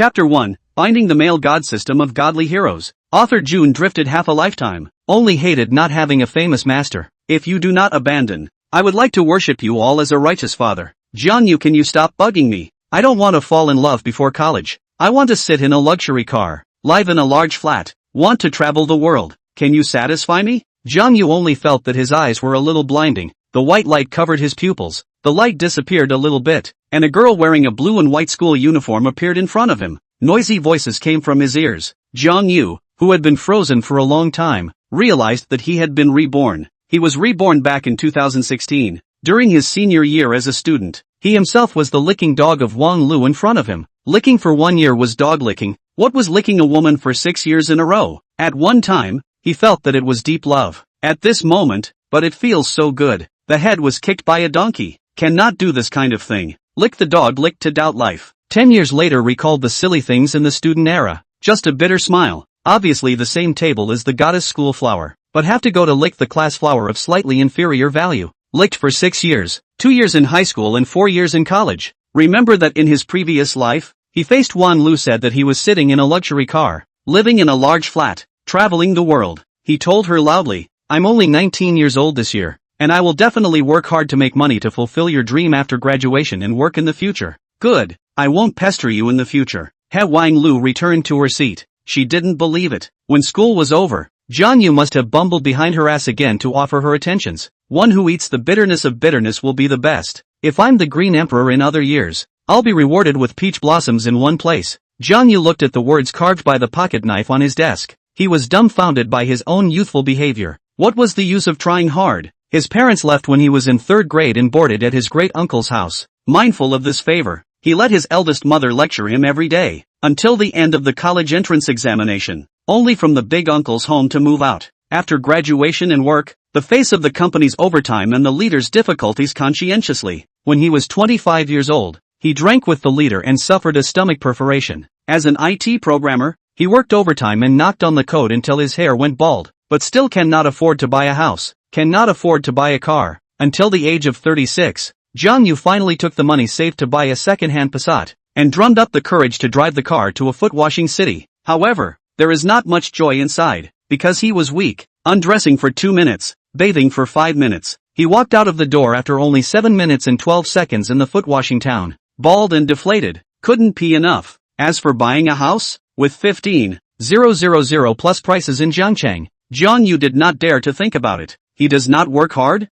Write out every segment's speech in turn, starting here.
Chapter 1, Finding the Male God System of Godly Heroes. Author June drifted half a lifetime, only hated not having a famous master. If you do not abandon, I would like to worship you all as a righteous father. Jiang Yu, can you stop bugging me? I don't want to fall in love before college. I want to sit in a luxury car, live in a large flat, want to travel the world. Can you satisfy me? Jiang Yu only felt that his eyes were a little blinding. The white light covered his pupils. The light disappeared a little bit, and a girl wearing a blue and white school uniform appeared in front of him. Noisy voices came from his ears. Jiang Yu, who had been frozen for a long time, realized that he had been reborn. He was reborn back in 2016, during his senior year as a student. He himself was the licking dog of Wang Lu in front of him. Licking for 1 year was dog licking. What was licking a woman for 6 years in a row? At one time, he felt that it was deep love. At this moment, but it feels so good. The head was kicked by a donkey. Cannot do this kind of thing. Lick the dog licked to doubt life. 10 years later recalled the silly things in the student era. Just a bitter smile. Obviously the same table as the goddess school flower, but have to go to lick the class flower of slightly inferior value. Licked for 6 years, 2 years in high school and 4 years in college. Remember that in his previous life, he faced Wan Lu, said that he was sitting in a luxury car, living in a large flat, traveling the world. He told her loudly, I'm only 19 years old this year, and I will definitely work hard to make money to fulfill your dream after graduation and work in the future. Good, I won't pester you in the future. He Wang Lu returned to her seat. She didn't believe it. When school was over, Jiang Yu must have bumbled behind her ass again to offer her attentions. One who eats the bitterness of bitterness will be the best. If I'm the Green Emperor in other years, I'll be rewarded with peach blossoms in one place. Jiang Yu looked at the words carved by the pocket knife on his desk. He was dumbfounded by his own youthful behavior. What was the use of trying hard? His parents left when he was in 3rd grade and boarded at his great-uncle's house. Mindful of this favor, he let his eldest mother lecture him every day, until the end of the college entrance examination, only from the big uncle's home to move out. After graduation and work, the face of the company's overtime and the leader's difficulties conscientiously. When he was 25 years old, he drank with the leader and suffered a stomach perforation. As an IT programmer, he worked overtime and knocked on the code until his hair went bald, but still cannot afford to buy a house, cannot afford to buy a car. Until the age of 36, Jiang Yu finally took the money saved to buy a second-hand Passat, and drummed up the courage to drive the car to a foot-washing city. However, there is not much joy inside, because he was weak, undressing for 2 minutes, bathing for 5 minutes. He walked out of the door after only 7 minutes and 12 seconds in the foot-washing town, bald and deflated, couldn't pee enough. As for buying a house, with 15,000 plus prices in Jiangchang, Jiang Yu did not dare to think about it. He does not work hard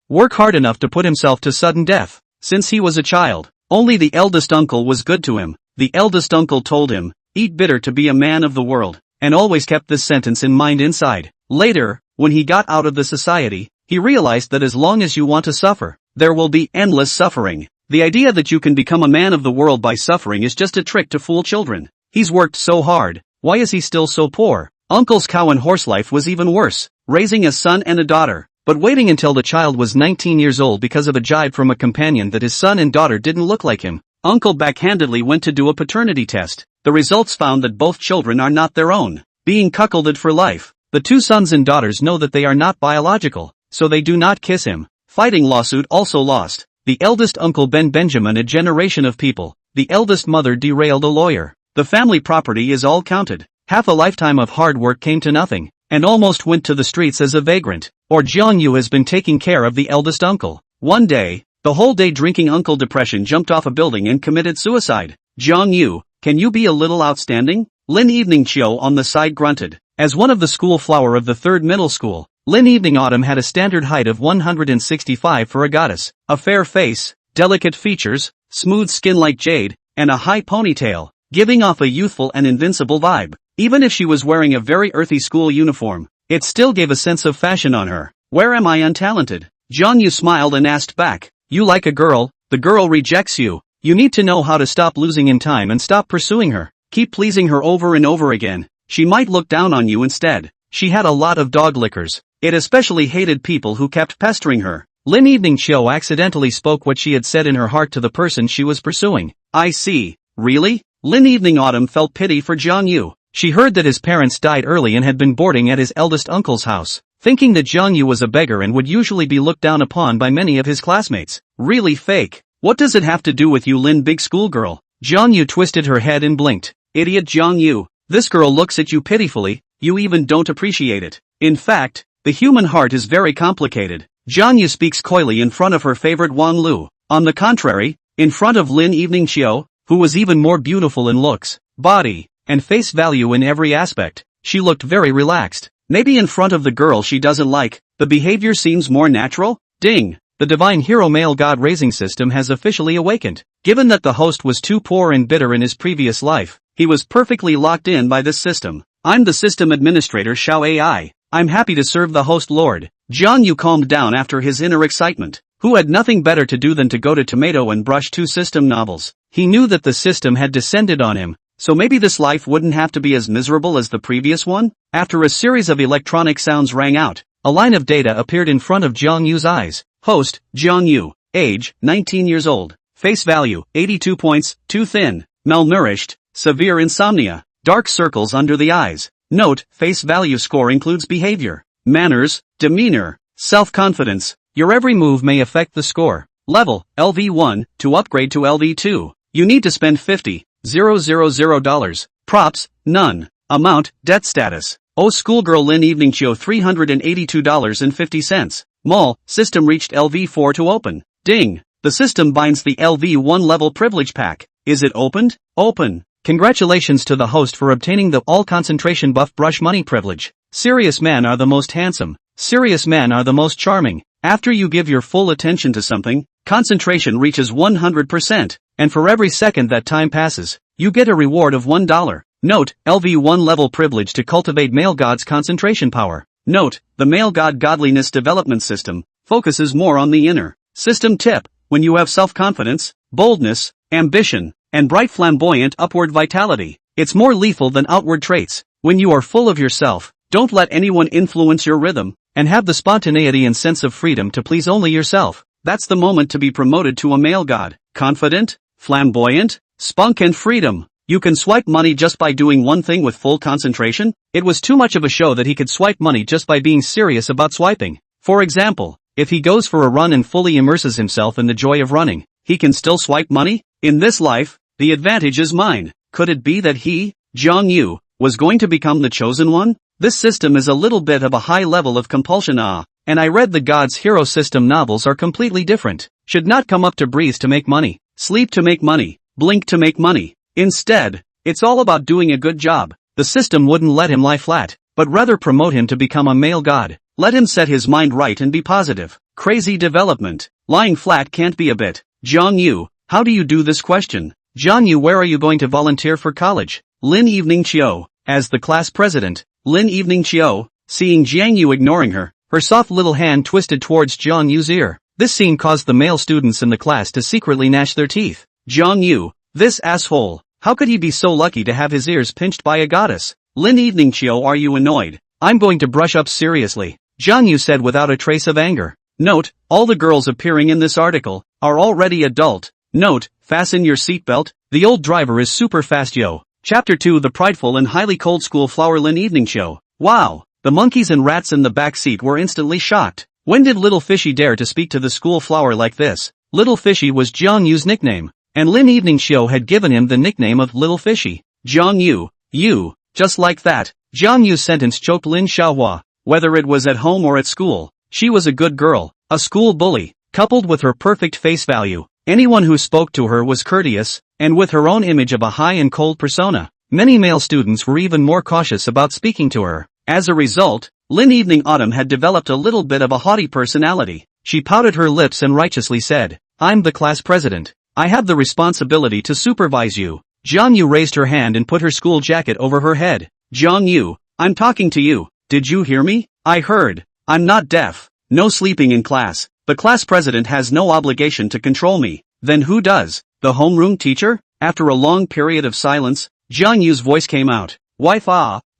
enough to put himself to sudden death. Since he was a child, only the eldest uncle was good to him. The eldest uncle told him, eat bitter to be a man of the world, and always kept this sentence in mind inside. Later, when he got out of the society, he realized that as long as you want to suffer, there will be endless suffering. The idea that you can become a man of the world by suffering is just a trick to fool children. He's worked so hard, why is he still so poor? Uncle's cow and horse life was even worse, raising a son and a daughter, but waiting until the child was 19 years old because of a jibe from a companion that his son and daughter didn't look like him. Uncle backhandedly went to do a paternity test. The results found that both children are not their own, being cuckolded for life. The 2 sons and daughters know that they are not biological, so they do not kiss him. Fighting lawsuit also lost. The eldest uncle Benjamin a generation of people. The eldest mother derailed a lawyer. The family property is all counted. Half a lifetime of hard work came to nothing, and almost went to the streets as a vagrant. Or Jiang Yu has been taking care of the eldest uncle. One day, the whole day drinking Uncle Depression jumped off a building and committed suicide. Jiang Yu, can you be a little outstanding? Lin Evening Chiu on the side grunted. As one of the school flower of the 3rd middle school, Lin Evening Autumn had a standard height of 165 for a goddess, a fair face, delicate features, smooth skin like jade, and a high ponytail, giving off a youthful and invincible vibe. Even if she was wearing a very earthy school uniform, it still gave a sense of fashion on her. Where am I untalented? Jiang Yu smiled and asked back. You like a girl, the girl rejects you. You need to know how to stop losing in time and stop pursuing her. Keep pleasing her over and over again. She might look down on you instead. She had a lot of dog lickers. It especially hated people who kept pestering her. Lin Evening Chiu accidentally spoke what she had said in her heart to the person she was pursuing. I see. Really? Lin Evening Autumn felt pity for Jiang Yu. She heard that his parents died early and had been boarding at his eldest uncle's house, thinking that Jiang Yu was a beggar and would usually be looked down upon by many of his classmates. Really fake. What does it have to do with you, Lin, big schoolgirl? Jiang Yu twisted her head and blinked. idiot Jiang Yu. This girl looks at you pitifully, you even don't appreciate it. In fact, the human heart is very complicated. Jiang Yu speaks coyly in front of her favorite Wang Lu. On the contrary, in front of Lin Evening Xiao, who was even more beautiful in looks, body, and face value in every aspect, she looked very relaxed. Maybe in front of the girl she doesn't like, the behavior seems more natural? Ding! The divine hero male god raising system has officially awakened. Given that the host was too poor and bitter in his previous life, he was perfectly locked in by this system. I'm the system administrator Xiao AI. I'm happy to serve the host lord. Jiang Yu calmed down after his inner excitement. Who had nothing better to do than to go to Tomato and brush 2 system novels. He knew that the system had descended on him, so maybe this life wouldn't have to be as miserable as the previous one? After a series of electronic sounds rang out, a line of data appeared in front of Jiang Yu's eyes. Host, Jiang Yu. Age, 19 years old. Face value, 82 points, too thin, malnourished, severe insomnia, dark circles under the eyes. Note, face value score includes behavior, manners, demeanor, self-confidence. Your every move may affect the score. Level, LV1, to upgrade to LV2. You need to spend $50,000. Props, none. Amount, debt status. Oh schoolgirl Lin Evening Chiu $382.50. Mall, system reached LV4 to open. Ding. The system binds the LV1 level privilege pack. Is it opened? Open. Congratulations to the host for obtaining the all concentration buff brush money privilege. Serious men are the most handsome. Serious men are the most charming. After you give your full attention to something, concentration reaches 100%, and for every second that time passes, you get a reward of $1. Note, LV1 level privilege to cultivate male god's concentration power. Note, the male god godliness development system focuses more on the inner. System tip, when you have self-confidence, boldness, ambition, and bright flamboyant upward vitality, it's more lethal than outward traits. When you are full of yourself, don't let anyone influence your rhythm, and have the spontaneity and sense of freedom to please only yourself. That's the moment to be promoted to a male god. Confident, flamboyant, spunk and freedom. You can swipe money just by doing one thing with full concentration. It was too much of a show that he could swipe money just by being serious about swiping. For example, if he goes for a run and fully immerses himself in the joy of running, he can still swipe money? In this life, the advantage is mine. Could it be that he, Jiang Yu, was going to become the chosen one? This system is a little bit of a high level of compulsion and I read the God's Hero system novels are completely different. Should not come up to breathe to make money, sleep to make money, blink to make money. Instead, it's all about doing a good job. The system wouldn't let him lie flat, but rather promote him to become a male god. Let him set his mind right and be positive. Crazy development. Lying flat can't be a bit. Jiang Yu, how do you do this question? Jiang Yu, where are you going to volunteer for college? Lin Evening Chiu, as the class president. Lin Evening Chiu, seeing Jiang Yu ignoring her, her soft little hand twisted towards Jiang Yu's ear. This scene caused the male students in the class to secretly gnash their teeth. Jiang Yu, this asshole, how could he be so lucky to have his ears pinched by a goddess? Lin Evening Chiu, are you annoyed? I'm going to brush up seriously, Jiang Yu said without a trace of anger. Note, all the girls appearing in this article are already adult. Note, fasten your seatbelt, the old driver is super fast yo. Chapter 2, the prideful and highly cold school flower Lin Evening Show. Wow, the monkeys and rats in the back seat were instantly shocked. When did Little Fishy dare to speak to the school flower like this? Little Fishy was Jiang Yu's nickname, and Lin Evening Show had given him the nickname of Little Fishy. Jiang Yu, you, just like that. Jiang Yu's sentence choked Lin Xiaohua. Whether it was at home or at school, she was a good girl, a school bully, coupled with her perfect face value. Anyone who spoke to her was courteous, and with her own image of a high and cold persona, many male students were even more cautious about speaking to her. As a result, Lin Evening Autumn had developed a little bit of a haughty personality. She pouted her lips and righteously said, I'm the class president. I have the responsibility to supervise you. Jiang Yu raised her hand and put her school jacket over her head. Jiang Yu, I'm talking to you. Did you hear me? I heard. I'm not deaf. No sleeping in class. The class president has no obligation to control me. Then who does? The homeroom teacher? After a long period of silence, Jiang Yu's voice came out. Wife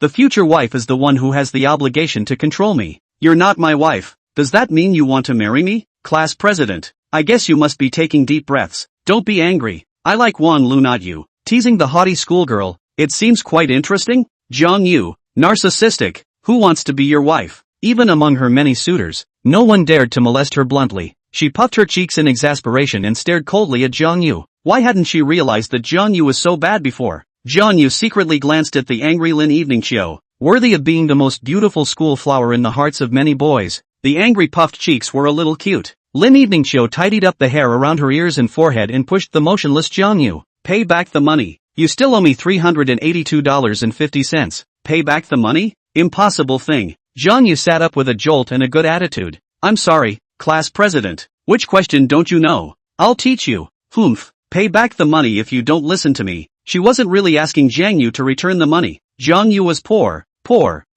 the future wife is the one who has the obligation to control me. You're not my wife. Does that mean you want to marry me? Class president. I guess you must be taking deep breaths. Don't be angry. I like Wan Lu, not you. Teasing the haughty schoolgirl. It seems quite interesting. Jiang Yu, narcissistic. Who wants to be your wife? Even among her many suitors, no one dared to molest her bluntly. She puffed her cheeks in exasperation and stared coldly at Jiang Yu. Why hadn't she realized that Jiang Yu was so bad before? Jiang Yu secretly glanced at the angry Lin Eveningchio, worthy of being the most beautiful school flower in the hearts of many boys. The angry puffed cheeks were a little cute. Lin Eveningchio tidied up the hair around her ears and forehead and pushed the motionless Jiang Yu. Pay back the money. You still owe me $382.50. Pay back the money? Impossible thing. Jiang Yu sat up with a jolt and a good attitude. I'm sorry, class president. Which question don't you know? I'll teach you. Humph. Pay back the money if you don't listen to me. She wasn't really asking Jiang Yu to return the money. Jiang Yu was poor.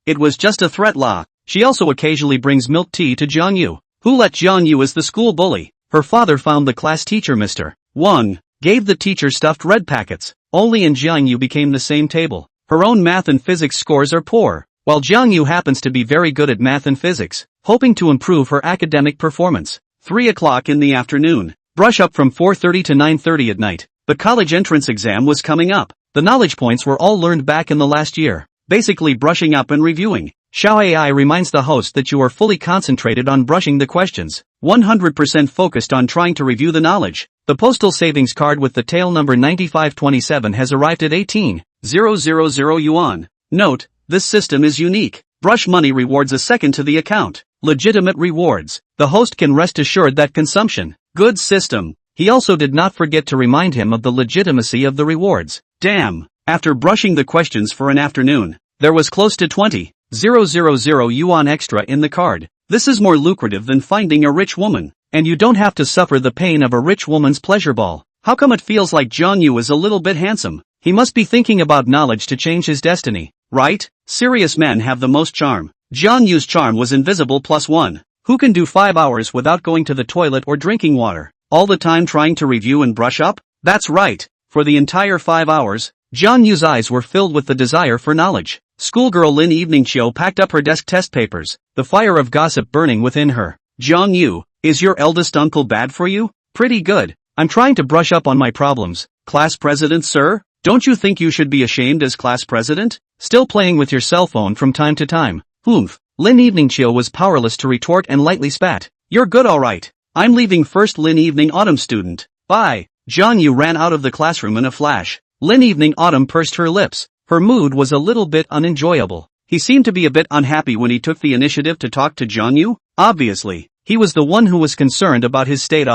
It was just a threat law. She also occasionally brings milk tea to Jiang Yu, who let Jiang Yu as the school bully. Her father found the class teacher Mr. Wang, gave the teacher stuffed red packets. Only in Jiang Yu became the same table. Her own math and physics scores are poor, while Jiang Yu happens to be very good at math and physics, hoping to improve her academic performance. 3 o'clock in the afternoon. Brush up from 4:30 to 9:30 at night. The college entrance exam was coming up. The knowledge points were all learned back in the last year. Basically brushing up and reviewing. Xiao AI reminds the host that you are fully concentrated on brushing the questions, 100% focused on trying to review the knowledge. The postal savings card with the tail number 9527 has arrived at 18,000 yuan. Note, this system is unique. Brush money rewards a second to the account. Legitimate rewards. The host can rest assured that consumption. Good system. He also did not forget to remind him of the legitimacy of the rewards. Damn. After brushing the questions for an afternoon, there was close to 20,000 yuan extra in the card. This is more lucrative than finding a rich woman, and you don't have to suffer the pain of a rich woman's pleasure ball. How come it feels like Jiang Yu is a little bit handsome? He must be thinking about knowledge to change his destiny, right? Serious men have the most charm. Jiang Yu's charm was invisible +1. Who can do 5 hours without going to the toilet or drinking water? All the time trying to review and brush up? That's right. For the entire 5 hours, Jiang Yu's eyes were filled with the desire for knowledge. Schoolgirl Lin Eveningchio packed up her desk test papers, the fire of gossip burning within her. Jiang Yu, is your eldest uncle bad for you? Pretty good. I'm trying to brush up on my problems. Class president, sir? Don't you think you should be ashamed as class president? Still playing with your cell phone from time to time. Humph. Lin Eveningchio was powerless to retort and lightly spat. You're good alright. I'm leaving first. Lin Evening Autumn student. Bye. Jiang Yu ran out of the classroom in a flash. Lin Evening Autumn pursed her lips. Her mood was a little bit unenjoyable. He seemed to be a bit unhappy when he took the initiative to talk to Jiang Yu. Obviously, he was the one who was concerned about his state.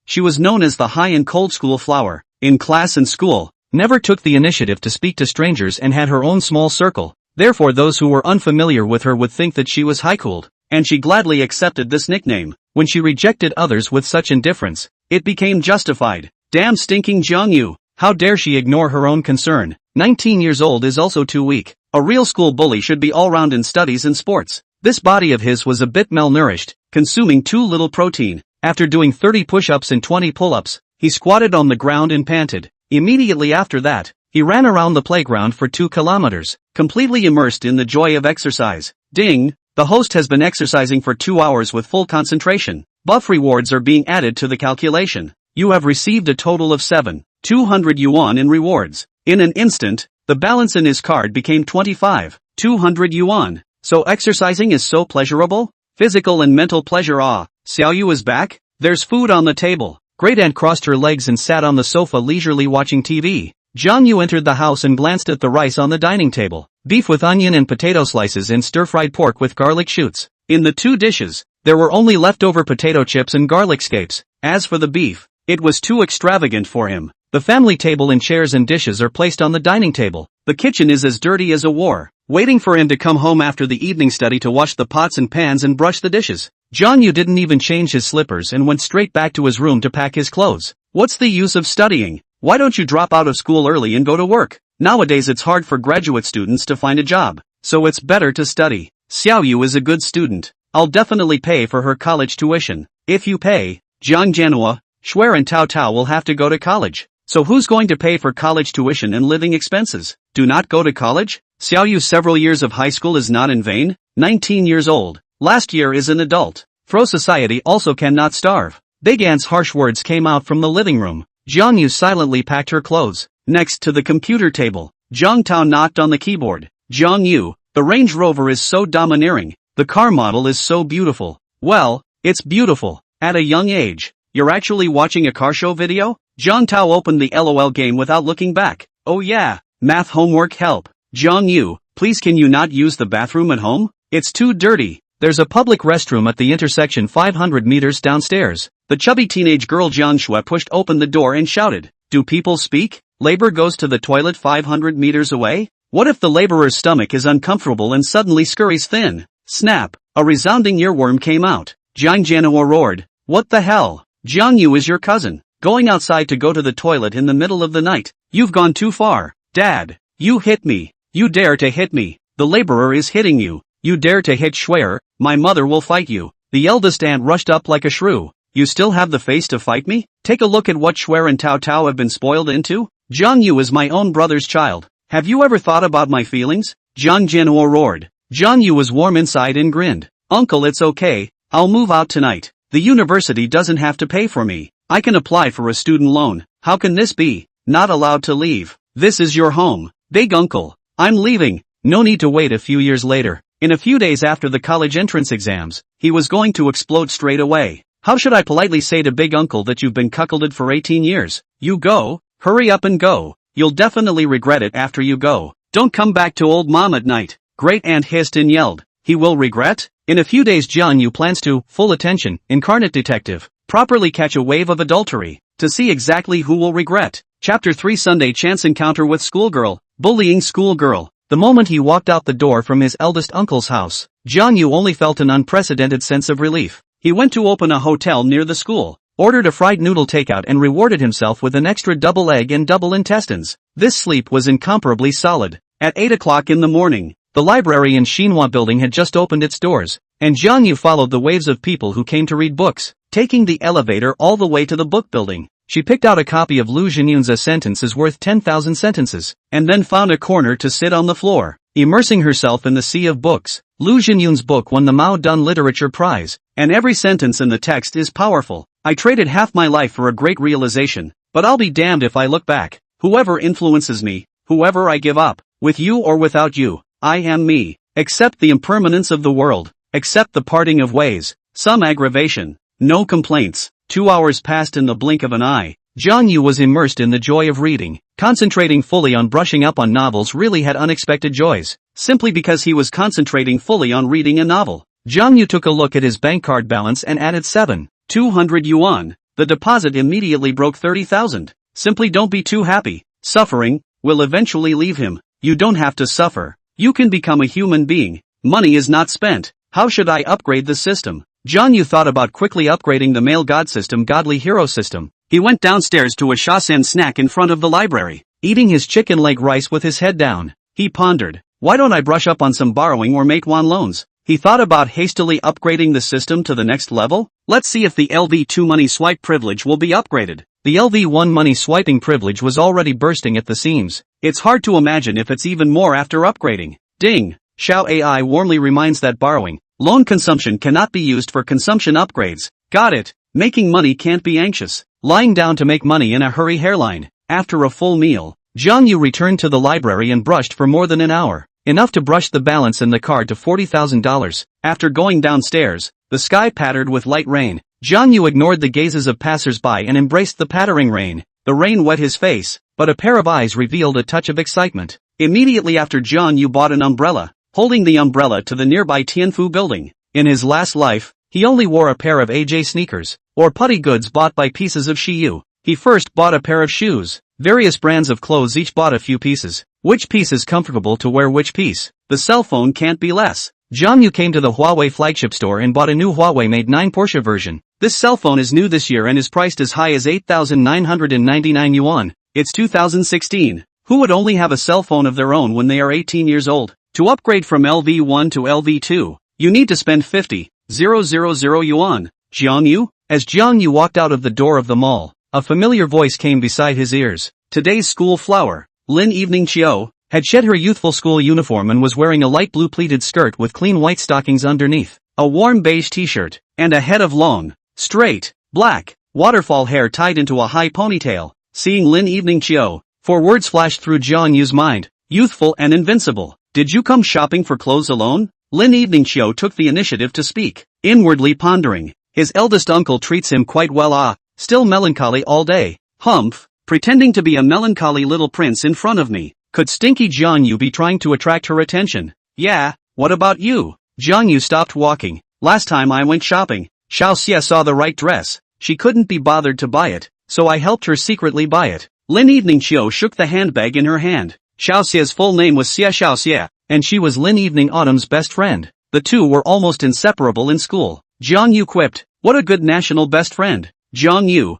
She was known as the high and cold school flower. In class and school, never took the initiative to speak to strangers and had her own small circle. Therefore those who were unfamiliar with her would think that she was high-cooled, and she gladly accepted this nickname. When she rejected others with such indifference, it became justified. Damn stinking Jiang Yu, how dare she ignore her own concern. 19 years old is also too weak. A real school bully should be all-round in studies and sports. This body of his was a bit malnourished, consuming too little protein. After doing 30 push-ups and 20 pull-ups, he squatted on the ground and panted. Immediately after that, he ran around the playground for 2 kilometers, completely immersed in the joy of exercise. Ding! The host has been exercising for 2 hours with full concentration. Buff rewards are being added to the calculation. You have received a total of 7,200 yuan in rewards. In an instant, the balance in his card became 25,200 yuan. So exercising is so pleasurable? Physical and mental pleasure. Xiao Yu is back? There's food on the table. Great Aunt crossed her legs and sat on the sofa leisurely watching TV. Jiang Yu entered the house and glanced at the rice on the dining table. Beef with onion and potato slices and stir-fried pork with garlic shoots. In the 2 dishes, there were only leftover potato chips and garlic scapes. As for the beef, it was too extravagant for him. The family table and chairs and dishes are placed on the dining table. The kitchen is as dirty as a war, waiting for him to come home after the evening study to wash the pots and pans and brush the dishes. Jiang Yu didn't even change his slippers and went straight back to his room to pack his clothes. What's the use of studying? Why don't you drop out of school early and go to work? Nowadays it's hard for graduate students to find a job, so it's better to study. Xiao Yu is a good student. I'll definitely pay for her college tuition. If you pay, Jiang Janhua, Shuer and Tao Tao will have to go to college. So who's going to pay for college tuition and living expenses? Do not go to college? Xiao Yu's several years of high school is not in vain. 19 years old. Last year is an adult. Fro society also cannot starve. Big Aunt's harsh words came out from the living room. Jiang Yu silently packed her clothes. Next to the computer table, Jiang Tao knocked on the keyboard. Jiang Yu, the Range Rover is so domineering. The car model is so beautiful. Well, it's beautiful. At a young age, you're actually watching a car show video? Jiang Tao opened the LOL game without looking back. Oh yeah, math homework help. Jiang Yu, please can you not use the bathroom at home? It's too dirty. There's a public restroom at the intersection 500 meters downstairs. The chubby teenage girl Jiang Shui pushed open the door and shouted, do people speak? Labor goes to the toilet 500 meters away? What if the laborer's stomach is uncomfortable and suddenly scurries thin? Snap, a resounding earworm came out. Jiang Jianhua roared, what the hell? Jiang Yu is your cousin, going outside to go to the toilet in the middle of the night. You've gone too far. Dad, you hit me. You dare to hit me. The laborer is hitting you. You dare to hit Schwer, my mother will fight you. The eldest aunt rushed up like a shrew. You still have the face to fight me? Take a look at what Schwer and Tao Tao have been spoiled into? Jiang Yu is my own brother's child. Have you ever thought about my feelings? Jiang Jianhua roared. Jiang Yu was warm inside and grinned. Uncle, it's okay, I'll move out tonight. The university doesn't have to pay for me. I can apply for a student loan. How can this be? Not allowed to leave. This is your home. Big uncle. I'm leaving. No need to wait a few years later. In a few days after the college entrance exams, he was going to explode straight away. How should I politely say to big uncle that you've been cuckolded for 18 years? You go. Hurry up and go. You'll definitely regret it after you go. Don't come back to old mom at night. Great aunt hissed and yelled. He will regret? In a few days Jiang Yu plans to, full attention, incarnate detective, properly catch a wave of adultery, to see exactly who will regret. Chapter 3 Sunday chance encounter with schoolgirl, bullying schoolgirl. The moment he walked out the door from his eldest uncle's house, Jiang Yu only felt an unprecedented sense of relief. He went to open a hotel near the school, ordered a fried noodle takeout and rewarded himself with an extra double egg and double intestines. This sleep was incomparably solid. At 8 o'clock in the morning, the library in Xinhua building had just opened its doors, and Jiang Yu followed the waves of people who came to read books. Taking the elevator all the way to the book building, she picked out a copy of Lu Jinyun's A Sentence is Worth 10,000 Sentences, and then found a corner to sit on the floor, immersing herself in the sea of books. Lu Jinyun's book won the Mao Dun Literature Prize, and every sentence in the text is powerful. I traded half my life for a great realization, but I'll be damned if I look back. Whoever influences me, whoever I give up, with you or without you, I am me. Accept the impermanence of the world, accept the parting of ways, some aggravation, no complaints. 2 hours passed in the blink of an eye. Jiang Yu was immersed in the joy of reading. Concentrating fully on brushing up on novels really had unexpected joys. Simply because he was concentrating fully on reading a novel. Jiang Yu took a look at his bank card balance and added 7,200 yuan. The deposit immediately broke 30,000. Simply don't be too happy. Suffering will eventually leave him. You don't have to suffer. You can become a human being. Money is not spent. How should I upgrade the system? Jiang Yu thought about quickly upgrading the male god system, godly hero system. He went downstairs to a shasen snack in front of the library, eating his chicken leg rice with his head down. He pondered, why don't I brush up on some borrowing or make yuan loans? He thought about hastily upgrading the system to the next level. Let's see if the LV2 money swipe privilege will be upgraded. The LV1 money swiping privilege was already bursting at the seams. It's hard to imagine if it's even more after upgrading. Ding! Xiao AI warmly reminds that borrowing, loan consumption cannot be used for consumption upgrades. Got it. Making money can't be anxious. Lying down to make money in a hurry hairline. After a full meal, Jiang Yu returned to the library and brushed for more than an hour. Enough to brush the balance in the card to $40,000. After going downstairs, the sky pattered with light rain. Jiang Yu ignored the gazes of passers-by and embraced the pattering rain. The rain wet his face, but a pair of eyes revealed a touch of excitement. Immediately after, Jiang Yu bought an umbrella, holding the umbrella to the nearby Tianfu building. In his last life, he only wore a pair of AJ sneakers, or putty goods bought by pieces of Shiyu. He first bought a pair of shoes. Various brands of clothes each bought a few pieces. Which piece is comfortable to wear which piece? The cell phone can't be less. Jiang Yu came to the Huawei flagship store and bought a new Huawei Mate 9 Porsche version. This cell phone is new this year and is priced as high as 8,999 yuan. It's 2016. Who would only have a cell phone of their own when they are 18 years old? To upgrade from LV1 to LV2, you need to spend 50,000 yuan. Jiang Yu? As Jiang Yu walked out of the door of the mall, a familiar voice came beside his ears. Today's school flower, Lin Evening Chiu, had shed her youthful school uniform and was wearing a light blue pleated skirt with clean white stockings underneath, a warm beige t-shirt, and a head of long, straight, black, waterfall hair tied into a high ponytail. Seeing Lin Evening Chiu, 4 words flashed through Jiang Yu's mind: youthful and invincible. Did you come shopping for clothes alone? Lin Evening Chiu took the initiative to speak, inwardly pondering. His eldest uncle treats him quite well. Still melancholy all day. Humph. pretending to be a melancholy little prince in front of me. Could stinky Jiang Yu be trying to attract her attention? Yeah, what about you? Jiang Yu stopped walking. Last time I went shopping, Xiao Xie saw the right dress. She couldn't be bothered to buy it, so I helped her secretly buy it. Lin Evening Chiu shook the handbag in her hand. Xiao Xie's full name was Xie Xiao Xie, and she was Lin Evening Autumn's best friend. The two were almost inseparable in school. Jiang Yu quipped, "What a good national best friend. Jiang Yu,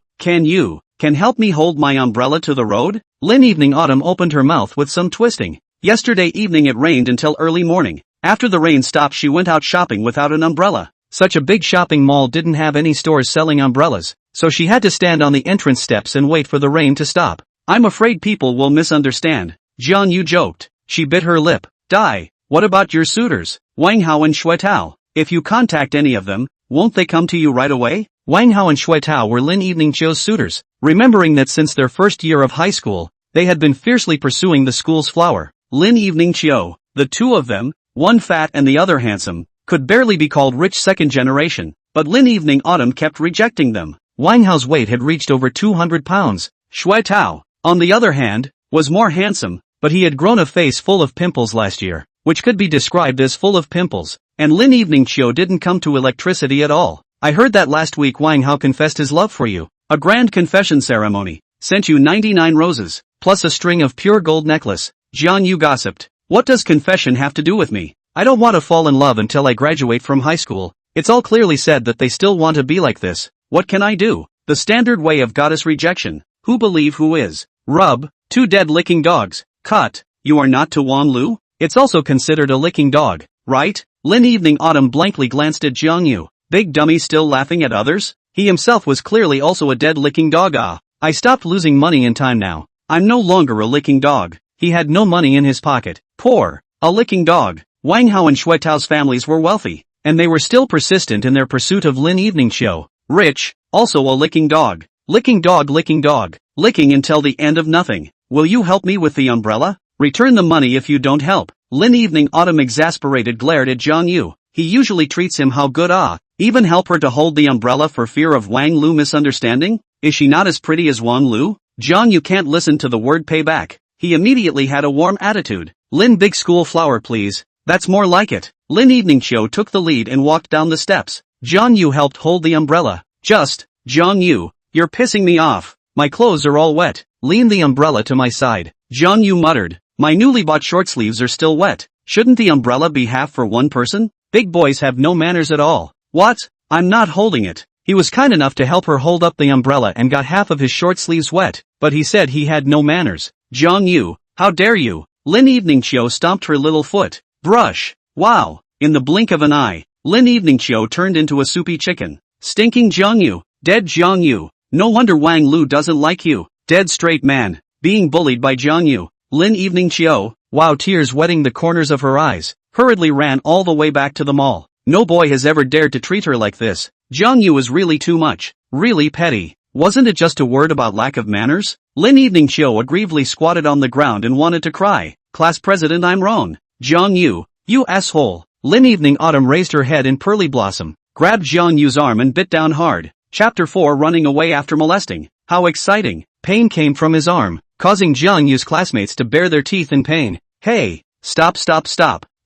can help me hold my umbrella to the road?" Lin Evening Autumn opened her mouth with some twisting. Yesterday evening it rained until early morning. After the rain stopped she went out shopping without an umbrella. Such a big shopping mall didn't have any stores selling umbrellas, so she had to stand on the entrance steps and wait for the rain to stop. "I'm afraid people will misunderstand," Jiang Yu joked. She bit her lip. "Die. What about your suitors, Wang Hao and Shui Tao? If you contact any of them, won't they come to you right away?" Wang Hao and Shui Tao were Lin Evening Chiu's suitors, remembering that since their first year of high school, they had been fiercely pursuing the school's flower. Lin Evening Chiu, the two of them, one fat and the other handsome, could barely be called rich second generation, but Lin Evening Autumn kept rejecting them. Wang Hao's weight had reached over 200 pounds. Shui Tao, on the other hand, was more handsome, but he had grown a face full of pimples last year, which could be described as full of pimples, and Lin Evening Chiu didn't come to electricity at all. "I heard that last week Wang Hao confessed his love for you. A grand confession ceremony. Sent you 99 roses, plus a string of pure gold necklace." Jiang Yu gossiped. "What does confession have to do with me? I don't want to fall in love until I graduate from high school. It's all clearly said that they still want to be like this. What can I do? The standard way of goddess rejection. Who believe who is? Rub, two dead licking dogs. Cut, you are not to Wan Lu? It's also considered a licking dog, right?" Lin Evening Autumn blankly glanced at Jiang Yu. Big dummy still laughing at others? He himself was clearly also a dead licking dog. I stopped losing money in time now. I'm no longer a licking dog. He had no money in his pocket. Poor, a licking dog. Wang Hao and Shui Tao's families were wealthy, and they were still persistent in their pursuit of Lin Evening Chiu. Rich, also a licking dog. Licking dog, licking until the end of nothing. "Will you help me with the umbrella? Return the money if you don't help." Lin Evening Autumn exasperated glared at Jiang Yu. He usually treats him how good. Even help her to hold the umbrella for fear of Wang Lu misunderstanding? Is she not as pretty as Wang Lu? Jiang Yu can't listen to the word payback. He immediately had a warm attitude. "Lin Big School Flower please. That's more like it." Lin Evening Chiu took the lead and walked down the steps. Jiang Yu helped hold the umbrella. Jiang Yu, you're pissing me off. My clothes are all wet. Lean the umbrella to my side." Jiang Yu muttered. "My newly bought short sleeves are still wet. Shouldn't the umbrella be half for one person? Big boys have no manners at all." "What? I'm not holding it." He was kind enough to help her hold up the umbrella and got half of his short sleeves wet, but he said he had no manners. "Jiang Yu, how dare you?" Lin Evening Chiu stomped her little foot. "Brush." Wow. In the blink of an eye, Lin Evening Chiu turned into a soupy chicken. Stinking Jiang Yu. Dead Jiang Yu. No wonder Wang Lu doesn't like you. Dead straight man. Being bullied by Jiang Yu. Lin Evening Chiu, wow, tears wetting the corners of her eyes, hurriedly ran all the way back to the mall. No boy has ever dared to treat her like this. Jiang Yu was really too much. Really petty. Wasn't it just a word about lack of manners? Lin Evening Chiu aggrievedly squatted on the ground and wanted to cry. "Class president, I'm wrong. Jiang Yu, you asshole." Lin Evening Autumn raised her head in pearly blossom, grabbed Jiang Yu's arm and bit down hard. Chapter 4 Running away after molesting. How exciting. Pain came from his arm, causing Jiang Yu's classmates to bare their teeth in pain. "Hey, stop.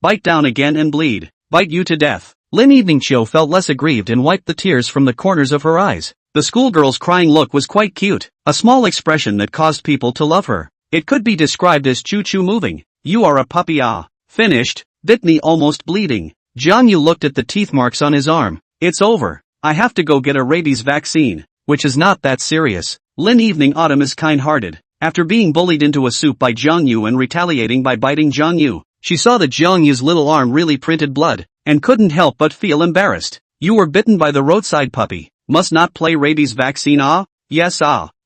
Bite down again and bleed. Bite you to death." Lin Evening Chiu felt less aggrieved and wiped the tears from the corners of her eyes. The schoolgirl's crying look was quite cute, a small expression that caused people to love her. It could be described as choo-choo moving. "You are a puppy. Finished. Bit me almost bleeding." Jiang Yu looked at the teeth marks on his arm. "It's over. I have to go get a rabies vaccine." Which is not that serious. Lin Evening Autumn is kind-hearted. After being bullied into a soup by Jiang Yu and retaliating by biting Jiang Yu, she saw that Jiang Yu's little arm really printed blood, and couldn't help but feel embarrassed. "You were bitten by the roadside puppy. Must not play rabies vaccine. Yes.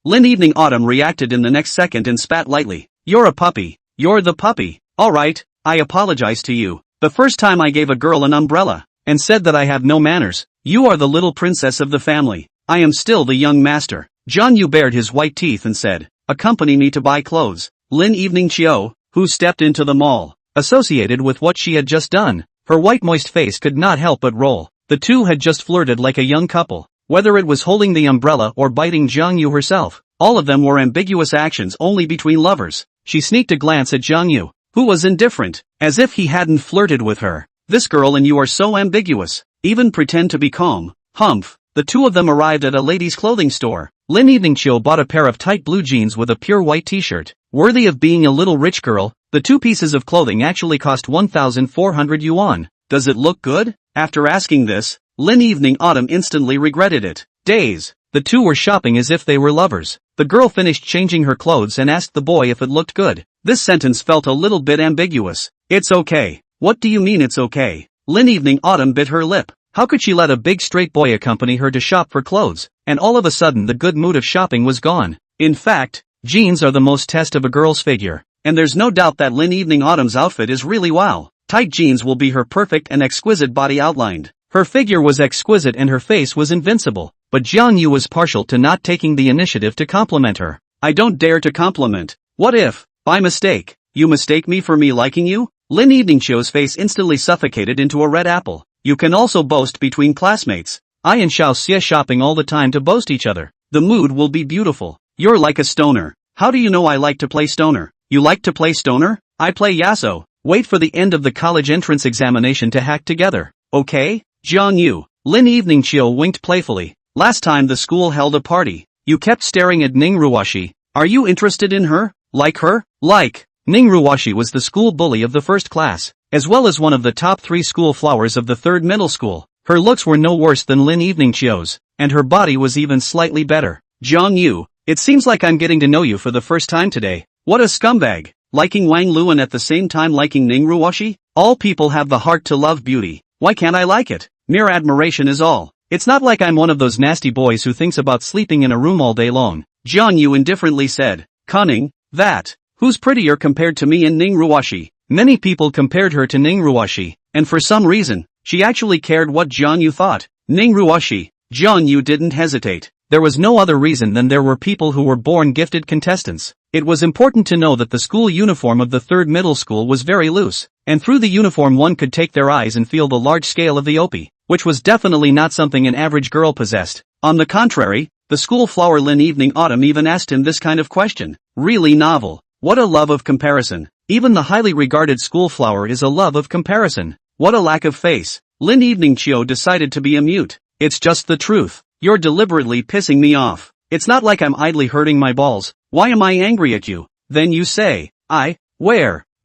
Lin Evening Autumn reacted in the next second and spat lightly. "You're a puppy. You're the puppy. Alright, I apologize to you. The first time I gave a girl an umbrella, and said that I have no manners. You are the little princess of the family. I am still the young master." Jiang Yu bared his white teeth and said, "Accompany me to buy clothes." Lin Evening Chiu, who stepped into the mall, associated with what she had just done, her white moist face could not help but roll. The two had just flirted like a young couple. Whether it was holding the umbrella or biting Jiang Yu herself, All of them were ambiguous actions only between lovers. She sneaked a glance at Jiang Yu, who was indifferent, as if he hadn't flirted with her. This girl and you are so ambiguous. Even pretend to be calm. Humph. The two of them arrived at a ladies' clothing store. Lin Eveningchill bought a pair of tight blue jeans with a pure white t-shirt. Worthy of being a little rich girl, the two pieces of clothing actually cost 1,400 yuan. Does it look good? After asking this, Lin Evening Autumn instantly regretted it. Days. The two were shopping as if they were lovers. The girl finished changing her clothes and asked the boy if it looked good. This sentence felt a little bit ambiguous. It's okay. What do you mean it's okay? Lin Evening Autumn bit her lip. How could she let a big straight boy accompany her to shop for clothes? And all of a sudden the good mood of shopping was gone. In fact, jeans are the most test of a girl's figure. And there's no doubt that Lin Evening Autumn's outfit is really wow. Tight jeans will be her perfect and exquisite body outlined. Her figure was exquisite and her face was invincible. But Jiang Yu was partial to not taking the initiative to compliment her. I don't dare to compliment. What if, by mistake, you mistake me for me liking you? Lin Eveningchio's face instantly suffocated into a red apple. You can also boast between classmates. I and Xiao Xie shopping all the time to boast each other. The mood will be beautiful. You're like a stoner. How do you know I like to play stoner? You like to play stoner? I play Yasso. Wait for the end of the college entrance examination to hack together. Okay? Jiang Yu. Lin Eveningchio winked playfully. Last time the school held a party, you kept staring at Ning Ruoshi. Are you interested in her? Like her? Like. Ning Ruoshi was the school bully of the first class, as well as one of the top 3 school flowers of the 3rd middle school. Her looks were no worse than Lin Eveningchio's, and her body was even slightly better. Jiang Yu, it seems like I'm getting to know you for the first time today. What a scumbag. Liking Wang Luan at the same time liking Ning Ruoshi? All people have the heart to love beauty. Why can't I like it? Mere admiration is all. It's not like I'm one of those nasty boys who thinks about sleeping in a room all day long. Jiang Yu indifferently said. Cunning, that. Who's prettier compared to me and Ning Ruoshi? Many people compared her to Ning Ruoshi, and for some reason, she actually cared what Jiang Yu thought. Ning Ruoshi. Jiang Yu didn't hesitate. There was no other reason than there were people who were born gifted contestants. It was important to know that the school uniform of the 3rd middle school was very loose, and through the uniform one could take their eyes and feel the large scale of the OP, which was definitely not something an average girl possessed. On the contrary, the school flower Lin Evening Autumn even asked him this kind of question. Really novel. What a love of comparison. Even the highly regarded school flower is a love of comparison. What a lack of face. Lin Eveningchio decided to be a mute. It's just the truth. You're deliberately pissing me off. It's not like I'm idly hurting my balls. Why am I angry at you? Then you say, am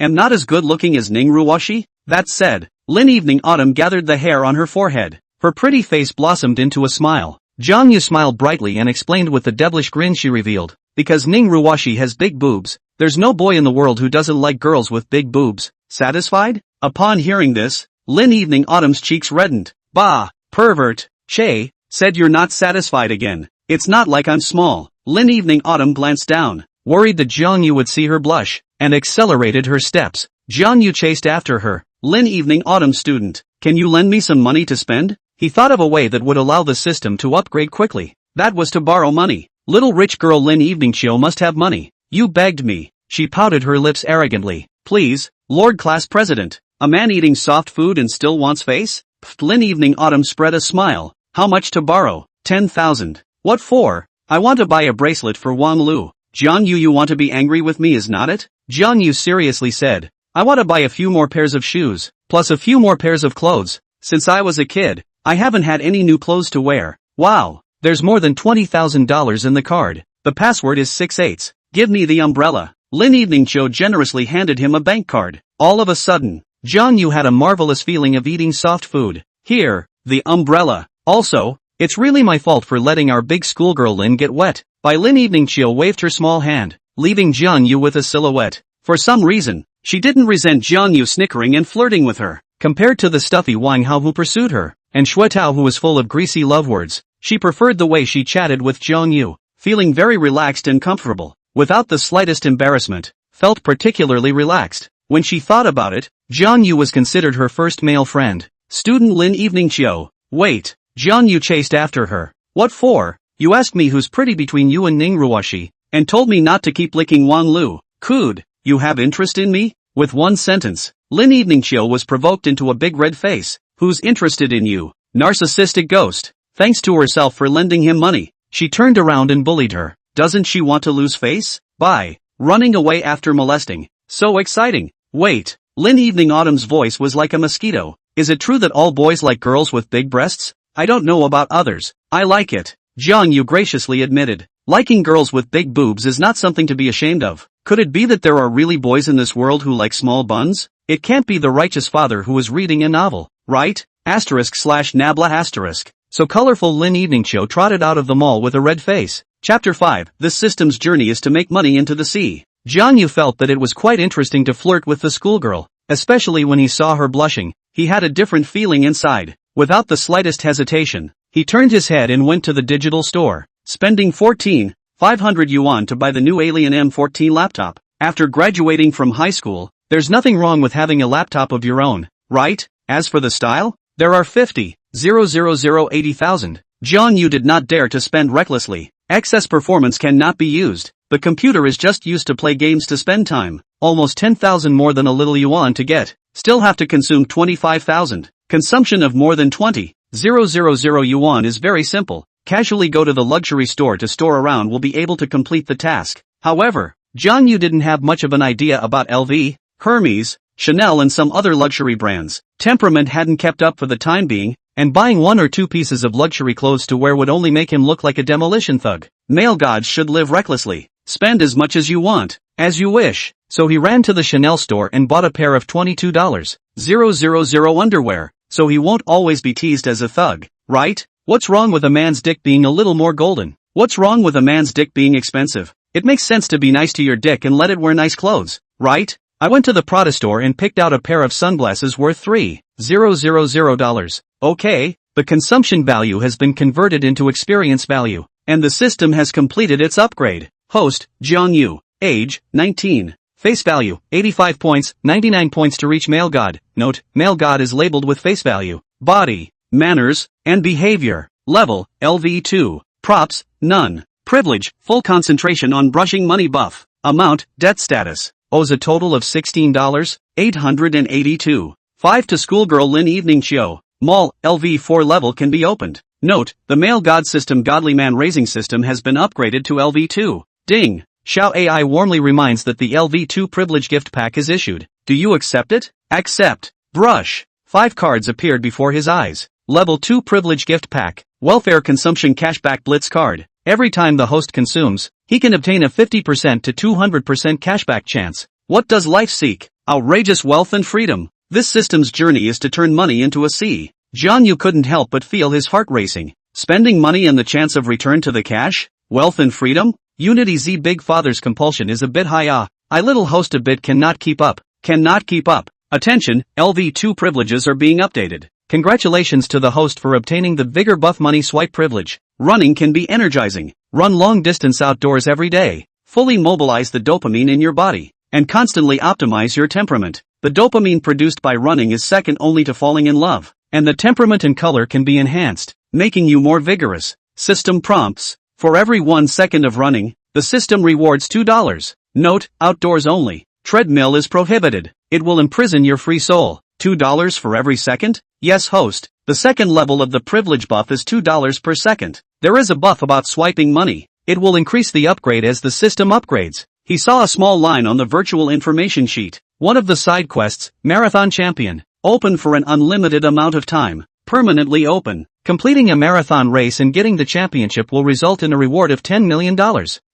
not as good looking as Ning Ruoshi? That said, Lin Evening Autumn gathered the hair on her forehead. Her pretty face blossomed into a smile. Jiang Yu smiled brightly and explained with the devilish grin she revealed. Because Ning Ruoshi has big boobs, there's no boy in the world who doesn't like girls with big boobs. Satisfied? Upon hearing this, Lin Evening Autumn's cheeks reddened. Bah, pervert. Che, said you're not satisfied again. It's not like I'm small. Lin Evening Autumn glanced down, worried that Jiang Yu would see her blush, and accelerated her steps. Jiang Yu chased after her. Lin Evening Autumn student, can you lend me some money to spend? He thought of a way that would allow the system to upgrade quickly. That was to borrow money. Little rich girl Lin Eveningchio must have money. You begged me. She pouted her lips arrogantly. Please, Lord Class President. A man eating soft food and still wants face? Pfft. Lin Evening Autumn spread a smile. How much to borrow? 10,000. What for? I want to buy a bracelet for Wang Lu. Jiang Yu, you want to be angry with me, is not it? Jiang Yu seriously said. I want to buy a few more pairs of shoes, plus a few more pairs of clothes. Since I was a kid, I haven't had any new clothes to wear. Wow. There's more than $20,000 in the card. The password is 6/8. Give me the umbrella. Lin Eveningchio generously handed him a bank card. All of a sudden, Jiang Yu had a marvelous feeling of eating soft food. Here, the umbrella. Also, it's really my fault for letting our big schoolgirl Lin get wet. By Lin Eveningchio waved her small hand, leaving Jiang Yu with a silhouette. For some reason, she didn't resent Jiang Yu snickering and flirting with her. Compared to the stuffy Wang Hao who pursued her, and Shui Tao who was full of greasy love words, she preferred the way she chatted with Jiang Yu, feeling very relaxed and comfortable, without the slightest embarrassment, felt particularly relaxed. When she thought about it, Jiang Yu was considered her first male friend. Student Lin Eveningchio. Wait. Jiang Yu chased after her. What for? You asked me who's pretty between you and Ning Ruoshi, and told me not to keep licking Wang Lu. Could you have interest in me? With one sentence, Lin Eveningchio was provoked into a big red face. Who's interested in you? Narcissistic ghost. Thanks to herself for lending him money, she turned around and bullied her. Doesn't she want to lose face? By running away after molesting. So exciting. Wait. Lin Evening Autumn's voice was like a mosquito. Is it true that all boys like girls with big breasts? I don't know about others. I like it. Jiang Yu graciously admitted. Liking girls with big boobs is not something to be ashamed of. Could it be that there are really boys in this world who like small buns? It can't be the righteous father who is reading a novel, right? */nabla**. So colorful Lin Evening Show trotted out of the mall with a red face. Chapter 5. This system's journey is to make money into the sea. Jiang Yu felt that it was quite interesting to flirt with the schoolgirl, especially when he saw her blushing. He had a different feeling inside. Without the slightest hesitation, he turned his head and went to the digital store, spending 14,500 yuan to buy the new Alien M14 laptop. After graduating from high school, there's nothing wrong with having a laptop of your own, right? As for the style, there are 80,000. Jiang Yu did not dare to spend recklessly. Excess performance cannot be used. The computer is just used to play games to spend time. Almost 10,000 more than a little yuan to get. Still have to consume 25,000. Consumption of more than 20,000 yuan is very simple. Casually go to the luxury store to store around will be able to complete the task. However, Jiang Yu didn't have much of an idea about LV, Hermes, Chanel and some other luxury brands. Temperament hadn't kept up for the time being, and buying 1 or 2 pieces of luxury clothes to wear would only make him look like a demolition thug. Male gods should live recklessly. Spend as much as you want, as you wish. So he ran to the Chanel store and bought a pair of $22,000 underwear, so he won't always be teased as a thug, right? What's wrong with a man's dick being a little more golden? What's wrong with a man's dick being expensive? It makes sense to be nice to your dick and let it wear nice clothes, right? I went to the Prada store and picked out a pair of sunglasses worth $3,000. Okay, the consumption value has been converted into experience value, and the system has completed its upgrade. Host, Jiang Yu. Age, 19. Face value, 85 points, 99 points to reach male god. Note, male god is labeled with face value. Body, manners, and behavior. Level, LV2. Props, none. Privilege, full concentration on brushing money buff. Amount, debt status. Owes a total of $16,882. 5 to schoolgirl Lin Evening Show. Mall, LV4 level can be opened. Note, the male god system godly man raising system has been upgraded to LV2. Ding. Xiao AI warmly reminds that the LV2 privilege gift pack is issued. Do you accept it? Accept. Brush. 5 cards appeared before his eyes. Level 2 privilege gift pack. Welfare consumption cashback blitz card. Every time the host consumes, he can obtain a 50% to 200% cashback chance. What does life seek? Outrageous wealth and freedom. This system's journey is to turn money into a sea. Jiang Yu couldn't help but feel his heart racing. Spending money and the chance of return to the cash? Wealth and freedom? Unity Z Big Father's compulsion is a bit high. I little host a bit cannot keep up. Cannot keep up. Attention, LV2 privileges are being updated. Congratulations to the host for obtaining the Vigor Buff Money Swipe privilege. Running can be energizing. Run long distance outdoors every day. Fully mobilize the dopamine in your body. And constantly optimize your temperament. The dopamine produced by running is second only to falling in love. And the temperament and color can be enhanced, making you more vigorous. System prompts. For every 1 second of running, the system rewards $2. Note, outdoors only. Treadmill is prohibited. It will imprison your free soul. $2 for every second? Yes, host. The second level of the privilege buff is $2 per second. There is a buff about swiping money. It will increase the upgrade as the system upgrades. He saw a small line on the virtual information sheet. One of the side quests, Marathon Champion. Open for an unlimited amount of time. Permanently open. Completing a marathon race and getting the championship will result in a reward of $10 million.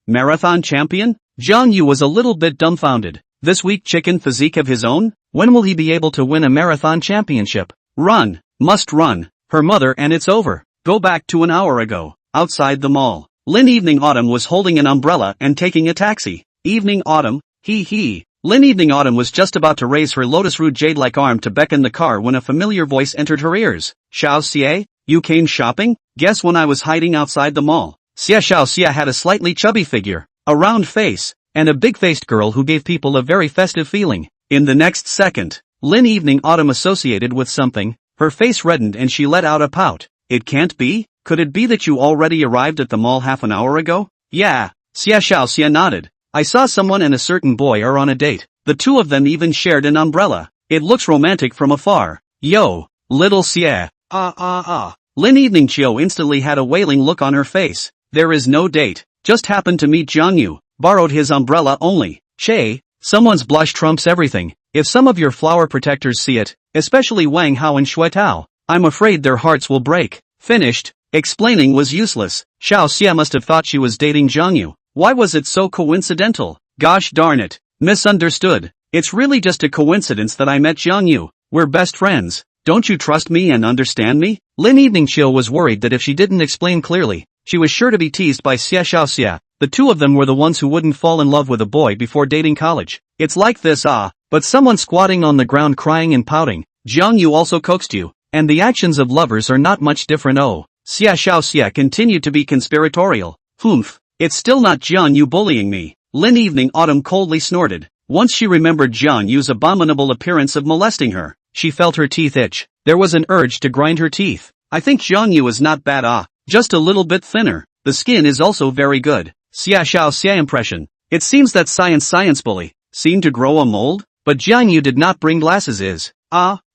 Marathon champion? Jiang Yu was a little bit dumbfounded. This weak chicken physique of his own? When will he be able to win a marathon championship? Run. Must run. Her mother and it's over. Go back to an hour ago. Outside the mall. Lin Evening Autumn was holding an umbrella and taking a taxi. Evening Autumn, hee. Lin Evening Autumn was just about to raise her lotus root jade-like arm to beckon the car when a familiar voice entered her ears. Xiao Xie, you came shopping? Guess when I was hiding outside the mall. Xiao Xie had a slightly chubby figure, a round face, and a big-faced girl who gave people a very festive feeling. In the next second, Lin Evening Autumn associated with something, her face reddened and she let out a pout. It can't be? Could it be that you already arrived at the mall half an hour ago? Yeah. Xiao Xie nodded. I saw someone and a certain boy are on a date. The two of them even shared an umbrella. It looks romantic from afar. Yo, little Xie. Lin Evening Chiu instantly had a wailing look on her face. There is no date. just happened to meet Jiang Yu, borrowed his umbrella only. Che, someone's blush trumps everything. If some of your flower protectors see it, especially Wang Hao and Shui Tao, I'm afraid their hearts will break. Finished. Explaining was useless. Xiao Xia must have thought she was dating Jiang Yu. Why was it so coincidental? Gosh darn it. Misunderstood. It's really just a coincidence that I met Jiang Yu. We're best friends. Don't you trust me and understand me? Lin Evening Chill was worried that if she didn't explain clearly, she was sure to be teased by Xia Xiao Xia. The two of them were the ones who wouldn't fall in love with a boy before dating college. It's like this but someone squatting on the ground crying and pouting. Jiang Yu also coaxed you, and the actions of lovers are not much different. Xia Xiao Xia continued to be conspiratorial. Humph, it's still not Jiang Yu bullying me. Lin Evening Autumn coldly snorted. Once she remembered Jiang Yu's abominable appearance of molesting her, she felt her teeth itch. There was an urge to grind her teeth. I think Jiang Yu is not bad just a little bit thinner. The skin is also very good. Xia Xiao Xia impression. It seems that science bully seemed to grow a mold, but Jiang Yu did not bring glasses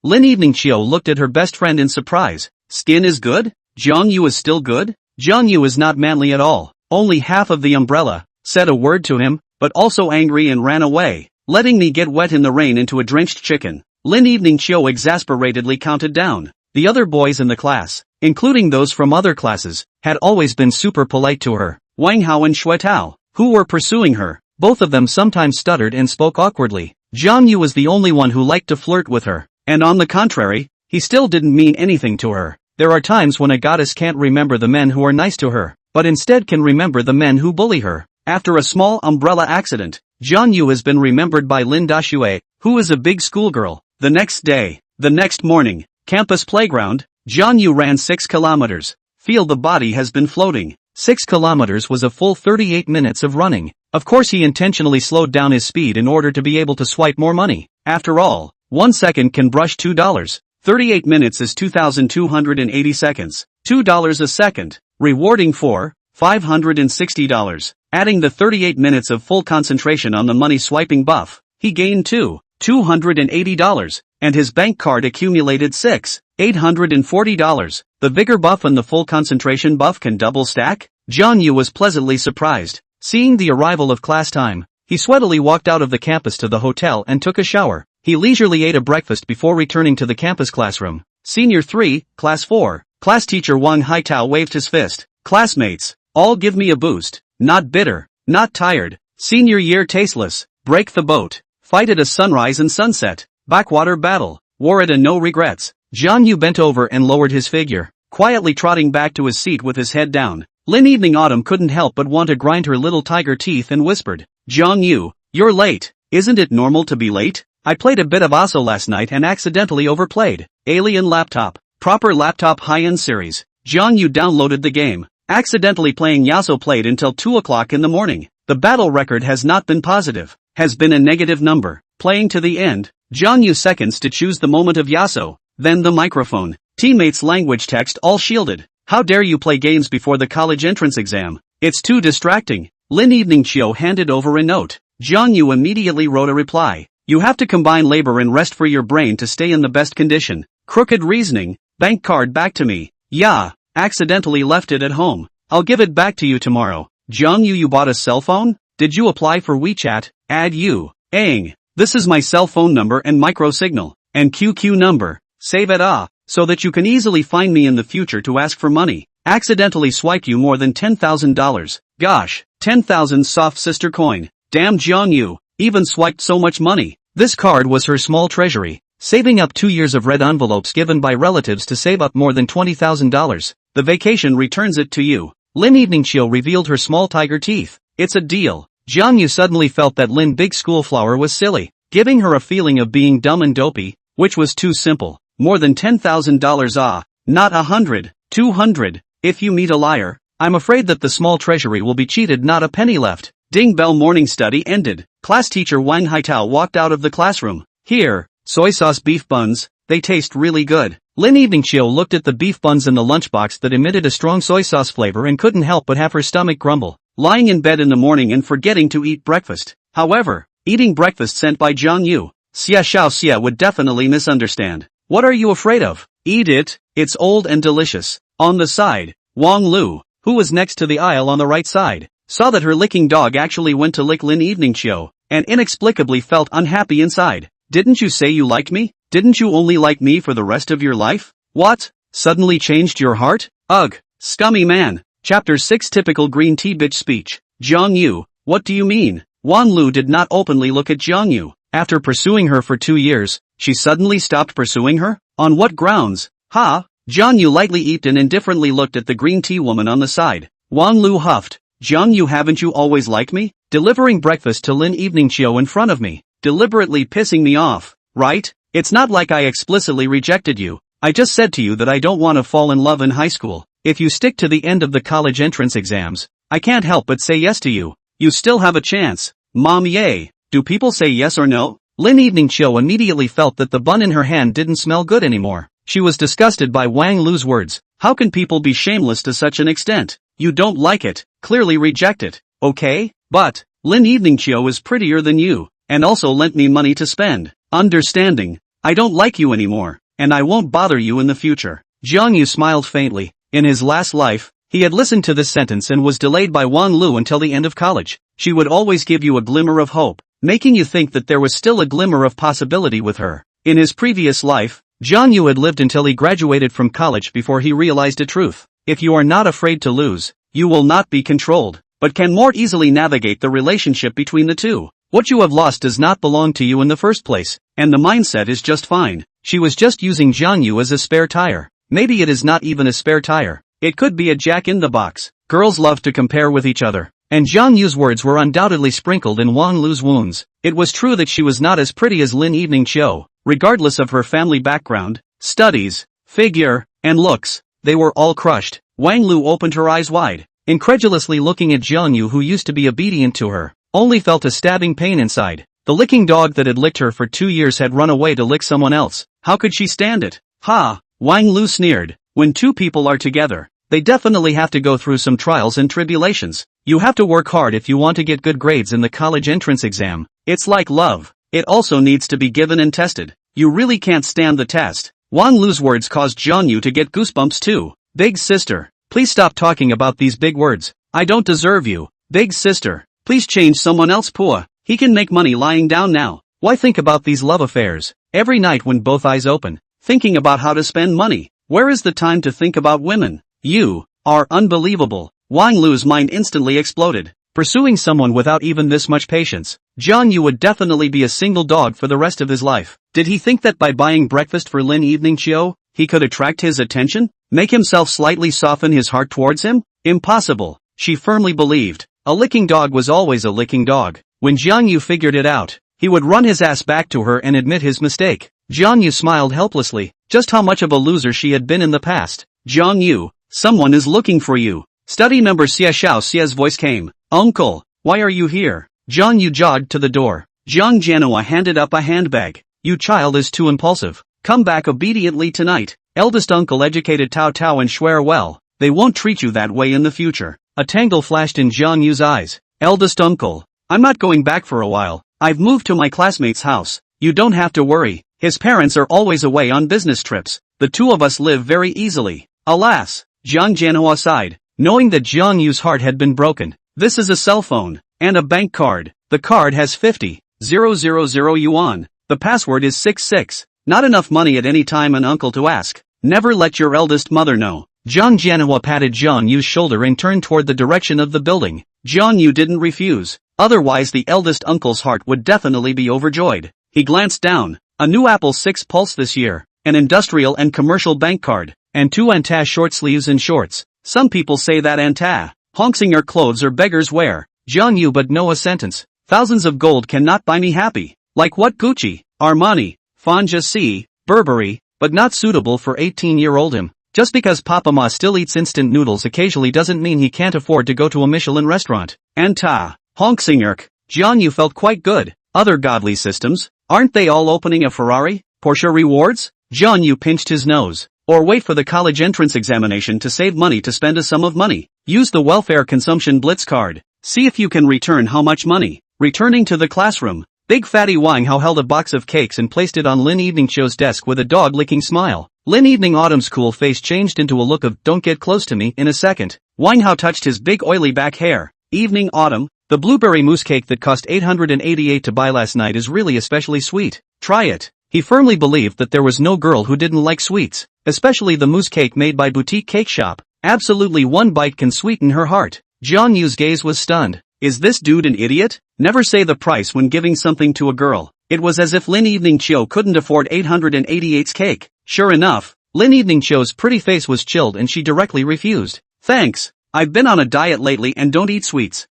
Lin Evening Chio looked at her best friend in surprise. Skin is good? Jiang Yu is still good? Jiang Yu is not manly at all, only half of the umbrella, said a word to him, but also angry and ran away, letting me get wet in the rain into a drenched chicken. Lin Evening Chio exasperatedly counted down. The other boys in the class, including those from other classes, had always been super polite to her. Wang Hao and Shui Tao, who were pursuing her, both of them sometimes stuttered and spoke awkwardly. Jiang Yu was the only one who liked to flirt with her, and on the contrary, he still didn't mean anything to her. There are times when a goddess can't remember the men who are nice to her, but instead can remember the men who bully her. After a small umbrella accident, Jiang Yu has been remembered by Lin Daxue, who is a big schoolgirl. The next morning, campus playground, Jiang Yu ran 6 kilometers. Feel the body has been floating. 6 kilometers was a full 38 minutes of running. Of course he intentionally slowed down his speed in order to be able to swipe more money. After all, 1 second can brush $2. 38 minutes is 2,280 seconds. $2 a second. Rewarding for $560. Adding the 38 minutes of full concentration on the money swiping buff, he gained $280, and his bank card accumulated $840. The vigor buff and the full concentration buff can double stack? Jiang Yu was pleasantly surprised. Seeing the arrival of class time, he sweatily walked out of the campus to the hotel and took a shower. He leisurely ate a breakfast before returning to the campus classroom. Senior 3, Class 4. Class teacher Wang Haitao waved his fist. Classmates, all give me a boost. Not bitter, not tired. Senior year tasteless. Break the boat. Fight at a sunrise and sunset. Backwater battle. War at a no regrets. Jiang Yu bent over and lowered his figure, quietly trotting back to his seat with his head down. Lin Evening Autumn couldn't help but want to grind her little tiger teeth and whispered, Jiang Yu, you're late. Isn't it normal to be late? I played a bit of ASO last night and accidentally overplayed. Alien laptop. Proper laptop high-end series. Jiang Yu downloaded the game, accidentally playing Yasuo played until 2 o'clock in the morning. The battle record has not been positive, has been a negative number. Playing to the end, Jiang Yu seconds to choose the moment of Yasuo, then the microphone. Teammates language text all shielded. How dare you play games before the college entrance exam? It's too distracting. Lin Evening Chio handed over a note. Jiang Yu immediately wrote a reply. You have to combine labor and rest for your brain to stay in the best condition. Crooked reasoning. Bank card back to me. Yeah, accidentally left it at home. I'll give it back to you tomorrow. Jiang Yu, you bought a cell phone? Did you apply for WeChat? Add you. Aang. This is my cell phone number and micro signal. And QQ number. Save it so that you can easily find me in the future to ask for money. Accidentally swiped you more than $10,000. Gosh, 10,000 soft sister coin. Damn Jiang Yu, even swiped so much money. This card was her small treasury, saving up 2 years of red envelopes given by relatives to save up more than $20,000. The vacation returns it to you. Lin Evening Chio revealed her small tiger teeth. It's a deal. Jiang Yu suddenly felt that Lin Big School Flower was silly, giving her a feeling of being dumb and dopey, which was too simple. More than $10,000 not 100, 200. If you meet a liar, I'm afraid that the small treasury will be cheated, not a penny left. Ding bell, morning study ended. Class teacher Wang Haitao walked out of the classroom. Here, soy sauce beef buns, they taste really good. Lin Evening Chio looked at the beef buns in the lunchbox that emitted a strong soy sauce flavor and couldn't help but have her stomach grumble. Lying in bed in the morning and forgetting to eat breakfast. However, eating breakfast sent by Jiang Yu, Xia Xiao Xia would definitely misunderstand. What are you afraid of? Eat it, it's old and delicious. On the side, Wang Lu, who was next to the aisle on the right side, saw that her licking dog actually went to lick Lin Evening Chiu, and inexplicably felt unhappy inside. Didn't you say you liked me? Didn't you only like me for the rest of your life? What? Suddenly changed your heart? Ugh, scummy man. Chapter 6 Typical green tea bitch speech. Jiang Yu, what do you mean? Wan Lu did not openly look at Jiang Yu. After pursuing her for 2 years, she suddenly stopped pursuing her? On what grounds? Ha? Jiang Yu lightly eeped and indifferently looked at the green tea woman on the side. Wan Lu huffed. Jiang Yu, haven't you always liked me? Delivering breakfast to Lin Evening Chiu in front of me. Deliberately pissing me off, right? It's not like I explicitly rejected you. I just said to you that I don't want to fall in love in high school. If you stick to the end of the college entrance exams, I can't help but say yes to you. You still have a chance. Mom, yay. Do people say yes or no? Lin Evening Chiu immediately felt that the bun in her hand didn't smell good anymore. She was disgusted by Wang Lu's words. How can people be shameless to such an extent? You don't like it, clearly reject it, okay? But, Lin Evening Chiu is prettier than you, and also lent me money to spend. Understanding. I don't like you anymore, and I won't bother you in the future. Jiang Yu smiled faintly. In his last life, he had listened to this sentence and was delayed by Wang Lu until the end of college. She would always give you a glimmer of hope, making you think that there was still a glimmer of possibility with her. In his previous life, Jiang Yu had lived until he graduated from college before he realized a truth. If you are not afraid to lose, you will not be controlled, but can more easily navigate the relationship between the two. What you have lost does not belong to you in the first place, and the mindset is just fine. She was just using Jiang Yu as a spare tire. Maybe it is not even a spare tire. It could be a jack-in-the-box. Girls love to compare with each other, and Jiang Yu's words were undoubtedly sprinkled in Wang Lu's wounds. It was true that she was not as pretty as Lin Evening Chiu, regardless of her family background, studies, figure, and looks. They were all crushed. Wang Lu opened her eyes wide, incredulously looking at Jiang Yu, who used to be obedient to her, only felt a stabbing pain inside. The licking dog that had licked her for 2 years had run away to lick someone else. How could she stand it? Ha! Wang Lu sneered. When two people are together, they definitely have to go through some trials and tribulations. You have to work hard if you want to get good grades in the college entrance exam. It's like love. It also needs to be given and tested. You really can't stand the test. Wang Lu's words caused Jiang Yu to get goosebumps too. Big sister, please stop talking about these big words. I don't deserve you. Big sister, please change someone else. Poor. He can make money lying down now. Why think about these love affairs every night when both eyes open, thinking about how to spend money? Where is the time to think about women? You are unbelievable. Wang Lu's mind instantly exploded. Pursuing someone without even this much patience, Jiang Yu would definitely be a single dog for the rest of his life. Did he think that by buying breakfast for Lin Evening Chiu, he could attract his attention? Make himself slightly soften his heart towards him? Impossible. She firmly believed. A licking dog was always a licking dog. When Jiang Yu figured it out, he would run his ass back to her and admit his mistake. Jiang Yu smiled helplessly. Just how much of a loser she had been in the past. Jiang Yu, someone is looking for you. Study number Xie Xiao Xie's voice came. Uncle, why are you here? Jiang Yu jogged to the door. Jiang Jianhua handed up a handbag. You child is too impulsive. Come back obediently tonight. Eldest uncle educated Tao Tao and swear well. They won't treat you that way in the future. A tangle flashed in Jiang Yu's eyes. Eldest uncle, I'm not going back for a while. I've moved to my classmate's house. You don't have to worry. His parents are always away on business trips. The two of us live very easily. Alas, Jiang Jianhua sighed, knowing that Jiang Yu's heart had been broken. This is a cell phone, and a bank card. The card has 50,000 yuan. The password is 66. Not enough money at any time, an uncle to ask. Never let your eldest mother know. Jiang Jianhua patted Jiang Yu's shoulder and turned toward the direction of the building. Jiang Yu didn't refuse. Otherwise the eldest uncle's heart would definitely be overjoyed. He glanced down. A new Apple 6 Pulse this year, an industrial and commercial bank card, and 2 Anta short sleeves and shorts. Some people say that Anta honksinger clothes are beggars wear. Jiang Yu but no a sentence. Thousands of gold cannot buy me happy. Like what? Gucci, Armani, Fonja, Burberry, but not suitable for 18-year-old him. Just because Papa Ma still eats instant noodles occasionally doesn't mean he can't afford to go to a Michelin restaurant. Anta honksinger. Jiang Yu felt quite good. Other godly systems, aren't they all opening a Ferrari? Porsche rewards? Jiang Yu pinched his nose. Or wait for the college entrance examination to save money to spend a sum of money. Use the welfare consumption blitz card. See if you can return how much money. Returning to the classroom, Big Fatty Wang Hao held a box of cakes and placed it on Lin Evening Chiu's desk with a dog-licking smile. Lin Evening Autumn's cool face changed into a look of "don't get close to me" in a second. Wang Hao touched his big oily back hair. Evening autumn. The blueberry mousse cake that cost $888 to buy last night is really especially sweet. Try it. He firmly believed that there was no girl who didn't like sweets, especially the mousse cake made by Boutique Cake Shop. Absolutely one bite can sweeten her heart. Jiang Yu's gaze was stunned. Is this dude an idiot? Never say the price when giving something to a girl. It was as if Lin Evening Chiu couldn't afford 888's cake. Sure enough, Lin Evening Chiu's pretty face was chilled and she directly refused. Thanks. I've been on a diet lately and don't eat sweets.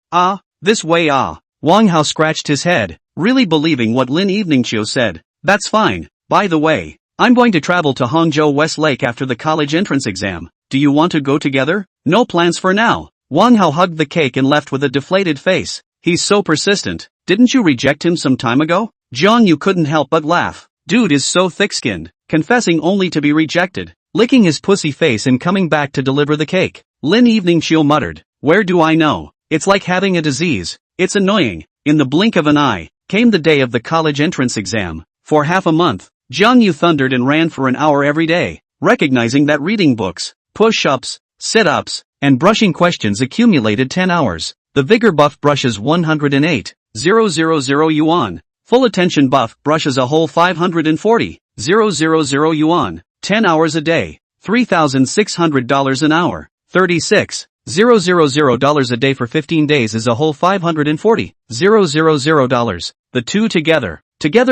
This way Wang Hao scratched his head, really believing what Lin Evening Chiu said. That's fine. By the way, I'm going to travel to Hangzhou West Lake after the college entrance exam. Do you want to go together? No plans for now. Wang Hao hugged the cake and left with a deflated face. He's so persistent. Didn't you reject him some time ago? Jiang Yu couldn't help but laugh. Dude is so thick-skinned, confessing only to be rejected, licking his pussy face and coming back to deliver the cake. Lin Evening Chiu muttered, where do I know? It's like having a disease. It's annoying. In the blink of an eye, came the day of the college entrance exam. For half a month, Jiang Yu thundered and ran for an hour every day, recognizing that reading books, push-ups, sit-ups, and brushing questions accumulated 10 hours. The vigor buff brushes 108,000 yuan. Full attention buff brushes a whole 540,000 yuan. 10 hours a day, $3,600 an hour. $36,000 a day for 15 days is a whole $540,000. The two together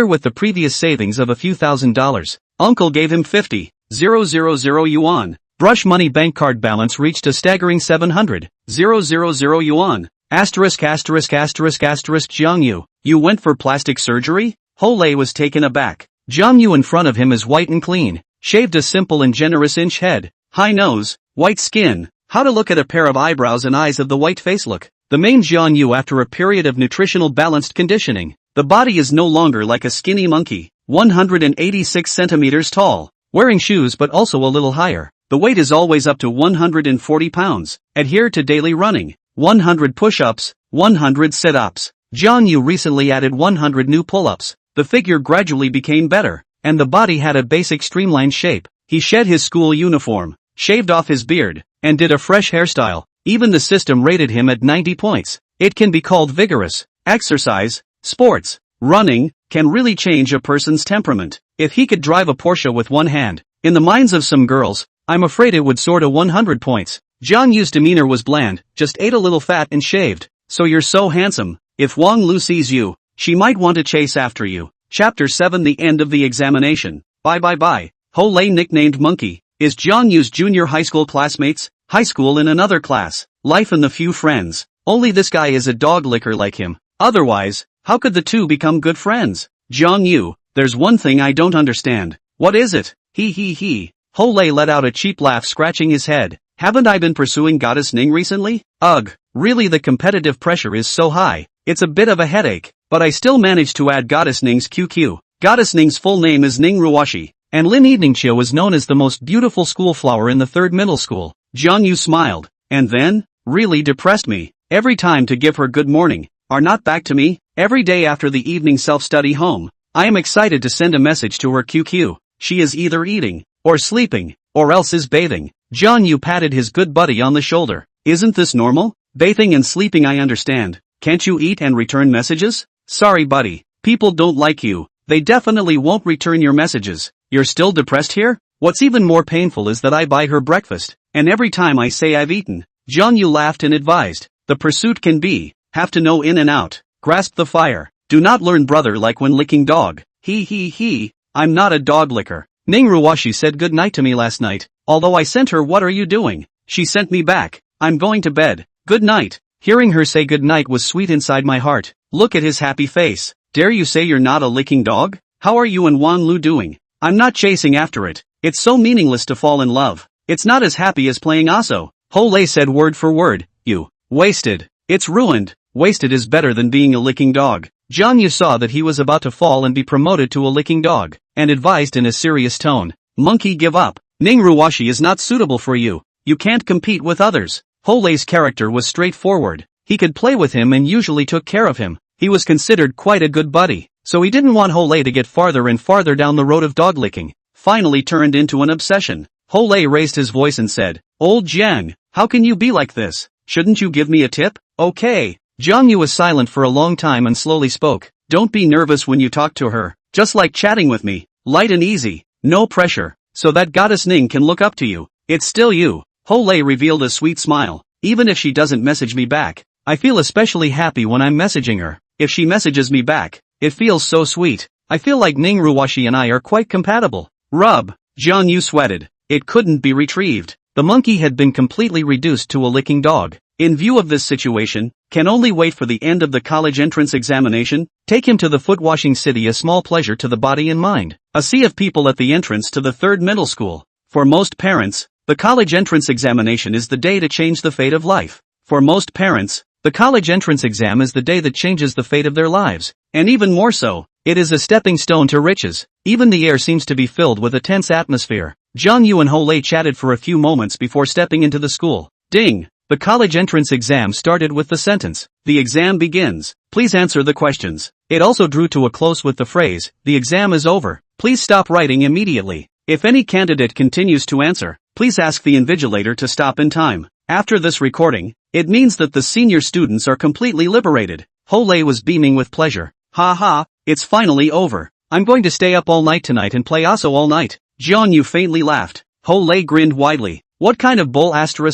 with the previous savings of a few $1,000s, Uncle gave him 50,000 yuan. Brush money bank card balance reached a staggering 700,000 yuan. Asterisk. Jiang Yu, you went for plastic surgery? Lei was taken aback. Jiang Yu in front of him is white and clean, shaved a simple and generous inch head, high nose, white skin. How to look at a pair of eyebrows and eyes of the white face look. The main Jiang Yu after a period of nutritional balanced conditioning. The body is no longer like a skinny monkey, 186 centimeters tall, wearing shoes but also a little higher. The weight is always up to 140 pounds. Adhere to daily running, 100 push-ups, 100 sit-ups. Jiang Yu recently added 100 new pull-ups. The figure gradually became better, and the body had a basic streamlined shape. He shed his school uniform, shaved off his beard, and did a fresh hairstyle. Even the system rated him at 90 points. It can be called vigorous. Exercise, sports, running, can really change a person's temperament. If he could drive a Porsche with one hand, in the minds of some girls, I'm afraid it would soar to 100 points. Jiang Yu's demeanor was bland, just ate a little fat and shaved. So you're so handsome. If Wang Lu sees you, she might want to chase after you. Chapter 7. The end of the examination. Bye. Lei nicknamed Monkey, is Jiang Yu's junior high school classmates, high school in another class, life and the few friends. Only this guy is a dog licker like him. Otherwise, how could the two become good friends? Jiang Yu, there's one thing I don't understand. What is it? He. Lei let out a cheap laugh scratching his head. Haven't I been pursuing Goddess Ning recently? Ugh, really the competitive pressure is so high, it's a bit of a headache, but I still managed to add Goddess Ning's QQ. Goddess Ning's full name is Ning Ruoshi, and Lin Evening Chiu is known as the most beautiful school flower in the 3rd middle school. Jiang Yu smiled, and then, really depressed me. Every time to give her good morning, are not back to me, every day after the evening self-study home, I am excited to send a message to her QQ. She is either eating, or sleeping, or else is bathing. Jiang Yu patted his good buddy on the shoulder. Isn't this normal? Bathing and sleeping I understand. Can't you eat and return messages? Sorry buddy, people don't like you. They definitely won't return your messages. You're still depressed here? What's even more painful is that I buy her breakfast, and every time I say I've eaten, Jiang Yu laughed and advised, the pursuit can be, have to know in and out, grasp the fire, do not learn brother like when licking dog. He, I'm not a dog licker. Ning Ruoshi said good night to me last night, although I sent her what are you doing? She sent me back, I'm going to bed, good night. Hearing her say good night was sweet inside my heart. Look at his happy face. Dare you say you're not a licking dog? How are you and Wang Lu doing? I'm not chasing after it. It's so meaningless to fall in love. It's not as happy as playing Aso. Lei said word for word, you, wasted. It's ruined. Wasted is better than being a licking dog. Jiang Yu saw that he was about to fall and be promoted to a licking dog, and advised in a serious tone, monkey give up. Ning Ruoshi is not suitable for you. You can't compete with others. Lei's character was straightforward. He could play with him and usually took care of him. He was considered quite a good buddy, so he didn't want Lei to get farther and farther down the road of dog licking. Finally turned into an obsession. Lei raised his voice and said, Old Jiang, how can you be like this? shouldn't you give me a tip? Okay. Jiang Yu was silent for a long time and slowly spoke. Don't be nervous when you talk to her, just like chatting with me, light and easy, no pressure, so that goddess Ning can look up to you. It's still you. Ho Lei revealed a sweet smile. Even if she doesn't message me back, I feel especially happy when I'm messaging her. If she messages me back, it feels so sweet. I feel like Ning Ruwashi and I are quite compatible. Rub. Jiang Yu sweated. It couldn't be retrieved. The monkey had been completely reduced to a licking dog. In view of this situation, can only wait for the end of the college entrance examination, take him to the foot-washing city, a small pleasure to the body and mind. A sea of people at the entrance to the third middle school. For most parents, the college entrance examination is the day to change the fate of life. For most parents, the college entrance exam is the day that changes the fate of their lives. And even more so, it is a stepping stone to riches. Even the air seems to be filled with a tense atmosphere. Jiang Yu and Ho Lei chatted for a few moments before stepping into the school. Ding! The college entrance exam started with the sentence, "The exam begins. Please answer the questions." It also drew to a close with the phrase, "The exam is over. Please stop writing immediately. If any candidate continues to answer, please ask the invigilator to stop in time." After this recording, it means that the senior students are completely liberated. Ho Lei was beaming with pleasure. Ha ha, it's finally over. I'm going to stay up all night tonight and play Aso all night. Jiang Yu faintly laughed. Ho Lei grinned widely. What kind of bull **** Aso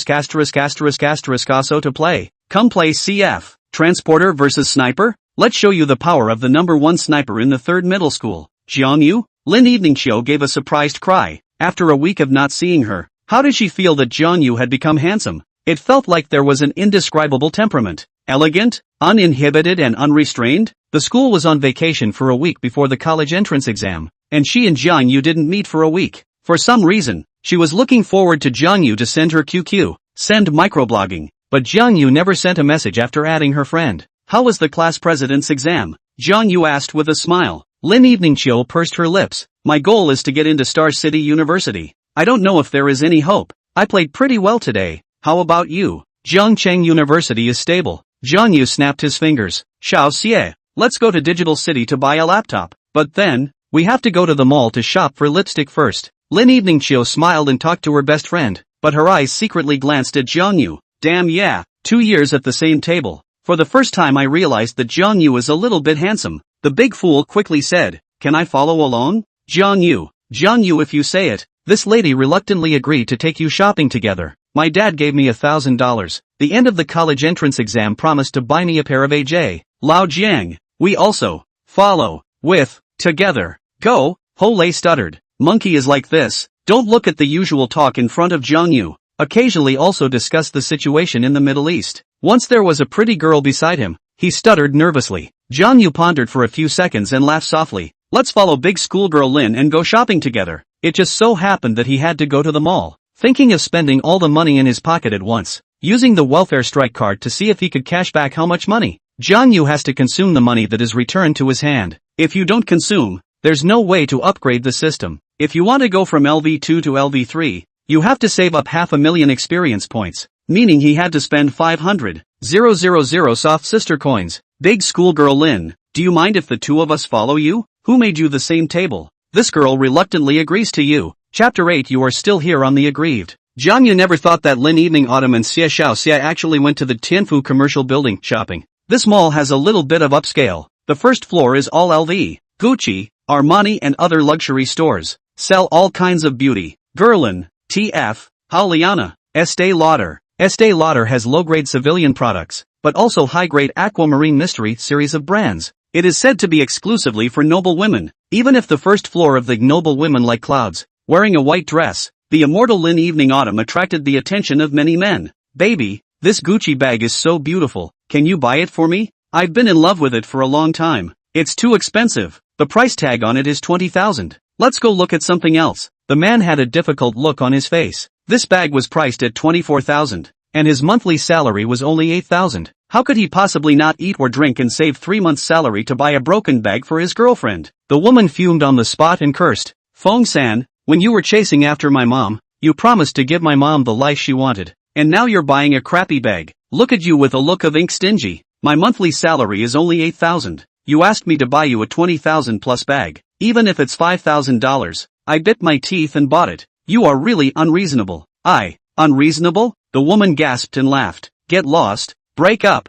to play? Come play CF. Transporter versus sniper? Let's show you the power of the #1 sniper in the third middle school. Jiang Yu? Lin Eveningchiu gave a surprised cry. After a week of not seeing her, how did she feel that Jiang Yu had become handsome? It felt like there was an indescribable temperament. Elegant, uninhibited and unrestrained. The school was on vacation for a week before the college entrance exam, and she and Jiang Yu didn't meet for a week. For some reason, she was looking forward to Jiang Yu to send her QQ, send microblogging, but Jiang Yu never sent a message after adding her friend. How was the class president's exam? Jiang Yu asked with a smile. Lin Eveningchiu pursed her lips. My goal is to get into Star City University. I don't know if there is any hope. I played pretty well today. How about you? Jiangcheng University is stable. Jiang Yu snapped his fingers. Xiao Xie, let's go to Digital City to buy a laptop. But then, we have to go to the mall to shop for lipstick first. Lin Eveningchiu smiled and talked to her best friend, but her eyes secretly glanced at Jiang Yu. Damn yeah, 2 years at the same table. For the first time I realized that Jiang Yu is a little bit handsome. The big fool quickly said, can I follow along? Jiang Yu, if you say it. This lady reluctantly agreed to take you shopping together. My dad gave me $1,000. The end of the college entrance exam promised to buy me a pair of AJ. Lao Jiang, we also follow with together. Go, Ho Lei stuttered. Monkey is like this. Don't look at the usual talk in front of Jiang Yu. Occasionally also discuss the situation in the Middle East. Once there was a pretty girl beside him. He stuttered nervously. Jiang Yu pondered for a few seconds and laughed softly. Let's follow big schoolgirl Lin and go shopping together. It just so happened that he had to go to the mall. Thinking of spending all the money in his pocket at once, using the welfare strike card to see if he could cash back how much money. Jiang Yu has to consume the money that is returned to his hand. If you don't consume, there's no way to upgrade the system. If you want to go from LV2 to LV3, you have to save up 500,000 experience points, meaning he had to spend 500,000 soft sister coins. Big schoolgirl Lin, do you mind if the two of us follow you? Who made you the same table? This girl reluctantly agrees to you. Chapter 8. You are still here on the aggrieved. Jiang Yu never thought that Lin Evening Autumn and Xie Xiao Xie actually went to the Tianfu commercial building shopping. This mall has a little bit of upscale. The first floor is all LV, Gucci, Armani and other luxury stores. Sell all kinds of beauty. Guerlain, TF, Hauliana, Estee Lauder. Estee Lauder has low-grade civilian products, but also high-grade aquamarine mystery series of brands. It is said to be exclusively for noble women. Even if the first floor of the noble women like clouds, wearing a white dress, the immortal Lin Evening Autumn attracted the attention of many men. Baby, this Gucci bag is so beautiful, can you buy it for me? I've been in love with it for a long time. It's too expensive. The price tag on it is 20,000. Let's go look at something else. The man had a difficult look on his face. This bag was priced at 24,000, and his monthly salary was only 8,000. How could he possibly not eat or drink and save 3 months' salary to buy a broken bag for his girlfriend? The woman fumed on the spot and cursed. Feng-san, when you were chasing after my mom, you promised to give my mom the life she wanted. And now you're buying a crappy bag. Look at you with a look of ink stingy. My monthly salary is only 8,000. You asked me to buy you a 20,000 plus bag. Even if it's $5,000, I bit my teeth and bought it. You are really unreasonable. Unreasonable? The woman gasped and laughed. get lost, break up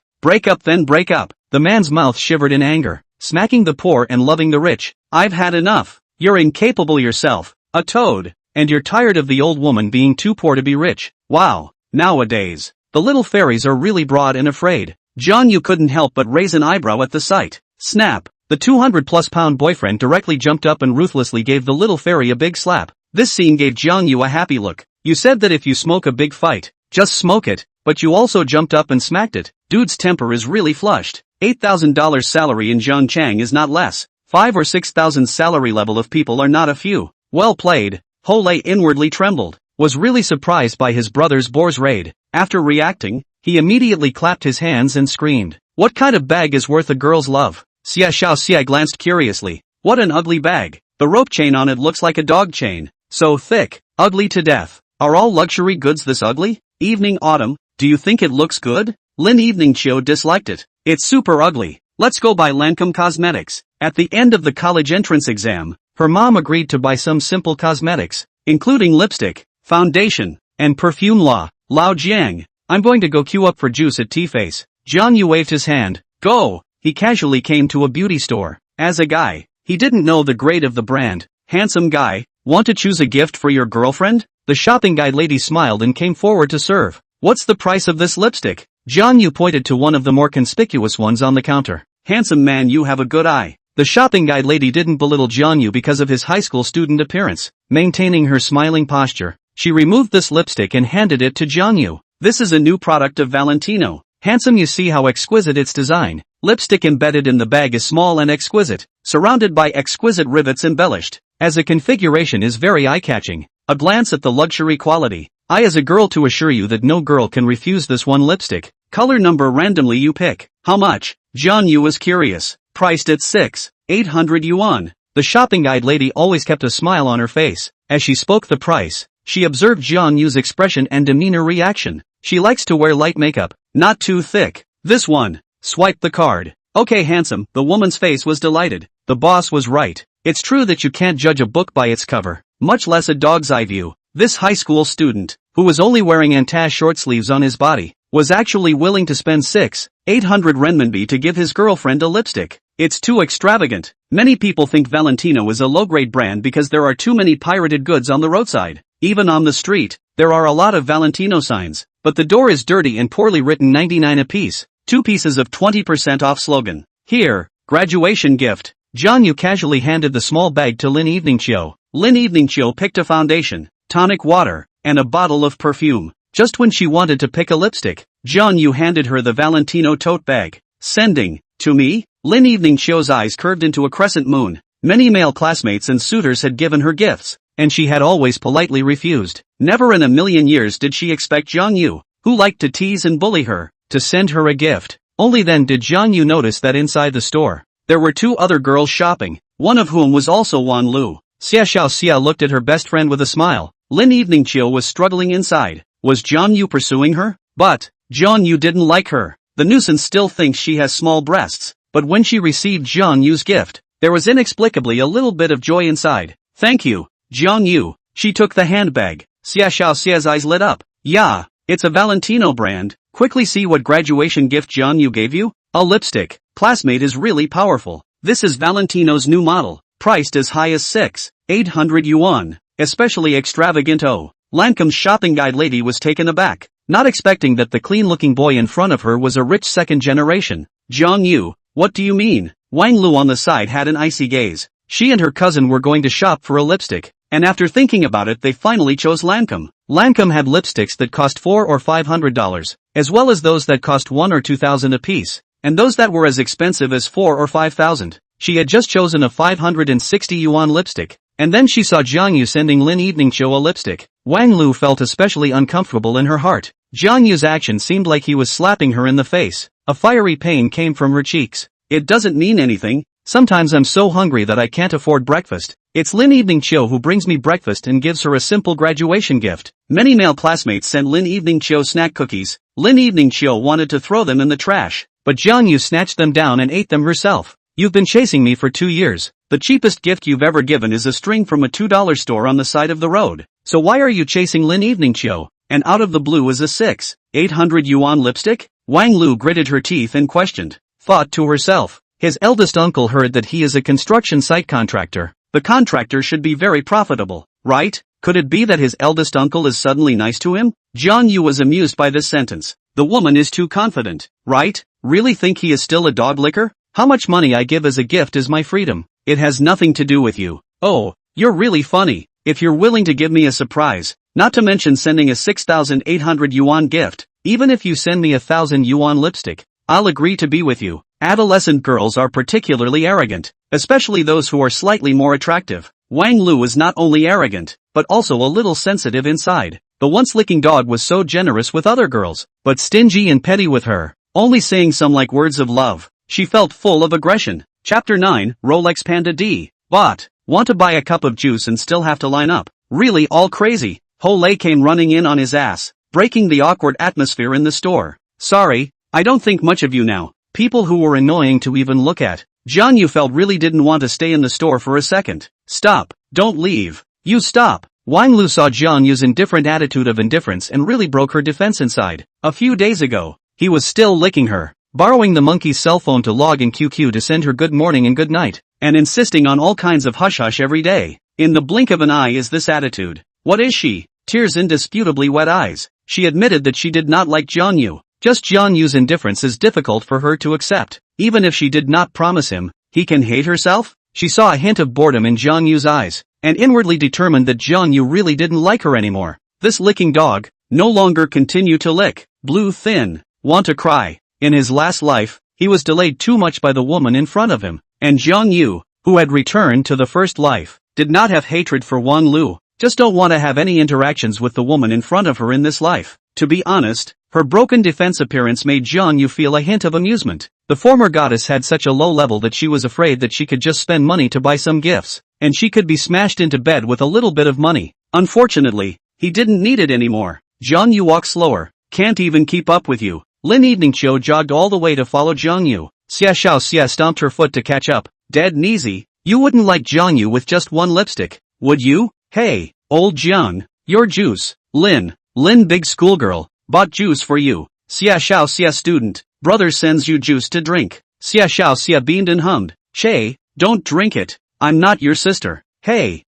then break up. The man's mouth shivered in anger, smacking the poor and loving the rich. I've had enough. You're incapable yourself, a toad, and you're tired of the old woman being too poor to be rich. Wow, nowadays, the little fairies are really broad and afraid. Jiang Yu couldn't help but raise an eyebrow at the sight. Snap! The 200-plus-pound boyfriend directly jumped up and ruthlessly gave the little fairy a big slap. This scene gave Jiang Yu a happy look. You said that if you smoke a big fight, just smoke it, but you also jumped up and smacked it. Dude's temper is really flushed. $8,000 salary in Zhongchang is not less. 5 or 6,000 salary level of people are not a few. Well played. Hole inwardly trembled, was really surprised by his brother's boar's raid. After reacting, he immediately clapped his hands and screamed. What kind of bag is worth a girl's love? Xia Xiaoxia glanced curiously. What an ugly bag. The rope chain on it looks like a dog chain. So thick, ugly to death. Are all luxury goods this ugly? Evening Autumn, do you think it looks good? Lin Evening Chiu disliked it. It's super ugly. Let's go buy Lancome Cosmetics. At the end of the college entrance exam, her mom agreed to buy some simple cosmetics, including lipstick, foundation, and perfume. Lao Jiang, I'm going to go queue up for juice at T-Face. Jiang Yu waved his hand. Go! He casually came to a beauty store. As a guy, he didn't know the grade of the brand. Handsome guy, want to choose a gift for your girlfriend? The shopping guide lady smiled and came forward to serve. What's the price of this lipstick? Jiang Yu pointed to one of the more conspicuous ones on the counter. Handsome man, you have a good eye. The shopping guide lady didn't belittle Jiang Yu because of his high school student appearance. Maintaining her smiling posture, she removed this lipstick and handed it to Jiang Yu. This is a new product of Valentino. Handsome, you see how exquisite its design. Lipstick embedded in the bag is small and exquisite, surrounded by exquisite rivets embellished. As a configuration is very eye-catching. A glance at the luxury quality. I as a girl to assure you that no girl can refuse this one lipstick. Color number randomly you pick. How much? Jiang Yu was curious. Priced at 6,800 yuan. The shopping guide lady always kept a smile on her face. As she spoke the price, she observed Jiang Yu's expression and demeanor reaction. She likes to wear light makeup, not too thick. This one. Swipe the card. Okay handsome, the woman's face was delighted. The boss was right. It's true that you can't judge a book by its cover, much less a dog's eye view. This high school student, who was only wearing antash short sleeves on his body, was actually willing to spend 6,800 renminbi to give his girlfriend a lipstick. It's too extravagant. Many people think Valentino is a low-grade brand because there are too many pirated goods on the roadside. Even on the street, there are a lot of Valentino signs, but the door is dirty and poorly written. 99 apiece. 2 pieces of 20% off slogan. Here, graduation gift. Jiang Yu casually handed the small bag to Lin Evening Chiu. Lin Evening Chiu picked a foundation, tonic water, and a bottle of perfume. Just when she wanted to pick a lipstick, Jiang Yu handed her the Valentino tote bag. Sending, to me? Lin Evening Chiu's eyes curved into a crescent moon. Many male classmates and suitors had given her gifts, and she had always politely refused. Never in a million years did she expect Jiang Yu, who liked to tease and bully her, to send her a gift. Only then did Jiang Yu notice that inside the store, there were 2 other girls shopping, one of whom was also Wan Lu. Xia Xiaoxia looked at her best friend with a smile. Lin Evening Chiu was struggling inside. Was Jiang Yu pursuing her? But Jiang Yu didn't like her. The nuisance still thinks she has small breasts, but when she received Jiang Yu's gift, there was inexplicably a little bit of joy inside. Thank you, Jiang Yu. She took the handbag. Xia Xiaoxia's eyes lit up. Yeah, it's a Valentino brand. Quickly see what graduation gift Jiang Yu gave you? A lipstick. Classmate is really powerful. This is Valentino's new model, priced as high as 6,800 yuan. Especially extravagant. Oh, Lancome's shopping guide lady was taken aback, not expecting that the clean-looking boy in front of her was a rich second generation. Jiang Yu, what do you mean? Wang Lu on the side had an icy gaze. She and her cousin were going to shop for a lipstick, and after thinking about it they finally chose Lancome. Lancome had lipsticks that cost $400 or $500, as well as those that cost $1,000 or $2,000 apiece, and those that were as expensive as $4,000 or $5,000. She had just chosen a 560 yuan lipstick, and then she saw Jiang Yu sending Lin Evening Chiu a lipstick. Wang Lu felt especially uncomfortable in her heart. Jiang Yu's action seemed like he was slapping her in the face. A fiery pain came from her cheeks. It doesn't mean anything. Sometimes I'm so hungry that I can't afford breakfast. It's Lin Evening Chiu who brings me breakfast and gives her a simple graduation gift. Many male classmates sent Lin Evening Chiu snack cookies. Lin Evening Chiu wanted to throw them in the trash, but Jiang Yu snatched them down and ate them herself. You've been chasing me for 2 years. The cheapest gift you've ever given is a string from a $2 store on the side of the road. So why are you chasing Lin Evening Chiu? and out of the blue is a 800 yuan lipstick? Wang Lu gritted her teeth and questioned. Thought to herself. His eldest uncle heard that he is a construction site contractor. The contractor should be very profitable, right? Could it be that his eldest uncle is suddenly nice to him? Jiang Yu was amused by this sentence. The woman is too confident, right? Really think he is still a dog licker? How much money I give as a gift is my freedom. It has nothing to do with you. Oh, you're really funny. If you're willing to give me a surprise, not to mention sending a 6,800 yuan gift, even if you send me 1,000 yuan lipstick, I'll agree to be with you. Adolescent girls are particularly arrogant, especially those who are slightly more attractive. Wang Lu is not only arrogant, but also a little sensitive inside. The once-licking dog was so generous with other girls, but stingy and petty with her, only saying some like words of love. She felt full of aggression. Chapter 9, Rolex Panda D. Bought. Want to buy a cup of juice and still have to line up. Really all crazy. Ho Lei came running in on his ass, breaking the awkward atmosphere in the store. Sorry, I don't think much of you now. People who were annoying to even look at. Jiang Yu felt really didn't want to stay in the store for a second. Stop. Don't leave. You stop. Wang Lu saw Jiang Yu's indifferent attitude of indifference and really broke her defense inside. A few days ago, he was still licking her, borrowing the monkey's cell phone to log in QQ to send her good morning and good night, and insisting on all kinds of hush-hush every day. In the blink of an eye is this attitude. What is she? Tears indisputably wet eyes. She admitted that she did not like Jiang Yu. Just Jiang Yu's indifference is difficult for her to accept. Even if she did not promise him, he can hate herself? She saw a hint of boredom in Jiang Yu's eyes, and inwardly determined that Jiang Yu really didn't like her anymore. This licking dog, no longer continue to lick. Blue thin. Want to cry. In his last life, he was delayed too much by the woman in front of him, and Jiang Yu, who had returned to the first life, did not have hatred for Wang Lu, just don't want to have any interactions with the woman in front of her in this life. To be honest, her broken defense appearance made Jiang Yu feel a hint of amusement. The former goddess had such a low level that she was afraid that she could just spend money to buy some gifts, and she could be smashed into bed with a little bit of money. Unfortunately, he didn't need it anymore. Jiang Yu walked slower. Can't even keep up with you. Lin Evening Chiu jogged all the way to follow Jiang Yu. Xia Xiao Xia stomped her foot to catch up. Dead and easy. You wouldn't like Jiang Yu with just one lipstick, would you? Hey, old Jiang, your juice. Lin big schoolgirl, bought juice for you. Xia Xiao Xia student, brother sends you juice to drink. Xia Xiao Xia beamed and hummed. Che, don't drink it. I'm not your sister. Hey,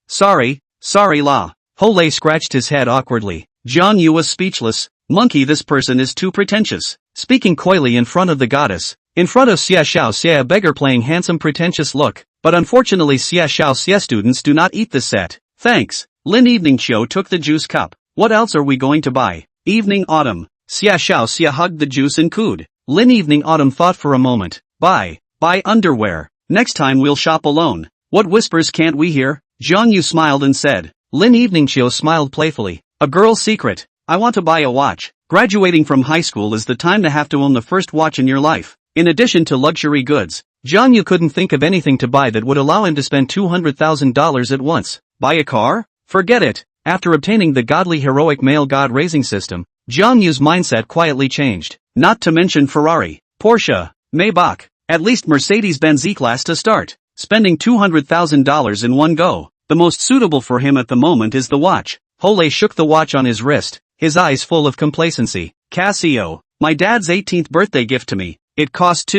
sorry la. Ho Lei scratched his head awkwardly. Jiang Yu was speechless. Monkey, this person is too pretentious. Speaking coyly in front of the goddess. In front of Xia Xiao Xia, a beggar playing handsome pretentious look. But unfortunately Xia Xiao Xia students do not eat this set. Thanks. Lin Evening Chiu took the juice cup. What else are we going to buy? Evening Autumn. Xia Xiao Xia hugged the juice and cooed. Lin Evening Autumn thought for a moment. Buy underwear. Next time we'll shop alone. What whispers can't we hear? Jiang Yu smiled and said. Lin Evening Chiu smiled playfully. A girl's secret. I want to buy a watch. Graduating from high school is the time to have to own the first watch in your life. In addition to luxury goods, Jiang Yu couldn't think of anything to buy that would allow him to spend $200,000 at once. Buy a car? Forget it. After obtaining the godly heroic male god raising system, Jiang Yu's mindset quietly changed. Not to mention Ferrari, Porsche, Maybach, at least Mercedes-Benz E-Class to start. Spending $200,000 in one go. The most suitable for him at the moment is the watch. Ho Lei shook the watch on his wrist, his eyes full of complacency. Casio, my dad's 18th birthday gift to me. It cost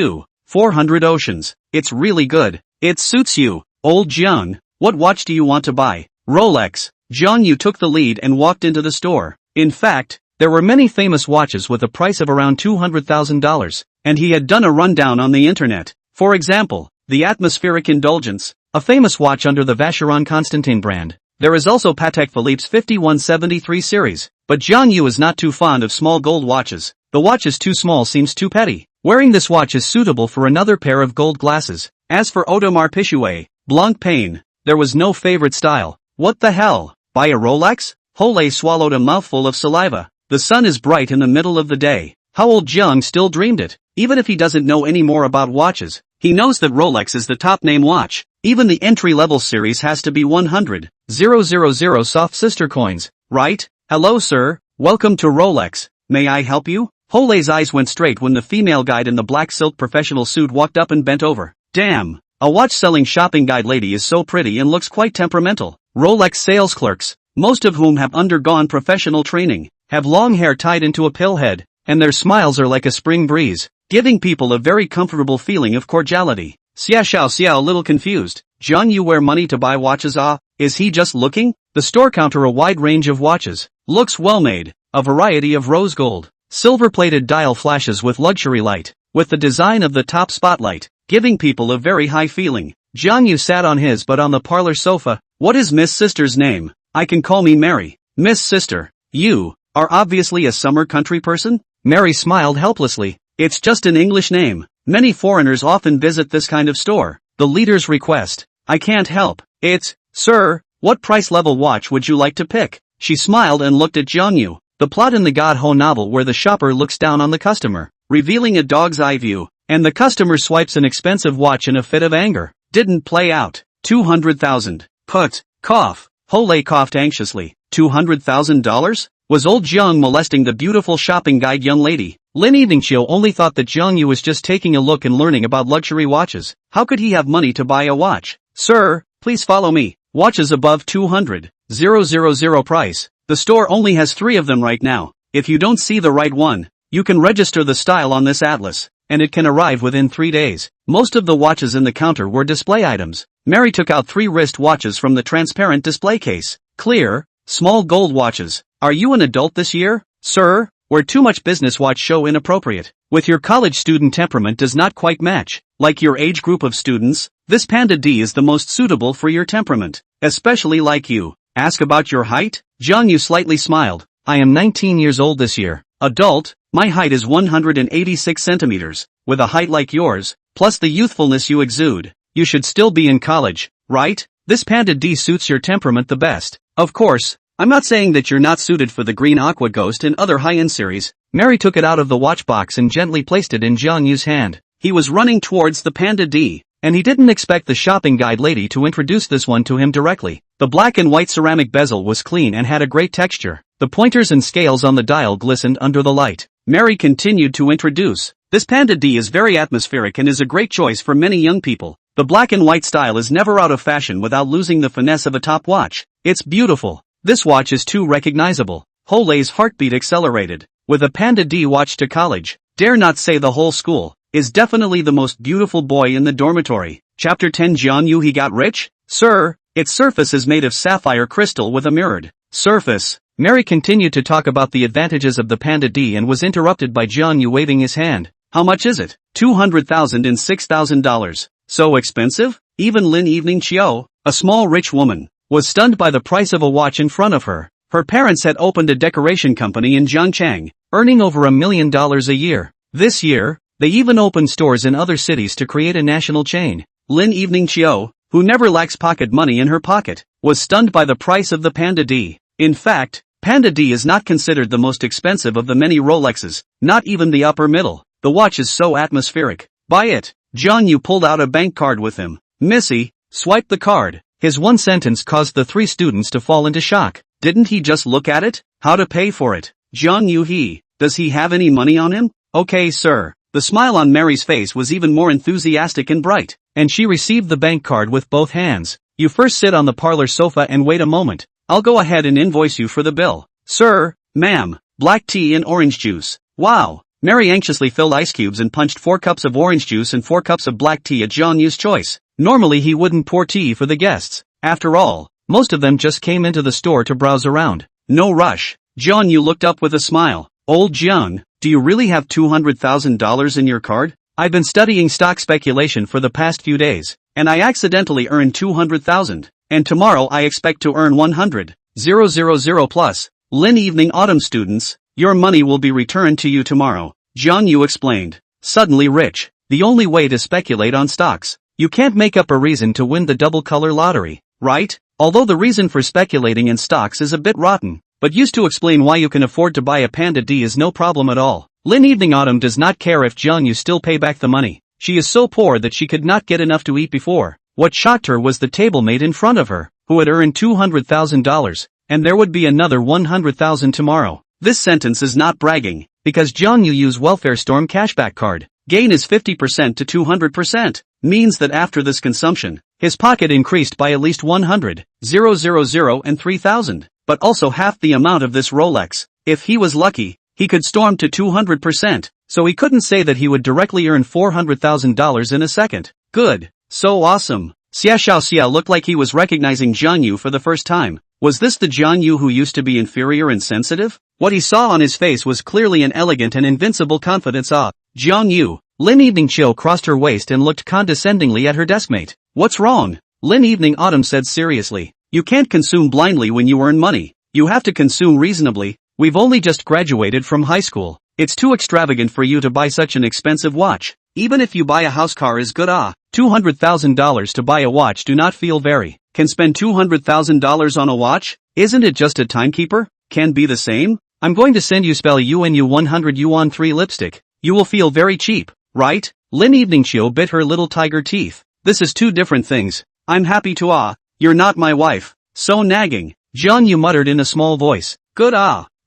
400 oceans. It's really good. It suits you. Old Jiang, what watch do you want to buy? Rolex. Jiang Yu took the lead and walked into the store. In fact, there were many famous watches with a price of around $200,000, and he had done a rundown on the internet. For example, the Atmospheric Indulgence, a famous watch under the Vacheron Constantin brand. There is also Patek Philippe's 5173 series, but Jiang Yu is not too fond of small gold watches. The watch is too small, seems too petty. Wearing this watch is suitable for another pair of gold glasses. As for Audemars Piguet, Blanc Pain, there was no favorite style. What the hell? Buy a Rolex? Ho Lei swallowed a mouthful of saliva. The sun is bright in the middle of the day. How old Jiang still dreamed it. Even if he doesn't know any more about watches, he knows that Rolex is the top name watch. Even the entry-level series has to be 100,000 soft sister coins, right? Hello sir, welcome to Rolex. May I help you? Ho Lei's eyes went straight when the female guide in the black silk professional suit walked up and bent over. Damn, a watch-selling shopping guide lady is so pretty and looks quite temperamental. Rolex sales clerks, most of whom have undergone professional training, have long hair tied into a pill head, and their smiles are like a spring breeze, giving people a very comfortable feeling of cordiality. Xiao, a little confused. Jiang Yu wear money to buy watches? Is he just looking? The store counter a wide range of watches. Looks well made. A variety of rose gold, silver-plated dial flashes with luxury light, with the design of the top spotlight, giving people a very high feeling. Jiang Yu sat on his but on the parlor sofa. What is Miss Sister's name? I can call me Mary. Miss Sister. You are obviously a summer country person? Mary smiled helplessly. It's just an English name. Many foreigners often visit this kind of store. The leader's request. I can't help. It's, sir, what price level watch would you like to pick? She smiled and looked at Jiang Yu. The plot in the God Ho novel where the shopper looks down on the customer, revealing a dog's eye view, and the customer swipes an expensive watch in a fit of anger, didn't play out. 200,000. Put. Cough. Hole coughed anxiously. $200,000? Was old Jiang molesting the beautiful shopping guide young lady? Lin Eveningchiu only thought that Jiang Yu was just taking a look and learning about luxury watches. How could he have money to buy a watch? Sir, please follow me. Watches above 200,000 price. The store only has 3 of them right now. If you don't see the right one, you can register the style on this atlas, and it can arrive within 3 days. Most of the watches in the counter were display items. Mary took out 3 wrist watches from the transparent display case. Clear, small gold watches. Are you an adult this year, sir? Where too much business watch show inappropriate. With your college student temperament does not quite match. Like your age group of students, this Panda D is the most suitable for your temperament. Especially like you. Ask about your height? Jiang Yu slightly smiled. I am 19 years old this year. Adult, my height is 186 centimeters. With a height like yours, plus the youthfulness you exude, you should still be in college, right? This Panda D suits your temperament the best. Of course, I'm not saying that you're not suited for the Green Aqua Ghost and other high-end series. Mary took it out of the watch box and gently placed it in Jiang Yu's hand. He was running towards the Panda D, and he didn't expect the shopping guide lady to introduce this one to him directly. The black and white ceramic bezel was clean and had a great texture. The pointers and scales on the dial glistened under the light. Mary continued to introduce. This Panda D is very atmospheric and is a great choice for many young people. The black and white style is never out of fashion without losing the finesse of a top watch. It's beautiful. This watch is too recognizable. Hole's heartbeat accelerated. With a Panda D watch to college, dare not say the whole school, is definitely the most beautiful boy in the dormitory. Chapter 10 Jiang Yu he got rich? Sir, its surface is made of sapphire crystal with a mirrored surface. Mary continued to talk about the advantages of the Panda D and was interrupted by Jiang Yu waving his hand. How much is it? 200,000 and $6,000. So expensive? Even Lin Eveningchiu, a small rich woman, was stunned by the price of a watch in front of her. Her parents had opened a decoration company in Zhangchang, earning over $1 million a year. This year, they even opened stores in other cities to create a national chain. Lin Eveningchiu, who never lacks pocket money in her pocket, was stunned by the price of the Panda D. In fact, Panda D is not considered the most expensive of the many Rolexes, not even the upper middle. The watch is so atmospheric. Buy it. Jiang Yu pulled out a bank card with him. Missy, swipe the card. His one sentence caused the 3 students to fall into shock. Didn't he just look at it? How to pay for it? Jiang Yu does he have any money on him? Okay sir. The smile on Mary's face was even more enthusiastic and bright, and she received the bank card with both hands. You first sit on the parlor sofa and wait a moment. I'll go ahead and invoice you for the bill. Sir, ma'am, black tea and orange juice. Wow. Mary anxiously filled ice cubes and punched 4 cups of orange juice and 4 cups of black tea at Jiang Yu's choice. Normally he wouldn't pour tea for the guests. After all, most of them just came into the store to browse around. No rush. Jiang Yu looked up with a smile. Old Jiang, do you really have $200,000 in your card? I've been studying stock speculation for the past few days, and I accidentally earned 200,000, and tomorrow I expect to earn 100,000 plus. Lin Evening Autumn students, your money will be returned to you tomorrow, Jiang Yu explained. Suddenly rich, the only way to speculate on stocks. You can't make up a reason to win the double color lottery, right? Although the reason for speculating in stocks is a bit rotten, but used to explain why you can afford to buy a Panda D is no problem at all. Lin Evening Autumn does not care if Jiang Yu still pay back the money. She is so poor that she could not get enough to eat before. What shocked her was the table mate in front of her, who had earned $200,000, and there would be another 100,000 tomorrow. This sentence is not bragging, because Jiang Yu used Welfare Storm cashback card. Gain is 50% to 200%, means that after this consumption, his pocket increased by at least 100,000 and 3,000. but also half the amount of this Rolex. If he was lucky, he could storm to 200%, so he couldn't say that he would directly earn $400,000 in a second. Good. So awesome. Xia Xiaoxia looked like he was recognizing Jiang Yu for the first time. Was this the Jiang Yu who used to be inferior and sensitive? What he saw on his face was clearly an elegant and invincible confidence. Jiang Yu. Lin Evening Chill crossed her waist and looked condescendingly at her deskmate. What's wrong? Lin Evening Autumn said seriously. You can't consume blindly when you earn money. You have to consume reasonably. We've only just graduated from high school. It's too extravagant for you to buy such an expensive watch. Even if you buy a house car is good. $200,000 to buy a watch do not feel very. Can spend $200,000 on a watch? Isn't it just a timekeeper? Can be the same? I'm going to send you spell UNU 100 yuan 3 lipstick. You will feel very cheap, right? Lin Evening Chill bit her little tiger teeth. This is two different things. I'm happy to you're not my wife. So nagging. Jiang Yu muttered in a small voice. Good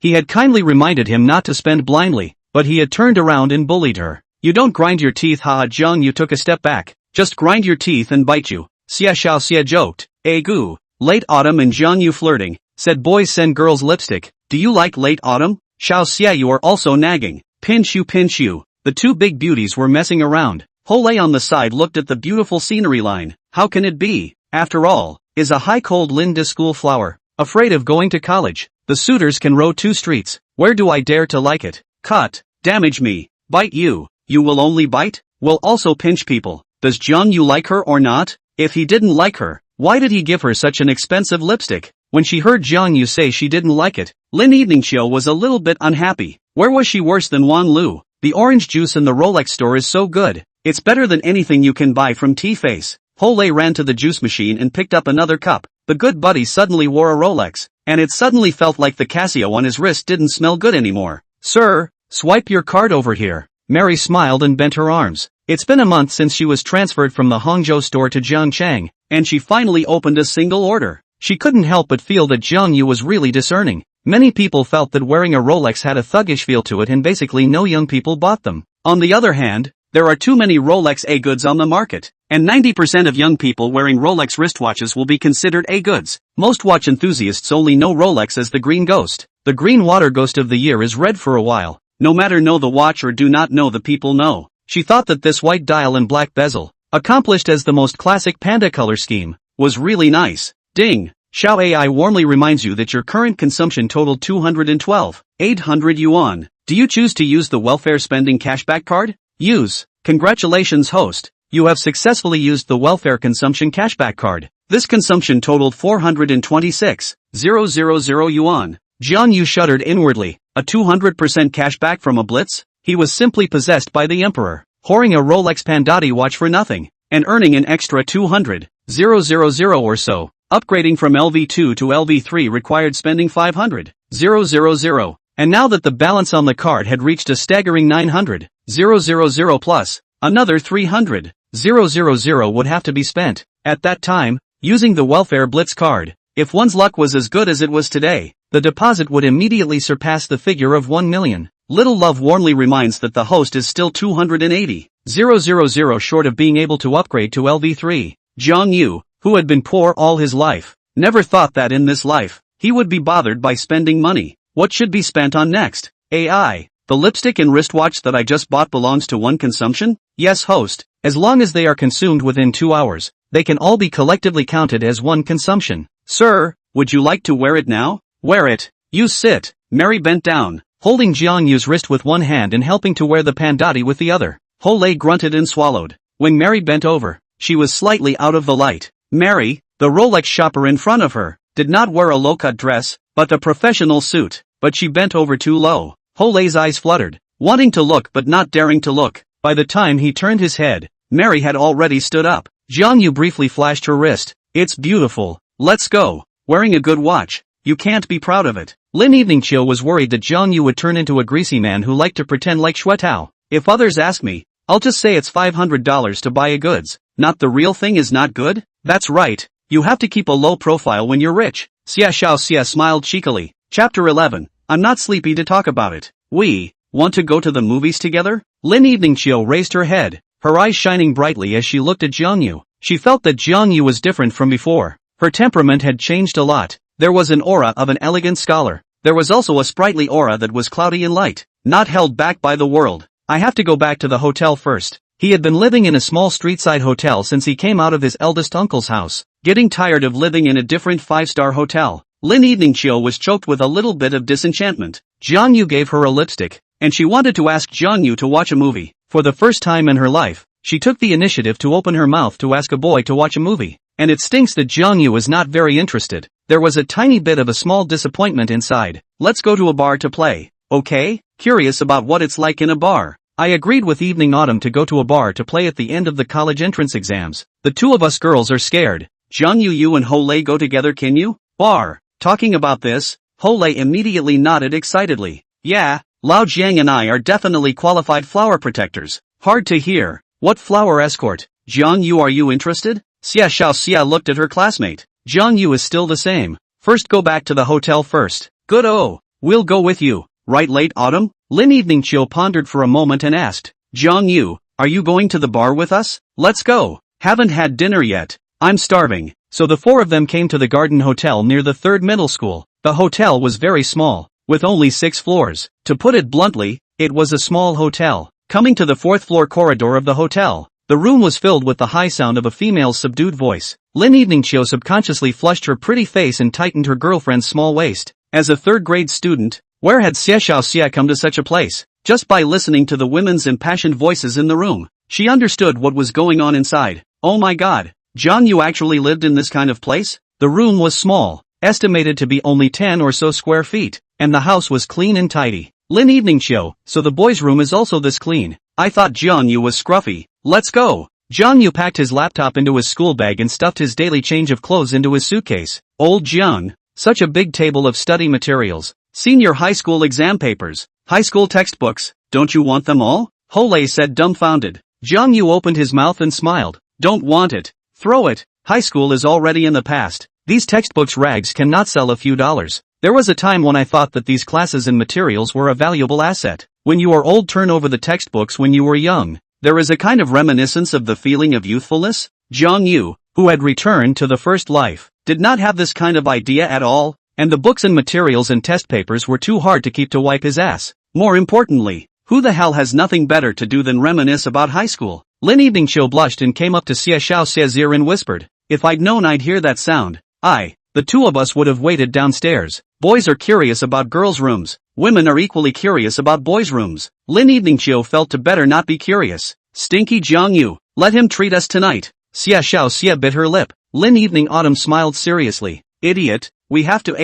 He had kindly reminded him not to spend blindly, but he had turned around and bullied her. You don't grind your teeth. Jiang Yu took a step back. Just grind your teeth and bite you. Xia Xiaoxia joked. Goo. Late autumn and Jiang Yu flirting. Said boys send girls lipstick. Do you like late autumn? Xiaoxia, you are also nagging. Pinch you. The two big beauties were messing around. Hole on the side looked at the beautiful scenery line. How can it be? After all, is a high cold Linda school flower. Afraid of going to college. The suitors can row 2 streets. Where do I dare to like it? Cut. Damage me. Bite you. You will only bite? Will also pinch people. Does Jiang Yu like her or not? If he didn't like her, why did he give her such an expensive lipstick? When she heard Jiang Yu say she didn't like it, Lin Evening Chill was a little bit unhappy. Where was she worse than Wan Lu? The orange juice in the Rolex store is so good. It's better than anything you can buy from T-Face. Hole ran to the juice machine and picked up another cup. The good buddy suddenly wore a Rolex, and it suddenly felt like the Casio on his wrist didn't smell good anymore. Sir, swipe your card over here. Mary smiled and bent her arms. It's been a month since she was transferred from the Hangzhou store to Jiangchang, and she finally opened a single order. She couldn't help but feel that Jiang Yu was really discerning. Many people felt that wearing a Rolex had a thuggish feel to it and basically no young people bought them. On the other hand, there are too many Rolex A-goods on the market, and 90% of young people wearing Rolex wristwatches will be considered A-goods. Most watch enthusiasts only know Rolex as the green ghost. The green water ghost of the year is red for a while. No matter know the watch or do not know, the people know. She thought that this white dial and black bezel, accomplished as the most classic panda color scheme, was really nice. Ding! Xiao AI warmly reminds you that your current consumption totaled 212,800 yuan. Do you choose to use the welfare spending cashback card? Use. Congratulations host. You have successfully used the welfare consumption cashback card. This consumption totaled 426,000 yuan. Jiang Yu shuddered inwardly. A 200% cashback from a blitz? He was simply possessed by the emperor, whoring a Rolex Pandati watch for nothing, and earning an extra 200,000 or so. Upgrading from LV2 to LV3 required spending 500,000, and now that the balance on the card had reached a staggering 900,000 plus, another 300,000 would have to be spent. At that time, using the welfare blitz card, if one's luck was as good as it was today, the deposit would immediately surpass the figure of 1 million. Little Love warmly reminds that the host is still 280,000 short of being able to upgrade to LV3. Jiang Yu, who had been poor all his life, never thought that in this life, he would be bothered by spending money. What should be spent on next? AI. The lipstick and wristwatch that I just bought belongs to one consumption? Yes host, as long as they are consumed within 2 hours, they can all be collectively counted as one consumption. Sir, would you like to wear it now? Wear it. You sit. Mary bent down, holding Jiang Yu's wrist with one hand and helping to wear the Pandati with the other. Hole grunted and swallowed. When Mary bent over, she was slightly out of the light. Mary, the Rolex shopper in front of her, did not wear a low-cut dress, but a professional suit, but she bent over too low. Hole's eyes fluttered, wanting to look but not daring to look. By the time he turned his head, Mary had already stood up. Jiang Yu briefly flashed her wrist. It's beautiful. Let's go. Wearing a good watch. You can't be proud of it. Lin Evening Chill was worried that Jiang Yu would turn into a greasy man who liked to pretend like Shuetao. If others ask me, I'll just say it's $500 to buy a goods. Not the real thing is not good? That's right. You have to keep a low profile when you're rich. Xia Xiaoxia smiled cheekily. Chapter 11. I'm not sleepy to talk about it. We want to go to the movies together? Lin Evening Chill raised her head, her eyes shining brightly as she looked at Jiang Yu. She felt that Jiang Yu was different from before. Her temperament had changed a lot. There was an aura of an elegant scholar. There was also a sprightly aura that was cloudy and light, not held back by the world. I have to go back to the hotel first. He had been living in a small street-side hotel since he came out of his eldest uncle's house, getting tired of living in a different 5-star hotel. Lin Eveningchill was choked with a little bit of disenchantment. Jiang Yu gave her a lipstick, and she wanted to ask Jiang Yu to watch a movie. For the first time in her life, she took the initiative to open her mouth to ask a boy to watch a movie. And it stinks that Jiang Yu was not very interested. There was a tiny bit of a small disappointment inside. Let's go to a bar to play, okay? Curious about what it's like in a bar. I agreed with Evening Autumn to go to a bar to play at the end of the college entrance exams. The two of us girls are scared. Jiang Yu, you and Ho Lei go together, can you? Bar. Talking about this, Ho Lei immediately nodded excitedly. Yeah, Lao Jiang and I are definitely qualified flower protectors. Hard to hear. What flower escort? Jiang Yu, are you interested? Xia Xiaoxia looked at her classmate. Jiang Yu is still the same. First go back to the hotel first. Good, oh, we'll go with you. Right, late autumn? Lin Eveningchill pondered for a moment and asked, Jiang Yu, are you going to the bar with us? Let's go. Haven't had dinner yet. I'm starving. So the four of them came to the Garden Hotel near the 3rd middle school. The hotel was very small, with only 6 floors. To put it bluntly, it was a small hotel. Coming to the 4th floor corridor of the hotel, the room was filled with the high sound of a female's subdued voice. Lin Eveningchill subconsciously flushed her pretty face and tightened her girlfriend's small waist. As a 3rd grade student, where had Xia Xiaoxia come to such a place? Just by listening to the women's impassioned voices in the room, she understood what was going on inside. Oh my god, Jiang Yu actually lived in this kind of place? The room was small, estimated to be only 10 or so square feet, and the house was clean and tidy. Lin Eveningchill, so the boys' room is also this clean. I thought Jiang Yu was scruffy. Let's go. Jiang Yu packed his laptop into his school bag and stuffed his daily change of clothes into his suitcase. Old Jiang, such a big table of study materials. Senior high school exam papers, high school textbooks, don't you want them all? Ho Lei said dumbfounded. Jiang Yu opened his mouth and smiled. Don't want it. Throw it. High school is already in the past. These textbooks rags cannot sell a few dollars. There was a time when I thought that these classes and materials were a valuable asset. When you are old, turn over the textbooks when you were young. There is a kind of reminiscence of the feeling of youthfulness. Jiang Yu, who had returned to the first life, did not have this kind of idea at all. And the books and materials and test papers were too hard to keep to wipe his ass. More importantly, who the hell has nothing better to do than reminisce about high school? Lin Eveningchill blushed and came up to Xia Xiaoxia's ear and whispered, if I'd known I'd hear that sound, the two of us would have waited downstairs. Boys are curious about girls' rooms. Women are equally curious about boys' rooms. Lin Eveningchill felt to better not be curious. Stinky Jiang Yu, let him treat us tonight. Xia Xiaoxia bit her lip. Lin Evening Autumn smiled seriously. Idiot. We have to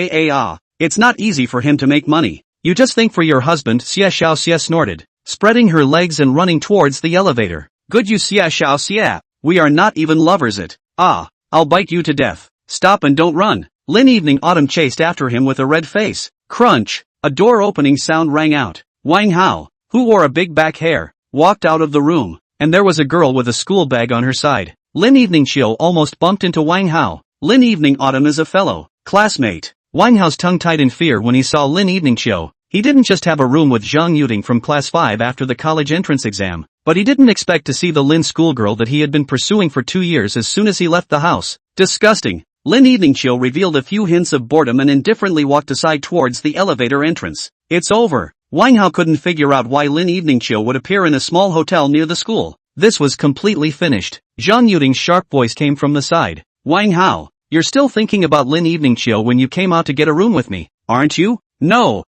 It's not easy for him to make money. You just think for your husband, Xia Xiaoxia snorted, spreading her legs and running towards the elevator. Good you Xia Xiaoxia, we are not even lovers it. I'll bite you to death. Stop and don't run. Lin Evening Autumn chased after him with a red face. Crunch, a door opening sound rang out. Wang Hao, who wore a big back hair, walked out of the room, and there was a girl with a school bag on her side. Lin Eveningchill almost bumped into Wang Hao. Lin Evening Autumn is a fellow classmate. Wang Hao's tongue tied in fear when he saw Lin Eveningchill. He didn't just have a room with Zhang Yuting from class 5 after the college entrance exam, but he didn't expect to see the Lin schoolgirl that he had been pursuing for 2 years as soon as he left the house. Disgusting. Lin Eveningchill revealed a few hints of boredom and indifferently walked aside towards the elevator entrance. It's over. Wang Hao couldn't figure out why Lin Eveningchill would appear in a small hotel near the school. This was completely finished. Zhang Yuting's sharp voice came from the side. Wang Hao, you're still thinking about Lin Eveningchill when you came out to get a room with me, aren't you? No.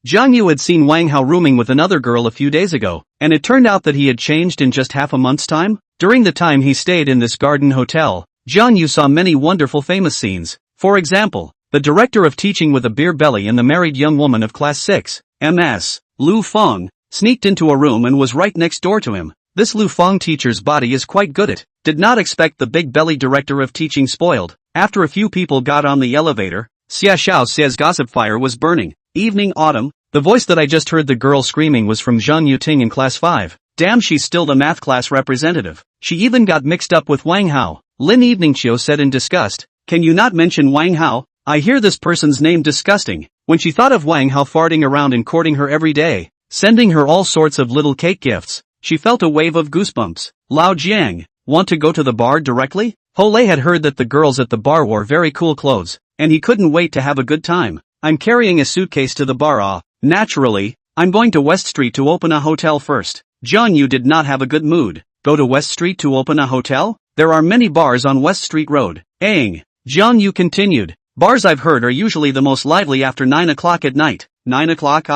Jiang Yu had seen Wang Hao rooming with another girl a few days ago, and it turned out that he had changed in just half a month's time. During the time he stayed in this garden hotel, Jiang Yu saw many wonderful famous scenes. For example, the director of teaching with a beer belly and the married young woman of class 6, MS, Lu Feng, sneaked into a room and was right next door to him. This Lu Feng teacher's body is quite good at. Did not expect the big belly director of teaching spoiled. After a few people got on the elevator, Xia Xiao says gossip fire was burning. Evening Autumn, the voice that I just heard the girl screaming was from Zhang Yuting in class 5. Damn, she's still the math class representative. She even got mixed up with Wang Hao. Lin Eveningchill said in disgust, can you not mention Wang Hao? I hear this person's name disgusting. When she thought of Wang Hao farting around and courting her every day, sending her all sorts of little cake gifts, she felt a wave of goosebumps. Lao Jiang, want to go to the bar directly? Ho Lei had heard that the girls at the bar wore very cool clothes. and he couldn't wait to have a good time. I'm carrying a suitcase to the bar. Naturally, I'm going to West Street to open a hotel first. Jiang Yu did not have a good mood. Go to West Street to open a hotel? There are many bars on West Street Road. Aang. Jiang Yu continued. Bars I've heard are usually the most lively after 9 o'clock at night. 9 o'clock?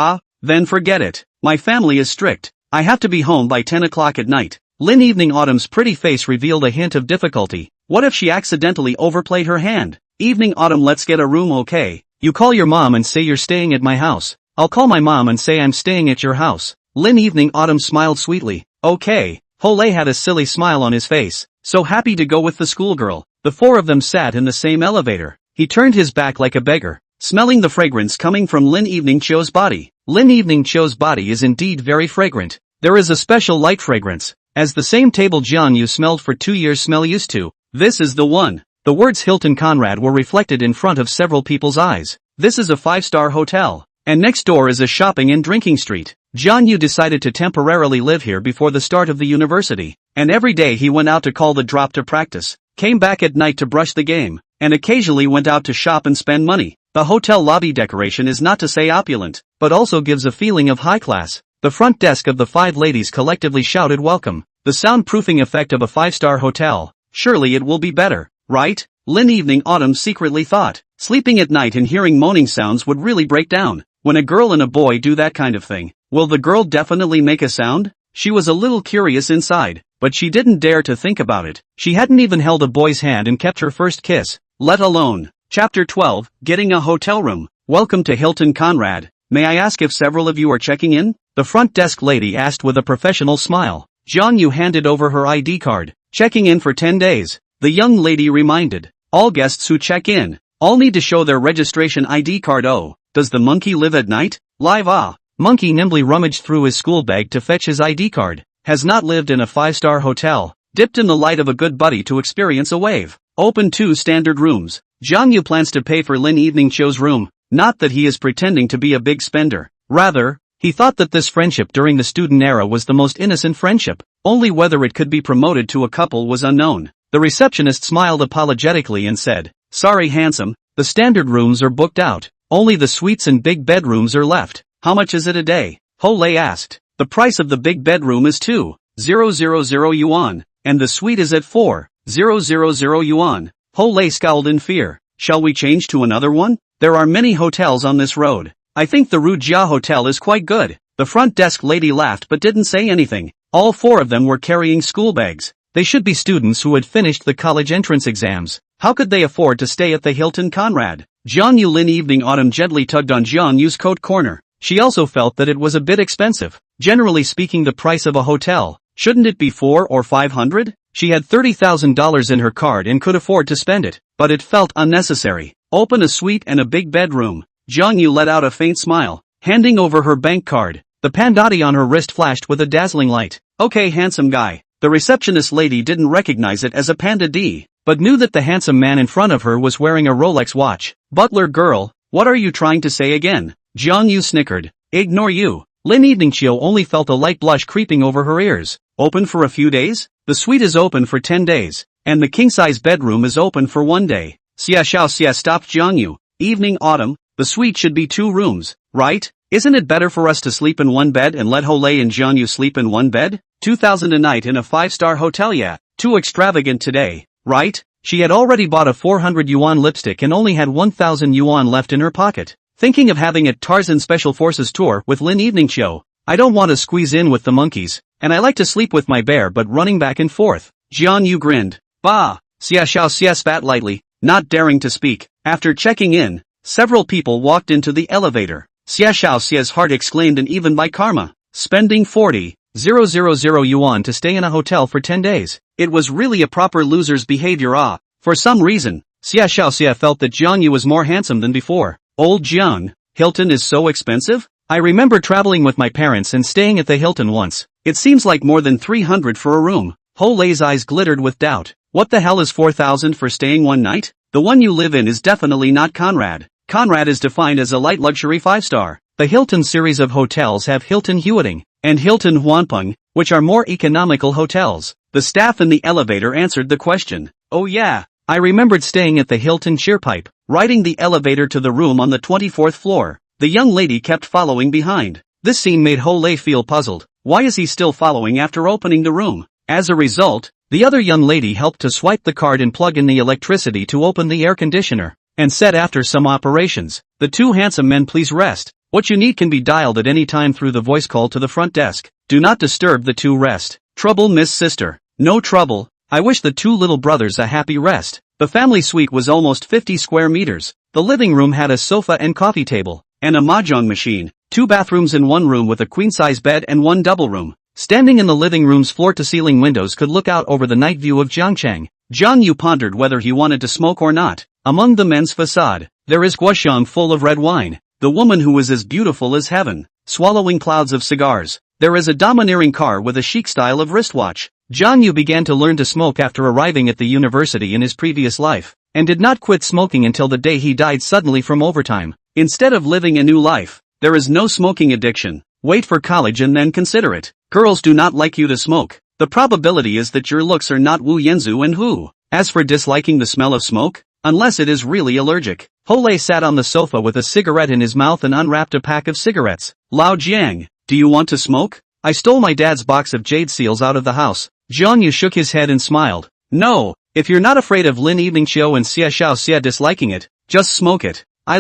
Then forget it. My family is strict. I have to be home by 10 o'clock at night. Lin Evening Autumn's pretty face revealed a hint of difficulty. What if she accidentally overplayed her hand? Evening Autumn, let's get a room, okay? You call your mom and say you're staying at my house. I'll call my mom and say I'm staying at your house. Lin Evening Autumn smiled sweetly. Okay. Hole had a silly smile on his face, so happy to go with the schoolgirl. The four of them sat in the same elevator. He turned his back like a beggar, smelling the fragrance coming from Lin Evening Cho's body. Lin Evening Cho's body is indeed very fragrant. There is a special light fragrance, as the same table Jiang Yu smelled for 2 years smell used to. This is the one. The words Hilton Conrad were reflected in front of several people's eyes. This is a 5-star hotel, and next door is a shopping and drinking street. Jiang Yu decided to temporarily live here before the start of the university, and every day he went out to call the drop to practice, came back at night to brush the game, and occasionally went out to shop and spend money. The hotel lobby decoration is not to say opulent, but also gives a feeling of high class. The front desk of the 5 ladies collectively shouted welcome. The soundproofing effect of a 5-star hotel. Surely it will be better, right? Lin Evening Autumn secretly thought. Sleeping at night and hearing moaning sounds would really break down. When a girl and a boy do that kind of thing, will the girl definitely make a sound? She was a little curious inside, but she didn't dare to think about it. She hadn't even held a boy's hand and kept her first kiss, let alone. Chapter 12, Getting a Hotel Room. Welcome to Hilton Conrad. May I ask if several of you are checking in? The front desk lady asked with a professional smile. Jiang Yu handed over her ID card. Checking in for 10 days. The young lady reminded. All guests who check in, all need to show their registration ID card. Oh, does the monkey live at night? Live. Monkey nimbly rummaged through his school bag to fetch his ID card. Has not lived in a 5-star hotel. Dipped in the light of a good buddy to experience a wave. Open 2 standard rooms. Jiang Yu plans to pay for Lin Evening Cho's room. Not that he is pretending to be a big spender. Rather, he thought that this friendship during the student era was the most innocent friendship. Only whether it could be promoted to a couple was unknown. The receptionist smiled apologetically and said, Sorry handsome, the standard rooms are booked out. Only the suites and big bedrooms are left. How much is it a day? Hole asked. The price of the big bedroom is 2,000 yuan, and the suite is at 4,000 yuan. Hole scowled in fear. Shall we change to another one? There are many hotels on this road. I think the Rujia Hotel is quite good. The front desk lady laughed but didn't say anything. All 4 of them were carrying school bags. They should be students who had finished the college entrance exams. How could they afford to stay at the Hilton Conrad? Jiang Yu Lin Evening Autumn gently tugged on Jiang Yu's coat corner. She also felt that it was a bit expensive. Generally speaking, the price of a hotel, shouldn't it be 400 or 500? She had $30,000 in her card and could afford to spend it, but it felt unnecessary. Open a suite and a big bedroom. Jiang Yu let out a faint smile, handing over her bank card. The pandati on her wrist flashed with a dazzling light. Okay, handsome guy. The receptionist lady didn't recognize it as a panda D, but knew that the handsome man in front of her was wearing a Rolex watch. Butler girl, what are you trying to say again? Jiang Yu snickered. Ignore you. Lin Evening Chio only felt a light blush creeping over her ears. Open for a few days? The suite is open for 10 days, and the king-size bedroom is open for 1 day. Xia stopped Jiang Yu. Evening Autumn, the suite should be 2 rooms, right? Isn't it better for us to sleep in 1 bed and let Hole and Jiang Yu sleep in 1 bed? 2,000 a night in a 5-star hotel, yeah. Too extravagant today, right? She had already bought a 400 yuan lipstick and only had 1,000 yuan left in her pocket. Thinking of having a Tarzan Special Forces tour with Lin Evening Show. I don't want to squeeze in with the monkeys, and I like to sleep with my bear but running back and forth. Jiang Yu grinned. Bah! Xia spat lightly, not daring to speak. After checking in, several people walked into the elevator. Xia's heart exclaimed, and even by karma, spending 40,000 yuan to stay in a hotel for 10 days. It was really a proper loser's behavior. For some reason, Xia felt that Jiang Yu was more handsome than before. Old Jiang, Hilton is so expensive? I remember traveling with my parents and staying at the Hilton once. It seems like more than 300 for a room. Hole's eyes glittered with doubt. What the hell is 4,000 for staying 1 night? The one you live in is definitely not Conrad. Conrad is defined as a light luxury 5-star. The Hilton series of hotels have Hilton Huiting and Hilton Huanpeng, which are more economical hotels. The staff in the elevator answered the question. Oh yeah, I remembered staying at the Hilton Cheerpipe, riding the elevator to the room on the 24th floor. The young lady kept following behind. This scene made Ho-lei feel puzzled. Why is he still following after opening the room? As a result, the other young lady helped to swipe the card and plug in the electricity to open the air conditioner, and said after some operations, "The two handsome men please rest. What you need can be dialed at any time through the voice call to the front desk. Do not disturb the two rest. Trouble Miss Sister. No trouble. I wish the two little brothers a happy rest." The family suite was almost 50 square meters. The living room had a sofa and coffee table, and a mahjong machine, 2 bathrooms in one room with a queen-size bed and 1 double room. Standing in the living room's floor-to-ceiling windows could look out over the night view of Jiangchang. Jiang Yu pondered whether he wanted to smoke or not. Among the men's facade, there is guoxiang full of red wine, the woman who is as beautiful as heaven, swallowing clouds of cigars. There is a domineering car with a chic style of wristwatch. Jiang Yu began to learn to smoke after arriving at the university in his previous life, and did not quit smoking until the day he died suddenly from overtime. Instead of living a new life, there is no smoking addiction. Wait for college and then consider it. Girls do not like you to smoke. The probability is that your looks are not Wu Yanzu and Hu. As for disliking the smell of smoke, unless it is really allergic. Ho-lei sat on the sofa with a cigarette in his mouth and unwrapped a pack of cigarettes. Lao Jiang, do you want to smoke? I stole my dad's box of jade seals out of the house. Jiang Yu shook his head and smiled. No, if you're not afraid of Lin Evening Chiu and Xia Xiao Xia disliking it, just smoke it. I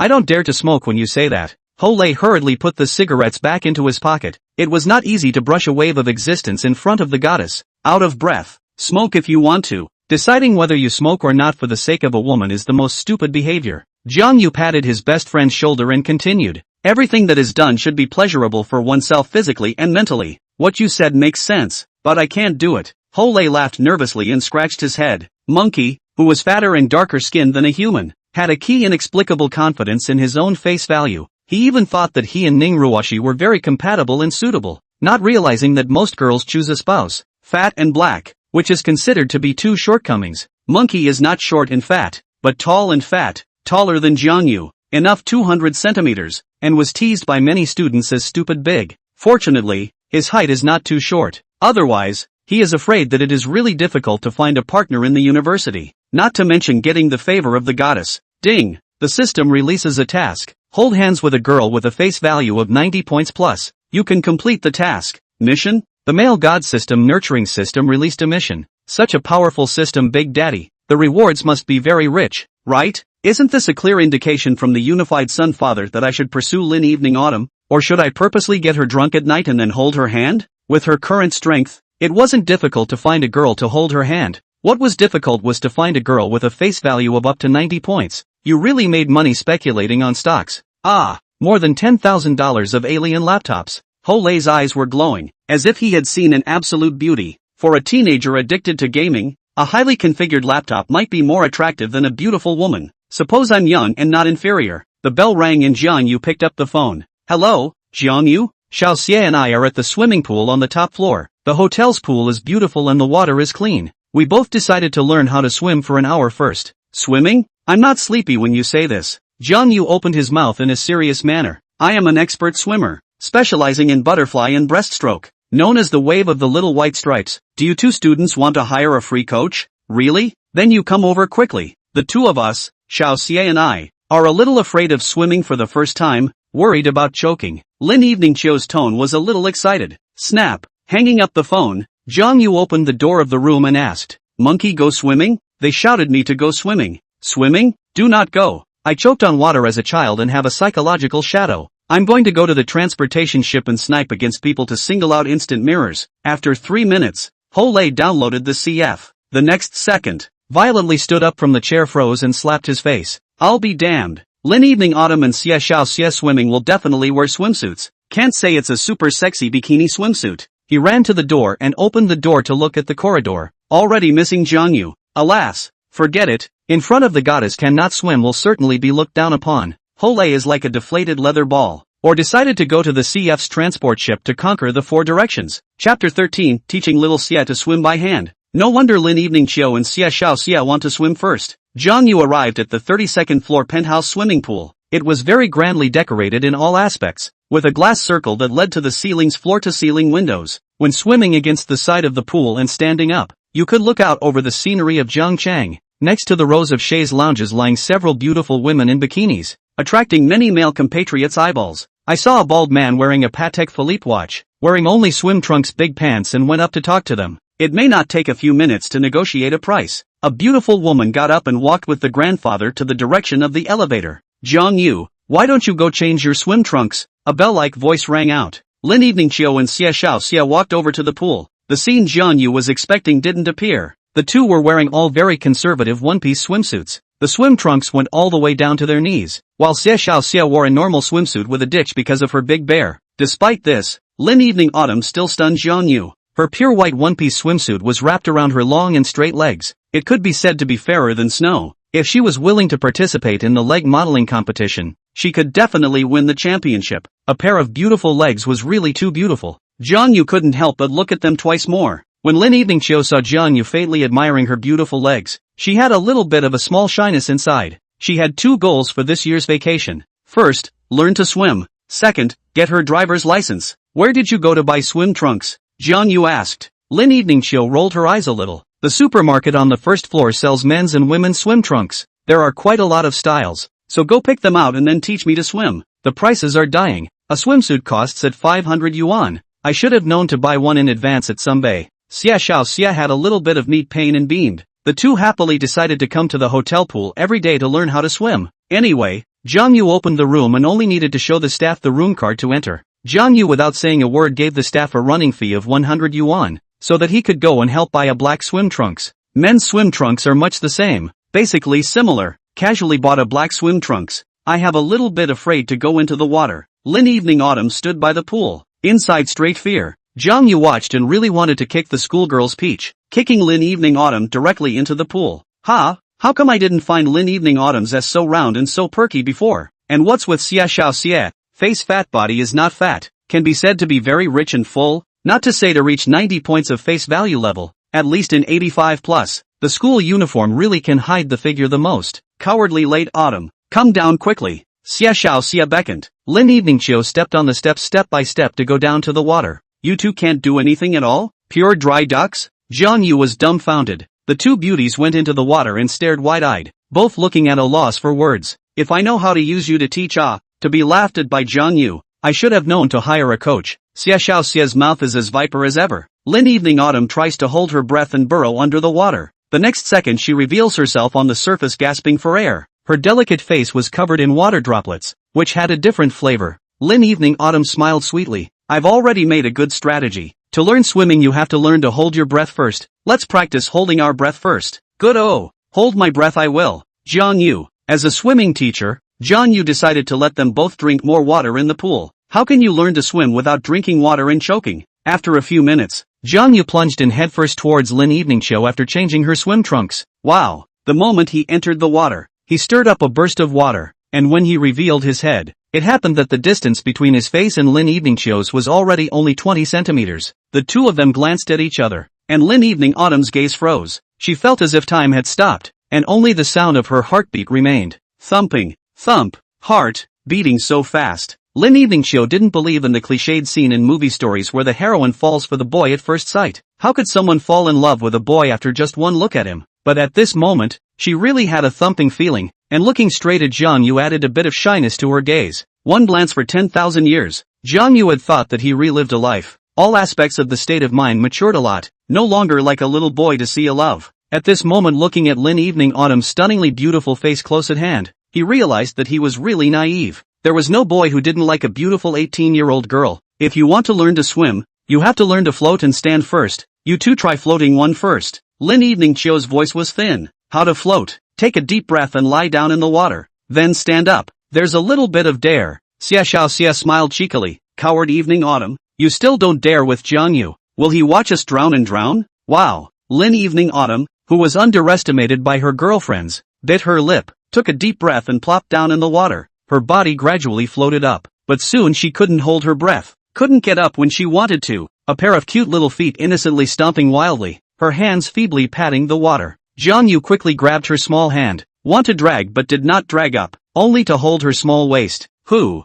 don't dare to smoke when you say that. Ho-lei hurriedly put the cigarettes back into his pocket. It was not easy to brush a wave of existence in front of the goddess. Out of breath. Smoke if you want to. Deciding whether you smoke or not for the sake of a woman is the most stupid behavior. Jiang Yu patted his best friend's shoulder and continued. Everything that is done should be pleasurable for oneself physically and mentally. What you said makes sense, but I can't do it. Ho-lei laughed nervously and scratched his head. Monkey, who was fatter and darker skinned than a human, had a key inexplicable confidence in his own face value. He even thought that he and Ning Ruoshi were very compatible and suitable, not realizing that most girls choose a spouse, fat and black, which is considered to be 2 shortcomings. Monkey is not short and fat, but tall and fat, taller than Jiang Yu, enough 200 centimeters, and was teased by many students as stupid big. Fortunately, his height is not too short. Otherwise, he is afraid that it is really difficult to find a partner in the university, not to mention getting the favor of the goddess. Ding! The system releases a task. Hold hands with a girl with a face value of 90 points plus. You can complete the task. Mission? The male god system nurturing system released a mission. Such a powerful system, Big Daddy. The rewards must be very rich, right? Isn't this a clear indication from the unified Sun Father that I should pursue Lin Evening Autumn? Or should I purposely get her drunk at night and then hold her hand? With her current strength, it wasn't difficult to find a girl to hold her hand. What was difficult was to find a girl with a face value of up to 90 points. You really made money speculating on stocks. Ah, more than $10,000 of alien laptops. Ho-lei's eyes were glowing, as if he had seen an absolute beauty. For a teenager addicted to gaming, a highly configured laptop might be more attractive than a beautiful woman. Suppose I'm young and not inferior. The bell rang and Jiang Yu picked up the phone. Hello, Jiang Yu? Xiao Xie and I are at the swimming pool on the top floor. The hotel's pool is beautiful and the water is clean. We both decided to learn how to swim for an hour first. Swimming? I'm not sleepy when you say this. Jiang Yu opened his mouth in a serious manner. I am an expert swimmer, specializing in butterfly and breaststroke, known as the wave of the little white stripes. Do you 2 students want to hire a free coach? Really? Then you come over quickly. The 2 of us, Xiao Xie and I, are a little afraid of swimming for the first time, worried about choking. Lin Evening Chiu's tone was a little excited. Snap. Hanging up the phone, Jiang Yu opened the door of the room and asked, Monkey, go swimming? They shouted me to go swimming. Swimming? Do not go. I choked on water as a child and have a psychological shadow. I'm going to go to the transportation ship and snipe against people to single out instant mirrors. After 3 minutes, Ho-lei downloaded the CF. The next second, violently stood up from the chair, froze and slapped his face. I'll be damned. Lin Evening Autumn and Xia Xiao Xia swimming will definitely wear swimsuits. Can't say it's a super sexy bikini swimsuit. He ran to the door and opened the door to look at the corridor, already missing Jiang Yu. Alas, forget it. In front of the goddess cannot swim will certainly be looked down upon. Ho-lei is like a deflated leather ball. Or decided to go to the CF's transport ship to conquer the 4 directions. Chapter 13, Teaching Little Xia to Swim by Hand. No wonder Lin Evening Chiu and Xia Xiao Xia want to swim first. Jiang Yu arrived at the 32nd floor penthouse swimming pool. It was very grandly decorated in all aspects, with a glass circle that led to the ceiling's floor-to-ceiling windows. When swimming against the side of the pool and standing up, you could look out over the scenery of Zhangchang. Next to the rows of chaise lounges lying several beautiful women in bikinis, attracting many male compatriots' eyeballs. I saw a bald man wearing a Patek Philippe watch, wearing only swim trunks, big pants, and went up to talk to them. It may not take a few minutes to negotiate a price. A beautiful woman got up and walked with the grandfather to the direction of the elevator. Jiang Yu, why don't you go change your swim trunks? A bell-like voice rang out. Lin Evening Chiu and Xie Xiao walked over to the pool. The scene Jiang Yu was expecting didn't appear. The two were wearing all very conservative one-piece swimsuits. The swim trunks went all the way down to their knees, while Xie Xiao wore a normal swimsuit with a ditch because of her big bear. Despite this, Lin Evening Autumn still stunned Jiang Yu. Her pure white one-piece swimsuit was wrapped around her long and straight legs. It could be said to be fairer than snow. If she was willing to participate in the leg modeling competition, she could definitely win the championship. A pair of beautiful legs was really too beautiful. Jiang Yu couldn't help but look at them twice more. When Lin Evening Chiu saw Jiang Yu fatally admiring her beautiful legs, she had a little bit of a small shyness inside. She had two goals for this year's vacation. First, learn to swim. Second, get her driver's license. Where did you go to buy swim trunks? Jiang Yu asked. Lin Evening Chiu rolled her eyes a little. The supermarket on the first floor sells men's and women's swim trunks. There are quite a lot of styles, so go pick them out and then teach me to swim. The prices are dying. A swimsuit costs at 500 yuan. I should have known to buy one in advance at Sunbay. Xie Xiao had a little bit of knee pain and beamed. The two happily decided to come to the hotel pool every day to learn how to swim. Anyway, Jiang Yu opened the room and only needed to show the staff the room card to enter. Jiang Yu without saying a word gave the staff a running fee of 100 yuan, so that he could go and help buy a black swim trunks. Men's swim trunks are much the same, basically similar. Casually bought a black swim trunks. I have a little bit afraid to go into the water. Lin Evening Autumn stood by the pool, inside straight fear. Jiang Yu watched and really wanted to kick the schoolgirl's peach, kicking Lin Evening Autumn directly into the pool. How come I didn't find Lin Evening Autumn's as so round and so perky before? And what's with Xie Xiao? Face fat, body is not fat, can be said to be very rich and full, not to say to reach 90 points of face value level, at least in 85 plus. The school uniform really can hide the figure the most. Cowardly late autumn, come down quickly. Xie Xiao beckoned. Lin Evening Chiu stepped on the steps step by step to go down to the water. You two can't do anything at all? Pure dry ducks? Jiang Yu was dumbfounded. The two beauties went into the water and stared wide-eyed, both looking at a loss for words. If I know how to use you to teach to be laughed at by Jiang Yu, I should have known to hire a coach. Xie Xiao's mouth is as viper as ever. Lin Evening Autumn tries to hold her breath and burrow under the water. The next second she reveals herself on the surface gasping for air. Her delicate face was covered in water droplets, which had a different flavor. Lin Evening Autumn smiled sweetly. I've already made a good strategy. To learn swimming you have to learn to hold your breath first. Let's practice holding our breath first. Good hold my breath I will. Jiang Yu. As a swimming teacher, Jiang Yu decided to let them both drink more water in the pool. How can you learn to swim without drinking water and choking? After a few minutes, Jiang Yu plunged in headfirst towards Lin Evening Chiu after changing her swim trunks. Wow! The moment he entered the water, he stirred up a burst of water, and when he revealed his head, it happened that the distance between his face and Lin Evening Chiu's was already only 20 centimeters. The two of them glanced at each other, and Lin Evening Autumn's gaze froze. She felt as if time had stopped, and only the sound of her heartbeat remained. Thumping, thump, heart, beating so fast. Lin Evening Chiu didn't believe in the cliched scene in movie stories where the heroine falls for the boy at first sight. How could someone fall in love with a boy after just one look at him? But at this moment, she really had a thumping feeling, and looking straight at Jiang Yu added a bit of shyness to her gaze. One glance for 10,000 years. Jiang Yu had thought that he relived a life. All aspects of the state of mind matured a lot, no longer like a little boy to see a love. At this moment, looking at Lin Evening Autumn's stunningly beautiful face close at hand, he realized that he was really naive. There was no boy who didn't like a beautiful 18-year-old girl. If you want to learn to swim, you have to learn to float and stand first. You two try floating one first. Lin Evening Chiu's voice was thin. How to float? Take a deep breath and lie down in the water. Then stand up. There's a little bit of dare. Xie Xiao smiled cheekily. Coward Evening Autumn, you still don't dare with Jiang Yu. Will he watch us drown and drown? Wow. Lin Evening Autumn, who was underestimated by her girlfriends, bit her lip, took a deep breath and plopped down in the water. Her body gradually floated up, but soon she couldn't hold her breath, couldn't get up when she wanted to. A pair of cute little feet innocently stomping wildly, her hands feebly patting the water. Jiang Yu quickly grabbed her small hand, want to drag but did not drag up, only to hold her small waist. Who?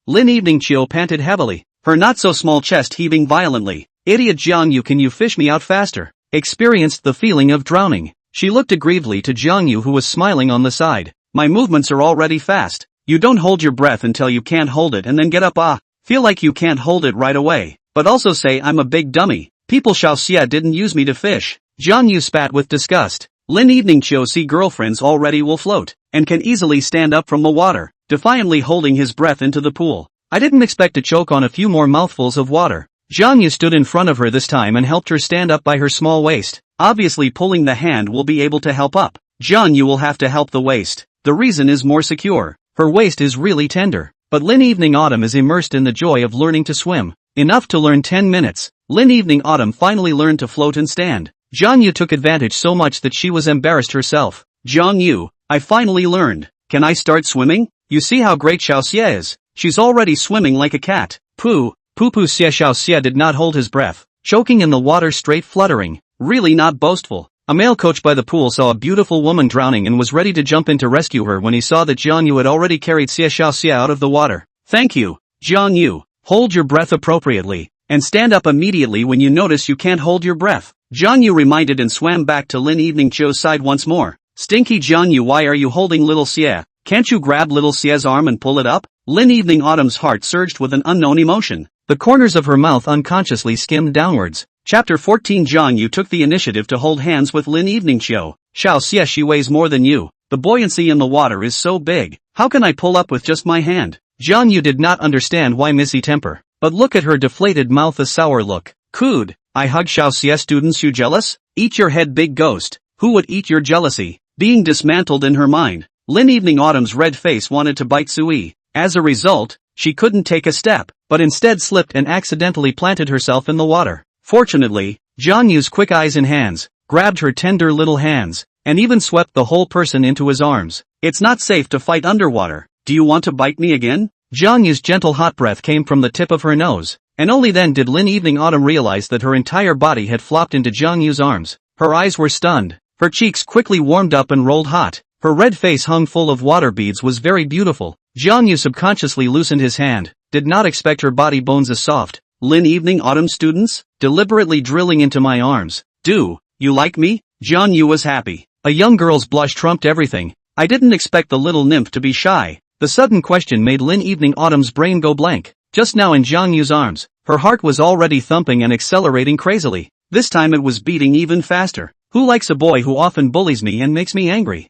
Lin Evening Chiu panted heavily, her not-so-small chest heaving violently. Idiot Jiang Yu, can you fish me out faster? experienced the feeling of drowning. She looked aggrievedly to Jiang Yu, who was smiling on the side. My movements are already fast. You don't hold your breath until you can't hold it and then get up. Feel like you can't hold it right away. But also say I'm a big dummy. People Xiaoxia didn't use me to fish. Jiang Yu spat with disgust. Lin Evening Chiu see girlfriends already will float, and can easily stand up from the water, defiantly holding his breath into the pool. I didn't expect to choke on a few more mouthfuls of water. Jiang Yu stood in front of her this time and helped her stand up by her small waist. Obviously pulling the hand will be able to help up. Jiang Yu will have to help the waist. The reason is more secure. Her waist is really tender. But Lin Evening Autumn is immersed in the joy of learning to swim. Enough to learn 10 minutes. Lin Evening Autumn finally learned to float and stand. Jiang Yu took advantage so much that she was embarrassed herself. Jiang Yu, I finally learned. Can I start swimming? You see how great Xiaoxia is. She's already swimming like a cat. Poo Xia. Xiaoxia did not hold his breath, choking in the water, straight fluttering. Really not boastful. A male coach by the pool saw a beautiful woman drowning and was ready to jump in to rescue her when he saw that Jiang Yu had already carried Xiaoxia out of the water. Thank you, Jiang Yu. Hold your breath appropriately, and stand up immediately when you notice you can't hold your breath. Jiang Yu reminded and swam back to Lin Evening Chiu's side once more. Stinky Jiang Yu, why are you holding little Xia? Can't you grab little Xia's arm and pull it up? Lin Evening Autumn's heart surged with an unknown emotion. The corners of her mouth unconsciously skimmed downwards. Chapter 14. Jiang Yu took the initiative to hold hands with Lin Evening Chiu. Xiaoxia, she weighs more than you. The buoyancy in the water is so big. How can I pull up with just my hand? Jiang Yu did not understand why missy temper. But look at her deflated mouth, a sour look. Could I hug Xiaoxia? Students, you jealous? Eat your head, big ghost. Who would eat your jealousy? Being dismantled in her mind. Lin Evening Autumn's red face wanted to bite Sui. As a result, she couldn't take a step, but instead slipped and accidentally planted herself in the water. Fortunately, Jiang Yu's quick eyes and hands grabbed her tender little hands, and even swept the whole person into his arms. It's not safe to fight underwater. Do you want to bite me again? Jiang Yu's gentle hot breath came from the tip of her nose, and only then did Lin Evening Autumn realize that her entire body had flopped into Jiang Yu's arms. Her eyes were stunned. Her cheeks quickly warmed up and rolled hot. Her red face hung full of water beads was very beautiful. Jiang Yu subconsciously loosened his hand. Did not expect her body bones as soft. Lin Evening Autumn, students, deliberately drilling into my arms. Do you like me? Jiang Yu was happy. A young girl's blush trumped everything. I didn't expect the little nymph to be shy. The sudden question made Lin Evening Autumn's brain go blank. Just now in Jiang Yu's arms, her heart was already thumping and accelerating crazily. This time it was beating even faster. Who likes a boy who often bullies me and makes me angry?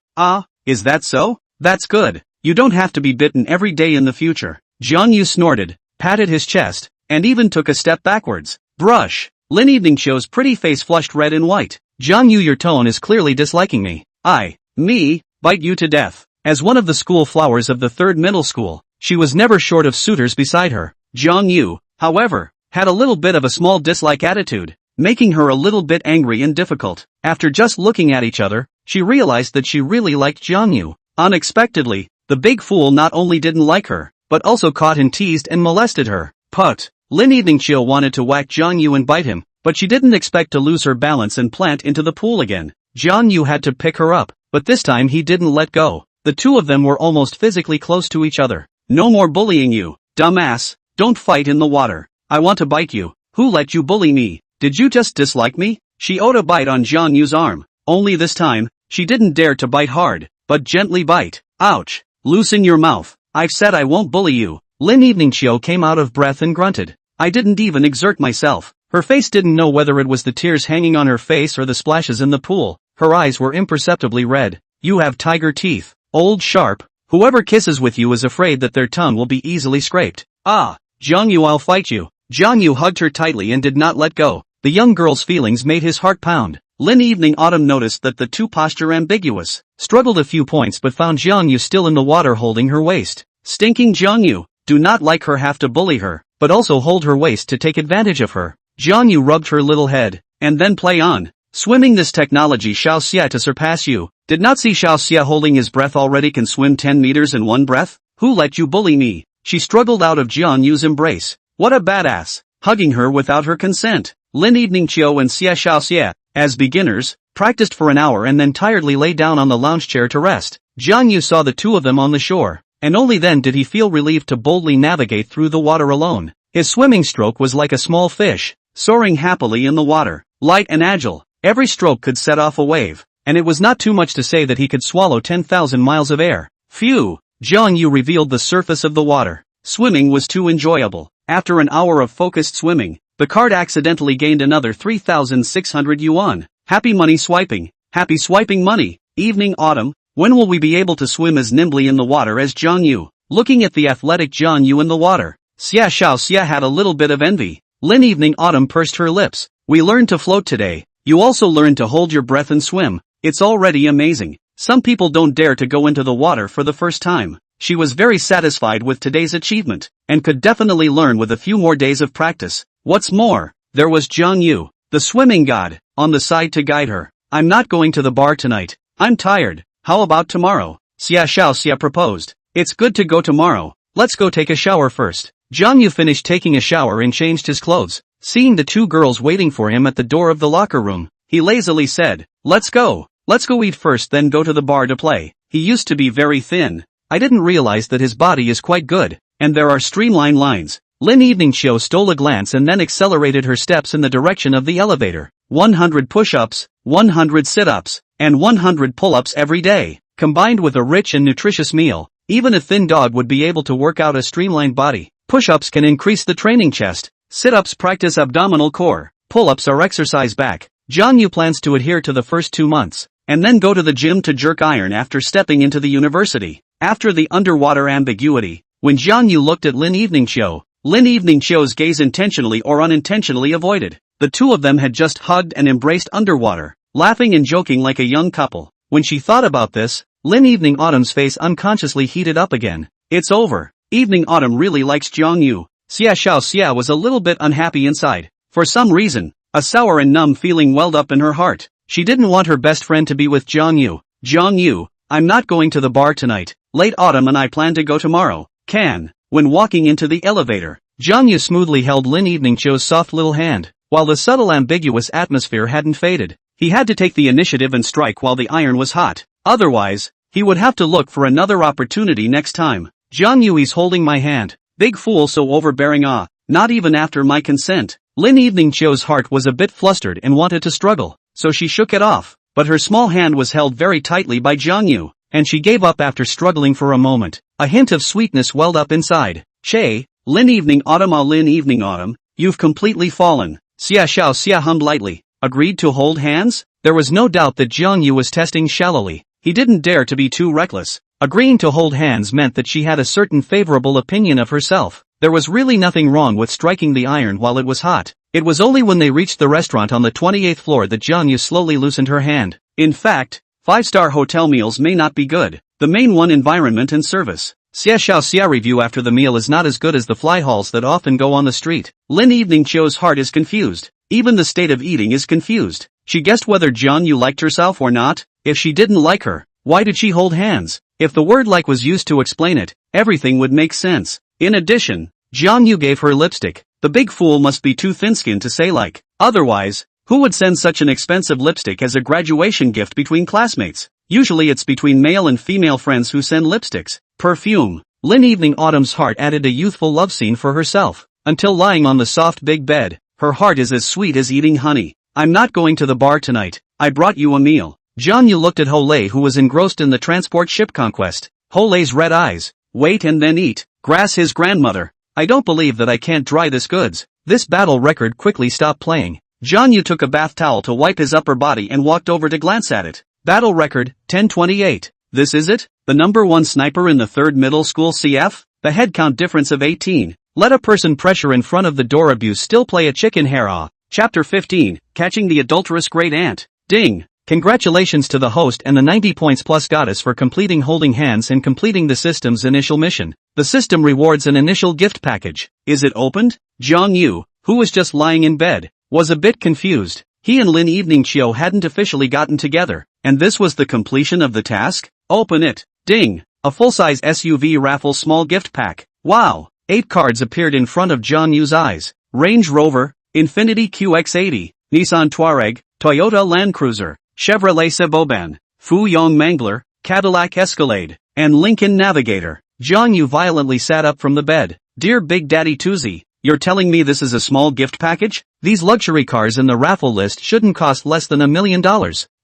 Is that so? That's good. You don't have to be bitten every day in the future. Jiang Yu snorted, patted his chest, and even took a step backwards. Brush. Lin Evening Chiu's pretty face flushed red and white. Jiang Yu, your tone is clearly disliking me. Me, bite you to death. As one of the school flowers of the third middle school, she was never short of suitors beside her. Jiang Yu, however, had a little bit of a small dislike attitude, making her a little bit angry and difficult. After just looking at each other, she realized that she really liked Jiang Yu. Unexpectedly, the big fool not only didn't like her, but also caught and teased and molested her. Put. Lin Evening Chiu wanted to whack Jiang Yu and bite him, but she didn't expect to lose her balance and plant into the pool again. Jiang Yu had to pick her up, but this time he didn't let go. The two of them were almost physically close to each other. No more bullying, you dumbass. Don't fight in the water. I want to bite you. Who let you bully me? Did you just dislike me? She owed a bite on Jiang Yu's arm. Only this time, she didn't dare to bite hard, but gently bite. Ouch. Loosen your mouth. I've said I won't bully you. Lin Evening Chiu came out of breath and grunted. I didn't even exert myself. Her face didn't know whether it was the tears hanging on her face or the splashes in the pool. Her eyes were imperceptibly red. You have tiger teeth. Old sharp. Whoever kisses with you is afraid that their tongue will be easily scraped. Jiang Yu, I'll fight you. Jiang Yu hugged her tightly and did not let go. The young girl's feelings made his heart pound. Lin Evening Autumn noticed that the two posture ambiguous, struggled a few points but found Jiang Yu still in the water holding her waist. Stinking Jiang Yu, do not like her, have to bully her, but also hold her waist to take advantage of her. Jiang Yu rubbed her little head, and then play on. Swimming, this technology Xiaoxia to surpass you. Did not see Xiaoxia holding his breath already can swim 10 meters in one breath? Who let you bully me? She struggled out of Jiang Yu's embrace. What a badass. Hugging her without her consent. Lin Evening Chiu and Xiaoxia, as beginners, practiced for an hour and then tiredly lay down on the lounge chair to rest. Jiang Yu saw the two of them on the shore, and only then did he feel relieved to boldly navigate through the water alone. His swimming stroke was like a small fish, soaring happily in the water, light and agile. Every stroke could set off a wave, and it was not too much to say that he could swallow 10,000 miles of air. Phew! Jiang Yu revealed the surface of the water. Swimming was too enjoyable. After an hour of focused swimming, the card accidentally gained another 3,600 yuan. Happy money swiping. Happy swiping money. Evening autumn. When will we be able to swim as nimbly in the water as Jiang Yu? Looking at the athletic Jiang Yu in the water, Xia Xiao had a little bit of envy. Lin Evening Autumn pursed her lips. We learned to float today. You also learned to hold your breath and swim. It's already amazing. Some people don't dare to go into the water for the first time. She was very satisfied with today's achievement, and could definitely learn with a few more days of practice. What's more, there was Jiang Yu, the swimming god, on the side to guide her. I'm not going to the bar tonight. I'm tired. How about tomorrow? Xia Xiao proposed. It's good to go tomorrow. Let's go take a shower first. Jiang Yu finished taking a shower and changed his clothes. Seeing the two girls waiting for him at the door of the locker room, he lazily said, Let's go eat first then go to the bar to play. He used to be very thin. I didn't realize that his body is quite good, and there are streamlined lines. Lin Evening Show stole a glance and then accelerated her steps in the direction of the elevator. 100 push-ups, 100 sit-ups, and 100 pull-ups every day, combined with a rich and nutritious meal. Even a thin dog would be able to work out a streamlined body. Push-ups can increase the training chest. Sit-ups practice abdominal core. Pull-ups are exercise back. Jiang Yu plans to adhere to the first 2 months, and then go to the gym to jerk iron after stepping into the university. After the underwater ambiguity, when Jiang Yu looked at Lin Evening Show's gaze intentionally or unintentionally avoided. The two of them had just hugged and embraced underwater, laughing and joking like a young couple. When she thought about this, Lin Evening Autumn's face unconsciously heated up again. It's over. Evening Autumn really likes Jiang Yu. Xia was a little bit unhappy inside. For some reason, a sour and numb feeling welled up in her heart. She didn't want her best friend to be with Jiang Yu. Jiang Yu, I'm not going to the bar tonight. Late Autumn and I plan to go tomorrow. When walking into the elevator, Jiang Yu smoothly held Lin Evening Show's soft little hand. While the subtle ambiguous atmosphere hadn't faded, he had to take the initiative and strike while the iron was hot. Otherwise, he would have to look for another opportunity next time. Jiang Yu, he's holding my hand. Big fool, so overbearing. Not even after my consent. Lin Evening Show's heart was a bit flustered and wanted to struggle, so she shook it off. But her small hand was held very tightly by Jiang Yu, and she gave up after struggling for a moment. A hint of sweetness welled up inside. Lin Evening Autumn, you've completely fallen. Xia hummed lightly. Agreed to hold hands? There was no doubt that Jiang Yu was testing shallowly. He didn't dare to be too reckless. Agreeing to hold hands meant that she had a certain favorable opinion of herself. There was really nothing wrong with striking the iron while it was hot. It was only when they reached the restaurant on the 28th floor that Jiang Yu slowly loosened her hand. In fact, 5-star hotel meals may not be good. The main one, environment and service. Xia review after the meal is not as good as the fly halls that often go on the street. Lin Evening Show's heart is confused. Even the state of eating is confused. She guessed whether Jiang Yu liked herself or not. If she didn't like her, why did she hold hands? If the word like was used to explain it, everything would make sense. In addition, Jiang Yu gave her lipstick. The big fool must be too thin-skinned to say like. Otherwise, who would send such an expensive lipstick as a graduation gift between classmates? Usually it's between male and female friends who send lipsticks. Perfume. Lin Evening Autumn's heart added a youthful love scene for herself. Until lying on the soft big bed, her heart is as sweet as eating honey. I'm not going to the bar tonight. I brought you a meal. Jiang Yu looked at Ho Lei, who was engrossed in the transport ship conquest. Ho Lei's red eyes. Wait and then eat. Grass his grandmother. I don't believe that I can't dry this goods. This battle record quickly stopped playing. Jiang Yu took a bath towel to wipe his upper body and walked over to glance at it. Battle record, 1028. This is it? The number 1 sniper in the 3rd middle school CF? The head count difference of 18. Let a person pressure in front of the door abuse still play a chicken hair. Chapter 15, Catching the Adulterous Great Aunt. Ding! Congratulations to the host and the 90 points plus goddess for completing holding hands and completing the system's initial mission. The system rewards an initial gift package. Is it opened? Jiang Yu, who was just lying in bed, was a bit confused. He and Lin Evening Show hadn't officially gotten together, and this was the completion of the task? Open it. Ding! A full-size SUV raffle small gift pack. Wow! 8 cards appeared in front of Jiang Yu's eyes. Range Rover, Infiniti QX80, Nissan Touareg, Toyota Land Cruiser, Chevrolet Suburban, Fuyong Mangler, Cadillac Escalade, and Lincoln Navigator. Jiang Yu violently sat up from the bed. Dear Big Daddy Tuzi, You're telling me this is a small gift package? These luxury cars in the raffle list shouldn't cost less than $1 million.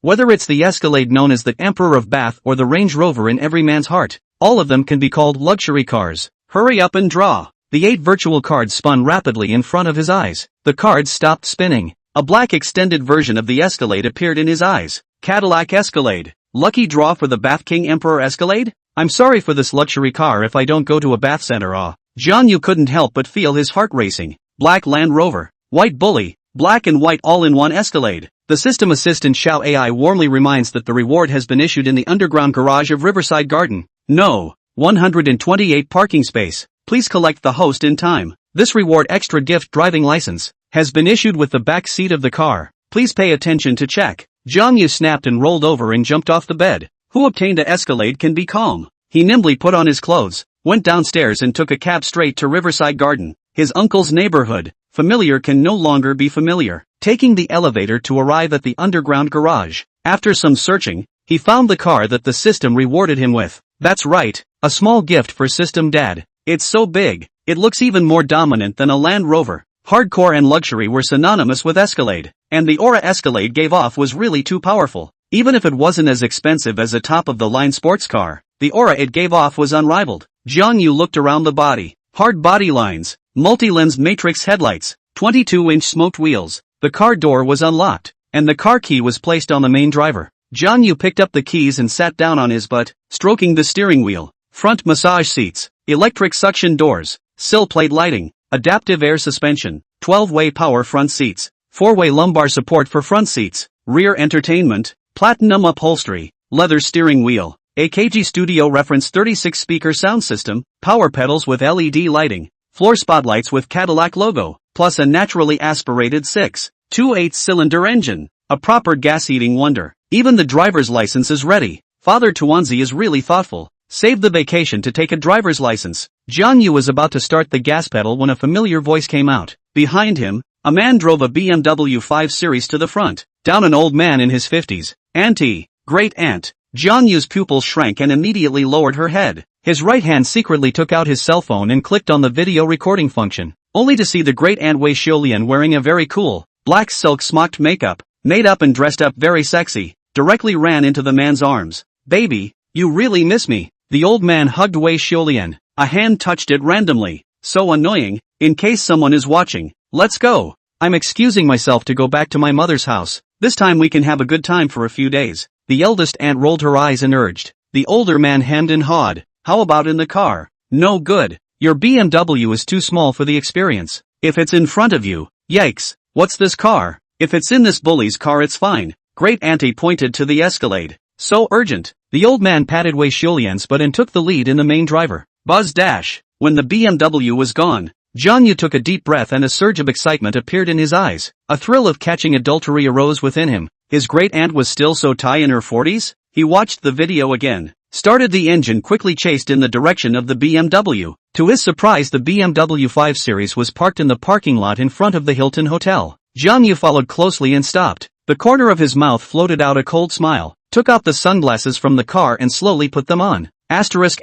Whether it's the Escalade known as the Emperor of Bath or the Range Rover in every man's heart, all of them can be called luxury cars. Hurry up and draw. The 8 virtual cards spun rapidly in front of his eyes. The cards stopped spinning. A black extended version of the Escalade appeared in his eyes. Cadillac Escalade. Lucky draw for the Bath King Emperor Escalade? I'm sorry for this luxury car if I don't go to a bath center. Jiang Yu couldn't help but feel his heart racing. Black Land Rover. White Bully. Black and white all-in-one Escalade. The system assistant Xiao AI warmly reminds that the reward has been issued in the underground garage of Riverside Garden. No. 128 parking space. Please collect the host in time. This reward extra gift driving license has been issued with the back seat of the car. Please pay attention to check. Jiang Yu snapped and rolled over and jumped off the bed. Who obtained a Escalade can be calm. He nimbly put on his clothes, went downstairs and took a cab straight to Riverside Garden, his uncle's neighborhood. Familiar can no longer be familiar. Taking the elevator to arrive at the underground garage. After some searching, he found the car that the system rewarded him with. That's right, a small gift for System Dad. It's so big, it looks even more dominant than a Land Rover. Hardcore and luxury were synonymous with Escalade, and the aura Escalade gave off was really too powerful. Even if it wasn't as expensive as a top-of-the-line sports car, the aura it gave off was unrivaled. Jiang Yu looked around the body. Hard body lines, multi-lens matrix headlights, 22-inch smoked wheels. The car door was unlocked, and the car key was placed on the main driver. Jiang Yu picked up the keys and sat down on his butt, stroking the steering wheel. Front massage seats, electric suction doors, sill plate lighting, adaptive air suspension, 12-way power front seats, 4-way lumbar support for front seats, rear entertainment, platinum upholstery, leather steering wheel, AKG Studio Reference 36-speaker sound system, power pedals with LED lighting, floor spotlights with Cadillac logo, plus a naturally aspirated 6.28-cylinder engine, a proper gas-eating wonder. Even the driver's license is ready. Father Tuanzi is really thoughtful. Saved the vacation to take a driver's license. Jiang Yu was about to start the gas pedal when a familiar voice came out. Behind him, a man drove a BMW 5 Series to the front. Down an old man in his 50s. Auntie, great aunt. Jiang Yu's pupils shrank and immediately lowered her head. His right hand secretly took out his cell phone and clicked on the video recording function, only to see the great aunt Wei Xiulian wearing a very cool, black silk smocked makeup, made up and dressed up very sexy, directly ran into the man's arms. Baby, you really miss me. The old man hugged Wei Xiulian. A hand touched it randomly. So annoying. In case someone is watching. Let's go. I'm excusing myself to go back to my mother's house. This time we can have a good time for a few days. The eldest aunt rolled her eyes and urged. The older man hemmed and hawed. How about in the car? No good. Your BMW is too small for the experience. If it's in front of you, yikes. What's this car? If it's in this bully's car it's fine. Great auntie pointed to the Escalade. So urgent. The old man patted Wei Xiulian's butt and took the lead in the main driver. Buzz dash. When the BMW was gone, Jiang Yu took a deep breath and a surge of excitement appeared in his eyes. A thrill of catching adultery arose within him. His great aunt was still so Thai in her 40s? He watched the video again. Started the engine quickly chased in the direction of the BMW. To his surprise the BMW 5 Series was parked in the parking lot in front of the Hilton Hotel. Jiang Yu followed closely and stopped. The corner of his mouth floated out a cold smile. Took out the sunglasses from the car and slowly put them on. Asterisk.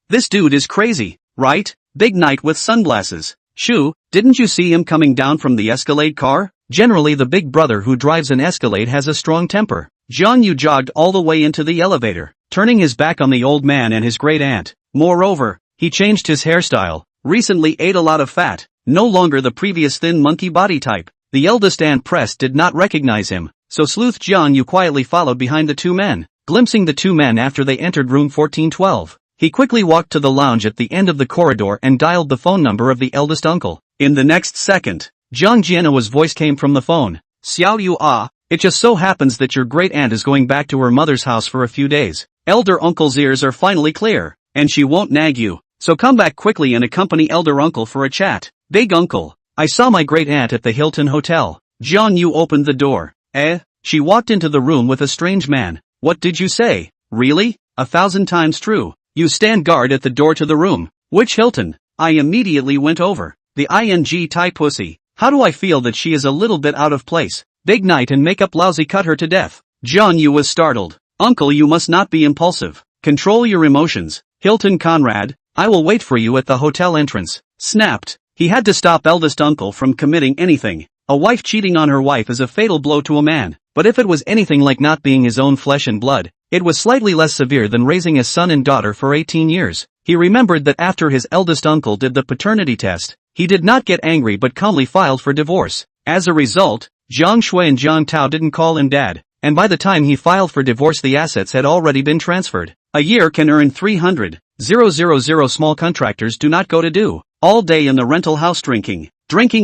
This dude is crazy, right? Big night with sunglasses. Shoo, didn't you see him coming down from the Escalade car? Generally the big brother who drives an Escalade has a strong temper. Jiang Yu jogged all the way into the elevator, turning his back on the old man and his great aunt. Moreover, he changed his hairstyle. Recently ate a lot of fat. No longer the previous thin monkey body type. The eldest aunt Press did not recognize him. So sleuth Jiang Yu quietly followed behind the two men, glimpsing the two men after they entered room 1412. He quickly walked to the lounge at the end of the corridor and dialed the phone number of the eldest uncle. In the next second, Zhang Jiana's voice came from the phone. Xiao Yu it just so happens that your great aunt is going back to her mother's house for a few days. Elder uncle's ears are finally clear, and she won't nag you. So come back quickly and accompany elder uncle for a chat. Big uncle, I saw my great aunt at the Hilton Hotel. Jiang Yu opened the door. She walked into the room with a strange man. What did you say? Really? 1,000 times true. You stand guard at the door to the room. Which Hilton? I immediately went over. The ing Thai pussy. How do I feel that she is a little bit out of place? Big night and makeup lousy cut her to death. Jiang Yu was startled. Uncle, you must not be impulsive. Control your emotions. Hilton Conrad, I will wait for you at the hotel entrance. snapped. He had to stop eldest uncle from committing anything. A wife cheating on her wife is a fatal blow to a man, but if it was anything like not being his own flesh and blood, it was slightly less severe than raising a son and daughter for 18 years. He remembered that after his eldest uncle did the paternity test, he did not get angry but calmly filed for divorce. As a result, Jiang Shui and Jiang Tao didn't call him dad, and by the time he filed for divorce the assets had already been transferred. A year can earn 300,000. Small contractors do not go to do all day in the rental house drinking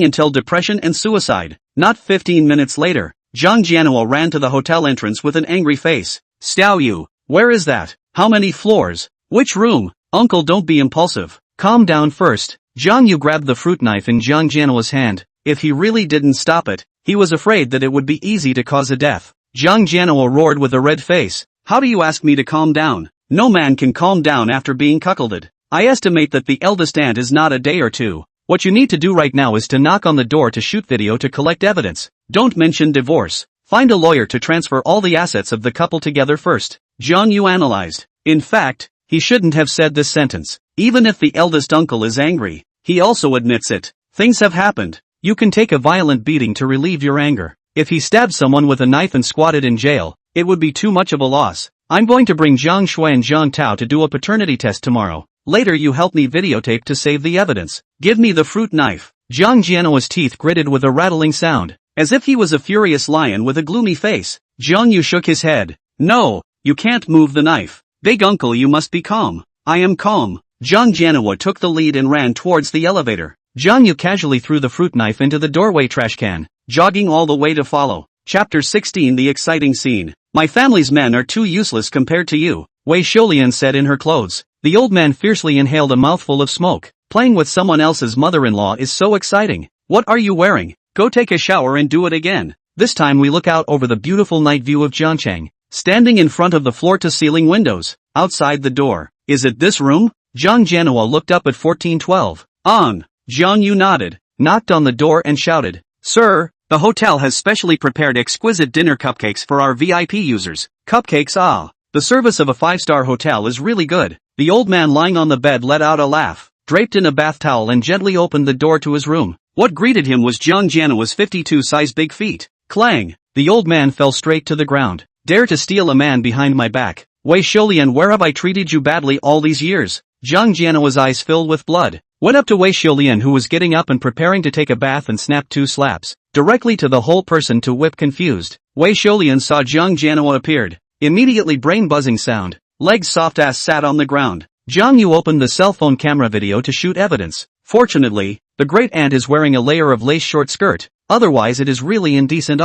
until depression and suicide. Not 15 minutes later, Jiang Jianhua ran to the hotel entrance with an angry face. Xiao Yu, where is that? How many floors? Which room? Uncle, don't be impulsive. Calm down first. Jiang Yu grabbed the fruit knife in Jiang Jianhua's hand. If he really didn't stop it, he was afraid that it would be easy to cause a death. Jiang Jianhua roared with a red face. How do you ask me to calm down? No man can calm down after being cuckolded. I estimate that the eldest aunt is not a day or two. What you need to do right now is to knock on the door to shoot video to collect evidence. Don't mention divorce. Find a lawyer to transfer all the assets of the couple together first. Jiang Yu analyzed. In fact, he shouldn't have said this sentence. Even if the eldest uncle is angry, he also admits it. Things have happened. You can take a violent beating to relieve your anger. If he stabbed someone with a knife and squatted in jail, it would be too much of a loss. I'm going to bring Jiang Shui and Jiang Tao to do a paternity test tomorrow. Later you help me videotape to save the evidence. Give me the fruit knife. Jiang Jianhua's teeth gritted with a rattling sound, as if he was a furious lion with a gloomy face. Jiang Yu shook his head. No, you can't move the knife. Big uncle, you must be calm. I am calm. Jiang Jianhua took the lead and ran towards the elevator. Jiang Yu casually threw the fruit knife into the doorway trash can, jogging all the way to follow. Chapter 16. The exciting scene. My family's men are too useless compared to you, Wei Shoulian said in her clothes. The old man fiercely inhaled a mouthful of smoke. Playing with someone else's mother-in-law is so exciting. What are you wearing? Go take a shower and do it again. This time we look out over the beautiful night view of Jiangchang, standing in front of the floor-to-ceiling windows. Outside the door. Is it this room? Jiang Jianhua looked up at 1412. On. Jiang Yu nodded, knocked on the door and shouted. Sir, the hotel has specially prepared exquisite dinner cupcakes for our VIP users. Cupcakes, ah. The service of a 5-star hotel is really good. The old man lying on the bed let out a laugh, draped in a bath towel and gently opened the door to his room. What greeted him was Jiang Jianhua's 52-size big feet. Clang! The old man fell straight to the ground. Dare to steal a man behind my back. Wei Shoulian, where have I treated you badly all these years? Jiang Jianhua's eyes filled with blood. Went up to Wei Shoulian, who was getting up and preparing to take a bath, and snapped 2 slaps, directly to the whole person to whip confused. Wei Shoulian saw Jiang Jianhua appeared. Immediately brain-buzzing sound. Legs soft ass sat on the ground. Jiang Yu opened the cell phone camera video to shoot evidence. Fortunately, the great aunt is wearing a layer of lace short skirt, otherwise it is really indecent.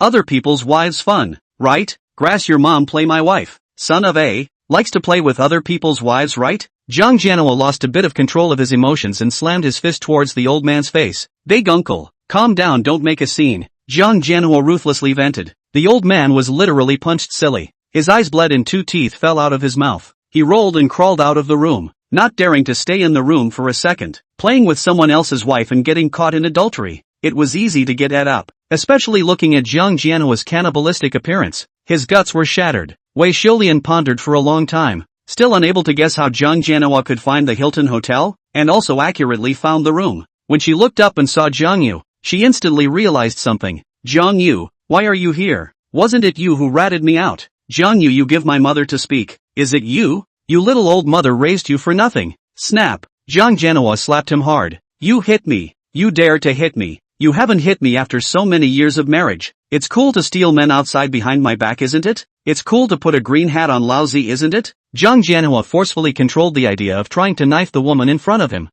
Other people's wives fun, right? Grass your mom play my wife. Son of A, likes to play with other people's wives, right? Jiang Jianhua lost a bit of control of his emotions and slammed his fist towards the old man's face. Big uncle, calm down, don't make a scene. Jiang Jianhua ruthlessly vented. The old man was literally punched silly. His eyes bled and 2 teeth fell out of his mouth. He rolled and crawled out of the room, not daring to stay in the room for a second. Playing with someone else's wife and getting caught in adultery. It was easy to get ate up, especially looking at Jiang Jianhua's cannibalistic appearance. His guts were shattered. Wei Shoulian pondered for a long time, still unable to guess how Jiang Jianhua could find the Hilton Hotel, and also accurately found the room. When she looked up and saw Jiang Yu, she instantly realized something. Jiang Yu, why are you here? Wasn't it you who ratted me out? Jiang Yu, you give my mother to speak. Is it you? You little old mother raised you for nothing. Snap. Jiang Jianhua slapped him hard. You hit me. You dare to hit me. You haven't hit me after so many years of marriage. It's cool to steal men outside behind my back, isn't it? It's cool to put a green hat on lousy, isn't it? Jiang Jianhua forcefully controlled the idea of trying to knife the woman in front of him.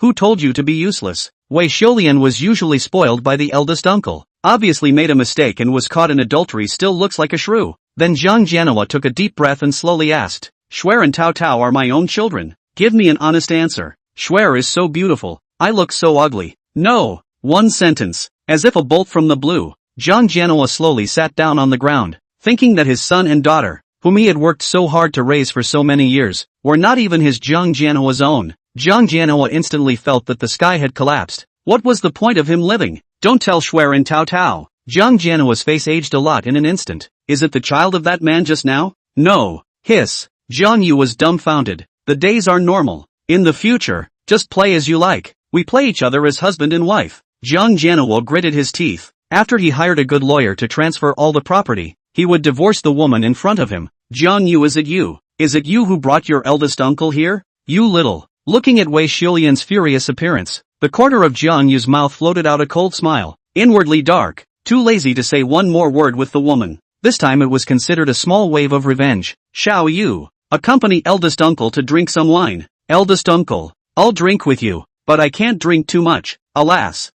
Who told you to be useless? Wei Shoulian was usually spoiled by the eldest uncle. Obviously made a mistake and was caught in adultery, still looks like a shrew. Then Jiang Jianhua took a deep breath and slowly asked. Shuer and Tao Tao are my own children. Give me an honest answer. Shuer is so beautiful. I look so ugly. No. One sentence. As if a bolt from the blue. Jiang Jianhua slowly sat down on the ground, thinking that his son and daughter, whom he had worked so hard to raise for so many years, were not even his Jiang Jianhua's own. Jiang Jianhua instantly felt that the sky had collapsed. What was the point of him living? Don't tell Shuer and Tao Tao. Jiang Jianhua's face aged a lot in an instant. Is it the child of that man just now? No. Hiss. Jiang Yu was dumbfounded. The days are normal. In the future, Just play as you like. We play each other as husband and wife. Jiang Yu gritted his teeth. After he hired a good lawyer to transfer all the property, he would divorce the woman in front of him. Jiang Yu, is it you? Is it you who brought your eldest uncle here? You little. Looking at Wei Xiulian's furious appearance, the corner of Jiang Yu's mouth floated out a cold smile, inwardly dark, too lazy to say one more word with the woman. This time it was considered a small wave of revenge. Xiao Yu, accompany eldest uncle to drink some wine. Eldest uncle, I'll drink with you, but I can't drink too much, alas.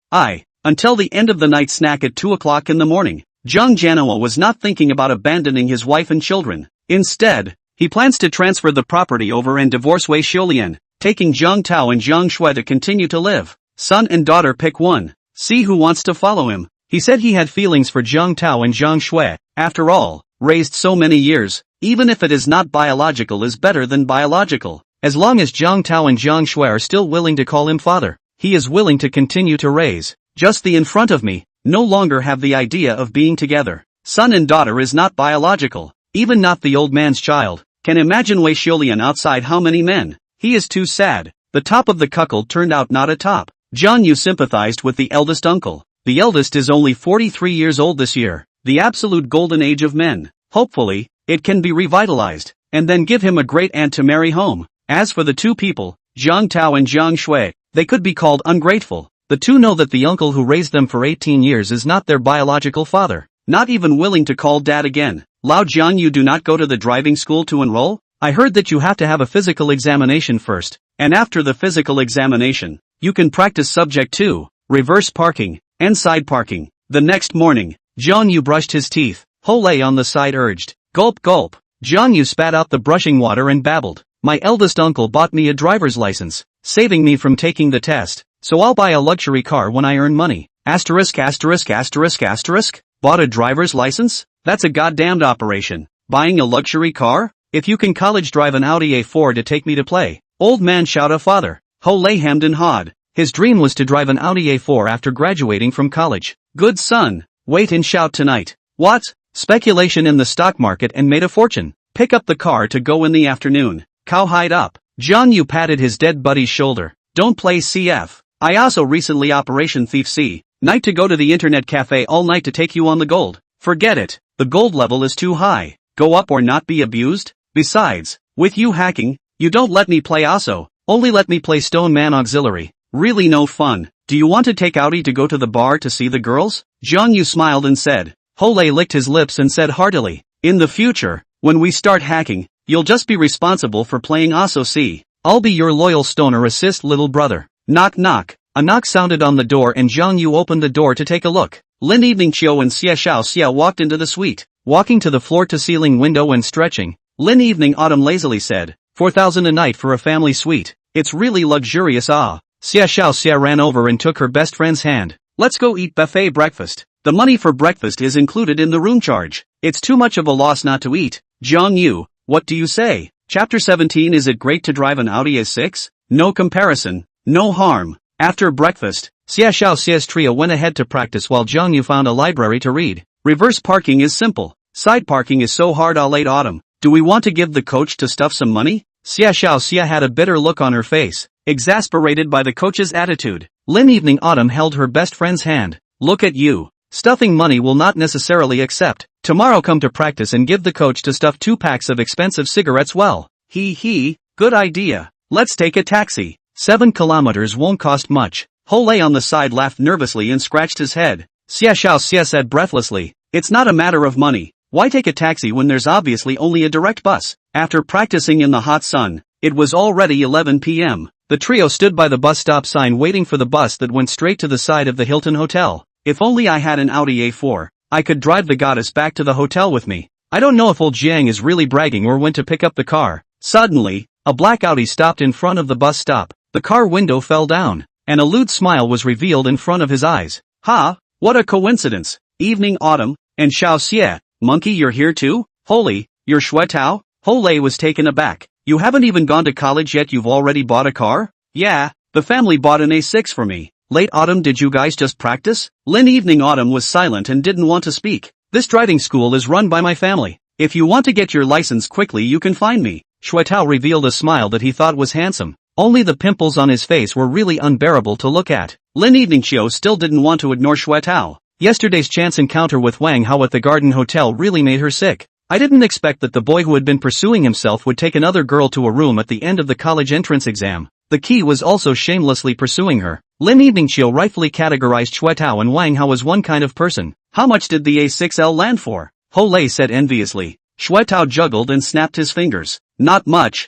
Until the end of the night snack at 2 o'clock in the morning. Jiang Yu was not thinking about abandoning his wife and children. Instead, he plans to transfer the property over and divorce Wei Xiulian, taking Jiang Tao and Jiang Shui to continue to live. Son and daughter, pick one. See who wants to follow him. He said he had feelings for Jiang Tao and Jiang Shui. After all, raised so many years, even if it is not biological, is better than biological. As long as Jiang Tao and Jiang Shui are still willing to call him father, he is willing to continue to raise. Just the in front of me, no longer have the idea of being together. Son and daughter is not biological, even not the old man's child. Can imagine Wei Xiulian outside how many men. He is too sad. The top of the cuckold turned out not a top. Jiang Yu sympathized with the eldest uncle. The eldest is only 43 years old this year, the absolute golden age of men. Hopefully, it can be revitalized, and then give him a great aunt to marry home. As for the two people, Jiang Tao and Jiang Shui, they could be called ungrateful. The two know that the uncle who raised them for 18 years is not their biological father, not even willing to call dad again. Lao Jiang, you do not go to the driving school to enroll? I heard that you have to have a physical examination first, and after the physical examination, you can practice subject 2, reverse parking, and side parking. The next morning, Jiang Yu brushed his teeth. Hole on the side urged. Gulp gulp. Jiang Yu spat out the brushing water and babbled. My eldest uncle bought me a driver's license, saving me from taking the test, so I'll buy a luxury car when I earn money. Asterisk asterisk asterisk asterisk. Bought a driver's license? That's a goddamned operation. Buying a luxury car? If you can college drive an Audi A4 to take me to play. Old man shout a father. Hole hemmed and hawed. His dream was to drive an Audi A4 after graduating from college. Good son. Wait and shout tonight. What? Speculation in the stock market and made a fortune. Pick up the car to go in the afternoon. Cowhide up. Jiang Yu patted his dead buddy's shoulder. Don't play CF. I also recently Operation Thief C. Night to go to the internet cafe all night to take you on the gold. Forget it. The gold level is too high. Go up or not be abused. Besides, with you hacking, you don't let me play ASO. Only let me play Stone Man Auxiliary. Really no fun. Do you want to take Audi to go to the bar to see the girls? Jiang Yu smiled and said. Hole licked his lips and said heartily. In the future, when we start hacking, you'll just be responsible for playing ASO C. I'll be your loyal stoner assist little brother. Knock knock. A knock sounded on the door and Jiang Yu opened the door to take a look. Lin Evening Chiu and Xia Xiao Xia walked into the suite. Walking to the floor-to-ceiling window and stretching, Lin Evening Autumn lazily said, 4,000 a night for a family suite. It's really luxurious ah. Xia Xiao Xia ran over and took her best friend's hand. Let's go eat buffet breakfast. The money for breakfast is included in the room charge. It's too much of a loss not to eat. Jiang Yu, what do you say? Chapter 17. Is it great to drive an Audi A6? No comparison, no harm. After breakfast, Xia Xiao Xia's trio went ahead to practice while Jiang Yu found a library to read. Reverse parking is simple. Side parking is so hard. Late autumn. Do we want to give the coach to stuff some money? Xia Xiao Xia had a bitter look on her face, exasperated by the coach's attitude. Lin Evening Autumn held her best friend's hand. Look at you. Stuffing money will not necessarily accept. Tomorrow come to practice and give the coach to stuff 2 packs of expensive cigarettes. Well, good idea. Let's take a taxi. 7 kilometers won't cost much. Hole on the side laughed nervously and scratched his head. Xia Xiao Xia said breathlessly, it's not a matter of money. Why take a taxi when there's obviously only a direct bus? After practicing in the hot sun, it was already 11 p.m. The trio stood by the bus stop sign waiting for the bus that went straight to the side of the Hilton Hotel. If only I had an Audi A4, I could drive the goddess back to the hotel with me. I don't know if old Jiang is really bragging or when to pick up the car. Suddenly, a black Audi stopped in front of the bus stop. The car window fell down, and a lewd smile was revealed in front of his eyes. Ha! What a coincidence! Evening Autumn, and Xiao Xie, monkey you're here too? Holy, you're Shui Tao? Hole was taken aback. You haven't even gone to college yet, you've already bought a car? Yeah, the family bought an A6 for me. Late Autumn, did you guys just practice? Lin Evening Autumn was silent and didn't want to speak. This driving school is run by my family. If you want to get your license quickly you can find me. Shui Tao revealed a smile that he thought was handsome. Only the pimples on his face were really unbearable to look at. Lin Eveningchiu still didn't want to ignore Xuetao. Yesterday's chance encounter with Wang Hao at the Garden Hotel really made her sick. I didn't expect that the boy who had been pursuing himself would take another girl to a room at the end of the college entrance exam. The key was also shamelessly pursuing her. Lin Eveningchiu rightfully categorized Xuetao and Wang Hao as one kind of person. How much did the A6L land for? Ho Lei said enviously. Xuetao juggled and snapped his fingers. Not much,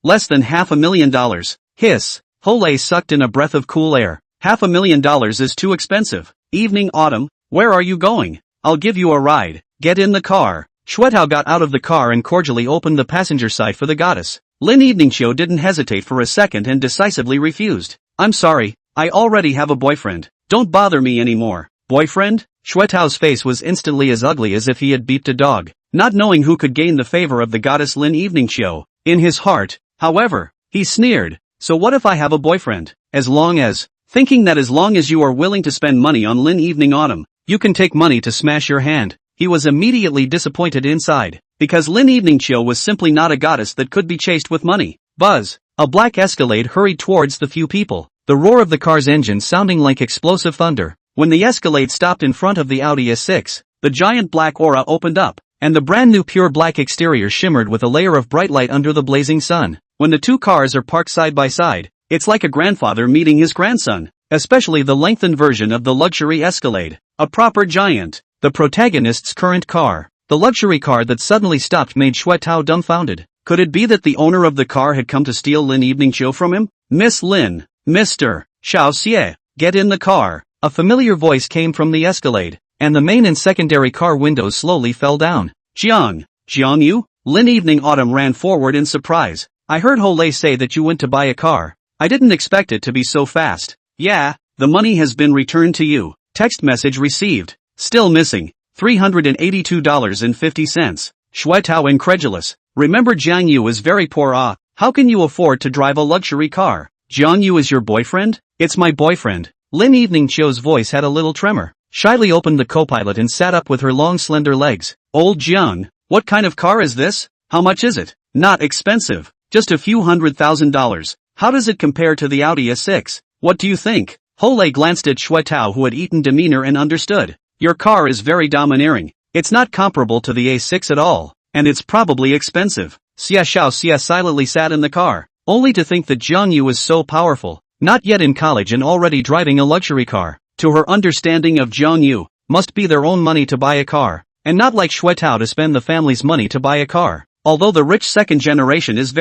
less than $500,000. Hiss. Ho Lei sucked in a breath of cool air. $500,000 is too expensive. Evening Autumn, where are you going? I'll give you a ride. Get in the car. Xuetao got out of the car and cordially opened the passenger side for the goddess. Lin Eveningchiu didn't hesitate for a second and decisively refused. I'm sorry, I already have a boyfriend. Don't bother me anymore. Boyfriend? Xuetao's face was instantly as ugly as if he had beeped a dog. Not knowing who could gain the favor of the goddess Lin Eveningchiu. In his heart, however, he sneered. So what if I have a boyfriend? Thinking that as long as you are willing to spend money on Lin Evening Autumn, you can take money to smash your hand. He was immediately disappointed inside, because Lin Eveningchiu was simply not a goddess that could be chased with money. Buzz. A black Escalade hurried towards the few people, the roar of the car's engine sounding like explosive thunder. When the Escalade stopped in front of the Audi S6, the giant black aura opened up, and the brand new pure black exterior shimmered with a layer of bright light under the blazing sun. When the two cars are parked side by side, it's like a grandfather meeting his grandson, especially the lengthened version of the luxury Escalade. A proper giant. The protagonist's current car, the luxury car that suddenly stopped, made Xuetao dumbfounded. Could it be that the owner of the car had come to steal Lin Eveningchiu from him? Miss Lin, Mr. Xiao Xie, get in the car. A familiar voice came from the Escalade, and the main and secondary car windows slowly fell down. Jiang Yu? Lin Evening Autumn ran forward in surprise. I heard Ho Lei say that you went to buy a car. I didn't expect it to be so fast. Yeah, the money has been returned to you. Text message received. Still missing. $382.50. Xuetao incredulous. Remember Jiang Yu is very poor. How can you afford to drive a luxury car? Jiang Yu is your boyfriend? It's my boyfriend. Lin Eveningchiu's voice had a little tremor. Shyly opened the co-pilot and sat up with her long slender legs. Old Jiang, what kind of car is this? How much is it? Not expensive. Just a few $100,000. How does it compare to the Audi S6? What do you think? Ho Lei glanced at Xuetao, who had eaten demeanor and understood. Your car is very domineering. It's not comparable to the A6 at all, and it's probably expensive. Xia Xia silently sat in the car, only to think that Jiang Yu was so powerful, not yet in college and already driving a luxury car. To her understanding of Jiang Yu, must be their own money to buy a car, and not like Xuetao to spend the family's money to buy a car. Although the rich second generation is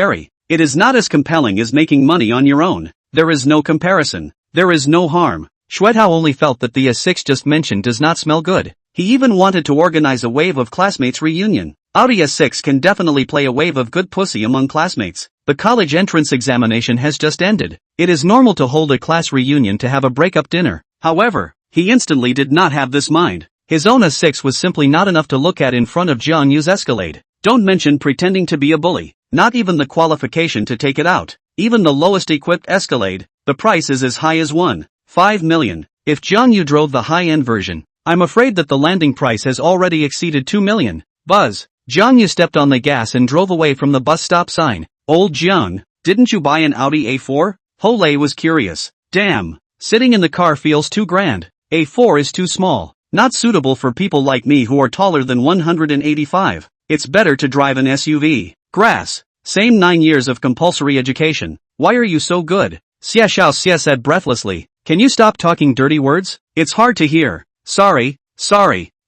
it is not as compelling as making money on your own. There is no comparison. There is no harm. Xuetao only felt that the S6 just mentioned does not smell good. He even wanted to organize a wave of classmates reunion. Audi S6 can definitely play a wave of good pussy among classmates. The college entrance examination has just ended. It is normal to hold a class reunion to have a breakup dinner. However, he instantly did not have this mind. His own S6 was simply not enough to look at in front of Jiang Yu's Escalade. Don't mention pretending to be a bully. Not even the qualification to take it out. Even the lowest equipped Escalade, the price is as high as $1.5 million. If Jiang Yu drove the high-end version, I'm afraid that the landing price has already exceeded $2 million. Buzz. Jiang Yu stepped on the gas and drove away from the bus stop sign. Old Jiang, didn't you buy an Audi A4? Ho Lei was curious. Damn, sitting in the car feels too grand. A4 is too small. Not suitable for people like me who are taller than 185. It's better to drive an SUV. Grass. Same 9 years of compulsory education. Why are you so good? Xia Xia said breathlessly. Can you stop talking dirty words? It's hard to hear. Sorry.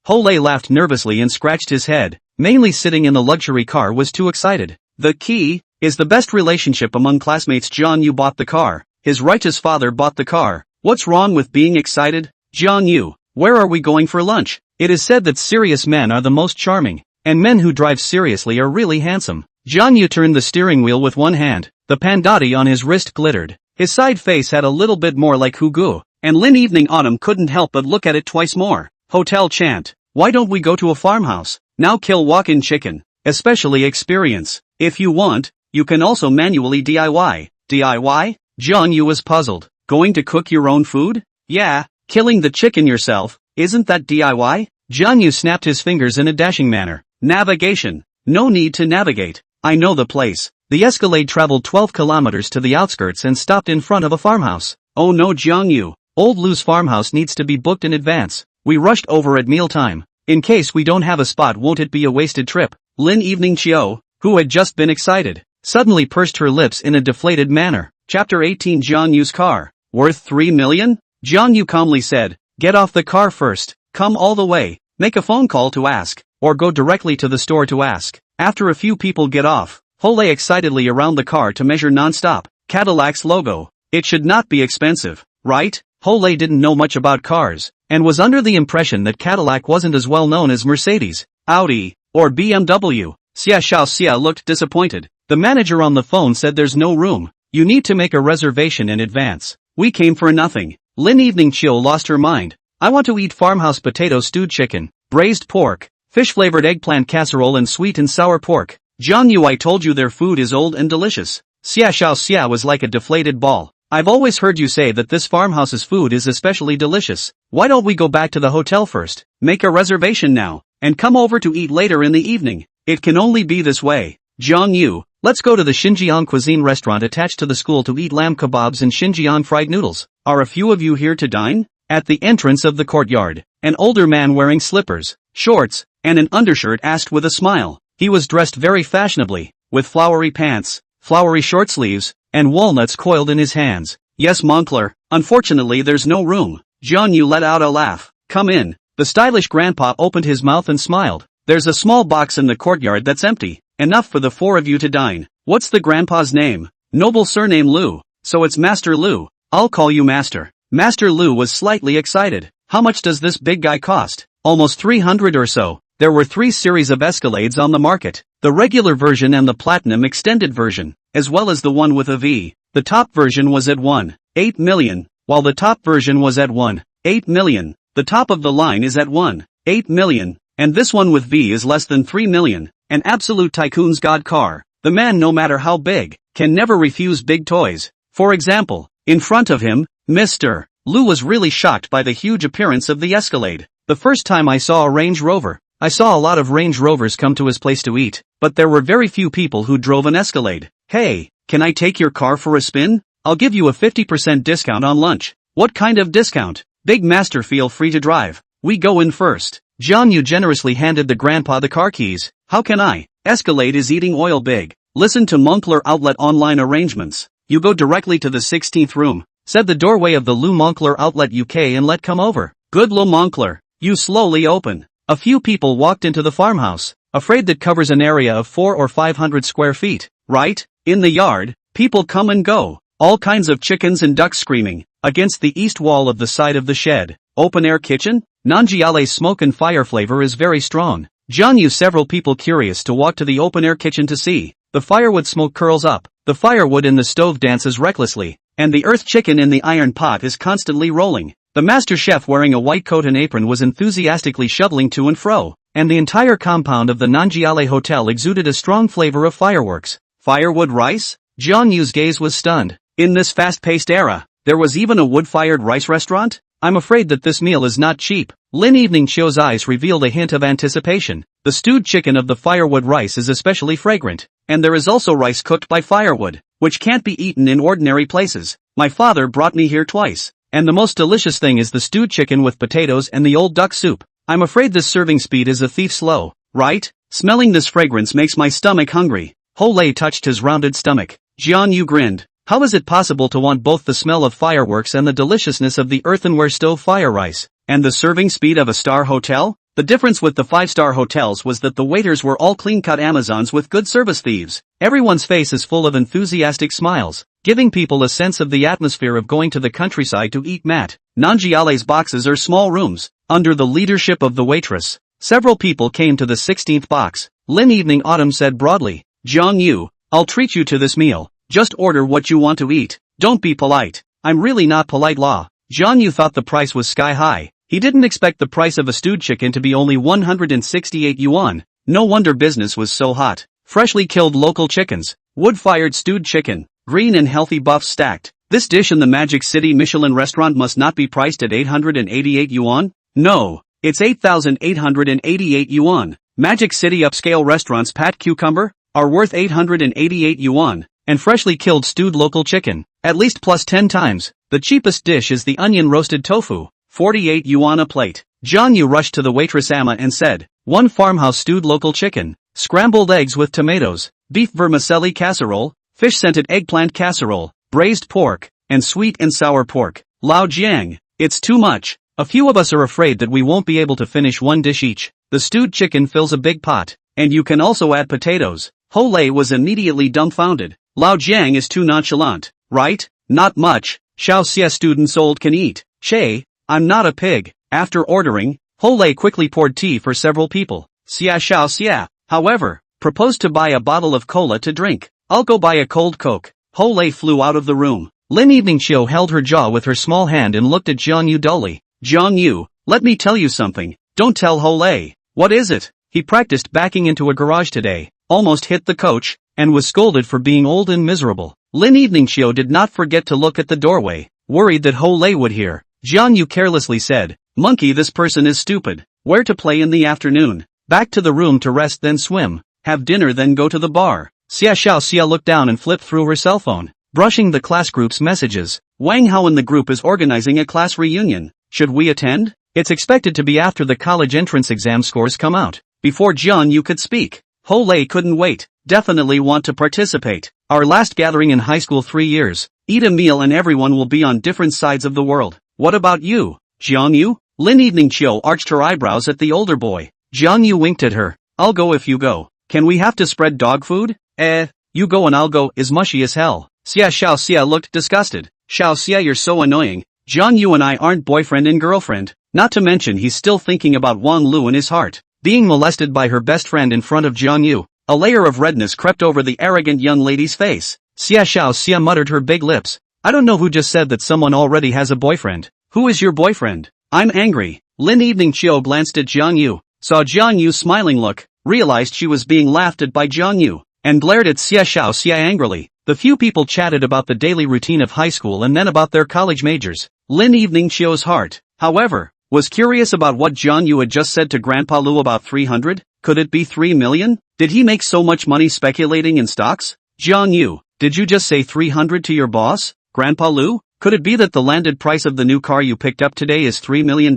Ho Lei laughed nervously and scratched his head. Mainly sitting in the luxury car was too excited. The key is the best relationship among classmates. Jiang Yu bought the car. His righteous father bought the car. What's wrong with being excited? Jiang Yu, where are we going for lunch? It is said that serious men are the most charming, and men who drive seriously are really handsome. Jiang Yu turned the steering wheel with one hand. The pandati on his wrist glittered. His side face had a little bit more like Hugu, and Lin Evening Autumn couldn't help but look at it twice more. Hotel chant. Why don't we go to a farmhouse? Now kill walk-in chicken. Especially experience. If you want, you can also manually DIY. DIY? Jiang Yu was puzzled. Going to cook your own food? Yeah, killing the chicken yourself. Isn't that DIY? Jiang Yu snapped his fingers in a dashing manner. Navigation. No need to navigate. I know the place. The Escalade traveled 12 kilometers to the outskirts and stopped in front of a farmhouse. Oh no, Jiang Yu. Old Lu's farmhouse needs to be booked in advance. We rushed over at mealtime. In case we don't have a spot, won't it be a wasted trip? Lin Evening Chiu, who had just been excited, suddenly pursed her lips in a deflated manner. Chapter 18. Jiang Yu's car. Worth 3 million? Jiang Yu calmly said, get off the car first, come all the way, make a phone call to ask, or go directly to the store to ask. After a few people get off, Hole excitedly around the car to measure non-stop. Cadillac's logo. It should not be expensive, right? Hole didn't know much about cars, and was under the impression that Cadillac wasn't as well known as Mercedes, Audi, or BMW. Xia Xiaoxia looked disappointed. The manager on the phone said there's no room. You need to make a reservation in advance. We came for nothing. Lin Evening Chiu lost her mind. I want to eat farmhouse potato stewed chicken, braised pork, fish-flavored eggplant casserole and sweet and sour pork. Jiang Yu, I told you their food is old and delicious. Xia Xiaoxia was like a deflated ball. I've always heard you say that this farmhouse's food is especially delicious. Why don't we go back to the hotel first, make a reservation now, and come over to eat later in the evening? It can only be this way. Jiang Yu, let's go to the Xinjiang cuisine restaurant attached to the school to eat lamb kebabs and Xinjiang fried noodles. Are a few of you here to dine? At the entrance of the courtyard, an older man wearing slippers, shorts, and an undershirt asked with a smile. He was dressed very fashionably, with flowery pants, flowery short sleeves, and walnuts coiled in his hands. Yes, Moncler, unfortunately there's no room. Jiang Yu let out a laugh. Come in. The stylish grandpa opened his mouth and smiled. There's a small box in the courtyard that's empty, enough for the 4 of you to dine. What's the grandpa's name? Noble surname Lu. So it's Master Lu. I'll call you Master. Master Lu was slightly excited. How much does this big guy cost? Almost 300 or so. There were 3 series of Escalades on the market, the regular version and the platinum extended version, as well as the one with a V. The top version was at 1.8 million, while the top version was at 1.8 million. The top of the line is at 1.8 million, and this one with V is less than 3 million. An absolute tycoon's god car. The man, no matter how big, can never refuse big toys. For example, in front of him, Mr. Lu was really shocked by the huge appearance of the Escalade. The first time I saw a Range Rover, I saw a lot of Range Rovers come to his place to eat, but there were very few people who drove an Escalade. Hey, can I take your car for a spin? I'll give you a 50% discount on lunch. What kind of discount? Big Master, feel free to drive. We go in first. Jiang Yu generously handed the grandpa the car keys. How can I? Escalade is eating oil big. Listen to Moncler Outlet online arrangements. You go directly to the 16th room, said the doorway of the Lou Moncler Outlet UK, and let come over. Good Lou Moncler. You slowly open. A few people walked into the farmhouse, afraid that covers an area of 400 or 500 square feet, right? In the yard, people come and go. All kinds of chickens and ducks screaming. Against the east wall of the side of the shed, open-air kitchen? Nanjiale's smoke and fire flavor is very strong. Jiang Yu, several people curious to walk to the open-air kitchen to see. The firewood smoke curls up, the firewood in the stove dances recklessly, and the earth chicken in the iron pot is constantly rolling. The master chef, wearing a white coat and apron, was enthusiastically shoveling to and fro, and the entire compound of the Nanjiale Hotel exuded a strong flavor of fireworks. Firewood rice? Jiang Yu's gaze was stunned. In this fast-paced era, there was even a wood-fired rice restaurant? I'm afraid that this meal is not cheap. Lin Evening Chiu's eyes revealed a hint of anticipation. The stewed chicken of the firewood rice is especially fragrant, and there is also rice cooked by firewood, which can't be eaten in ordinary places. My father brought me here twice, and the most delicious thing is the stewed chicken with potatoes and the old duck soup. I'm afraid this serving speed is a thief slow, right? Smelling this fragrance makes my stomach hungry. Hole touched his rounded stomach. Jiang Yu grinned. How is it possible to want both the smell of fireworks and the deliciousness of the earthenware stove fire rice, and the serving speed of a star hotel? The difference with the 5-star hotels was that the waiters were all clean-cut Amazons with good service thieves. Everyone's face is full of enthusiastic smiles, giving people a sense of the atmosphere of going to the countryside to eat mat. Nanjiale's boxes are small rooms. Under the leadership of the waitress, several people came to the 16th box. Lin Evening Autumn said broadly, Jiang Yu, I'll treat you to this meal. Just order what you want to eat. Don't be polite. I'm really not polite, law. Jiang Yu thought the price was sky high. He didn't expect the price of a stewed chicken to be only 168 yuan. No wonder business was so hot. Freshly killed local chickens, wood-fired stewed chicken, green and healthy buffs stacked. This dish in the Magic City Michelin restaurant must not be priced at 888 yuan? No, it's 8,888 yuan. Magic City upscale restaurant's pat cucumber? are worth 888 yuan, and freshly killed stewed local chicken, at least plus 10 times. The cheapest dish is the onion roasted tofu, 48 yuan a plate. Jiang Yu rushed to the waitress Amma and said, 1 farmhouse stewed local chicken, scrambled eggs with tomatoes, beef vermicelli casserole, fish-scented eggplant casserole, braised pork, and sweet and sour pork. Lao Jiang, it's too much. A few of us are afraid that we won't be able to finish one dish each. The stewed chicken fills a big pot, and you can also add potatoes. Ho Lei was immediately dumbfounded. Lao Jiang is too nonchalant, right? Not much. Xiao Xie students old can eat. Che, I'm not a pig. After ordering, Ho Lei quickly poured tea for several people. Xia Xiao Xia, however, proposed to buy a bottle of cola to drink. I'll go buy a cold Coke. Ho Lei flew out of the room. Lin Evening Chiu held her jaw with her small hand and looked at Jiang Yu dully. Jiang Yu, let me tell you something. Don't tell Ho Lei. What is it? He practiced backing into a garage today, almost hit the coach, and was scolded for being old and miserable. Lin Evening Chiu did not forget to look at the doorway, worried that Ho Lei would hear. Jiang Yu carelessly said, Monkey, this person is stupid. Where to play in the afternoon? Back to the room to rest then swim, have dinner then go to the bar. Xia Xiao Xia looked down and flipped through her cell phone, brushing the class group's messages. Wang Hao and the group is organizing a class reunion. Should we attend? It's expected to be after the college entrance exam scores come out. Before Jiang Yu could speak, Ho Lei couldn't wait. Definitely want to participate. Our last gathering in high school 3 years. Eat a meal and everyone will be on different sides of the world. What about you, Jiang Yu? Lin Evening Chiu arched her eyebrows at the older boy. Jiang Yu winked at her. I'll go if you go. Can we have to spread dog food? You go and I'll go is mushy as hell. Xia Xiao Xia looked disgusted. Xiao Xia, you're so annoying. Jiang Yu and I aren't boyfriend and girlfriend. Not to mention he's still thinking about Wang Lu in his heart. Being molested by her best friend in front of Jiang Yu. A layer of redness crept over the arrogant young lady's face. Xia Xiao Xia muttered her big lips. I don't know who just said that someone already has a boyfriend. Who is your boyfriend? I'm angry. Lin Evening Chiu glanced at Jiang Yu, saw Jiang Yu's smiling look, realized she was being laughed at by Jiang Yu, and glared at Xia Xiao Xia angrily. The few people chatted about the daily routine of high school and then about their college majors. Lin Evening Chiu's heart, however, was curious about what Jiang Yu had just said to Grandpa Lu about 300. Could it be 3 million? Did he make so much money speculating in stocks? Jiang Yu, did you just say 300 to your boss, Grandpa Lu? Could it be that the landed price of the new car you picked up today is $3 million?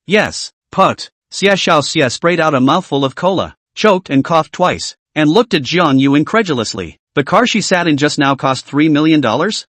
Yes. Put. Xia Xiao Xia sprayed out a mouthful of cola, choked and coughed twice, and looked at Jiang Yu incredulously. The car she sat in just now cost $3 million?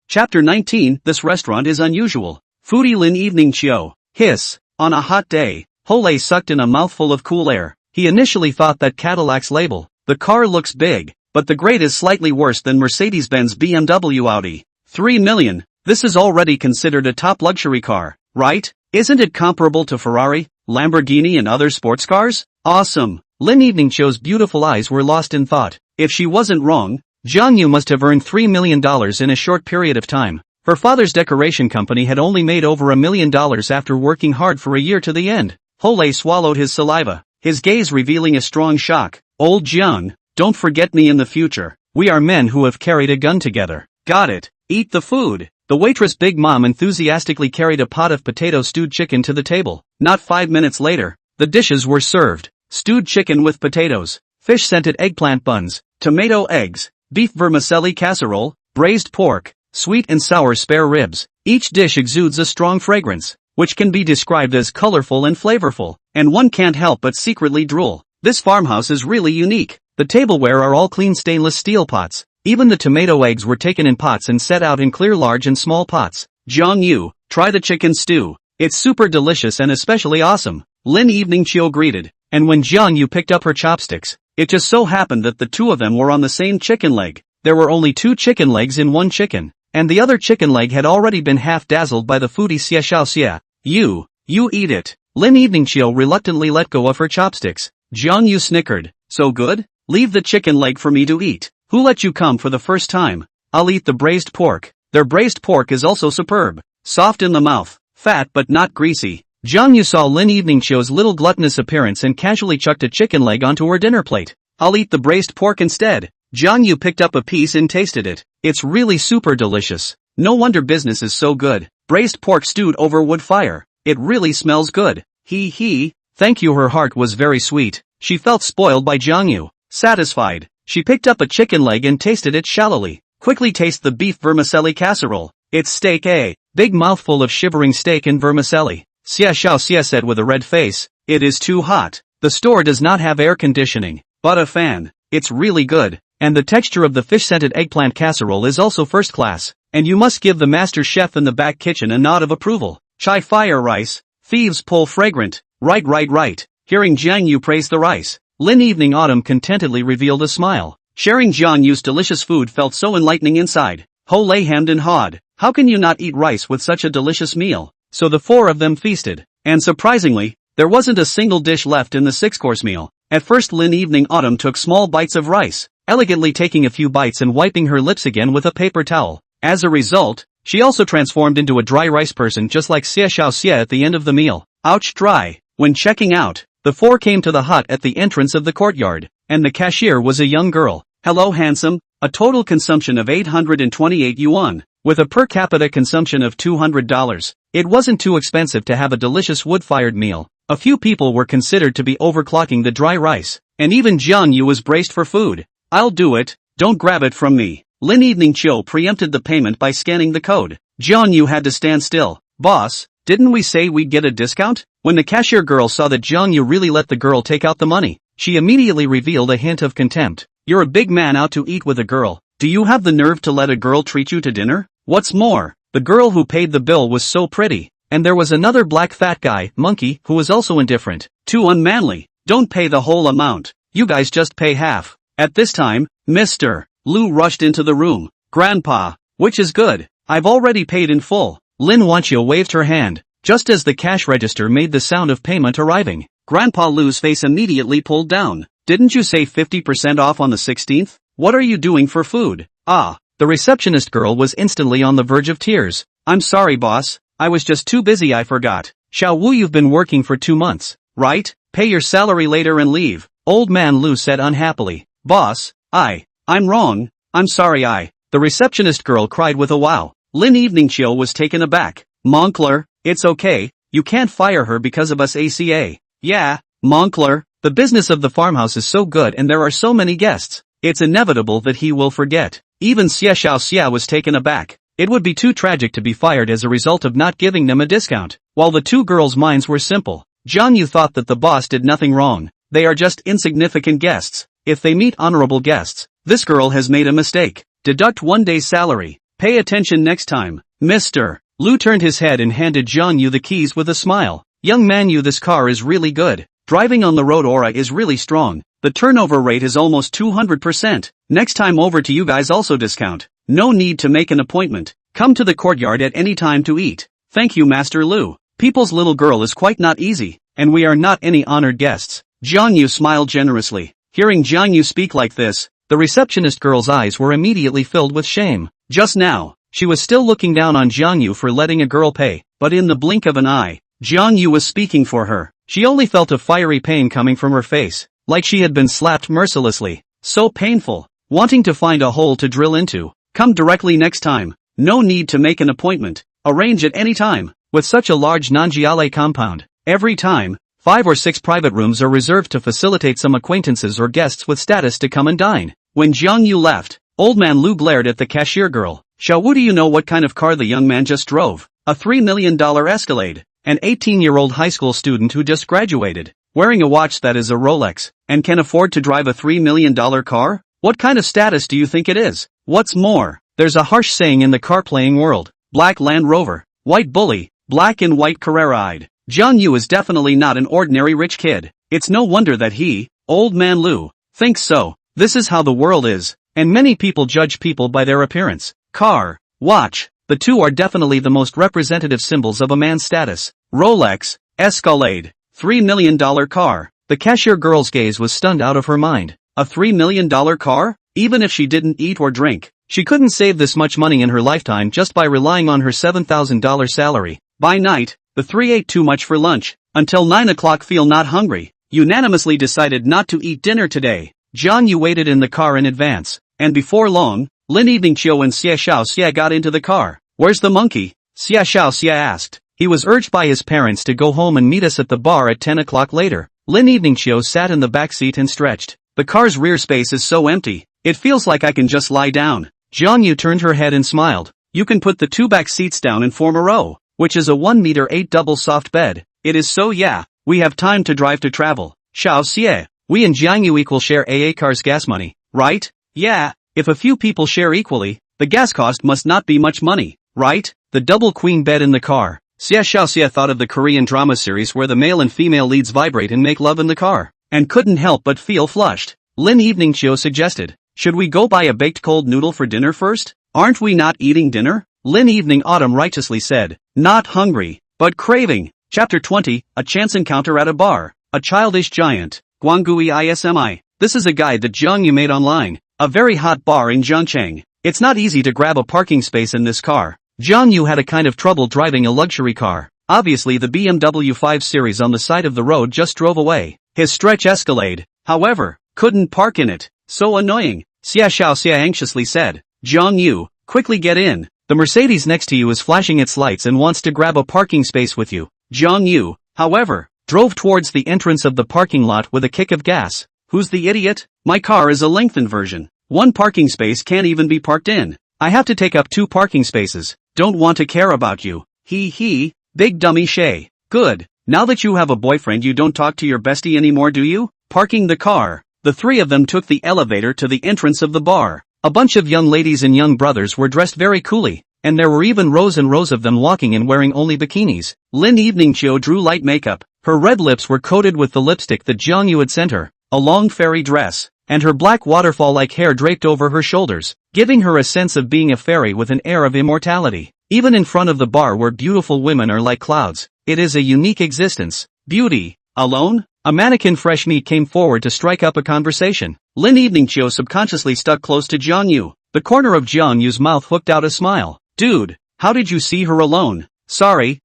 Chapter 19. This restaurant is unusual. Foodie Lin Evening Chiu. Hiss. On a hot day, Ho Lei sucked in a mouthful of cool air. He initially thought that Cadillac's label. The car looks big, but the grade is slightly worse than Mercedes-Benz, BMW, Audi. 3 million. This is already considered a top luxury car, right? Isn't it comparable to Ferrari, Lamborghini and other sports cars? Awesome. Lin Evening Chiu's beautiful eyes were lost in thought. If she wasn't wrong, Jiang Yu must have earned $3 million in a short period of time. Her father's decoration company had only made over $1 million after working hard for a year to the end. Ho Lei swallowed his saliva, his gaze revealing a strong shock. Old Jiang, don't forget me in the future. We are men who have carried a gun together. Got it. Eat the food. The waitress Big Mom enthusiastically carried a pot of potato stewed chicken to the table. Not 5 minutes later, the dishes were served. Stewed chicken with potatoes, fish-scented eggplant buns, tomato eggs, beef vermicelli casserole, braised pork, sweet and sour spare ribs. Each dish exudes a strong fragrance, which can be described as colorful and flavorful, and one can't help but secretly drool. This farmhouse is really unique. The tableware are all clean stainless steel pots. Even the tomato eggs were taken in pots and set out in clear large and small pots. Jiang Yu, try the chicken stew. It's super delicious and especially awesome. Lin Evening Chiu greeted, and when Jiang Yu picked up her chopsticks, it just so happened that the two of them were on the same chicken leg. There were only 2 chicken legs in one chicken, and the other chicken leg had already been half dazzled by the foodie Xia Xiao Xia. You eat it. Lin Evening Chiu reluctantly let go of her chopsticks. Jiang Yu snickered. So good? Leave the chicken leg for me to eat. Who let you come for the first time? I'll eat the braised pork. Their braised pork is also superb. Soft in the mouth, fat but not greasy. Jiang Yu saw Lin Evening Chiu's little gluttonous appearance and casually chucked a chicken leg onto her dinner plate. I'll eat the braised pork instead. Jiang Yu picked up a piece and tasted it. It's really super delicious. No wonder business is so good. Braised pork stewed over wood fire. It really smells good. Thank you. Her heart was very sweet. She felt spoiled by Jiang Yu. Satisfied, She picked up a chicken leg and tasted it shallowly. Quickly taste the beef vermicelli casserole. It's steak a big mouthful of shivering steak and vermicelli. Xia Xiao Xia said with a red face. It is too hot. The store does not have air conditioning, but a fan. It's really good. And the texture of the fish-scented eggplant casserole is also first class. And you must give the master chef in the back kitchen a nod of approval. Chai fire rice. Thieves pull fragrant. Right. Hearing Jiang Yu praise the rice, Lin Evening Autumn contentedly revealed a smile. Sharing Jiang Yu's delicious food felt so enlightening inside. Ho lay hemmed and hawed. How can you not eat rice with such a delicious meal? So the four of them feasted. And surprisingly, there wasn't a single dish left in the six-course meal. At first Lin Evening Autumn took small bites of rice, elegantly taking a few bites and wiping her lips again with a paper towel. As a result, she also transformed into a dry rice person just like Xia Xiao Xia at the end of the meal. Ouch, dry. When checking out, the four came to the hut at the entrance of the courtyard, and the cashier was a young girl. Hello handsome, a total consumption of 828 yuan, with a per capita consumption of $200. It wasn't too expensive to have a delicious wood-fired meal. A few people were considered to be overclocking the dry rice, and even Jiang Yu was braced for food. I'll do it, don't grab it from me. Lin Evening Chiu preempted the payment by scanning the code. Jiang Yu had to stand still. Boss, didn't we say we'd get a discount? When the cashier girl saw that Jiang Yu really let the girl take out the money, she immediately revealed a hint of contempt. You're a big man out to eat with a girl. Do you have the nerve to let a girl treat you to dinner? What's more, the girl who paid the bill was so pretty. And there was another black fat guy, Monkey, who was also indifferent. Too unmanly. Don't pay the whole amount. You guys just pay half. At this time, Mr. Lu rushed into the room. Grandpa, which is good. I've already paid in full. Lin Wanqiu waved her hand, just as the cash register made the sound of payment arriving. Grandpa Lu's face immediately pulled down. Didn't you say 50% off on the 16th? What are you doing for food? Ah, the receptionist girl was instantly on the verge of tears. I'm sorry boss. I was just too busy, I forgot. Xiao Wu, you've been working for 2 months, right? Pay your salary later and leave. Old man Lu said unhappily. Boss, I'm wrong. I'm sorry The receptionist girl cried with a wow. Lin Evening Chiu was taken aback. Moncler, it's okay, you can't fire her because of us ACA. Yeah, Moncler, the business of the farmhouse is so good and there are so many guests. It's inevitable that he will forget. Even Xia Xiao Xia was taken aback. It would be too tragic to be fired as a result of not giving them a discount. While the two girls' minds were simple, Jiang Yu thought that the boss did nothing wrong. They are just insignificant guests. If they meet honorable guests, this girl has made a mistake. Deduct 1 day's salary. Pay attention next time. Mr. Lu turned his head and handed Jiang Yu the keys with a smile. Young man Yu, this car is really good. Driving on the road aura is really strong. The turnover rate is almost 200%. Next time over to you guys also discount. No need to make an appointment. Come to the courtyard at any time to eat. Thank you Master Lu. People's little girl is quite not easy, and we are not any honored guests. Jiang Yu smiled generously. Hearing Jiang Yu speak like this, the receptionist girl's eyes were immediately filled with shame. Just now, she was still looking down on Jiang Yu for letting a girl pay, but in the blink of an eye, Jiang Yu was speaking for her. She only felt a fiery pain coming from her face, like she had been slapped mercilessly. So painful. Wanting to find a hole to drill into. Come directly next time. No need to make an appointment. Arrange at any time. With such a large non-giale compound, every time, 5 or 6 private rooms are reserved to facilitate some acquaintances or guests with status to come and dine. When Jiang Yu left, old man Lu glared at the cashier girl. Xiao Wu, do you know what kind of car the young man just drove? A $3 million Escalade. An 18-year-old high school student who just graduated, wearing a watch that is a Rolex, and can afford to drive a $3 million car? What kind of status do you think it is? What's more, there's a harsh saying in the car-playing world. Black Land Rover, white bully, black and white Carrera-eyed. Jiang Yu is definitely not an ordinary rich kid. It's no wonder that he, old man Lu, thinks so. This is how the world is, and many people judge people by their appearance. Car, watch, the two are definitely the most representative symbols of a man's status. Rolex, Escalade, $3 million car. The cashier girl's gaze was stunned out of her mind. A $3 million car? Even if she didn't eat or drink, she couldn't save this much money in her lifetime just by relying on her $7,000 salary. By night, the three ate too much for lunch. Until 9 o'clock feel not hungry. Unanimously decided not to eat dinner today. Jiang Yu waited in the car in advance, and before long, Lin Evening Chiu and Xia Xiao Xia got into the car. Where's the monkey? Xia Xiao Xia asked. He was urged by his parents to go home and meet us at the bar at 10 o'clock later. Lin Evening Chiu sat in the back seat and stretched. The car's rear space is so empty, it feels like I can just lie down. Jiang Yu turned her head and smiled. You can put the 2 back seats down and form a row, which is a 1 meter 8 double soft bed. It is so yeah, we have time to drive to travel. Xiao xie, we and Jiang Yu equal share AA car's gas money, right? Yeah, if a few people share equally, the gas cost must not be much money, right? The double queen bed in the car. Xia Xiao Xia thought of the Korean drama series where the male and female leads vibrate and make love in the car, and couldn't help but feel flushed. Lin Evening Chio suggested, should we go buy a baked cold noodle for dinner first? Aren't we not eating dinner? Lin Evening Autumn righteously said, not hungry, but craving. Chapter 20, A Chance Encounter at a Bar. A Childish Giant. Guangui ISMI. This is a guide that Jiang Yu made online. A very hot bar in Zhangcheng. It's not easy to grab a parking space in this car. Jiang Yu had a kind of trouble driving a luxury car. Obviously the BMW 5 Series on the side of the road just drove away. His stretch Escalade, however, couldn't park in it. So annoying. Xia Xiao Xia anxiously said. Jiang Yu, quickly get in. The Mercedes next to you is flashing its lights and wants to grab a parking space with you. Jiang Yu, however, drove towards the entrance of the parking lot with a kick of gas. Who's the idiot? My car is a lengthened version. 1 parking space can't even be parked in. I have to take up 2 parking spaces. Don't want to care about you. He, big dummy Shay. Good. Now that you have a boyfriend you don't talk to your bestie anymore, do you? Parking the car. The 3 of them took the elevator to the entrance of the bar. A bunch of young ladies and young brothers were dressed very coolly, and there were even rows and rows of them walking and wearing only bikinis. Lin Evening Chio drew light makeup. Her red lips were coated with the lipstick that Jiang Yu had sent her, a long fairy dress, and her black waterfall-like hair draped over her shoulders, giving her a sense of being a fairy with an air of immortality. Even in front of the bar where beautiful women are like clouds, it is a unique existence. Beauty. Alone? A mannequin fresh meat came forward to strike up a conversation. Lin Evening Chio subconsciously stuck close to Jiang Yu. The corner of Jiang Yu's mouth hooked out a smile. Dude, how did you see her alone? Sorry,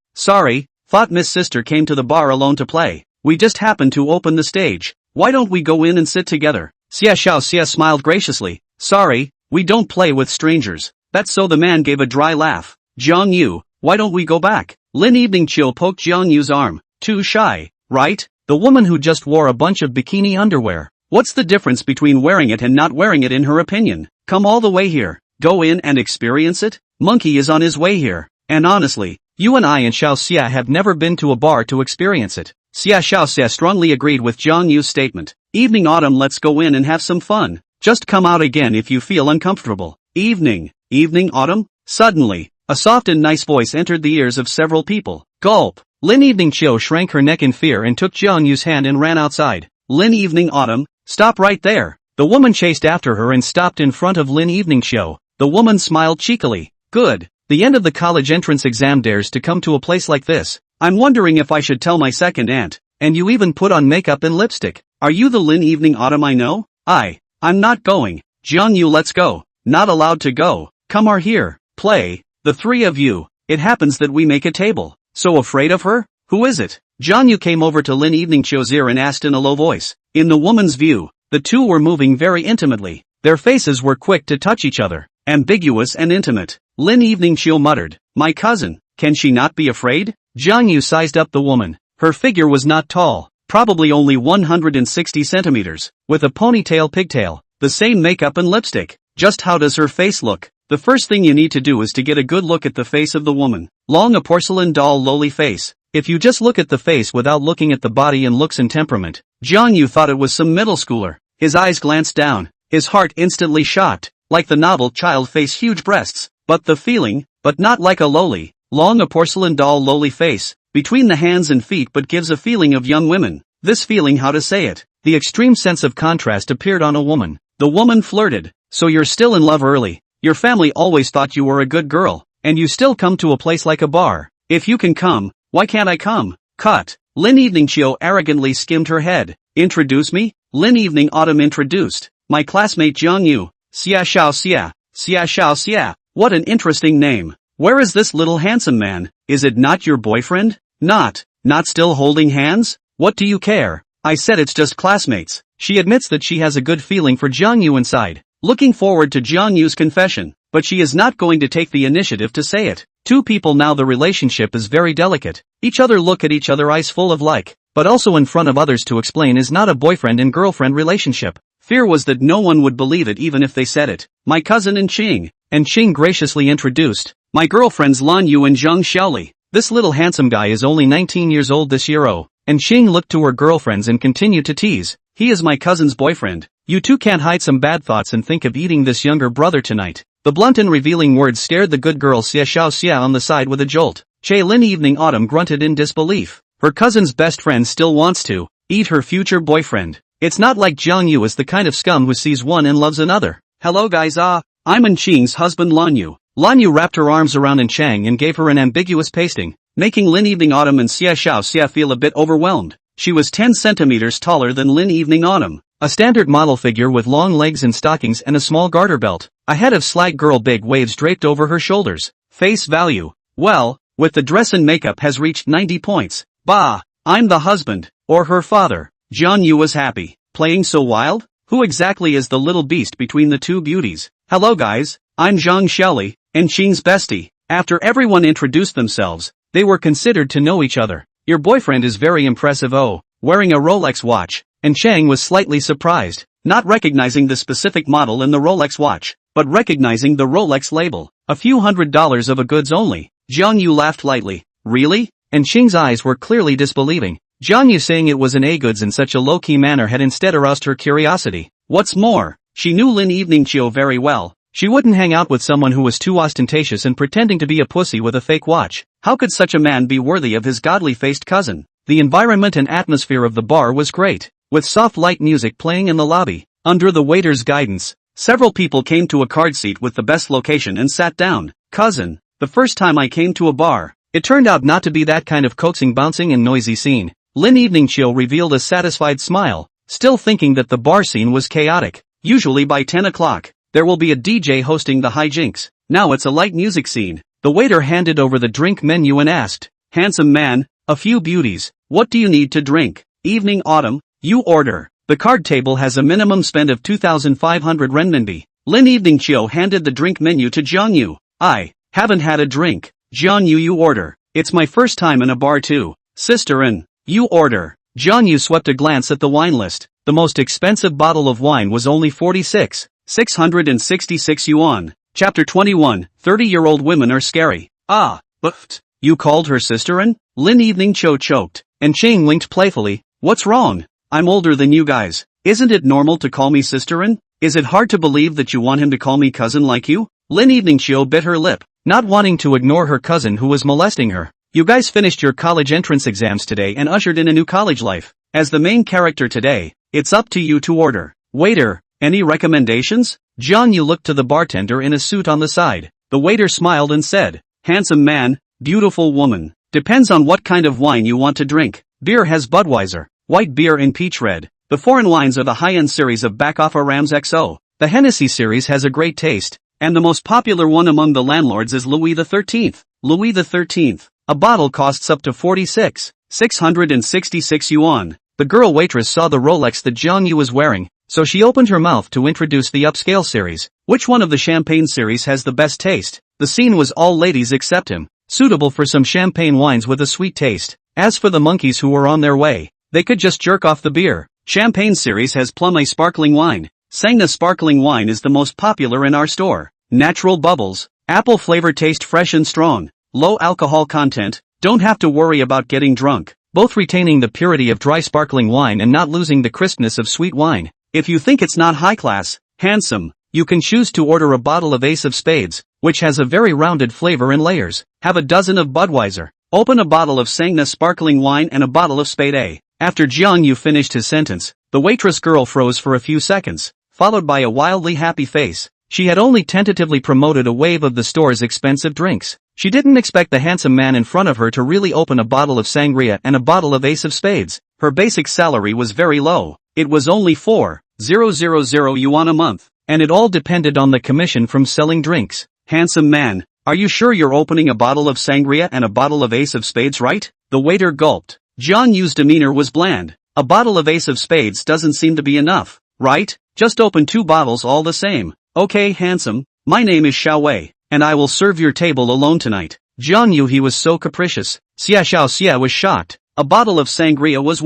thought Miss Sister came to the bar alone to play. We just happened to open the stage. Why don't we go in and sit together? Xia Xiao Xia smiled graciously. Sorry, we don't play with strangers. That's so. The man gave a dry laugh. Jiang Yu, why don't we go back? Lin Evening Chio poked Jiang Yu's arm. Too shy, right? The woman who just wore a bunch of bikini underwear. What's the difference between wearing it and not wearing it in her opinion? Come all the way here. Go in and experience it? Monkey is on his way here. And honestly, you and I and Xiao Xia have never been to a bar to experience it. Xia Xiao Xia strongly agreed with Jiang Yu's statement. Evening Autumn, let's go in and have some fun. Just come out again if you feel uncomfortable. Evening Autumn? Suddenly, a soft and nice voice entered the ears of several people. Gulp. Lin Evening Chio shrank her neck in fear and took Jiang Yu's hand and ran outside. Lin Evening Autumn, stop right there. The woman chased after her and stopped in front of Lin Evening Chio. The woman smiled cheekily. Good. The end of the college entrance exam dares to come to a place like this. I'm wondering if I should tell my second aunt. And you even put on makeup and lipstick. Are you the Lin Evening Autumn I know? I'm not going. Jiang Yu, let's go. Not allowed to go. Come are here. Play. The 3 of you. It happens that we make a table. So afraid of her? Who is it? Jiang Yu came over to Lin Evening Chio's ear and asked in a low voice. In the woman's view, the 2 were moving very intimately. Their faces were quick to touch each other. Ambiguous and intimate. Lin Evening Chio muttered. My cousin. Can she not be afraid? Jiang Yu sized up the woman. Her figure was not tall. Probably only 160 centimeters. With a ponytail pigtail. The same makeup and lipstick. Just how does her face look? The first thing you need to do is to get a good look at the face of the woman. Long, a porcelain doll lowly face. If you just look at the face without looking at the body and looks and temperament, Jiang Yu thought it was some middle schooler. His eyes glanced down. His heart instantly shot. Like the novel child face, huge breasts. But the feeling, but not like a lowly, long, a porcelain doll lowly face, between the hands and feet, but gives a feeling of young women. This feeling, how to say it? The extreme sense of contrast appeared on a woman. The woman flirted. So you're still in love early. Your family always thought you were a good girl, and you still come to a place like a bar. If you can come, why can't I come? Cut. Lin Evening Chio arrogantly skimmed her head. Introduce me? Lin Evening Autumn introduced. My classmate Jiang Yu. Xia Xiao Xia. Xia Xiao Xia. What an interesting name. Where is this little handsome man? Is it not your boyfriend? Not still holding hands? What do you care? I said it's just classmates. She admits that she has a good feeling for Jiang Yu inside. Looking forward to Jiang Yu's confession, but she is not going to take the initiative to say it. 2 people now, the relationship is very delicate. Each other look at each other, eyes full of like, but also in front of others to explain is not a boyfriend and girlfriend relationship. Fear was that no one would believe it even if they said it. My cousin and Qing. And Qing graciously introduced. My girlfriends Lan Yu and Zhang Xiaoli. This little handsome guy is only 19 years old this year. Oh. And Qing looked to her girlfriends and continued to tease. He is my cousin's boyfriend. You two can't hide some bad thoughts and think of eating this younger brother tonight. The blunt and revealing words scared the good girl Xia Xiao Xia on the side with a jolt. Che Lin Evening Autumn grunted in disbelief. Her cousin's best friend still wants to eat her future boyfriend. It's not like Jiang Yu is the kind of scum who sees one and loves another. Hello guys, I'm An Qing's husband Lan Yu. Lan Yu wrapped her arms around An Chang and gave her an ambiguous pasting, making Lin Evening Autumn and Xia Xiao Xia feel a bit overwhelmed. She was 10 centimeters taller than Lin Evening Autumn. A standard model figure with long legs and stockings and a small garter belt. A head of slag girl big waves draped over her shoulders. Face value. Well, with the dress and makeup has reached 90 points. Bah, I'm the husband, or her father. Jiang Yu was happy. Playing so wild? Who exactly is the little beast between the two beauties? Hello guys, I'm Zhang Xiaoli, and Qing's bestie. After everyone introduced themselves, they were considered to know each other. Your boyfriend is very impressive. Oh, wearing a Rolex watch. And Chang was slightly surprised, not recognizing the specific model in the Rolex watch, but recognizing the Rolex label. A few $100s of a goods only. Jiang Yu laughed lightly. Really? And Qing's eyes were clearly disbelieving. Jiang Yu saying it was an A-goods in such a low-key manner had instead aroused her curiosity. What's more, she knew Lin Evening Chio very well. She wouldn't hang out with someone who was too ostentatious and pretending to be a pussy with a fake watch. How could such a man be worthy of his godly-faced cousin? The environment and atmosphere of the bar was great, with soft light music playing in the lobby. Under the waiter's guidance, several people came to a card seat with the best location and sat down. Cousin, the first time I came to a bar, it turned out not to be that kind of coaxing, bouncing and noisy scene. Lin Evening Chio revealed a satisfied smile, still thinking that the bar scene was chaotic. Usually by 10 o'clock, there will be a DJ hosting the hijinks. Now it's a light music scene. The waiter handed over the drink menu and asked, handsome man, a few beauties, what do you need to drink? Evening Autumn, you order. The card table has a minimum spend of 2,500 renminbi. Lin Evening Chio handed the drink menu to Jiang Yu. I haven't had a drink. Jiang Yu, you order. It's my first time in a bar too. Sister An, you order. Jiang Yu swept a glance at the wine list. The most expensive bottle of wine was only 666 yuan. Chapter 21, 30-year-old women are scary. But you called her sister An? Lin Evening Chio choked, and Ching winked playfully. What's wrong? I'm older than you guys. Isn't it normal to call me sister An? Is it hard to believe that you want him to call me cousin like you? Lin Evening Chio bit her lip, not wanting to ignore her cousin who was molesting her. You guys finished your college entrance exams today and ushered in a new college life. As the main character today, it's up to you to order. Waiter, any recommendations? Jiang Yu looked to the bartender in a suit on the side. The waiter smiled and said, handsome man, beautiful woman. Depends on what kind of wine you want to drink. Beer has Budweiser, white beer and peach red. The foreign wines are the high-end series of Backoff Rams XO. The Hennessy series has a great taste, and the most popular one among the landlords is Louis XIII. Louis XIII. A bottle costs up to 666 yuan. The girl waitress saw the Rolex that Jiang Yu was wearing, so she opened her mouth to introduce the upscale series. Which one of the champagne series has the best taste? The scene was all ladies except him, suitable for some champagne wines with a sweet taste. As for the monkeys who were on their way, they could just jerk off the beer. Champagne series has Plum, a sparkling wine. Sangna sparkling wine is the most popular in our store. Natural bubbles, apple flavor, taste fresh and strong. Low alcohol content, don't have to worry about getting drunk. Both retaining the purity of dry sparkling wine and not losing the crispness of sweet wine. If you think it's not high class, handsome, you can choose to order a bottle of Ace of Spades, which has a very rounded flavor in layers. Have a dozen of Budweiser. Open a bottle of Sangna sparkling wine and a bottle of Spade A. After Jiang Yu finished his sentence, the waitress girl froze for a few seconds, followed by a wildly happy face. She had only tentatively promoted a wave of the store's expensive drinks. She didn't expect the handsome man in front of her to really open a bottle of sangria and a bottle of Ace of Spades. Her basic salary was very low. It was only 4,000 yuan a month, and it all depended on the commission from selling drinks. Handsome man, are you sure you're opening a bottle of sangria and a bottle of Ace of Spades, right? The waiter gulped. Jiang Yu's demeanor was bland. A bottle of Ace of Spades doesn't seem to be enough, right? Just open 2 bottles all the same. Okay, handsome, my name is Xiao Wei, and I will serve your table alone tonight. Jiang Yu, he was so capricious. Xia Xiao Xia was shocked. A bottle of sangria was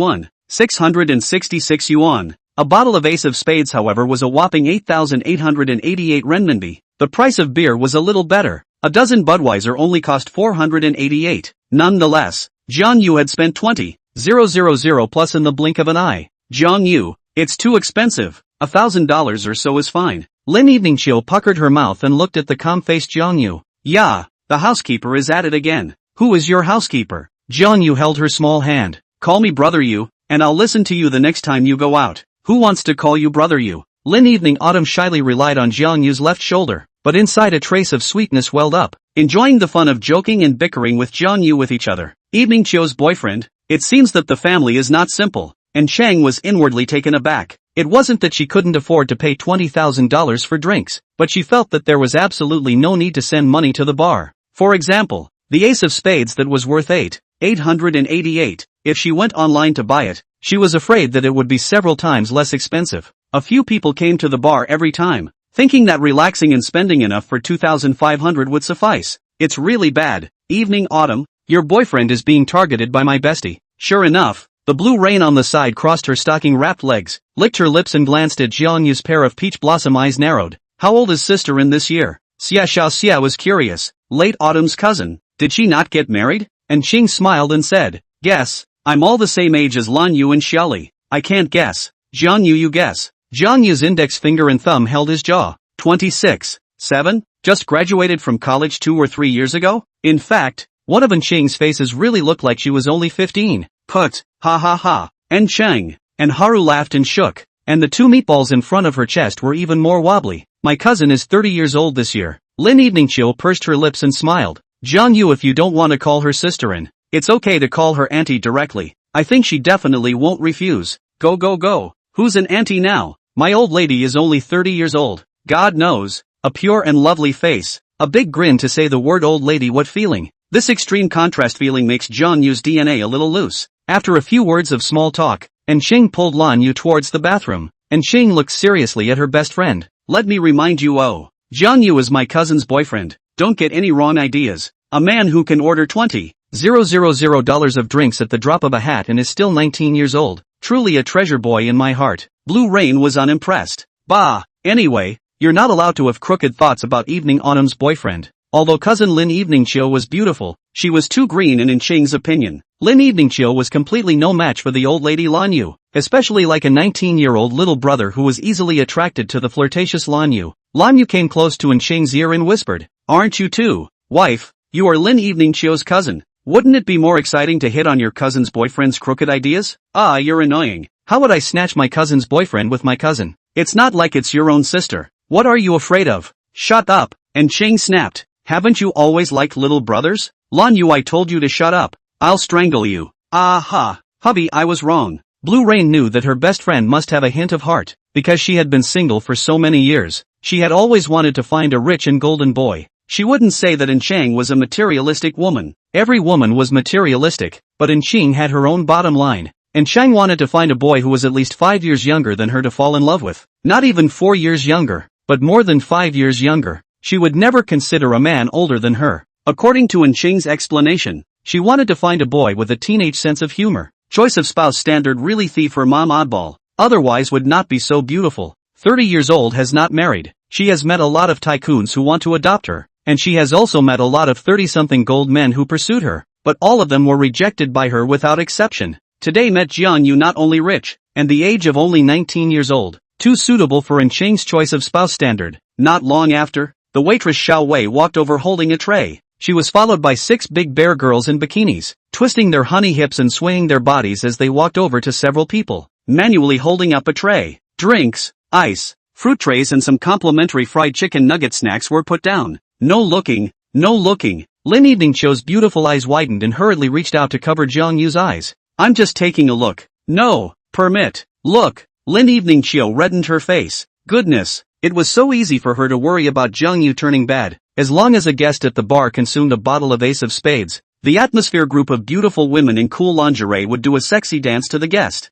666 yuan. A bottle of Ace of Spades, however, was a whopping 8,888 renminbi. The price of beer was a little better. A dozen Budweiser only cost 488. Nonetheless, Jiang Yu had spent 20,000 plus in the blink of an eye. Jiang Yu, it's too expensive. $1,000 or so is fine. Lin Eveningchill puckered her mouth and looked at the calm-faced Jiang Yu. Yeah, the housekeeper is at it again. Who is your housekeeper? Jiang Yu held her small hand. Call me Brother Yu, and I'll listen to you the next time you go out. Who wants to call you Brother Yu? Lin Evening Autumn shyly relied on Jiang Yu's left shoulder, but inside a trace of sweetness welled up, enjoying the fun of joking and bickering with Jiang Yu with each other. Evening Chio's boyfriend. It seems that the family is not simple, and Chang was inwardly taken aback. It wasn't that she couldn't afford to pay $20,000 for drinks, but she felt that there was absolutely no need to send money to the bar. For example, the Ace of Spades that was worth 888. If she went online to buy it, she was afraid that it would be several times less expensive. A few people came to the bar every time, thinking that relaxing and spending enough for 2,500 would suffice. It's really bad. Evening Autumn, your boyfriend is being targeted by my bestie. Sure enough, the blue rain on the side crossed her stocking-wrapped legs, licked her lips and glanced at Jiang Yu's pair of peach blossom eyes narrowed. How old is sister in this year? Xia Xiaoxia was curious. Late Autumn's cousin. Did she not get married? And Qing smiled and said, guess. I'm all the same age as Lan Yu and Xiaoli. I can't guess. Jiang Yu, you guess. Jiang Yu's index finger and thumb held his jaw. 26. 7? Just graduated from college 2 or 3 years ago? In fact, one of Qing's faces really looked like she was only 15. Put, ha ha ha. And Cheng. And Haru laughed and shook. And the two meatballs in front of her chest were even more wobbly. My cousin is 30 years old this year. Lin Eveningchill pursed her lips and smiled. Jiang Yu, if you don't want to call her sister in, it's okay to call her auntie directly. I think she definitely won't refuse. Go go go. Who's an auntie now? My old lady is only 30 years old. God knows. A pure and lovely face. A big grin to say the word old lady. What feeling? This extreme contrast feeling makes Jiang Yu's DNA a little loose. After a few words of small talk, and Qing pulled Lan Yu towards the bathroom, and Qing looked seriously at her best friend. Let me remind you, Jiang Yu is my cousin's boyfriend. Don't get any wrong ideas. A man who can order $20,000 of drinks at the drop of a hat and is still 19 years old. Truly a treasure boy in my heart. Blue Rain was unimpressed. Bah, anyway, you're not allowed to have crooked thoughts about Evening Autumn's boyfriend. Although cousin Lin Eveningchill was beautiful, she was too green and in Qing's opinion, Lin Eveningchill was completely no match for the old lady Lan Yu, especially like a 19-year-old little brother who was easily attracted to the flirtatious Lan Yu. Lan Yu came close to Qing's ear and whispered, aren't you too, wife? You are Lin Eveningchill's cousin. Wouldn't it be more exciting to hit on your cousin's boyfriend's crooked ideas? Ah, you're annoying. How would I snatch my cousin's boyfriend with my cousin? It's not like it's your own sister. What are you afraid of? Shut up. And Qing snapped. Haven't you always liked little brothers? Lan Yu, I told you to shut up. I'll strangle you. Aha. Hubby, I was wrong. Blue Rain knew that her best friend must have a hint of heart, because she had been single for so many years. She had always wanted to find a rich and golden boy. She wouldn't say that Chang was a materialistic woman. Every woman was materialistic, but Ching had her own bottom line. And Chang wanted to find a boy who was at least 5 years younger than her to fall in love with. Not even 4 years younger, but more than 5 years younger. She would never consider a man older than her. According to Ching's explanation, she wanted to find a boy with a teenage sense of humor. Choice of spouse standard really thief her mom oddball. Otherwise would not be so beautiful. 30 years old, has not married. She has met a lot of tycoons who want to adopt her. And she has also met a lot of 30-something gold men who pursued her, but all of them were rejected by her without exception. Today met Jiang Yu, not only rich, and the age of only 19 years old, too suitable for Ching's choice of spouse standard. Not long after, the waitress Xiao Wei walked over holding a tray. She was followed by 6 big bear girls in bikinis, twisting their honey hips and swaying their bodies as they walked over to several people, manually holding up a tray. Drinks, ice, fruit trays and some complimentary fried chicken nugget snacks were put down. No looking, no looking. Lin Eveningchill's beautiful eyes widened and hurriedly reached out to cover Jiang Yu's eyes. I'm just taking a look. No, permit. Look. Lin Eveningchill reddened her face. Goodness, it was so easy for her to worry about Jiang Yu turning bad. As long as a guest at the bar consumed a bottle of Ace of Spades, the atmosphere group of beautiful women in cool lingerie would do a sexy dance to the guest.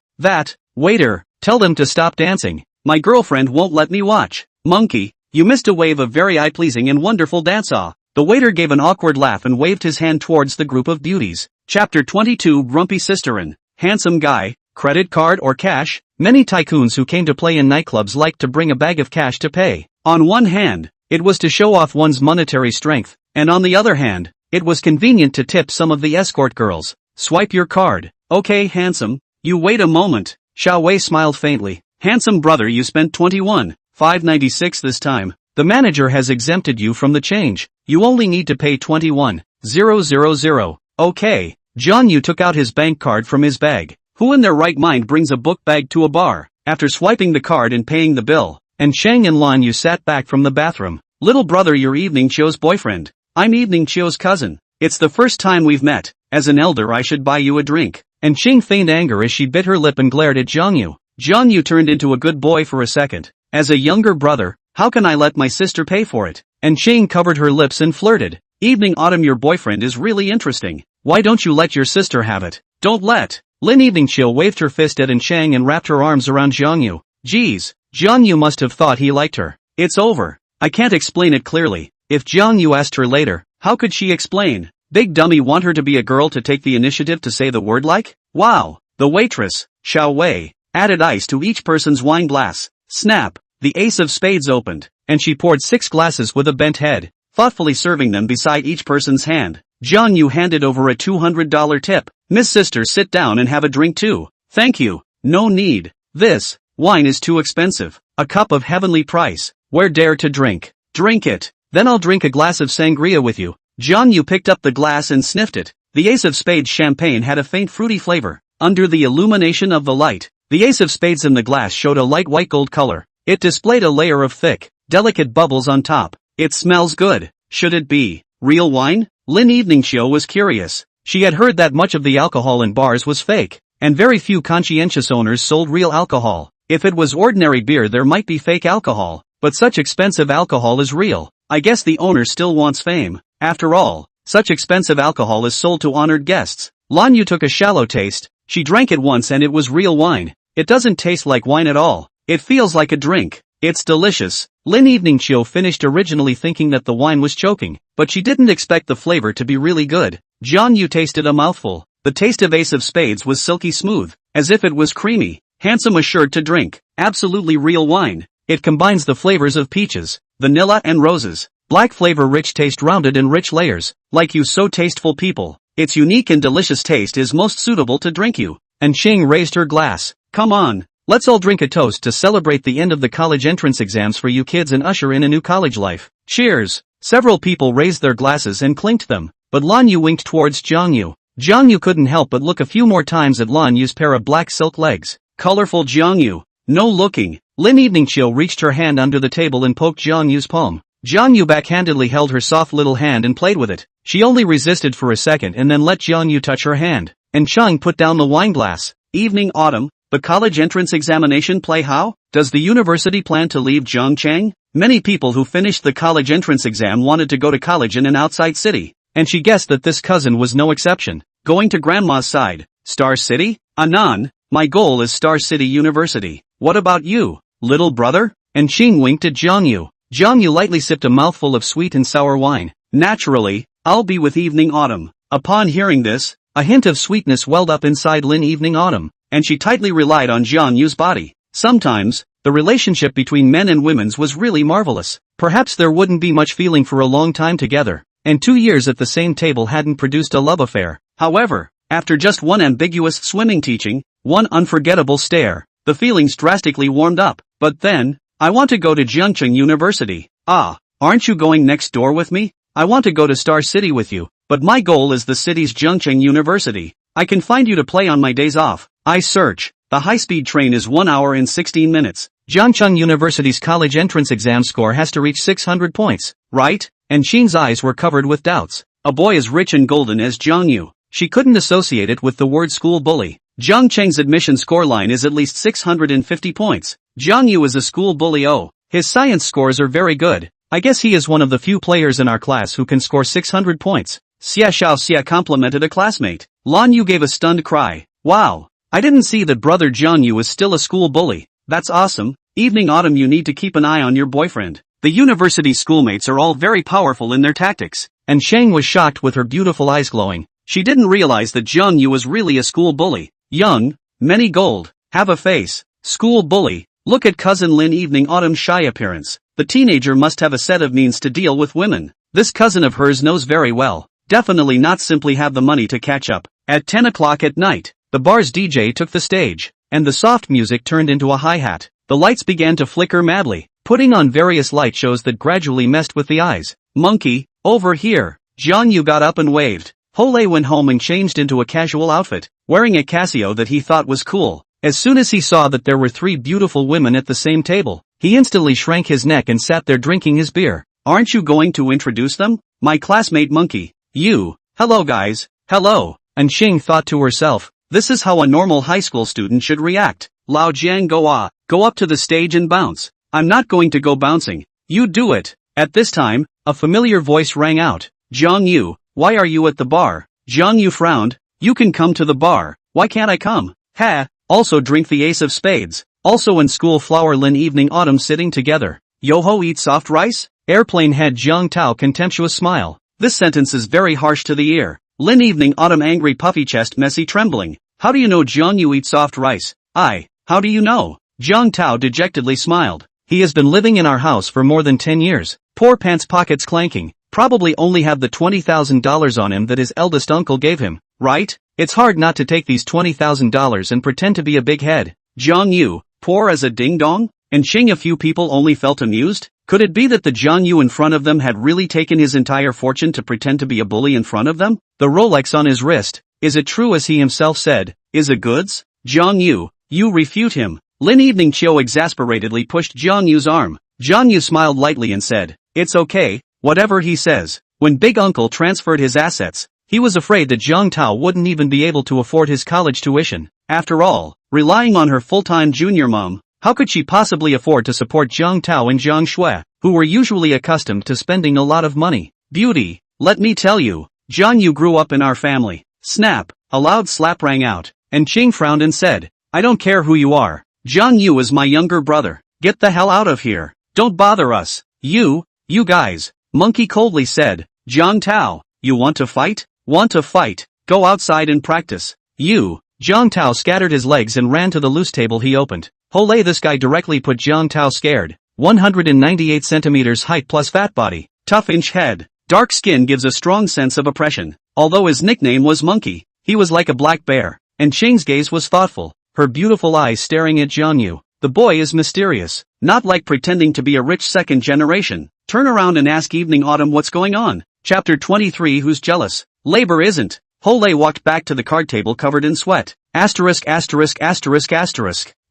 Waiter, tell them to stop dancing. My girlfriend won't let me watch. Monkey. You missed a wave of very eye-pleasing and wonderful dance-off. The waiter gave an awkward laugh and waved his hand towards the group of beauties. Chapter 22 Grumpy Sisterin. Handsome guy, credit card or cash? Many tycoons who came to play in nightclubs liked to bring a bag of cash to pay. On one hand, it was to show off one's monetary strength, and on the other hand, it was convenient to tip some of the escort girls. Swipe your card. Okay, handsome. You wait a moment. Xiao Wei smiled faintly. Handsome brother, you spent 21,596 this time. The manager has exempted you from the change. You only need to pay 21,000. Okay. Jiang Yu took out his bank card from his bag. Who in their right mind brings a book bag to a bar? After swiping the card and paying the bill, and Shang and Lan Yu sat back from the bathroom. Little brother, you're Evening Chio's boyfriend. I'm Evening Chio's cousin. It's the first time we've met. As an elder I should buy you a drink. And Qing feigned anger as she bit her lip and glared at Jiang Yu. Jiang Yu turned into a good boy for a second. As a younger brother, how can I let my sister pay for it? And Qing covered her lips and flirted. Evening Autumn, your boyfriend is really interesting. Why don't you let your sister have it? Don't let. Lin Evening Chill waved her fist at Shang and wrapped her arms around Jiang Yu. Geez, Jiang Yu must have thought he liked her. It's over. I can't explain it clearly. If Jiang Yu asked her later, how could she explain? Big dummy want her to be a girl to take the initiative to say the word like? Wow. The waitress, Xiao Wei, added ice to each person's wine glass. Snap. The ace of spades opened, and she poured 6 glasses with a bent head, thoughtfully serving them beside each person's hand. Jiang Yu handed over a $200 tip. Miss Sister, sit down and have a drink too. Thank you. No need. This wine is too expensive. A cup of heavenly price. Where dare to drink? Drink it. Then I'll drink a glass of sangria with you. Jiang Yu picked up the glass and sniffed it. The Ace of Spades champagne had a faint fruity flavor. Under the illumination of the light, the Ace of Spades in the glass showed a light white gold color. It displayed a layer of thick, delicate bubbles on top. It smells good. Should it be real wine? Lin Evening Show was curious. She had heard that much of the alcohol in bars was fake, and very few conscientious owners sold real alcohol. If it was ordinary beer there might be fake alcohol, but such expensive alcohol is real. I guess the owner still wants fame. After all, such expensive alcohol is sold to honored guests. Lan Yu took a shallow taste. She drank it once and it was real wine. It doesn't taste like wine at all. It feels like a drink. It's delicious. Lin Evening Chill finished originally thinking that the wine was choking, but she didn't expect the flavor to be really good. Jiang Yu tasted a mouthful. The taste of Ace of Spades was silky smooth, as if it was creamy. Handsome assured to drink. Absolutely real wine. It combines the flavors of peaches, vanilla and roses. Black flavor, rich taste, rounded in rich layers. Like you, so tasteful people. Its unique and delicious taste is most suitable to drink you. And Xing raised her glass. Come on. Let's all drink a toast to celebrate the end of the college entrance exams for you kids and usher in a new college life. Cheers. Several people raised their glasses and clinked them, but Lan Yu winked towards Jiang Yu. Jiang Yu couldn't help but look a few more times at Lan Yu's pair of black silk legs. Colorful Jiang Yu. No looking. Lin Evening Chill reached her hand under the table and poked Jiang Yu's palm. Jiang Yu backhandedly held her soft little hand and played with it. She only resisted for a second and then let Jiang Yu touch her hand. And Chang put down the wine glass. Evening Autumn. The college entrance examination play how? Does the university plan to leave Zhongcheng? Many people who finished the college entrance exam wanted to go to college in an outside city, and she guessed that this cousin was no exception. Going to grandma's side. Star City? Anan, my goal is Star City University. What about you, little brother? And Xing winked at Jiang Yu. Jiang Yu lightly sipped a mouthful of sweet and sour wine. Naturally, I'll be with Evening Autumn. Upon hearing this, a hint of sweetness welled up inside Lin Evening Autumn, and she tightly relied on Jiang Yu's body. Sometimes, the relationship between men and women's was really marvelous. Perhaps there wouldn't be much feeling for a long time together, and 2 years at the same table hadn't produced a love affair. However, after just one ambiguous swimming teaching, one unforgettable stare, the feelings drastically warmed up. But then, I want to go to Jiangcheng University. Ah, aren't you going next door with me? I want to go to Star City with you, but my goal is the city's Jiangcheng University. I can find you to play on my days off. I search. The high-speed train is 1 hour and 16 minutes. Jiangcheng University's college entrance exam score has to reach 600 points, right? And Xing's eyes were covered with doubts. A boy as rich and golden as Jiang Yu. She couldn't associate it with the word school bully. Jiangcheng's admission scoreline is at least 650 points. Jiang Yu is a school bully. Oh, his science scores are very good. I guess he is one of the few players in our class who can score 600 points. Xia Xiao Xia complimented a classmate. Lan Yu gave a stunned cry. Wow. I didn't see that brother Jiang Yu is still a school bully. That's awesome. Evening Autumn, you need to keep an eye on your boyfriend. The university schoolmates are all very powerful in their tactics. And Shang was shocked with her beautiful eyes glowing. She didn't realize that Jiang Yu was really a school bully. Young, many gold, have a face, School bully. Look at cousin Lin evening autumn shy appearance. The teenager must have a set of means to deal with women. This cousin of hers knows very well. Definitely not simply have the money to catch up. At 10 o'clock at night, the bar's DJ took the stage, and the soft music turned into a hi-hat. The lights began to flicker madly, putting on various light shows that gradually messed with the eyes. Monkey, over here. Jiang Yu got up and waved. Hole went home and changed into a casual outfit, wearing a Casio that he thought was cool. As soon as he saw that there were 3 beautiful women at the same table, he instantly shrank his neck and sat there drinking his beer. Aren't you going to introduce them? My classmate Monkey. You. Hello guys. Hello. And Xing thought to herself, this is how a normal high school student should react. Lao Jiang go up to the stage and bounce. I'm not going to go bouncing. You do it. At this time, a familiar voice rang out. Jiang Yu, why are you at the bar? Jiang Yu frowned. You can come to the bar. Why can't I come? Ha. Also drink the ace of spades. Also in school flower Lin evening autumn sitting together. Yoho eat soft rice? Airplane head Jiang Tao contemptuous smile. This sentence is very harsh to the ear. Lin evening autumn angry puffy chest messy trembling. How do you know Jiang Yu eat soft rice? How do you know? Jiang Tao dejectedly smiled. He has been living in our house for more than 10 years. Poor pants pockets clanking. Probably only have the $20,000 on him that his eldest uncle gave him, right? It's hard not to take these $20,000 and pretend to be a big head. Jiang Yu, poor as a ding-dong? And Xing a few people only felt amused? Could it be that the Jiang Yu in front of them had really taken his entire fortune to pretend to be a bully in front of them? The Rolex on his wrist, is it true as he himself said, is it goods? Jiang Yu, you refute him. Lin Evening Chiu exasperatedly pushed Jiang Yu's arm. Jiang Yu smiled lightly and said, it's okay, whatever he says. When Big Uncle transferred his assets, he was afraid that Jiang Tao wouldn't even be able to afford his college tuition. After all, relying on her full-time junior mom, how could she possibly afford to support Jiang Tao and Jiang Shui, who were usually accustomed to spending a lot of money? Beauty, let me tell you, Jiang Yu grew up in our family. Snap, a loud slap rang out, and Qing frowned and said, I don't care who you are. Jiang Yu is my younger brother. Get the hell out of here. Don't bother us. You guys, Monkey coldly said. Jiang Tao, you want to fight? Want to fight? Go outside and practice. Jiang Tao scattered his legs and ran to the loose table he opened. Holy, this guy directly put Jiang Tao scared. 198 centimeters height plus fat body, tough inch head, dark skin gives a strong sense of oppression. Although his nickname was Monkey, he was like a black bear, and Qing's gaze was thoughtful, her beautiful eyes staring at Jiang Yu. The boy is mysterious, not like pretending to be a rich second generation. Turn around and ask Evening Autumn what's going on. Chapter 23 Who's jealous? Labor isn't. Hole walked back to the card table covered in sweat. Asterisk.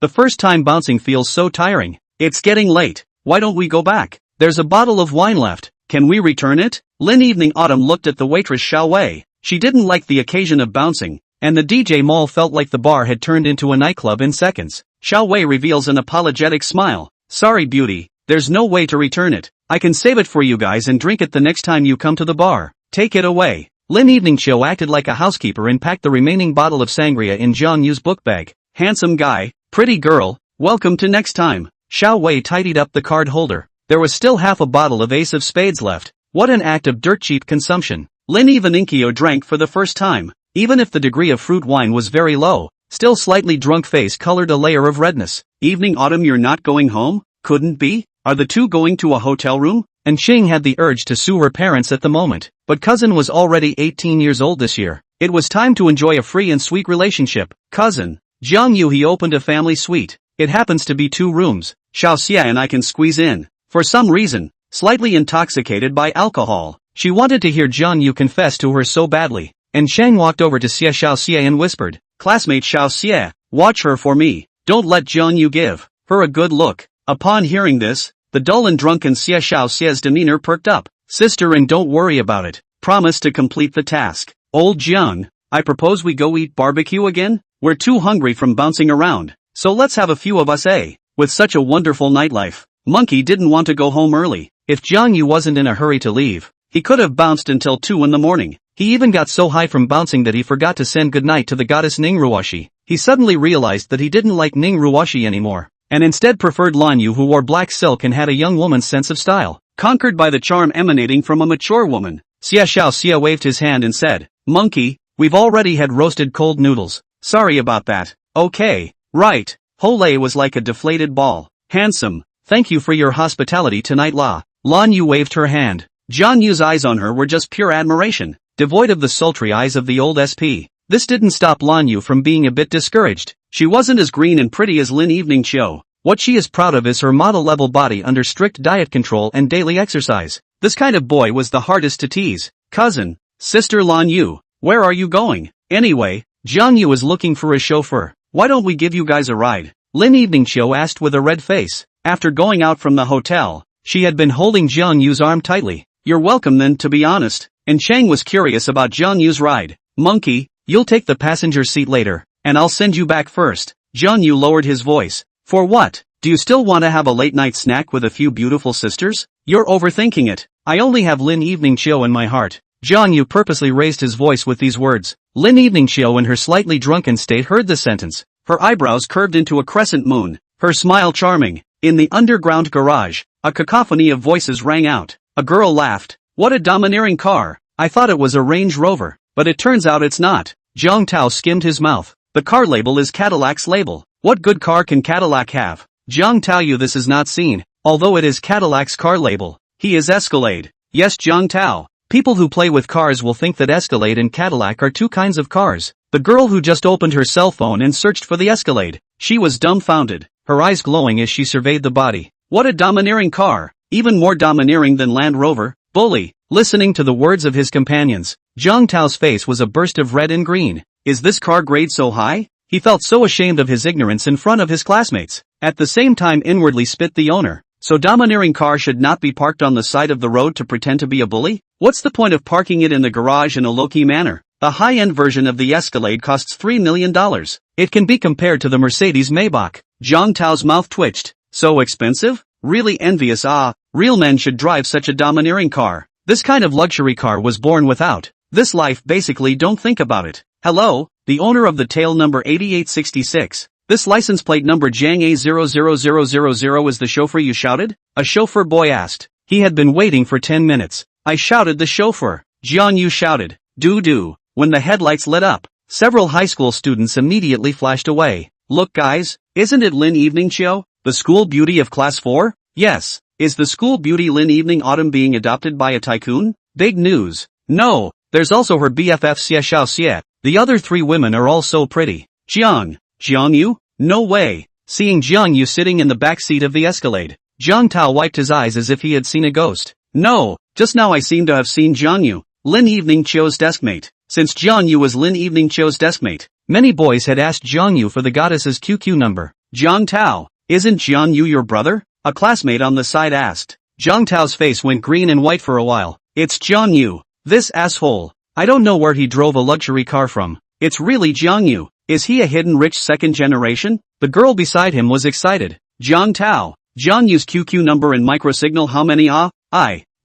The first time bouncing feels so tiring. It's getting late. Why don't we go back? There's a bottle of wine left. Can we return it? Lin Evening Autumn looked at the waitress Xiao Wei. She didn't like the occasion of bouncing, and the DJ mall felt like the bar had turned into a nightclub in seconds. Xiao Wei reveals an apologetic smile. Sorry beauty, there's no way to return it. I can save it for you guys and drink it the next time you come to the bar. Take it away. Lin Evening Chiu acted like a housekeeper and packed the remaining bottle of sangria in Jiang Yu's book bag. Handsome guy, pretty girl, welcome to next time. Xiao Wei tidied up the card holder. There was still half a bottle of Ace of Spades left. What an act of dirt cheap consumption. Lin Evening drank for the first time. Even if the degree of fruit wine was very low, still slightly drunk face colored a layer of redness. Evening Autumn, you're not going home? Couldn't be? Are the two going to a hotel room? And Xing had the urge to sue her parents at the moment, but cousin was already 18 years old this year. It was time to enjoy a free and sweet relationship. Cousin, Jiang Yu, he opened a family suite. It happens to be 2 rooms. Xiao Xie and I can squeeze in. For some reason, slightly intoxicated by alcohol, she wanted to hear Jiang Yu confess to her so badly. And Shang walked over to Xiao Xie and whispered, classmate Xiao Xie, watch her for me. Don't let Jiang Yu give her a good look. Upon hearing this, the dull and drunken Xiao Xie's demeanor perked up. Sister, and don't worry about it. Promise to complete the task. Old Jiang, I propose we go eat barbecue again? We're too hungry from bouncing around, so let's have a few of us, eh? With such a wonderful nightlife. Monkey didn't want to go home early. If Jiang Yu wasn't in a hurry to leave, he could have bounced until 2 in the morning. He even got so high from bouncing that he forgot to send goodnight to the goddess Ning Ruoshi. He suddenly realized that he didn't like Ning Ruoshi anymore, and instead preferred Lan Yu, who wore black silk and had a young woman's sense of style. Conquered by the charm emanating from a mature woman, Xiao Xie waved his hand and said, Monkey, we've already had roasted cold noodles. Sorry about that. Okay, right. Hole was like a deflated ball. Handsome, thank you for your hospitality tonight Lan Yu waved her hand. Jiang Yu's eyes on her were just pure admiration, devoid of the sultry eyes of the old SP. This didn't stop Lan Yu from being a bit discouraged. She wasn't as green and pretty as Lin Evening Chiu. What she is proud of is her model-level body under strict diet control and daily exercise. This kind of boy was the hardest to tease. Cousin, sister Lan Yu, where are you going? Anyway, Jiang Yu is looking for a chauffeur. Why don't we give you guys a ride? Lin Evening Chiu asked with a red face. After going out from the hotel, she had been holding Jiang Yu's arm tightly. You're welcome then, to be honest. And Chang was curious about Jiang Yu's ride. Monkey, you'll take the passenger seat later, and I'll send you back first. Jiang Yu lowered his voice. For what? Do you still want to have a late-night snack with a few beautiful sisters? You're overthinking it. I only have Lin Evening Chiu in my heart. Jiang Yu purposely raised his voice with these words. Lin Evening Chiu in her slightly drunken state heard the sentence. Her eyebrows curved into a crescent moon, her smile charming. In the underground garage, a cacophony of voices rang out. A girl laughed. What a domineering car. I thought it was a Range Rover, but it turns out it's not. Zhang Tao skimmed his mouth. The car label is Cadillac's label. What good car can Cadillac have? Jiang Tao, you this is not seen, although it is Cadillac's car label. He is Escalade. Yes, Jiang Tao. People who play with cars will think that Escalade and Cadillac are two kinds of cars. The girl who just opened her cell phone and searched for the Escalade. She was dumbfounded, her eyes glowing as she surveyed the body. What a domineering car. Even more domineering than Land Rover. Bully. Listening to the words of his companions, Jiang Tao's face was a burst of red and green. Is this car grade so high? He felt so ashamed of his ignorance in front of his classmates. At the same time inwardly spit the owner. So domineering car should not be parked on the side of the road to pretend to be a bully? What's the point of parking it in the garage in a low-key manner? A high-end version of the Escalade costs $3 million. It can be compared to the Mercedes Maybach. Jiang Tao's mouth twitched. So expensive? Really envious. Real men should drive such a domineering car. This kind of luxury car was born without this life. Basically, don't think about it. Hello, the owner of the tail number 8866. This license plate number Jiang A00000 is the chauffeur you shouted? A chauffeur boy asked. He had been waiting for 10 minutes. I shouted the chauffeur. Jiang Yu shouted. Do. When the headlights lit up, several high school students immediately flashed away. Look guys, isn't it Lin Evening Chiu, the school beauty of class 4? Yes. Is the school beauty Lin Evening Autumn being adopted by a tycoon? Big news. No, there's also her BFF Xie Xiao Xie. The other three women are all so pretty. Jiang Yu? No way. Seeing Jiang Yu sitting in the back seat of the Escalade, Jiang Tao wiped his eyes as if he had seen a ghost. No, just now I seem to have seen Jiang Yu, Lin Evening Chiu's deskmate. Since Jiang Yu was Lin Evening Chiu's deskmate, many boys had asked Jiang Yu for the goddess's QQ number. Jiang Tao, isn't Jiang Yu your brother? A classmate on the side asked. Jiang Tao's face went green and white for a while. It's Jiang Yu. This asshole. I don't know where he drove a luxury car from. It's really Jiang Yu. Is he a hidden rich second generation? The girl beside him was excited. Jiang Tao. Jiang Yu's QQ number and microsignal how many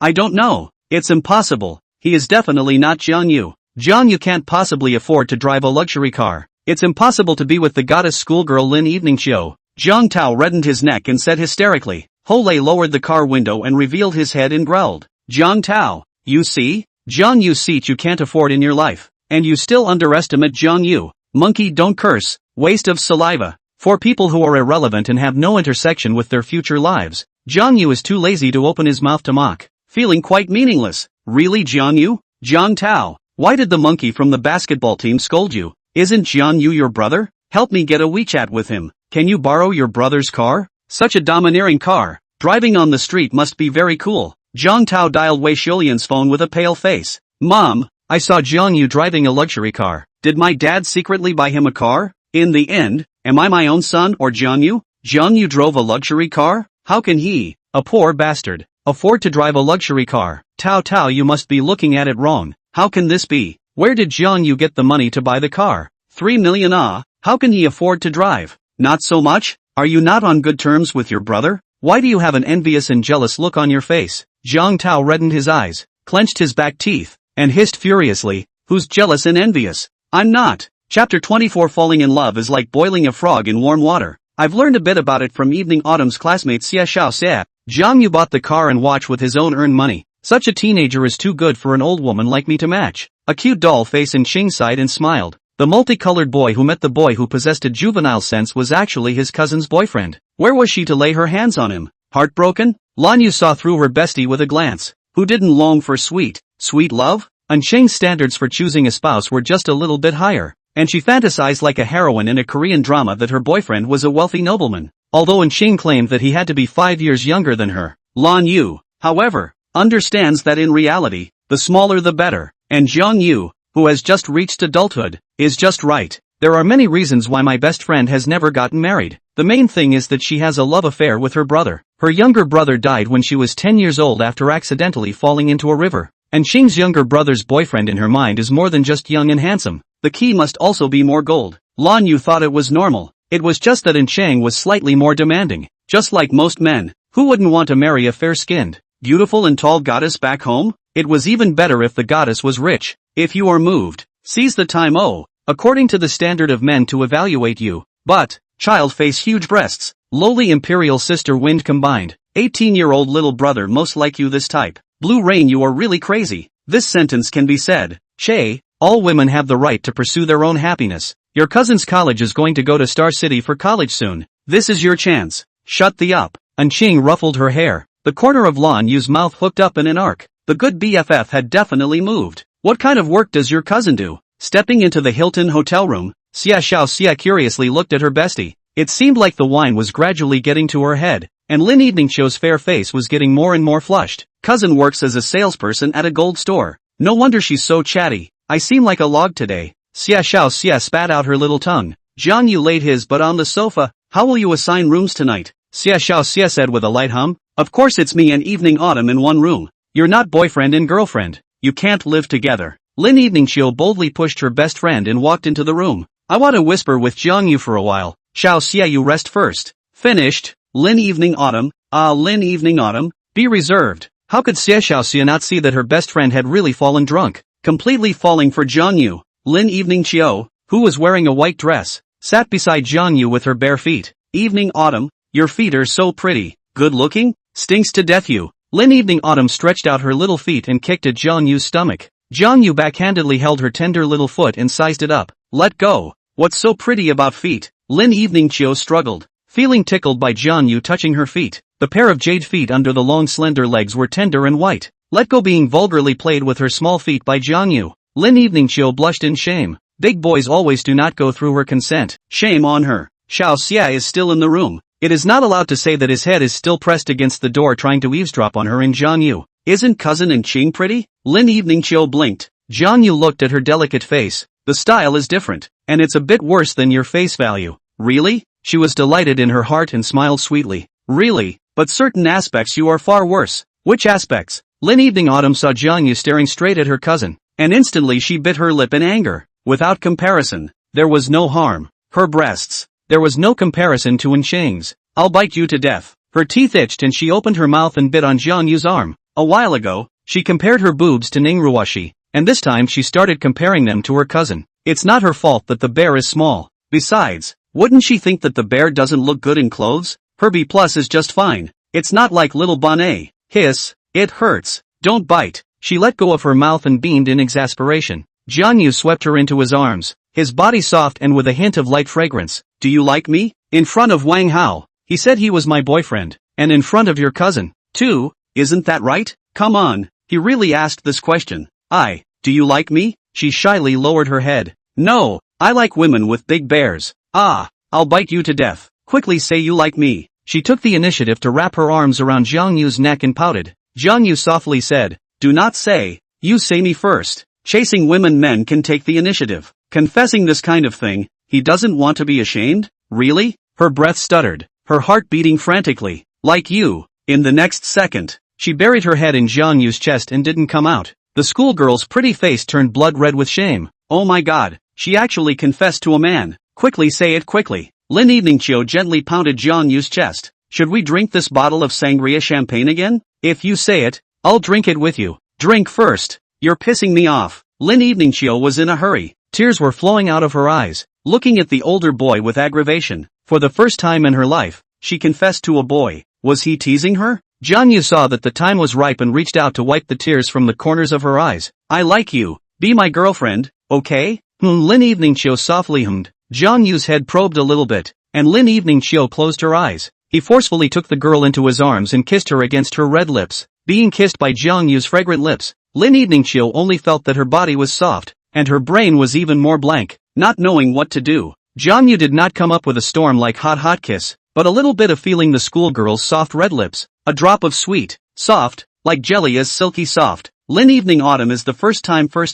I don't know. It's impossible. He is definitely not Jiang Yu. Jiang Yu can't possibly afford to drive a luxury car. It's impossible to be with the goddess schoolgirl Lin Evening Chiu. Jiang Tao reddened his neck and said hysterically. Hole lowered the car window and revealed his head and growled. Jiang Tao, you see? Jiang Yu's seat you can't afford in your life. And you still underestimate Jiang Yu. Monkey, don't curse. Waste of saliva. For people who are irrelevant and have no intersection with their future lives, Jiang Yu is too lazy to open his mouth to mock. Feeling quite meaningless. Really Jiang Yu? Jiang Tao, why did the monkey from the basketball team scold you? Isn't Jiang Yu your brother? Help me get a WeChat with him. Can you borrow your brother's car? Such a domineering car. Driving on the street must be very cool. Jiang Tao dialed Wei Shulian's phone with a pale face. Mom, I saw Jiang Yu driving a luxury car. Did my dad secretly buy him a car? In the end, am I my own son or Jiang Yu? Jiang Yu drove a luxury car? How can he, a poor bastard, afford to drive a luxury car? Tao, you must be looking at it wrong. How can this be? Where did Jiang Yu get the money to buy the car? 3 million. How can he afford to drive? Not so much? Are you not on good terms with your brother? Why do you have an envious and jealous look on your face? Jiang Tao reddened his eyes, clenched his back teeth, and hissed furiously. Who's jealous and envious? I'm not. Chapter 24. Falling in love is like boiling a frog in warm water. I've learned a bit about it from Evening Autumn's classmate Xie Xiao Xie. Jiang Yu bought the car and watch with his own earned money. Such a teenager is too good for an old woman like me to match. A cute doll face, and Ching sighed and smiled. The multicolored boy who met the boy who possessed a juvenile sense was actually his cousin's boyfriend. Where was she to lay her hands on him? Heartbroken? Lan Yu saw through her bestie with a glance. Who didn't long for sweet love? Unchanged standards for choosing a spouse were just a little bit higher, and she fantasized like a heroine in a Korean drama that her boyfriend was a wealthy nobleman. Although Unching claimed that he had to be 5 years younger than her, Lan Yu, however, understands that in reality, the smaller the better, and Jiang Yu, who has just reached adulthood, is just right. There are many reasons why my best friend has never gotten married. The main thing is that she has a love affair with her brother. Her younger brother died when she was 10 years old after accidentally falling into a river. And Xing's younger brother's boyfriend in her mind is more than just young and handsome. The key must also be more gold. Lan Yu thought it was normal. It was just that Chang was slightly more demanding. Just like most men, who wouldn't want to marry a fair-skinned, beautiful and tall goddess back home? It was even better if the goddess was rich. If you are moved, seize the time according to the standard of men to evaluate you. But, child face huge breasts, lowly imperial sister wind combined, 18-year-old little brother most like you this type. Blue rain you are really crazy. This sentence can be said. Che, all women have the right to pursue their own happiness. Your cousin's college is going to go to Star City for college soon. This is your chance. Shut the up. Unching ruffled her hair. The corner of Lan Yu's mouth hooked up in an arc. The good BFF had definitely moved. What kind of work does your cousin do? Stepping into the Hilton hotel room, Xia Xiaoxia curiously looked at her bestie. It seemed like the wine was gradually getting to her head, and Lin Eveningchio's fair face was getting more and more flushed. Cousin works as a salesperson at a gold store. No wonder she's so chatty. I seem like a log today. Xia Xiaoxia spat out her little tongue. Jiang Yu laid his butt on the sofa. How will you assign rooms tonight? Xia Xiaoxia said with a light hum. Of course it's me and Evening Autumn in one room. You're not boyfriend and girlfriend. You can't live together. Lin Eveningchio boldly pushed her best friend and walked into the room. I want to whisper with Jiang Yu for a while. Xiaoxia, you rest first. Finished. Lin Evening Autumn. Lin Evening Autumn. Be reserved. How could Xia Xiaoxia not see that her best friend had really fallen drunk? Completely falling for Jiang Yu. Lin Eveningchio, who was wearing a white dress, sat beside Jiang Yu with her bare feet. Evening Autumn, your feet are so pretty. Good looking? Stinks to death you. Lin Evening Autumn stretched out her little feet and kicked at Jiang Yu's stomach. Jiang Yu backhandedly held her tender little foot and sized it up. Let go. What's so pretty about feet? Lin Eveningchio struggled, feeling tickled by Jiang Yu touching her feet. The pair of jade feet under the long slender legs were tender and white. Let go being vulgarly played with her small feet by Jiang Yu. Lin Eveningchio blushed in shame. Big boys always do not go through her consent. Shame on her. Xiaoxia is still in the room. It is not allowed to say that his head is still pressed against the door trying to eavesdrop on her and Jiang Yu. Isn't cousin Unching pretty? Lin Eveningchio blinked. Jiang Yu looked at her delicate face. The style is different, and it's a bit worse than your face value. Really? She was delighted in her heart and smiled sweetly. Really? But certain aspects you are far worse. Which aspects? Lin Evening Autumn saw Jiang Yu staring straight at her cousin, and instantly she bit her lip in anger. Without comparison, there was no harm. Her breasts. There was no comparison to Unching's. I'll bite you to death. Her teeth itched and she opened her mouth and bit on Jiang Yu's arm. A while ago, she compared her boobs to Ningruashi, and this time she started comparing them to her cousin. It's not her fault that the bear is small. Besides, wouldn't she think that the bear doesn't look good in clothes? Her B+ is just fine. It's not like little Bonnet. Hiss. It hurts. Don't bite. She let go of her mouth and beamed in exasperation. Jiang Yu swept her into his arms, his body soft and with a hint of light fragrance. Do you like me? In front of Wang Hao. He said he was my boyfriend. And in front of your cousin, too. Isn't that right? Come on. He really asked this question. Do you like me? She shyly lowered her head. No, I like women with big bears. I'll bite you to death. Quickly say you like me. She took the initiative to wrap her arms around Jiang Yu's neck and pouted. Jiang Yu softly said, do not say. You say me first. Chasing women men can take the initiative. Confessing this kind of thing, he doesn't want to be ashamed? Really? Her breath stuttered, her heart beating frantically. Like you. In the next second, she buried her head in Jiang Yu's chest and didn't come out. The schoolgirl's pretty face turned blood red with shame. Oh my god, she actually confessed to a man. Quickly say it quickly. Lin Eveningchio gently pounded Jiang Yu's chest. Should we drink this bottle of sangria champagne again? If you say it, I'll drink it with you. Drink first. You're pissing me off. Lin Eveningchio was in a hurry. Tears were flowing out of her eyes, looking at the older boy with aggravation. For the first time in her life, she confessed to a boy. Was he teasing her? Jiang Yu saw that the time was ripe and reached out to wipe the tears from the corners of her eyes. I like you. Be my girlfriend, okay? Lin Evening Chiu softly hummed. Jiang Yu's head probed a little bit, and Lin Evening Chiu closed her eyes. He forcefully took the girl into his arms and kissed her against her red lips. Being kissed by Jiang Yu's fragrant lips, Lin Evening Chiu only felt that her body was soft, and her brain was even more blank, not knowing what to do. Jiang Yu did not come up with a storm like hot kiss, but a little bit of feeling the schoolgirl's soft red lips, a drop of sweet, soft, like jelly as silky soft. Lin Evening Autumn is the first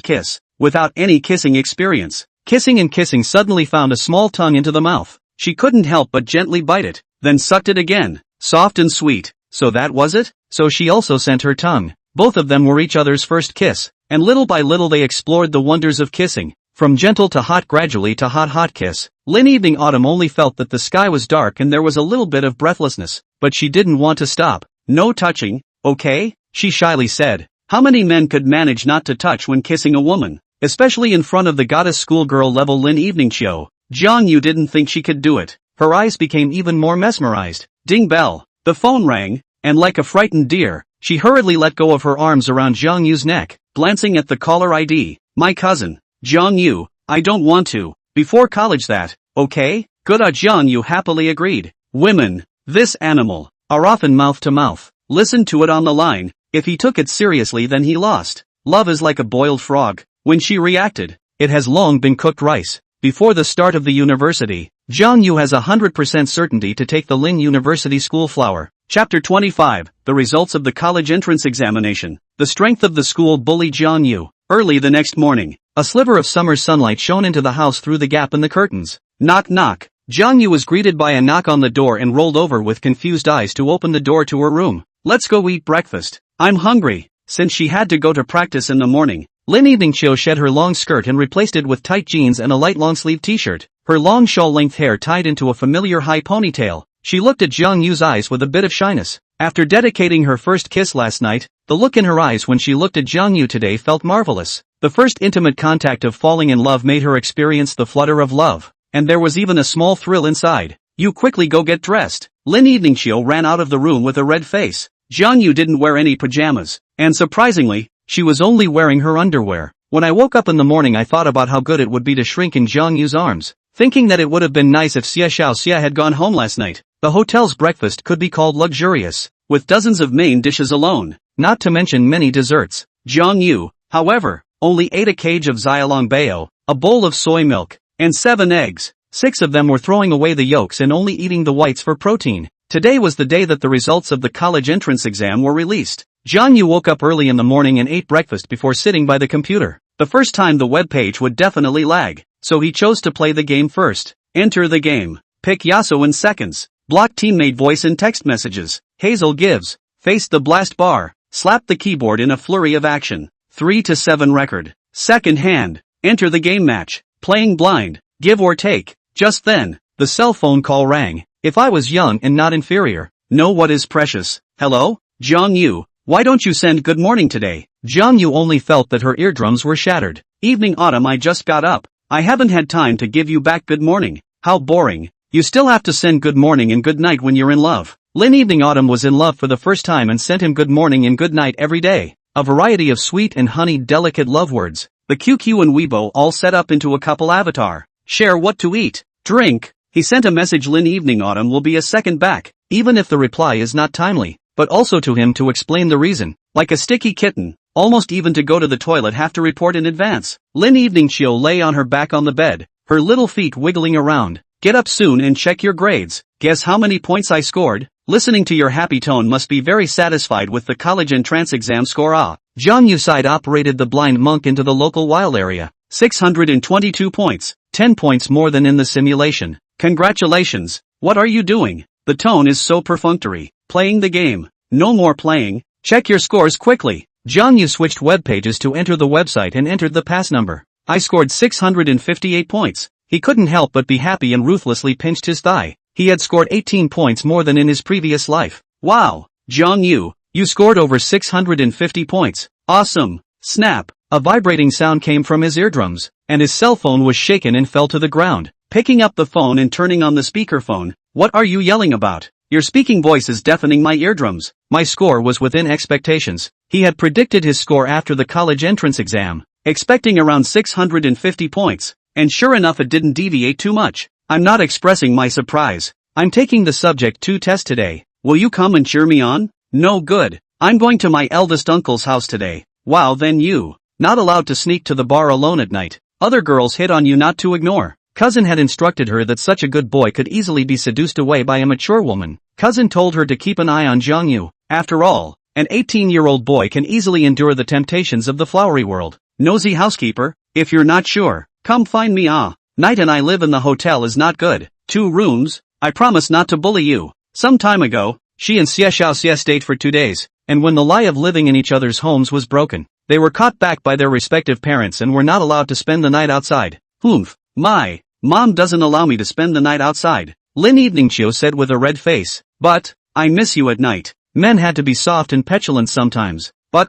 kiss, without any kissing experience. Kissing suddenly found a small tongue into the mouth. She couldn't help but gently bite it, then sucked it again, soft and sweet. So that was it? So she also sent her tongue. Both of them were each other's first kiss, and little by little they explored the wonders of kissing. From gentle to hot, gradually to hot kiss. Lin Evening Autumn only felt that the sky was dark and there was a little bit of breathlessness, but she didn't want to stop. No touching, okay? She shyly said. How many men could manage not to touch when kissing a woman? Especially in front of the goddess schoolgirl level Lin Evening Chiu. Jiang Yu didn't think she could do it. Her eyes became even more mesmerized. Ding bell. The phone rang, and like a frightened deer, she hurriedly let go of her arms around Jiang Yu's neck, glancing at the caller ID. My cousin. Jiang Yu, I don't want to. Before college that, okay? Good. Jiang Yu happily agreed. Women, this animal, are often mouth to mouth. Listen to it on the line. If he took it seriously then he lost. Love is like a boiled frog. When she reacted, it has long been cooked rice. Before the start of the university, Jiang Yu has 100% certainty to take the Lin University School Flower. Chapter 25, The Results of the College Entrance Examination. The strength of the school bully Jiang Yu. Early the next morning, a sliver of summer sunlight shone into the house through the gap in the curtains. Knock knock. Jiang Yu was greeted by a knock on the door and rolled over with confused eyes to open the door to her room. Let's go eat breakfast. I'm hungry. Since she had to go to practice in the morning, Lin Evening Chiu shed her long skirt and replaced it with tight jeans and a light long-sleeve t-shirt. Her long shawl-length hair tied into a familiar high ponytail. She looked at Jiang Yu's eyes with a bit of shyness. After dedicating her first kiss last night, the look in her eyes when she looked at Jiang Yu today felt marvelous. The first intimate contact of falling in love made her experience the flutter of love, and there was even a small thrill inside. You quickly go get dressed. Lin Evening Chiu ran out of the room with a red face. Jiang Yu didn't wear any pajamas, and surprisingly, she was only wearing her underwear. When I woke up in the morning I thought about how good it would be to shrink in Jiang Yu's arms, thinking that it would have been nice if Xia had gone home last night. The hotel's breakfast could be called luxurious, with dozens of main dishes alone, not to mention many desserts. Jiang Yu, however, only ate a cage of xiaolong bao, a bowl of soy milk, and 7 eggs. 6 of them were throwing away the yolks and only eating the whites for protein. Today was the day that the results of the college entrance exam were released. Jiang Yu woke up early in the morning and ate breakfast before sitting by the computer. The first time the web page would definitely lag, so he chose to play the game first. Enter the game. Pick Yasuo in seconds. Block teammate voice in text messages. Hazel gives. Face the blast bar. Slap the keyboard in a flurry of action. 3 to 7 record. Second hand. Enter the game match. Playing blind. Give or take. Just then, the cell phone call rang. If I was young and not inferior, know what is precious. Hello? Jiang Yu, why don't you send good morning today? Jiang Yu only felt that her eardrums were shattered. Evening Autumn, I just got up. I haven't had time to give you back good morning. How boring. You still have to send good morning and good night when you're in love. Lin Evening Autumn was in love for the first time and sent him good morning and good night every day. A variety of sweet and honeyed delicate love words. The QQ and Weibo all set up into a couple avatar. Share what to eat. Drink. He sent a message. Lin Evening Autumn will be a second back, even if the reply is not timely, but also to him to explain the reason. Like a sticky kitten, almost even to go to the toilet have to report in advance. Lin Evening Chiu lay on her back on the bed, her little feet wiggling around. Get up soon and check your grades. Guess how many points I scored? Listening to your happy tone must be very satisfied with the college entrance exam score. Jiang Yu side operated the blind monk into the local wild area. 622 points, 10 points more than in the simulation. Congratulations. What are you doing? The tone is so perfunctory. Playing the game. No more playing. Check your scores quickly. Jiang Yu switched web pages to enter the website and entered the pass number. I scored 658 points. He couldn't help but be happy and ruthlessly pinched his thigh. He had scored 18 points more than in his previous life. Wow. Jiang Yu, you scored over 650 points. Awesome. Snap. A vibrating sound came from his eardrums, and his cell phone was shaken and fell to the ground. Picking up the phone and turning on the speakerphone. What are you yelling about? Your speaking voice is deafening my eardrums. My score was within expectations. He had predicted his score after the college entrance exam, expecting around 650 points. and sure enough it didn't deviate too much. I'm not expressing my surprise. I'm taking the subject 2 test today. Will you come and cheer me on? No good. I'm going to my eldest uncle's house today. Wow, then you. Not allowed to sneak to the bar alone at night. Other girls hit on you not to ignore. Cousin had instructed her that such a good boy could easily be seduced away by a mature woman. Cousin told her to keep an eye on Jiang Yu. After all, an 18-year-old boy can easily endure the temptations of the flowery world. Nosy housekeeper, if you're not sure, come find me. Night and I live in the hotel is not good. 2 rooms, I promise not to bully you. Some time ago, she and Xie Xiaoxie stayed for 2 days, and when the lie of living in each other's homes was broken, they were caught back by their respective parents and were not allowed to spend the night outside. Humph, my mom doesn't allow me to spend the night outside, Lin Eveningchiu said with a red face. But, I miss you at night. Men had to be soft and petulant sometimes, but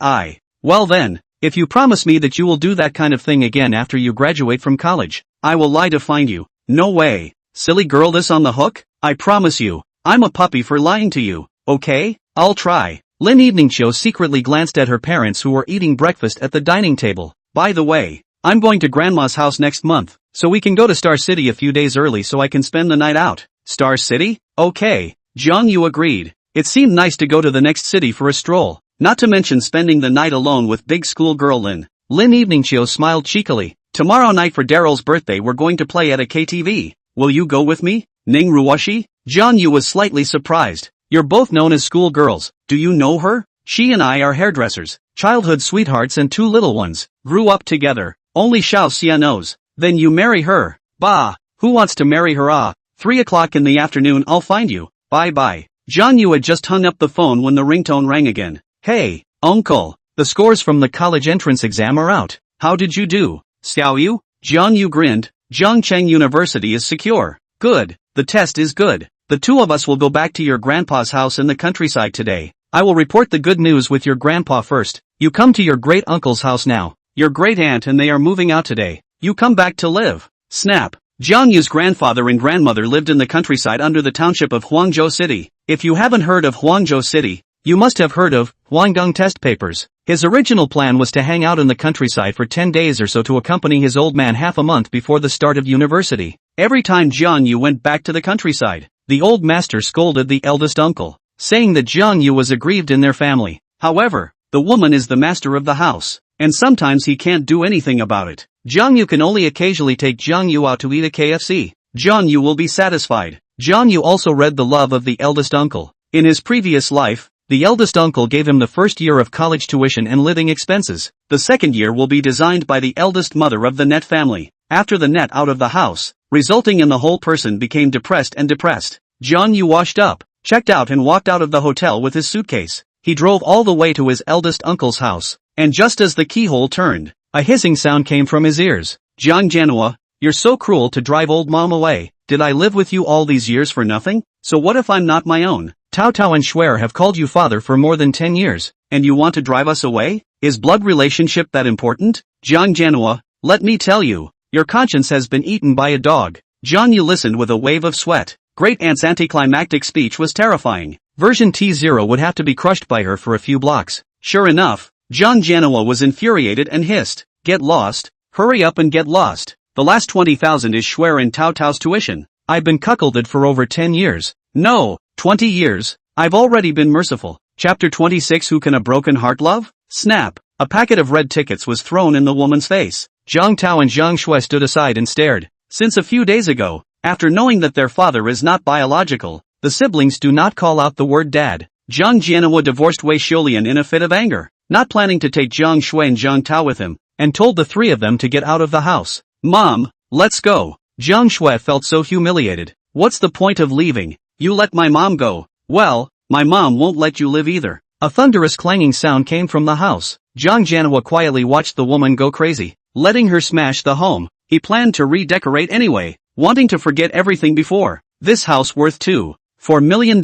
well then, if you promise me that you will do that kind of thing again after you graduate from college, I will lie to find you. No way. Silly girl, this on the hook? I promise you, I'm a puppy for lying to you, okay? I'll try. Lin Eveningchiu secretly glanced at her parents who were eating breakfast at the dining table. By the way, I'm going to Grandma's house next month, so we can go to Star City a few days early so I can spend the night out. Star City? Okay. Jiang Yu agreed. It seemed nice to go to the next city for a stroll, not to mention spending the night alone with big schoolgirl Lin. Lin Eveningchiu smiled cheekily. Tomorrow night for Daryl's birthday we're going to play at a KTV. Will you go with me? Ning Ruoshi? Jiang Yu was slightly surprised. You're both known as schoolgirls. Do you know her? She and I are hairdressers, childhood sweethearts and 2 little ones. Grew up together. Only Xiao Xia knows. Then you marry her. Bah, who wants to marry her? 3 o'clock in the afternoon I'll find you. Bye bye. Jiang Yu had just hung up the phone when the ringtone rang again. Hey, uncle. The scores from the college entrance exam are out. How did you do? Xiao Yu? Jiang Yu grinned. Zhongcheng University is secure. Good. The test is good. The 2 of us will go back to your grandpa's house in the countryside today. I will report the good news with your grandpa first. You come to your great uncle's house now. Your great aunt and they are moving out today. You come back to live. Snap. Jiang Yu's grandfather and grandmother lived in the countryside under the township of Huangzhou City. If you haven't heard of Huangzhou City, you must have heard of Huangdong test papers. His original plan was to hang out in the countryside for 10 days or so to accompany his old man half a month before the start of university. Every time Jiang Yu went back to the countryside, the old master scolded the eldest uncle, saying that Jiang Yu was aggrieved in their family. However, the woman is the master of the house, and sometimes he can't do anything about it. Jiang Yu can only occasionally take Jiang Yu out to eat a KFC. Jiang Yu will be satisfied. Jiang Yu also read the love of the eldest uncle. In his previous life, the eldest uncle gave him the first year of college tuition and living expenses. The second year will be designed by the eldest mother of the Net family. After the Net out of the house, resulting in the whole person became depressed. Jiang Yu washed up, checked out and walked out of the hotel with his suitcase. He drove all the way to his eldest uncle's house, and just as the keyhole turned, a hissing sound came from his ears. Jiang Janhua, you're so cruel to drive old mom away. Did I live with you all these years for nothing? So what if I'm not my own? Tao Tao and Shuer have called you father for more than 10 years, and you want to drive us away? Is blood relationship that important? Jiang Janhua, let me tell you, your conscience has been eaten by a dog. Jiang Yu listened with a wave of sweat. Great Aunt's anticlimactic speech was terrifying. Version T0 would have to be crushed by her for a few blocks. Sure enough, Jiang Janhua was infuriated and hissed, "Get lost, hurry up and get lost. The last 20,000 is Shuer and Tao Tao's tuition. I've been cuckolded for over 10 years. No, 20 years. I've already been merciful." Chapter 26. Who can a broken heart love? Snap. A packet of red tickets was thrown in the woman's face. Jiang Tao and Jiang Shui stood aside and stared. Since a few days ago, after knowing that their father is not biological, the siblings do not call out the word dad. Jiang Jianhua divorced Wei Xiulian in a fit of anger, not planning to take Jiang Shui and Jiang Tao with him, and told the 3 of them to get out of the house. "Mom, let's go." Jiang Shui felt so humiliated. "What's the point of leaving? You let my mom go." "Well, my mom won't let you live either." A thunderous clanging sound came from the house. Jiang Janhua quietly watched the woman go crazy, letting her smash the home. He planned to redecorate anyway, wanting to forget everything before. This house worth $2.4 million,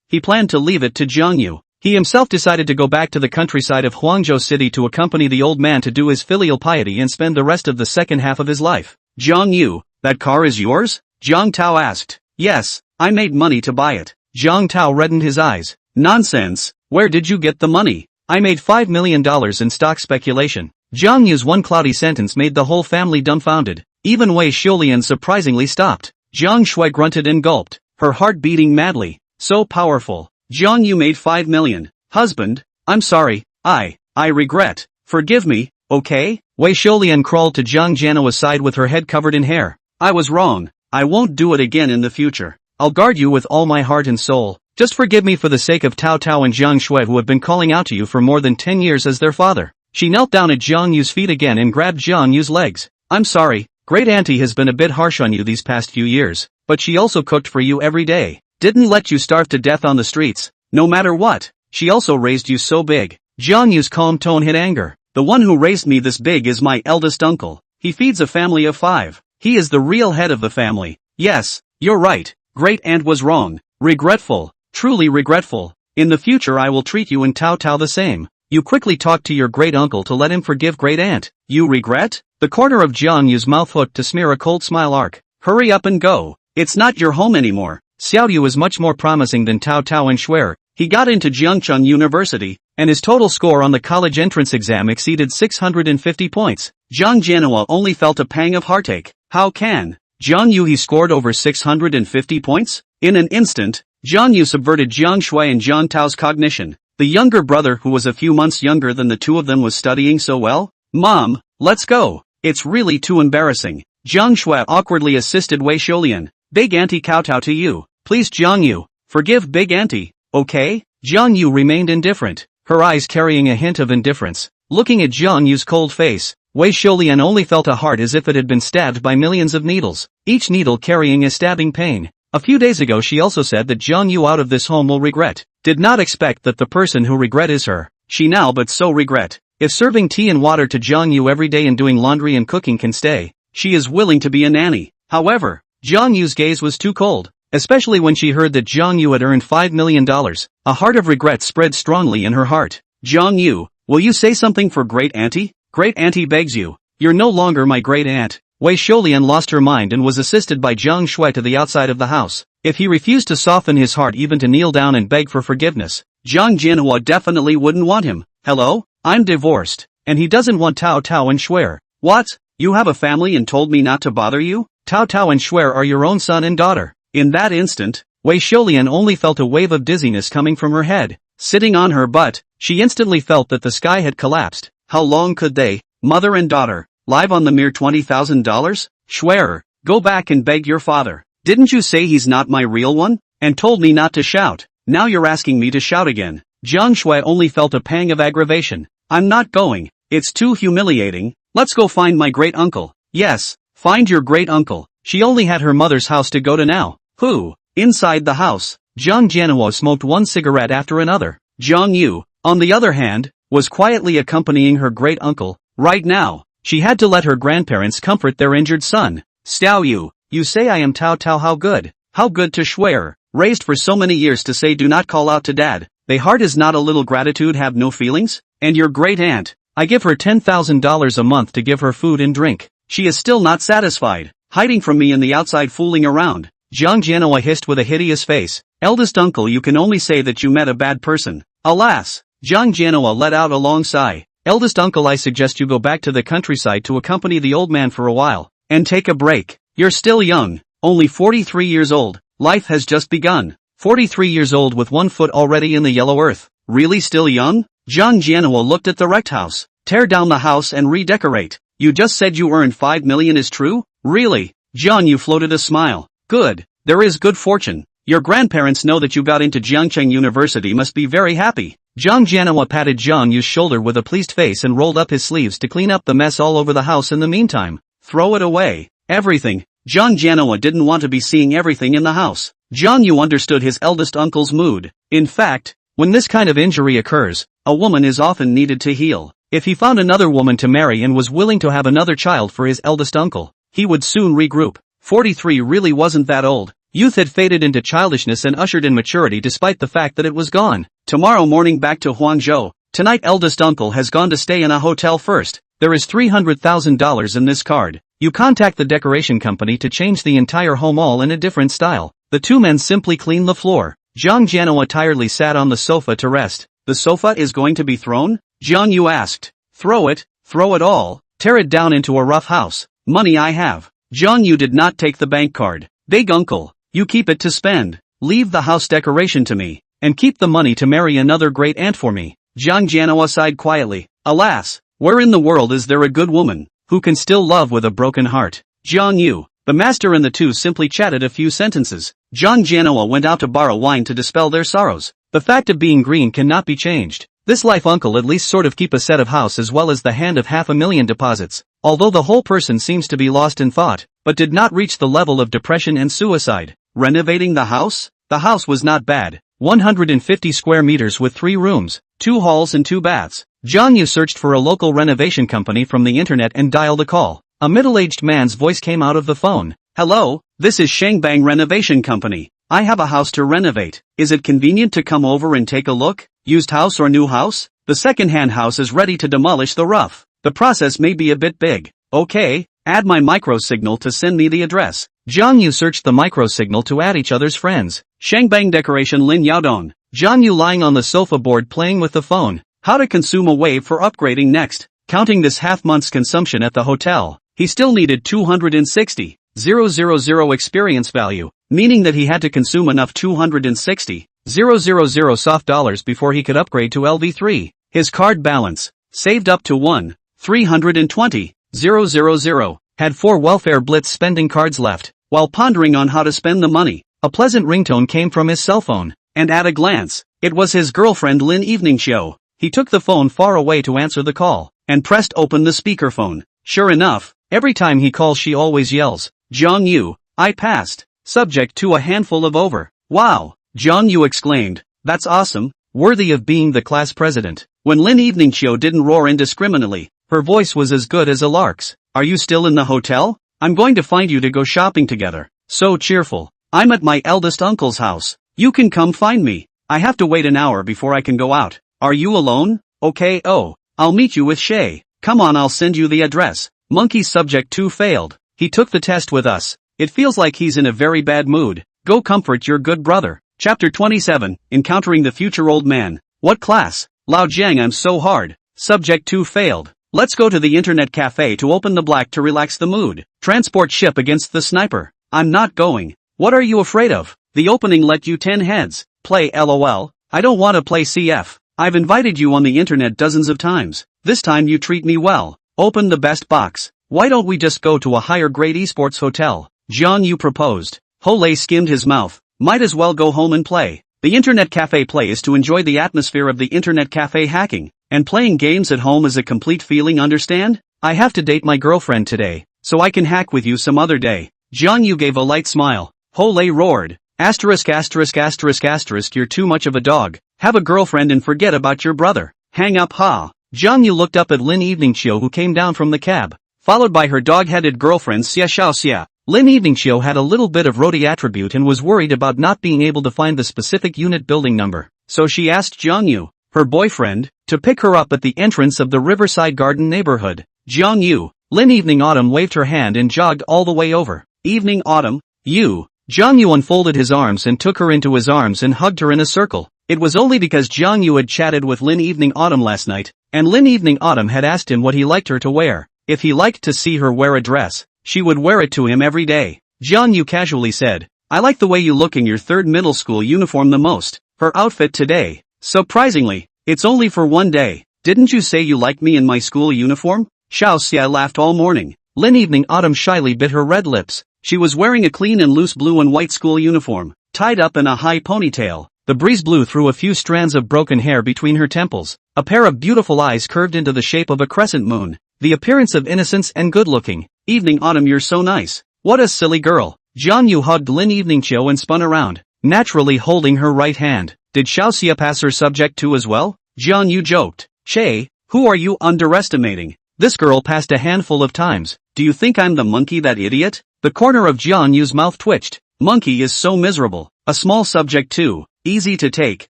he planned to leave it to Jiang Yu. He himself decided to go back to the countryside of Huangzhou City to accompany the old man to do his filial piety and spend the rest of the second half of his life. "Jiang Yu, that car is yours?" Jiang Tao asked. "Yes, I made money to buy it." Jiang Tao reddened his eyes. "Nonsense, where did you get the money?" "I made $5 million in stock speculation." Jiang Yu's one cloudy sentence made the whole family dumbfounded. Even Wei Xiulian surprisingly stopped. Jiang Shui grunted and gulped, her heart beating madly. So powerful. Jiang Yu made 5 million. Husband, I'm sorry, I regret. Forgive me, okay? Wei Xiulian crawled to Jiang Jianua's side with her head covered in hair. I was wrong. I won't do it again in the future. I'll guard you with all my heart and soul. Just forgive me for the sake of Tao Tao and Jiang Shui, who have been calling out to you for more than 10 years as their father. She knelt down at Jiang Yu's feet again and grabbed Jiang Yu's legs. I'm sorry, great auntie has been a bit harsh on you these past few years, but she also cooked for you every day. Didn't let you starve to death on the streets, no matter what. She also raised you so big. Jiang Yu's calm tone hid anger. The one who raised me this big is my eldest uncle. He feeds a family of 5. He is the real head of the family. Yes, you're right. Great aunt was wrong. Regretful. Truly regretful. In the future I will treat you and Tao Tao the same. You quickly talk to your great uncle to let him forgive great aunt. You regret? The corner of Jiang Yu's mouth hooked to smear a cold smile arc. Hurry up and go. It's not your home anymore. Xiao Yu is much more promising than Tao Tao and Shuer. He got into Jiangcheng University, and his total score on the college entrance exam exceeded 650 points. Jiang Jianhua only felt a pang of heartache. How can Jiang Yu he scored over 650 points? In an instant, Jiang Yu subverted Jiang Shui and Jiang Tao's cognition. The younger brother, who was a few months younger than the two of them, was studying so well. Mom, let's go. It's really too embarrassing. Jiang Shui awkwardly assisted Wei Xiulian. Big auntie kowtow to you. Please Jiang Yu, forgive big auntie, okay? Jiang Yu remained indifferent, her eyes carrying a hint of indifference. Looking at Jiang Yu's cold face, Wei Xiulian only felt a heart as if it had been stabbed by millions of needles, each needle carrying a stabbing pain. A few days ago she also said that Jiang Yu out of this home will regret. Did not expect that the person who regret is her. She now but so regret. If serving tea and water to Jiang Yu every day and doing laundry and cooking can stay, she is willing to be a nanny. However, Jiang Yu's gaze was too cold, especially when she heard that Jiang Yu had earned $5 million. A heart of regret spread strongly in her heart. Jiang Yu, will you say something for great auntie? Great auntie begs you. You're no longer my great aunt. Wei Xiulian lost her mind and was assisted by Jiang Shui to the outside of the house. If he refused to soften his heart even to kneel down and beg for forgiveness, Jiang Jianhua definitely wouldn't want him. Hello? I'm divorced. And he doesn't want Tao Tao and Shuer. What? You have a family and told me not to bother you? Tao Tao and Shuer are your own son and daughter. In that instant, Wei Xiulian only felt a wave of dizziness coming from her head. Sitting on her butt, she instantly felt that the sky had collapsed. How long could they, mother and daughter, live on the mere $20,000? Shuer, go back and beg your father. Didn't you say he's not my real one? And told me not to shout. Now you're asking me to shout again. Jiang Shui only felt a pang of aggravation. I'm not going. It's too humiliating. Let's go find my great uncle. Yes, find your great uncle. She only had her mother's house to go to now. Who? Inside the house, Jiang Jianhua smoked one cigarette after another. Jiang Yu, on the other hand, was quietly accompanying her great uncle. Right now, she had to let her grandparents comfort their injured son. Xiao Yu, you say I am Tao Tao, how good? How good to Shuer, raised for so many years to say do not call out to dad. They heart is not a little gratitude, have no feelings? And your great aunt, I give her $10,000 a month to give her food and drink. She is still not satisfied, hiding from me in the outside fooling around. Jiang Jianhua hissed with a hideous face. Eldest uncle, you can only say that you met a bad person. Alas! Jiang Jianhua let out a long sigh. Eldest uncle, I suggest you go back to the countryside to accompany the old man for a while, and take a break. You're still young, only 43 years old. Life has just begun. 43 years old with 1 foot already in the yellow earth. Really still young? Jiang Jianhua looked at the wrecked house. Tear down the house and redecorate. You just said you earned 5 million is true? Really? Jiang Yu floated a smile. Good. There is good fortune. Your grandparents know that you got into Jiangcheng University, must be very happy. Jiang Jianhua patted Jiang Yu's shoulder with a pleased face and rolled up his sleeves to clean up the mess all over the house in the meantime. Throw it away. Everything. Jiang Jianhua didn't want to be seeing everything in the house. Jiang Yu understood his eldest uncle's mood. In fact, when this kind of injury occurs, a woman is often needed to heal. If he found another woman to marry and was willing to have another child for his eldest uncle, he would soon regroup. 43 really wasn't that old. Youth had faded into childishness and ushered in maturity despite the fact that it was gone. Tomorrow morning back to Huangzhou. Tonight eldest uncle has gone to stay in a hotel first. There is $300,000 in this card. You contact the decoration company to change the entire home all in a different style. The two men simply clean the floor. Jiang Jianhua tiredly sat on the sofa to rest. The sofa is going to be thrown? Jiang Yu asked. Throw it all. Tear it down into a rough house. Money I have. Jiang Yu did not take the bank card. Big uncle, you keep it to spend. Leave the house decoration to me, and keep the money to marry another great aunt for me. Jiang Jianhua sighed quietly. Alas, where in the world is there a good woman, who can still love with a broken heart? Jiang Yu. The master and the two simply chatted a few sentences. Jiang Jianhua went out to borrow wine to dispel their sorrows. The fact of being green cannot be changed. This life uncle at least sort of keep a set of house as well as the hand of 500,000 deposits, although the whole person seems to be lost in thought, but did not reach the level of depression and suicide. Renovating the house? The house was not bad. 150 square meters with 3 rooms, 2 halls and 2 baths. Jiang Yu searched for a local renovation company from the internet and dialed a call. A middle-aged man's voice came out of the phone. Hello, this is Shangbang Renovation Company. I have a house to renovate. Is it convenient to come over and take a look? Used house or new house? The second-hand house is ready to demolish the roof. The process may be a bit big. Okay, add my micro-signal to send me the address. Jiang Yu searched the micro-signal to add each other's friends. Shangbang Decoration Lin Yaodong. Jiang Yu lying on the sofa board playing with the phone. How to consume a wave for upgrading next. Counting this half-month's consumption at the hotel, he still needed 260,000 experience value, meaning that he had to consume enough 260,000 soft dollars before he could upgrade to LV3. His card balance, saved up to 1,320,000, had 4 welfare blitz spending cards left. While pondering on how to spend the money, a pleasant ringtone came from his cell phone, and at a glance, it was his girlfriend Lin Evening Show. He took the phone far away to answer the call, and pressed open the speakerphone. Sure enough, every time he calls she always yells, Jiang Yu, I passed. Subject to a handful of over. Wow, Jiang Yu exclaimed, that's awesome, worthy of being the class president. When Lin Evening Show didn't roar indiscriminately, her voice was as good as a lark's. Are you still in the hotel? I'm going to find you to go shopping together. So cheerful. I'm at my eldest uncle's house. You can come find me. I have to wait an hour before I can go out. Are you alone? Okay, oh, I'll meet you with Shay. Come on, I'll send you the address. Monkey subject 2 failed. He took the test with us. It feels like he's in a very bad mood. Go comfort your good brother. Chapter 27, Encountering the Future Old Man. What class? Lao Jiang, I'm so hard. Subject 2 failed. Let's go to the internet cafe to open the black to relax the mood. Transport ship against the sniper. I'm not going. What are you afraid of? The opening let you 10 heads. Play LOL. I don't want to play CF. I've invited you on the internet dozens of times. This time you treat me well. Open the best box. Why don't we just go to a higher grade esports hotel? Jiang Yu proposed. Hole skimmed his mouth. Might as well go home and play. The internet cafe play is to enjoy the atmosphere of the internet cafe hacking. And playing games at home is a complete feeling, understand? I have to date my girlfriend today, so I can hack with you some other day. Jiang Yu gave a light smile. Hole roared. Asterisk asterisk asterisk asterisk, you're too much of a dog. Have a girlfriend and forget about your brother. Hang up, ha. Jiang Yu looked up at Lin Evening Show, who came down from the cab, followed by her dog-headed girlfriend Xia Xiaoxia. Lin Evening Show had a little bit of roadie attribute and was worried about not being able to find the specific unit building number, so she asked Jiang Yu, her boyfriend, to pick her up at the entrance of the Riverside Garden neighborhood. Jiang Yu. Lin Evening Autumn waved her hand and jogged all the way over. Evening Autumn, you. Jiang Yu unfolded his arms and took her into his arms and hugged her in a circle. It was only because Jiang Yu had chatted with Lin Evening Autumn last night, and Lin Evening Autumn had asked him what he liked her to wear. If he liked to see her wear a dress, she would wear it to him every day. Jiang Yu casually said, I like the way you look in your 3rd middle school uniform the most. Her outfit today. Surprisingly, it's only for one day. Didn't you say you liked me in my school uniform? Xiaoxia laughed all morning. Lin Evening Autumn shyly bit her red lips. She was wearing a clean and loose blue and white school uniform, tied up in a high ponytail. The breeze blew through a few strands of broken hair between her temples. A pair of beautiful eyes curved into the shape of a crescent moon. The appearance of innocence and good-looking. Evening Autumn, you're so nice. What a silly girl. Jiang Yu hugged Lin Evening Show and spun around, naturally holding her right hand. Did Xiaoxia pass her subject 2 as well? Jiang Yu joked. Shay, who are you underestimating? This girl passed a handful of times. Do you think I'm the monkey, that idiot? The corner of Jiang Yu's mouth twitched. Monkey is so miserable. A small subject 2. Easy to take.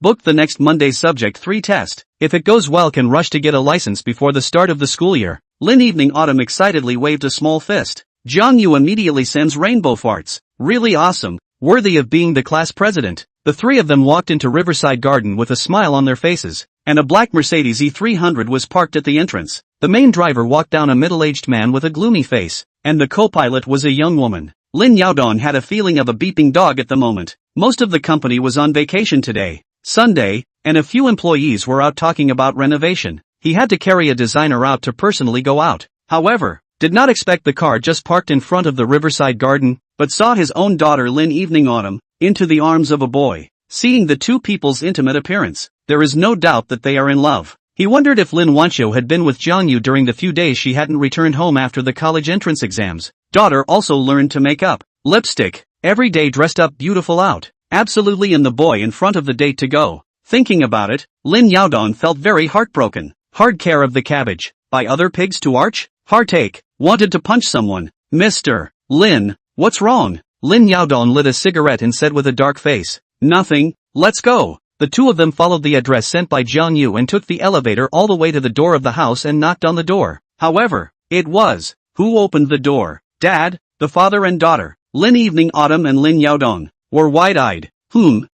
Book the next Monday subject 3 test. If it goes well, can rush to get a license before the start of the school year. Lin Evening Autumn excitedly waved a small fist. Jiang Yu immediately sends rainbow farts. Really awesome. Worthy of being the class president. The 3 of them walked into Riverside Garden with a smile on their faces, and a black Mercedes E300 was parked at the entrance. The main driver walked down, a middle-aged man with a gloomy face, and the co-pilot was a young woman. Lin Yaodong had a feeling of a beeping dog at the moment. Most of the company was on vacation today, Sunday, and a few employees were out talking about renovation. He had to carry a designer out to personally go out. However, did not expect the car just parked in front of the riverside garden, but saw his own daughter Lin Evening Autumn, into the arms of a boy. Seeing the two people's intimate appearance, there is no doubt that they are in love. He wondered if Lin Wanqiu had been with Jiang Yu during the few days she hadn't returned home after the college entrance exams. Daughter also learned to make up, lipstick, every day dressed up beautiful out, absolutely in the boy in front of the date to go. Thinking about it, Lin Yaodong felt very heartbroken. Hard care of the cabbage, by other pigs to arch, heartache, wanted to punch someone. Mr. Lin, what's wrong? Lin Yaodong lit a cigarette and said with a dark face, nothing, let's go. The two of them followed the address sent by Jiang Yu and took the elevator all the way to the door of the house and knocked on the door. However, it was, who opened the door? Dad, the father and daughter, Lin Evening Autumn and Lin Yaodong, were wide-eyed. Jiang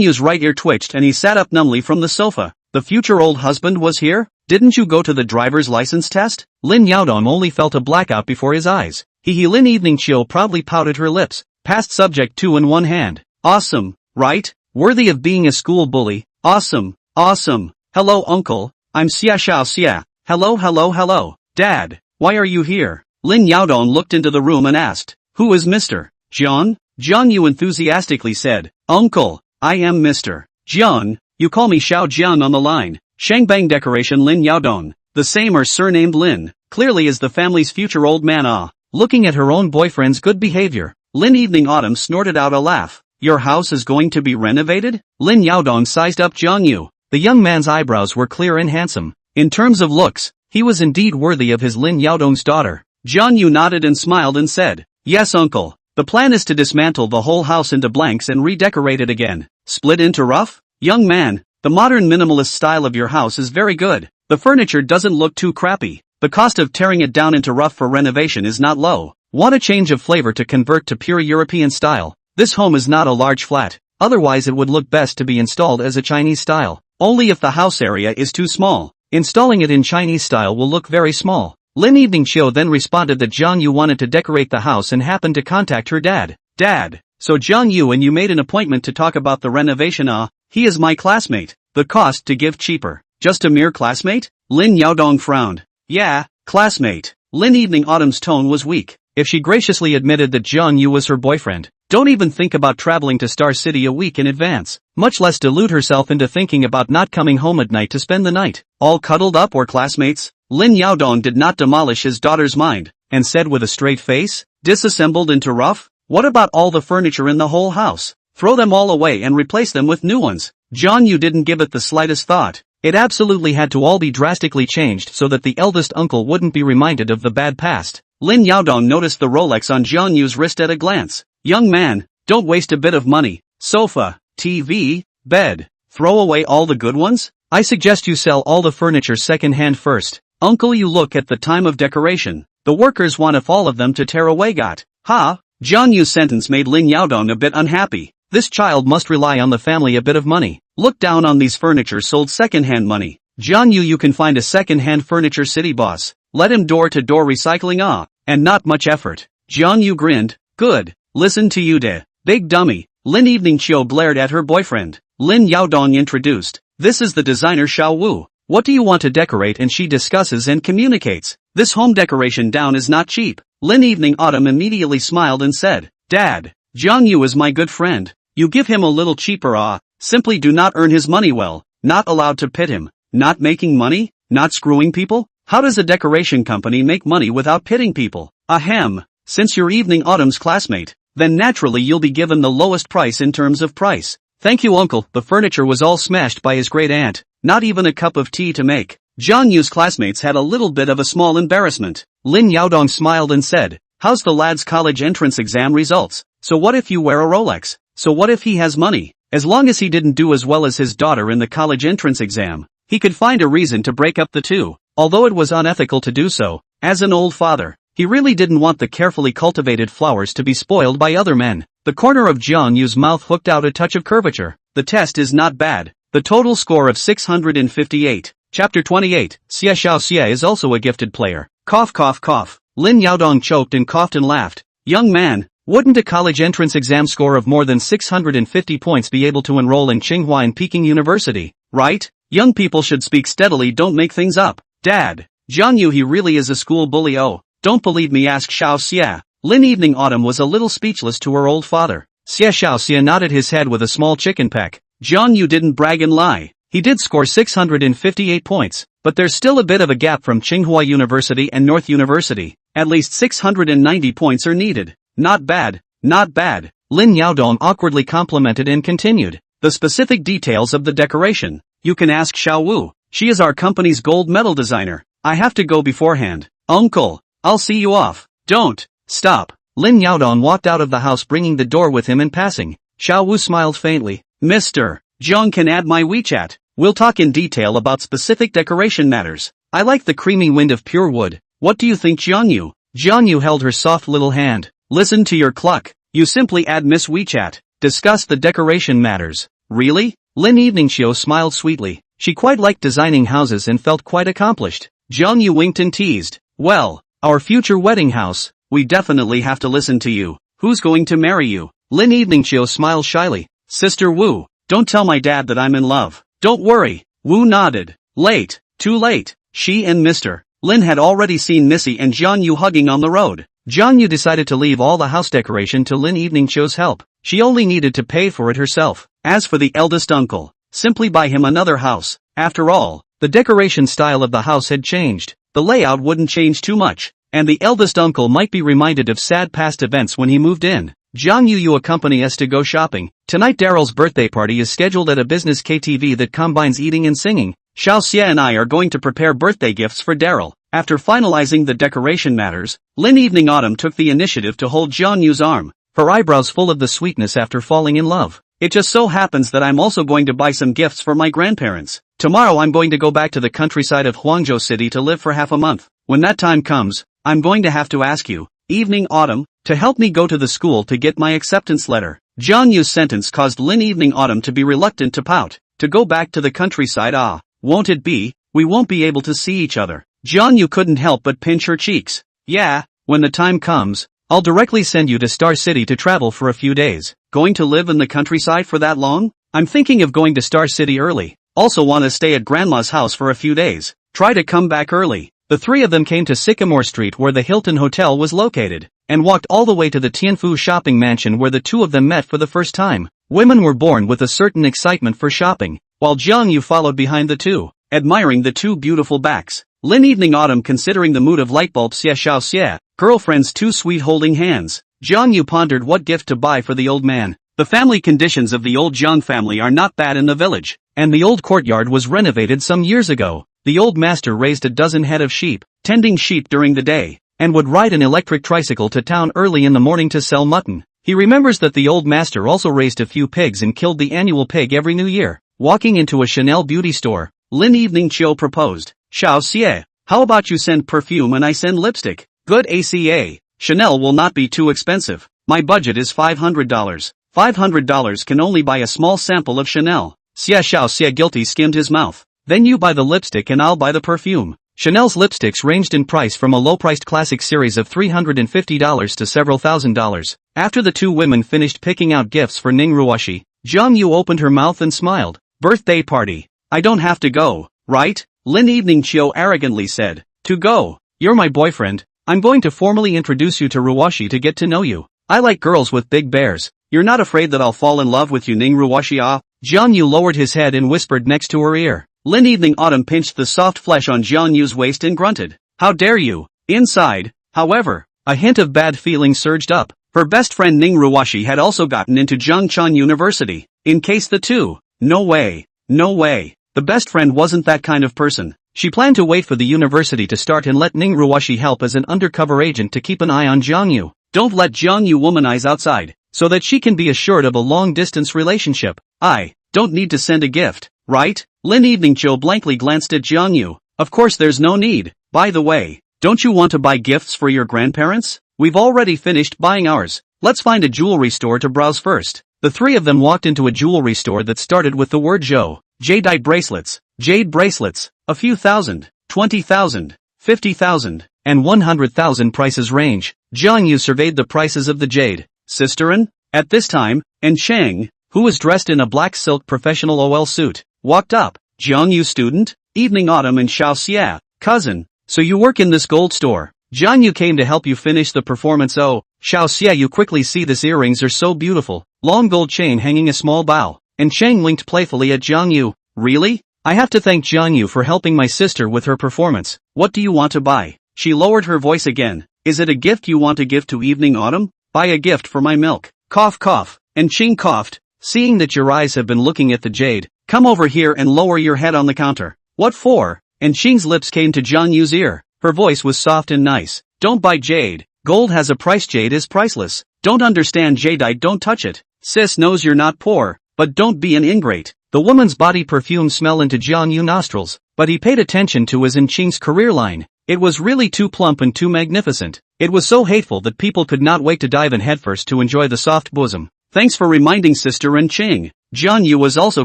Yu's right ear twitched and he sat up numbly from the sofa. The future old husband was here? Didn't you go to the driver's license test? Lin Yaodong only felt a blackout before his eyes. Lin Evening Chiu proudly pouted her lips, passed subject 2 in one hand. Awesome, right? Worthy of being a school bully. Awesome, awesome. Hello uncle, I'm Xia Xiao Xia. Hello. Dad, why are you here? Lin Yaodong looked into the room and asked, who is Mr. Jiang? Jiang Yu enthusiastically said, uncle, I am Mr. Jiang, you call me Xiao Jiang on the line. Shangbang decoration Lin Yaodong, the same are surnamed Lin, clearly is the family's future old man. Looking at her own boyfriend's good behavior, Lin Evening Autumn snorted out a laugh. Your house is going to be renovated? Lin Yaodong sized up Jiang Yu. The young man's eyebrows were clear and handsome. In terms of looks, he was indeed worthy of his Lin Yaodong's daughter. Jiang Yu nodded and smiled and said, yes uncle, the plan is to dismantle the whole house into blanks and redecorate it again. Split into rough? Young man, the modern minimalist style of your house is very good. The furniture doesn't look too crappy. The cost of tearing it down into rough for renovation is not low. Want a change of flavor to convert to pure European style? This home is not a large flat, otherwise it would look best to be installed as a Chinese style. Only if the house area is too small. Installing it in Chinese style will look very small. Lin Evening Chiu then responded that Jiang Yu wanted to decorate the house and happened to contact her dad. Dad, so Jiang Yu and you made an appointment to talk about the renovation? He is my classmate. The cost to give cheaper. Just a mere classmate? Lin Yaodong frowned. Yeah, classmate. Lin Evening Autumn's tone was weak. If she graciously admitted that Jiang Yu was her boyfriend, don't even think about traveling to Star City a week in advance, much less delude herself into thinking about not coming home at night to spend the night. All cuddled up or classmates? Lin Yaodong did not demolish his daughter's mind, and said with a straight face, disassembled into rough? What about all the furniture in the whole house? Throw them all away and replace them with new ones. Jiang Yu didn't give it the slightest thought. It absolutely had to all be drastically changed so that the eldest uncle wouldn't be reminded of the bad past. Lin Yaodong noticed the Rolex on Jiang Yu's wrist at a glance. Young man, don't waste a bit of money. Sofa, TV, bed. Throw away all the good ones? I suggest you sell all the furniture second-hand first. Uncle, you look at the time of decoration. The workers want all of them to tear away. Got? Ha? Jiang Yu's sentence made Lin Yaodong a bit unhappy. This child must rely on the family a bit of money. Look down on these furniture sold second-hand money. Jiang Yu, you can find a second-hand furniture city boss. Let him door-to-door recycling and not much effort. Jiang Yu grinned. Good. Listen to you de. Big dummy. Lin Evening Chiu blared at her boyfriend. Lin Yaodong introduced. This is the designer Xiao Wu. What do you want to decorate? And she discusses and communicates. This home decoration down is not cheap. Lin Evening Autumn immediately smiled and said, Dad, Jiang Yu is my good friend. You give him a little cheaper. Simply do not earn his money well. Not allowed to pit him. Not making money? Not screwing people? How does a decoration company make money without pitting people? Ahem. Since you're Evening Autumn's classmate, then naturally you'll be given the lowest price in terms of price. Thank you uncle. The furniture was all smashed by his great aunt. Not even a cup of tea to make. Jiang Yu's classmates had a little bit of a small embarrassment. Lin Yaodong smiled and said, how's the lad's college entrance exam results? So what if you wear a Rolex? So what if he has money? As long as he didn't do as well as his daughter in the college entrance exam, he could find a reason to break up the two. Although it was unethical to do so, as an old father, he really didn't want the carefully cultivated flowers to be spoiled by other men. The corner of Jiang Yu's mouth hooked out a touch of curvature. The test is not bad. The total score of 658. Chapter 28. Xie Xiao Xie is also a gifted player. Cough cough cough. Lin Yaodong choked and coughed and laughed. Young man, wouldn't a college entrance exam score of more than 650 points be able to enroll in Tsinghua and Peking University, right? Young people should speak steadily, don't make things up. Dad, Jiang Yu, he really is a school bully. Oh, don't believe me, ask Xiao Xie. Lin Evening Autumn was a little speechless to her old father. Xiao Xie nodded his head with a small chicken peck. Jiang Yu didn't brag and lie. He did score 658 points, but there's still a bit of a gap from Tsinghua University and North University. At least 690 points are needed. Not bad, not bad. Lin Yaodong awkwardly complimented and continued. The specific details of the decoration, you can ask Xiao Wu. She is our company's gold medal designer. I have to go beforehand. Uncle, I'll see you off. Don't. Stop. Lin Yaodong walked out of the house bringing the door with him in passing. Xiao Wu smiled faintly. Mr. Jiang can add my WeChat. We'll talk in detail about specific decoration matters. I like the creamy wind of pure wood. What do you think, Jiang Yu? Jiang Yu held her soft little hand. Listen to your cluck. You simply add Miss WeChat. Discuss the decoration matters. Really? Lin Eveningshio smiled sweetly. She quite liked designing houses and felt quite accomplished. Jiang Yu winked and teased. Well, our future wedding house. We definitely have to listen to you. Who's going to marry you? Lin Eveningshio smiled shyly. Sister Wu. Don't tell my dad that I'm in love. Don't worry. Wu nodded. Late. Too late. She and Mr. Lin had already seen Missy and Jiang Yu hugging on the road. Jiang Yu decided to leave all the house decoration to Lin Eveningshio's help. She only needed to pay for it herself. As for the eldest uncle, simply buy him another house. After all, the decoration style of the house had changed. The layout wouldn't change too much, and the eldest uncle might be reminded of sad past events when he moved in. Jiang Yu, you accompany us to go shopping. Tonight Daryl's birthday party is scheduled at a business KTV that combines eating and singing. Xiao Xie and I are going to prepare birthday gifts for Daryl. After finalizing the decoration matters, Lin Evening Autumn took the initiative to hold Jiang Yu's arm, her eyebrows full of the sweetness after falling in love. It just so happens that I'm also going to buy some gifts for my grandparents. Tomorrow I'm going to go back to the countryside of Huangzhou City to live for half a month. When that time comes, I'm going to have to ask you, Evening Autumn, to help me go to the school to get my acceptance letter. Jiang Yu's sentence caused Lin Evening Autumn to be reluctant to pout. To go back to the countryside, won't it be? We won't be able to see each other. Jiang Yu couldn't help but pinch her cheeks. Yeah, when the time comes, I'll directly send you to Star City to travel for a few days. Going to live in the countryside for that long? I'm thinking of going to Star City early. Also want to stay at Grandma's house for a few days. Try to come back early. The three of them came to Sycamore Street where the Hilton Hotel was located, and walked all the way to the Tianfu shopping mansion where the two of them met for the first time. Women were born with a certain excitement for shopping, while Jiang Yu followed behind the two, admiring the two beautiful backs. Lin Evening Autumn considering the mood of lightbulb Xiao Xie, girlfriends too sweet holding hands. Jiang Yu pondered what gift to buy for the old man. The family conditions of the old Jiang family are not bad in the village, and the old courtyard was renovated some years ago. The old master raised a dozen head of sheep, tending sheep during the day, and would ride an electric tricycle to town early in the morning to sell mutton. He remembers that the old master also raised a few pigs and killed the annual pig every new year. Walking into a Chanel beauty store, Lin Evening Chiu proposed. Xiao Xie, how about you send perfume and I send lipstick? Good ACA. Chanel will not be too expensive. My budget is $500. $500 can only buy a small sample of Chanel. Xiao Xie guilty skimmed his mouth. Then you buy the lipstick and I'll buy the perfume. Chanel's lipsticks ranged in price from a low-priced classic series of $350 to several $1,000s. After the two women finished picking out gifts for Ning Ruoshi, Jiang Yu opened her mouth and smiled. Birthday party. I don't have to go, right? Lin Evening Chiu arrogantly said. To go. You're my boyfriend. I'm going to formally introduce you to Ruoshi to get to know you. I like girls with big bears. You're not afraid that I'll fall in love with you, Ning Ruoshi? Jiang Yu lowered his head and whispered next to her ear. Lin Evening Autumn pinched the soft flesh on Jiang Yu's waist and grunted. How dare you? Inside, however, a hint of bad feeling surged up. Her best friend Ning Ruoshi had also gotten into Zhangchun University. In case the two. No way. No way. The best friend wasn't that kind of person. She planned to wait for the university to start and let Ning Ruoshi help as an undercover agent to keep an eye on Jiang Yu. Don't let Jiang Yu womanize outside, so that she can be assured of a long-distance relationship. I don't need to send a gift, right? Lin Evening Chiu blankly glanced at Jiang Yu. Of course there's no need. By the way, don't you want to buy gifts for your grandparents? We've already finished buying ours. Let's find a jewelry store to browse first. The three of them walked into a jewelry store that started with the word Zhou. Jadeite bracelets, jade bracelets, a few thousand, 20,000, 50,000, and 100,000 prices range. Jiang Yu surveyed the prices of the jade. Sisterin? At this time, and Chang, who was dressed in a black silk professional OL suit, walked up. Jiang Yu student? Evening autumn and Xiaoxia, cousin. So you work in this gold store. Jiang Yu came to help you finish the performance. Oh, Xiaoxia, you quickly see this earrings are so beautiful. Long gold chain hanging a small bow. And Chang winked playfully at Jiang Yu. Really? I have to thank Jiang Yu for helping my sister with her performance. What do you want to buy? She lowered her voice again. Is it a gift you want to give to evening autumn? Buy a gift for my milk. Cough cough. And Ching coughed. Seeing that your eyes have been looking at the jade, come over here and lower your head on the counter. What for? And Ching's lips came to Jiang Yu's ear. Her voice was soft and nice. Don't buy jade. Gold has a price. Jade is priceless. Don't understand jadeite. Don't touch it. Sis knows you're not poor, but don't be an ingrate. The woman's body perfume smell into Jiang Yu's nostrils, but he paid attention to his and Ching's career line. It was really too plump and too magnificent. It was so hateful that people could not wait to dive in headfirst to enjoy the soft bosom. Thanks for reminding Sister and Ching. Jiang Yu was also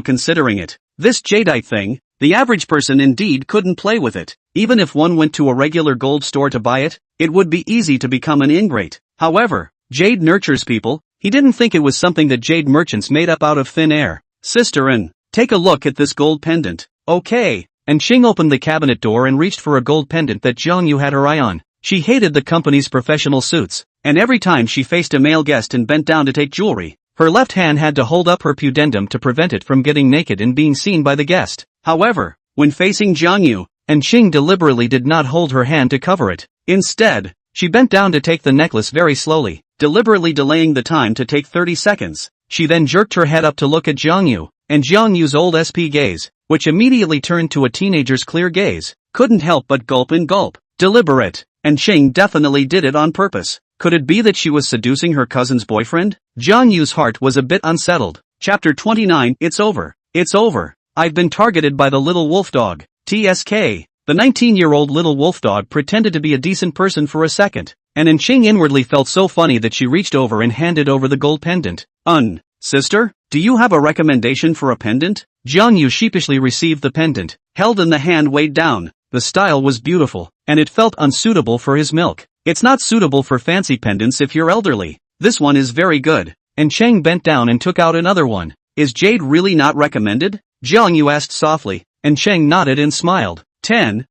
considering it. This jadeite thing, the average person indeed couldn't play with it. Even if one went to a regular gold store to buy it, it would be easy to become an ingrate. However, jade nurtures people. He didn't think it was something that jade merchants made up out of thin air. Sister and take a look at this gold pendant. Okay. And Ching opened the cabinet door and reached for a gold pendant that Jiang Yu had her eye on. She hated the company's professional suits, and every time she faced a male guest and bent down to take jewelry, her left hand had to hold up her pudendum to prevent it from getting naked and being seen by the guest. However, when facing Jiang Yu, and Ching deliberately did not hold her hand to cover it. Instead, she bent down to take the necklace very slowly, deliberately delaying the time to take 30 seconds. She then jerked her head up to look at Jiang Yu, and Jiang Yu's old SP gaze, which immediately turned to a teenager's clear gaze, couldn't help but gulp and gulp. Deliberate. And Ching definitely did it on purpose. Could it be that she was seducing her cousin's boyfriend? Jiang Yu's heart was a bit unsettled. Chapter 29. It's over. It's over. I've been targeted by the little wolf dog. TSK. The 19-year-old little wolf dog pretended to be a decent person for a second, and Ching inwardly felt so funny that she reached over and handed over the gold pendant. Sister, do you have a recommendation for a pendant? Jiang Yu sheepishly received the pendant, held in the hand weighed down. The style was beautiful, and it felt unsuitable for his milk. It's not suitable for fancy pendants if you're elderly. This one is very good. And Chang bent down and took out another one. Is jade really not recommended? Jiang Yu asked softly, and Chang nodded and smiled. 10,000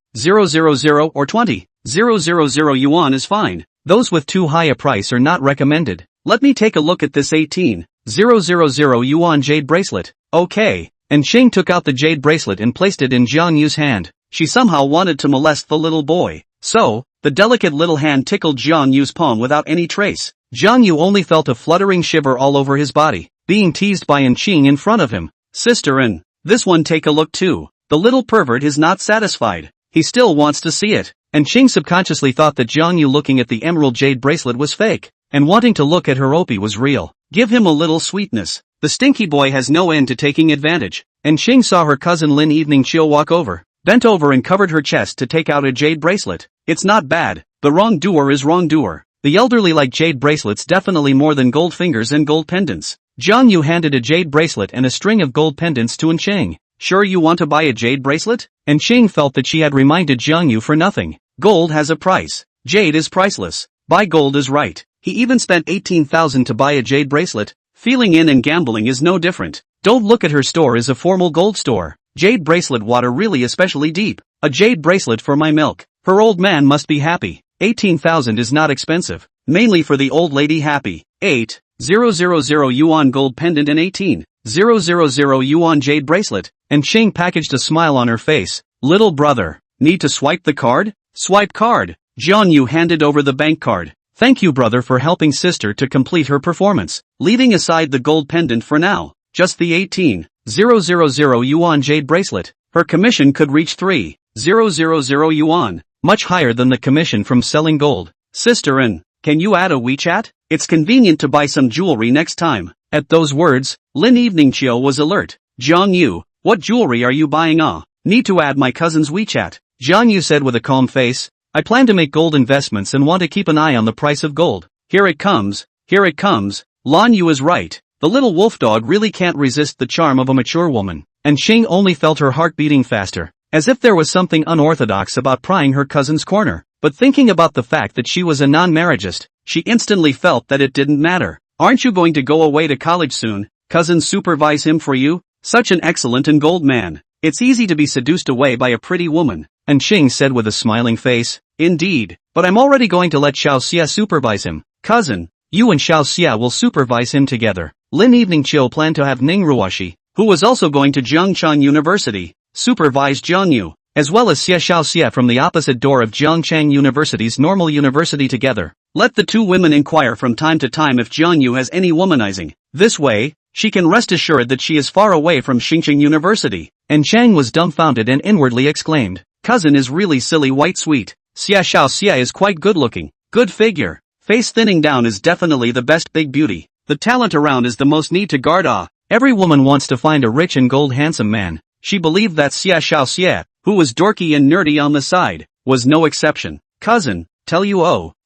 or 20,000 yuan is fine. Those with too high a price are not recommended. Let me take a look at this 18,000 yuan jade bracelet. Okay. And Chang took out the jade bracelet and placed it in Jiang Yu's hand. She somehow wanted to molest the little boy. So, the delicate little hand tickled Jiang Yu's palm without any trace. Jiang Yu only felt a fluttering shiver all over his body, being teased by Ching in front of him. Sister and this one, take a look too. The little pervert is not satisfied. He still wants to see it. And Ching subconsciously thought that Jiang Yu looking at the emerald jade bracelet was fake, and wanting to look at her opie was real. Give him a little sweetness. The stinky boy has no end to taking advantage. And Ching saw her cousin Lin Evening Chill walk over, bent over and covered her chest to take out a jade bracelet. It's not bad. The wrongdoer is wrongdoer. The elderly like jade bracelets definitely more than gold fingers and gold pendants. Jiang Yu handed a jade bracelet and a string of gold pendants to Ching. Sure you want to buy a jade bracelet? And Ching felt that she had reminded Jiang Yu for nothing. Gold has a price. Jade is priceless. Buy gold is right. He even spent 18,000 to buy a jade bracelet. Feeling in and gambling is no different. Don't look at her store as a formal gold store. Jade bracelet water really especially deep. A jade bracelet for my milk. Her old man must be happy. 18,000 is not expensive. Mainly for the old lady happy. 8,000 yuan gold pendant and 18,000 yuan jade bracelet. And Ching packaged a smile on her face. Little brother, need to swipe the card? Swipe card. Jiang Yu handed over the bank card. Thank you brother for helping sister to complete her performance. Leaving aside the gold pendant for now. Just the 18,000 yuan jade bracelet. Her commission could reach 3,000 yuan. Much higher than the commission from selling gold. Sister and can you add a WeChat? It's convenient to buy some jewelry next time. At those words, Lin Evening Chill was alert. Jiang Yu, what jewelry are you buying? Need to add my cousin's WeChat. Jiang Yu said with a calm face. I plan to make gold investments and want to keep an eye on the price of gold. Here it comes. Here it comes. Lan Yu is right. The little wolf dog really can't resist the charm of a mature woman. And Ching only felt her heart beating faster, as if there was something unorthodox about prying her cousin's corner. but thinking about the fact that she was a non-marriagist, she instantly felt that it didn't matter. Aren't you going to go away to college soon? Cousin supervise him for you? Such an excellent and gold man. It's easy to be seduced away by a pretty woman. And Ching said with a smiling face, indeed, but I'm already going to let Xiao Xia supervise him. Cousin, you and Xiao Xia will supervise him together. Lin Evening Chiu planned to have Ning Ruoshi, who was also going to Jiangchang University, supervise Jiang Yu, as well as Xia Xiao Xia from the opposite door of Jiangchang University's normal university together. Let the two women inquire from time to time if Jiang Yu has any womanizing. This way, she can rest assured that she is far away from Xingqing University. And Chang was dumbfounded and inwardly exclaimed, cousin is really silly white sweet. Xia Xiao Xia is quite good looking, good figure. Face thinning down is definitely the best big beauty. The talent around is the most need to guard. Every woman wants to find a rich and gold handsome man. She believed that Xia Xiao Xia, who was dorky and nerdy on the side, was no exception. Cousin, tell you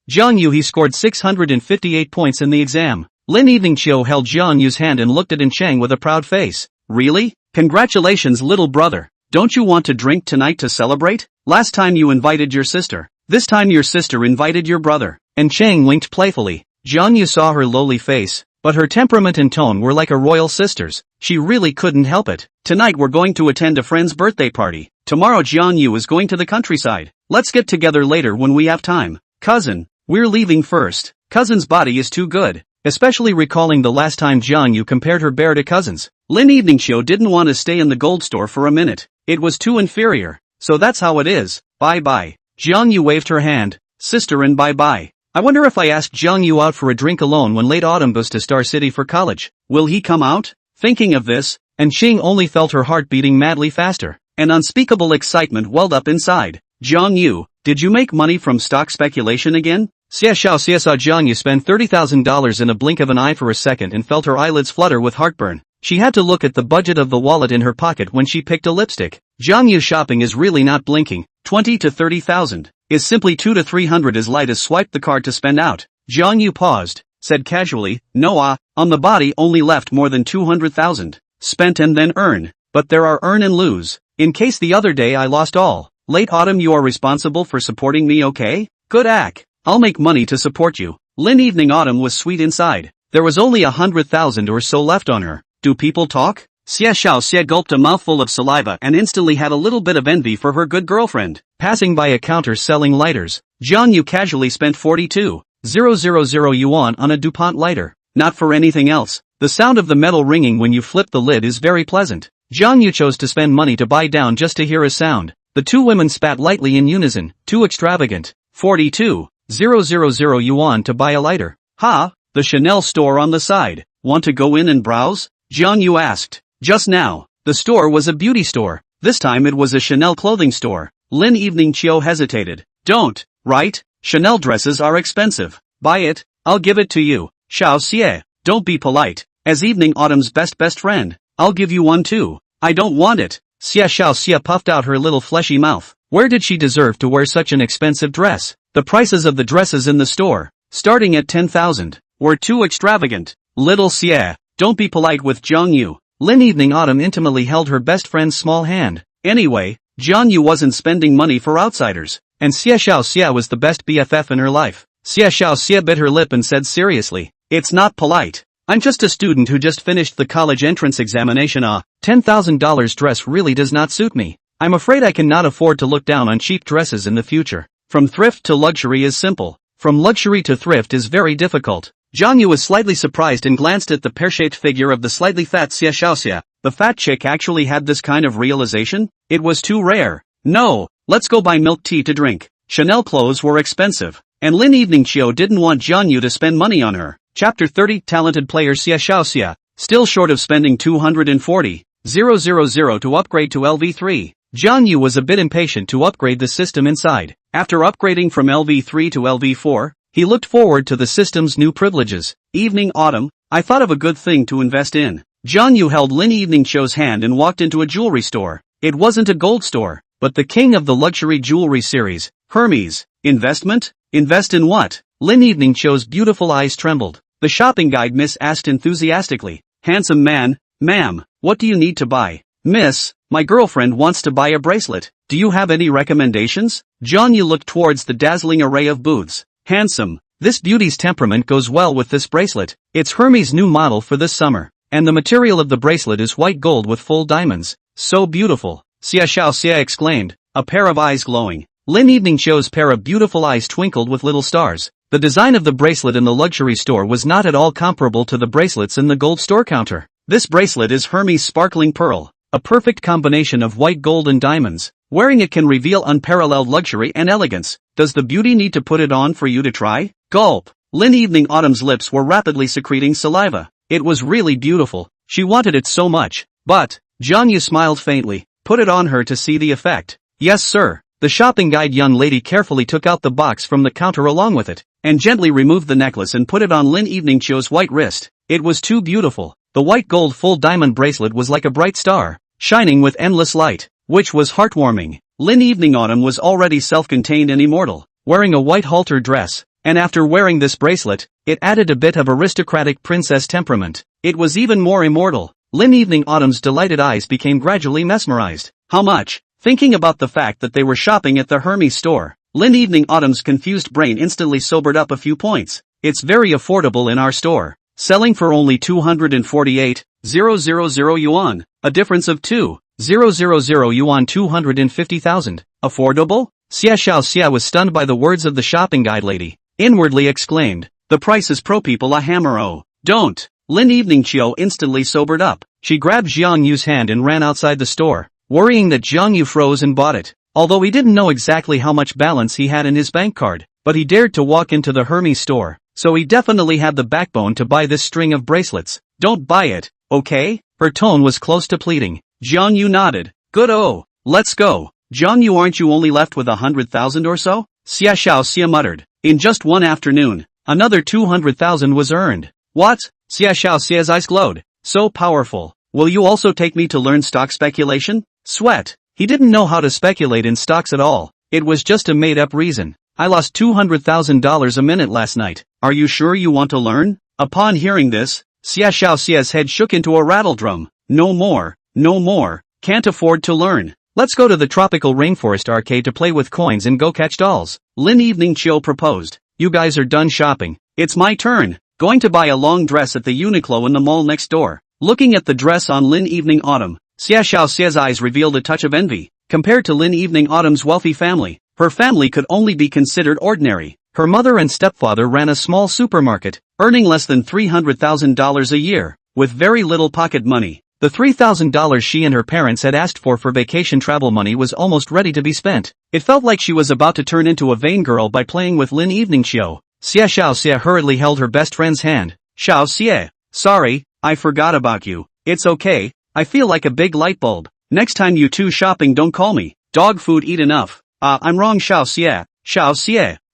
Jiang Yu he scored 658 points in the exam. Lin Evening Chiu held Jiang Yu's hand and looked at In Chang with a proud face. Really? Congratulations little brother. Don't you want to drink tonight to celebrate? Last time you invited your sister. This time your sister invited your brother. And Chang winked playfully. Jiang Yu saw her lowly face, but her temperament and tone were like a royal sister's. She really couldn't help it. Tonight we're going to attend a friend's birthday party. Tomorrow Jiang Yu is going to the countryside. Let's get together later when we have time. Cousin, we're leaving first. Cousin's body is too good. Especially recalling the last time Jiang Yu compared her bear to cousins. Lin Evening Chiu didn't want to stay in the gold store for a minute. It was too inferior. So that's how it is. Bye-bye. Jiang Yu waved her hand. Sister and bye-bye. I wonder if I asked Jiang Yu out for a drink alone when late autumn goes to Star City for college. Will he come out? Thinking of this, and Xing only felt her heart beating madly faster. An unspeakable excitement welled up inside. Jiang Yu, did you make money from stock speculation again? Xia Xiao Xia saw Jiang Yu spend $30,000 in a blink of an eye for a second and felt her eyelids flutter with heartburn. She had to look at the budget of the wallet in her pocket when she picked a lipstick. Jiang Yu's shopping is really not blinking. 20 to 30,000. Is simply 2 to 300 as light as swipe the card to spend out. Jiang Yu paused, said casually, no on the body only left more than 200,000. Spent and then earn. But there are earn and lose. In case the other day I lost all. Late autumn you are responsible for supporting me okay? Good ack. I'll make money to support you. Lin Evening Autumn was sweet inside. There was only 100,000 or so left on her. Do people talk? Xia Xiao Xia gulped a mouthful of saliva and instantly had a little bit of envy for her good girlfriend. Passing by a counter selling lighters, Jiang Yu casually spent 42,000 yuan on a DuPont lighter. Not for anything else. The sound of the metal ringing when you flip the lid is very pleasant. Jiang Yu chose to spend money to buy down just to hear a sound. The two women spat lightly in unison. Too extravagant. 42,000 yuan to buy a lighter. Ha, the Chanel store on the side. Want to go in and browse? Jiang Yu asked. Just now, the store was a beauty store. This time it was a Chanel clothing store. Lin Evening Chiu hesitated. Don't, right? Chanel dresses are expensive. Buy it, I'll give it to you. Xiao Xie, don't be polite. As Evening Autumn's best friend, I'll give you one too. I don't want it. Xia Xiao Xia puffed out her little fleshy mouth. Where did she deserve to wear such an expensive dress? The prices of the dresses in the store, starting at 10,000, were too extravagant. Little Xie, don't be polite with Jiang Yu. Lin Evening Autumn intimately held her best friend's small hand. Anyway, Jiang Yu wasn't spending money for outsiders, and Xia Xiao Xia was the best BFF in her life. Xia Xiao Xia bit her lip and said seriously, it's not polite. I'm just a student who just finished the college entrance examination. $10,000 dress really does not suit me. I'm afraid I cannot afford to look down on cheap dresses in the future. From thrift to luxury is simple. From luxury to thrift is very difficult. Jiang Yu was slightly surprised and glanced at the pear-shaped figure of the slightly fat Xia Xiaoxia. The fat chick actually had this kind of realization? It was too rare. No, let's go buy milk tea to drink. Chanel clothes were expensive, and Lin Evening Chiu didn't want Jiang Yu to spend money on her. Chapter 30 Talented player Xia Xiaoxia, still short of spending 240,000 to upgrade to LV3. Jiang Yu was a bit impatient to upgrade the system inside. After upgrading from LV3 to LV4, he looked forward to the system's new privileges. Evening Autumn, I thought of a good thing to invest in. Jiang Yu held Lin Evening Chiu's hand and walked into a jewelry store. It wasn't a gold store, but the king of the luxury jewelry series, Hermes. Investment? Invest in what? Lin Evening Chiu's beautiful eyes trembled. The shopping guide miss asked enthusiastically. Handsome man, ma'am, what do you need to buy? Miss, My girlfriend wants to buy a bracelet. Do you have any recommendations? Jiang Yu looked towards the dazzling array of booths. Handsome. This beauty's temperament goes well with this bracelet. It's Hermes' new model for this summer. And the material of the bracelet is white gold with full diamonds. So beautiful. Xia Xia exclaimed, a pair of eyes glowing. Lin Evening Show's pair of beautiful eyes twinkled with little stars. The design of the bracelet in the luxury store was not at all comparable to the bracelets in the gold store counter. This bracelet is Hermes' sparkling pearl, a perfect combination of white gold and diamonds. Wearing it can reveal unparalleled luxury and elegance. Does the beauty need to put it on for you to try? Gulp. Lin Evening Autumn's lips were rapidly secreting saliva. It was really beautiful. She wanted it so much. But, Jiang Yu smiled faintly. Put it on her to see the effect. Yes sir. The shopping guide young lady carefully took out the box from the counter along with it, and gently removed the necklace and put it on Lin Evening Show's white wrist. It was too beautiful. The white gold full diamond bracelet was like a bright star, shining with endless light, which was heartwarming. Lin Evening Autumn was already self-contained and immortal, wearing a white halter dress, and after wearing this bracelet, it added a bit of aristocratic princess temperament. It was even more immortal. Lin Evening Autumn's delighted eyes became gradually mesmerized. How much? Thinking about the fact that they were shopping at the Hermes store, Lin Evening Autumn's confused brain instantly sobered up a few points. It's very affordable in our store, selling for only 248,000 yuan, a difference of 2,000 yuan 250,000. Affordable? Xia Xia was stunned by the words of the shopping guide lady, inwardly exclaimed, the price is pro people a hammer oh. Don't. Lin Evening Chiu instantly sobered up. She grabbed Jiang Yu's hand and ran outside the store, worrying that Jiang Yu froze and bought it. Although he didn't know exactly how much balance he had in his bank card, but he dared to walk into the Hermes store, so he definitely had the backbone to buy this string of bracelets. Don't buy it, okay? Her tone was close to pleading. Jiang Yu nodded. Good oh, let's go. Jiang Yu, aren't you only left with 100,000 or so? Xia Xia muttered. In just one afternoon, another 200,000 was earned. What? Xia Xia's eyes glowed. So powerful. Will you also take me to learn stock speculation? Sweat. He didn't know how to speculate in stocks at all. It was just a made-up reason. I lost $200,000 a minute last night. Are you sure you want to learn? Upon hearing this, Xia Xia's head shook into a rattledrum. No more. No more. Can't afford to learn. Let's go to the tropical rainforest arcade to play with coins and go catch dolls. Lin Evening Chiu proposed. You guys are done shopping. It's my turn. Going to buy a long dress at the Uniqlo in the mall next door. Looking at the dress on Lin Evening Autumn, Xia Xia's eyes revealed a touch of envy. Compared to Lin Evening Autumn's wealthy family, her family could only be considered ordinary. Her mother and stepfather ran a small supermarket, earning less than $300,000 a year, with very little pocket money. The $3,000 she and her parents had asked for vacation travel money was almost ready to be spent. It felt like she was about to turn into a vain girl by playing with Lin Evening Chiu. Xia Xia hurriedly held her best friend's hand. Xia. Sorry, I forgot about you. It's okay, I feel like a big light bulb. Next time you two shopping don't call me. Dog food eat enough. I'm wrong Xia.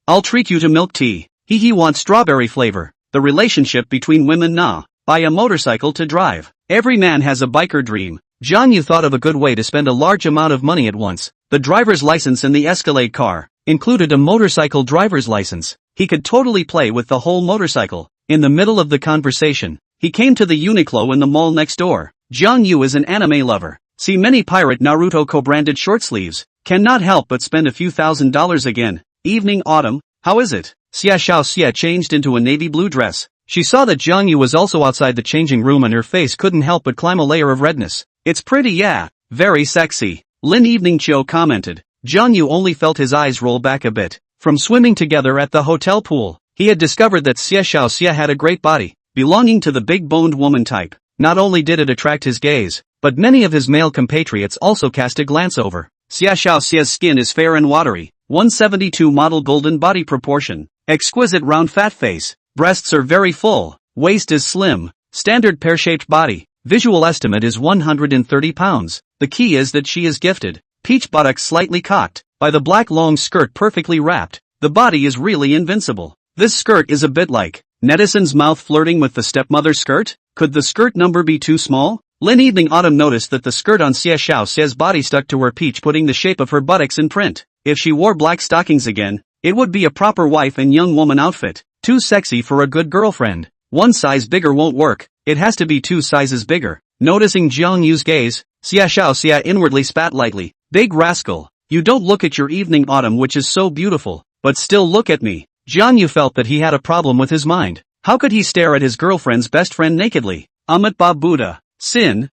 I'll treat you to milk tea. He wants strawberry flavor. The relationship between women nah. Buy a motorcycle to drive. Every man has a biker dream. Jiang Yu thought of a good way to spend a large amount of money at once. The driver's license in the Escalade car included a motorcycle driver's license. He could totally play with the whole motorcycle. In the middle of the conversation, he came to the Uniqlo in the mall next door. Jiang Yu is an anime lover. See many pirate Naruto co-branded short sleeves. Cannot help but spend a few $1,000s again. Evening Autumn, how is it? Xia Xia changed into a navy blue dress. She saw that Jiang Yu was also outside the changing room and her face couldn't help but climb a layer of redness. It's pretty yeah. Very sexy. Lin Evening Chiu commented. Jiang Yu only felt his eyes roll back a bit. From swimming together at the hotel pool, he had discovered that Xia Xia had a great body, belonging to the big-boned woman type. Not only did it attract his gaze, but many of his male compatriots also cast a glance over. Xia Xia's skin is fair and watery, 172 model golden body proportion, exquisite round fat face, breasts are very full, waist is slim, standard pear-shaped body, visual estimate is 130 pounds. The key is that she is gifted. Peach buttocks slightly cocked, by the black long skirt perfectly wrapped. The body is really invincible. This skirt is a bit like Netison's mouth flirting with the stepmother skirt. Could the skirt number be too small? Lin Evening Autumn noticed that the skirt on Xia Xia's body stuck to her peach, putting the shape of her buttocks in print. If she wore black stockings again, it would be a proper wife and young woman outfit. Too sexy for a good girlfriend. One size bigger won't work. It has to be 2 sizes bigger. Noticing Jiang Yu's gaze, Xia Xia inwardly spat lightly. Big rascal, you don't look at your evening autumn which is so beautiful, but still look at me. Jiang Yu felt that he had a problem with his mind. How could he stare at his girlfriend's best friend nakedly? Amat ba Buddha. Soon.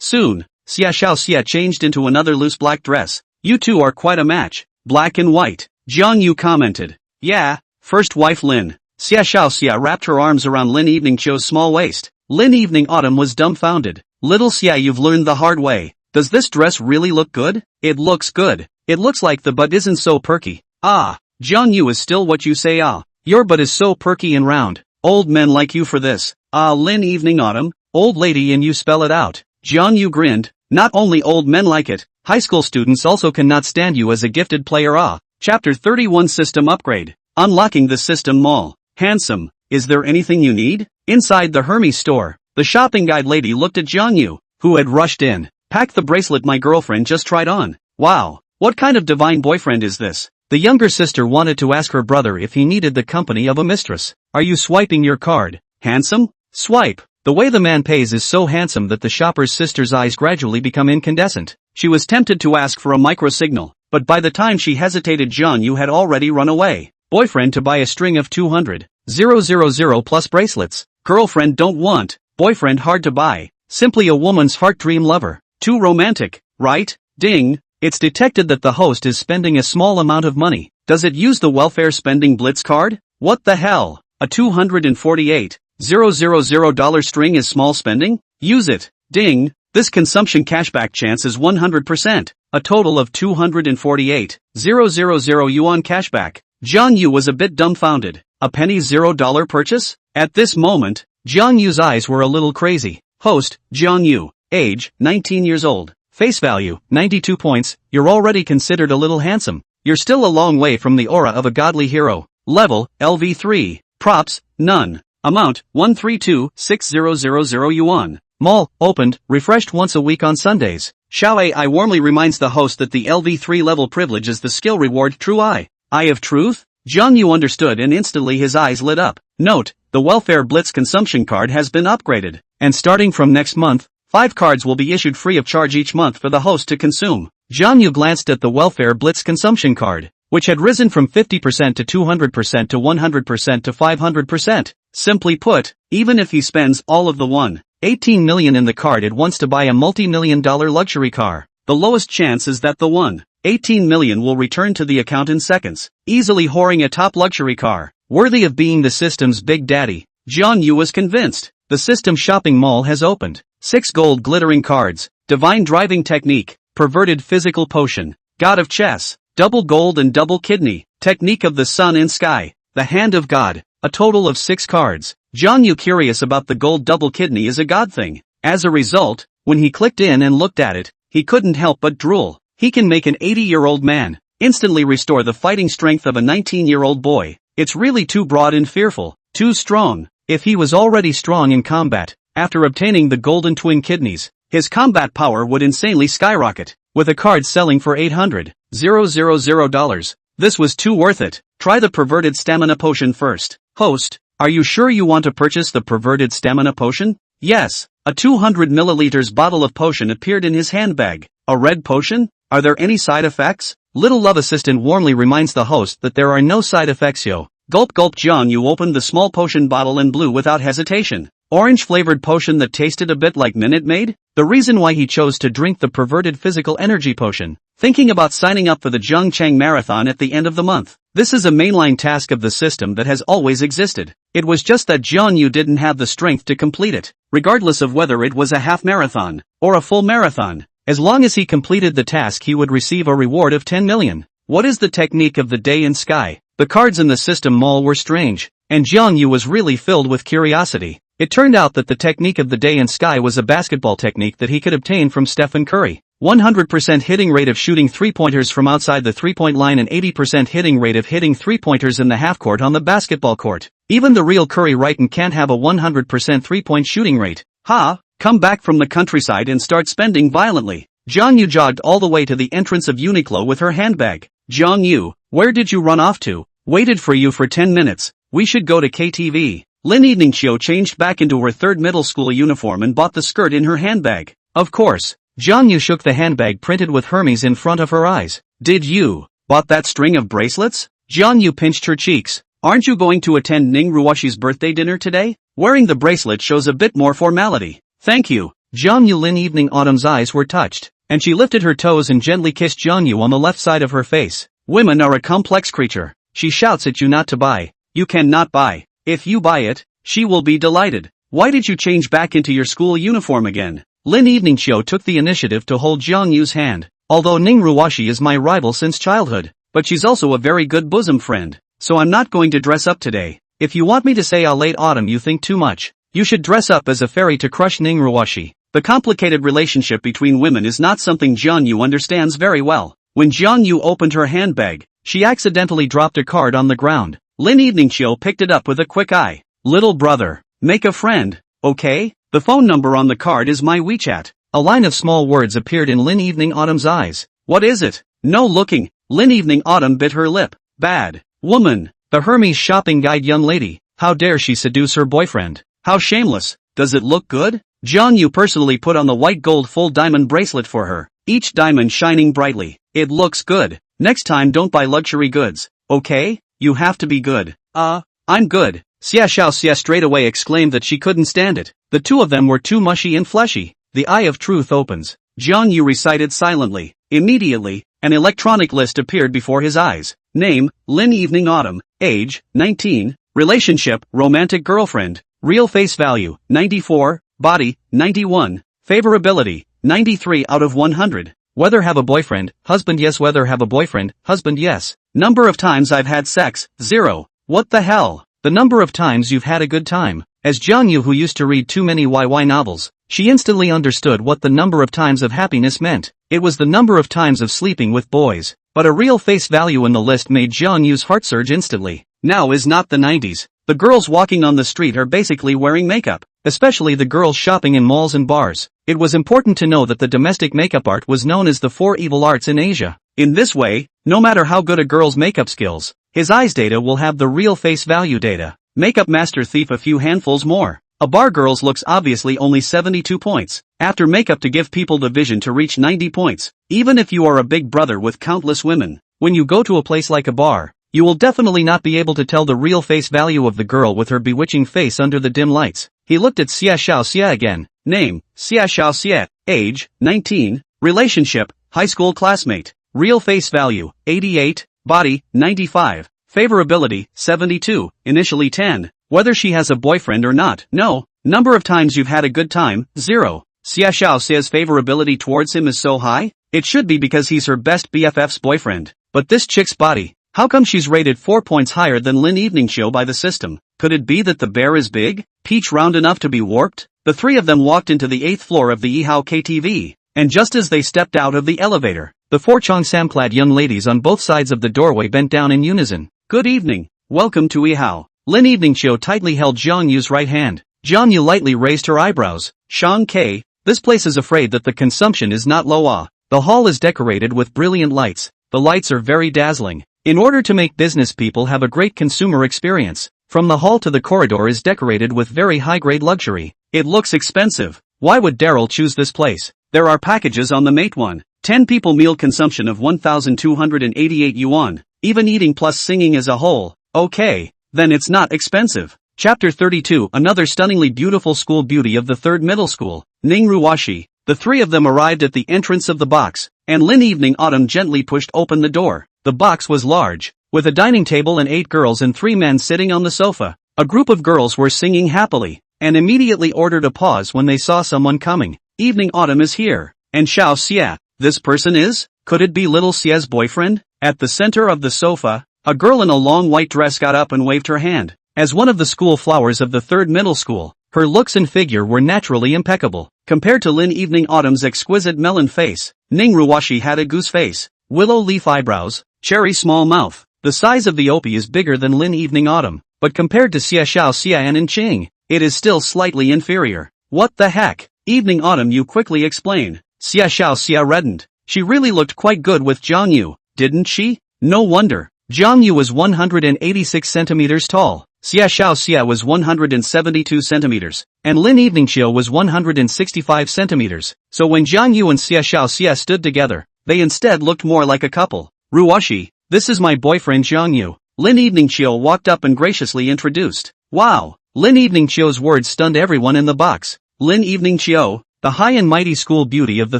Xia Xia changed into another loose black dress. You two are quite a match. Black and white. Jiang Yu commented. Yeah, first wife Lin. Xia Xia wrapped her arms around Lin Evening Chio's small waist. Lin Evening Autumn was dumbfounded. Little Xia, you've learned the hard way. Does this dress really look good? It looks good. It looks like the butt isn't so perky. Ah, Jiang Yu is still what you say. Ah, your butt is so perky and round. Old men like you for this. Ah, Lin Evening Autumn. Old lady, and you spell it out. Jiang Yu grinned. Not only old men like it, high school students also cannot stand you as a gifted player. Ah. Chapter 31 System Upgrade. Unlocking the System Mall. Handsome, is there anything you need? Inside the Hermes store, the shopping guide lady looked at Jiang Yu, who had rushed in. Pack the bracelet my girlfriend just tried on. Wow, what kind of divine boyfriend is this? The younger sister wanted to ask her brother if he needed the company of a mistress. Are you swiping your card? Handsome? Swipe. The way the man pays is so handsome that the shopper's sister's eyes gradually become incandescent. She was tempted to ask for a micro-signal, but by the time she hesitated Jiang Yu had already run away. Boyfriend to buy a string of 200,000 plus bracelets. Girlfriend don't want. Boyfriend hard to buy. Simply a woman's heart dream lover. Too romantic, right? Ding. It's detected that the host is spending a small amount of money. Does it use the welfare spending blitz card? What the hell? A $248,000 string is small spending? Use it. Ding. This consumption cashback chance is 100%. A total of 248,000 yuan cashback. Jiang Yu was a bit dumbfounded. A penny $0 purchase? At this moment, Jiang Yu's eyes were a little crazy. Host, Jiang Yu. Age, 19 years old. Face value, 92 points. You're already considered a little handsome. You're still a long way from the aura of a godly hero. Level, LV3. Props, none. Amount, 132,600 yuan. Mall, opened, refreshed once a week on Sundays. Xiao Ai warmly reminds the host that the LV3 level privilege is the skill reward True Eye. Eye of Truth? Jiang Yu understood and instantly his eyes lit up. Note, the Welfare Blitz consumption card has been upgraded, and starting from next month, 5 cards will be issued free of charge each month for the host to consume. Jiang Yu glanced at the Welfare Blitz consumption card, which had risen from 50% to 200% to 100% to 500%. Simply put, even if he spends all of the 1.18 million in the card it wants to buy a multi-million-dollar luxury car, the lowest chance is that the 1.18 million will return to the account in seconds, easily whoring a top luxury car, worthy of being the system's big daddy. Jiang Yu was convinced. The system shopping mall has opened. 6 gold glittering cards, divine driving technique, perverted physical potion, god of chess, double gold and double kidney, technique of the sun and sky, the hand of God, a total of 6 cards. Jiang Yu curious about the gold double kidney is a god thing. As a result, when he clicked in and looked at it, he couldn't help but drool. He can make an 80-year-old man instantly restore the fighting strength of a 19-year-old boy. It's really too broad and fearful, too strong. If he was already strong in combat, after obtaining the golden twin kidneys, his combat power would insanely skyrocket. With a card selling for $800,000, this was too worth it. Try the perverted stamina potion first. Host, are you sure you want to purchase the perverted stamina potion? Yes. A 200 milliliters bottle of potion appeared in his handbag. A red potion? Are there any side effects? Little love assistant warmly reminds the host that there are no side effects. Yo. Gulp gulp. Jiang Yu opened the small potion bottle and blew without hesitation. Orange-flavored potion that tasted a bit like Minute Maid? The reason why he chose to drink the perverted physical energy potion. Thinking about signing up for the Zhengcheng Marathon at the end of the month. This is a mainline task of the system that has always existed. It was just that Jiang Yu didn't have the strength to complete it, regardless of whether it was a half marathon or a full marathon. As long as he completed the task he would receive a reward of 10 million. What is the technique of the day and sky? The cards in the system mall were strange, and Jiang Yu was really filled with curiosity. It turned out that the technique of the day and sky was a basketball technique that he could obtain from Stephen Curry. 100% hitting rate of shooting three-pointers from outside the three-point line and 80% hitting rate of hitting three-pointers in the half-court on the basketball court. Even the real Curry Wrighton can't have a 100% three-point shooting rate. Ha! Come back from the countryside and start spending violently. Jiang Yu jogged all the way to the entrance of Uniqlo with her handbag. Jiang Yu, where did you run off to? Waited for you for 10 minutes. We should go to KTV. Lin Evening Chiu changed back into her third middle school uniform and bought the skirt in her handbag. Of course. Jiang Yu shook the handbag printed with Hermes in front of her eyes. Did you bought that string of bracelets? Jiang Yu pinched her cheeks. Aren't you going to attend Ning Ruoshi's birthday dinner today? Wearing the bracelet shows a bit more formality. Thank you. Jiang Yu. Lin Evening Autumn's eyes were touched, and she lifted her toes and gently kissed Jiang Yu on the left side of her face. Women are a complex creature. She shouts at you not to buy. You cannot buy. If you buy it, she will be delighted. Why did you change back into your school uniform again? Lin Evening Chiu took the initiative to hold Jiang Yu's hand. Although Ning Ruoshi is my rival since childhood, but she's also a very good bosom friend, so I'm not going to dress up today. If you want me to say late autumn you think too much, you should dress up as a fairy to crush Ning Ruoshi. The complicated relationship between women is not something Jiang Yu understands very well. When Jiang Yu opened her handbag, she accidentally dropped a card on the ground. Lin Evening Chiu picked it up with a quick eye. Little brother, make a friend, okay? The phone number on the card is my WeChat. A line of small words appeared in Lin Evening Autumn's eyes. What is it? No looking. Lin Evening Autumn bit her lip. Bad woman. The Hermes shopping guide young lady. How dare she seduce her boyfriend? How shameless. Does it look good? Jiang Yu personally put on the white gold full diamond bracelet for her, each diamond shining brightly. It looks good. Next time don't buy luxury goods, okay? You have to be good. I'm good. Xia Xiaoxia straight away exclaimed that she couldn't stand it. The two of them were too mushy and fleshy. The eye of truth opens. Jiang Yu recited silently. Immediately, an electronic list appeared before his eyes. Name, Lin Evening Autumn. Age, 19. Relationship, romantic girlfriend. Real face value, 94. Body, 91. Favorability, 93 out of 100. Whether have a boyfriend, husband yes. Whether have a boyfriend, husband yes. Number of times I've had sex, 0. What the hell? The number of times you've had a good time. As Jiang Yu, who used to read too many YY novels, she instantly understood what the number of times of happiness meant. It was the number of times of sleeping with boys. But a real face value in the list made Jiang Yu's heart surge instantly. Now is not the 90s. The girls walking on the street are basically wearing makeup, especially the girls shopping in malls and bars. It was important to know that the domestic makeup art was known as the 4 evil arts in Asia. In this way, no matter how good a girl's makeup skills, his eyes data will have the real face value data. Makeup master thief a few handfuls more. A bar girl's looks obviously only 72 points. After makeup to give people the vision to reach 90 points. Even if you are a big brother with countless women, when you go to a place like a bar, you will definitely not be able to tell the real face value of the girl with her bewitching face under the dim lights. He looked at Xia Xiaoxia again. Name, Xia Xiaoxia. Age, 19. Relationship, high school classmate. Real face value, 88. Body, 95. Favorability, 72. Initially 10. Whether she has a boyfriend or not, no. Number of times you've had a good time, 0. Xia Xiaoxia's favorability towards him is so high? It should be because he's her best BFF's boyfriend. But this chick's body, how come she's rated 4 points higher than Lin Evening Chiu by the system? Could it be that the bear is big? Peach round enough to be warped? The three of them walked into the 8th floor of the Yihao KTV, and just as they stepped out of the elevator, the 4 Cheongsam-clad young ladies on both sides of the doorway bent down in unison. Good evening. Welcome to Yihao. Lin Evening Chiu tightly held Jiang Yu's right hand. Jiang Yu lightly raised her eyebrows. Shang Ke, this place is afraid that the consumption is not low. The hall is decorated with brilliant lights. The lights are very dazzling. In order to make business people have a great consumer experience, from the hall to the corridor is decorated with very high-grade luxury. It looks expensive. Why would Daryl choose this place? There are packages on the Mate 1. 10 people meal consumption of 1,288 yuan. Even eating plus singing as a whole. Okay, then it's not expensive. Chapter 32. Another stunningly beautiful school beauty of the 3rd middle school, Ning Ruoshi. The three of them arrived at the entrance of the box, and Lin Evening Autumn gently pushed open the door. The box was large, with a dining table and 8 girls and 3 men sitting on the sofa. A group of girls were singing happily, and immediately ordered a pause when they saw someone coming. Evening Autumn is here, and Xiao Xia, this person is? Could it be little Xia's boyfriend? At the center of the sofa, a girl in a long white dress got up and waved her hand. As one of the school flowers of the 3rd middle school, her looks and figure were naturally impeccable. Compared to Lin Evening Autumn's exquisite melon face, Ning Ruoshi had a goose face, willow leaf eyebrows, cherry small mouth. The size of the opie is bigger than Lin Evening Autumn, but compared to Xia Xiaoxia and Inqing, it is still slightly inferior. What the heck? Evening Autumn, you quickly explain. Xia Xiaoxia reddened. She really looked quite good with Jiang Yu, didn't she? No wonder. Jiang Yu was 186 centimeters tall, Xia Xiaoxia was 172 centimeters, and Lin Eveningqiu was 165 centimeters, so when Jiang Yu and Xia Xiaoxia stood together, they instead looked more like a couple. Ruoshi, this is my boyfriend Jiang Yu. Lin Eveningqiu walked up and graciously introduced. Wow! Lin Eveningqiu's words stunned everyone in the box. Lin Eveningqiu, the high and mighty school beauty of the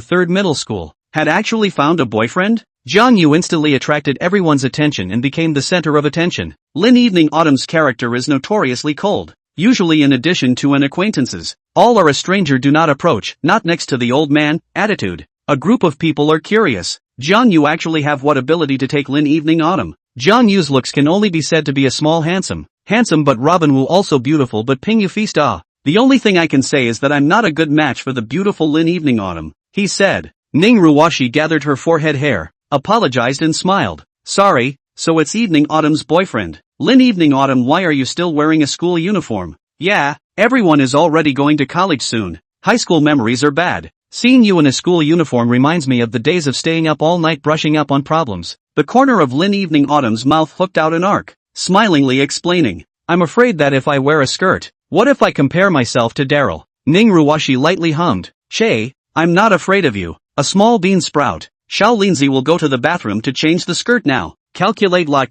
third middle school, had actually found a boyfriend? Jiang Yu instantly attracted everyone's attention and became the center of attention. Lin Evening Autumn's character is notoriously cold. Usually in addition to an acquaintances, all are a stranger do not approach, not next to the old man, attitude. A group of people are curious. Jiang Yu actually have what ability to take Lin Evening Autumn? Jiang Yu's looks can only be said to be a small handsome but Robin Wu also beautiful but Ping Yu feast The only thing I can say is that I'm not a good match for the beautiful Lin Evening Autumn, he said. Ning Ruoshi gathered her forehead hair, apologized and smiled. Sorry, so it's Evening Autumn's boyfriend. Lin Evening Autumn, why are you still wearing a school uniform? Yeah, everyone is already going to college soon. High school memories are bad. Seeing you in a school uniform reminds me of the days of staying up all night brushing up on problems. The corner of Lin Evening Autumn's mouth hooked out an arc, smilingly explaining. I'm afraid that if I wear a skirt, what if I compare myself to Daryl? Ning Ruoshi lightly hummed. Che, I'm not afraid of you. A small bean sprout. Xiao Linzi will go to the bathroom to change the skirt now. Calculate la.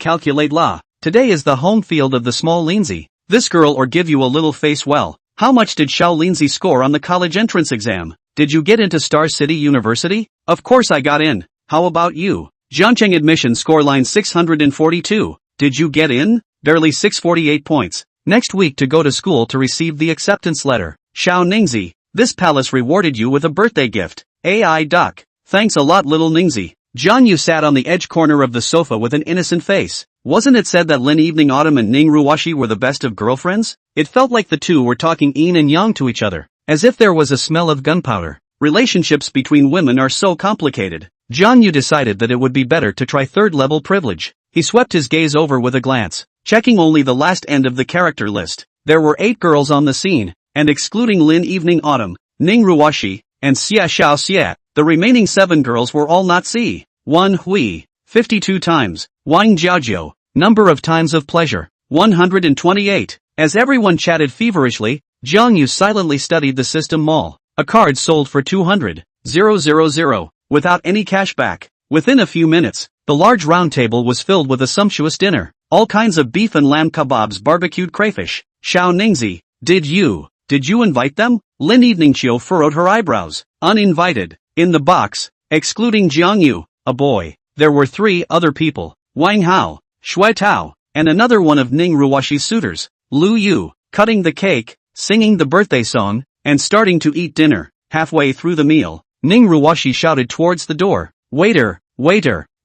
Today is the home field of the small Linzi. This girl or give you a little face. Well, how much did Xiao Linzi score on the college entrance exam? Did you get into Star City University? Of course I got in. How about you? Jiangcheng admission scoreline 642. Did you get in? Barely 648 points. Next week to go to school to receive the acceptance letter. Xiao Ningzi, this palace rewarded you with a birthday gift. AI duck. Thanks a lot little Ningzi. Jiang Yu sat on the edge corner of the sofa with an innocent face. Wasn't it said that Lin Evening Autumn and Ning Ruoshi were the best of girlfriends? It felt like the two were talking yin and yang to each other, as if there was a smell of gunpowder. Relationships between women are so complicated. Jiang Yu decided that it would be better to try third-level privilege. He swept his gaze over with a glance, checking only the last end of the character list. There were 8 girls on the scene, and excluding Lin Evening Autumn, Ning Ruoshi, and Xia Xiaoxia, the remaining 7 girls were all not C. 1 Hui, 52 times, Wang Jiaojiu, number of times of pleasure, 128. As everyone chatted feverishly, Jiang Yu silently studied the system mall. A card sold for 200,000, without any cash back. Within a few minutes, the large round table was filled with a sumptuous dinner. All kinds of beef and lamb kebabs, barbecued crayfish. Xiao Ningzi, did you invite them? Lin Eveningqiu furrowed her eyebrows. Uninvited. In the box, excluding Jiang Yu, a boy, there were 3 other people. Wang Hao, Shui Tao, and another one of Ning Ruoshi's suitors. Lu Yu, cutting the cake, singing the birthday song, and starting to eat dinner. Halfway through the meal, Ning Ruoshi shouted towards the door. Waiter,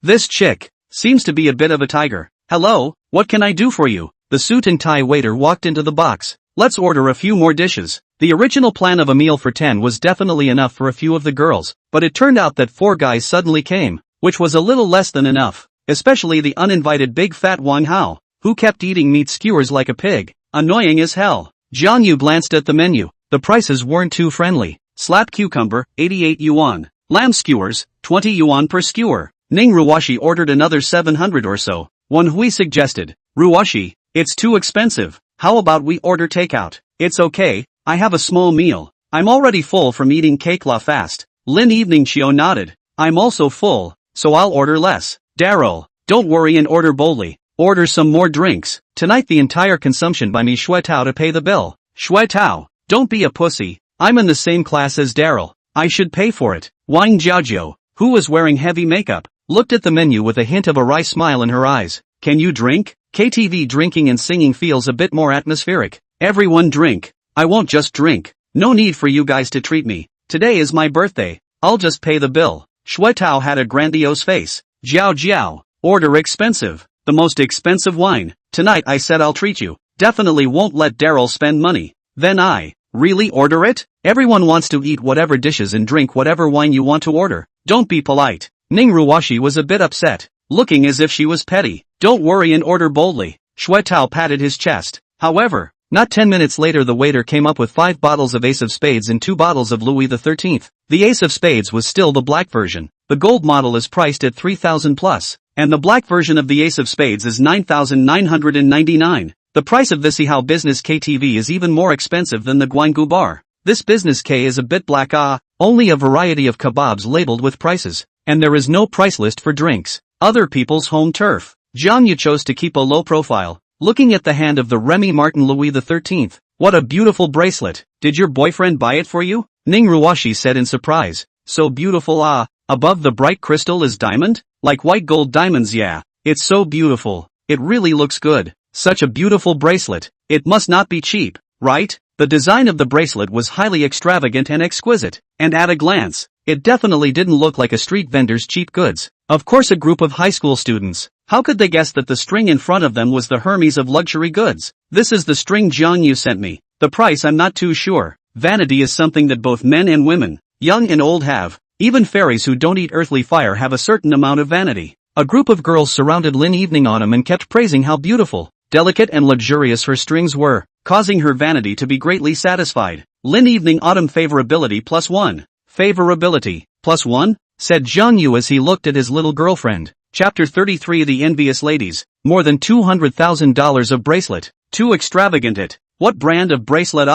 this chick seems to be a bit of a tiger. Hello, what can I do for you? The suit and tie waiter walked into the box. Let's order a few more dishes. The original plan of a meal for 10 was definitely enough for a few of the girls, but it turned out that 4 guys suddenly came, which was a little less than enough, especially the uninvited big fat Wang Hao, who kept eating meat skewers like a pig. Annoying as hell. Jiang Yu glanced at the menu. The prices weren't too friendly. Slap cucumber, 88 yuan. Lamb skewers, 20 yuan per skewer. Ning Ruoshi ordered another 700 or so. Wan Hui suggested. Ruoshi, it's too expensive. How about we order takeout? It's okay, I have a small meal. I'm already full from eating cake la fast. Lin Eveningqiu nodded. I'm also full, so I'll order less. Daryl, don't worry and order boldly. Order some more drinks. Tonight the entire consumption by me Shui Tao to pay the bill. Shui Tao, don't be a pussy. I'm in the same class as Daryl. I should pay for it. Wang Jiaojiu, who was wearing heavy makeup, looked at the menu with a hint of a wry smile in her eyes. Can you drink? KTV drinking and singing feels a bit more atmospheric. Everyone drink. I won't just drink. No need for you guys to treat me. Today is my birthday. I'll just pay the bill. Shui Tao had a grandiose face. Jiao, order expensive. The most expensive wine. Tonight I said I'll treat you. Definitely won't let Daryl spend money. Then I really order it? Everyone wants to eat whatever dishes and drink whatever wine you want to order. Don't be polite. Ning Ruoshi was a bit upset, looking as if she was petty. Don't worry and order boldly. Shui Tao patted his chest. However, not 10 minutes later the waiter came up with 5 bottles of Ace of Spades and 2 bottles of Louis XIII. The Ace of Spades was still the black version. The gold model is priced at 3,000 plus, and the black version of the Ace of Spades is 9,999. The price of this Ihao Business KTV is even more expensive than the Guanggu bar. This Business K is a bit black only a variety of kebabs labeled with prices, and there is no price list for drinks. Other people's home turf. Jiang Yu chose to keep a low profile, looking at the hand of the Remy Martin Louis XIII. What a beautiful bracelet. Did your boyfriend buy it for you? Ning Ruoshi said in surprise. So beautiful above the bright crystal is diamond? Like white gold diamonds, yeah. It's so beautiful. It really looks good. Such a beautiful bracelet. It must not be cheap, right? The design of the bracelet was highly extravagant and exquisite, and at a glance, it definitely didn't look like a street vendor's cheap goods. Of course, a group of high school students. How could they guess that the string in front of them was the Hermes of luxury goods? This is the string Jiang Yu sent me. The price I'm not too sure. Vanity is something that both men and women, young and old have. Even fairies who don't eat earthly fire have a certain amount of vanity. A group of girls surrounded Lin Evening Autumn and kept praising how beautiful, delicate and luxurious her strings were, causing her vanity to be greatly satisfied. Lin Evening Autumn favorability +1. Favorability, +1? Said Jiang Yu as he looked at his little girlfriend. Chapter 33 The Envious Ladies. More than $200,000 of bracelet. Too extravagant it. What brand of bracelet?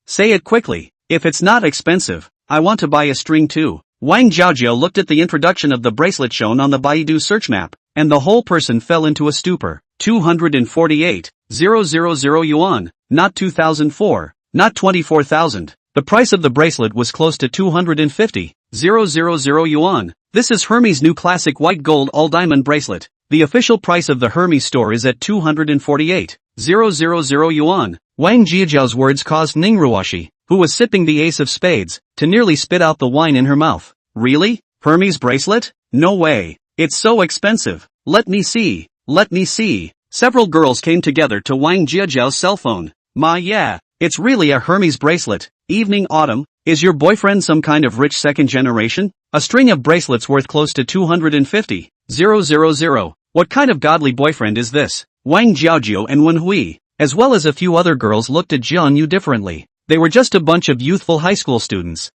Say it quickly. If it's not expensive, I want to buy a string too. Wang Jiaojiao looked at the introduction of the bracelet shown on the Baidu search map, and the whole person fell into a stupor. 248,000 yuan, not 2004, not 24,000. The price of the bracelet was close to 250,000 yuan. This is Hermes' new classic white gold all-diamond bracelet. The official price of the Hermes store is at 248,000 yuan. Wang Jiajiao's words caused Ning Ruoshi, who was sipping the ace of spades, to nearly spit out the wine in her mouth. Really? Hermes bracelet? No way. It's so expensive. Let me see. Let me see. Several girls came together to Wang Jiajiao's cell phone. Yeah. It's really a Hermes bracelet. Evening Autumn. Is your boyfriend some kind of rich second generation? A string of bracelets worth close to 250,000. What kind of godly boyfriend is this? Wang Jiaojiao and Wen Hui, as well as a few other girls, looked at Jiang Yu differently. They were just a bunch of youthful high school students.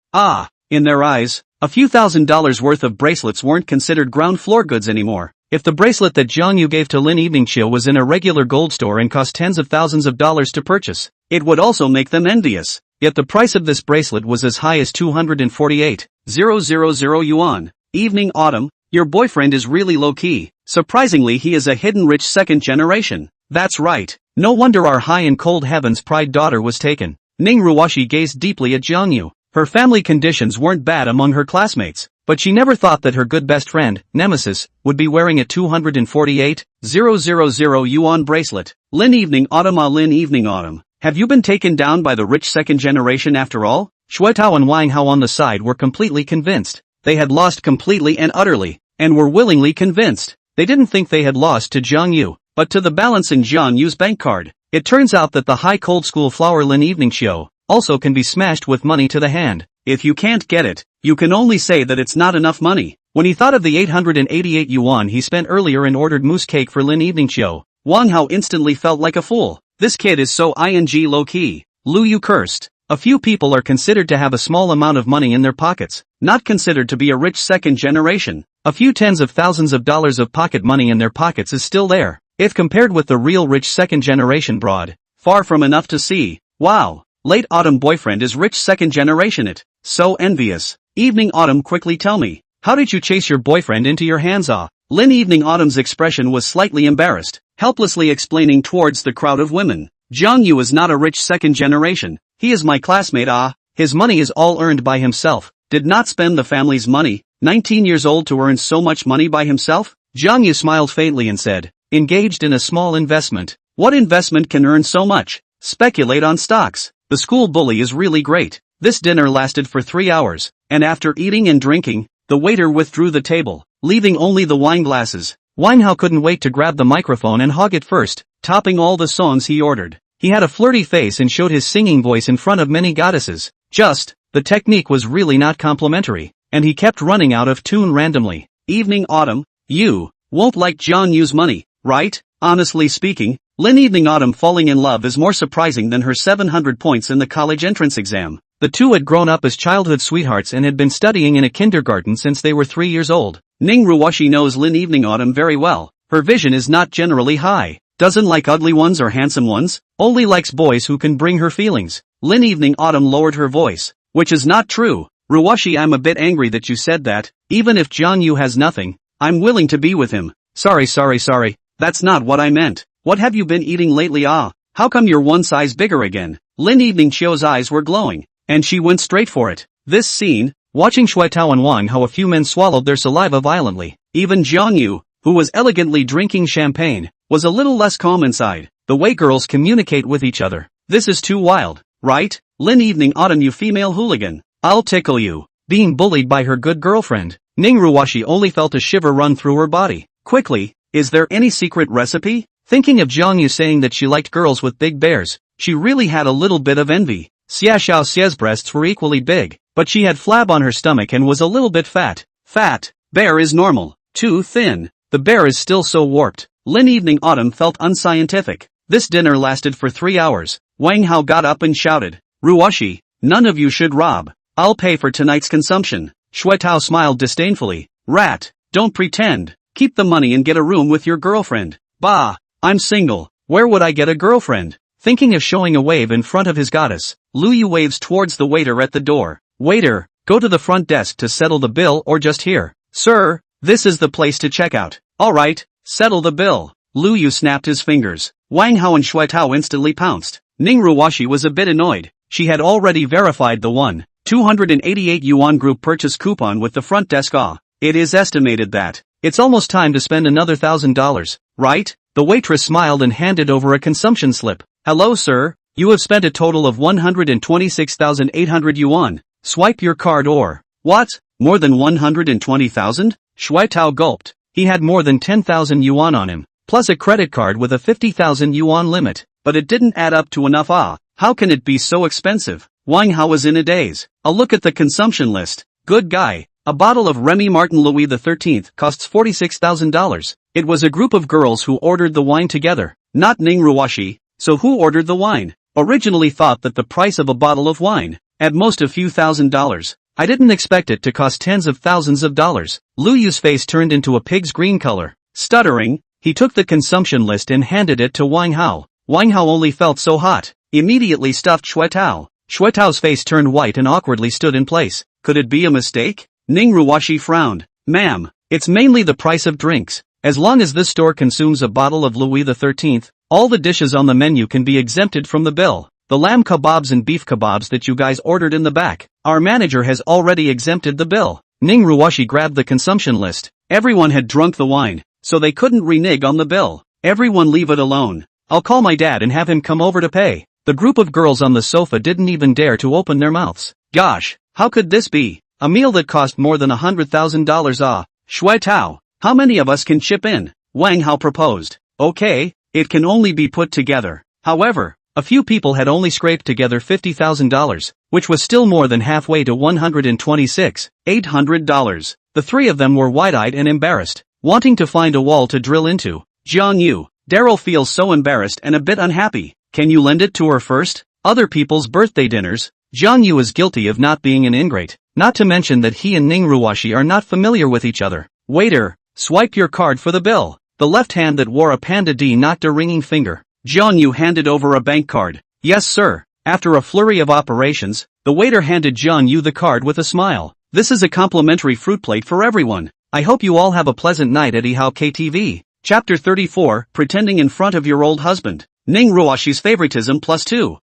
In their eyes, a few $1,000s worth of bracelets weren't considered ground floor goods anymore. If the bracelet that Jiang Yu gave to Lin Eveningchill was in a regular gold store and cost tens of thousands of dollars to purchase, it would also make them envious. Yet the price of this bracelet was as high as 248,000 yuan. Evening Autumn, your boyfriend is really low-key. Surprisingly, he is a hidden rich second generation. That's right. No wonder our high and cold heavens pride daughter was taken. Ning Ruoshi gazed deeply at Jiang Yu. Her family conditions weren't bad among her classmates, but she never thought that her good best friend, Nemesis, would be wearing a 248,000 yuan bracelet. Lin Evening Autumn. Lin Evening Autumn. Have you been taken down by the rich second generation after all? Shuetao and Wang Hao on the side were completely convinced. They had lost completely and utterly, and were willingly convinced. They didn't think they had lost to Jiang Yu, but to the balance in Jiang Yu's bank card. It turns out that the high cold school flower Lin Evening Show also can be smashed with money to the hand. If you can't get it, you can only say that it's not enough money. When he thought of the 888 yuan he spent earlier and ordered mousse cake for Lin Evening Show, Wang Hao instantly felt like a fool. This kid is so low-key. Lu Yu cursed. A few people are considered to have a small amount of money in their pockets, not considered to be a rich second generation. A few tens of thousands of dollars of pocket money in their pockets is still there, if compared with the real rich second generation broad. Far from enough to see. Wow. Late Autumn boyfriend is rich second generation it. So envious. Evening Autumn, quickly tell me, how did you chase your boyfriend into your hands? Lin Evening Autumn's expression was slightly embarrassed, helplessly explaining towards the crowd of women. Jiang Yu is not a rich second generation. He is my classmate. His money is all earned by himself. Did not spend the family's money. 19 years old to earn so much money by himself? Jiang Yu smiled faintly and said, engaged in a small investment. What investment can earn so much? Speculate on stocks. The school bully is really great. This dinner lasted for 3 hours, and after eating and drinking, the waiter withdrew the table, leaving only the wine glasses. Wang Hao couldn't wait to grab the microphone and hog it first, topping all the songs he ordered. He had a flirty face and showed his singing voice in front of many goddesses. The technique was really not complimentary, and he kept running out of tune randomly. Evening Autumn, you won't like Jiang Yu's money, right? Honestly speaking, Lin Evening Autumn falling in love is more surprising than her 700 points in the college entrance exam. The two had grown up as childhood sweethearts and had been studying in a kindergarten since they were 3 years old. Ning Ruoshi knows Lin Evening Autumn very well. Her vision is not generally high. Doesn't like ugly ones or handsome ones, only likes boys who can bring her feelings. Lin Evening Autumn lowered her voice. Which is not true. Ruwashi, I'm a bit angry that you said that. Even if Jiang Yu has nothing, I'm willing to be with him. Sorry. That's not what I meant. What have you been eating lately? How come you're one size bigger again? Lin Evening Chio's eyes were glowing, and she went straight for it. This scene, watching Shui Tao and Wang how a few men swallowed their saliva violently. Even Jiang Yu, who was elegantly drinking champagne, was a little less calm inside. The way girls communicate with each other. This is too wild, right? Lin Evening Autumn, you female hooligan. I'll tickle you. Being bullied by her good girlfriend. Ning Ruwashi only felt a shiver run through her body. Quickly, is there any secret recipe? Thinking of Jiang Yu saying that she liked girls with big bears, she really had a little bit of envy. Xia Xiao Xia's breasts were equally big, but she had flab on her stomach and was a little bit fat. Fat. Bear is normal. Too thin. The bear is still so warped. Lin Evening Autumn felt unscientific. This dinner lasted for 3 hours. Wang Hao got up and shouted, Ruwashi, none of you should rob. I'll pay for tonight's consumption. Shui Tao smiled disdainfully. Rat, don't pretend. Keep the money and get a room with your girlfriend. Bah, I'm single. Where would I get a girlfriend? Thinking of showing a wave in front of his goddess, Lu Yu waves towards the waiter at the door. Waiter, go to the front desk to settle the bill or just here. Sir, this is the place to check out. Alright, settle the bill. Lu Yu snapped his fingers. Wang Hao and Shui Tao instantly pounced. Ning Ruwashi was a bit annoyed. She had already verified the 288 yuan group purchase coupon with the front desk. It is estimated that it's almost time to spend another $1,000, right? The waitress smiled and handed over a consumption slip. Hello sir, you have spent a total of 126,800 yuan. Swipe your card or... What? More than 120,000? Shui Tao gulped. He had more than 10,000 yuan on him, plus a credit card with a 50,000 yuan limit, but it didn't add up to enough. How can it be so expensive? Wang Hao was in a daze. A look at the consumption list. Good guy. A bottle of Remy Martin Louis XIII costs $46,000. It was a group of girls who ordered the wine together, not Ning Ruwashi. So who ordered the wine? Originally thought that the price of a bottle of wine, at most a few $1,000s. I didn't expect it to cost tens of thousands of dollars. Lu Yu's face turned into a pig's green color. Stuttering, he took the consumption list and handed it to Wang Hao. Wang Hao only felt so hot. Immediately stuffed Shui Tao. Shui Tao's face turned white and awkwardly stood in place. Could it be a mistake? Ning Ruwashi frowned. Ma'am, it's mainly the price of drinks. As long as this store consumes a bottle of Louis XIII, all the dishes on the menu can be exempted from the bill. The lamb kebabs and beef kebabs that you guys ordered in the back, our manager has already exempted the bill. Ning Ruwashi grabbed the consumption list. Everyone had drunk the wine, so they couldn't renege on the bill. Everyone leave it alone. I'll call my dad and have him come over to pay. The group of girls on the sofa didn't even dare to open their mouths. Gosh, how could this be? A meal that cost more than $100,000. Shui Tao, how many of us can chip in? Wang Hao proposed. Okay, it can only be put together. However, a few people had only scraped together $50,000, which was still more than halfway to $126,800. The three of them were wide-eyed and embarrassed, wanting to find a wall to drill into. Jiang Yu, Daryl feels so embarrassed and a bit unhappy. Can you lend it to her first? Other people's birthday dinners. Jiang Yu is guilty of not being an ingrate, not to mention that he and Ning Ruwashi are not familiar with each other. Waiter, swipe your card for the bill. The left hand that wore a panda D knocked a ringing finger. Jiang Yu handed over a bank card. Yes sir. After a flurry of operations, the waiter handed Jiang Yu the card with a smile. This is a complimentary fruit plate for everyone. I hope you all have a pleasant night at Ihao KTV. Chapter 34, Pretending in Front of Your Old Husband. Ning Ruwashi's favoritism +2.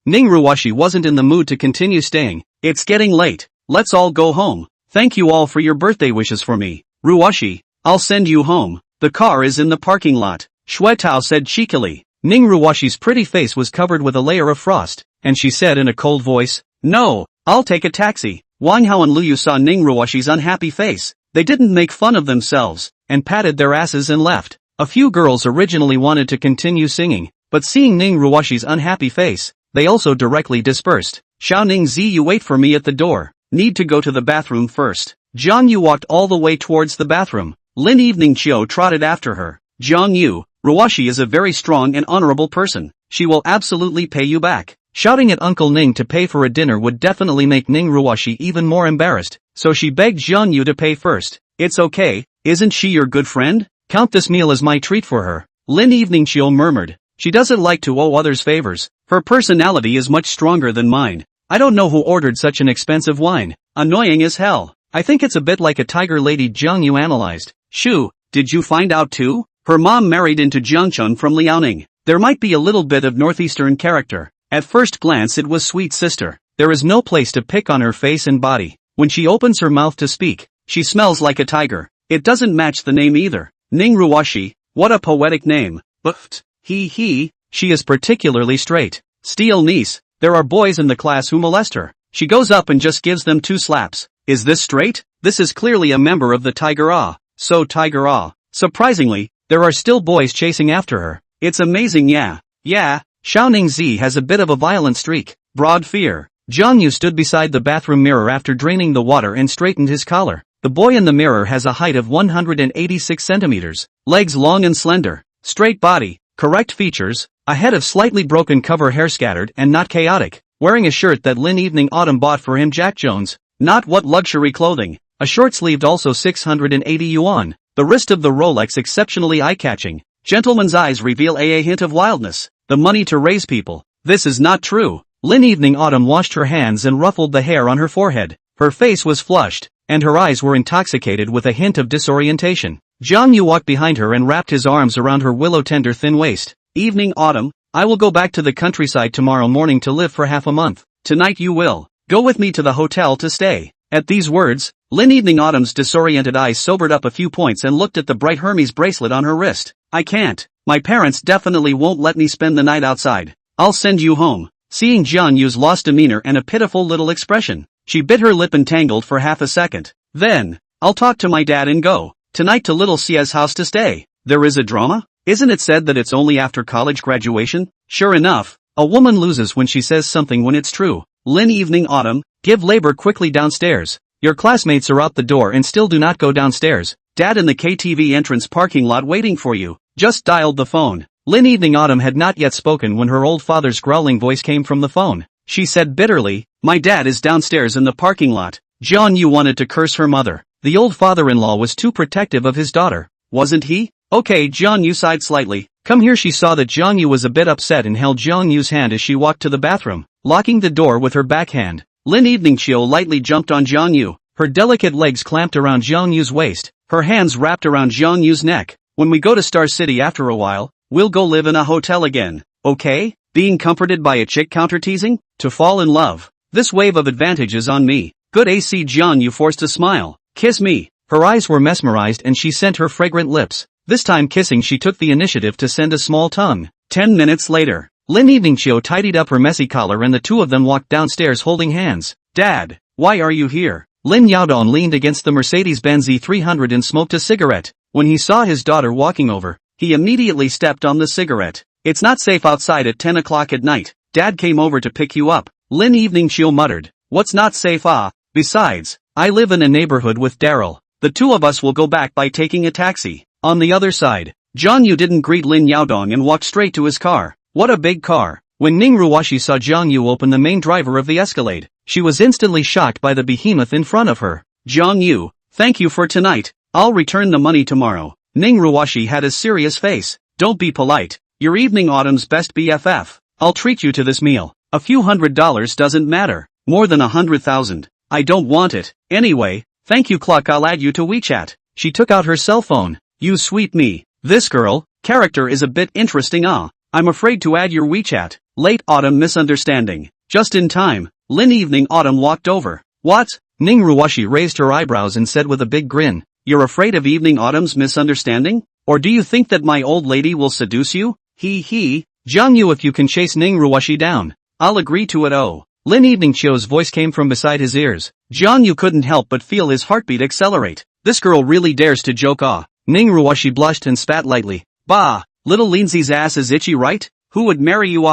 Ning Ruwashi wasn't in the mood to continue staying. It's getting late. Let's all go home. Thank you all for your birthday wishes for me. Ruwashi, I'll send you home. The car is in the parking lot. Shui Tao said cheekily. Ning Ruwashi's pretty face was covered with a layer of frost, and she said in a cold voice, No, I'll take a taxi. Wang Hao and Lu Yu saw Ning Ruwashi's unhappy face. They didn't make fun of themselves, and patted their asses and left. A few girls originally wanted to continue singing, but seeing Ning Ruwashi's unhappy face, they also directly dispersed. Xiao Ning Zi, you wait for me at the door. Need to go to the bathroom first. Jiang Yu walked all the way towards the bathroom. Lin Evening Chio trotted after her. Jiang Yu, Ruwashi is a very strong and honorable person. She will absolutely pay you back. Shouting at Uncle Ning to pay for a dinner would definitely make Ning Ruwashi even more embarrassed, so she begged Jiang Yu to pay first. It's okay, isn't she your good friend? Count this meal as my treat for her. Lin Evening Chill murmured. She doesn't like to owe others favors. Her personality is much stronger than mine. I don't know who ordered such an expensive wine. Annoying as hell. I think it's a bit like a tiger lady, Jiang Yu analyzed. Shoo, did you find out too? Her mom married into Jiangchun from Liaoning. There might be a little bit of northeastern character. At first glance it was sweet sister. There is no place to pick on her face and body. When she opens her mouth to speak, she smells like a tiger. It doesn't match the name either. Ning Ruoshi, what a poetic name. But, he, she is particularly straight. Steel niece, there are boys in the class who molest her. She goes up and just gives them 2 slaps. Is this straight? This is clearly a member of the Tiger Ah. So Tiger Ah. Surprisingly, there are still boys chasing after her. It's amazing, yeah. Xiao Ningzi has a bit of a violent streak. Broad fear. Jiang Yu stood beside the bathroom mirror after draining the water and straightened his collar. The boy in the mirror has a height of 186 centimeters, legs long and slender, straight body, correct features, a head of slightly broken cover hair scattered and not chaotic, wearing a shirt that Lin Evening Autumn bought for him, Jack Jones. Not what luxury clothing, a short-sleeved also 680 yuan, the wrist of the Rolex exceptionally eye-catching. Gentleman's eyes reveal a hint of wildness, the money to raise people. This is not true. Lin Evening Autumn washed her hands and ruffled the hair on her forehead. Her face was flushed, and her eyes were intoxicated with a hint of disorientation. Jiang Yu walked behind her and wrapped his arms around her willow-tender thin waist. Evening Autumn, I will go back to the countryside tomorrow morning to live for half a month. Tonight you will go with me to the hotel to stay. At these words, Lin Evening Autumn's disoriented eyes sobered up a few points and looked at the bright Hermes bracelet on her wrist. I can't. My parents definitely won't let me spend the night outside. I'll send you home. Seeing Jiang Yu's lost demeanor and a pitiful little expression, she bit her lip and tangled for half a second. Then, I'll talk to my dad and go tonight to little Sia's house to stay. There is a drama? Isn't it said that it's only after college graduation? Sure enough, a woman loses when she says something when it's true. Lin Evening Autumn, give labor quickly downstairs. Your classmates are out the door and still do not go downstairs. Dad in the KTV entrance parking lot waiting for you. Just dialed the phone. Lin Evening Autumn had not yet spoken when her old father's growling voice came from the phone. She said bitterly, my dad is downstairs in the parking lot. Jiang Yu wanted to curse her mother. The old father-in-law was too protective of his daughter, wasn't he? Okay, Jiang Yu sighed slightly. Come here. She saw that Jiang Yu was a bit upset and held Jiang Yu's hand as she walked to the bathroom, locking the door with her backhand. Lin Evening Chill lightly jumped on Jiang Yu, her delicate legs clamped around Jiang Yu's waist, her hands wrapped around Jiang Yu's neck. When we go to Star City after a while, we'll go live in a hotel again, okay? Being comforted by a chick counter-teasing? To fall in love. This wave of advantage is on me. Good AC. Jiang Yu forced a smile. Kiss me. Her eyes were mesmerized and she sent her fragrant lips. This time kissing she took the initiative to send a small tongue. 10 minutes later, Lin Evening Chill tidied up her messy collar and the two of them walked downstairs holding hands. Dad, why are you here? Lin Yaodong leaned against the Mercedes-Benz E300 and smoked a cigarette. When he saw his daughter walking over, he immediately stepped on the cigarette. It's not safe outside at 10 o'clock at night. Dad came over to pick you up. Lin Evening Chill muttered. What's not safe? Besides, I live in a neighborhood with Daryl. The two of us will go back by taking a taxi. On the other side, Jiang Yu didn't greet Lin Yaodong and walked straight to his car. What a big car. When Ning Ruoshi saw Jiang Yu open the main driver of the Escalade, she was instantly shocked by the behemoth in front of her. Jiang Yu, thank you for tonight. I'll return the money tomorrow. Ning Ruoshi had a serious face. Don't be polite. You're Evening Autumn's best BFF. I'll treat you to this meal. A few $100 doesn't matter. More than 100,000. I don't want it. Anyway, thank you. Cluck, I'll add you to WeChat. She took out her cell phone. You sweet me. This girl, character is a bit interesting. I'm afraid to add your WeChat. Late autumn misunderstanding. Just in time, Lin Evening Autumn walked over. What? Ning Ruoshi raised her eyebrows and said with a big grin. You're afraid of Evening Autumn's misunderstanding? Or do you think that my old lady will seduce you? Jiang Yu, if you can chase Ning Ruoshi down, I'll agree to it. Oh. Lin Evening Chio's voice came from beside his ears. Jiang Yu couldn't help but feel his heartbeat accelerate. This girl really dares to joke. Ning Ruoshi blushed and spat lightly. Bah, little Lindsay's ass is itchy, right? Who would marry you?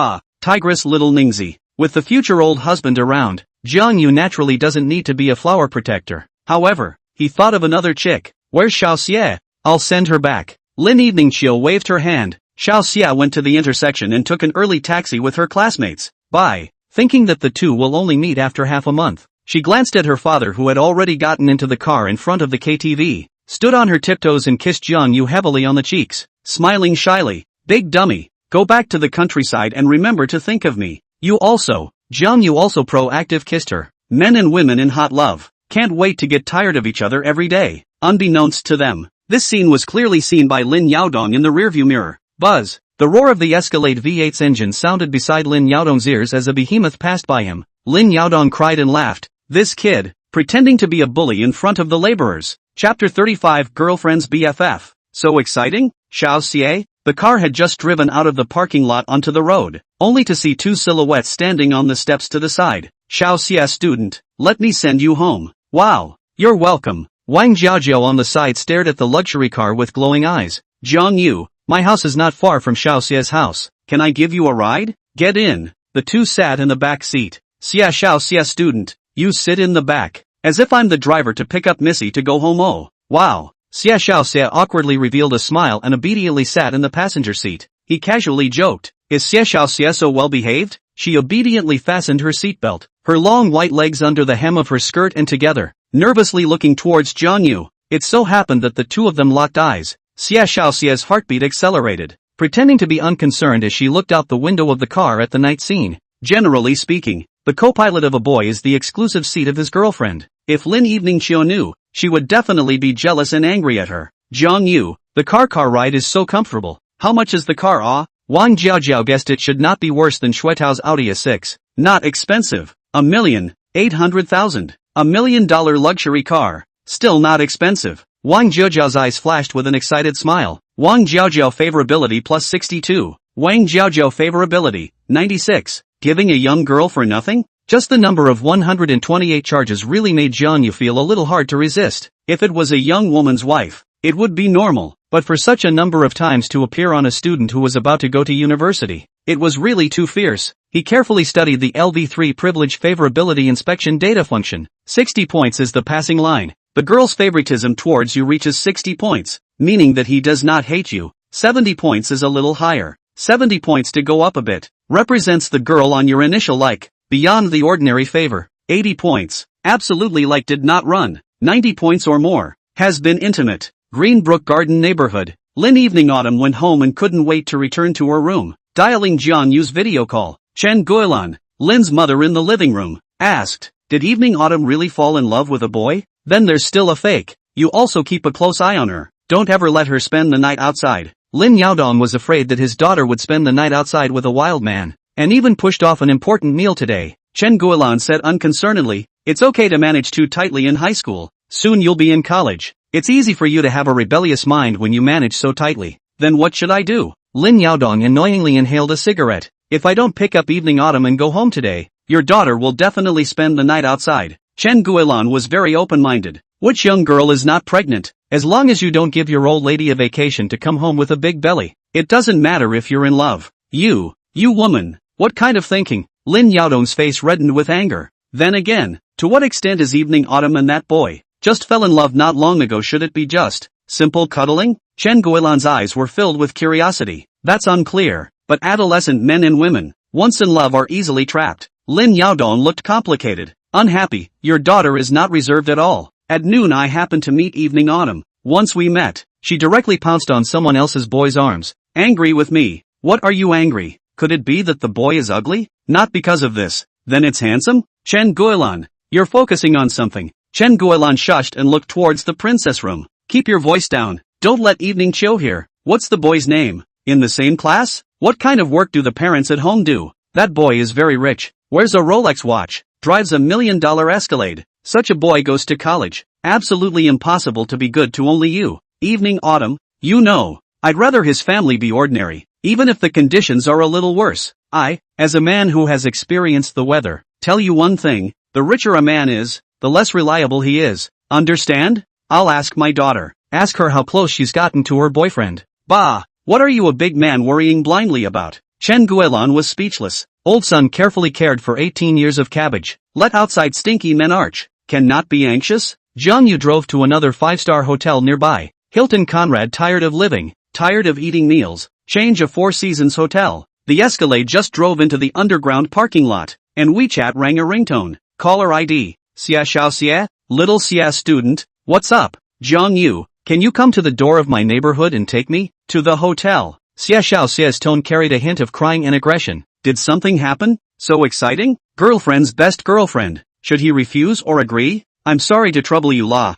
Tigress little Ningzi. With the future old husband around, Jiang Yu naturally doesn't need to be a flower protector. However, he thought of another chick. Where's Xiao Xie? I'll send her back. Lin Evening Chill waved her hand. Xiao Xie went to the intersection and took an early taxi with her classmates. Bye. Thinking that the two will only meet after half a month, she glanced at her father who had already gotten into the car in front of the KTV. stood on her tiptoes and kissed Jiang Yu heavily on the cheeks, smiling shyly. Big dummy, go back to the countryside and remember to think of me. You also. Jiang Yu also proactive kissed her. Men and women in hot love. Can't wait to get tired of each other every day. Unbeknownst to them, this scene was clearly seen by Lin Yaodong in the rearview mirror. Buzz. The roar of the Escalade V8's engine sounded beside Lin Yaodong's ears as a behemoth passed by him. Lin Yaodong cried and laughed. This kid, pretending to be a bully in front of the laborers. Chapter 35 Girlfriend's BFF. So exciting? Xiao Xie? The car had just driven out of the parking lot onto the road, only to see two silhouettes standing on the steps to the side. Xiao Xie student, let me send you home. Wow, you're welcome. Wang Jiaojiao on the side stared at the luxury car with glowing eyes. Jiang Yu, my house is not far from Xiao Xie's house. Can I give you a ride? Get in. The two sat in the back seat. Xiao Xie student, you sit in the back. As if I'm the driver to pick up Missy to go home. Oh, wow. Xiao Xie awkwardly revealed a smile and obediently sat in the passenger seat. He casually joked, is Xiao Xie so well behaved? She obediently fastened her seatbelt, her long white legs under the hem of her skirt and together, nervously looking towards Jiang Yu. It so happened that the two of them locked eyes. Xiao Xie's heartbeat accelerated, pretending to be unconcerned as she looked out the window of the car at the night scene. Generally speaking, the co-pilot of a boy is the exclusive seat of his girlfriend. If Lin Evening Chiu knew, she would definitely be jealous and angry at her. Jiang Yu, the car ride is so comfortable. How much is the car? Ah? Wang Jiaojiao guessed it should not be worse than Shuetao's Audi A6. Not expensive. 1,800,000. $1 million luxury car. Still not expensive. Wang Jiaojiao's eyes flashed with an excited smile. Wang Jiaojiao favorability plus 62. Wang Jiaojiao favorability, 96. Giving a young girl for nothing? Just the number of 128 charges really made Jiang Yu feel a little hard to resist. If it was a young woman's wife, it would be normal, but for such a number of times to appear on a student who was about to go to university, it was really too fierce. He carefully studied the LV3 privilege favorability inspection data function. 60 points is the passing line. The girl's favoritism towards you reaches 60 points, meaning that he does not hate you. 70 points is a little higher. 70 points to go up a bit, represents the girl on your initial like. Beyond the ordinary favor. 80 points. Absolutely like did not run. 90 points or more. Has been intimate. Greenbrook Garden neighborhood. Lin Evening Autumn went home and couldn't wait to return to her room. Dialing Jiang Yu's video call. Chen Guilan, Lin's mother in the living room, asked, did Evening Autumn really fall in love with a boy? Then there's still a fake. You also keep a close eye on her. Don't ever let her spend the night outside. Lin Yaodong was afraid that his daughter would spend the night outside with a wild man, and even pushed off an important meal today. Chen Guilan said unconcernedly, it's okay to manage too tightly in high school. Soon you'll be in college. It's easy for you to have a rebellious mind when you manage so tightly. Then what should I do? Lin Yaodong annoyingly inhaled a cigarette. If I don't pick up Evening Autumn and go home today, your daughter will definitely spend the night outside. Chen Guilan was very open-minded. Which young girl is not pregnant? As long as you don't give your old lady a vacation to come home with a big belly, it doesn't matter if you're in love. You woman, what kind of thinking? Lin Yaodong's face reddened with anger. Then again, to what extent is Evening Autumn and that boy just fell in love not long ago? Should it be just simple cuddling? Chen Guilan's eyes were filled with curiosity. That's unclear, but adolescent men and women, once in love, are easily trapped. Lin Yaodong looked complicated. Unhappy, your daughter is not reserved at all. At noon I happened to meet Evening Autumn. Once we met, she directly pounced on someone else's boy's arms. Angry with me. What are you angry? Could it be that the boy is ugly? Not because of this. Then it's handsome? Chen Guilan, you're focusing on something. Chen Guilan shushed and looked towards the princess room. Keep your voice down. Don't let Evening Chiu hear. What's the boy's name? In the same class? What kind of work do the parents at home do? That boy is very rich. Wears a Rolex watch. Drives $1 million Escalade. Such a boy goes to college. Absolutely impossible to be good to only you. Evening Autumn, you know, I'd rather his family be ordinary, even if the conditions are a little worse. I, as a man who has experienced the weather, tell you one thing, the richer a man is, the less reliable he is. Understand? I'll ask my daughter. Ask her how close she's gotten to her boyfriend. Bah, what are you a big man worrying blindly about? Chen Guilan was speechless. Old son carefully cared for 18 years of cabbage. Let outside stinky men arch. Cannot be anxious? Jiang Yu drove to another 5-star hotel nearby. Hilton Conrad tired of living, tired of eating meals. Change a Four Seasons hotel. The Escalade just drove into the underground parking lot, and WeChat rang a ringtone. Caller ID. Xia Xiao Xie? Little Xia student, what's up? Jiang Yu, Can you come to the door of my neighborhood and take me to the hotel? Xia Xiaoxia's tone carried a hint of crying and aggression. Did something happen? So exciting? Girlfriend's best girlfriend. Should he refuse or agree? I'm sorry to trouble you, La.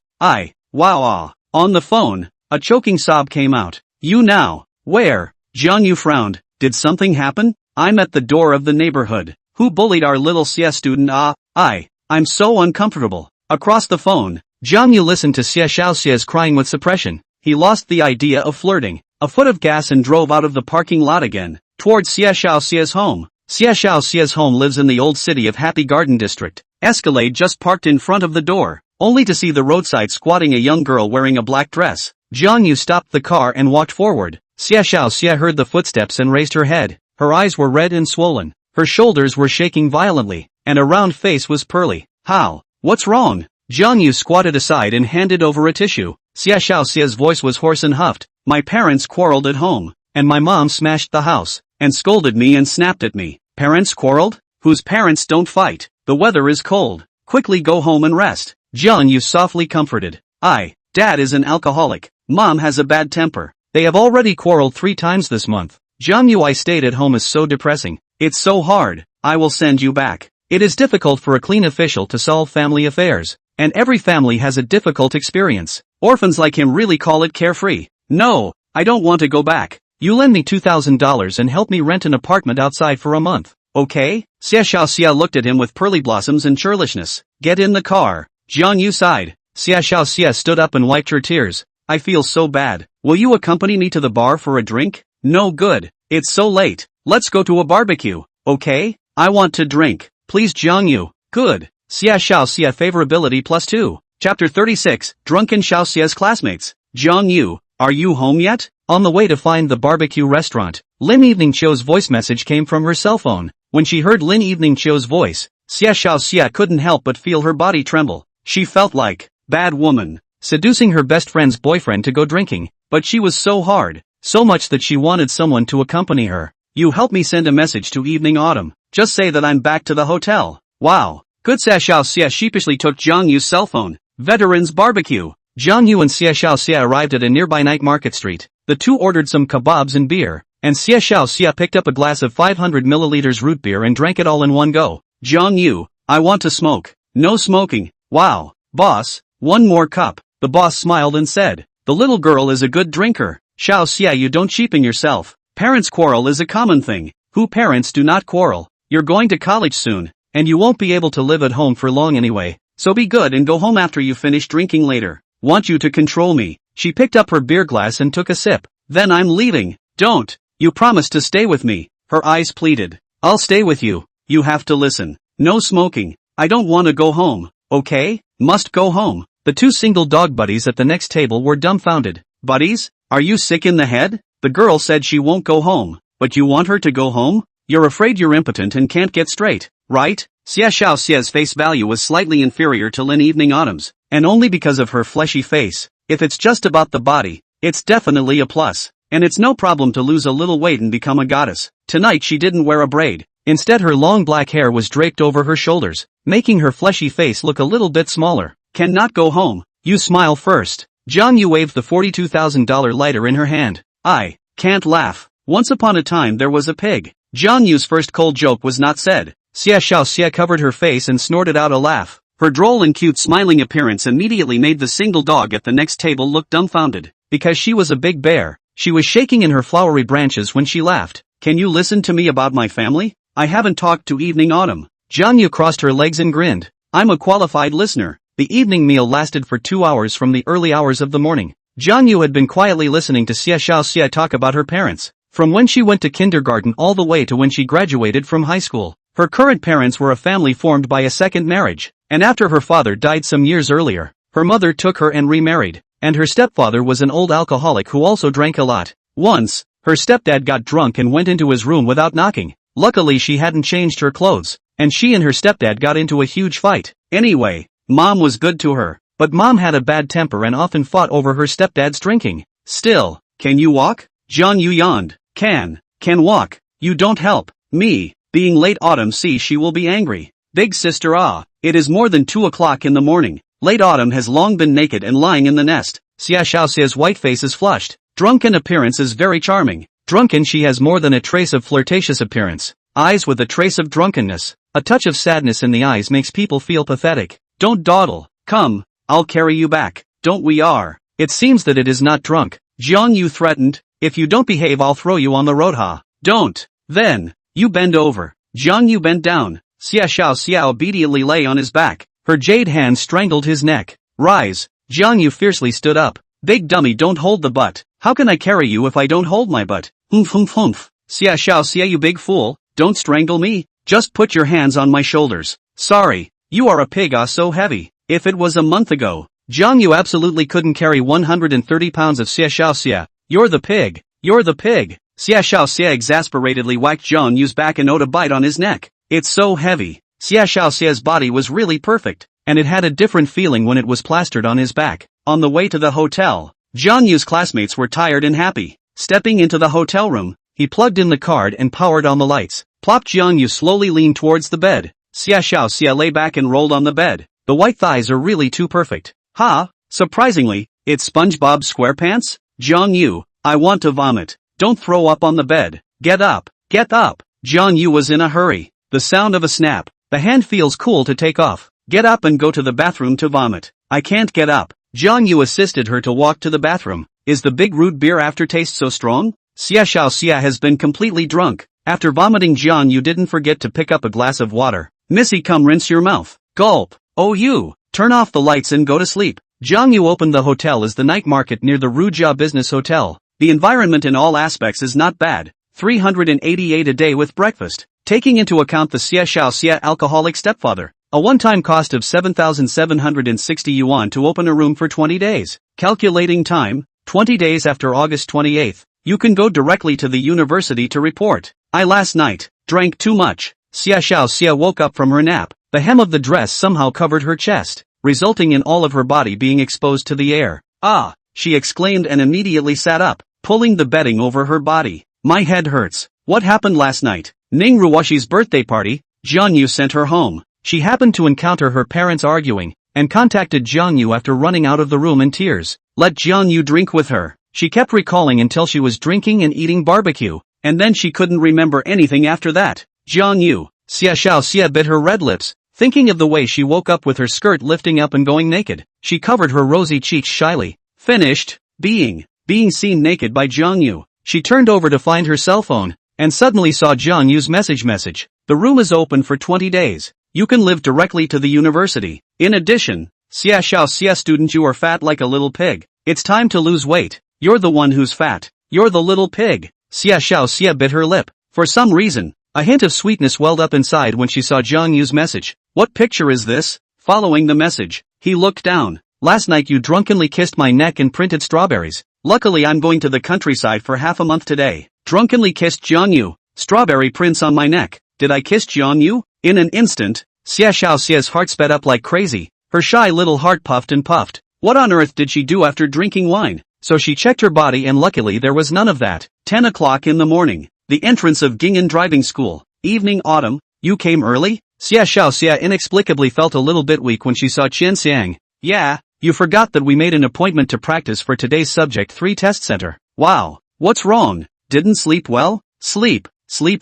Wow. On the phone, a choking sob came out. You now. Where? Jiang Yu frowned. Did something happen? I'm at the door of the neighborhood. Who bullied our little Xia student? I'm so uncomfortable. Across the phone, Jiang Yu listened to Xia Xiaoxia's crying with suppression. He lost the idea of flirting. A foot of gas and drove out of the parking lot again, towards Xia Xiaoxia's home. Xia Xiaoxia's home lives in the old city of Happy Garden District. Escalade just parked in front of the door, only to see the roadside squatting a young girl wearing a black dress. Jiang Yu stopped the car and walked forward. Xia Xiaoxia heard the footsteps and raised her head. Her eyes were red and swollen. Her shoulders were shaking violently, and a round face was pearly. How? What's wrong? Jiang Yu squatted aside and handed over a tissue. Xia Xiaoxia's voice was hoarse and huffed. My parents quarreled at home, and my mom smashed the house, and scolded me and snapped at me. Parents quarreled? Whose parents don't fight? The weather is cold. Quickly go home and rest. Jiang Yu softly comforted. Dad is an alcoholic. Mom has a bad temper. They have already quarreled 3 times this month. Jiang Yu, I stayed at home is so depressing. It's so hard. I will send you back. It is difficult for a clean official to solve family affairs, and every family has a difficult experience. Orphans like him really call it carefree. No, I don't want to go back. You lend me $2,000 and help me rent an apartment outside for a month, okay? Xia Xiaoxia looked at him with pearly blossoms and churlishness. Get in the car. Jiang Yu sighed. Xia Xiaoxia stood up and wiped her tears. I feel so bad. Will you accompany me to the bar for a drink? No good. It's so late. Let's go to a barbecue, okay? I want to drink. Please, Jiang Yu. Good. Xia Xiaoxia favorability +2. Chapter 36, Drunken Xiaoxia's classmates. Jiang Yu, are you home yet? On the way to find the barbecue restaurant, Lin Evening Chio's voice message came from her cell phone. When she heard Lin Evening Chio's voice, Xia Xiaoxia couldn't help but feel her body tremble. She felt like bad woman, seducing her best friend's boyfriend to go drinking, but she was so hard, so much that she wanted someone to accompany her. You help me send a message to Evening Autumn. Just say that I'm back to the hotel. Wow. Good. Xia Xiaoxia sheepishly took Jiang Yu's cell phone. Veterans Barbecue. Jiang Yu and Xia Xiaoxia arrived at a nearby night market street. The two ordered some kebabs and beer, and Xia Xiaoxia picked up a glass of 500 milliliters root beer and drank it all in one go. Jiang Yu, I want to smoke. No smoking. Wow. Boss, one more cup. The boss smiled and said, the little girl is a good drinker. Xiaoxia, you don't cheapen yourself. Parents quarrel is a common thing. Who parents do not quarrel? You're going to college soon, and you won't be able to live at home for long anyway. So be good and go home after you finish drinking later. Want you to control me. She picked up her beer glass and took a sip. Then I'm leaving. Don't. You promised to stay with me. Her eyes pleaded. I'll stay with you. You have to listen. No smoking. I don't want to go home. Okay? Must go home. The two single dog buddies at the next table were dumbfounded. Buddies? Are you sick in the head? The girl said she won't go home. But you want her to go home? You're afraid you're impotent and can't get straight, right? Xia Xiaoxia's face value was slightly inferior to Lin Evening Autumn's, and only because of her fleshy face. If it's just about the body, it's definitely a plus. And it's no problem to lose a little weight and become a goddess. Tonight she didn't wear a braid. Instead her long black hair was draped over her shoulders, making her fleshy face look a little bit smaller. Cannot go home. You smile first. Jiang Yu waved the $42,000 lighter in her hand. I can't laugh. Once upon a time there was a pig. Jiang Yu's first cold joke was not said. Xia Xiaoxia covered her face and snorted out a laugh. Her droll and cute smiling appearance immediately made the single dog at the next table look dumbfounded. Because she was a big bear, she was shaking in her flowery branches when she laughed. Can you listen to me about my family? I haven't talked to Evening Autumn. Jiang Yu crossed her legs and grinned. I'm a qualified listener. The evening meal lasted for 2 hours from the early hours of the morning. Jiang Yu had been quietly listening to Xia Xiaoxia talk about her parents, from when she went to kindergarten all the way to when she graduated from high school. Her current parents were a family formed by a second marriage, and after her father died some years earlier, her mother took her and remarried, and her stepfather was an old alcoholic who also drank a lot. Once, her stepdad got drunk and went into his room without knocking. Luckily she hadn't changed her clothes, and she and her stepdad got into a huge fight. Anyway, Mom was good to her, but Mom had a bad temper and often fought over her stepdad's drinking. Still, can you walk? Jiang Yu yawned. Can walk. You don't help me. Being late Autumn, see, she will be angry. Big sister, it is more than 2 o'clock in the morning. Late Autumn has long been naked and lying in the nest. Xia Xiaoxia's white face is flushed. Drunken appearance is very charming. Drunken she has more than a trace of flirtatious appearance. Eyes with a trace of drunkenness. A touch of sadness in the eyes makes people feel pathetic. Don't dawdle. Come, I'll carry you back. Don't we are? It seems that it is not drunk. Jiang Yu threatened, if you don't behave I'll throw you on the road ha. Don't. Then, you bend over. Jiang Yu bent down. Xia Xiaoxia obediently lay on his back. Her jade hand strangled his neck. Rise. Jiang Yu fiercely stood up. Big dummy don't hold the butt. How can I carry you if I don't hold my butt? Humph humph humph. Xia Xiaoxia you big fool, don't strangle me. Just put your hands on my shoulders. Sorry, you are a pig so heavy. If it was a month ago, Jiang Yu absolutely couldn't carry 130 pounds of Xia Xiaoxia. You're the pig. You're the pig. Xia Xiaoxia exasperatedly whacked Jiang Yu's back and owed a bite on his neck. It's so heavy. Xia Xiaoxia's body was really perfect, and it had a different feeling when it was plastered on his back. On the way to the hotel, Jiang Yu's classmates were tired and happy. Stepping into the hotel room, he plugged in the card and powered on the lights. Plop. Jiang Yu slowly leaned towards the bed. Xia Xiaoxia lay back and rolled on the bed. The white thighs are really too perfect. Ha! Surprisingly, it's SpongeBob SquarePants? Jiang Yu, I want to vomit. Don't throw up on the bed. Get up. Get up. Jiang Yu was in a hurry. The sound of a snap. The hand feels cool to take off. Get up and go to the bathroom to vomit. I can't get up. Jiang Yu assisted her to walk to the bathroom. Is the big root beer aftertaste so strong? Xia Xiaoxia has been completely drunk. After vomiting, Jiang Yu didn't forget to pick up a glass of water. Missy, come rinse your mouth. Gulp. Oh you. Turn off the lights and go to sleep. Jiang Yu opened the hotel as the night market near the Rujia Business Hotel. The environment in all aspects is not bad. 388 a day with breakfast. Taking into account the Xia Xiaoxia alcoholic stepfather. A one-time cost of 7,760 yuan to open a room for 20 days. Calculating time, 20 days after August 28th. You can go directly to the university to report. I last night drank too much. Xia Xiaoxia woke up from her nap. The hem of the dress somehow covered her chest, resulting in all of her body being exposed to the air. Ah! She exclaimed and immediately sat up, pulling the bedding over her body. My head hurts. What happened last night? Ning Ruoshi's birthday party. Jiang Yu sent her home. She happened to encounter her parents arguing, and contacted Jiang Yu after running out of the room in tears. Let Jiang Yu drink with her. She kept recalling until she was drinking and eating barbecue, and then she couldn't remember anything after that. Jiang Yu. Xia Xiaoxia bit her red lips, thinking of the way she woke up with her skirt lifting up and going naked. She covered her rosy cheeks shyly. Finished being seen naked by Jiang Yu. She turned over to find her cell phone, and suddenly saw Jiang Yu's message. The room is open for 20 days. You can live directly to the university. In addition, Xia Xiaoxia student, you are fat like a little pig. It's time to lose weight. You're the one who's fat. You're the little pig. Xia Xiaoxia bit her lip. For some reason, a hint of sweetness welled up inside when she saw Jiang Yu's message. What picture is this? Following the message, he looked down. Last night you drunkenly kissed my neck and printed strawberries. Luckily I'm going to the countryside for half a month today. Drunkenly kissed Jiang Yu. Strawberry prints on my neck. Did I kiss Jiang Yu? In an instant, Xia Xiaoxia's heart sped up like crazy. Her shy little heart puffed and puffed. What on earth did she do after drinking wine? So she checked her body and luckily there was none of that. 10 o'clock in the morning. The entrance of Gingan driving school. Evening autumn. You came early? Xia Xiaoxia inexplicably felt a little bit weak when she saw Qian Xiang. Yeah, you forgot that we made an appointment to practice for today's subject 3 test center. Wow. What's wrong? Didn't sleep well? Sleep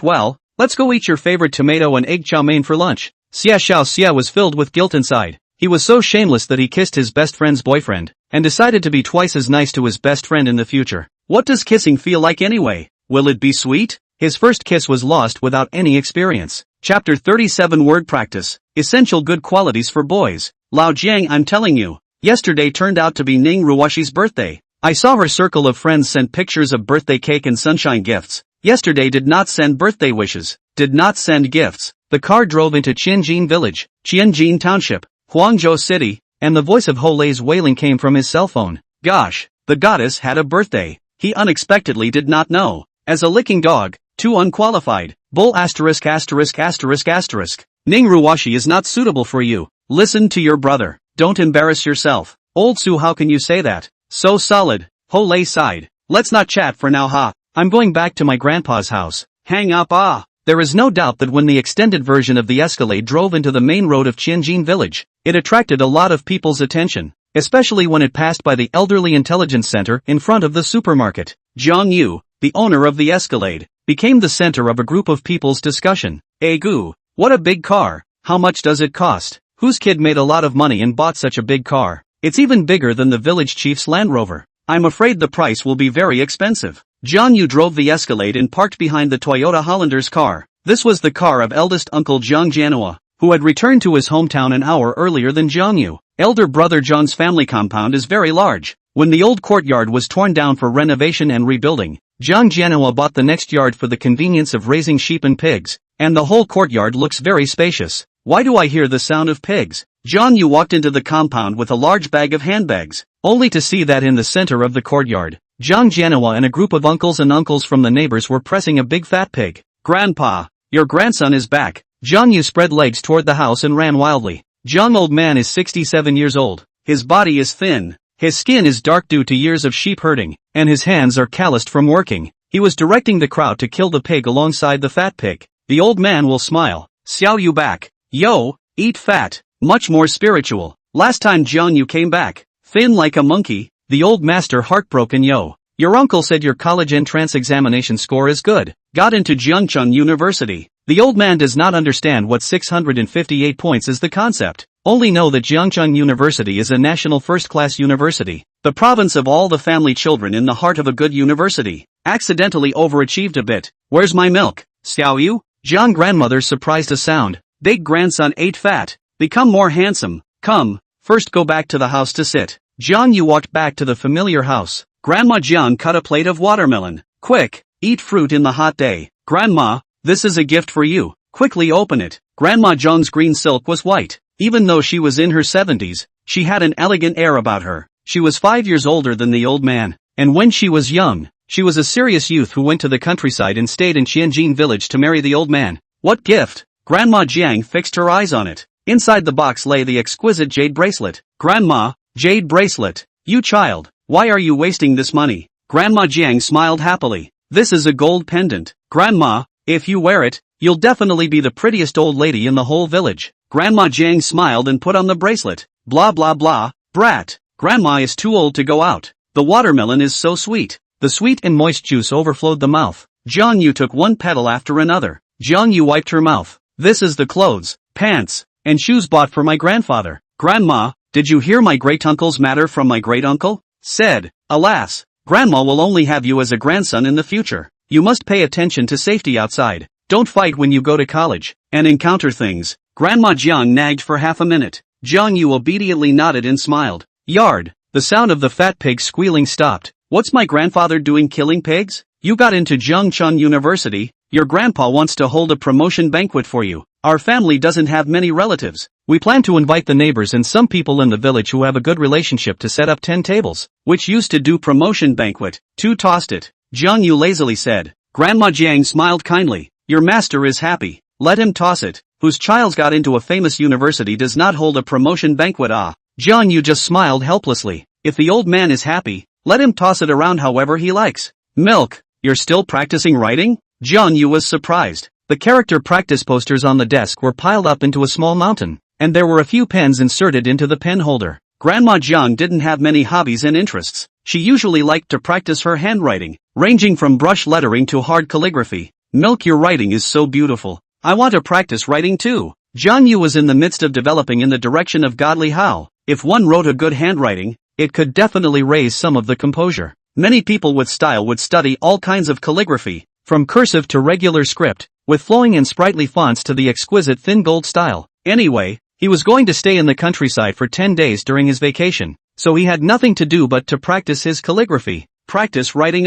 well? Let's go eat your favorite tomato and egg chow mein for lunch. Xia Xiaoxia was filled with guilt inside. He was so shameless that he kissed his best friend's boyfriend, and decided to be twice as nice to his best friend in the future. What does kissing feel like anyway? Will it be sweet? His first kiss was lost without any experience. Chapter 37 Word Practice. Essential good qualities for boys. Lao Jiang, I'm telling you. Yesterday turned out to be Ning Ruoshi's birthday. I saw her circle of friends send pictures of birthday cake and sunshine gifts. Yesterday did not send birthday wishes. Did not send gifts. The car drove into Qianjin village, Qianjin township, Huangzhou city, and the voice of Ho Lei's wailing came from his cell phone. Gosh, the goddess had a birthday. He unexpectedly did not know. As a licking dog, too unqualified. Bull asterisk asterisk asterisk asterisk. Ning Ruoshi is not suitable for you. Listen to your brother. Don't embarrass yourself. Old Su, how can you say that? So solid. Ho Lei sighed. Let's not chat for now ha. I'm going back to my grandpa's house. Hang up ah. There is no doubt that when the extended version of the Escalade drove into the main road of Qianjin village, it attracted a lot of people's attention, especially when it passed by the elderly intelligence center in front of the supermarket. Jiang Yu, the owner of the Escalade, became the center of a group of people's discussion. Goo, what a big car, how much does it cost? Whose kid made a lot of money and bought such a big car? It's even bigger than the village chief's Land Rover. I'm afraid the price will be very expensive. Jiang Yu drove the Escalade and parked behind the Toyota Hollander's car. This was the car of eldest uncle Jiang Janua, who had returned to his hometown an hour earlier than Jiang Yu. Elder brother Jiang's family compound is very large. When the old courtyard was torn down for renovation and rebuilding, Jiang Janua bought the next yard for the convenience of raising sheep and pigs, and the whole courtyard looks very spacious. Why do I hear the sound of pigs? Jiang Yu walked into the compound with a large bag of handbags, only to see that in the center of the courtyard, Jiang Janua and a group of uncles from the neighbors were pressing a big fat pig. Grandpa, your grandson is back. Jiang Yu spread legs toward the house and ran wildly. Jiang old man is 67 years old. His body is thin. His skin is dark due to years of sheep herding, and his hands are calloused from working. He was directing the crowd to kill the pig alongside the fat pig. The old man will smile. Xiao Yu back. Yo, eat fat. Much more spiritual. Last time Jiang Yu came back, thin like a monkey, the old master heartbroken. Yo, your uncle said your college entrance examination score is good. Got into Jiangcheng University. The old man does not understand what 658 points is the concept. Only know that Jiangcheng University is a national first-class university. The province of all the family children in the heart of a good university. Accidentally overachieved a bit. Where's my milk? Xiao Yu? Jiang grandmother surprised a sound. Big grandson ate fat. Become more handsome. Come, first go back to the house to sit. Jiang Yu walked back to the familiar house. Grandma Jiang cut a plate of watermelon. Quick, eat fruit in the hot day. Grandma, this is a gift for you. Quickly open it. Grandma Jiang's green silk was white. Even though she was in her 70s, she had an elegant air about her. She was 5 years older than the old man, and when she was young, she was a serious youth who went to the countryside and stayed in Tianjin village to marry the old man. What gift? Grandma Jiang fixed her eyes on it. Inside the box lay the exquisite jade bracelet. Grandma, jade bracelet. You child, why are you wasting this money? Grandma Jiang smiled happily. This is a gold pendant. Grandma, if you wear it, you'll definitely be the prettiest old lady in the whole village. Grandma Jiang smiled and put on the bracelet. Blah blah blah, brat. Grandma is too old to go out. The watermelon is so sweet. The sweet and moist juice overflowed the mouth. Jiang Yu took one petal after another. Jiang Yu wiped her mouth. This is the clothes, pants, and shoes bought for my grandfather. Grandma, did you hear my great-uncle's matter from my great-uncle? Said, alas, Grandma will only have you as a grandson in the future. You must pay attention to safety outside. Don't fight when you go to college, and encounter things. Grandma Jiang nagged for half a minute. Jiang Yu obediently nodded and smiled. Yard. The sound of the fat pig squealing stopped. What's my grandfather doing killing pigs? You got into Jiangcheng University. Your grandpa wants to hold a promotion banquet for you. Our family doesn't have many relatives. We plan to invite the neighbors and some people in the village who have a good relationship to set up 10 tables, which used to do promotion banquet. Two tossed it. Jiang Yu lazily said. Grandma Jiang smiled kindly. Your master is happy. Let him toss it. Whose child got into a famous university does not hold a promotion banquet? Ah. Jiang Yu just smiled helplessly. If the old man is happy, let him toss it around however he likes. Milk, you're still practicing writing? Jiang Yu was surprised. The character practice posters on the desk were piled up into a small mountain, and there were a few pens inserted into the pen holder. Grandma Jiang didn't have many hobbies and interests. She usually liked to practice her handwriting, ranging from brush lettering to hard calligraphy. Milk, your writing is so beautiful. I want to practice writing too. Jiang Yu was in the midst of developing in the direction of godly how. If one wrote a good handwriting, it could definitely raise some of the composure. Many people with style would study all kinds of calligraphy, from cursive to regular script, with flowing and sprightly fonts to the exquisite thin gold style. Anyway, he was going to stay in the countryside for 10 days during his vacation, so he had nothing to do but to practice his calligraphy. Practice writing.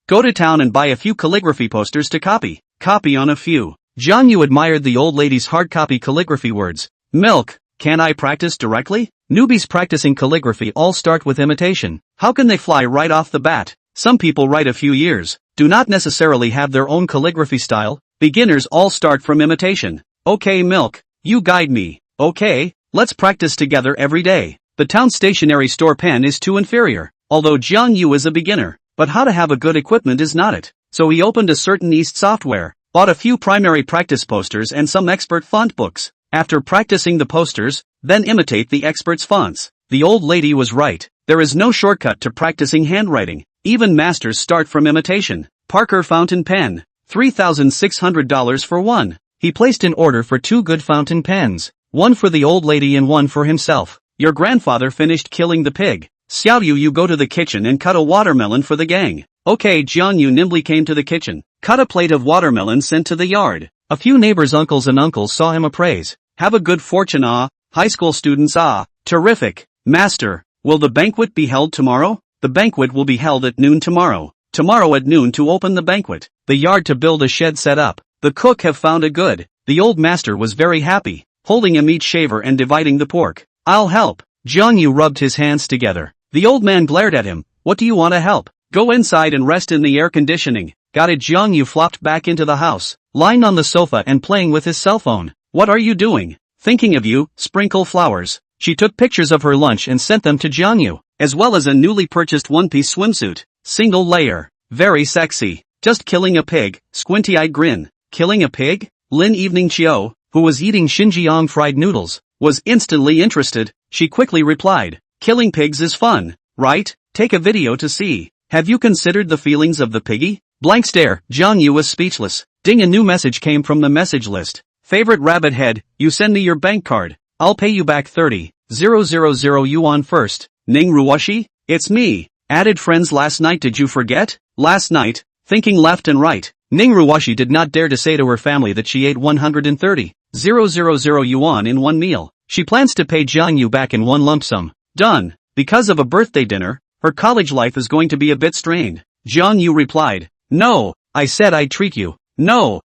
Go to town and buy a few calligraphy posters to copy. Copy on a few. Jiang Yu admired the old lady's hard copy calligraphy words. Milk, can I practice directly? Newbies practicing calligraphy all start with imitation. How can they fly right off the bat? Some people write a few years, do not necessarily have their own calligraphy style. Beginners all start from imitation. Okay Milk, you guide me. Okay, let's practice together every day. The town stationery store pen is too inferior, although Jiang Yu is a beginner, but how to have a good equipment is not it. So he opened a certain East software, bought a few primary practice posters and some expert font books. After practicing the posters, then imitate the expert's fonts. The old lady was right. There is no shortcut to practicing handwriting. Even masters start from imitation. Parker fountain pen. $3,600 for one. He placed an order for 2 good fountain pens. One for the old lady and one for himself. Your grandfather finished killing the pig. Xiao Yu, you go to the kitchen and cut a watermelon for the gang. Okay, Jiang Yu nimbly came to the kitchen. Cut a plate of watermelon sent to the yard. A few neighbors' uncles and uncles saw him appraise. Have a good fortune, ah. High school students, ah. Terrific. Master, will the banquet be held tomorrow? The banquet will be held at noon tomorrow. Tomorrow at noon to open the banquet. The yard to build a shed set up. The cook have found a good. The old master was very happy, holding a meat shaver and dividing the pork. I'll help. Jiang Yu rubbed his hands together. The old man glared at him. What do you want to help? Go inside and rest in the air conditioning. Got it. Jiang Yu flopped back into the house, lying on the sofa and playing with his cell phone. What are you doing? Thinking of you. Sprinkle flowers. She took pictures of her lunch and sent them to Jiang Yu, as well as a newly purchased one-piece swimsuit. Single layer. Very sexy. Just killing a pig. Squinty-eyed grin. Killing a pig? Lin Evening Chiu, who was eating Xinjiang fried noodles, was instantly interested. She quickly replied, killing pigs is fun, right? Take a video to see. Have you considered the feelings of the piggy? Blank stare. Jiang Yu was speechless. Ding, a new message came from the message list. Favorite rabbit head, you send me your bank card. I'll pay you back 30,000 yuan first. Ning Ruoshi? It's me. Added friends last night. Did you forget? Last night, thinking left and right. Ning Ruoshi did not dare to say to her family that she ate 130,000 yuan in one meal. She plans to pay Jiang Yu back in one lump sum. Done. Because of a birthday dinner, her college life is going to be a bit strained. Jiang Yu replied, no, I said I'd treat you. No,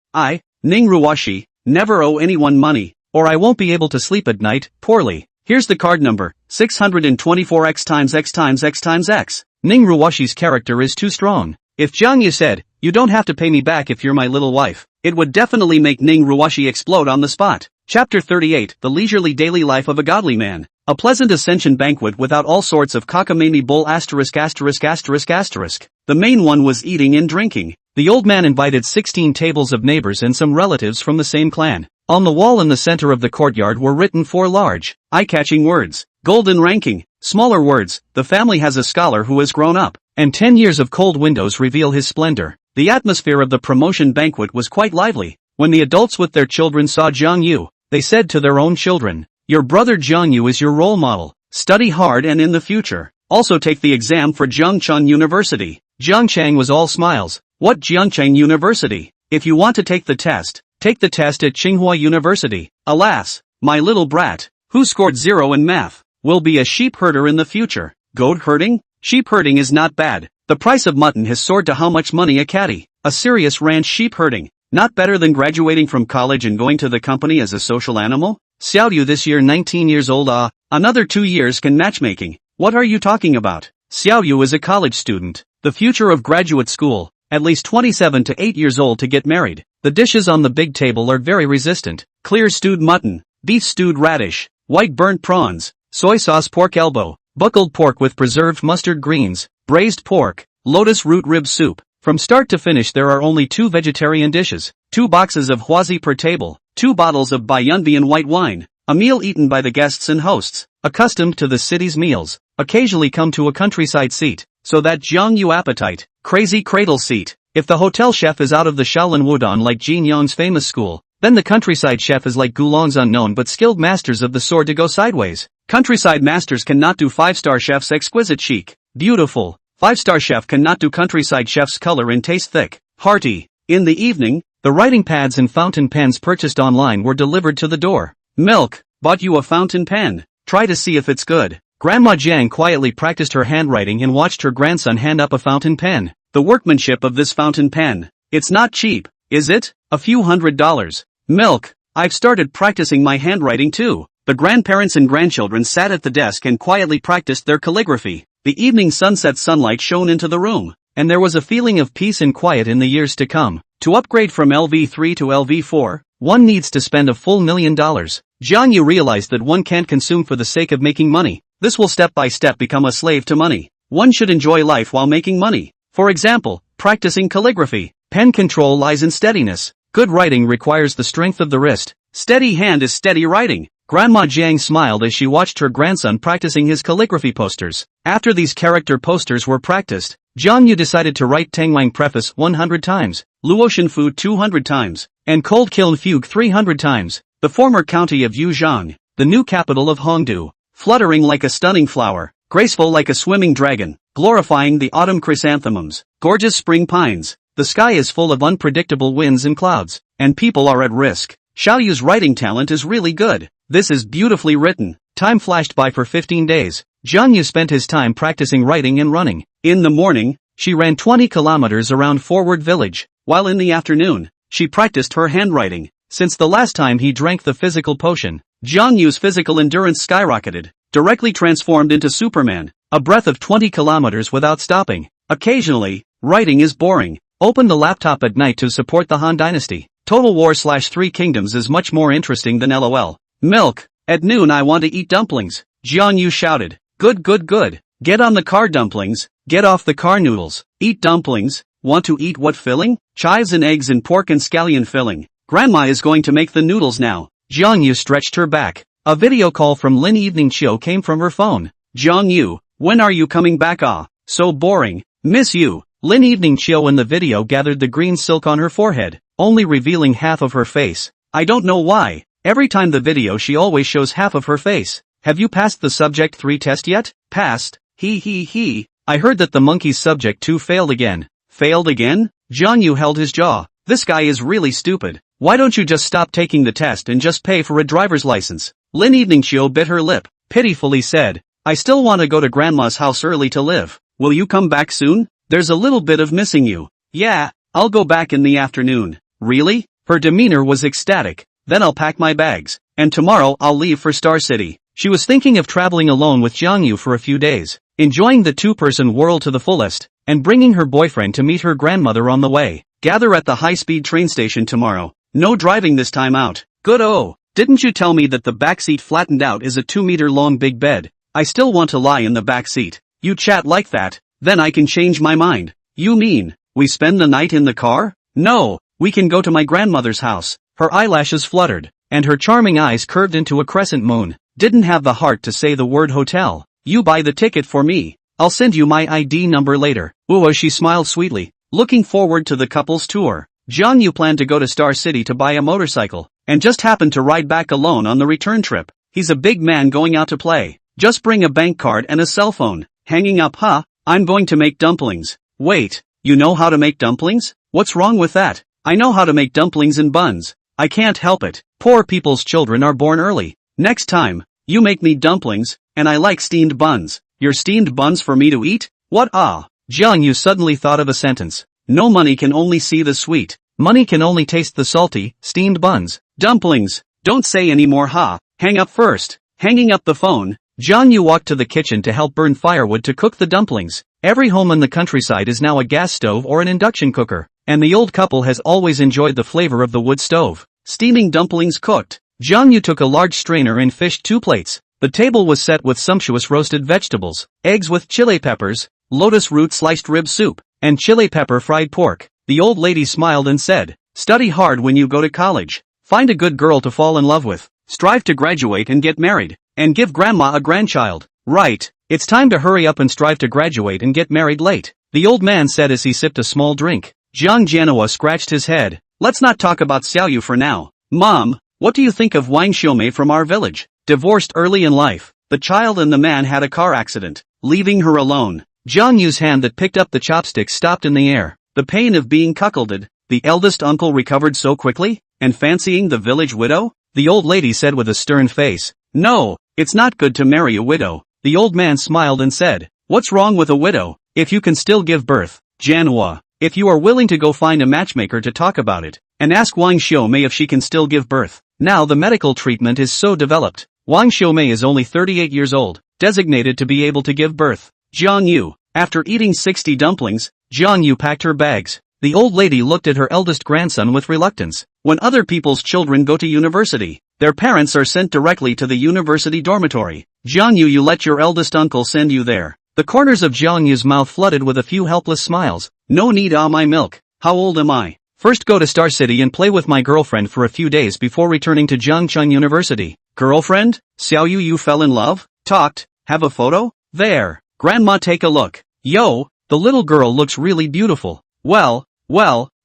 Ning Ruoshi, never owe anyone money, or I won't be able to sleep at night, poorly. Here's the card number, 624x times x times x times x. Ning Ruoshi's character is too strong. If Jiang Yu said, you don't have to pay me back if you're my little wife, it would definitely make Ning Ruoshi explode on the spot. Chapter 38, The Leisurely Daily Life of a Godly Man. A pleasant ascension banquet without all sorts of cockamamie bull *******. The main one was eating and drinking. The old man invited 16 tables of neighbors and some relatives from the same clan. On the wall in the center of the courtyard were written 4 large, eye-catching words. Golden ranking. Smaller words, the family has a scholar who has grown up, and 10 years of cold windows reveal his splendor. The atmosphere of the promotion banquet was quite lively. When the adults with their children saw Jiang Yu, they said to their own children, your brother Jiang Yu is your role model. Study hard and in the future, also take the exam for Jiangcheng University. Jiangcheng was all smiles. What Jiangcheng University? If you want to take the test at Tsinghua University. Alas, my little brat, who scored 0 in math, will be a sheep herder in the future. Goat herding? Sheep herding is not bad. The price of mutton has soared to how much money a caddy? A serious ranch sheep herding. Not better than graduating from college and going to the company as a social animal? Xiao Yu this year 19 years old. Another 2 years can matchmaking. What are you talking about? Xiao Yu is a college student. The future of graduate school. At least 27 to 8 years old to get married. The dishes on the big table are very resistant. Clear stewed mutton, beef stewed radish, white burnt prawns, soy sauce pork elbow, buckled pork with preserved mustard greens, braised pork, lotus root rib soup. From start to finish there are only 2 vegetarian dishes, 2 boxes of huazi per table, 2 bottles of Bayunbian white wine, a meal eaten by the guests and hosts, accustomed to the city's meals, occasionally come to a countryside seat, so that Jiang Yu appetite, crazy cradle seat. If the hotel chef is out of the Shaolin Wudon like Jin Yong's famous school, then the countryside chef is like Gulong's unknown but skilled masters of the sword to go sideways. Countryside masters cannot do 5-star chef's exquisite chic, beautiful. 5-star chef cannot do countryside chef's color and taste thick, hearty. In the evening, the writing pads and fountain pens purchased online were delivered to the door. Milk, bought you a fountain pen. Try to see if it's good. Grandma Jiang quietly practiced her handwriting and watched her grandson hand up a fountain pen. The workmanship of this fountain pen. It's not cheap, is it? A few $100s. Milk, I've started practicing my handwriting too. The grandparents and grandchildren sat at the desk and quietly practiced their calligraphy. The evening sunset sunlight shone into the room, and there was a feeling of peace and quiet in the years to come. To upgrade from LV3 to LV4, one needs to spend a full $1 million. Jiang Yu realized that one can't consume for the sake of making money. This will step by step become a slave to money. One should enjoy life while making money. For example, practicing calligraphy. Pen control lies in steadiness. Good writing requires the strength of the wrist. Steady hand is steady writing. Grandma Jiang smiled as she watched her grandson practicing his calligraphy posters. After these character posters were practiced, Jiang Yu decided to write Tangwang Preface 100 times, Luotian Food 200 times, and Cold Kiln Fugue 300 times. The former county of Yuzhang, the new capital of Hongdu, fluttering like a stunning flower, graceful like a swimming dragon, glorifying the autumn chrysanthemums, gorgeous spring pines. The sky is full of unpredictable winds and clouds, and people are at risk. Xiao Yu's writing talent is really good. This is beautifully written. Time flashed by for 15 days. Jiang Yu spent his time practicing writing and running. In the morning, she ran 20 kilometers around Forward Village, while in the afternoon, she practiced her handwriting. Since the last time he drank the physical potion, Jiang Yu's physical endurance skyrocketed, directly transformed into Superman, a breath of 20 kilometers without stopping. Occasionally, writing is boring. Open the laptop at night to support the Han Dynasty. Total War/Three Kingdoms is much more interesting than LOL. Milk. At noon I want to eat dumplings. Jiang Yu shouted. Good good good. Get on the car dumplings. Get off the car noodles. Eat dumplings. Want to eat what filling? Chives and eggs and pork and scallion filling. Grandma is going to make the noodles now. Jiang Yu stretched her back. A video call from Lin Evening Chiu came from her phone. Jiang Yu, when are you coming back? Ah, so boring. Miss you. Lin Evening Chiu in the video gathered the green silk on her forehead, only revealing half of her face. I don't know why. Every time the video she always shows half of her face. Have you passed the Subject 3 test yet? Passed. He. I heard that the monkey's Subject 2 failed again. Failed again? Jiang Yu held his jaw. This guy is really stupid. Why don't you just stop taking the test and just pay for a driver's license? Lin Evening Chiu bit her lip, pitifully said. I still want to go to Grandma's house early to live. Will you come back soon? There's a little bit of missing you. Yeah, I'll go back in the afternoon. Really? Her demeanor was ecstatic. Then I'll pack my bags, and tomorrow I'll leave for Star City. She was thinking of traveling alone with Jiang Yu for a few days, enjoying the two-person world to the fullest, and bringing her boyfriend to meet her grandmother on the way. Gather at the high-speed train station tomorrow. No driving this time out. Good. Oh, didn't you tell me that the back seat flattened out is a 2-meter-long big bed? I still want to lie in the back seat. You chat like that, then I can change my mind. You mean, we spend the night in the car? No, we can go to my grandmother's house. Her eyelashes fluttered, and her charming eyes curved into a crescent moon. Didn't have the heart to say the word hotel. You buy the ticket for me. I'll send you my ID number later. Ooh, she smiled sweetly, looking forward to the couple's tour. Jiang Yu planned to go to Star City to buy a motorcycle, and just happened to ride back alone on the return trip. He's a big man going out to play. Just bring a bank card and a cell phone. Hanging up, huh? I'm going to make dumplings. Wait, you know how to make dumplings? What's wrong with that? I know how to make dumplings and buns. I can't help it. Poor people's children are born early. Next time, you make me dumplings, and I like steamed buns. Your steamed buns for me to eat? What? Ah. Jiang Yu suddenly thought of a sentence. No money can only see the sweet. Money can only taste the salty, steamed buns. Dumplings. Don't say any more, ha. Hang up first. Hanging up the phone, Jiang Yu walked to the kitchen to help burn firewood to cook the dumplings. Every home in the countryside is now a gas stove or an induction cooker, and the old couple has always enjoyed the flavor of the wood stove. Steaming dumplings cooked. Jiang Yu took a large strainer and fished 2 plates. The table was set with sumptuous roasted vegetables, eggs with chili peppers, lotus root sliced rib soup, and chili pepper fried pork. The old lady smiled and said, study hard when you go to college. Find a good girl to fall in love with. Strive to graduate and get married. And give grandma a grandchild. Right, it's time to hurry up and strive to graduate and get married late. The old man said as he sipped a small drink. Jiang Jianhua scratched his head. Let's not talk about Xiao Yu for now. Mom, what do you think of Wang Xiumei from our village? Divorced early in life. The child and the man had a car accident, leaving her alone. Jiang Yu's hand that picked up the chopsticks stopped in the air. The pain of being cuckolded. The eldest uncle recovered so quickly? And fancying the village widow? The old lady said with a stern face. No, it's not good to marry a widow. The old man smiled and said, what's wrong with a widow? If you can still give birth. Jianhua, if you are willing to go find a matchmaker to talk about it, and ask Wang Xiumei if she can still give birth. Now the medical treatment is so developed. Wang Xiumei is only 38 years old, designated to be able to give birth. Jiang Yu, after eating 60 dumplings, Jiang Yu packed her bags. The old lady looked at her eldest grandson with reluctance. When other people's children go to university, their parents are sent directly to the university dormitory. Jiang Yu, you let your eldest uncle send you there. The corners of Jiang Yu's mouth flooded with a few helpless smiles. No need, my milk. How old am I? First go to Star City and play with my girlfriend for a few days before returning to Jiangcheng University. Girlfriend? Xiao Yu, you fell in love? Talked? Have a photo? There. Grandma, take a look. Yo, the little girl looks really beautiful. Well,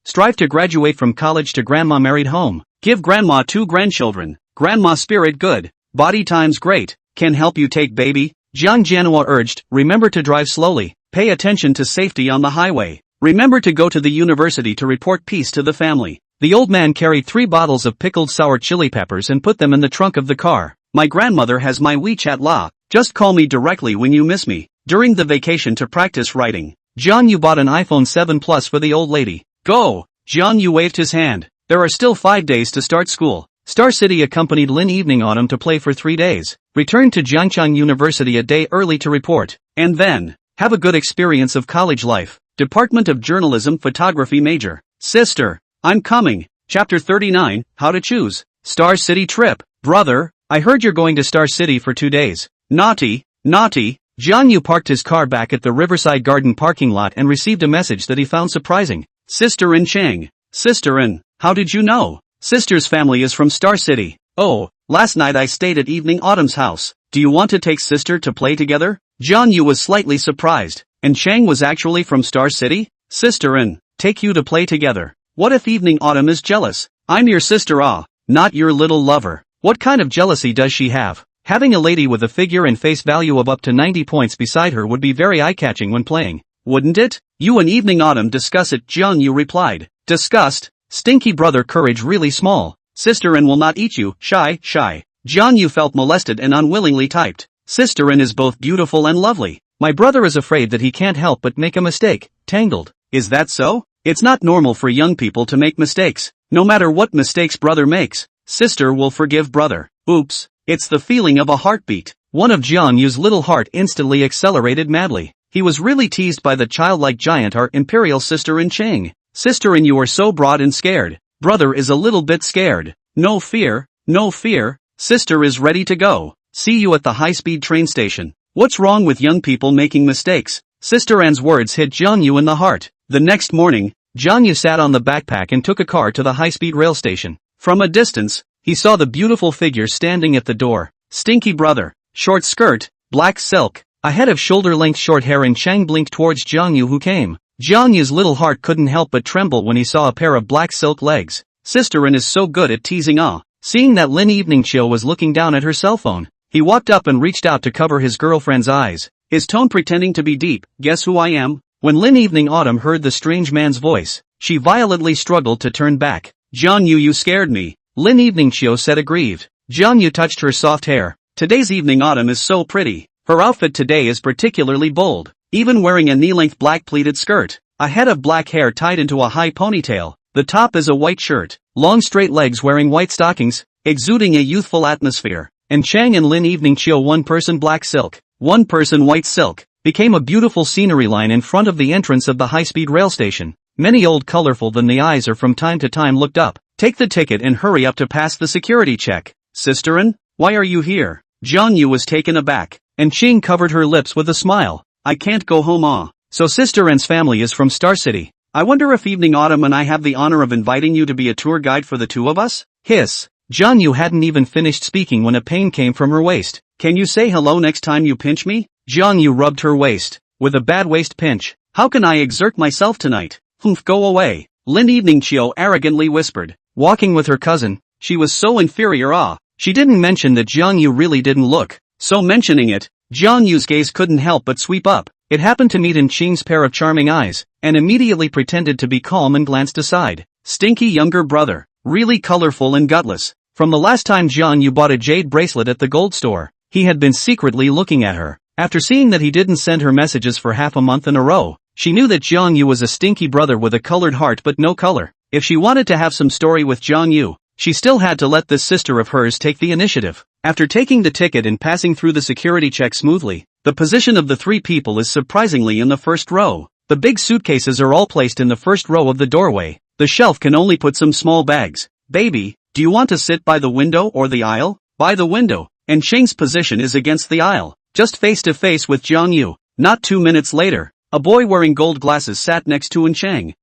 strive to graduate from college to grandma married home. Give grandma 2 grandchildren. Grandma spirit good. Body times great. Can help you take baby. Jiang Yu urged, remember to drive slowly. Pay attention to safety on the highway. Remember to go to the university to report peace to the family. The old man carried 3 bottles of pickled sour chili peppers and put them in the trunk of the car. My grandmother has my WeChat la. Just call me directly when you miss me. During the vacation to practice writing, Jiang Yu bought an iPhone 7 Plus for the old lady. Go! Jiang Yu waved his hand. There are still 5 days to start school. Star City accompanied Lin Evening Autumn to play for 3 days, returned to Jiangchang University a day early to report, and then, have a good experience of college life. Department of Journalism Photography major. Sister, I'm coming. Chapter 39, How to Choose. Star City trip. Brother, I heard you're going to Star City for 2 days. Naughty. Jiang Yu parked his car back at the Riverside Garden parking lot and received a message that he found surprising. Sister in Chang. Sister in, how did you know? Sister's family is from Star City. Oh, last night I stayed at Evening Autumn's house. Do you want to take sister to play together? Jiang Yu was slightly surprised. And Chang was actually from Star City? Sister in, take you to play together. What if Evening Autumn is jealous? I'm your sister not your little lover. What kind of jealousy does she have? Having a lady with a figure and face value of up to 90 points beside her would be very eye-catching when playing, wouldn't it? You and Evening Autumn discuss it, Jiang Yu replied. Disgust? Stinky brother, courage really small. Sister in will not eat you, shy. Jiang Yu felt molested and unwillingly typed. Sister in is both beautiful and lovely. My brother is afraid that he can't help but make a mistake. Tangled. Is that so? It's not normal for young people to make mistakes. No matter what mistakes brother makes, sister will forgive brother. Oops. It's the feeling of a heartbeat. One of Jiang Yu's little heart instantly accelerated madly. He was really teased by the childlike giant our imperial sister in Chang. Sister in, you are so broad and scared. Brother is a little bit scared. No fear. Sister is ready to go. See you at the high-speed train station. What's wrong with young people making mistakes? Sister Anne's words hit Jiang Yu in the heart. The next morning, Jiang Yu sat on the backpack and took a car to the high-speed rail station. From a distance, he saw the beautiful figure standing at the door. Stinky brother. Short skirt, black silk, a head of shoulder-length short hair, and Chang blinked towards Jiang Yu, who came. Jiang Yu's little heart couldn't help but tremble when he saw a pair of black silk legs. Sister in is so good at teasing. Seeing that Lin Evening Chill was looking down at her cell phone, he walked up and reached out to cover his girlfriend's eyes, his tone pretending to be deep. Guess who I am? When Lin Evening Autumn heard the strange man's voice, she violently struggled to turn back. Jiang Yu, you scared me. Lin Evening Chill said aggrieved. Jiang Yu touched her soft hair. Today's Evening Autumn is so pretty. Her outfit today is particularly bold, even wearing a knee-length black pleated skirt, a head of black hair tied into a high ponytail. The top is a white shirt, long straight legs, wearing white stockings, exuding a youthful atmosphere. And Chang and Lin Evening Chill, one person black silk, one person white silk, became a beautiful scenery line in front of the entrance of the high-speed rail station. Many old colorful than the eyes are from time to time looked up. Take the ticket and hurry up to pass the security check. Sisterin, why are you here? Jiang Yu was taken aback, and Ching covered her lips with a smile. I can't go home. So Sister N's family is from Star City. I wonder if Evening Autumn and I have the honor of inviting you to be a tour guide for the two of us? Hiss. Jiang Yu hadn't even finished speaking when a pain came from her waist. Can you say hello next time you pinch me? Jiang Yu rubbed her waist, with a bad waist pinch. How can I exert myself tonight? Humph, go away. Lin Evening Chill arrogantly whispered. Walking with her cousin, she was so inferior. She didn't mention that Jiang Yu really didn't look, so mentioning it, Jiang Yu's gaze couldn't help but sweep up. It happened to meet in Qing's pair of charming eyes, and immediately pretended to be calm and glanced aside. Stinky younger brother, really colorful and gutless. From the last time Jiang Yu bought a jade bracelet at the gold store, he had been secretly looking at her. After seeing that he didn't send her messages for half a month in a row, she knew that Jiang Yu was a stinky brother with a colored heart but no color. If she wanted to have some story with Jiang Yu, she still had to let this sister of hers take the initiative. After taking the ticket and passing through the security check smoothly, the position of the three people is surprisingly in the first row. The big suitcases are all placed in the first row of the doorway. The shelf can only put some small bags. Baby, do you want to sit by the window or the aisle? By the window. And Cheng's position is against the aisle, just face to face with Jiang Yu. Not 2 minutes later, a boy wearing gold glasses sat next to Cheng.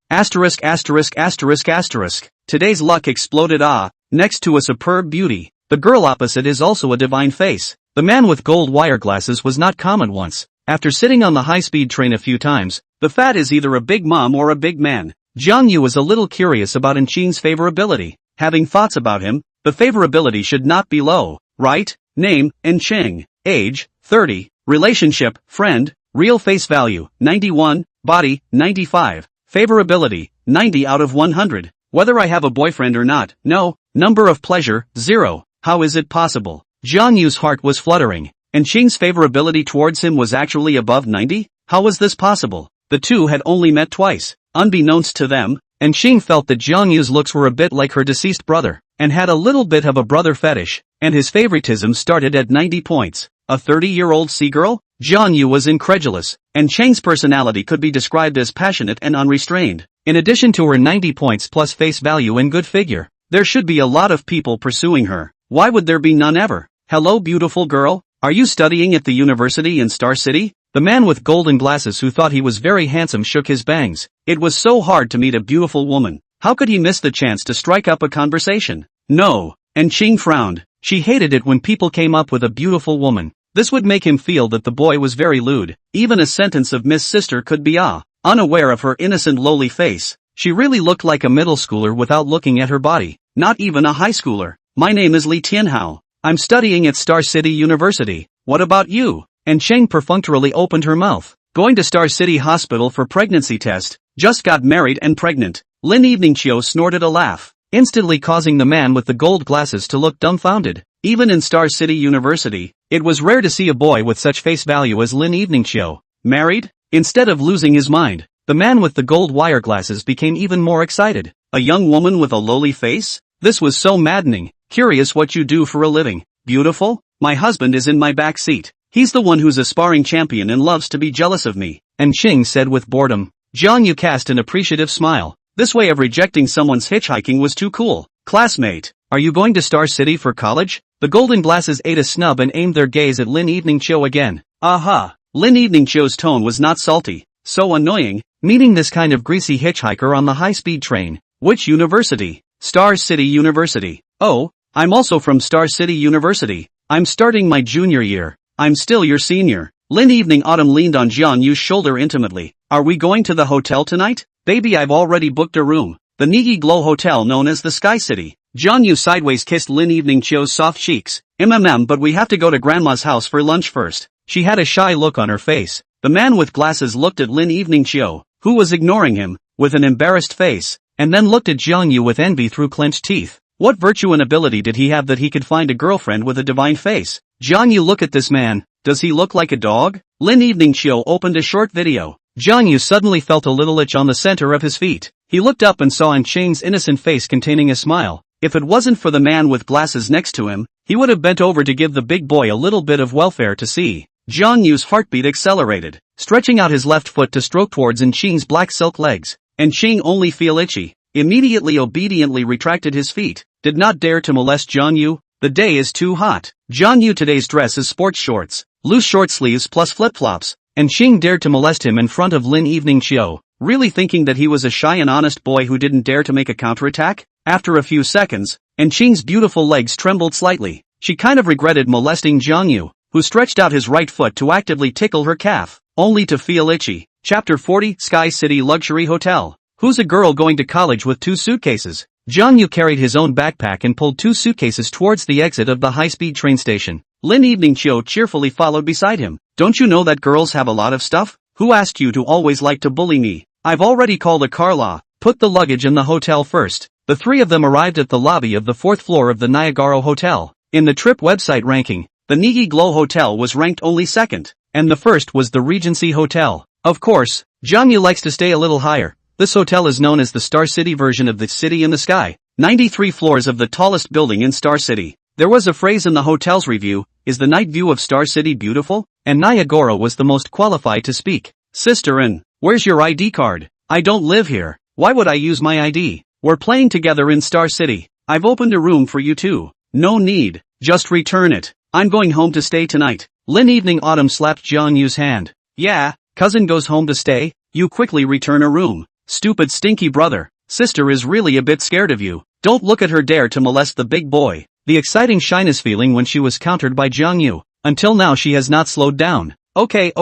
Today's luck exploded next to a superb beauty. The girl opposite is also a divine face. The man with gold wire glasses was not common once. After sitting on the high-speed train a few times, the fat is either a big mom or a big man. Jiang Yu was a little curious about Enqing's favorability. Having thoughts about him, the favorability should not be low, right? Name, Enqing. Age, 30. Relationship, friend. Real face value, 91. Body, 95. Favorability, 90 out of 100. Whether I have a boyfriend or not, no. Number of pleasure, 0. How is it possible? Jiang Yu's heart was fluttering. Enqing's favorability towards him was actually above 90? How was this possible? The two had only met twice. Unbeknownst to them, Enqing felt that Jiang Yu's looks were a bit like her deceased brother, and had a little bit of a brother fetish, and his favoritism started at 90 points. A 30-year-old sea-girl? Jiang Yu was incredulous. Enqing's personality could be described as passionate and unrestrained. In addition to her 90 points plus face value and good figure, there should be a lot of people pursuing her. Why would there be none ever? Hello beautiful girl, are you studying at the university in Star City? The man with golden glasses who thought he was very handsome shook his bangs. It was so hard to meet a beautiful woman. How could he miss the chance to strike up a conversation? No. Enqing frowned. She hated it when people came up with a beautiful woman. This would make him feel that the boy was very lewd. Even a sentence of Miss Sister could be unaware of her innocent lowly face. She really looked like a middle schooler without looking at her body. Not even a high schooler. My name is Li Tianhao. I'm studying at Star City University. What about you? Enqing perfunctorily opened her mouth. Going to Star City Hospital for pregnancy test. Just got married and pregnant. Lin Evening Chiu snorted a laugh, instantly causing the man with the gold glasses to look dumbfounded. Even in Star City University, it was rare to see a boy with such face value as Lin Evening Chiu. Married? Instead of losing his mind, the man with the gold wire glasses became even more excited. A young woman with a lowly face? This was so maddening. Curious what you do for a living. Beautiful? My husband is in my back seat. He's the one who's a sparring champion and loves to be jealous of me. Enqing said with boredom. Jiang Yu cast an appreciative smile. This way of rejecting someone's hitchhiking was too cool. Classmate, are you going to Star City for college? The golden glasses ate a snub and aimed their gaze at Lin Evening Chiu again. Aha! Lin Evening Chiu's tone was not salty. So annoying, meeting this kind of greasy hitchhiker on the high-speed train. Which university? Star City University. Oh, I'm also from Star City University. I'm starting my junior year. I'm still your senior. Lin Evening Autumn leaned on Jiang Yu's shoulder intimately. Are we going to the hotel tonight? Baby, I've already booked a room. The Nigi Glow Hotel known as the Sky City. Jiang Yu sideways kissed Lin Evening Chiu's soft cheeks. But we have to go to Grandma's house for lunch first. She had a shy look on her face. The man with glasses looked at Lin Evening Chiu, who was ignoring him, with an embarrassed face, and then looked at Jiang Yu with envy through clenched teeth. What virtue and ability did he have that he could find a girlfriend with a divine face? Jiang Yu, look at this man. Does he look like a dog? Lin Evening Chiu opened a short video. Jiang Yu suddenly felt a little itch on the center of his feet. He looked up and saw Enqing's innocent face containing a smile. If it wasn't for the man with glasses next to him, he would have bent over to give the big boy a little bit of welfare to see. Jiang Yu's heartbeat accelerated, stretching out his left foot to stroke towards Enqing's black silk legs. Enqing only feel itchy. Immediately obediently retracted his feet. Did not dare to molest Jiang Yu. The day is too hot. Jiang Yu today's dress is sports shorts, loose short sleeves plus flip-flops. Enqing dared to molest him in front of Lin Evening Chiu, really thinking that he was a shy and honest boy who didn't dare to make a counterattack? After a few seconds, Enqing's beautiful legs trembled slightly. She kind of regretted molesting Jiang Yu, who stretched out his right foot to actively tickle her calf, only to feel itchy. Chapter 40, Sky City Luxury Hotel. Who's a girl going to college with 2 suitcases? Jiang Yu carried his own backpack and pulled 2 suitcases towards the exit of the high-speed train station. Lin Evening Chiu cheerfully followed beside him. Don't you know that girls have a lot of stuff? Who asked you to always like to bully me? I've already called a car law. Put the luggage in the hotel first. The 3 of them arrived at the lobby of the 4th floor of the Niagara Hotel. In the trip website ranking, the Nigi Glow Hotel was ranked only 2nd, and the 1st was the Regency Hotel. Of course, Jiang Yu likes to stay a little higher. This hotel is known as the Star City version of the City in the Sky. 93 floors of the tallest building in Star City. There was a phrase in the hotel's review, is the night view of Star City beautiful? And Niagara was the most qualified to speak. Sister where's your ID card? I don't live here. Why would I use my ID? We're playing together in Star City. I've opened a room for you too. No need. Just return it. I'm going home to stay tonight. Lin Evening Autumn slapped Jiang Yu's hand. Yeah, cousin goes home to stay? You quickly return a room. Stupid stinky brother. Sister is really a bit scared of you. Don't look at her dare to molest the big boy. the exciting shyness feeling when she was countered by Jiang Yu. Until now she has not slowed down. Okay,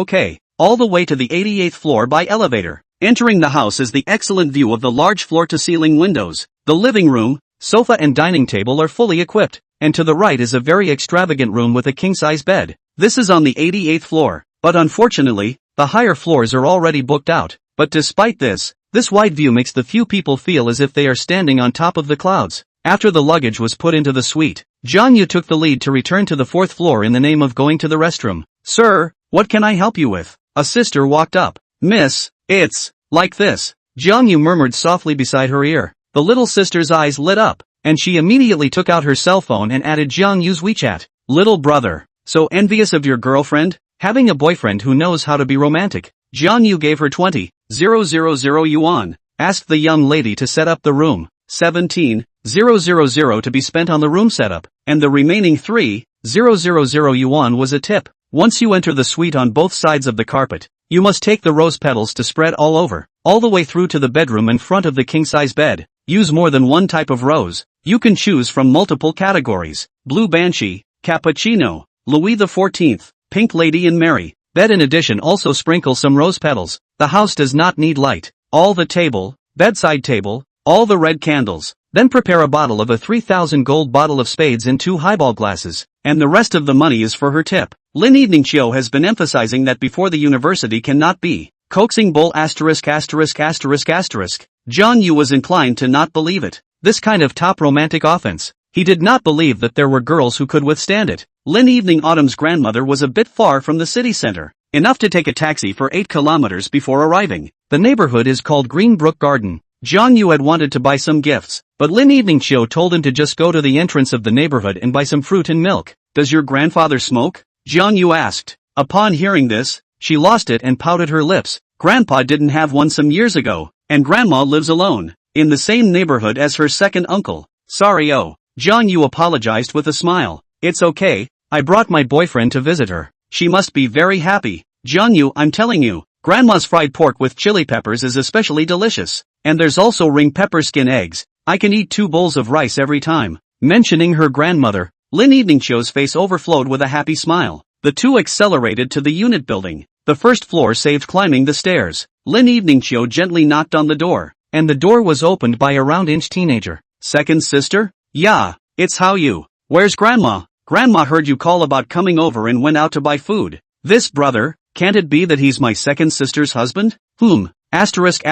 all the way to the 88th floor by elevator. Entering the house is the excellent view of the large floor-to-ceiling windows. The living room, sofa and dining table are fully equipped, and to the right is a very extravagant room with a king-size bed. This is on the 88th floor, but unfortunately, the higher floors are already booked out. But despite this wide view makes the few people feel as if they are standing on top of the clouds. After the luggage was put into the suite, Jiang Yu took the lead to return to the 4th floor in the name of going to the restroom. Sir, what can I help you with? A sister walked up. Miss, it's like this. Jiang Yu murmured softly beside her ear. The little sister's eyes lit up, and she immediately took out her cell phone and added Jiang Yu's WeChat. Little brother, so envious of your girlfriend? Having a boyfriend who knows how to be romantic. Jiang Yu gave her 20,000 yuan, asked the young lady to set up the room, 17,000 to be spent on the room setup, and the remaining 3,000 yuan was a tip. Once you enter the suite on both sides of the carpet, you must take the rose petals to spread all over, all the way through to the bedroom in front of the king-size bed. Use more than one type of rose. You can choose from multiple categories: blue banshee, cappuccino, Louis XIV, pink lady and Mary. Bed in addition also sprinkle some rose petals. The house does not need light. All the table, bedside table, all the red candles. Then prepare a bottle of a 3,000 gold bottle of spades in 2 highball glasses, and the rest of the money is for her tip. Lin Evening Chiu has been emphasizing that before the university cannot be coaxing bull ********. Jiang Yu was inclined to not believe it. This kind of top romantic offense. He did not believe that there were girls who could withstand it. Lin Evening Autumn's grandmother was a bit far from the city center, enough to take a taxi for 8 kilometers before arriving. The neighborhood is called Greenbrook Garden. Jiang Yu had wanted to buy some gifts, but Lin Evening Chiu told him to just go to the entrance of the neighborhood and buy some fruit and milk. Does your grandfather smoke? Jiang Yu asked. Upon hearing this, she lost it and pouted her lips. Grandpa didn't have one some years ago, and grandma lives alone, in the same neighborhood as her second uncle. Sorry. Jiang Yu apologized with a smile. It's okay, I brought my boyfriend to visit her. She must be very happy. Jiang Yu, I'm telling you, grandma's fried pork with chili peppers is especially delicious. And there's also ring pepper skin eggs. I can eat 2 bowls of rice every time. Mentioning her grandmother, Lin Evening Chiu's face overflowed with a happy smile. The two accelerated to the unit building. The first floor saved climbing the stairs. Lin Evening Chiu gently knocked on the door, and the door was opened by a round-inch teenager. Second sister? Yeah, it's Hao Yu. Where's grandma? Grandma heard you call about coming over and went out to buy food. This brother, can't it be that he's my second sister's husband? Asterisk.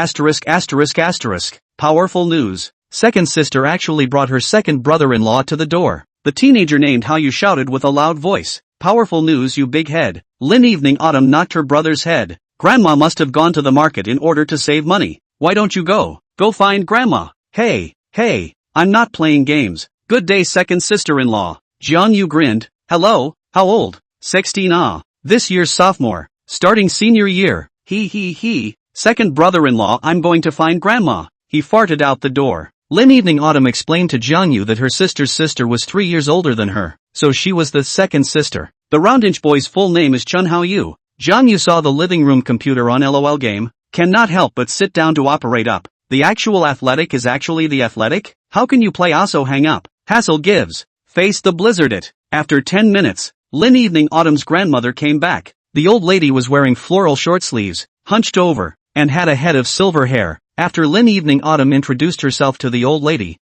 Powerful news. Second sister actually brought her second brother-in-law to the door. The teenager named Hao Yu shouted with a loud voice. Powerful news, you big head. Lin Evening Autumn knocked her brother's head. Grandma must have gone to the market in order to save money. Why don't you go? Go find grandma. Hey, I'm not playing games. Good day, second sister-in-law. Jiang Yu grinned. Hello, how old? 16. This year's sophomore. Starting senior year. He. Second brother-in-law, I'm going to find grandma. He farted out the door. Lin Evening Autumn explained to Jiang Yu that her sister's sister was 3 years older than her, so she was the second sister. The round-inch boy's full name is Chun Hao Yu. Jiang Yu saw the living room computer on LOL game. Cannot help but sit down to operate up. The actual athletic is actually the athletic? How can you play also hang up? Hassle gives. Face the blizzard it. After 10 minutes, Lin Evening Autumn's grandmother came back. The old lady was wearing floral short sleeves, hunched over, and had a head of silver hair. After Lin Evening Autumn introduced herself to the old lady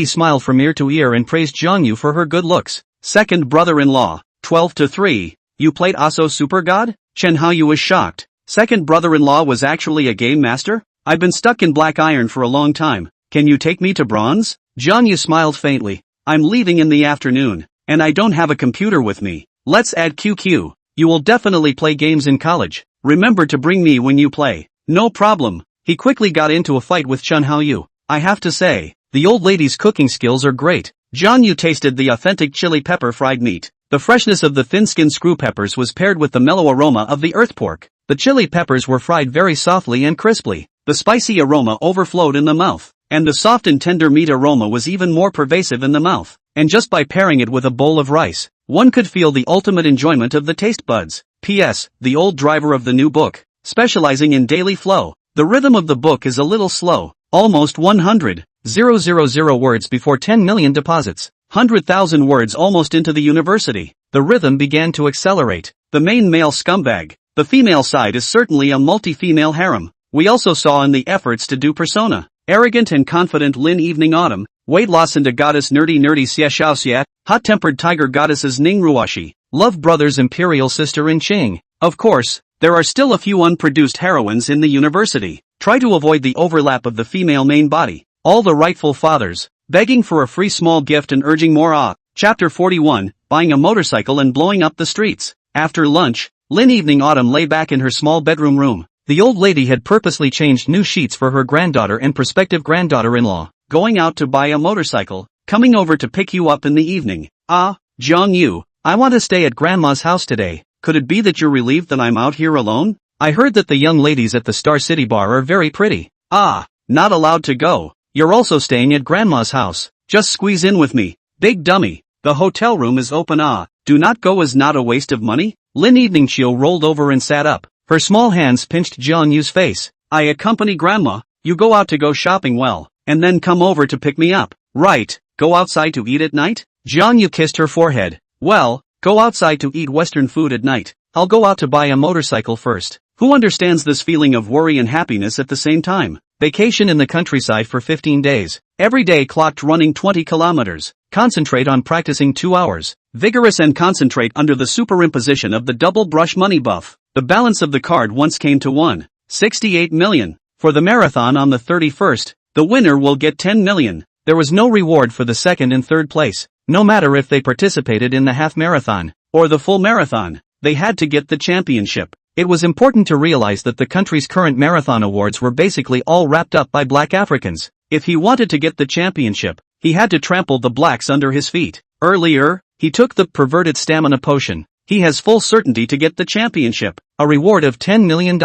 smiled from ear to ear and praised Jiang Yu for her good looks. Second brother-in-law, 12-3. You played ASO Super God? Chen Hao Yu was shocked. Second brother-in-law was actually a game master? I've been stuck in black iron for a long time. Can you take me to bronze? Jiang Yu smiled faintly. I'm leaving in the afternoon, and I don't have a computer with me. Let's add QQ. You will definitely play games in college. Remember to bring me when you play. No problem. He quickly got into a fight with Chun Hao Yu. I have to say, the old lady's cooking skills are great. Jiang Yu tasted the authentic chili pepper fried meat. The freshness of the thin-skinned screw peppers was paired with the mellow aroma of the earth pork. The chili peppers were fried very softly and crisply. The spicy aroma overflowed in the mouth, and the soft and tender meat aroma was even more pervasive in the mouth. And just by pairing it with a bowl of rice, one could feel the ultimate enjoyment of the taste buds. P.S. The old driver of the new book, specializing in daily flow. The rhythm of the book is a little slow, almost 100,000 words before 10 million deposits. 100,000 words almost into the university. The rhythm began to accelerate. The main male scumbag. The female side is certainly a multi-female harem. We also saw in the efforts to do persona. Arrogant and confident Lin Evening Autumn, weight loss into goddess nerdy xie xiao xiat, hot-tempered tiger goddesses Ning Ruashi, love brothers imperial sister in Qing. Of course, there are still a few unproduced heroines in the university. Try to avoid the overlap of the female main body. All the rightful fathers, begging for a free small gift and urging more. Chapter 41, buying a motorcycle and blowing up the streets. After lunch, Lin Evening Autumn lay back in her small bedroom room. The old lady had purposely changed new sheets for her granddaughter and prospective granddaughter-in-law. Going out to buy a motorcycle, coming over to pick you up in the evening. Jiang Yu, I want to stay at grandma's house today. Could it be that you're relieved that I'm out here alone? I heard that the young ladies at the Star City bar are very pretty. Not allowed to go. You're also staying at grandma's house. Just squeeze in with me. Big dummy. The hotel room is open. Do not go is not a waste of money? Lin Evening Chiu rolled over and sat up. Her small hands pinched Jiang Yu's face. I accompany grandma. You go out to go shopping and then come over to pick me up. Right, go outside to eat at night? Jiang Yu kissed her forehead. Well, go outside to eat Western food at night. I'll go out to buy a motorcycle first. Who understands this feeling of worry and happiness at the same time? Vacation in the countryside for 15 days. Every day clocked running 20 kilometers. Concentrate on practicing 2 hours. Vigorous and concentrate under the superimposition of the double brush money buff. The balance of the card once came to 1.68 million. For the marathon on the 31st, the winner will get 10 million. There was no reward for the second and third place. No matter if they participated in the half marathon or the full marathon, they had to get the championship. It was important to realize that the country's current marathon awards were basically all wrapped up by black Africans. If he wanted to get the championship, he had to trample the blacks under his feet. Earlier, he took the perverted stamina potion. He has full certainty to get the championship, a reward of $10 million.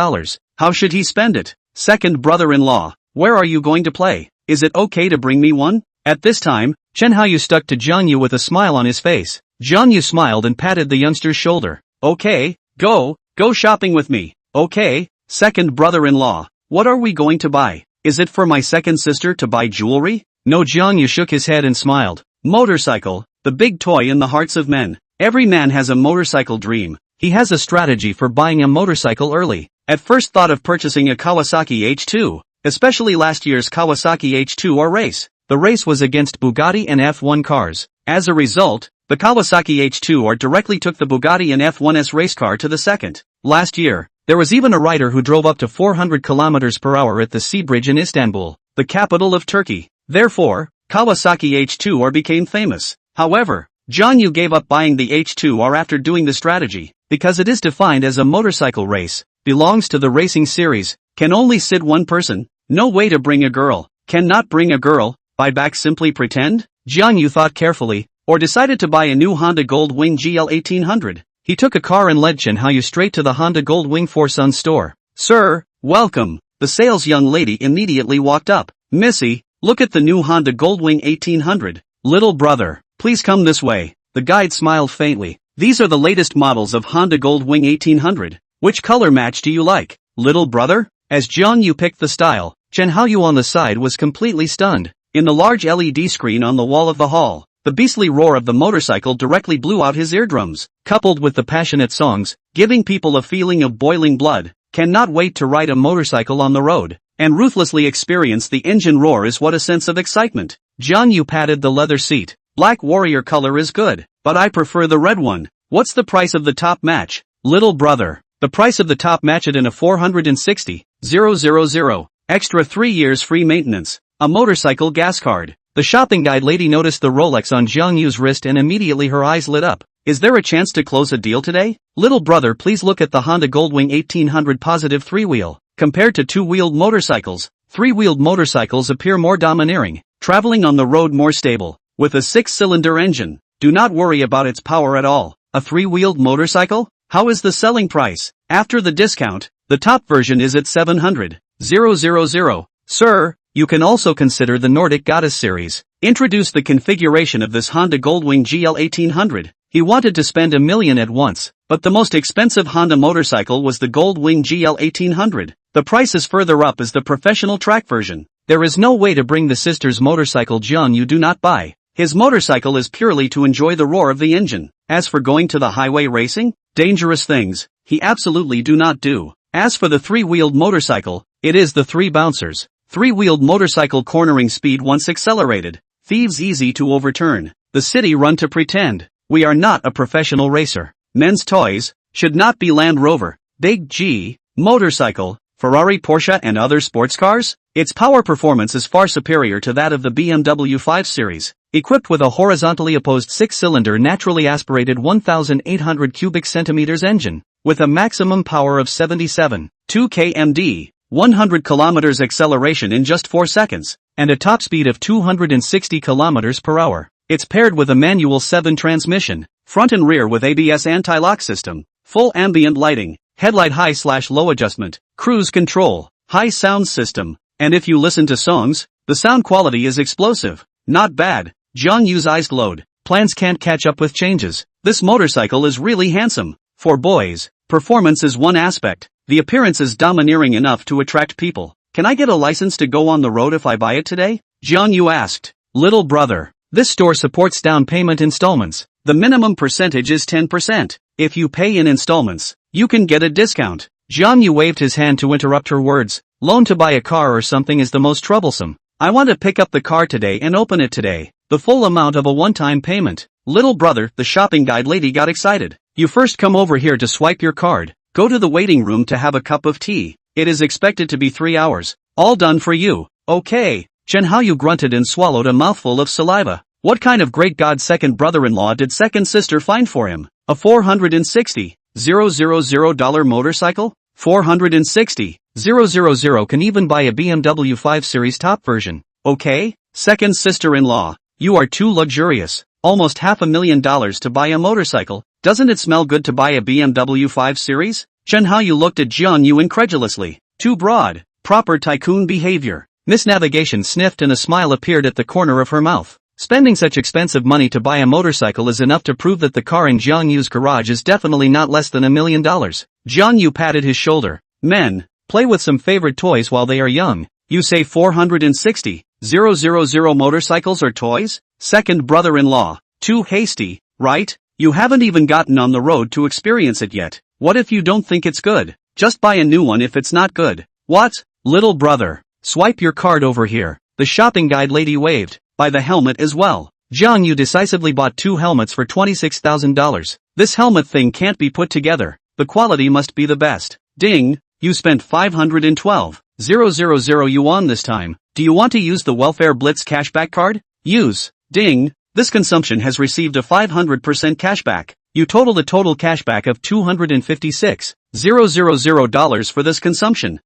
How should he spend it? Second brother-in-law, where are you going to play? Is it okay to bring me one? At this time, Chen Haoyu stuck to Jiang Yu with a smile on his face. Jiang Yu smiled and patted the youngster's shoulder. Okay, go shopping with me. Okay, second brother-in-law, what are we going to buy? Is it for my second sister to buy jewelry? No, Jiang Yu shook his head and smiled. Motorcycle, the big toy in the hearts of men. Every man has a motorcycle dream. He has a strategy for buying a motorcycle early. At first thought of purchasing a Kawasaki H2, especially last year's Kawasaki H2R race. The race was against Bugatti and F1 cars. As a result, the Kawasaki H2R directly took the Bugatti and F1's race car to the second. Last year, there was even a rider who drove up to 400 km per hour at the Sea Bridge in Istanbul, the capital of Turkey. Therefore, Kawasaki H2R became famous. However, Jiang Yu gave up buying the H2R after doing the strategy, because it is defined as a motorcycle race, belongs to the racing series, can only sit one person, no way to bring a girl, cannot bring a girl, buy back simply pretend? Jiang Yu thought carefully, or decided to buy a new Honda Goldwing GL 1800. He took a car and led Chen Haoyu straight to the Honda Goldwing Four Sons store. Sir, welcome. The sales young lady immediately walked up. Missy, look at the new Honda Goldwing 1800. Little brother, please come this way. The guide smiled faintly. These are the latest models of Honda Goldwing 1800. Which color match do you like, little brother? As Jiang Yu picked the style, Chen Haoyu on the side was completely stunned. In the large LED screen on the wall of the hall, the beastly roar of the motorcycle directly blew out his eardrums, coupled with the passionate songs, giving people a feeling of boiling blood. Cannot wait to ride a motorcycle on the road, and ruthlessly experience the engine roar is what a sense of excitement. Jiang Yu patted the leather seat. Black warrior color is good, but I prefer the red one. What's the price of the top match, little brother? The price of the top match at in a 460,000, extra 3 years free maintenance, a motorcycle gas card. The shopping guide lady noticed the Rolex on Jiang Yu's wrist and immediately her eyes lit up. Is there a chance to close a deal today? Little brother, please look at the Honda Goldwing 1800 positive 3-wheel. Compared to 2-wheeled motorcycles, 3-wheeled motorcycles appear more domineering, traveling on the road more stable, with a 6-cylinder engine. Do not worry about its power at all. A 3-wheeled motorcycle? How is the selling price? After the discount, the top version is at 700,000. Sir, you can also consider the Nordic Goddess series. Introduce the configuration of this Honda Goldwing GL 1800. He wanted to spend $1 million at once, but the most expensive Honda motorcycle was the Goldwing GL 1800. The price is further up as the professional track version. There is no way to bring the sister's motorcycle. Jiang Yu do not buy. His motorcycle is purely to enjoy the roar of the engine. As for going to the highway racing, dangerous things, he absolutely do not do. As for the three-wheeled motorcycle, it is the three bouncers. Three-wheeled motorcycle cornering speed once accelerated. Thieves easy to overturn. The city run to pretend. We are not a professional racer. Men's toys, should not be Land Rover, Big G, motorcycle, Ferrari, Porsche and other sports cars? Its power performance is far superior to that of the BMW 5 Series. Equipped with a horizontally opposed 6-cylinder naturally aspirated 1,800 cubic centimeters engine, with a maximum power of 77.2 kmd, 100 km acceleration in just 4 seconds, and a top speed of 260 km per hour. It's paired with a manual 7 transmission, front and rear with ABS anti-lock system, full ambient lighting, headlight high/low adjustment, cruise control, high sound system, and if you listen to songs, the sound quality is explosive. Not bad. Jiang Yu's eyes glowed. Plans can't catch up with changes. This motorcycle is really handsome. For boys, performance is one aspect. The appearance is domineering enough to attract people. Can I get a license to go on the road if I buy it today? Jiang Yu asked. Little brother, this store supports down payment installments. The minimum percentage is 10%. If you pay in installments, you can get a discount. Jiang Yu waved his hand to interrupt her words. Loan to buy a car or something is the most troublesome. I want to pick up the car today and open it today. The full amount of a one-time payment. Little brother, the shopping guide lady got excited. You first come over here to swipe your card. Go to the waiting room to have a cup of tea. It is expected to be 3 hours. All done for you. Okay. Jiang Yu grunted and swallowed a mouthful of saliva. What kind of great god second brother-in-law did second sister find for him? A $460,000 motorcycle? $460,000 can even buy a BMW 5 Series top version. Okay? Second sister-in-law, you are too luxurious. Almost $500,000 to buy a motorcycle. Doesn't it smell good to buy a BMW 5 Series? Jiang Yu looked at Jiang Yu incredulously. Too broad. Proper tycoon behavior. Miss Navigation sniffed and a smile appeared at the corner of her mouth. Spending such expensive money to buy a motorcycle is enough to prove that the car in Jiang Yu's garage is definitely not less than $1 million. Jiang Yu patted his shoulder. Men, play with some favorite toys while they are young. You say 460,000 motorcycles are toys? Second brother-in-law. Too hasty, right? You haven't even gotten on the road to experience it yet. What if you don't think it's good? Just buy a new one if it's not good. What? Little brother. Swipe your card over here. The shopping guide lady waved. Buy the helmet as well. Jiang Yu decisively bought 2 helmets for $26,000. This helmet thing can't be put together. The quality must be the best. Ding. You spent 512,000 yuan this time. Do you want to use the Welfare Blitz cashback card? Use. Ding. This consumption has received a 500% cashback. You totaled a total cashback of $256,000 for this consumption.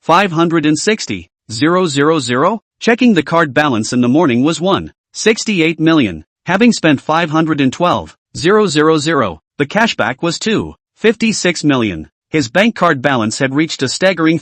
560,000. Checking the card balance in the morning was 168 million. Having spent 512,000, the cashback was 256 million. His bank card balance had reached a staggering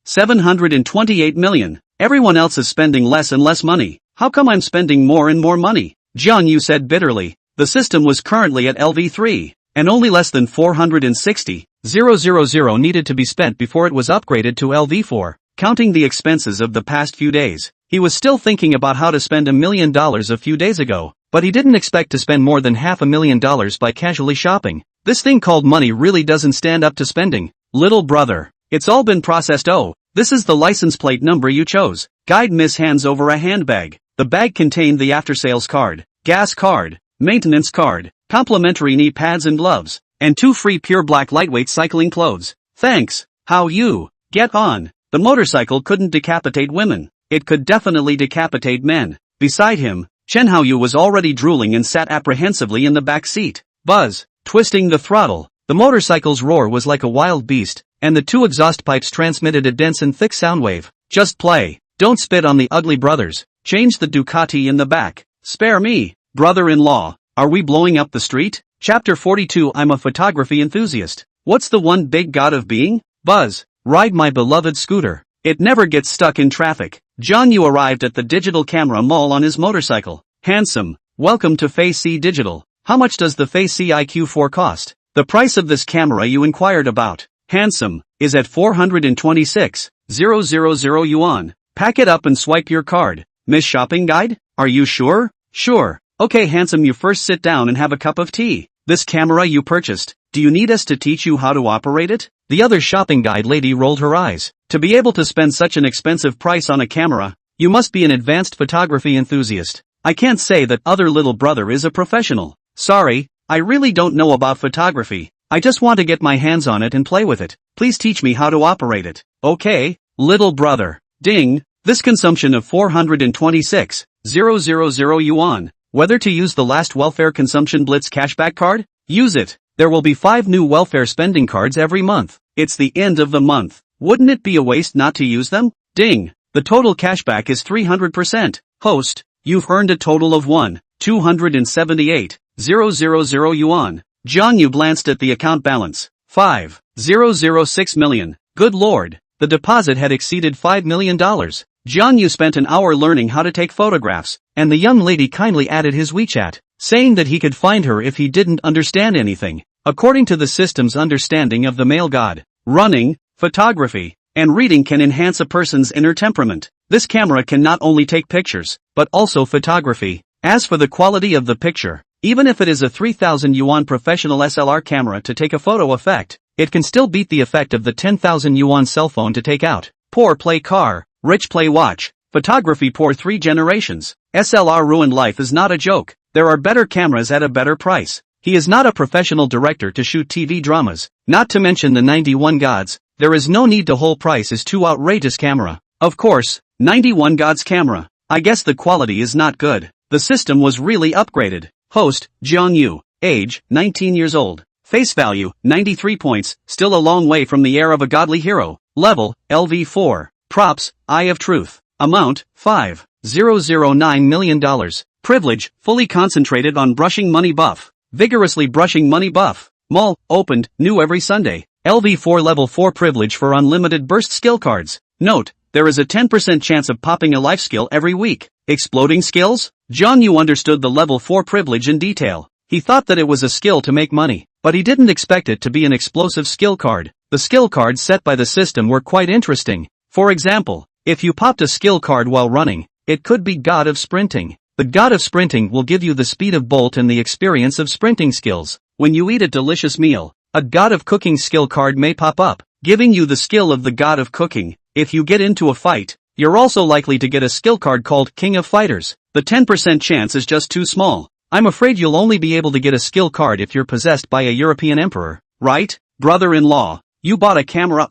728 million. Everyone else is spending less and less money. How come I'm spending more and more money? Jiang Yu said bitterly. The system was currently at LV3, and only less than 460,000 needed to be spent before it was upgraded to LV4. Counting the expenses of the past few days, he was still thinking about how to spend $1 million a few days ago, but he didn't expect to spend more than $500,000 by casually shopping. This thing called money really doesn't stand up to spending. Little brother, it's all been processed. Oh, this is the license plate number you chose. Guide Miss hands over a handbag. The bag contained the after-sales card, gas card, maintenance card, complimentary knee pads and gloves, and 2 free pure black lightweight cycling clothes. Thanks. How you? Get on. The motorcycle couldn't decapitate women. It could definitely decapitate men. Beside him, Jiang Yu was already drooling and sat apprehensively in the back seat. Buzz, twisting the throttle. The motorcycle's roar was like a wild beast, and the 2 exhaust pipes transmitted a dense and thick sound wave. Just play. Don't spit on the ugly brothers. Change the Ducati in the back. Spare me, brother-in-law. Are we blowing up the street? Chapter 42. I'm a photography enthusiast. What's the one big god of being? Buzz. Ride my beloved scooter. It never gets stuck in traffic. Jiang Yu arrived at the digital camera mall on his motorcycle. Handsome. Welcome to Face C Digital. How much does the Face C IQ4 cost? The price of this camera you inquired about. Handsome. Is at 426,000 yuan. Pack it up and swipe your card. Miss Shopping Guide? Are you sure? Sure. Okay handsome, you first sit down and have a cup of tea. This camera you purchased, do you need us to teach you how to operate it? The other shopping guide lady rolled her eyes. To be able to spend such an expensive price on a camera, you must be an advanced photography enthusiast. I can't say that other little brother is a professional. Sorry, I really don't know about photography. I just want to get my hands on it and play with it. Please teach me how to operate it. Okay, little brother. Ding. This consumption of 426,000 yuan. Whether to use the last welfare consumption blitz cashback card? Use it. There will be 5 new welfare spending cards every month. It's the end of the month. Wouldn't it be a waste not to use them? Ding. The total cashback is 300%. Host, you've earned a total of 1,278,000 yuan. Jiang Yu glanced at the account balance. 5,006 million. Good lord. The deposit had exceeded $5 million. Jiang Yu spent an hour learning how to take photographs, and the young lady kindly added his WeChat, saying that he could find her if he didn't understand anything. According to the system's understanding of the male god, running, photography, and reading can enhance a person's inner temperament. This camera can not only take pictures, but also photography. As for the quality of the picture, even if it is a 3,000 yuan professional SLR camera to take a photo effect, it can still beat the effect of the 10,000 yuan cell phone to take out. Poor play car, rich play watch, photography poor 3 generations. SLR ruined life is not a joke. There are better cameras at a better price. He is not a professional director to shoot TV dramas, not to mention the 91 gods. There is no need to whole price is too outrageous camera. Of course, 91 gods camera. I guess the quality is not good. The system was really upgraded. Host, Jiang Yu. Age, 19 years old. Face value, 93 points, still a long way from the heir of a godly hero. Level, LV4. Props, Eye of Truth. Amount, $5,009 million. Privilege, fully concentrated on brushing money buff. Vigorously brushing money buff. Mall, opened, new every Sunday. LV4 level 4 privilege for unlimited burst skill cards. Note, there is a 10% chance of popping a life skill every week. Exploding skills? Jiang Yu understood the level 4 privilege in detail. He thought that it was a skill to make money, but he didn't expect it to be an explosive skill card. The skill cards set by the system were quite interesting. For example, if you popped a skill card while running, it could be God of Sprinting. The God of Sprinting will give you the speed of Bolt and the experience of sprinting skills. When you eat a delicious meal, a God of Cooking skill card may pop up, giving you the skill of the God of Cooking. If you get into a fight, you're also likely to get a skill card called King of Fighters. The 10% chance is just too small. I'm afraid you'll only be able to get a skill card if you're possessed by a European emperor, right? Brother-in-law, you bought a camera?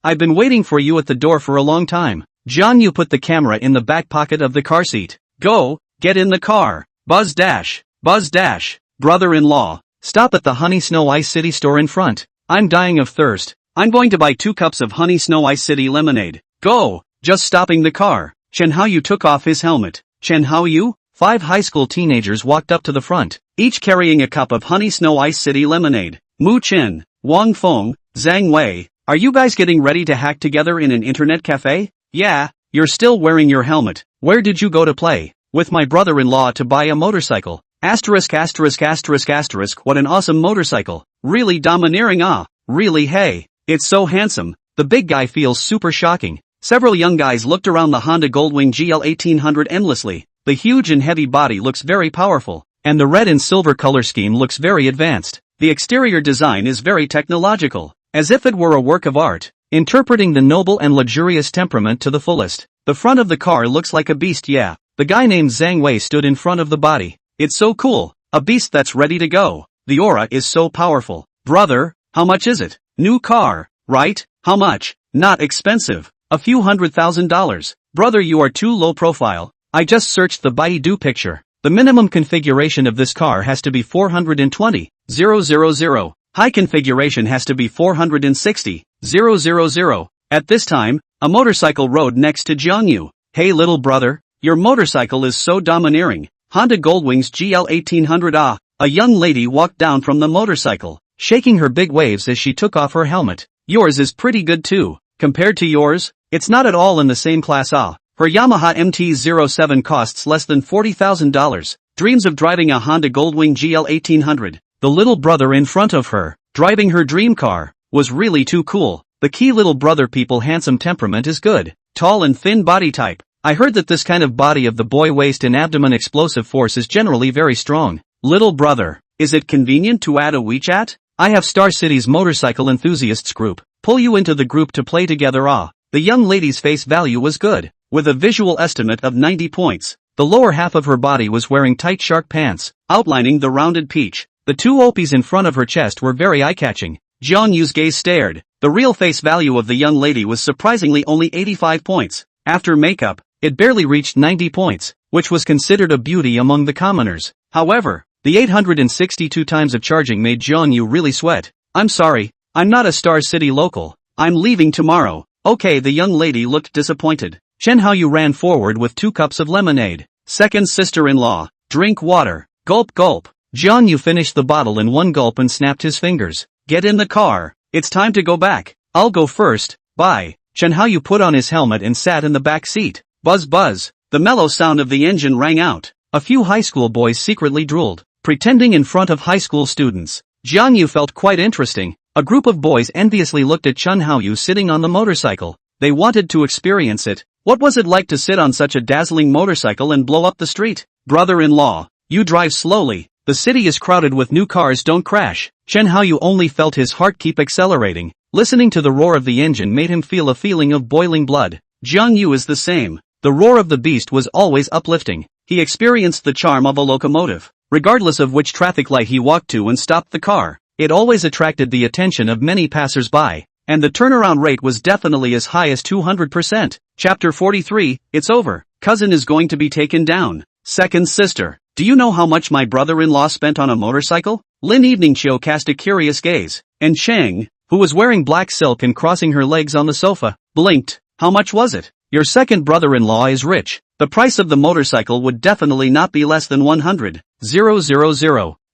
I've been waiting for you at the door for a long time. Jiang Yu put the camera in the back pocket of the car seat. Go, get in the car. Buzz dash, buzz dash. Brother-in-law, stop at the Honey Snow Ice City store in front. I'm dying of thirst. I'm going to buy 2 cups of Honey Snow Ice City lemonade. Go, just stopping the car. Chen Haoyu took off his helmet. Chen Haoyu? 5 high school teenagers walked up to the front, each carrying a cup of Honey Snow Ice City lemonade. Mu Chen, Wang Feng, Zhang Wei, are you guys getting ready to hack together in an internet cafe? Yeah, you're still wearing your helmet. Where did you go to play? With my brother-in-law to buy a motorcycle. Asterisk asterisk asterisk asterisk, what an awesome motorcycle. Really domineering, really, hey, it's so handsome. The big guy feels super shocking. Several young guys looked around the Honda Goldwing GL 1800 endlessly. The huge and heavy body looks very powerful, and the red and silver color scheme looks very advanced. The exterior design is very technological, as if it were a work of art, interpreting the noble and luxurious temperament to the fullest. The front of the car looks like a beast, yeah. The guy named Zhang Wei stood in front of the body. It's so cool, a beast that's ready to go. The aura is so powerful. Brother, how much is it? New car, right? How much? Not expensive. A few $100,000. Brother, you are too low profile. I just searched the Baidu picture. The minimum configuration of this car has to be 420,000. High configuration has to be 460,000. At this time, a motorcycle rode next to Jiang Yu. Hey little brother, your motorcycle is so domineering. Honda Goldwings GL 1800. A young lady walked down from the motorcycle, shaking her big waves as she took off her helmet. Yours is pretty good too. Compared to yours, it's not at all in the same class. Her Yamaha MT-07 costs less than $40,000. Dreams of driving a Honda Goldwing GL 1800. The little brother in front of her, driving her dream car, was really too cool. The key little brother people handsome temperament is good. Tall and thin body type. I heard that this kind of body of the boy waist and abdomen explosive force is generally very strong. Little brother, is it convenient to add a WeChat? I have Star City's motorcycle enthusiasts group. Pull you into the group to play together. The young lady's face value was good, with a visual estimate of 90 points. The lower half of her body was wearing tight shark pants, outlining the rounded peach. The two OPs in front of her chest were very eye-catching. Jiang Yu's gaze stared. The real face value of the young lady was surprisingly only 85 points. After makeup, it barely reached 90 points, which was considered a beauty among the commoners. However, the 862 times of charging made Jiang Yu really sweat. I'm sorry, I'm not a Star City local. I'm leaving tomorrow. Okay, the young lady looked disappointed. Jiang ran forward with 2 cups of lemonade. Second sister-in-law, drink water. Gulp gulp. Jiang Yu finished the bottle in 1 gulp and snapped his fingers. Get in the car. It's time to go back. I'll go first. Bye. Jiang put on his helmet and sat in the back seat. Buzz buzz. The mellow sound of the engine rang out. A few high school boys secretly drooled, pretending in front of high school students. Jiang Yu felt quite interesting. A group of boys enviously looked at Jiang sitting on the motorcycle. They wanted to experience it. What was it like to sit on such a dazzling motorcycle and blow up the street? Brother-in-law, you drive slowly. The city is crowded with new cars, don't crash. Jiang only felt his heart keep accelerating. Listening to the roar of the engine made him feel a feeling of boiling blood. Jiang Yu is the same. The roar of the beast was always uplifting. He experienced the charm of a locomotive. Regardless of which traffic light he walked to and stopped the car, it always attracted the attention of many passers-by, and the turnaround rate was definitely as high as 200%. Chapter 43, it's over. Cousin is going to be taken down. Second sister, do you know how much my brother-in-law spent on a motorcycle? Lin Eveningchiu cast a curious gaze, and Cheng, who was wearing black silk and crossing her legs on the sofa, blinked. How much was it? Your second brother-in-law is rich. The price of the motorcycle would definitely not be less than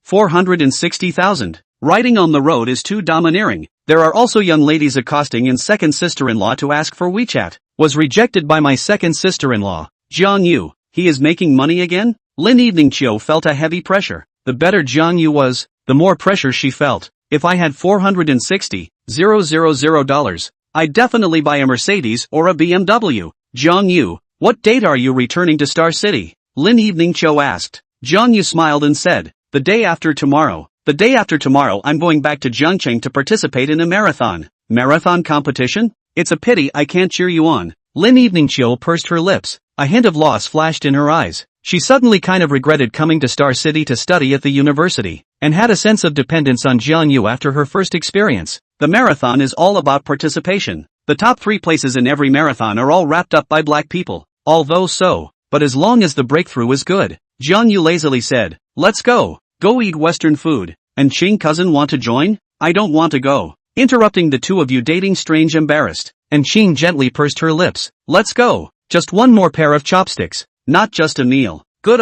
460,000. Riding on the road is too domineering. There are also young ladies accosting in second sister-in-law to ask for WeChat. Was rejected by my second sister-in-law. Jiang Yu, he is making money again? Lin Eveningchiu felt a heavy pressure. The better Jiang Yu was, the more pressure she felt. If I had $460,000, I'd definitely buy a Mercedes or a BMW. Jiang Yu, what date are you returning to Star City? Lin Eveningchiu asked. Jiang Yu smiled and said, the day after tomorrow. The day after tomorrow I'm going back to Zhengcheng to participate in a marathon. Marathon competition? It's a pity I can't cheer you on. Lin Eveningchiu pursed her lips. A hint of loss flashed in her eyes. She suddenly kind of regretted coming to Star City to study at the university, and had a sense of dependence on Jiang Yu after her first experience. The marathon is all about participation. The top 3 places in every marathon are all wrapped up by black people. Although so, but as long as the breakthrough is good. Jiang Yu lazily said, let's go. Go eat Western food. And Qing cousin want to join? I don't want to go. Interrupting the two of you dating strange embarrassed. And Qing gently pursed her lips. Let's go. Just one more pair of chopsticks. Not just a meal. Good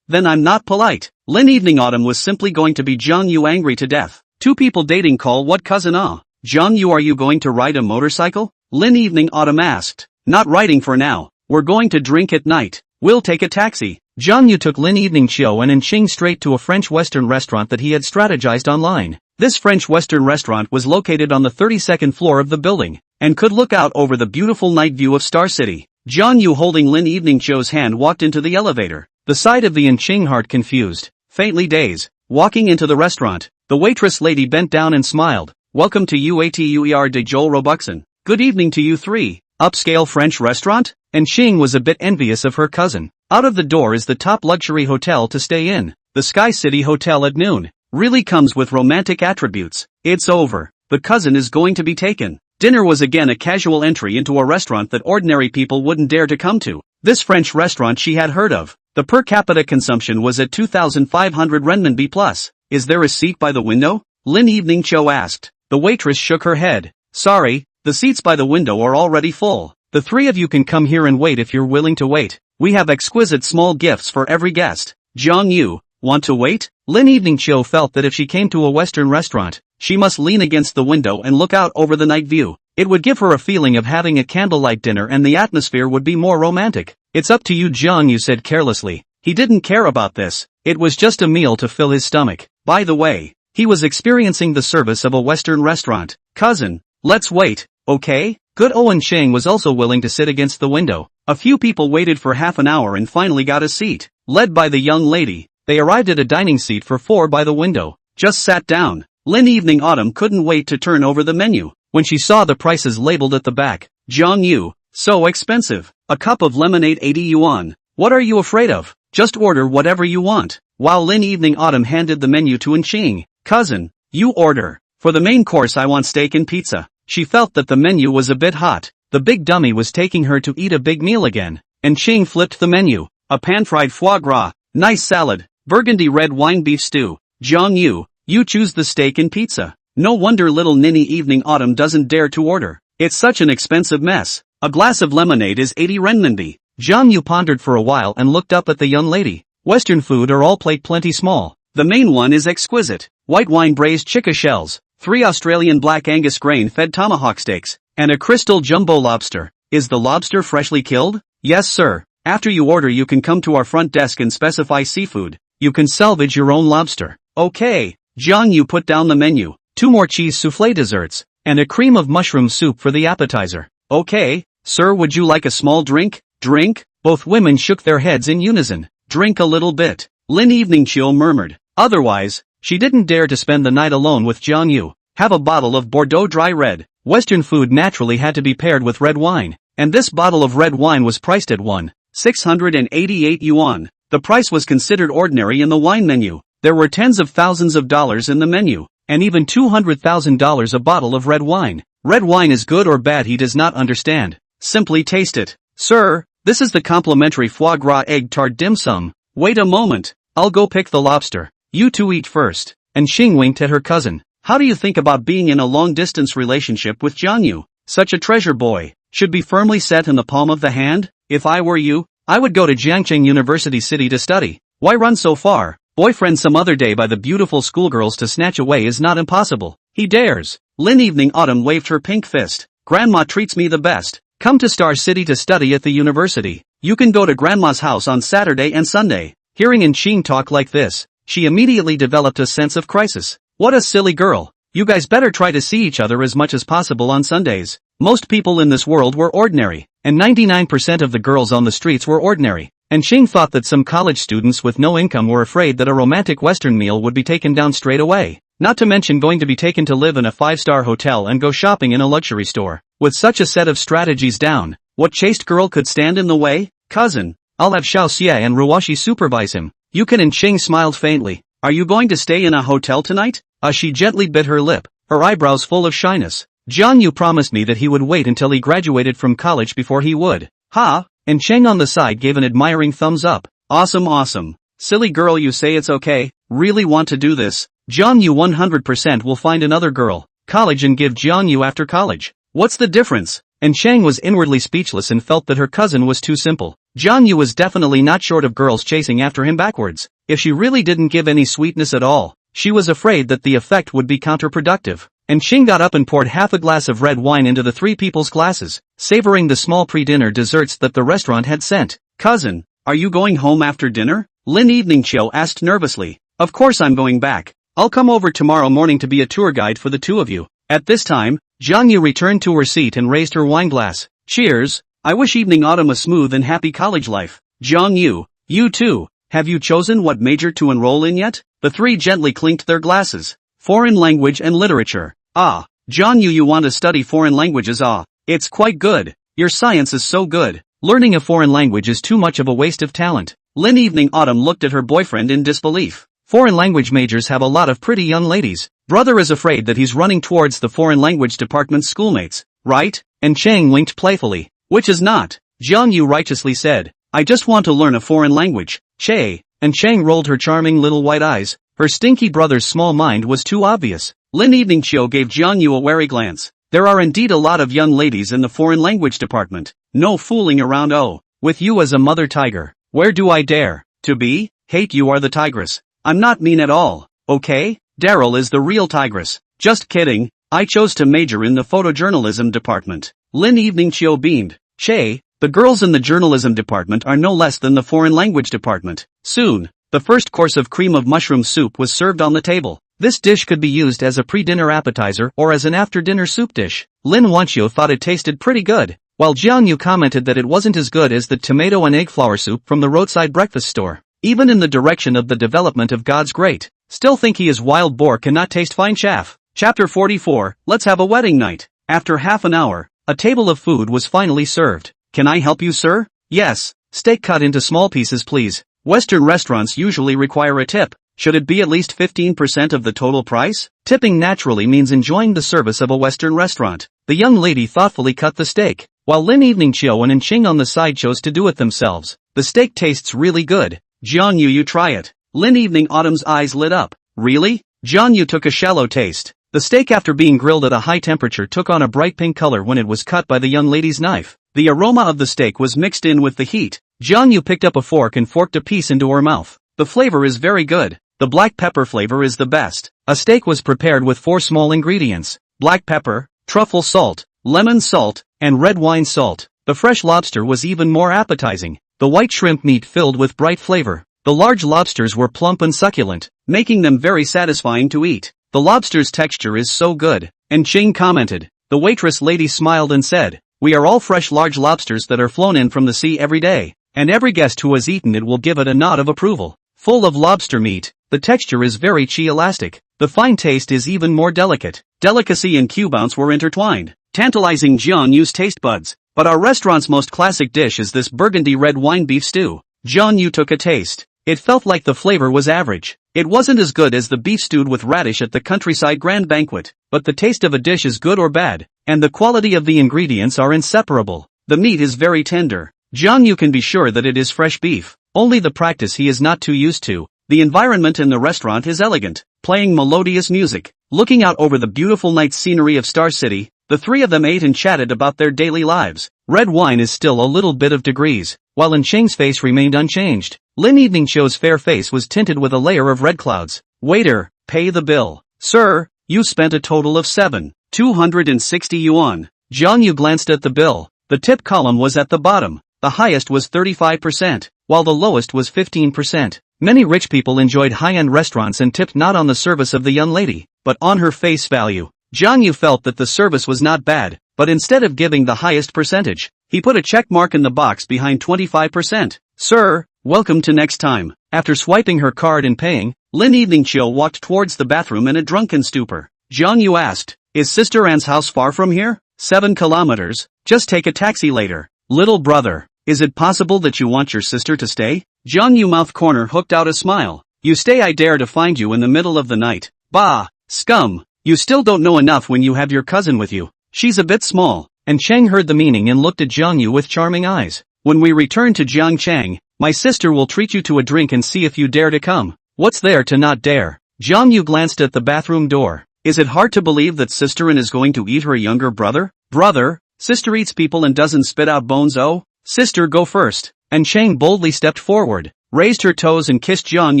then I'm not polite. Lin Evening Autumn was simply going to be Jiang Yu angry to death. Two people dating call what cousin Jiang Yu, are you going to ride a motorcycle? Lin Evening Autumn asked. Not riding for now. We're going to drink at night. We'll take a taxi. Jiang Yu took Lin Eveningchiu and Qing straight to a French Western restaurant that he had strategized online. This French Western restaurant was located on the 32nd floor of the building, and could look out over the beautiful night view of Star City. Jiang Yu holding Lin Eveningchiu's hand walked into the elevator. The sight of the Qing heart confused, faintly dazed. Walking into the restaurant, the waitress lady bent down and smiled. Welcome to UATUER de Joel Robuxon. Good evening to you three. Upscale French restaurant? And Qing was a bit envious of her cousin. Out of the door is the top luxury hotel to stay in. The Sky City Hotel at noon. Really comes with romantic attributes. It's over. The cousin is going to be taken. Dinner was again a casual entry into a restaurant that ordinary people wouldn't dare to come to. This French restaurant she had heard of. The per capita consumption was at 2,500 renminbi plus. Is there a seat by the window? Lin Eveningchiu asked. The waitress shook her head. Sorry, the seats by the window are already full. The three of you can come here and wait if you're willing to wait. We have exquisite small gifts for every guest. Jiang Yu, want to wait? Lin Eveningchiu felt that if she came to a Western restaurant, she must lean against the window and look out over the night view. It would give her a feeling of having a candlelight dinner and the atmosphere would be more romantic. It's up to you, Jiang Yu said carelessly. He didn't care about this. It was just a meal to fill his stomach. By the way, he was experiencing the service of a Western restaurant. Cousin, let's wait, okay? Good. Owen Sheng was also willing to sit against the window. A few people waited for half an hour and finally got a seat. Led by the young lady, they arrived at a dining seat for four by the window. Just sat down. Lin Evening Autumn couldn't wait to turn over the menu. When she saw the prices labeled at the back, Jiang Yu, so expensive. A cup of lemonade 80 yuan. What are you afraid of? Just order whatever you want. While Lin Evening Autumn handed the menu to Enching. Cousin, you order. For the main course I want steak and pizza. She felt that the menu was a bit hot. The big dummy was taking her to eat a big meal again. Enching flipped the menu. A pan-fried foie gras, nice salad, burgundy red wine beef stew. Jiang Yu, you choose the steak and pizza. No wonder little Ninny Evening Autumn doesn't dare to order. It's such an expensive mess. A glass of lemonade is 80 renminbi. Jiang Yu pondered for a while and looked up at the young lady. Western food are all plate plenty small. The main one is exquisite. White wine braised chicken shells, 3 Australian black Angus grain-fed tomahawk steaks, and a crystal jumbo lobster. Is the lobster freshly killed? Yes sir. After you order you can come to our front desk and specify seafood. You can salvage your own lobster. Okay. Jiang Yu put down the menu. 2 more cheese soufflé desserts, and a cream of mushroom soup for the appetizer. Okay. Sir, would you like a small drink? Drink? Both women shook their heads in unison. Drink a little bit. Lin Evening Chill murmured. Otherwise, she didn't dare to spend the night alone with Jiang Yu. Have a bottle of Bordeaux dry red. Western food naturally had to be paired with red wine, and this bottle of red wine was priced at 1,688 yuan. The price was considered ordinary in the wine menu. There were tens of thousands of dollars in the menu, and even $200,000 a bottle of red wine. Red wine is good or bad he does not understand. Simply taste it. Sir, this is the complimentary foie gras egg tart dim sum. Wait a moment. I'll go pick the lobster. You two eat first. And Xing winked at her cousin. How do you think about being in a long-distance relationship with Jiang Yu? Such a treasure boy. Should be firmly set in the palm of the hand? If I were you, I would go to Jiangcheng University City to study. Why run so far? Boyfriend some other day by the beautiful schoolgirls to snatch away is not impossible. He dares. Lin Evening Autumn waved her pink fist. Grandma treats me the best. Come to Star City to study at the university. You can go to Grandma's house on Saturday and Sunday. Hearing Enching talk like this, she immediately developed a sense of crisis. What a silly girl. You guys better try to see each other as much as possible on Sundays. Most people in this world were ordinary, and 99% of the girls on the streets were ordinary. And Xing thought that some college students with no income were afraid that a romantic Western meal would be taken down straight away. Not to mention going to be taken to live in a 5-star hotel and go shopping in a luxury store. With such a set of strategies down, what chaste girl could stand in the way? Cousin, I'll have Xiao Xie and Ruwashi supervise him. You can. And Xing smiled faintly. Are you going to stay in a hotel tonight? She gently bit her lip, her eyebrows full of shyness. Jiang Yu promised me that he would wait until he graduated from college before he would. Ha! And Cheng on the side gave an admiring thumbs up. Awesome awesome. Silly girl, you say it's okay? Really want to do this? Jiang Yu 100% will find another girl, college, and give Jiang Yu after college. What's the difference? And Cheng was inwardly speechless and felt that her cousin was too simple. Jiang Yu was definitely not short of girls chasing after him backwards. If she really didn't give any sweetness at all, she was afraid that the effect would be counterproductive. And Xing got up and poured half a glass of red wine into the 3 people's glasses, savoring the small pre-dinner desserts that the restaurant had sent. Cousin, are you going home after dinner? Lin Evening Chiu asked nervously. Of course I'm going back. I'll come over tomorrow morning to be a tour guide for the 2 of you. At this time, Jiang Yu returned to her seat and raised her wine glass. Cheers. I wish Evening Autumn a smooth and happy college life. Jiang Yu, you too. Have you chosen what major to enroll in yet? The 3 gently clinked their glasses. Foreign language and literature. Ah, Jiang Yu, you want to study foreign languages? Ah, it's quite good. Your science is so good. Learning a foreign language is too much of a waste of talent. Lin Evening Autumn looked at her boyfriend in disbelief. Foreign language majors have a lot of pretty young ladies. Brother is afraid that he's running towards the foreign language department's schoolmates, right? And Cheng winked playfully. Which is not. Jiang Yu righteously said. I just want to learn a foreign language. Che. And Cheng rolled her charming little white eyes. Her stinky brother's small mind was too obvious. Lin Evening Chiu gave Jiang Yu a wary glance. There are indeed a lot of young ladies in the foreign language department. No fooling around. Oh, with you as a mother tiger, where do I dare to be? Hate, you are the tigress. I'm not mean at all, okay? Daryl is the real tigress. Just kidding. I chose to major in the photojournalism department. Lin Evening Chiu beamed. Che, the girls in the journalism department are no less than the foreign language department. Soon, the first course of cream of mushroom soup was served on the table. This dish could be used as a pre-dinner appetizer or as an after-dinner soup dish. Lin Wanqiu thought it tasted pretty good. while Jiang Yu commented that it wasn't as good as the tomato and egg flour soup from the roadside breakfast store. Even in the direction of the development of God's great, still think he is wild boar cannot taste fine chaff. Chapter 44, Let's have a wedding night. After half an hour, a table of food was finally served. Can I help you, sir? Yes. Steak cut into small pieces, please. Western restaurants usually require a tip. Should it be at least 15% of the total price? Tipping naturally means enjoying the service of a Western restaurant. The young lady thoughtfully cut the steak, while Lin Evening Chiu and Ching on the side chose to do it themselves. The steak tastes really good. Jiang Yu, you try it. Lin Evening Autumn's eyes lit up. Really? Jiang Yu took a shallow taste. The steak, after being grilled at a high temperature, took on a bright pink color when it was cut by the young lady's knife. The aroma of the steak was mixed in with the heat. Jiang Yu picked up a fork and forked a piece into her mouth. The flavor is very good. The black pepper flavor is the best. A steak was prepared with 4 small ingredients: black pepper, truffle salt, lemon salt, and red wine salt. The fresh lobster was even more appetizing. The white shrimp meat filled with bright flavor. The large lobsters were plump and succulent, making them very satisfying to eat. The lobster's texture is so good. And Ching commented. The waitress lady smiled and said, "We are all fresh large lobsters that are flown in from the sea every day, and every guest who has eaten it will give it a nod of approval." Full of lobster meat, the texture is very elastic. The fine taste is even more delicate. Delicacy and Q-bounce were intertwined, tantalizing Jiang Yu's taste buds. But our restaurant's most classic dish is this burgundy red wine beef stew. Jiang Yu took a taste. It felt like the flavor was average. It wasn't as good as the beef stewed with radish at the countryside grand banquet, but the taste of a dish is good or bad, and the quality of the ingredients are inseparable. The meat is very tender. Jiang Yu can be sure that it is fresh beef. Only the practice he is not too used to. The environment in the restaurant is elegant, playing melodious music. Looking out over the beautiful night scenery of Star City, the three of them ate and chatted about their daily lives. Red wine is still a little bit of degrees, while Lin Cheng's face remained unchanged. Lin Evening Chiu's fair face was tinted with a layer of red clouds. Waiter, pay the bill. Sir, you spent a total of 7,260 yuan. Jiang Yu glanced at the bill. The tip column was at the bottom. The highest was 35%, while the lowest was 15%. Many rich people enjoyed high-end restaurants and tipped not on the service of the young lady, but on her face value. Jiang Yu felt that the service was not bad, but instead of giving the highest percentage, he put a check mark in the box behind 25%. Sir, welcome to next time. After swiping her card and paying, Lin Evening Chiu walked towards the bathroom in a drunken stupor. Jiang Yu asked, "Is Sister Anne's house far from here?" 7 kilometers. Just take a taxi later. Little brother, is it possible that you want your sister to stay? Jiang Yu mouth corner hooked out a smile. You stay, I dare to find you in the middle of the night. Bah, scum. You still don't know enough when you have your cousin with you. She's a bit small. And Cheng heard the meaning and looked at Jiang Yu with charming eyes. When we return to Jiangchang, my sister will treat you to a drink and see if you dare to come. What's there to not dare? Jiang Yu glanced at the bathroom door. Is it hard to believe that Sister Anne is going to eat her younger brother? Brother, sister eats people and doesn't spit out bones. Oh, sister, go first. And Cheng boldly stepped forward, raised her toes and kissed Jiang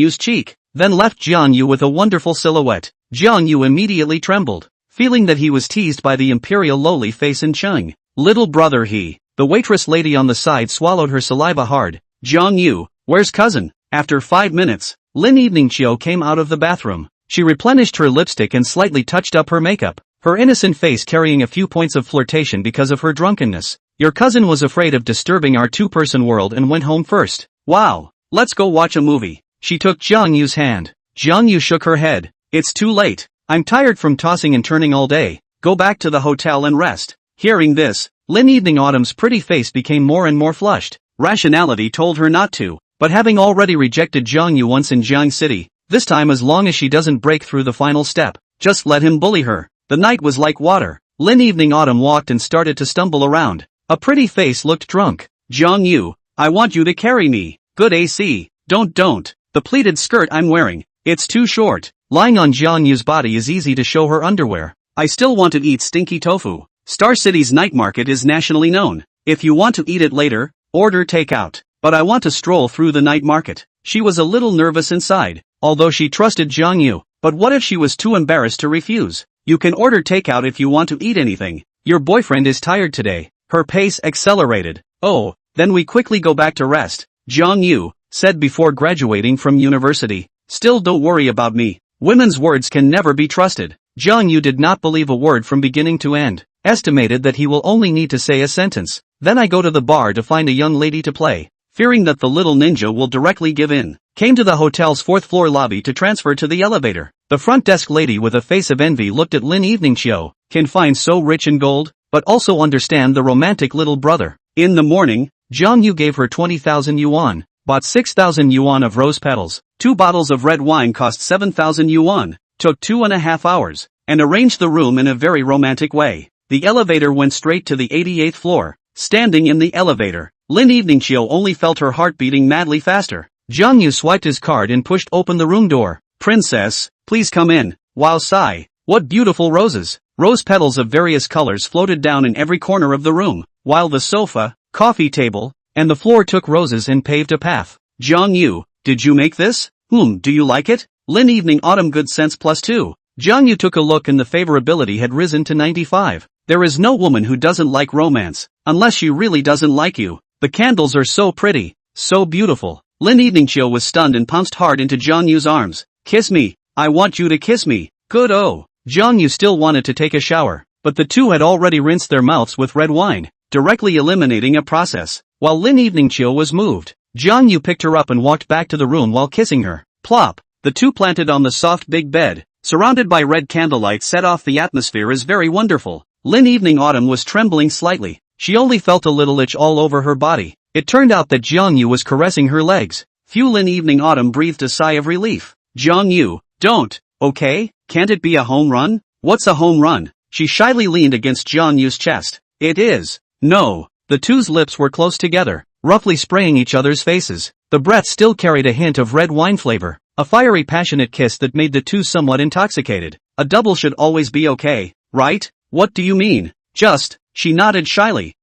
Yu's cheek, then left Jiang Yu with a wonderful silhouette. Jiang Yu immediately trembled, feeling that he was teased by the imperial lowly face in Cheng. Little brother he. The waitress lady on the side swallowed her saliva hard. Jiang Yu, where's cousin? After 5 minutes, Lin Evening Chiu came out of the bathroom. She replenished her lipstick and slightly touched up her makeup, her innocent face carrying a few points of flirtation because of her drunkenness. Your cousin was afraid of disturbing our two-person world and went home first. Wow, let's go watch a movie. She took Jiang Yu's hand. Jiang Yu shook her head. It's too late. I'm tired from tossing and turning all day. Go back to the hotel and rest. Hearing this, Lin Evening Autumn's pretty face became more and more flushed. Rationality told her not to, but having already rejected Jiang Yu once in Jiang City, this time as long as she doesn't break through the final step, just let him bully her. The night was like water. Lin Evening Autumn walked and started to stumble around. A pretty face looked drunk. Jiang Yu, I want you to carry me. Good AC. Don't. The pleated skirt I'm wearing, it's too short. Lying on Jiang Yu's body is easy to show her underwear. I still want to eat stinky tofu. Star City's night market is nationally known. If you want to eat it later, order takeout. But I want to stroll through the night market. She was a little nervous inside, although she trusted Jiang Yu. But what if she was too embarrassed to refuse? You can order takeout if you want to eat anything. Your boyfriend is tired today. Her pace accelerated. Oh, then we quickly go back to rest. Jiang Yu said before graduating from university. Still don't worry about me. Women's words can never be trusted. Jiang Yu did not believe a word from beginning to end. estimated that he will only need to say a sentence. Then I go to the bar to find a young lady to play, fearing that the little ninja will directly give in. Came to the hotel's 4th floor lobby to transfer to the elevator. The front desk lady with a face of envy looked at Lin Evening Chiu. Can find so rich in gold, but also understand the romantic little brother. In the morning, Jiang Yu gave her 20,000 yuan, bought 6,000 yuan of rose petals. 2 bottles of red wine cost 7,000 yuan, took 2.5 hours, and arranged the room in a very romantic way. The elevator went straight to the 88th floor. Standing in the elevator, Lin Evening Chiu only felt her heart beating madly faster. Jiang Yu swiped his card and pushed open the room door. Princess, please come in. Wow, sigh. What beautiful roses. Rose petals of various colors floated down in every corner of the room, while the sofa, coffee table, and the floor took roses and paved a path. Jiang Yu, did you make this? Do you like it? Lin Evening Autumn Good Sense +2. Jiang Yu took a look and the favorability had risen to 95. There is no woman who doesn't like romance, unless she really doesn't like you. The candles are so pretty, so beautiful. Lin Evening Chiu was stunned and pounced hard into Jiang Yu's arms. Kiss me, I want you to kiss me. Good. Oh. Jiang Yu still wanted to take a shower, but the two had already rinsed their mouths with red wine, directly eliminating a process. While Lin Evening Chiu was moved, Jiang Yu picked her up and walked back to the room while kissing her. Plop. The two planted on the soft big bed, surrounded by red candlelight set off the atmosphere is very wonderful. Lin Evening Autumn was trembling slightly. She only felt a little itch all over her body. It turned out that Jiang Yu was caressing her legs. Lin Evening Autumn breathed a sigh of relief. Jiang Yu, don't, okay? Can't it be a home run? What's a home run? She shyly leaned against Jiang Yu's chest. It is. No. The two's lips were close together, roughly spraying each other's faces. The breath still carried a hint of red wine flavor. A fiery passionate kiss that made the two somewhat intoxicated. A double should always be okay, right? What do you mean? Just, she nodded shyly.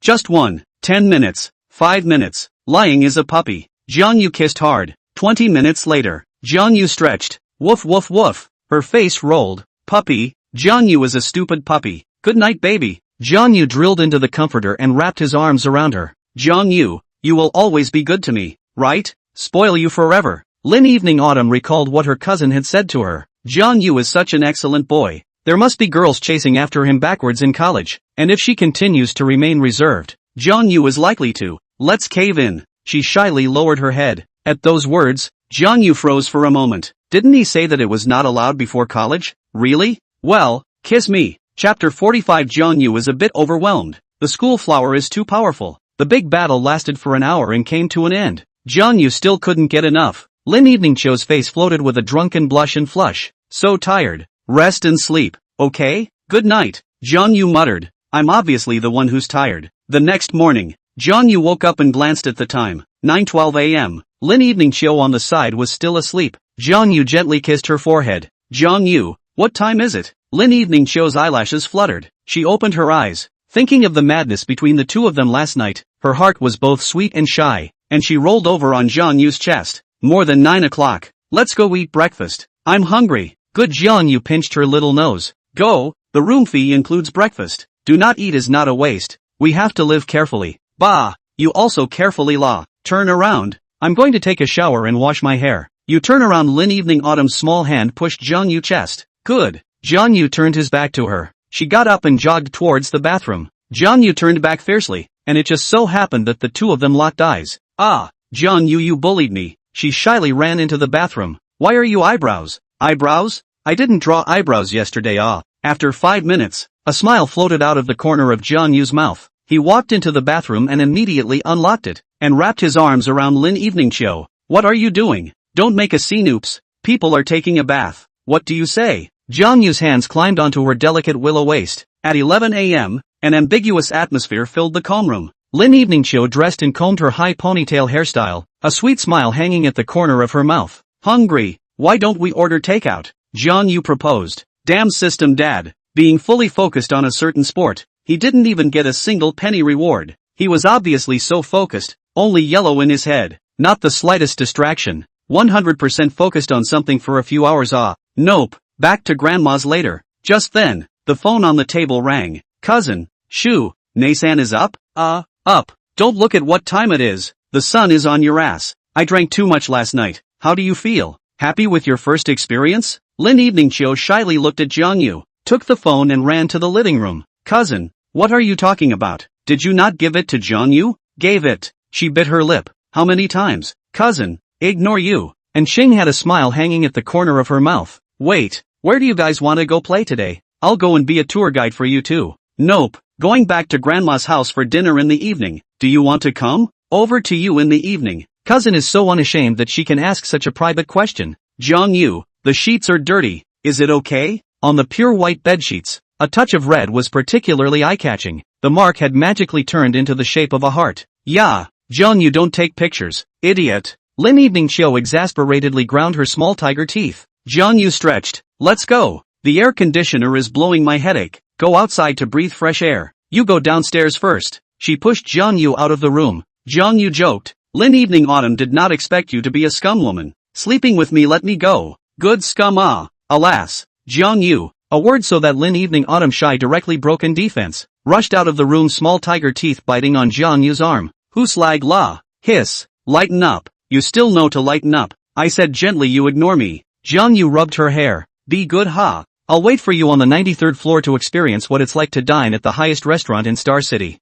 Just one. 10 minutes. 5 minutes. Lying is a puppy. Jiang Yu kissed hard. 20 minutes later, Jiang Yu stretched. Woof woof woof. Her face rolled. Puppy. Jiang Yu is a stupid puppy. Good night, baby. Jiang Yu drilled into the comforter and wrapped his arms around her. Jiang Yu, you will always be good to me, right? Spoil you forever. Lin Evening Autumn recalled what her cousin had said to her. Jiang Yu is such an excellent boy. There must be girls chasing after him backwards in college, and if she continues to remain reserved, Jiang Yu is likely to. Let's cave in. She shyly lowered her head. At those words, Jiang Yu froze for a moment. Didn't he say that it was not allowed before college? Really? Well, kiss me. Chapter 45. Jiang Yu is a bit overwhelmed. The school flower is too powerful. The big battle lasted for an hour and came to an end. Jiang Yu still couldn't get enough. Lin Evening Chiu's face floated with a drunken blush and flush. So tired. Rest and sleep, okay? Good night. Jiang Yu muttered. I'm obviously the one who's tired. The next morning, Jiang Yu woke up and glanced at the time. 9:12 a.m. Lin Evening Chiu on the side was still asleep. Jiang Yu gently kissed her forehead. Jiang Yu, what time is it? Lin Evening Chiu's eyelashes fluttered. She opened her eyes. Thinking of the madness between the two of them last night, her heart was both sweet and shy, and she rolled over on Jiang Yu's chest. More than 9 o'clock. Let's go eat breakfast. I'm hungry. Good. Jiang Yu pinched her little nose. Go, the room fee includes breakfast. Do not eat is not a waste. We have to live carefully. Bah, you also carefully la. Turn around. I'm going to take a shower and wash my hair. You turn around. Lin Evening Autumn's small hand pushed Jiang Yu's chest. Good. Jiang Yu turned his back to her. She got up and jogged towards the bathroom. Jiang Yu turned back fiercely, and it just so happened that the two of them locked eyes. Ah, Jiang Yu, you bullied me. She shyly ran into the bathroom. Why are you eyebrows? Eyebrows? I didn't draw eyebrows yesterday. After 5 minutes, a smile floated out of the corner of Jiang Yu's mouth. He walked into the bathroom and immediately unlocked it, and wrapped his arms around Lin Evening Chiu. What are you doing? Don't make a scene. Oops. People are taking a bath. What do you say? Jiang Yu's hands climbed onto her delicate willow waist. At 11 a.m., an ambiguous atmosphere filled the calm room. Lin Evening Chiu dressed and combed her high ponytail hairstyle, a sweet smile hanging at the corner of her mouth. Hungry? Why don't we order takeout? Jiang Yu proposed. Damn system dad. Being fully focused on a certain sport, he didn't even get a single penny reward. He was obviously so focused, only yellow in his head. Not the slightest distraction. 100% focused on something for a few hours. Nope. Back to grandma's later. Just then, the phone on the table rang. Cousin, Shu, Nasan is up? Up. Don't look at what time it is. The sun is on your ass. I drank too much last night. How do you feel? Happy with your first experience? Lin Evening Chiu shyly looked at Jiang Yu, took the phone and ran to the living room. Cousin, what are you talking about? Did you not give it to Jiang Yu? Gave it. She bit her lip. How many times? Cousin, ignore you. And Xing had a smile hanging at the corner of her mouth. Wait, where do you guys want to go play today? I'll go and be a tour guide for you too. Nope, going back to Grandma's house for dinner in the evening. Do you want to come? Over to you in the evening. Cousin is so unashamed that she can ask such a private question. Jiang Yu, the sheets are dirty. Is it okay? On the pure white bedsheets, a touch of red was particularly eye-catching. The mark had magically turned into the shape of a heart. Yeah, Jiang Yu, don't take pictures, idiot. Lin Evening Chiu exasperatedly ground her small tiger teeth. Jiang Yu stretched. Let's go. The air conditioner is blowing my headache. Go outside to breathe fresh air. You go downstairs first. She pushed Jiang Yu out of the room. Jiang Yu joked. Lin Evening Autumn did not expect you to be a scum woman. Sleeping with me, let me go. Good scum ah. Alas. Jiang Yu, a word so that Lin Evening Autumn shy directly broke in defense, rushed out of the room, small tiger teeth biting on Jiang Yu's arm. Who slag la? Hiss. Lighten up. You still know to lighten up. I said gently, you ignore me. Jiang Yu rubbed her hair. Be good ha. I'll wait for you on the 93rd floor to experience what it's like to dine at the highest restaurant in Star City.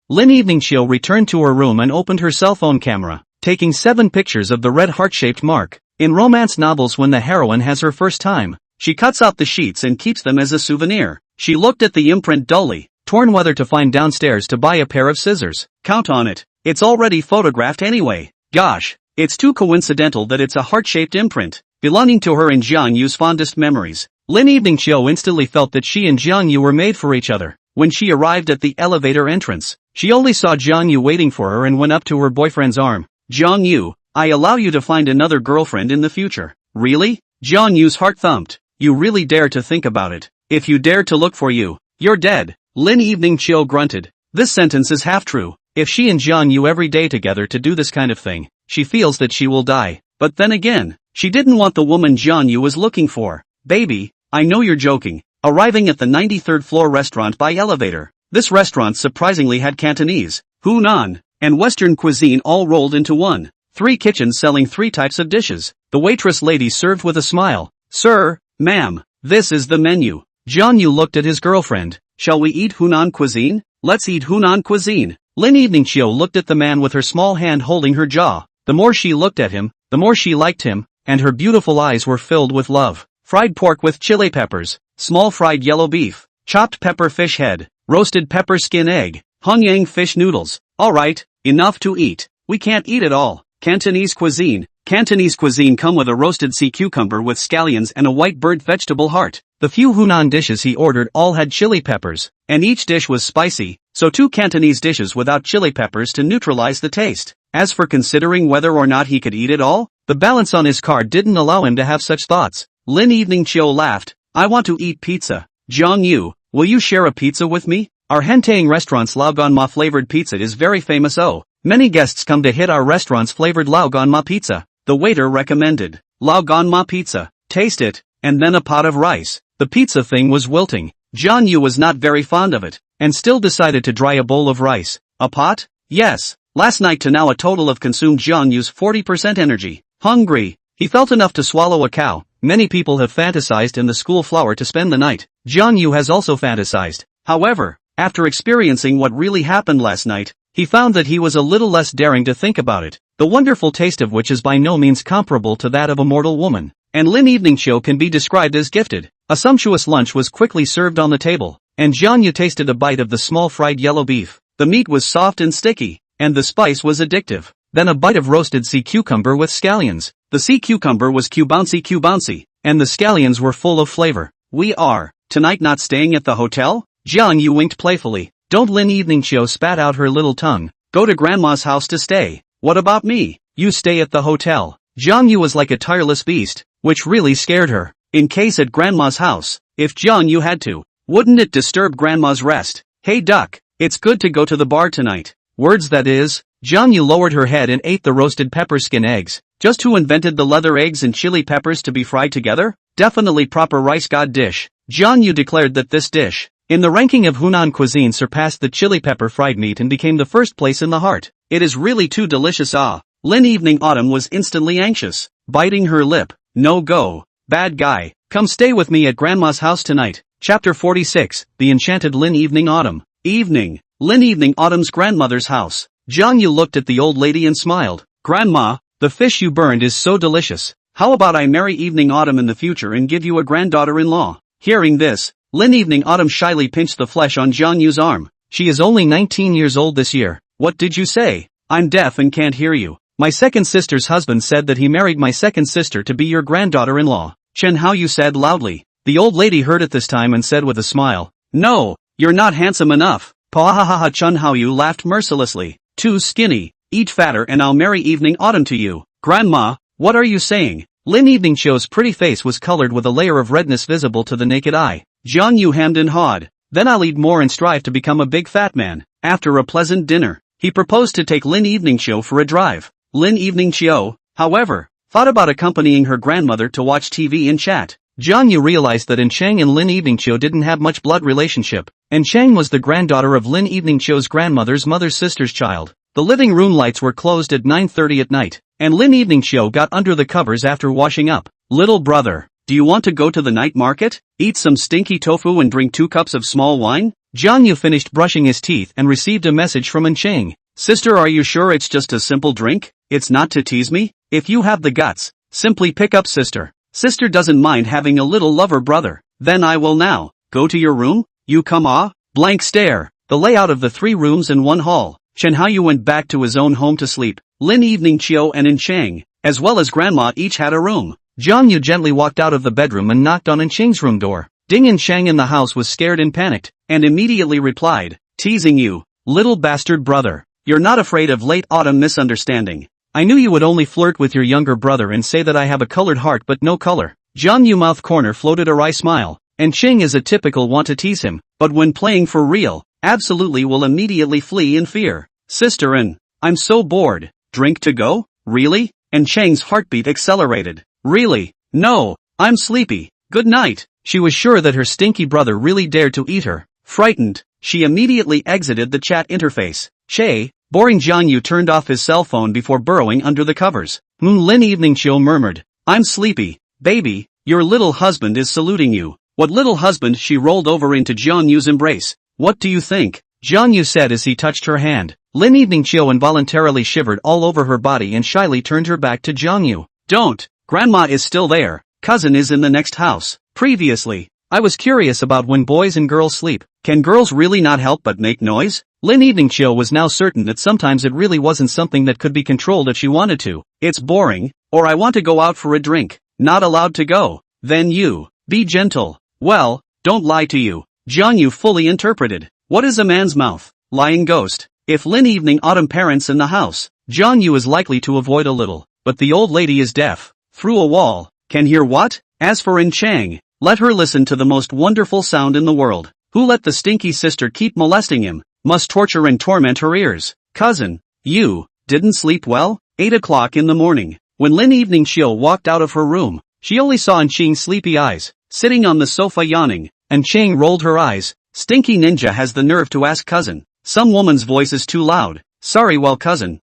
Lin Evening Chiu returned to her room and opened her cell phone camera, taking 7 pictures of the red heart-shaped mark. In romance novels, when the heroine has her first time, she cuts out the sheets and keeps them as a souvenir. She looked at the imprint dully, torn whether to find downstairs to buy a pair of scissors. Count on it. It's already photographed anyway. Gosh, it's too coincidental that it's a heart-shaped imprint, belonging to her and Jiang Yu's fondest memories. Lin Evening Chiu instantly felt that she and Jiang Yu were made for each other. When she arrived at the elevator entrance, she only saw Jiang Yu waiting for her and went up to her boyfriend's arm. Jiang Yu, I allow you to find another girlfriend in the future. Really? Jiang Yu's heart thumped. You really dare to think about it? If you dare to look for you, you're dead. Lin Evening Chiu grunted. This sentence is half true. If she and Jiang Yu every day together to do this kind of thing, she feels that she will die. But then again, she didn't want the woman Jiang Yu was looking for. Baby, I know you're joking. Arriving at the 93rd floor restaurant by elevator, this restaurant surprisingly had Cantonese, Hunan, and Western cuisine all rolled into one. 3 kitchens selling 3 types of dishes. The waitress lady served with a smile. Sir, ma'am, this is the menu. Jiang Yu looked at his girlfriend. Shall we eat Hunan cuisine? Let's eat Hunan cuisine. Lin Evening Chiu looked at the man with her small hand holding her jaw. The more she looked at him, the more she liked him, and her beautiful eyes were filled with love. Fried pork with chili peppers, small fried yellow beef, chopped pepper fish head, roasted pepper skin egg, Hongyang fish noodles. Alright, enough to eat. We can't eat it all. Cantonese cuisine. Cantonese cuisine come with a roasted sea cucumber with scallions and a white bird vegetable heart. The few Hunan dishes he ordered all had chili peppers, and each dish was spicy, so 2 Cantonese dishes without chili peppers to neutralize the taste. As for considering whether or not he could eat it all, the balance on his card didn't allow him to have such thoughts. Lin Evening Chiu laughed. I want to eat pizza. Jiang Yu, will you share a pizza with me? Our Hentang restaurant's Laogan Ma flavored pizza is very famous. Many guests come to hit our restaurant's flavored Laogan Ma pizza. The waiter recommended Laogan Ma pizza. Taste it, and then a pot of rice. The pizza thing was wilting. Jiang Yu was not very fond of it, and still decided to dry a bowl of rice. A pot? Yes. Last night to now a total of consumed Jiang Yu's 40% energy. Hungry. He felt enough to swallow a cow. Many people have fantasized in the school flower to spend the night. Jiang Yu has also fantasized. However, after experiencing what really happened last night, he found that he was a little less daring to think about it, the wonderful taste of which is by no means comparable to that of a mortal woman. And Lin Evening Chiu can be described as gifted. A sumptuous lunch was quickly served on the table, and Jiang Yu tasted a bite of the small fried yellow beef. The meat was soft and sticky, and the spice was addictive. Then a bite of roasted sea cucumber with scallions. The sea cucumber was Q-bouncy, and the scallions were full of flavor. We are, tonight, not staying at the hotel? Jiang Yu winked playfully. Don't. Lin Evening Chiu spat out her little tongue. Go to Grandma's house to stay. What about me? You stay at the hotel. Jiang Yu was like a tireless beast, which really scared her. In case at Grandma's house, if Jiang Yu had to, wouldn't it disturb Grandma's rest? Hey duck, it's good to go to the bar tonight. Words that is. Jiang Yu lowered her head and ate the roasted pepper skin eggs. Just who invented the leather eggs and chili peppers to be fried together? Definitely proper rice god dish. Jiang Yu declared that this dish, in the ranking of Hunan cuisine, surpassed the chili pepper fried meat and became the first place in the heart. It is really too delicious. Lin Evening Autumn was instantly anxious, biting her lip. No go. Bad guy. Come stay with me at Grandma's house tonight. Chapter 46, The Enchanted Lin Evening Autumn. Evening. Lin Evening Autumn's grandmother's house. Jiang Yu looked at the old lady and smiled. Grandma, the fish you burned is so delicious. How about I marry Evening Autumn in the future and give you a granddaughter-in-law? Hearing this, Lin Evening Autumn shyly pinched the flesh on Jiang Yu's arm. She is only 19 years old this year. What did you say? I'm deaf and can't hear you. My second sister's husband said that he married my second sister to be your granddaughter-in-law. Chen Hao Yu said loudly. The old lady heard it this time and said with a smile. No, you're not handsome enough. Pahahaha. Chen Hao Yu laughed mercilessly. Too skinny. Eat fatter and I'll marry Evening Autumn to you. Grandma, what are you saying? Lin Evening Show's pretty face was colored with a layer of redness visible to the naked eye. Jiang Yu hemmed and hawed. Then I'll eat more and strive to become a big fat man. After a pleasant dinner, he proposed to take Lin Evening Show for a drive. Lin Evening Show, however, thought about accompanying her grandmother to watch TV and chat. Jiang Yu realized that Enchang and Lin Evening Show didn't have much blood relationship. Enchang was the granddaughter of Lin Evening Show's grandmother's mother's sister's child. The living room lights were closed at 9:30 at night, and Lin Evening Show got under the covers after washing up. Little brother, do you want to go to the night market? Eat some stinky tofu and drink 2 cups of small wine? Jiang Yu finished brushing his teeth and received a message from Enchang. Sister, are you sure it's just a simple drink? It's not to tease me? If you have the guts, simply pick up sister. Sister doesn't mind having a little lover brother. Then I will now. Go to your room? You come blank stare. The layout of the 3 rooms and 1 hall. Chen Hao went back to his own home to sleep. Lin Evening Chiu and Enchang, as well as Grandma, each had a room. Jiang Yu gently walked out of the bedroom and knocked on Enchang's room door. Ding Enchang in the house was scared and panicked, and immediately replied, teasing you, little bastard brother. You're not afraid of late autumn misunderstanding. I knew you would only flirt with your younger brother and say that I have a colored heart but no color. Jiang Yu mouth corner floated a wry smile. Enchang is a typical want to tease him, but when playing for real, absolutely will immediately flee in fear. Sister I'm so bored. Drink to go? Really? Enchang's heartbeat accelerated. Really? No, I'm sleepy. Good night. She was sure that her stinky brother really dared to eat her. Frightened, she immediately exited the chat interface. Boring. Jiang Yu turned off his cell phone before burrowing under the covers. Lin Evening Chill murmured. I'm sleepy. Baby, your little husband is saluting you. What little husband? She rolled over into Jiang Yu's embrace. What do you think? Jiang Yu said as he touched her hand. Lin Evening Chill involuntarily shivered all over her body and shyly turned her back to Jiang Yu. Don't. Grandma is still there. Cousin is in the next house. Previously, I was curious about when boys and girls sleep. Can girls really not help but make noise? Lin Evening Chill was now certain that sometimes it really wasn't something that could be controlled if she wanted to. It's boring, or I want to go out for a drink. Not allowed to go. Then you. Be gentle. Well, don't lie to you. Jiang Yu fully interpreted. What is a man's mouth? Lying ghost. If Lin Evening Autumn parents in the house, Jiang Yu is likely to avoid a little. But the old lady is deaf. Through a wall. Can hear what? As for Enchang, let her listen to the most wonderful sound in the world. Who let the stinky sister keep molesting him? Must torture and torment her ears. Cousin, you didn't sleep well? 8 o'clock in the morning. When Lin Evening Chill walked out of her room, she only saw Enchang's sleepy eyes, sitting on the sofa yawning. Enchang rolled her eyes. Stinky ninja has the nerve to ask cousin. Some woman's voice is too loud. Sorry, well cousin,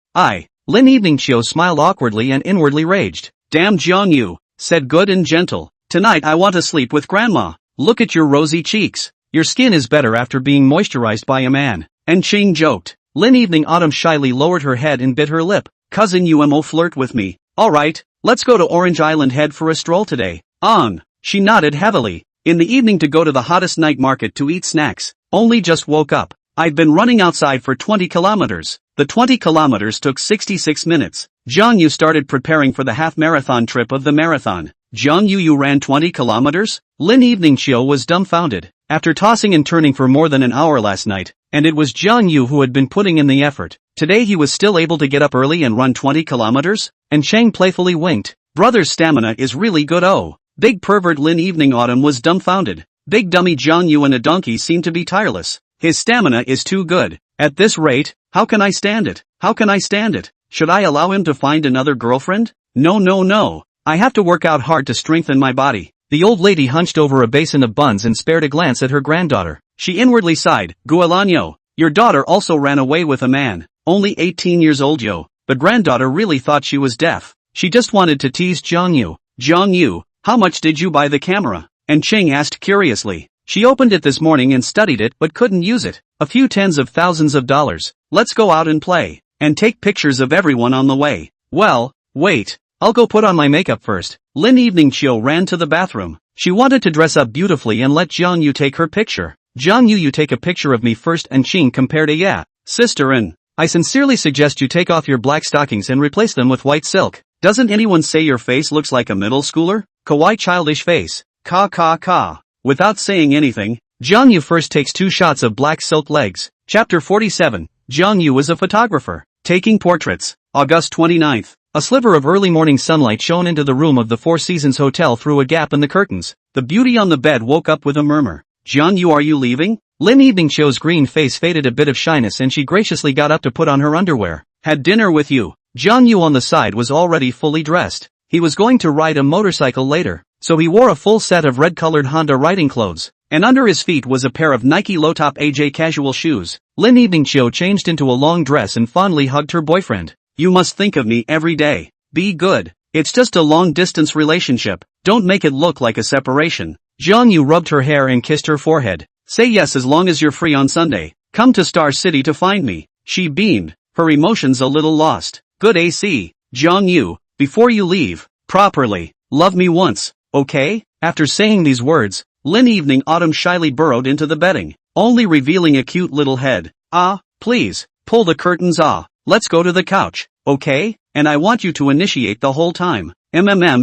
Lin Evening Chill smiled awkwardly and inwardly raged. Damn Jiang Yu, said good and gentle. Tonight I want to sleep with grandma. Look at your rosy cheeks. Your skin is better after being moisturized by a man. Enchang joked. Lin Evening Autumn shyly lowered her head and bit her lip. Cousin Umo, flirt with me. Alright, let's go to Orange Island head for a stroll today. On. She nodded heavily. In the evening to go to the hottest night market to eat snacks. Only just woke up. I've been running outside for 20 kilometers. The 20 kilometers took 66 minutes. Jiang Yu started preparing for the half marathon trip of the marathon. Jiang Yu, you ran 20 kilometers? Lin Evening Chill was dumbfounded. After tossing and turning for more than an hour last night, and it was Jiang Yu who had been putting in the effort, today he was still able to get up early and run 20 kilometers? And Chang playfully winked. Brother's stamina is really good. Oh. Big pervert. Lin Evening Autumn was dumbfounded. Big dummy Jiang Yu and a donkey seemed to be tireless. His stamina is too good. At this rate, how can I stand it? How can I stand it? Should I allow him to find another girlfriend? No. I have to work out hard to strengthen my body. The old lady hunched over a basin of buns and spared a glance at her granddaughter. She inwardly sighed. Gualanyo, your daughter also ran away with a man. Only 18 years old. Yo. The granddaughter really thought she was deaf. She just wanted to tease Jiang Yu. Jiang Yu, how much did you buy the camera? And Ching asked curiously. She opened it this morning and studied it but couldn't use it. A few tens of thousands of dollars. Let's go out and play. And take pictures of everyone on the way. Well, wait. I'll go put on my makeup first. Lin Evening Chill ran to the bathroom. She wanted to dress up beautifully and let Jiang Yu take her picture. Jiang Yu, you take a picture of me first, and Ching compared a yeah. Sister, and I sincerely suggest you take off your black stockings and replace them with white silk. Doesn't anyone say your face looks like a middle schooler? Kawaii childish face. Ka. Without saying anything, Jiang Yu first takes 2 shots of black silk legs. Chapter 47. Jiang Yu is a photographer. Taking portraits. August 29th. A sliver of early morning sunlight shone into the room of the Four Seasons Hotel through a gap in the curtains. The beauty on the bed woke up with a murmur. Jiang Yu, are you leaving? Lin Evening Show's green face faded a bit of shyness and she graciously got up to put on her underwear. Had dinner with you. Jiang Yu on the side was already fully dressed. He was going to ride a motorcycle later, so he wore a full set of red-colored Honda riding clothes, and under his feet was a pair of Nike low-top AJ casual shoes. Lin Evening Show changed into a long dress and fondly hugged her boyfriend. You must think of me every day. Be good. It's just a long-distance relationship. Don't make it look like a separation. Jiang Yu rubbed her hair and kissed her forehead. Say yes as long as you're free on Sunday. Come to Star City to find me. She beamed, her emotions a little lost. Good AC. Jiang Yu, before you leave, properly, love me once, okay? After saying these words, Lin Evening Autumn shyly burrowed into the bedding, only revealing a cute little head. Please, pull the curtains. Let's go to the couch, okay? And I want you to initiate the whole time.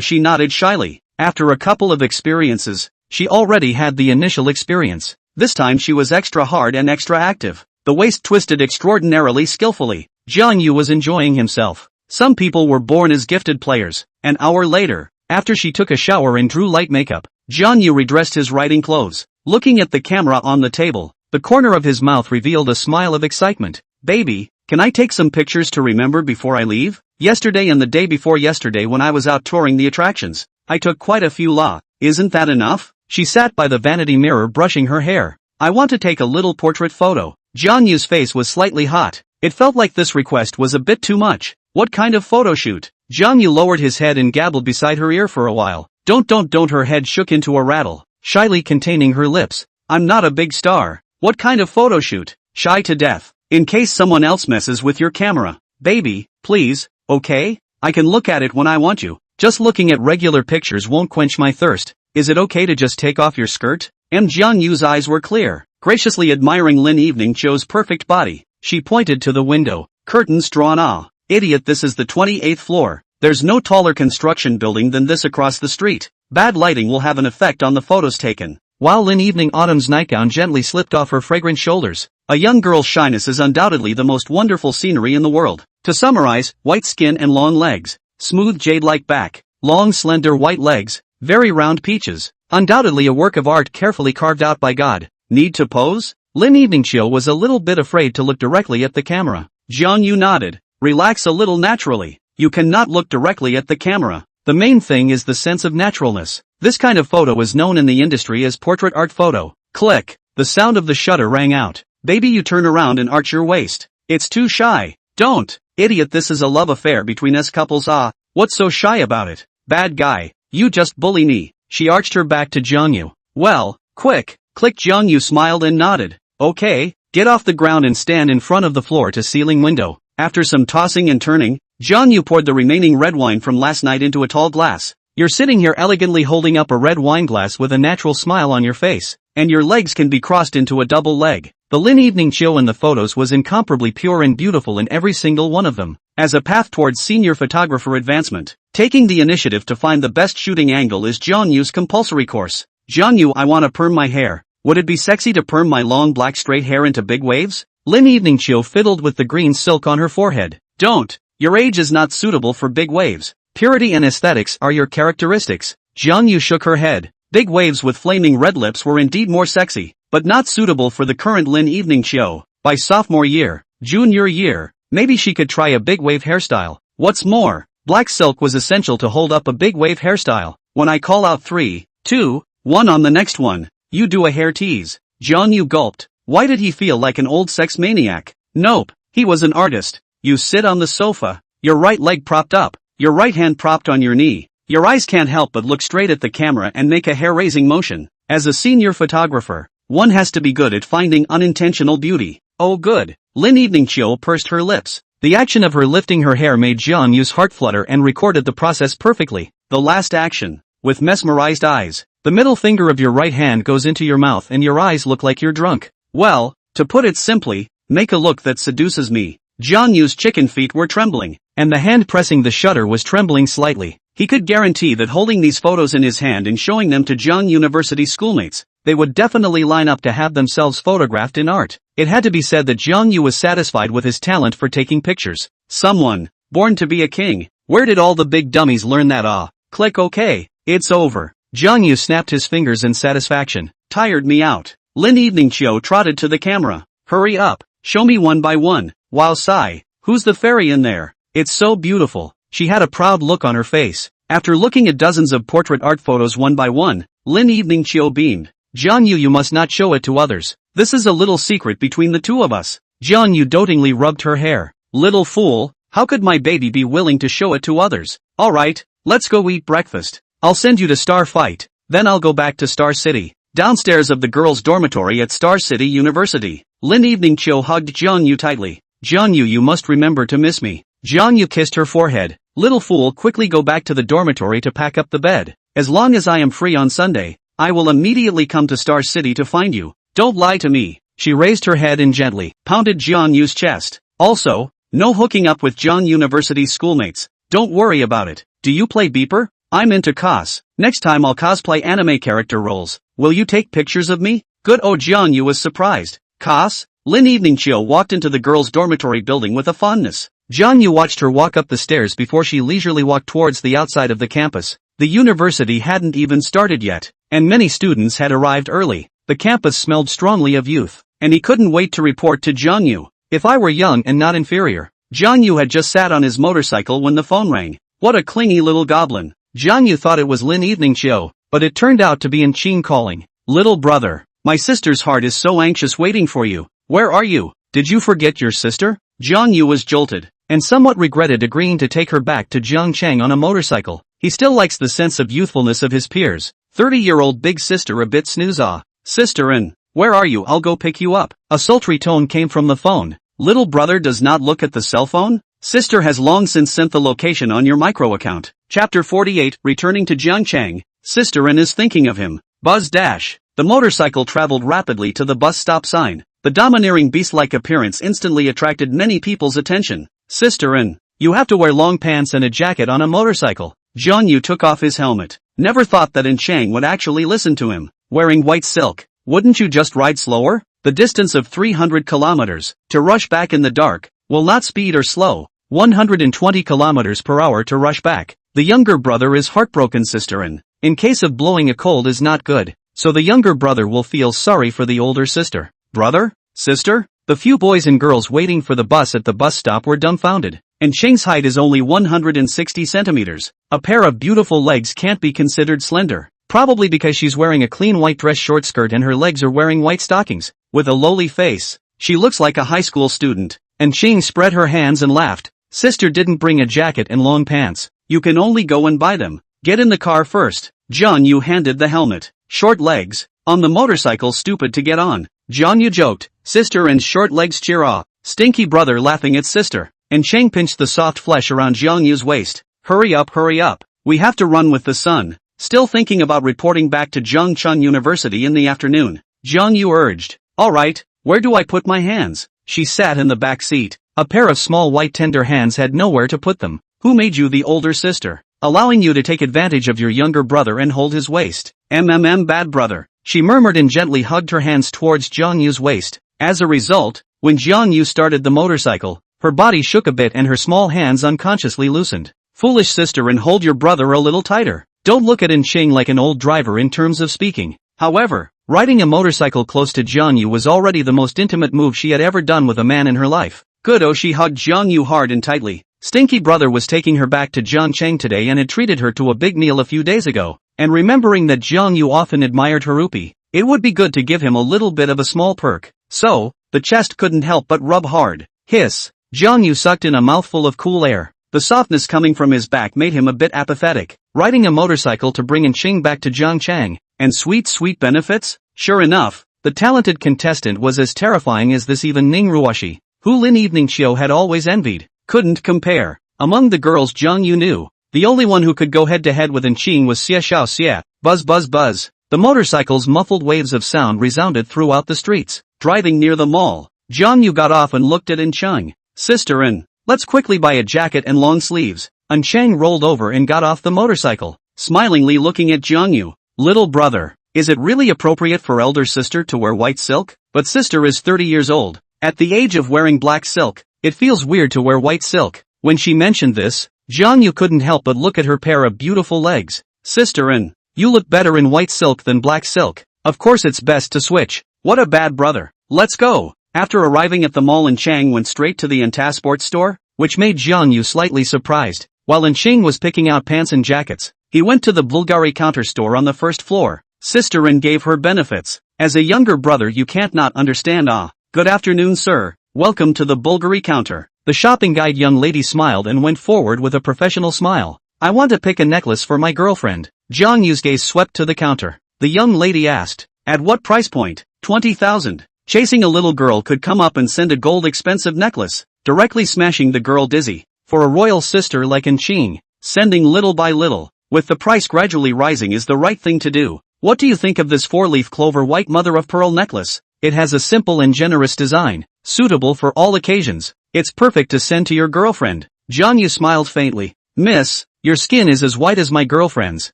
She nodded shyly. After a couple of experiences, she already had the initial experience. This time she was extra hard and extra active. The waist twisted extraordinarily skillfully. Jiang Yu was enjoying himself. Some people were born as gifted players. An hour later, after she took a shower and drew light makeup, Jiang Yu redressed his riding clothes. Looking at the camera on the table, the corner of his mouth revealed a smile of excitement. Baby, can I take some pictures to remember before I leave? Yesterday and the day before yesterday when I was out touring the attractions, I took quite a few. Isn't that enough? She sat by the vanity mirror brushing her hair. I want to take a little portrait photo. Jiang Yu's face was slightly hot. It felt like this request was a bit too much. What kind of photo shoot? Jiang Yu lowered his head and gabbled beside her ear for a while. Don't. Her head shook into a rattle, shyly containing her lips. I'm not a big star. What kind of photo shoot? Shy to death. In case someone else messes with your camera. Baby, please, okay? I can look at it when I want you. Just looking at regular pictures won't quench my thirst. Is it okay to just take off your skirt? Jiang Yu's eyes were clear, graciously admiring Lin Evening Show's perfect body. She pointed to the window. Curtains drawn. Idiot, this is the 28th floor. There's no taller construction building than this across the street. Bad lighting will have an effect on the photos taken. While Lin Evening Autumn's nightgown gently slipped off her fragrant shoulders, a young girl's shyness is undoubtedly the most wonderful scenery in the world. To summarize, white skin and long legs, smooth jade-like back, long slender white legs, very round peaches. Undoubtedly a work of art carefully carved out by God. Need to pose? Lin Evening Chill was a little bit afraid to look directly at the camera. Jiang Yu nodded. Relax a little naturally. You cannot look directly at the camera. The main thing is the sense of naturalness. This kind of photo is known in the industry as portrait art photo. Click. The sound of the shutter rang out. Baby, you turn around and arch your waist. It's too shy. Don't. Idiot, this is a love affair between us couples. What's so shy about it? Bad guy. You just bully me. She arched her back to Jiang Yu. Well, quick. Click. Jiang Yu smiled and nodded. Okay, get off the ground and stand in front of the floor-to-ceiling window. After some tossing and turning, Jiang Yu poured the remaining red wine from last night into a tall glass. You're sitting here elegantly holding up a red wine glass with a natural smile on your face, and your legs can be crossed into a double leg. The Lin Evening Chill in the photos was incomparably pure and beautiful in every single one of them. As a path towards senior photographer advancement, taking the initiative to find the best shooting angle is Jiang Yu's compulsory course. Jiang Yu, I want to perm my hair. Would it be sexy to perm my long black straight hair into big waves? Lin Evening Chill fiddled with the green silk on her forehead. Don't. Your age is not suitable for big waves. Purity and aesthetics are your characteristics. Jiang Yu shook her head. Big waves with flaming red lips were indeed more sexy, but not suitable for the current Lin Evening Chill. By sophomore year, junior year, maybe she could try a big wave hairstyle. What's more, black silk was essential to hold up a big wave hairstyle. When I call out 3, 2, 1 on the next one, you do a hair tease. Jiang Yu gulped. Why did he feel like an old sex maniac? Nope, he was an artist. You sit on the sofa, your right leg propped up, your right hand propped on your knee. Your eyes can't help but look straight at the camera and make a hair-raising motion. As a senior photographer, one has to be good at finding unintentional beauty. Oh good. Lin Evening Chiu pursed her lips. The action of her lifting her hair made Jiang Yu's heart flutter and recorded the process perfectly. The last action. With mesmerized eyes. The middle finger of your right hand goes into your mouth and your eyes look like you're drunk. Well, to put it simply, make a look that seduces me. Jiang Yu's chicken feet were trembling, and the hand pressing the shutter was trembling slightly. He could guarantee that holding these photos in his hand and showing them to Jiang University schoolmates, they would definitely line up to have themselves photographed in art. It had to be said that Jiang Yu was satisfied with his talent for taking pictures. Someone, born to be a king. Where did all the big dummies learn that? Click OK. It's over. Jiang Yu snapped his fingers in satisfaction. Tired me out. Lin Evening Chiu trotted to the camera. Hurry up. Show me one by one. Wow sigh. Who's the fairy in there? It's so beautiful. She had a proud look on her face. After looking at dozens of portrait art photos one by one, Lin Evening Chiu beamed. Jiang Yu, you must not show it to others. This is a little secret between the two of us. Jiang Yu dotingly rubbed her hair. Little fool, how could my baby be willing to show it to others? Alright, let's go eat breakfast. I'll send you to Star Fight. Then I'll go back to Star City. Downstairs of the girls' dormitory at Star City University, Lin Evening Chiu hugged Jiang Yu tightly. Jiang Yu, you must remember to miss me. Jiang Yu kissed her forehead. Little fool, quickly go back to the dormitory to pack up the bed. As long as I am free on Sunday, I will immediately come to Star City to find you. Don't lie to me. She raised her head and gently pounded Jiang Yu's chest. Also, no hooking up with Jiang University schoolmates. Don't worry about it. Do you play beeper? I'm into cos. Next time I'll cosplay anime character roles. Will you take pictures of me? Good. Oh, Jiang Yu was surprised. Cos? Lin Evening Chiu walked into the girls' dormitory building with a fondness. Jiang Yu watched her walk up the stairs before she leisurely walked towards the outside of the campus. The university hadn't even started yet, and many students had arrived early. The campus smelled strongly of youth, and he couldn't wait to report to Jiang Yu. If I were young and not inferior. Jiang Yu had just sat on his motorcycle when the phone rang. What a clingy little goblin. Jiang Yu thought it was Lin Evening Chiu, but it turned out to be Ching calling. Little brother, my sister's heart is so anxious waiting for you. Where are you? Did you forget your sister? Jiang Yu was jolted, and somewhat regretted agreeing to take her back to Jiangchang on a motorcycle. He still likes the sense of youthfulness of his peers. 30-year-old big sister a bit snooze. Sister where are you? I'll go pick you up. A sultry tone came from the phone. Little brother does not look at the cell phone? Sister has long since sent the location on your micro account. Chapter 48, returning to Jiangchang. Sister is thinking of him. Buzz dash. The motorcycle traveled rapidly to the bus stop sign. The domineering beast-like appearance instantly attracted many people's attention. Sister you have to wear long pants and a jacket on a motorcycle. Jiang Yu took off his helmet. Never thought that Chang would actually listen to him. Wearing white silk. Wouldn't you just ride slower? The distance of 300 kilometers. To rush back in the dark. Will not speed or slow. 120 kilometers per hour to rush back. The younger brother is heartbroken. Sister in case of blowing a cold is not good. So the younger brother will feel sorry for the older sister. Brother? Sister? The few boys and girls waiting for the bus at the bus stop were dumbfounded. And Cheng's height is only 160 centimeters. A pair of beautiful legs can't be considered slender. Probably because she's wearing a clean white dress short skirt and her legs are wearing white stockings. With a lowly face, she looks like a high school student. And Cheng spread her hands and laughed. Sister didn't bring a jacket and long pants. You can only go and buy them. Get in the car first. Jiang Yu handed the helmet. Short legs. On the motorcycle, stupid to get on. Jiang Yu joked. Sister and short legs cheer off. Stinky brother laughing at sister. And Cheng pinched the soft flesh around Jiang Yu's waist. Hurry up, hurry up. We have to run with the sun. Still thinking about reporting back to Zhengchun University in the afternoon. Jiang Yu urged. Alright, where do I put my hands? She sat in the back seat. A pair of small white tender hands had nowhere to put them. Who made you the older sister? Allowing you to take advantage of your younger brother and hold his waist. Bad brother. She murmured and gently hugged her hands towards Jiang Yu's waist. As a result, when Jiang Yu started the motorcycle, her body shook a bit and her small hands unconsciously loosened. Foolish sister hold your brother a little tighter. Don't look at Cheng like an old driver in terms of speaking. However, riding a motorcycle close to Jiang Yu was already the most intimate move she had ever done with a man in her life. Good. She hugged Jiang Yu hard and tightly. Stinky brother was taking her back to Jiangchang today and had treated her to a big meal a few days ago, and remembering that Jiang Yu often admired her rupee, it would be good to give him a little bit of a small perk. So, the chest couldn't help but rub hard. Hiss. Jiang Yu sucked in a mouthful of cool air. The softness coming from his back made him a bit apathetic. Riding a motorcycle to bring Cheng back to Jiangchang, And sweet benefits? Sure enough, the talented contestant was as terrifying as this even Ningruashi, who Lin Evening Show had always envied, couldn't compare. Among the girls Jiang Yu knew, the only one who could go head-to-head with Ching was Xie Xiao Xie. Buzz buzz buzz. The motorcycle's muffled waves of sound resounded throughout the streets. Driving near the mall, Jiang Yu got off and looked at Cheng. Sister let's quickly buy a jacket and long sleeves. Cheng rolled over and got off the motorcycle, smilingly looking at Jiang Yu. Little brother, is it really appropriate for elder sister to wear white silk? But sister is 30 years old. At the age of wearing black silk, it feels weird to wear white silk. When she mentioned this, Jiang Yu couldn't help but look at her pair of beautiful legs. Sister you look better in white silk than black silk. Of course it's best to switch. What a bad brother. Let's go. After arriving at the mall, Chang went straight to the Sports store, which made Jiang Yu slightly surprised. While Ching was picking out pants and jackets, he went to the Bulgari counter store on the first floor. Sister gave her benefits. As a younger brother you can't not understand. Good afternoon sir, welcome to the Bulgari counter. The shopping guide young lady smiled and went forward with a professional smile. I want to pick a necklace for my girlfriend. Jiang Yu's gaze swept to the counter. The young lady asked, at what price point? 20,000. Chasing a little girl could come up and send a gold expensive necklace, directly smashing the girl dizzy. For a royal sister like Ching, sending little by little, with the price gradually rising is the right thing to do. What do you think of this 4-leaf clover white mother of pearl necklace? It has a simple and generous design, suitable for all occasions. It's perfect to send to your girlfriend. Jiang Yu smiled faintly. Miss, your skin is as white as my girlfriend's.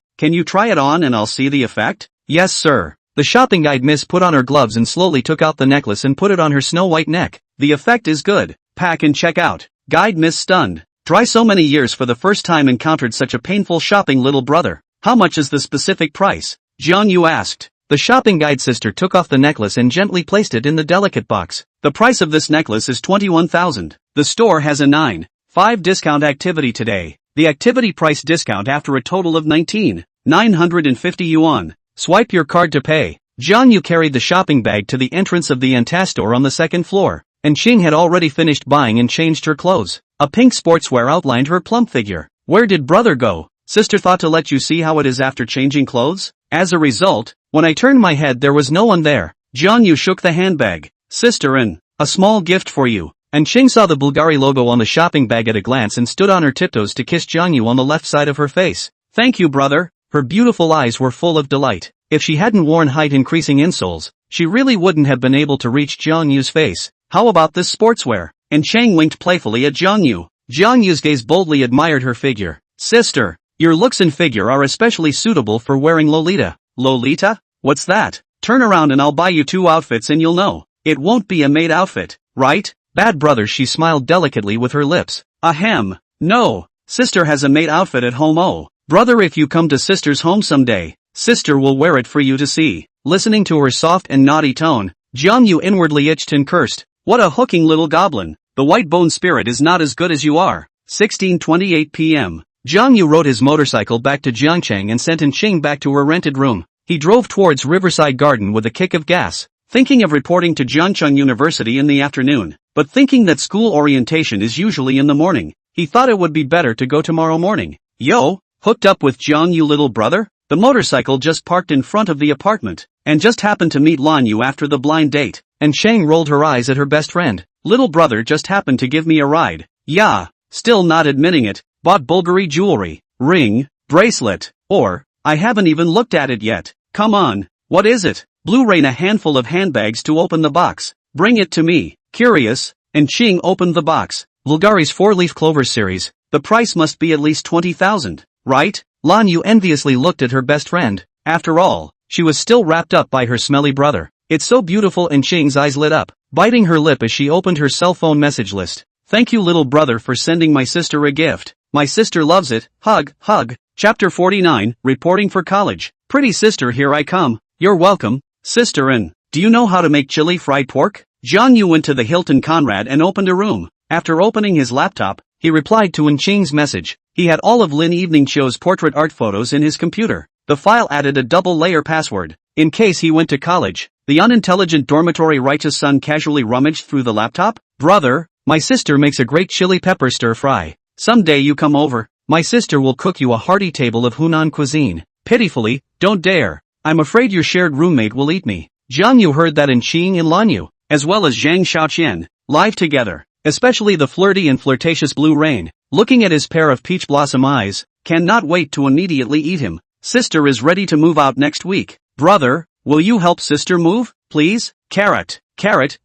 Can you try it on and I'll see the effect? Yes sir. The shopping guide miss put on her gloves and slowly took out the necklace and put it on her snow-white neck. The effect is good. Pack and check out. Guide miss stunned. Try so many years for the first time encountered such a painful shopping little brother. How much is the specific price? Jiang Yu asked. The shopping guide sister took off the necklace and gently placed it in the delicate box. The price of this necklace is 21,000. The store has a 9.5 discount activity today. The activity price discount after a total of 19,950 yuan. Swipe your card to pay. Jiang Yu carried the shopping bag to the entrance of the store on the second floor. Ching had already finished buying and changed her clothes. A pink sportswear outlined her plump figure. Where did brother go? Sister thought to let you see how it is after changing clothes. As a result, when I turned my head there was no one there. Jiang Yu shook the handbag. Sister a small gift for you. Ching saw the Bulgari logo on the shopping bag at a glance and stood on her tiptoes to kiss Jiang Yu on the left side of her face. Thank you brother. Her beautiful eyes were full of delight. If she hadn't worn height-increasing insoles, she really wouldn't have been able to reach Jiang Yu's face. How about this sportswear? Chang winked playfully at Jiang Yu. Jiang Yu's gaze boldly admired her figure. Sister, your looks and figure are especially suitable for wearing Lolita. Lolita? What's that? Turn around and I'll buy you 2 outfits and you'll know. It won't be a maid outfit, right? Bad brother, she smiled delicately with her lips. Ahem. No. Sister has a maid outfit at home. Oh, brother, if you come to sister's home someday, sister will wear it for you to see. Listening to her soft and naughty tone, Jiang Yu inwardly itched and cursed. What a hooking little goblin. The white bone spirit is not as good as you are. 16:28 p.m. Jiang Yu rode his motorcycle back to Jiangcheng and sent Ching back to her rented room. He drove towards Riverside Garden with a kick of gas, thinking of reporting to Jiangcheng University in the afternoon, but thinking that school orientation is usually in the morning, he thought it would be better to go tomorrow morning. Yo, hooked up with Jiang Yu little brother? The motorcycle just parked in front of the apartment, and just happened to meet Lan Yu after the blind date, and Cheng rolled her eyes at her best friend. Little brother just happened to give me a ride. Yeah, still not admitting it, bought Bulgari jewelry, ring, bracelet, or, I haven't even looked at it yet. Come on, what is it? Blue Rain a handful of handbags to open the box. Bring it to me. Curious, and Ching opened the box. Bulgari's 4-leaf clover series. The price must be at least 20,000, right? Lan Yu enviously looked at her best friend. After all, she was still wrapped up by her smelly brother. It's so beautiful, and Ching's eyes lit up, biting her lip as she opened her cell phone message list. Thank you little brother for sending my sister a gift. My sister loves it. Hug, hug. Chapter 49, Reporting for College. Pretty sister, here I come. You're welcome. Sister, do you know how to make chili fried pork? Jiang Yu went to the Hilton Conrad and opened a room. After opening his laptop, he replied to Ching's message. He had all of Lin Evening Show's portrait art photos in his computer. The file added a double-layer password, in case he went to college. The unintelligent dormitory righteous son casually rummaged through the laptop. Brother, my sister makes a great chili pepper stir-fry. Someday you come over. My sister will cook you a hearty table of Hunan cuisine. Pitifully, don't dare. I'm afraid your shared roommate will eat me. Jiang Yu heard that in Qing and Lanyu, as well as Zhang Xiaoqian, live together. Especially the flirty and flirtatious Blue Rain, looking at his pair of peach blossom eyes, cannot wait to immediately eat him. Sister is ready to move out next week. Brother, will you help sister move, please? Carrot,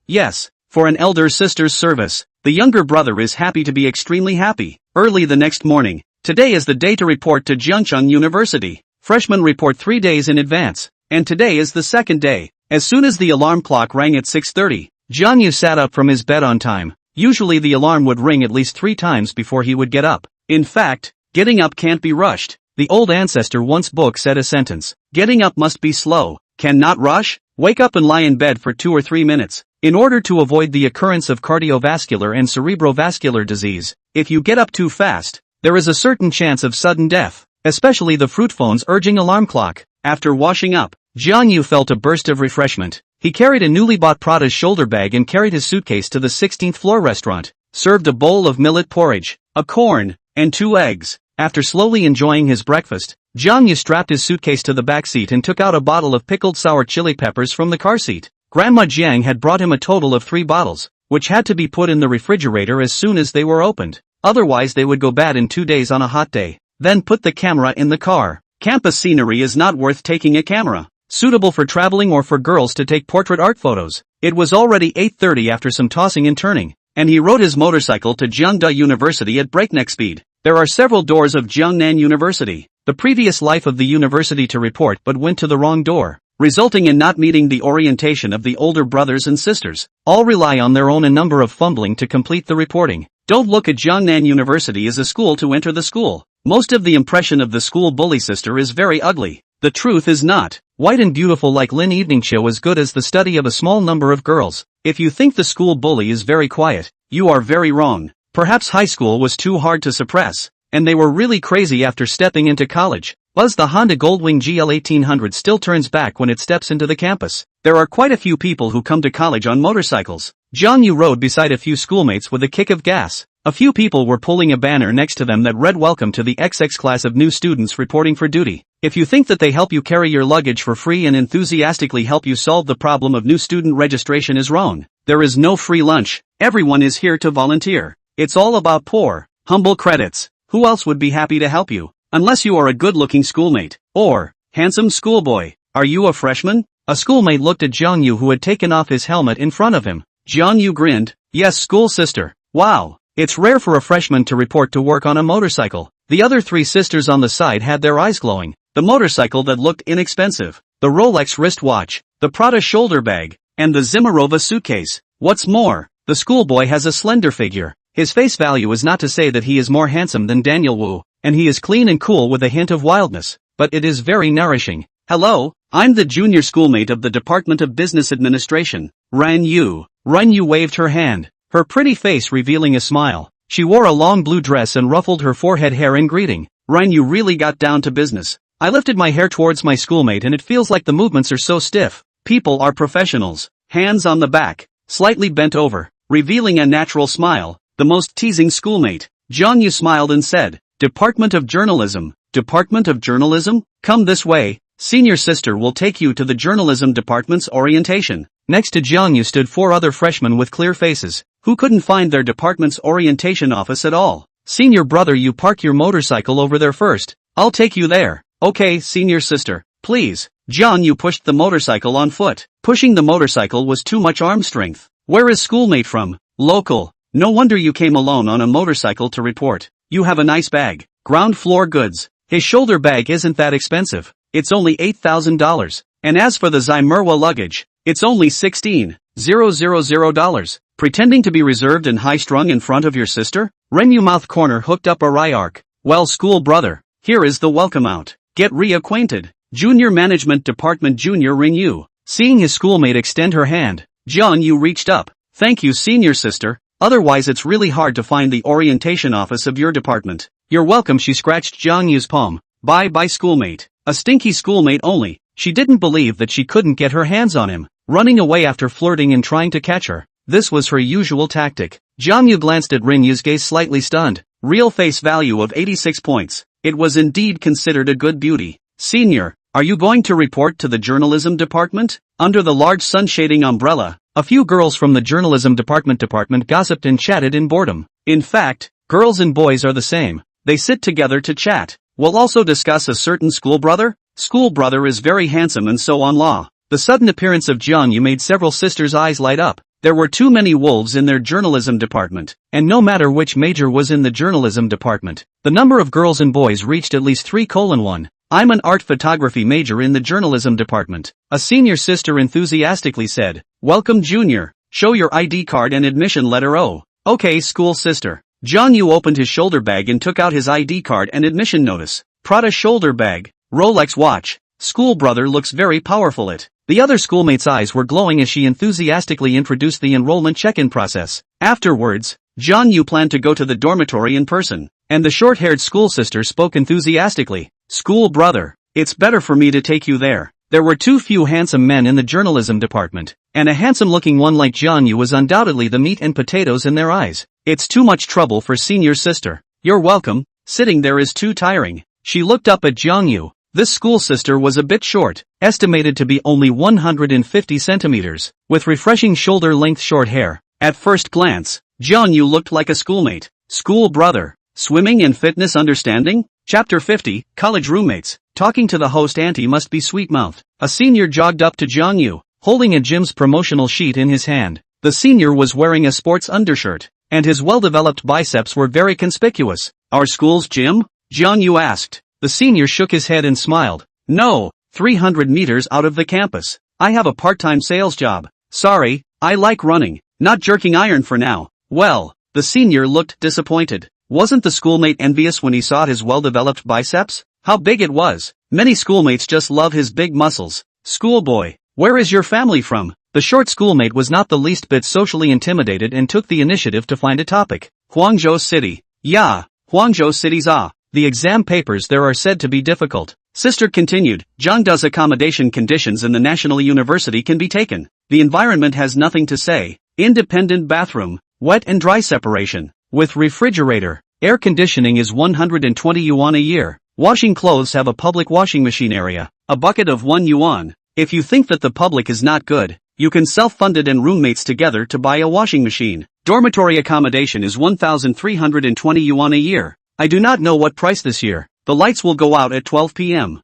yes. For an elder sister's service, the younger brother is happy to be extremely happy. Early the next morning, today is the day to report to Jiangcheng University. Freshmen report 3 days in advance, and today is the second day. As soon as the alarm clock rang at 6:30, Jiang Yu sat up from his bed on time. Usually the alarm would ring at least 3 times before he would get up. In fact, getting up can't be rushed. The old ancestor once book said a sentence. Getting up must be slow, cannot rush. Wake up and lie in bed for 2 or 3 minutes. In order to avoid the occurrence of cardiovascular and cerebrovascular disease, if you get up too fast, there is a certain chance of sudden death, especially the fruit phone's urging alarm clock. After washing up, Jiang Yu felt a burst of refreshment. He carried a newly bought Prada's shoulder bag and carried his suitcase to the 16th floor restaurant, served a bowl of millet porridge, a corn, and 2 eggs. After slowly enjoying his breakfast, Jiang Yu strapped his suitcase to the back seat and took out a bottle of pickled sour chili peppers from the car seat. Grandma Jiang had brought him a total of 3 bottles, which had to be put in the refrigerator as soon as they were opened. Otherwise they would go bad in 2 days on a hot day. Then put the camera in the car. Campus scenery is not worth taking a camera, suitable for traveling or for girls to take portrait art photos. It was already 8:30 after some tossing and turning, and he rode his motorcycle to Jiangda University at breakneck speed. There are several doors of Jiangnan University. The previous life of the university to report but went to the wrong door, resulting in not meeting the orientation of the older brothers and sisters. All rely on their own a number of fumbling to complete the reporting. Don't look at Jiangnan University as a school to enter the school. Most of the impression of the school bully sister is very ugly. The truth is not. White and beautiful like Lin Evening Show as good as the study of a small number of girls. If you think the school bully is very quiet, you are very wrong. Perhaps high school was too hard to suppress, and they were really crazy after stepping into college. Buzz the Honda Goldwing GL 1800 still turns back when it steps into the campus. There are quite a few people who come to college on motorcycles. Jiang Yu rode beside a few schoolmates with a kick of gas. A few people were pulling a banner next to them that read "Welcome to the XX class of new students reporting for duty." If you think that they help you carry your luggage for free and enthusiastically help you solve the problem of new student registration is wrong. There is no free lunch. Everyone is here to volunteer. It's all about poor, humble credits. Who else would be happy to help you? Unless you are a good-looking schoolmate, or handsome schoolboy. Are you a freshman? A schoolmate looked at Jiang Yu who had taken off his helmet in front of him. Jiang Yu grinned. Yes, school sister. Wow. It's rare for a freshman to report to work on a motorcycle. The other 3 sisters on the side had their eyes glowing. The motorcycle that looked inexpensive, the Rolex wristwatch, the Prada shoulder bag, and the Zimarova suitcase. What's more, the schoolboy has a slender figure. His face value is not to say that he is more handsome than Daniel Wu, and he is clean and cool with a hint of wildness, but it is very nourishing. Hello, I'm the junior schoolmate of the Department of Business Administration, Ran Yu. Ran Yu waved her hand, her pretty face revealing a smile. She wore a long blue dress and ruffled her forehead hair in greeting. Ran Yu really got down to business. I lifted my hair towards my schoolmate and it feels like the movements are so stiff. People are professionals. Hands on the back, slightly bent over, revealing a natural smile. The most teasing schoolmate. Jiang Yu smiled and said, Department of Journalism. Department of Journalism? Come this way. Senior sister will take you to the journalism department's orientation. Next to Jiang Yu stood 4 other freshmen with clear faces, who couldn't find their department's orientation office at all. Senior brother, you park your motorcycle over there first. I'll take you there. Okay, senior sister, please. Jiang Yu pushed the motorcycle on foot. Pushing the motorcycle was too much arm strength. Where is schoolmate from? Local. No wonder you came alone on a motorcycle to report. You have a nice bag. Ground floor goods. His shoulder bag isn't that expensive. It's only $8,000. And as for the Zimerwa luggage, it's only $16,000. Pretending to be reserved and high-strung in front of your sister? Renyu mouth corner hooked up a ryark. Well, school brother, here is the welcome out. Get reacquainted. Junior Management Department Junior Renyu. Seeing his schoolmate extend her hand, Jiang Yu reached up. Thank you, senior sister. Otherwise it's really hard to find the orientation office of your department. You're welcome. She scratched Jiang Yu's palm. Bye schoolmate. A stinky schoolmate only. She didn't believe that she couldn't get her hands on him, running away after flirting and trying to catch her. This was her usual tactic. Jiang Yu glanced at Renyu's gaze slightly stunned. Real face value of 86 points. It was indeed considered a good beauty. Senior, Are you going to report to the journalism department? Under the large sun-shading umbrella, a few girls from the journalism department gossiped and chatted in boredom. In fact, girls and boys are the same. They sit together to chat. We'll also discuss a certain school brother. School brother is very handsome and so on law. The sudden appearance of Jiang Yu made several sisters' eyes light up. There were too many wolves in their journalism department, and no matter which major was in the journalism department, the number of girls and boys reached at least 3:1. I'm an art photography major in the journalism department, a senior sister enthusiastically said. Welcome junior, show your ID card and admission letter. Oh, okay school sister. Jiang Yu opened his shoulder bag and took out his ID card and admission notice. Prada shoulder bag, Rolex watch, school brother looks very powerful. The other schoolmates' eyes were glowing as she enthusiastically introduced the enrollment check-in process. Afterwards, Jiang Yu planned to go to the dormitory in person, and the short-haired school sister spoke enthusiastically. School brother, it's better for me to take you there. There were too few handsome men in the journalism department, and a handsome-looking one like Jiang Yu was undoubtedly the meat and potatoes in their eyes. It's too much trouble for senior sister. You're welcome, sitting there is too tiring. She looked up at Jiang Yu. This school sister was a bit short, estimated to be only 150 centimeters, with refreshing shoulder-length short hair. At first glance, Jiang Yu looked like a schoolmate. School brother, swimming and fitness understanding? Chapter 50, College Roommates. Talking to the host auntie must be sweet-mouthed. A senior jogged up to Jiang Yu, holding a gym's promotional sheet in his hand. The senior was wearing a sports undershirt, and his well-developed biceps were very conspicuous. Our school's gym? Jiang Yu asked. The senior shook his head and smiled. No, 300 meters out of the campus. I have a part-time sales job. Sorry, I like running, not jerking iron for now. Well, the senior looked disappointed. Wasn't the schoolmate envious when he saw his well-developed biceps? How big it was. Many schoolmates just love his big muscles. Schoolboy, where is your family from? The short schoolmate was not the least bit socially intimidated and took the initiative to find a topic. Huangzhou City. Yeah, Huangzhou City's The exam papers there are said to be difficult. Sister continued, Jiangda's accommodation conditions in the National University can be taken. The environment has nothing to say. Independent bathroom, wet and dry separation, with refrigerator. Air conditioning is 120 yuan a year. Washing clothes have a public washing machine area, a bucket of 1 yuan. If you think that the public is not good, you can self-fund it and roommates together to buy a washing machine. Dormitory accommodation is 1,320 yuan a year. I do not know what price this year. The lights will go out at 12 p.m.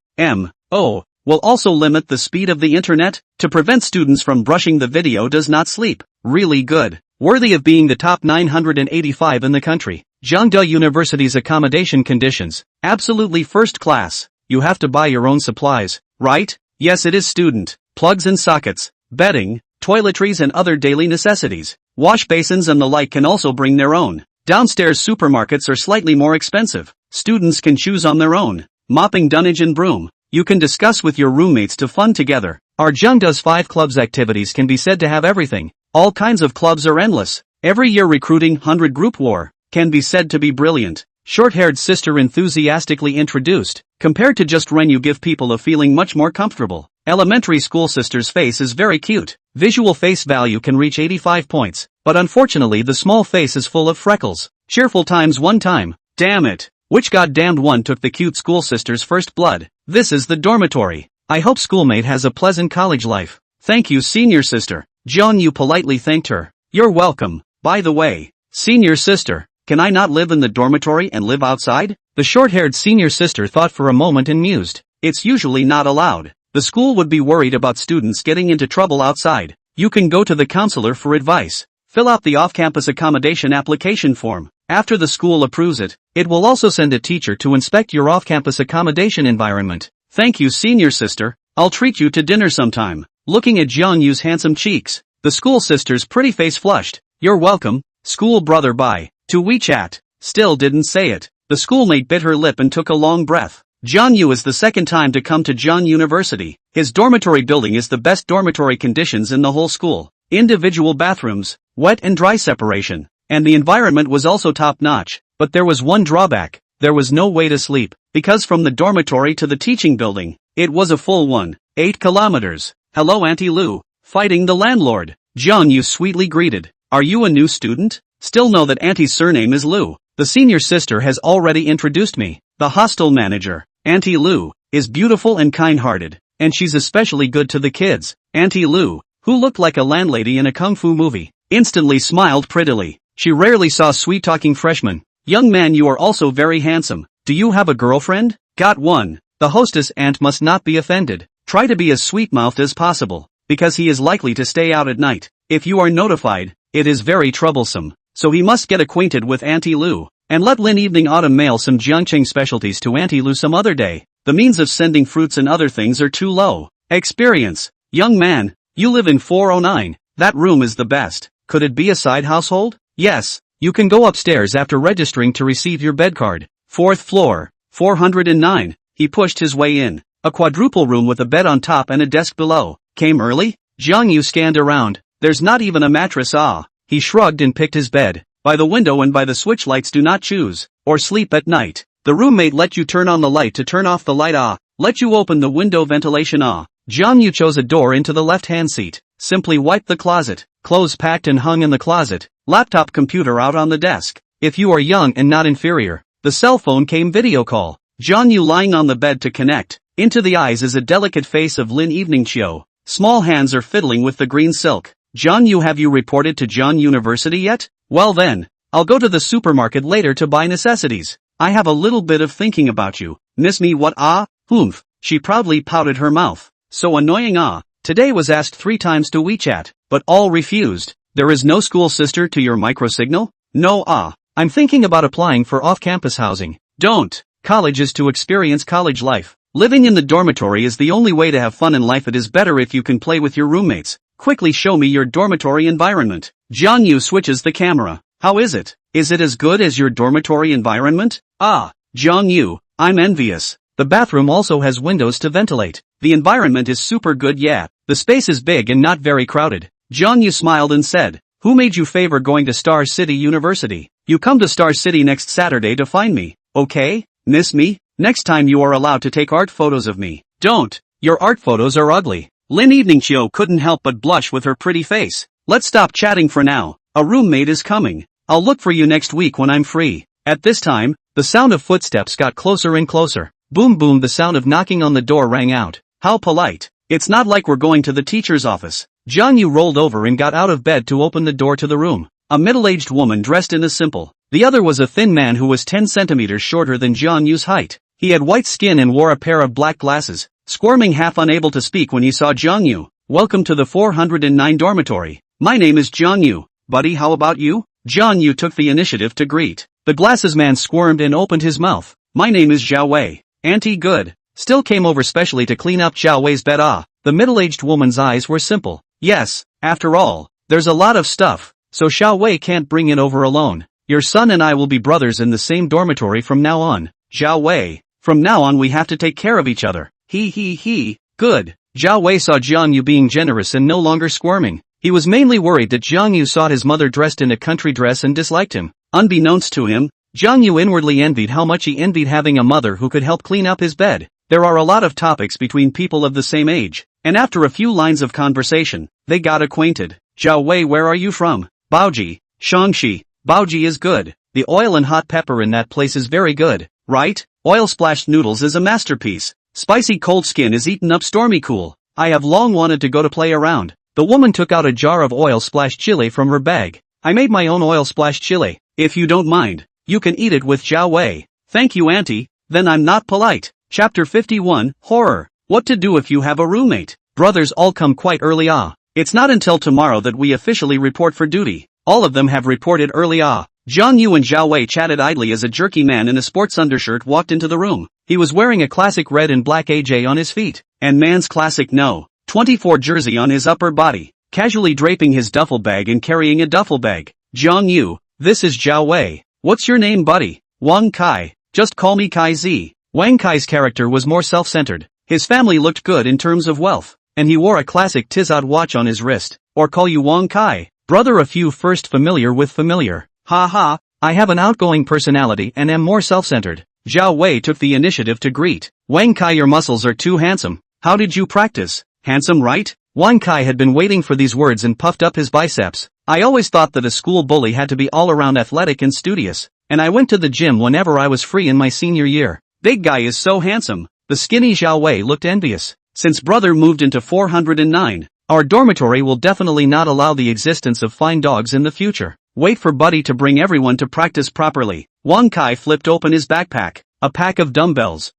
Will also limit the speed of the internet to prevent students from brushing the video does not sleep. Really good. Worthy of being the top 985 in the country. Jiangda University's accommodation conditions. Absolutely first class. You have to buy your own supplies, right? Yes, it is student. Plugs and sockets, bedding, toiletries and other daily necessities. Wash basins and the like can also bring their own. Downstairs supermarkets are slightly more expensive. Students can choose on their own. Mopping, dunnage and broom. You can discuss with your roommates to fund together. Our Jiangda's 5 clubs activities can be said to have everything. All kinds of clubs are endless. Every year recruiting 100 group war can be said to be brilliant. Short-haired sister enthusiastically introduced. Compared to just Ren, you give people a feeling much more comfortable. Elementary school sister's face is very cute. Visual face value can reach 85 points, but unfortunately the small face is full of freckles. Cheerful times 1 time. Damn it. Which goddamned one took the cute school sister's first blood? This is the dormitory. I hope schoolmate has a pleasant college life. Thank you senior sister. Jiang Yu politely thanked her. You're welcome. By the way, senior sister, can I not live in the dormitory and live outside? The short-haired senior sister thought for a moment and mused. It's usually not allowed. The school would be worried about students getting into trouble outside. You can go to the counselor for advice. Fill out the off-campus accommodation application form. After the school approves it, it will also send a teacher to inspect your off-campus accommodation environment. Thank you senior sister. I'll treat you to dinner sometime. Looking at Jiang Yu's handsome cheeks, the school sister's pretty face flushed. You're welcome, school brother. Bye. To WeChat. Still didn't say it. The schoolmate bit her lip and took a long breath. Jiang Yu is the second time to come to Jiang University. His dormitory building is the best dormitory conditions in the whole school. Individual bathrooms, wet and dry separation, and the environment was also top-notch. But there was one drawback. There was no way to sleep, because from the dormitory to the teaching building, it was a full 8 kilometers. Hello Auntie Lu. Fighting the landlord. Jiang Yu sweetly greeted. Are you a new student? Still know that Auntie's surname is Lu. The senior sister has already introduced me. The hostel manager. Auntie Lu is beautiful and kind-hearted, and she's especially good to the kids. Auntie Lu, who looked like a landlady in a kung fu movie, instantly smiled prettily. She rarely saw sweet-talking freshmen. Young man, you are also very handsome. Do you have a girlfriend? Got one. The hostess aunt must not be offended. Try to be as sweet-mouthed as possible, because he is likely to stay out at night. If you are notified, it is very troublesome. So he must get acquainted with Auntie Lu, and let Lin Evening Autumn mail some Jiangqing specialties to Auntie Lu some other day. The means of sending fruits and other things are too low. Experience. Young man, you live in 409. That room is the best. Could it be a side household? Yes. You can go upstairs after registering to receive your bed card. 4th floor. 409. He pushed his way in. A quadruple room with a bed on top and a desk below. Came early? Jiang Yu scanned around. There's not even a mattress. He shrugged and picked his bed. By the window and by the switch lights. Do not choose, or sleep at night. The roommate let you turn on the light to turn off the light. Let you open the window ventilation. Jiang Yu chose a door into the left-hand seat. Simply wipe the closet. Clothes packed and hung in the closet. Laptop computer out on the desk. If you are young and not inferior. The cell phone came video call. Jiang Yu lying on the bed to connect. Into the eyes is a delicate face of Lin Evening Chiu. Small hands are fiddling with the green silk. Jiang Yu, have you reported to Jiang University yet? Well then, I'll go to the supermarket later to buy necessities. I have a little bit of thinking about you. Miss me what? Humph. She proudly pouted her mouth. So annoying. Today was asked 3 times to WeChat, but all refused. There is no school sister to your microsignal? No. I'm thinking about applying for off-campus housing. Don't. College is to experience college life. Living in the dormitory is the only way to have fun in life. It is better if you can play with your roommates. Quickly show me your dormitory environment. Jiang Yu switches the camera. How is it? Is it as good as your dormitory environment? Jiang Yu, I'm envious. The bathroom also has windows to ventilate. The environment is super good. Yeah. The space is big and not very crowded. Jiang Yu smiled and said, who made you favor going to Star City University? You come to Star City next Saturday to find me, okay? Miss me? Next time you are allowed to take art photos of me. Don't. Your art photos are ugly. Lin Evening Chiu couldn't help but blush with her pretty face. Let's stop chatting for now. A roommate is coming. I'll look for you next week when I'm free. At this time, the sound of footsteps got closer and closer. Boom boom, the sound of knocking on the door rang out. How polite. It's not like we're going to the teacher's office. Jiang Yu rolled over and got out of bed to open the door to the room. A middle-aged woman dressed in a simple. The other was a thin man who was 10 centimeters shorter than Jiang Yu's height. He had white skin and wore a pair of black glasses, squirming, half unable to speak when he saw Jiang Yu. Welcome to the 409 dormitory. My name is Jiang Yu. Buddy, how about you? Jiang Yu took the initiative to greet. The glasses man squirmed and opened his mouth. My name is Zhao Wei. Auntie good. Still came over specially to clean up Zhao Wei's bed. The middle-aged woman's eyes were simple. Yes, after all, there's a lot of stuff, so Zhao Wei can't bring it over alone. Your son and I will be brothers in the same dormitory from now on. Zhao Wei, from now on we have to take care of each other. He. Good. Zhao Wei saw Jiang Yu being generous and no longer squirming. He was mainly worried that Jiang Yu saw his mother dressed in a country dress and disliked him. Unbeknownst to him, Jiang Yu inwardly envied how much he envied having a mother who could help clean up his bed. There are a lot of topics between people of the same age, and after a few lines of conversation, they got acquainted. Zhao Wei, where are you from? Baoji, Shangxi. Baoji is good. The oil and hot pepper in that place is very good, right? Oil-splashed noodles is a masterpiece. Spicy cold skin is eaten up stormy cool. I have long wanted to go to play around. The woman took out a jar of oil-splashed chili from her bag. I made my own oil-splashed chili. If you don't mind, you can eat it with Zhao Wei. Thank you, auntie. Then I'm not polite. Chapter 51, Horror. What to do if you have a roommate. Brothers all come quite early. It's not until tomorrow that we officially report for duty. All of them have reported early. Jiang Yu and Zhao Wei chatted idly as a jerky man in a sports undershirt walked into the room. He was wearing a classic red and black AJ on his feet, and man's classic No. 24 jersey on his upper body, casually draping his duffel bag and carrying a duffel bag. Jiang Yu, this is Zhao Wei. What's your name, buddy? Wang Kai. Just call me Kai Z. Wang Kai's character was more self-centered. His family looked good in terms of wealth, and he wore a classic Tizad watch on his wrist. Or call you Wang Kai. Brother, a few first familiar with familiar. Ha. I have an outgoing personality and am more self-centered. Zhao Wei took the initiative to greet. Wang Kai, your muscles are too handsome. How did you practice? Handsome, right? Wang Kai had been waiting for these words and puffed up his biceps. I always thought that a school bully had to be all around athletic and studious, and I went to the gym whenever I was free in my senior year. Big guy is so handsome. The skinny Xiao Wei looked envious. Since brother moved into 409, our dormitory will definitely not allow the existence of fine dogs in the future. Wait for Buddy to bring everyone to practice properly. Wang Kai flipped open his backpack. A pack of dumbbells.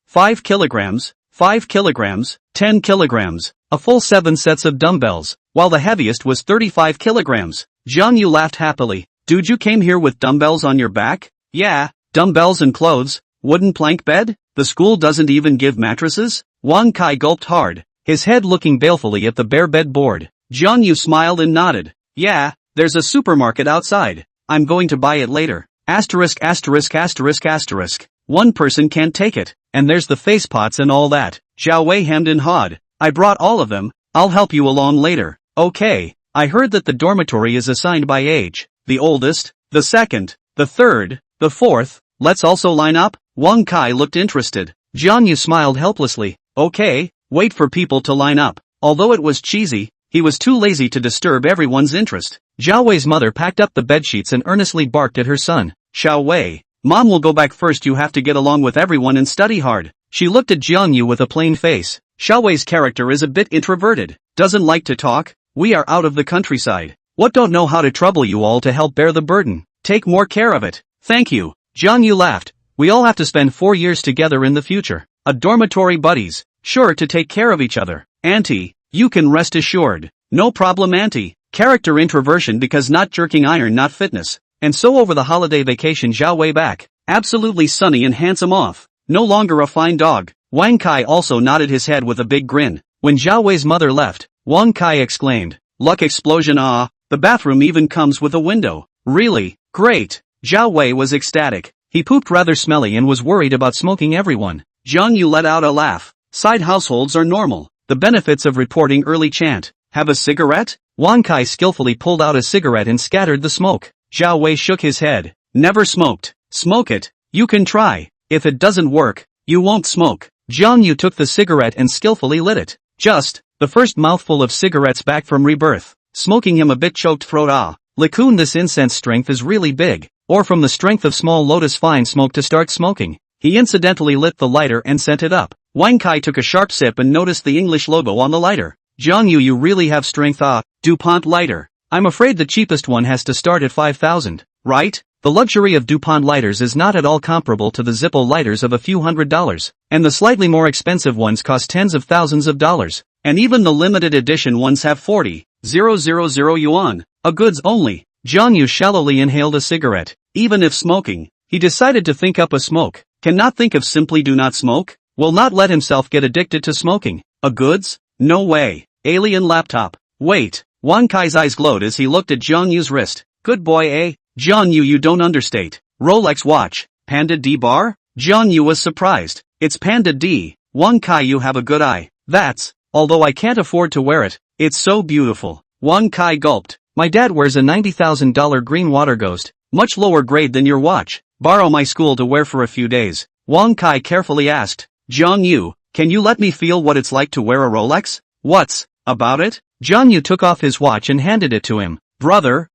5 kilograms, 5 kilograms, 10 kilograms. A full 7 sets of dumbbells, while the heaviest was 35 kilograms. Jiang Yu laughed happily. Dude, you came here with dumbbells on your back? Yeah, dumbbells and clothes. Wooden plank bed? The school doesn't even give mattresses? Wang Kai gulped hard, his head looking balefully at the bare bed board. Jiang Yu smiled and nodded. Yeah, there's a supermarket outside. I'm going to buy it later. Asterisk asterisk asterisk asterisk. One person can't take it, and there's the face pots and all that. Xiao Wei hemmed and hawed. I brought all of them. I'll help you along later. Okay, I heard that the dormitory is assigned by age. The oldest, the second, the third, the fourth. Let's also line up. Wang Kai looked interested. Jiang Yu smiled helplessly. Okay, wait for people to line up. Although it was cheesy, he was too lazy to disturb everyone's interest. Xiao Wei's mother packed up the bedsheets and earnestly barked at her son. Xiao Wei, Mom will go back first. You have to get along with everyone and study hard. She looked at Jiang Yu with a plain face. Xiao Wei's character is a bit introverted, doesn't like to talk. We are out of the countryside. What don't know how to trouble you all to help bear the burden. Take more care of it. Thank you. Jiang Yu laughed. We all have to spend 4 years together in the future. A dormitory buddies, sure to take care of each other. Auntie, you can rest assured. No problem, Auntie. Character introversion because not jerking iron, not fitness. And so over the holiday vacation, Xiao Wei back. Absolutely sunny and handsome off. No longer a fine dog. Wang Kai also nodded his head with a big grin. When Xiao Wei's mother left, Wang Kai exclaimed, luck explosion. Ah, the bathroom even comes with a window. Really? Great. Xiao Wei was ecstatic. He pooped rather smelly and was worried about smoking everyone. Jiang Yu let out a laugh. Side households are normal. The benefits of reporting early chant. Have a cigarette? Wang Kai skillfully pulled out a cigarette and scattered the smoke. Xiao Wei shook his head. Never smoked. Smoke it. You can try. If it doesn't work, you won't smoke. Jiang Yu took the cigarette and skillfully lit it. Just, the first mouthful of cigarettes back from rebirth. Smoking him a bit choked throat. Ah, Tycoon, this incense strength is really big. Or from the strength of small lotus fine smoke to start smoking. He incidentally lit the lighter and sent it up. Wang Kai took a sharp sip and noticed the English logo on the lighter. Jiang Yu, you really have strength. Ah, DuPont lighter. I'm afraid the cheapest one has to start at 5,000, right? The luxury of DuPont lighters is not at all comparable to the Zippo lighters of a few $100s, and the slightly more expensive ones cost tens of thousands of dollars, and even the limited edition ones have 40,000 yuan, a goods only. Jiang Yu shallowly inhaled a cigarette. Even if smoking, he decided to think up a smoke. Cannot think of simply do not smoke? Will not let himself get addicted to smoking. A goods? No way. Alien laptop. Wait. Wang Kai's eyes glowed as he looked at Jiang Yu's wrist. Good boy, eh? Jiang Yu, you don't understate. Rolex watch. Panda D bar? Jiang Yu was surprised. It's Panda D. Wang Kai, you have a good eye. That's, although I can't afford to wear it, it's so beautiful. Wang Kai gulped. My dad wears a $90,000 green water ghost, much lower grade than your watch. Borrow my school to wear for a few days. Wang Kai carefully asked. Jiang Yu, can you let me feel what it's like to wear a Rolex? What's about it? Jiang Yu took off his watch and handed it to him. Brother,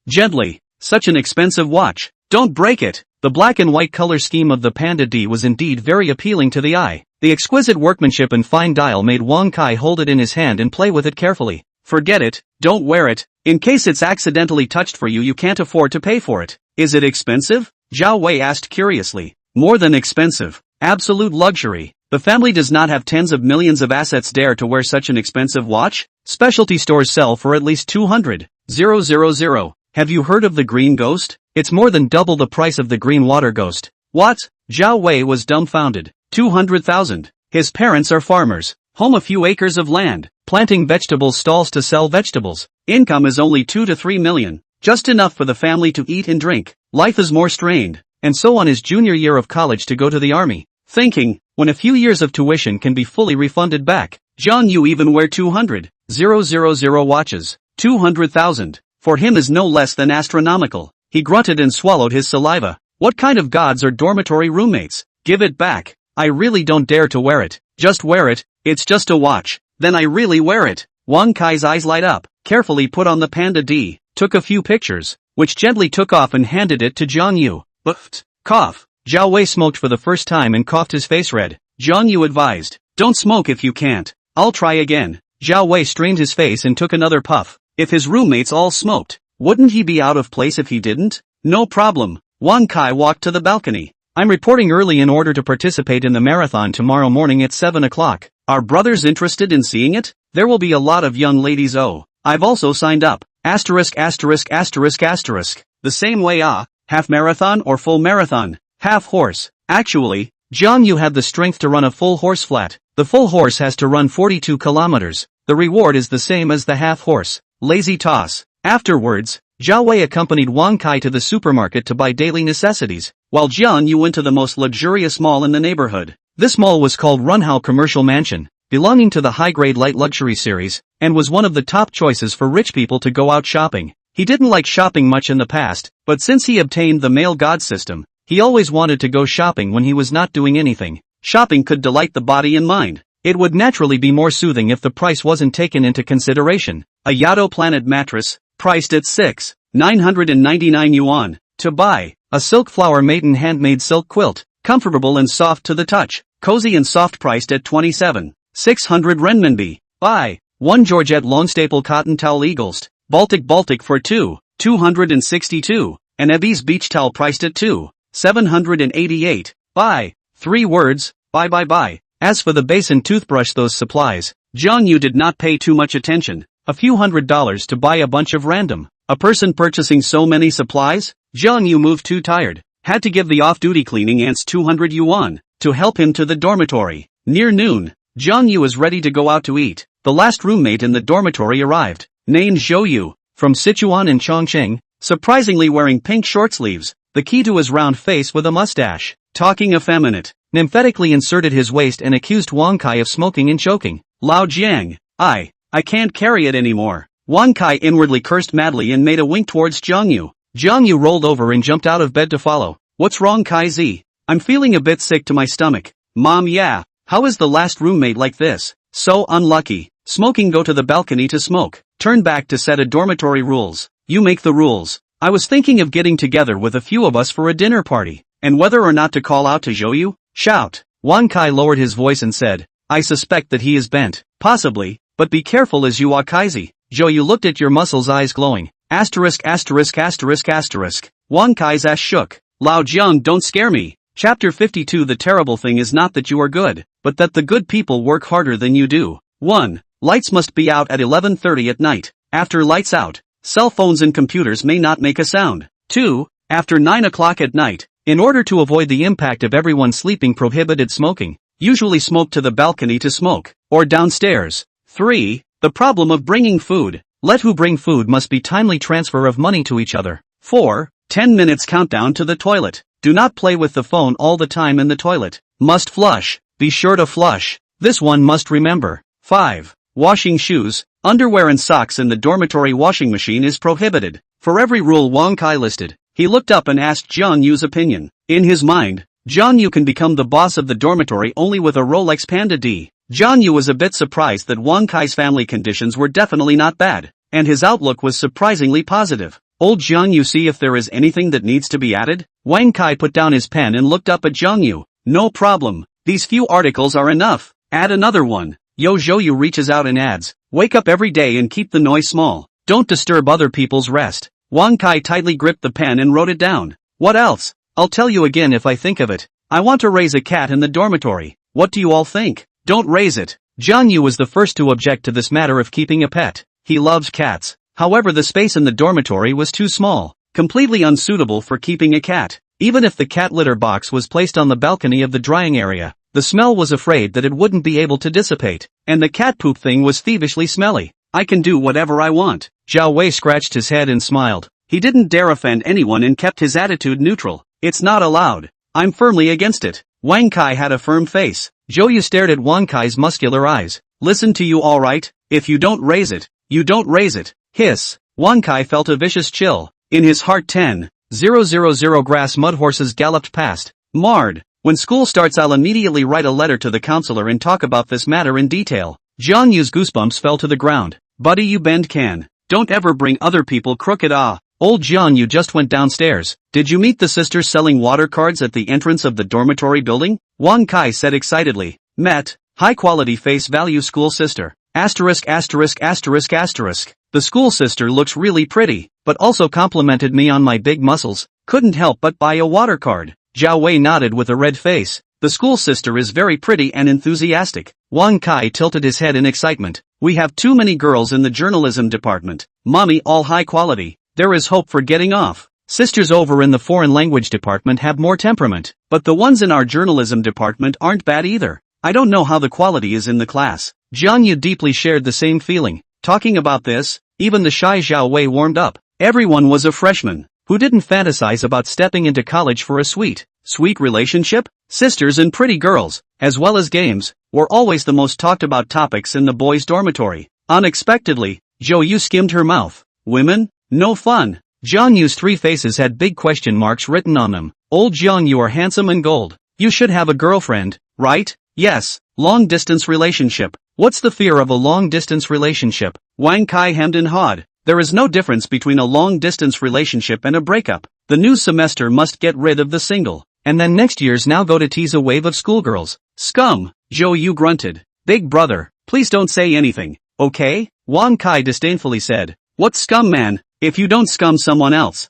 gently. Such an expensive watch. Don't break it. The black and white color scheme of the Panda D was indeed very appealing to the eye. The exquisite workmanship and fine dial made Wang Kai hold it in his hand and play with it carefully. Forget it, don't wear it. In case it's accidentally touched for you, you can't afford to pay for it. Is it expensive? Xiao Wei asked curiously. More than expensive. Absolute luxury. The family does not have tens of millions of assets dare to wear such an expensive watch. Specialty stores sell for at least 200,000. Have you heard of the Green Ghost? It's more than double the price of the Green Water Ghost. What? Xiao Wei was dumbfounded. 200,000. His parents are farmers. Home a few acres of land, planting vegetable stalls to sell vegetables. Income is only 2 to 3 million. Just enough for the family to eat and drink. Life is more strained. And so on his junior year of college to go to the army. Thinking, when a few years of tuition can be fully refunded back. Jiang Yu even wear 200,000 watches. 200,000. For him is no less than astronomical. He grunted and swallowed his saliva. What kind of gods are dormitory roommates? Give it back. I really don't dare to wear it. Just wear it. It's just a watch. Then I really wear it. Wang Kai's eyes light up. Carefully put on the Panda D. Took a few pictures, which gently took off and handed it to Jiang Yu. Cough. Zhao Wei smoked for the first time and coughed his face red. Jiang Yu advised, don't smoke if you can't. I'll try again. Zhao Wei strained his face and took another puff. If his roommates all smoked, wouldn't he be out of place if he didn't? No problem. Wan Kai walked to the balcony. I'm reporting early in order to participate in the marathon tomorrow morning at 7 o'clock. Are brothers interested in seeing it? There will be a lot of young ladies. Oh, I've also signed up. Asterisk asterisk asterisk asterisk. The same way half marathon or full marathon? Half horse. Actually, Jiang Yu had the strength to run a full horse flat. The full horse has to run 42 kilometers. The reward is the same as the half horse. Lazy toss. Afterwards, Zhao Wei accompanied Wan Kai to the supermarket to buy daily necessities, while Jiang Yu went to the most luxurious mall in the neighborhood. This mall was called Runhao Commercial Mansion, belonging to the high-grade light luxury series, and was one of the top choices for rich people to go out shopping. He didn't like shopping much in the past, but since he obtained the male god system, he always wanted to go shopping when he was not doing anything. Shopping could delight the body and mind. It would naturally be more soothing if the price wasn't taken into consideration. A Yato Planet mattress, priced at 6,999 yuan. To buy, a silk flower maiden handmade silk quilt, comfortable and soft to the touch, cozy and soft, priced at 27,600 renminbi. Buy, 1 Georgette Lone Staple Cotton Towel Eagles, Baltic for 2,262, an Ebis Beach Towel priced at 2,788. Buy, 3 words, buy. As for the base and toothbrush, those supplies, Jiang Yu did not pay too much attention. A few $100s to buy a bunch of random. A person purchasing so many supplies? Jiang Yu moved too tired. Had to give the off-duty cleaning ants 200 yuan to help him to the dormitory. Near noon, Jiang Yu was ready to go out to eat. The last roommate in the dormitory arrived, named Zhou Yu, from Sichuan in Chongqing, surprisingly wearing pink short sleeves, the key to his round face with a mustache. Talking effeminate, nymphetically inserted his waist and accused Wan Kai of smoking and choking. Lao Jiang, I can't carry it anymore. Wan Kai inwardly cursed madly and made a wink towards Jiang Yu. Jiang Yu rolled over and jumped out of bed to follow. What's wrong, Kai Z? I'm feeling a bit sick to my stomach. Mom, yeah. How is the last roommate like this? So unlucky. Smoking, go to the balcony to smoke. Turn back to set a dormitory rules. You make the rules. I was thinking of getting together with a few of us for a dinner party, and whether or not to call out to Zhou Yu. Shout. Wan Kai lowered his voice and said, I suspect that he is bent. Possibly, but be careful as you are, Kaizi. Zhou Yu looked at your muscles, eyes glowing. Asterisk. Wan Kai's ass shook. Lao Jiang, don't scare me. Chapter 52. The terrible thing is not that you are good, but that the good people work harder than you do. 1. Lights must be out at 11:30 at night. After lights out, cell phones and computers may not make a sound. 2. After 9 o'clock at night, in order to avoid the impact of everyone sleeping, prohibited smoking. Usually smoke to the balcony to smoke, or downstairs. 3. The problem of bringing food. Let who bring food must be timely transfer of money to each other. 4. 10 minutes countdown to the toilet. Do not play with the phone all the time in the toilet. Must flush. Be sure to flush. This one must remember. 5. Washing shoes, underwear and socks in the dormitory washing machine is prohibited. For every rule Wang Kai listed, he looked up and asked Jiang Yu's opinion. In his mind, Jiang Yu can become the boss of the dormitory only with a Rolex Panda D. Jiang Yu was a bit surprised that Wang Kai's family conditions were definitely not bad, and his outlook was surprisingly positive. Old Jiang Yu, see if there is anything that needs to be added? Wang Kai put down his pen and looked up at Jiang Yu. No problem. These few articles are enough. Add another one. Zhou Yu reaches out and adds, wake up every day and keep the noise small. Don't disturb other people's rest. Wang Kai tightly gripped the pen and wrote it down. What else? I'll tell you again if I think of it. I want to raise a cat in the dormitory. What do you all think? Don't raise it. Jiang Yu was the first to object to this matter of keeping a pet. He loves cats. However, the space in the dormitory was too small, completely unsuitable for keeping a cat. Even if the cat litter box was placed on the balcony of the drying area, the smell was afraid that it wouldn't be able to dissipate, and the cat poop thing was thievishly smelly. I can do whatever I want. Zhao Wei scratched his head and smiled. He didn't dare offend anyone and kept his attitude neutral. It's not allowed. I'm firmly against it. Wang Kai had a firm face. Zhou Yu stared at Wang Kai's muscular eyes. Listen to you, all right? If you don't raise it, you don't raise it. Hiss. Wang Kai felt a vicious chill. In his heart 10,000 grass mud horses galloped past. Marred. When school starts, I'll immediately write a letter to the counselor and talk about this matter in detail. Jiang Yu's goosebumps fell to the ground. Buddy, you bend can. Don't ever bring other people crooked. Old Jiang Yu just went downstairs. Did you meet the sisters selling water cards at the entrance of the dormitory building? Wang Kai said excitedly. Met. High quality face value school sister. Asterisk asterisk asterisk asterisk. The school sister looks really pretty, but also complimented me on my big muscles. Couldn't help but buy a water card. Zhao Wei nodded with a red face. The school sister is very pretty and enthusiastic. Wang Kai tilted his head in excitement. We have too many girls in the journalism department. Mommy all high quality. There is hope for getting off. Sisters over in the foreign language department have more temperament, but the ones in our journalism department aren't bad either. I don't know how the quality is in the class. Jiang Yu deeply shared the same feeling. Talking about this, even the shy Zhao Wei warmed up. Everyone was a freshman. Who didn't fantasize about stepping into college for a sweet relationship? Sisters and pretty girls, as well as games, were always the most talked about topics in the boys' dormitory. Unexpectedly, Zhou Yu skimmed her mouth. Women? No fun. Jiang Yu's three faces had big question marks written on them. Old Jiang, you are handsome and gold. You should have a girlfriend, right? Yes. Long-distance relationship. What's the fear of a long-distance relationship? Wang Kai hemmed and hawed. There is no difference between a long-distance relationship and a breakup. The new semester must get rid of the single. And then next year's now go to tease a wave of schoolgirls. Scum, Zhou Yu grunted. Big brother, please don't say anything, okay? Wang Kai disdainfully said. What scum, man? If you don't scum someone else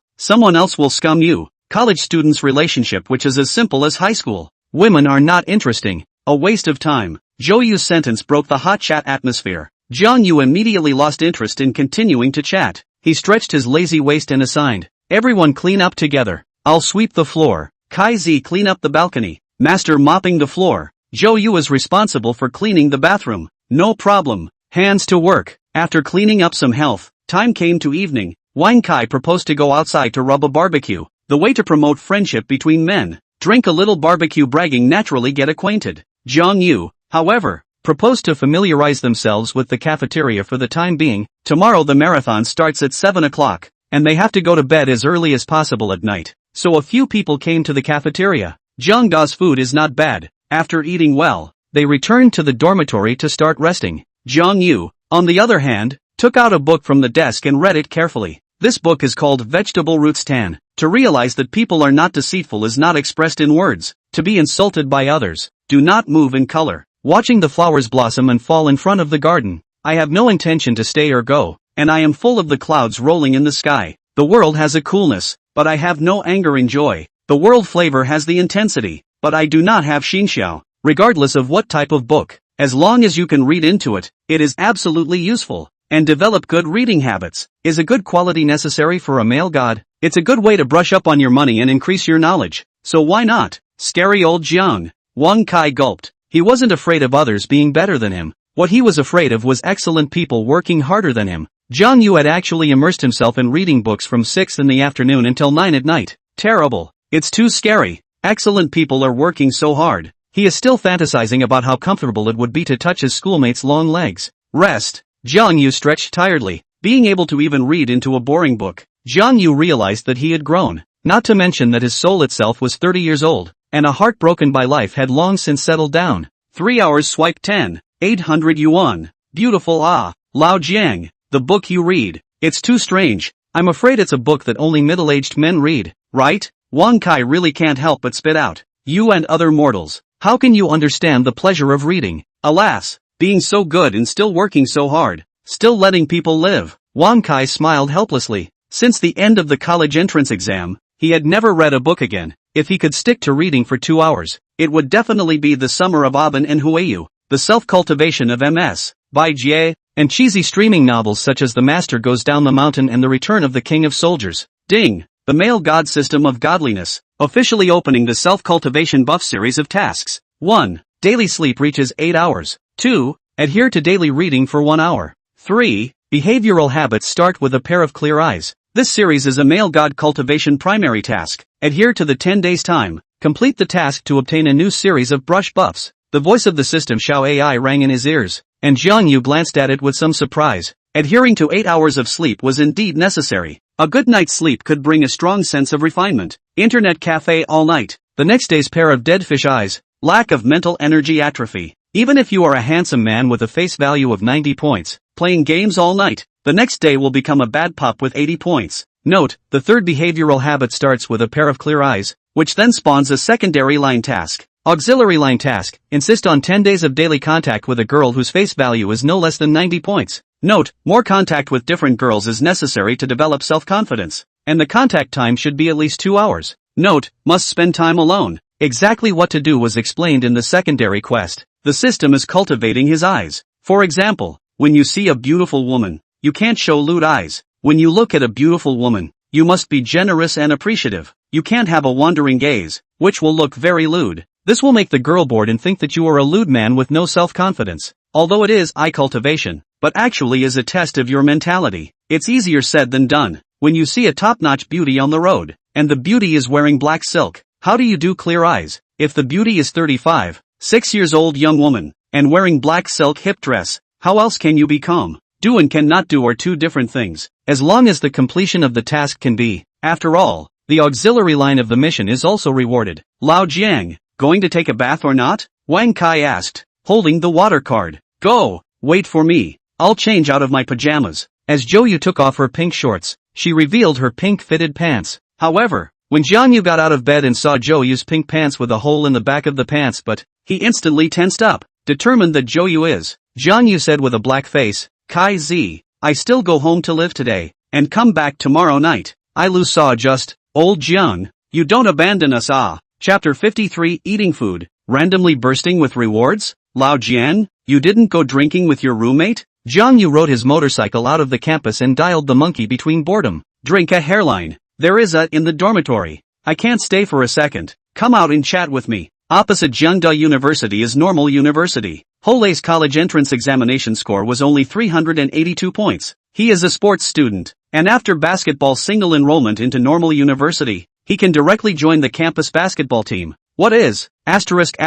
will scum you. College students' relationship which is as simple as high school. Women are not interesting. A waste of time. Zhou Yu's sentence broke the hot chat atmosphere. Jiang Yu immediately lost interest in continuing to chat. He stretched his lazy waist and assigned. Everyone clean up together. I'll sweep the floor. Kai Zi clean up the balcony. Master mopping the floor. Zhou Yu is responsible for cleaning the bathroom. No problem. Hands to work. After cleaning up some health, time came to evening. Wang Kai proposed to go outside to rub a barbecue. The way to promote friendship between men. Drink a little barbecue, bragging, naturally get acquainted. Jiang Yu, however, proposed to familiarize themselves with the cafeteria for the time being. Tomorrow the marathon starts at 7 o'clock, and they have to go to bed as early as possible at night. So a few people came to the cafeteria. Jiang Da's food is not bad. After eating well, they returned to the dormitory to start resting. Jiang Yu, on the other hand, took out a book from the desk and read it carefully. This book is called Vegetable Roots Tan. To realize that people are not deceitful is not expressed in words. To be insulted by others. Do not move in color. Watching the flowers blossom and fall in front of the garden. I have no intention to stay or go, and I am full of the clouds rolling in the sky. The world has a coolness, but I have no anger and joy. The world flavor has the intensity, but I do not have xinxiao. Regardless of what type of book, as long as you can read into it, it is absolutely useful. And develop good reading habits. Is a good quality necessary for a male god? It's a good way to brush up on your money and increase your knowledge. So why not? Scary old Jiang. Wang Kai gulped. He wasn't afraid of others being better than him. What he was afraid of was excellent people working harder than him. Jiang Yu had actually immersed himself in reading books from 6 in the afternoon until 9 at night. Terrible. It's too scary. Excellent people are working so hard. He is still fantasizing about how comfortable it would be to touch his schoolmates' long legs. Rest. Jiang Yu stretched tiredly. Being able to even read into a boring book. Jiang Yu realized that he had grown. Not to mention that his soul itself was 30 years old, and a heart broken by life had long since settled down. 3 hours swipe 10. 800 yuan. Beautiful ah. Lao Jiang. The book you read. It's too strange. I'm afraid it's a book that only middle-aged men read, right? Wang Kai really can't help but spit out. You and other mortals. How can you understand the pleasure of reading? Alas. Being so good and still working so hard. Still letting people live. Wang Kai smiled helplessly. Since the end of the college entrance exam, he had never read a book again. If he could stick to reading for 2 hours, it would definitely be The Summer of Aben and Huayu, The Self-Cultivation of MS, by Jie, and cheesy streaming novels such as The Master Goes Down the Mountain and The Return of the King of Soldiers. Ding! The Male God System of Godliness, officially opening the Self-Cultivation Buff series of tasks. 1. Daily sleep reaches 8 hours. 2. Adhere to daily reading for 1 hour. 3. Behavioral habits start with a pair of clear eyes. This series is a male god cultivation primary task. Adhere to the 10 days time. Complete the task to obtain a new series of brush buffs. The voice of the system Xiao AI rang in his ears, and Jiang Yu glanced at it with some surprise. Adhering to 8 hours of sleep was indeed necessary. A good night's sleep could bring a strong sense of refinement. Internet cafe all night. The next day's pair of dead fish eyes. Lack of mental energy atrophy. Even if you are a handsome man with a face value of 90 points, playing games all night, the next day will become a bad pup with 80 points. Note, the third behavioral habit starts with a pair of clear eyes, which then spawns a secondary line task. Auxiliary line task, insist on 10 days of daily contact with a girl whose face value is no less than 90 points. Note, more contact with different girls is necessary to develop self-confidence, and the contact time should be at least 2 hours. Note, must spend time alone. Exactly what to do was explained in the secondary quest. The system is cultivating his eyes. For example, when you see a beautiful woman, you can't show lewd eyes. When you look at a beautiful woman, you must be generous and appreciative. You can't have a wandering gaze, which will look very lewd. This will make the girl bored and think that you are a lewd man with no self-confidence. Although it is eye cultivation, but actually is a test of your mentality. It's easier said than done. When you see a top-notch beauty on the road, and the beauty is wearing black silk, how do you do clear eyes? If the beauty is 35, 6 years old young woman, and wearing black silk hip dress, how else can you be calm? Do and cannot do are two different things, as long as the completion of the task can be. After all, the auxiliary line of the mission is also rewarded. Lao Jiang, going to take a bath or not? Wang Kai asked, holding the water card. Go, wait for me, I'll change out of my pajamas. As Jiang Yu took off her pink shorts, she revealed her pink fitted pants. However, when Jiang Yu got out of bed and saw Jiang Yu's pink pants with a hole in the back of the pants, he instantly tensed up, determined that Jiang Yu is. Jiang Yu said with a black face, Kai Z, I still go home to live today, and come back tomorrow night. I lose saw just, old Jiang, you don't abandon us ah. Chapter 53 Eating Food, randomly bursting with rewards? Lao Jian, you didn't go drinking with your roommate? Jiang Yu rode his motorcycle out of the campus and dialed the monkey between boredom. Drink a hairline. There is a in the dormitory. I can't stay for a second. Come out and chat with me. Opposite Jiangda University is Normal University. Holei's college entrance examination score was only 382 points. He is a sports student, and after basketball single enrollment into Normal University, he can directly join the campus basketball team. What is? Asterisk.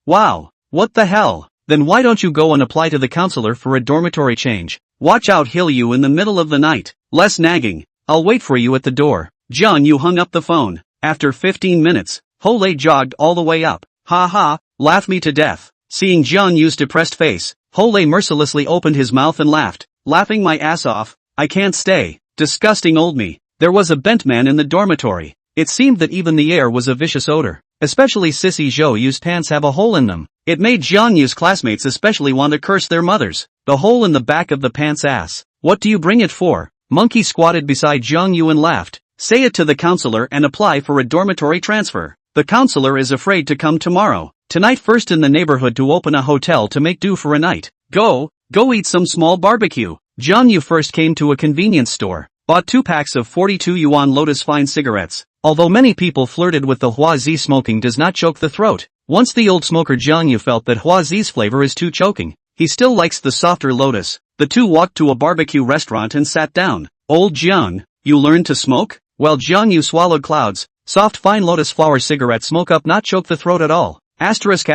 Wow. What the hell? Then why don't you go and apply to the counselor for a dormitory change? Watch out, he'll you in the middle of the night. Less nagging. I'll wait for you at the door. Jiang Yu hung up the phone. After 15 minutes, Holei jogged all the way up. Ha ha, laugh me to death. Seeing Jiang Yu's depressed face, Holei mercilessly opened his mouth and laughed. Laughing my ass off. I can't stay. Disgusting old me. There was a bent man in the dormitory. It seemed that even the air was a vicious odor. Especially Sissy Zhou Yu's pants have a hole in them. It made Jiang Yu's classmates especially want to curse their mothers. The hole in the back of the pants ass. What do you bring it for? Monkey squatted beside Jiang Yu and laughed. Say it to the counselor and apply for a dormitory transfer. The counselor is afraid to come tomorrow. Tonight first in the neighborhood to open a hotel to make do for a night. Go eat some small barbecue. Jiang Yu first came to a convenience store. Bought 2 packs of 42 yuan Lotus Fine cigarettes. Although many people flirted with the Hua Zi, smoking does not choke the throat. Once the old smoker Jiang Yu felt that Hua Zi's flavor is too choking. He still likes the softer Lotus. The two walked to a barbecue restaurant and sat down. Old Jiang, you learned to smoke? Well, Jiang Yu swallowed clouds. Soft fine lotus flower cigarette smoke up not choke the throat at all. Asterisk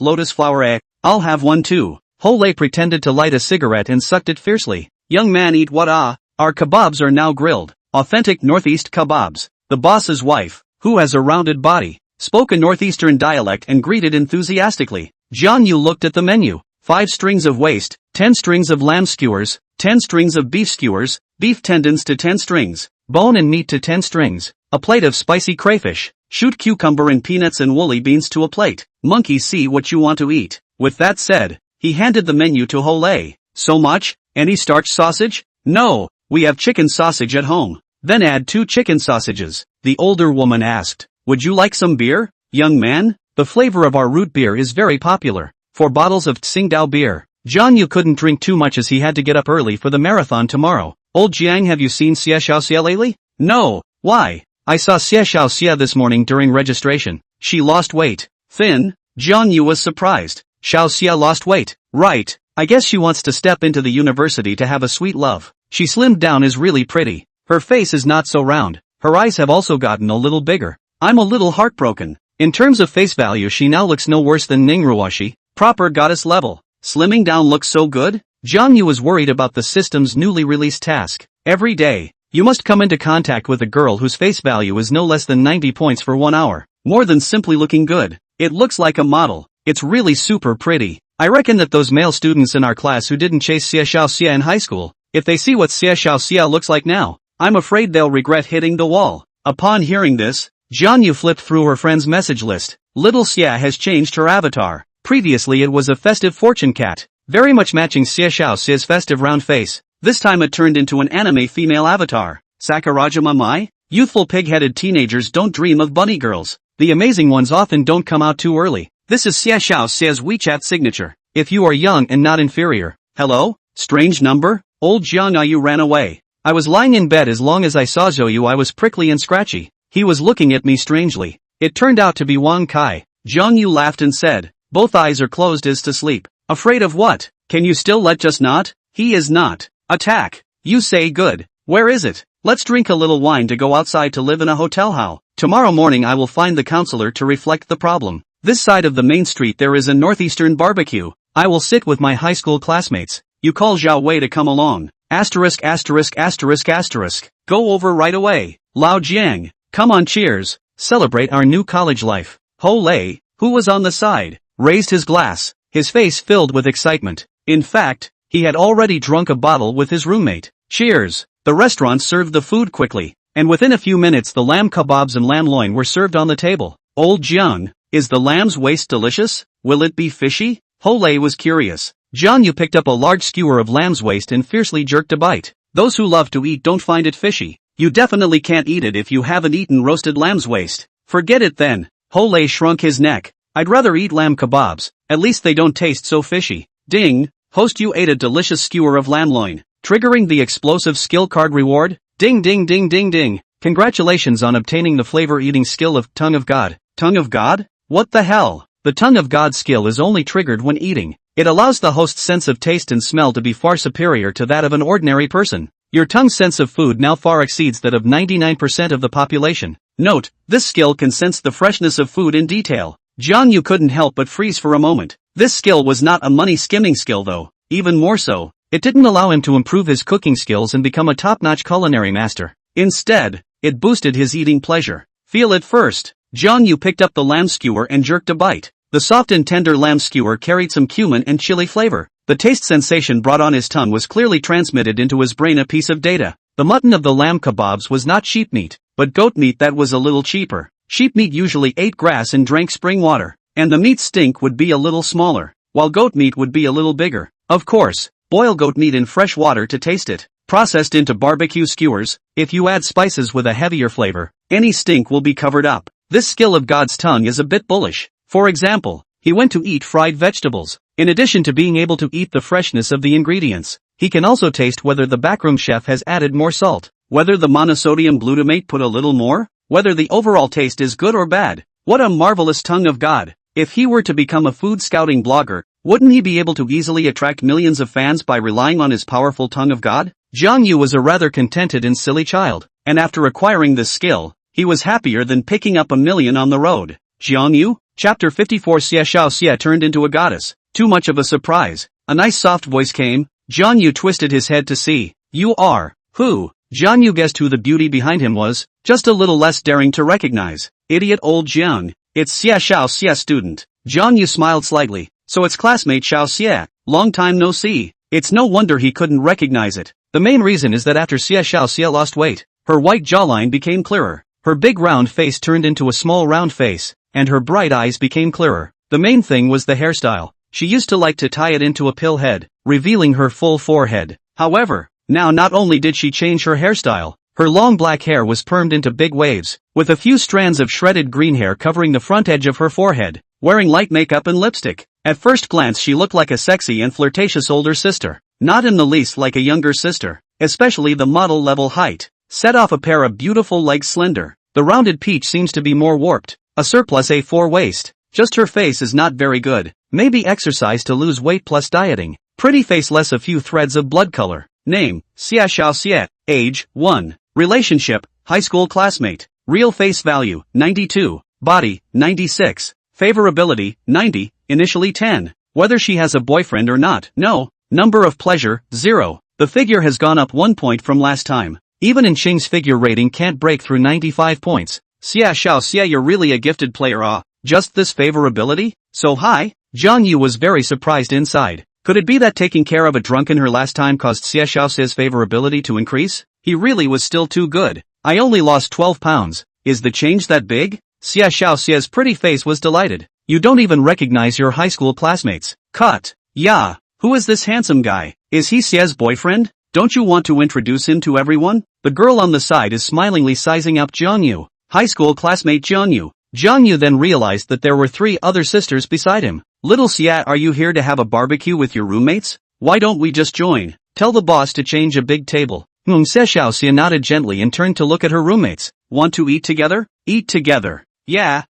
lotus flower I'll have one too. Holei pretended to light a cigarette and sucked it fiercely. Young man, eat what ah? Our kebabs are now grilled. Authentic Northeast kebabs. The boss's wife, who has a rounded body, spoke a northeastern dialect and greeted enthusiastically. Jiang Yu looked at the menu. 5 strings of waist, 10 strings of lamb skewers, 10 strings of beef skewers, beef tendons to 10 strings, bone and meat to 10 strings, a plate of spicy crayfish, shoot cucumber and peanuts and woolly beans to a plate. Monkey, see what you want to eat. With that said, he handed the menu to Holei. So much? Any starch sausage? No, we have chicken sausage at home. Then add 2 chicken sausages. The older woman asked, would you like some beer, young man? The flavor of our root beer is very popular. 4 bottles of Tsingtao beer. Jiang Yu couldn't drink too much as he had to get up early for the marathon tomorrow. Old Jiang, have you seen Xie Xiaoxia lately? No, why? I saw Xie Xiaoxia this morning during registration. She lost weight. Thin? Jiang Yu was surprised. Xiaoxia lost weight. Right, I guess she wants to step into the university to have a sweet love. She slimmed down, is really pretty. Her face is not so round. Her eyes have also gotten a little bigger. I'm a little heartbroken. In terms of face value, she now looks no worse than Ningruoshi. Proper goddess level. Slimming down looks so good? Jiang Yu was worried about the system's newly released task. Every day, you must come into contact with a girl whose face value is no less than 90 points for 1 hour. More than simply looking good. It looks like a model. It's really super pretty. I reckon that those male students in our class who didn't chase Xie Xiaoxia in high school, If they see what Xie Xiao Xie looks like now, I'm afraid they'll regret hitting the wall. Upon hearing this, Jiang Yu flipped through her friend's message list. Little Xie has changed her avatar. Previously it was a festive fortune cat, very much matching Xie Xiao Xie's festive round face. This time it turned into an anime female avatar. Sakurajima Mai? Youthful pig-headed teenagers don't dream of bunny girls. The amazing ones often don't come out too early. This is Xie Xiao Xie's WeChat signature. If you are young and not inferior. Hello? Strange number? Old Jiang Yu ran away. I was lying in bed as long as I saw Zhou I was prickly and scratchy. He was looking at me strangely. It turned out to be Wang Kai. Jiang Yu laughed and said, both eyes are closed as to sleep. Afraid of what? Can you still let just not? He is not. Attack. You say good. Where is it? Let's drink a little wine to go outside to live in a hotel. How? Tomorrow morning I will find the counselor to reflect the problem. This side of the main street there is a northeastern barbecue. I will sit with my high school classmates. You call Zhao Wei to come along. Asterisk asterisk asterisk asterisk. Go over right away. Lao Jiang. Come on, cheers. Celebrate our new college life. Ho Lei, who was on the side, raised his glass, his face filled with excitement. In fact, he had already drunk a bottle with his roommate. Cheers. The restaurant served the food quickly, and within a few minutes the lamb kebabs and lamb loin were served on the table. Old Jiang, is the lamb's waist delicious? Will it be fishy? Ho Lei was curious. Jiang Yu picked up a large skewer of lamb's waist and fiercely jerked a bite. Those who love to eat don't find it fishy. You definitely can't eat it if you haven't eaten roasted lamb's waist. Forget it then. Ho Lei shrunk his neck. I'd rather eat lamb kebabs, at least they don't taste so fishy. Ding, host, you ate a delicious skewer of lamb loin, triggering the explosive skill card reward. Ding ding ding ding ding. Congratulations on obtaining the flavor eating skill of Tongue of God. Tongue of God? What the hell? The Tongue of God skill is only triggered when eating. It allows the host's sense of taste and smell to be far superior to that of an ordinary person. Your tongue's sense of food now far exceeds that of 99% of the population. Note, this skill can sense the freshness of food in detail. Jiang Yu couldn't help but freeze for a moment. This skill was not a money-skimming skill though. Even more so, it didn't allow him to improve his cooking skills and become a top-notch culinary master. Instead, it boosted his eating pleasure. Feel it first. Jiang Yu picked up the lamb skewer and jerked a bite. The soft and tender lamb skewer carried some cumin and chili flavor. The taste sensation brought on his tongue was clearly transmitted into his brain, a piece of data. The mutton of the lamb kebabs was not sheep meat, but goat meat that was a little cheaper. Sheep meat usually ate grass and drank spring water, and the meat stink would be a little smaller, while goat meat would be a little bigger. Of course, boil goat meat in fresh water to taste it. Processed into barbecue skewers, if you add spices with a heavier flavor, any stink will be covered up. This skill of God's tongue is a bit bullish. For example, he went to eat fried vegetables. In addition to being able to eat the freshness of the ingredients, he can also taste whether the backroom chef has added more salt, whether the monosodium glutamate put a little more, whether the overall taste is good or bad. What a marvelous tongue of God. If he were to become a food scouting blogger, wouldn't he be able to easily attract millions of fans by relying on his powerful tongue of God? Jiang Yu was a rather contented and silly child, and after acquiring this skill, he was happier than picking up $1 million on the road. Jiang Yu? Chapter 54. Xie Xiao Xie turned into a goddess. Too much of a surprise. A nice soft voice came. Jiang Yu twisted his head to see. You are. Who? Jiang Yu guessed who the beauty behind him was, just a little less daring to recognize. Idiot old Jiang. It's Xie Xiao Xie student. Jiang Yu smiled slightly. So it's classmate Xiao Xie. Long time no see. It's no wonder he couldn't recognize it. The main reason is that after Xie Xiao Xie lost weight, her white jawline became clearer. Her big round face turned into a small round face, and her bright eyes became clearer. The main thing was the hairstyle. She used to like to tie it into a pill head, revealing her full forehead. However, now not only did she change her hairstyle, her long black hair was permed into big waves, with a few strands of shredded green hair covering the front edge of her forehead. Wearing light makeup and lipstick, at first glance she looked like a sexy and flirtatious older sister, not in the least like a younger sister, especially the model level height, set off a pair of beautiful legs slender. The rounded peach seems to be more warped, a surplus A4 waist. Just her face is not very good, maybe exercise to lose weight plus dieting. Pretty face less a few threads of blood color. Name, Xie Xiao Xie. Age, 1. Relationship, high school classmate. Real face value, 92. Body, 96. Favorability, 90. Initially 10. Whether she has a boyfriend or not, no. Number of pleasure, 0. The figure has gone up 1 point from last time. Even in Qing's figure rating can't break through 95 points. Xie Xiao Xie, you're really a gifted player. Just this favorability? So high? Jiang Yu was very surprised inside. Could it be that taking care of a drunken her last time caused Xie Xiaoxie's favorability to increase? He really was still too good. I only lost 12 pounds. Is the change that big? Xie Xiaoxie's pretty face was delighted. You don't even recognize your high school classmates. Cut. Yeah. Who is this handsome guy? Is he Xie's boyfriend? Don't you want to introduce him to everyone? The girl on the side is smilingly sizing up Jiang Yu. High school classmate Jiang Yu. Jiang Yu then realized that there were 3 other sisters beside him. Little Xie, are you here to have a barbecue with your roommates? Why don't we just join? Tell the boss to change a big table. Xie Xiaoxie nodded gently and turned to look at her roommates. Want to eat together? Eat together. Yeah.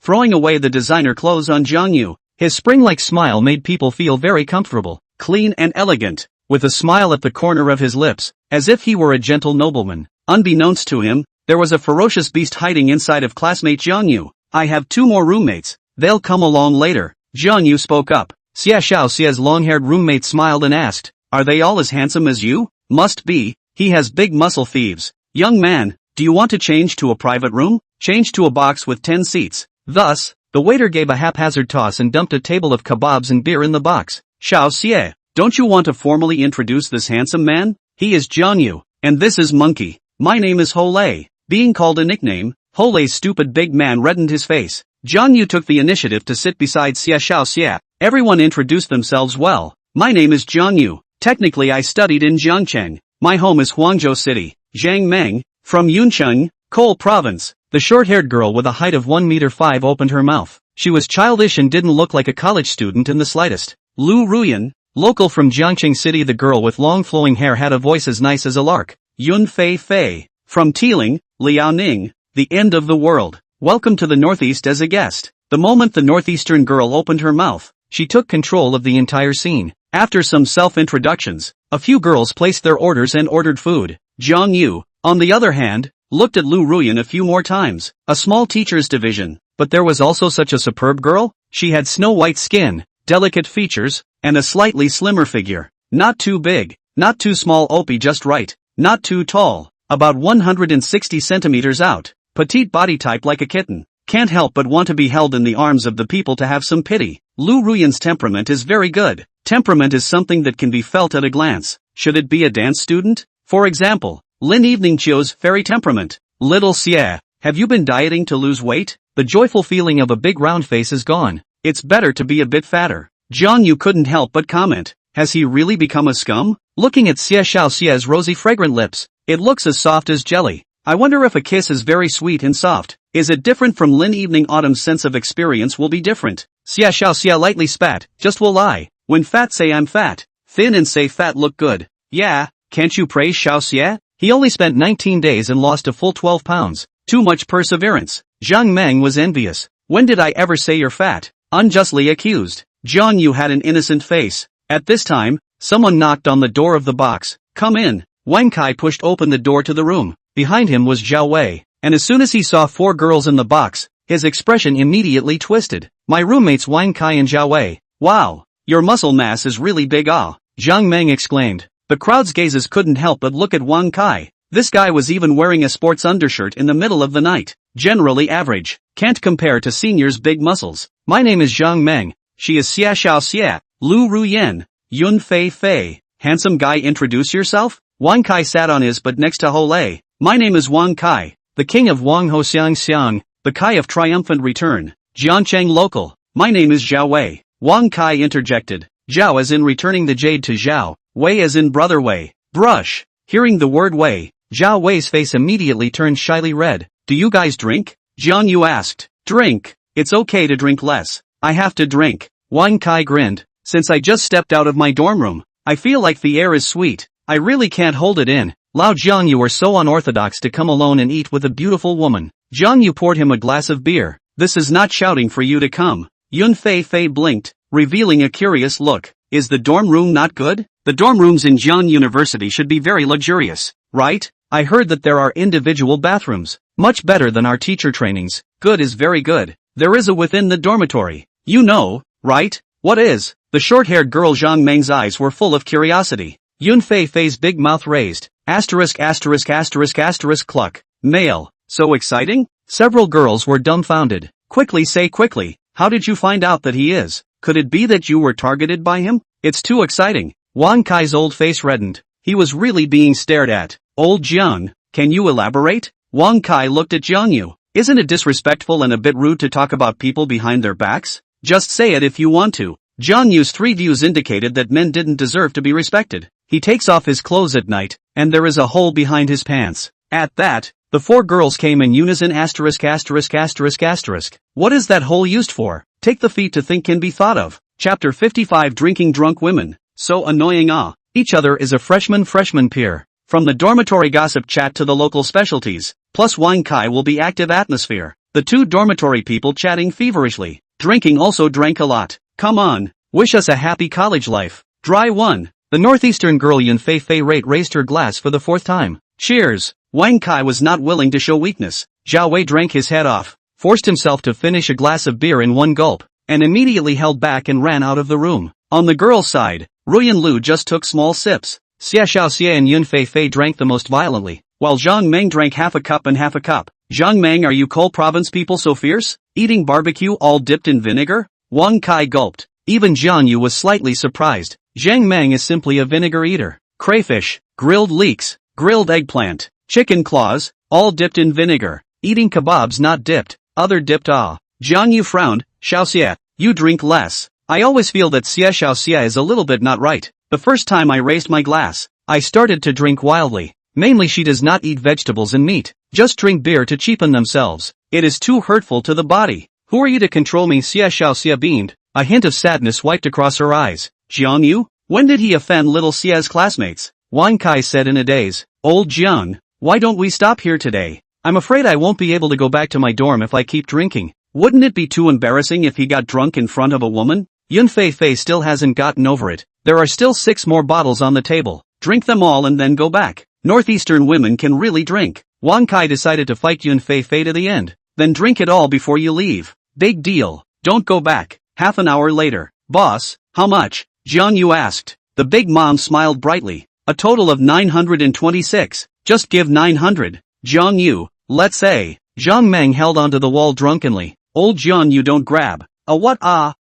Throwing away the designer clothes on Jiang Yu, his spring-like smile made people feel very comfortable, clean and elegant, with a smile at the corner of his lips, as if he were a gentle nobleman. Unbeknownst to him, there was a ferocious beast hiding inside of classmate Jiang Yu. I have 2 more roommates. They'll come along later. Jiang Yu spoke up. Xie Xiaoxie's long-haired roommate smiled and asked, are they all as handsome as you? Must be. He has big muscle thieves. Young man, do you want to change to a private room? Change to a box with 10 seats. Thus, the waiter gave a haphazard toss and dumped a table of kebabs and beer in the box. Xiaoxie, don't you want to formally introduce this handsome man? He is Jiang Yu, and this is Monkey. My name is Hole. Being called a nickname, Hole's stupid big man reddened his face. Jiang Yu took the initiative to sit beside Xie Xiaoxie. Everyone introduced themselves well. My name is Jiang Yu. Technically I studied in Jiangcheng. My home is Huangzhou City. Zhang Meng, from Yuncheng, Coal Province. The short-haired girl with a height of 1 meter 5 opened her mouth. She was childish and didn't look like a college student in the slightest. Lu Ruyan, local from Jiangcheng City. The girl with long flowing hair had a voice as nice as a lark. Yun Fei Fei, from Tiling, Liaoning, the end of the world. Welcome to the Northeast as a guest. The moment the northeastern girl opened her mouth, she took control of the entire scene. After some self-introductions, a few girls placed their orders and ordered food. Jiang Yu, on the other hand, looked at Lu Ruyan a few more times. A small teacher's division, but there was also such a superb girl. She had snow-white skin, delicate features, and a slightly slimmer figure. Not too big, not too small, opie just right, not too tall, about 160 centimeters out, petite body type like a kitten. Can't help but want to be held in the arms of the people to have some pity. Lu Ruyan's temperament is very good. Temperament is something that can be felt at a glance. Should it be a dance student? For example, Lin Evening Chio's fairy temperament. Little Xie, have you been dieting to lose weight? The joyful feeling of a big round face is gone. It's better to be a bit fatter. Jiang Yu couldn't help but comment. Has he really become a scum? Looking at Xie Xiaoxie's rosy fragrant lips, it looks as soft as jelly. I wonder if a kiss is very sweet and soft. Is it different from Lin Evening Autumn's sense of experience will be different. Xie Xiaoxie lightly spat. Just will I. When fat say I'm fat. Thin and say fat look good. Yeah, can't you praise Xiaoxie? He only spent 19 days and lost a full 12 pounds. Too much perseverance. Zhang Meng was envious. When did I ever say you're fat? Unjustly accused. Jiang Yu had an innocent face. At this time, someone knocked on the door of the box. Come in. Wang Kai pushed open the door to the room. Behind him was Zhao Wei, and as soon as he saw 4 girls in the box, his expression immediately twisted. My roommates Wang Kai and Zhao Wei. Wow, your muscle mass is really big. Ah, Zhang Meng exclaimed. The crowd's gazes couldn't help but look at Wang Kai. This guy was even wearing a sports undershirt in the middle of the night. Generally average. Can't compare to senior's big muscles. My name is Zhang Meng. She is Xie Xiaoxie. Lu Ruyan. Yun Fei Fei. Handsome guy, introduce yourself? Wang Kai sat on his butt next to Hole. My name is Wang Kai, the king of Wang Ho Xiang Xiang, the Kai of triumphant return. Jiangcheng local. My name is Zhao Wei. Wang Kai interjected. Zhao as in returning the jade to Zhao, Wei as in brother Wei. Brush. Hearing the word Wei, Zhao Wei's face immediately turned shyly red. Do you guys drink? Jiang Yu asked. Drink. It's okay to drink less. I have to drink. Wang Kai grinned. Since I just stepped out of my dorm room, I feel like the air is sweet. I really can't hold it in. Lao Jiang Yu are so unorthodox to come alone and eat with a beautiful woman. Jiang Yu poured him a glass of beer. This is not shouting for you to come. Yun Fei Fei blinked, revealing a curious look. Is the dorm room not good? The dorm rooms in Jiang University should be very luxurious, right? I heard that there are individual bathrooms. Much better than our teacher trainings. Good is very good. There is a within the dormitory. You know, right? What is? The short-haired girl Zhang Meng's eyes were full of curiosity. Yun Fei Fei's big mouth raised. Asterisk asterisk asterisk asterisk cluck. Male. So exciting? Several girls were dumbfounded. Quickly say quickly, how did you find out that he is? Could it be that you were targeted by him? It's too exciting. Wang Kai's old face reddened. He was really being stared at. Old Jiang, can you elaborate? Wang Kai looked at Jiang Yu. Isn't it disrespectful and a bit rude to talk about people behind their backs? Just say it if you want to. Jiang Yu's 3 views indicated that men didn't deserve to be respected. He takes off his clothes at night, and there is a hole behind his pants. At that, the 4 girls came in unison asterisk asterisk asterisk asterisk. What is that hole used for? Take the feet to think can be thought of. Chapter 55 Drinking Drunk Women. So annoying each other is a freshman peer. From the dormitory gossip chat to the local specialties, plus Wang Kai will be active atmosphere. The 2 dormitory people chatting feverishly. Drinking also drank a lot. Come on, wish us a happy college life. Dry one. The northeastern girl Yun Fei Fei raised her glass for the 4th time. Cheers. Wang Kai was not willing to show weakness. Zhao Wei drank his head off, forced himself to finish a glass of beer in one gulp, and immediately held back and ran out of the room. On the girl's side, Ruyan Lu just took small sips. Xia Xiaoxia and Yun Fei Fei drank the most violently, while Zhang Meng drank half a cup and half a cup. Zhang Meng, are you Coal Province people so fierce? Eating barbecue all dipped in vinegar? Wang Kai gulped. Even Jiang Yu was slightly surprised. Zhang Meng is simply a vinegar eater. Crayfish, grilled leeks, grilled eggplant, chicken claws, all dipped in vinegar. Eating kebabs not dipped, other dipped Jiang Yu frowned. Xiaoxia, you drink less. I always feel that Xia Xiaoxia is a little bit not right. The first time I raised my glass, I started to drink wildly. Mainly she does not eat vegetables and meat. Just drink beer to cheapen themselves. It is too hurtful to the body. Who are you to control me? Xia Xiaoxia beamed. A hint of sadness wiped across her eyes. Jiang Yu? When did he offend little Xia's classmates? Wang Kai said in a daze. Old Jiang, why don't we stop here today? I'm afraid I won't be able to go back to my dorm if I keep drinking. Wouldn't it be too embarrassing if he got drunk in front of a woman? Yun Fei Fei still hasn't gotten over it. There are still 6 more bottles on the table. Drink them all and then go back. Northeastern women can really drink. Wang Kai decided to fight Yun Fei Fei to the end. Then drink it all before you leave. Big deal. Don't go back. Half an hour later. Boss, how much? Jiang Yu asked. The big mom smiled brightly. A total of 926. Just give 900. Jiang Yu, let's say. Zhang Meng held onto the wall drunkenly. Old Jiang Yu, don't grab. A what?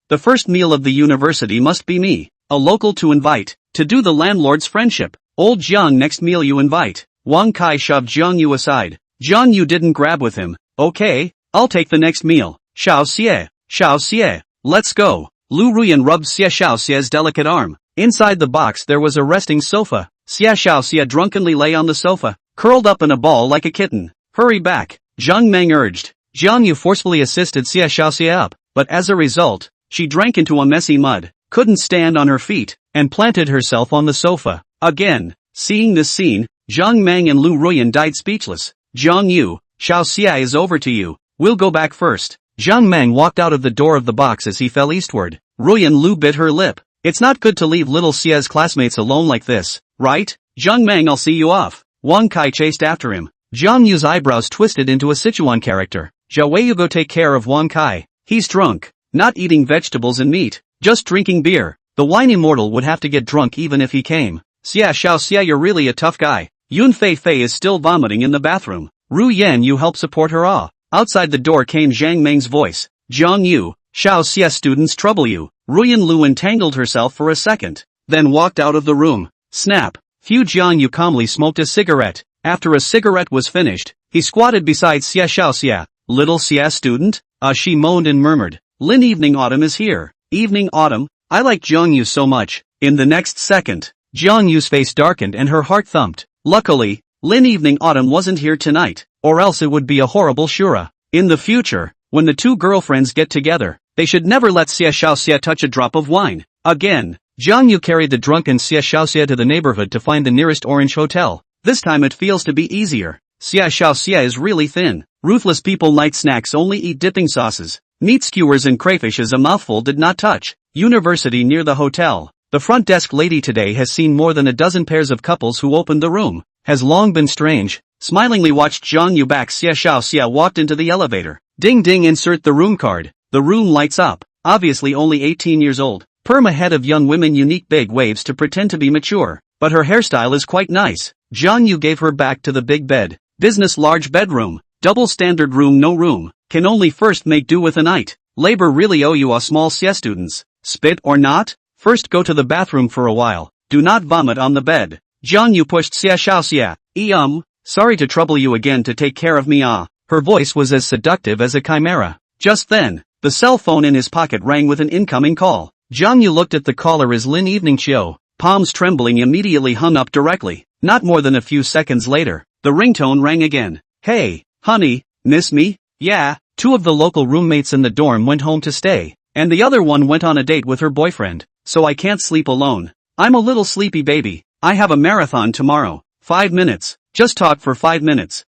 The first meal of the university must be me. A local to invite. To do the landlord's friendship. Old Jiang, next meal you invite. Wang Kai shoved Jiang Yu aside. Jiang Yu didn't grab with him. Okay, I'll take the next meal. Xiaoxie, let's go. Lu Ruyan rubbed Xia Xiaoxia's delicate arm. Inside the box there was a resting sofa. Xia Xiaoxia drunkenly lay on the sofa, curled up in a ball like a kitten. Hurry back, Zhang Meng urged. Jiang Yu forcefully assisted Xia Xiaoxia up, but as a result, she drank into a messy mud, couldn't stand on her feet, and planted herself on the sofa. Again, seeing this scene, Zhang Meng and Lu Ruyan died speechless. Jiang Yu, Xiaoxia is over to you. We'll go back first. Zhang Meng walked out of the door of the box as he fell eastward. Ruyan Lu bit her lip. It's not good to leave little Xia's classmates alone like this, right? Zhang Meng, I'll see you off. Wang Kai chased after him. Jiang Yu's eyebrows twisted into a Sichuan character. Zhao Wei, you go take care of Wang Kai. He's drunk. Not eating vegetables and meat. Just drinking beer. The wine immortal would have to get drunk even if he came. Xia Xiaoxia, you're really a tough guy. Yun Fei Fei is still vomiting in the bathroom. Ru Yan, you help support her. Outside the door came Zhang Meng's voice. Jiang Yu, Xiaoxia students trouble you. Ruyan Lu entangled herself for a second, then walked out of the room. Snap. Fu Jiang Yu calmly smoked a cigarette. After a cigarette was finished, he squatted beside Xia Xiaoxia. Little Xia student? She moaned and murmured. Lin, evening autumn is here. Evening autumn? I like Jiang Yu so much. In the next second, Jiang Yu's face darkened and her heart thumped. Luckily, Lin evening autumn wasn't here tonight, or else it would be a horrible shura. In the future, when the 2 girlfriends get together, they should never let Xia Xiaoxia touch a drop of wine. Again, Jiang Yu carried the drunken Xia Xiaoxia to the neighborhood to find the nearest orange hotel. This time it feels to be easier. Xia Xiaoxia is really thin. Ruthless people night snacks only eat dipping sauces. Meat skewers and crayfish as a mouthful did not touch. University near the hotel. The front desk lady today has seen more than a dozen pairs of couples who opened the room. Has long been strange. Smilingly watched Jiang Yu back. Xia Xiaoxia walked into the elevator. Ding ding, insert the room card. The room lights up. Obviously only 18 years old. Perm ahead of young women, unique big waves to pretend to be mature. But her hairstyle is quite nice. Jiang Yu gave her back to the big bed. Business large bedroom. Double standard room, no room. Can only first make do with a night. Labor really owe you a small Xia students. Spit or not? First go to the bathroom for a while. Do not vomit on the bed. Jiang Yu pushed Xia Xiao. Sorry to trouble you again to take care of me ah. Her voice was as seductive as a chimera. Just then, the cell phone in his pocket rang with an incoming call. Jiang Yu looked at the caller as Lin Evening Chiu, palms trembling immediately hung up directly. Not more than a few seconds later, the ringtone rang again. Hey, honey, miss me? Yeah. Two of the local roommates in the dorm went home to stay, and the other one went on a date with her boyfriend, so I can't sleep alone. I'm a little sleepy baby. I have a marathon tomorrow. 5 minutes. Just talk for 5 minutes.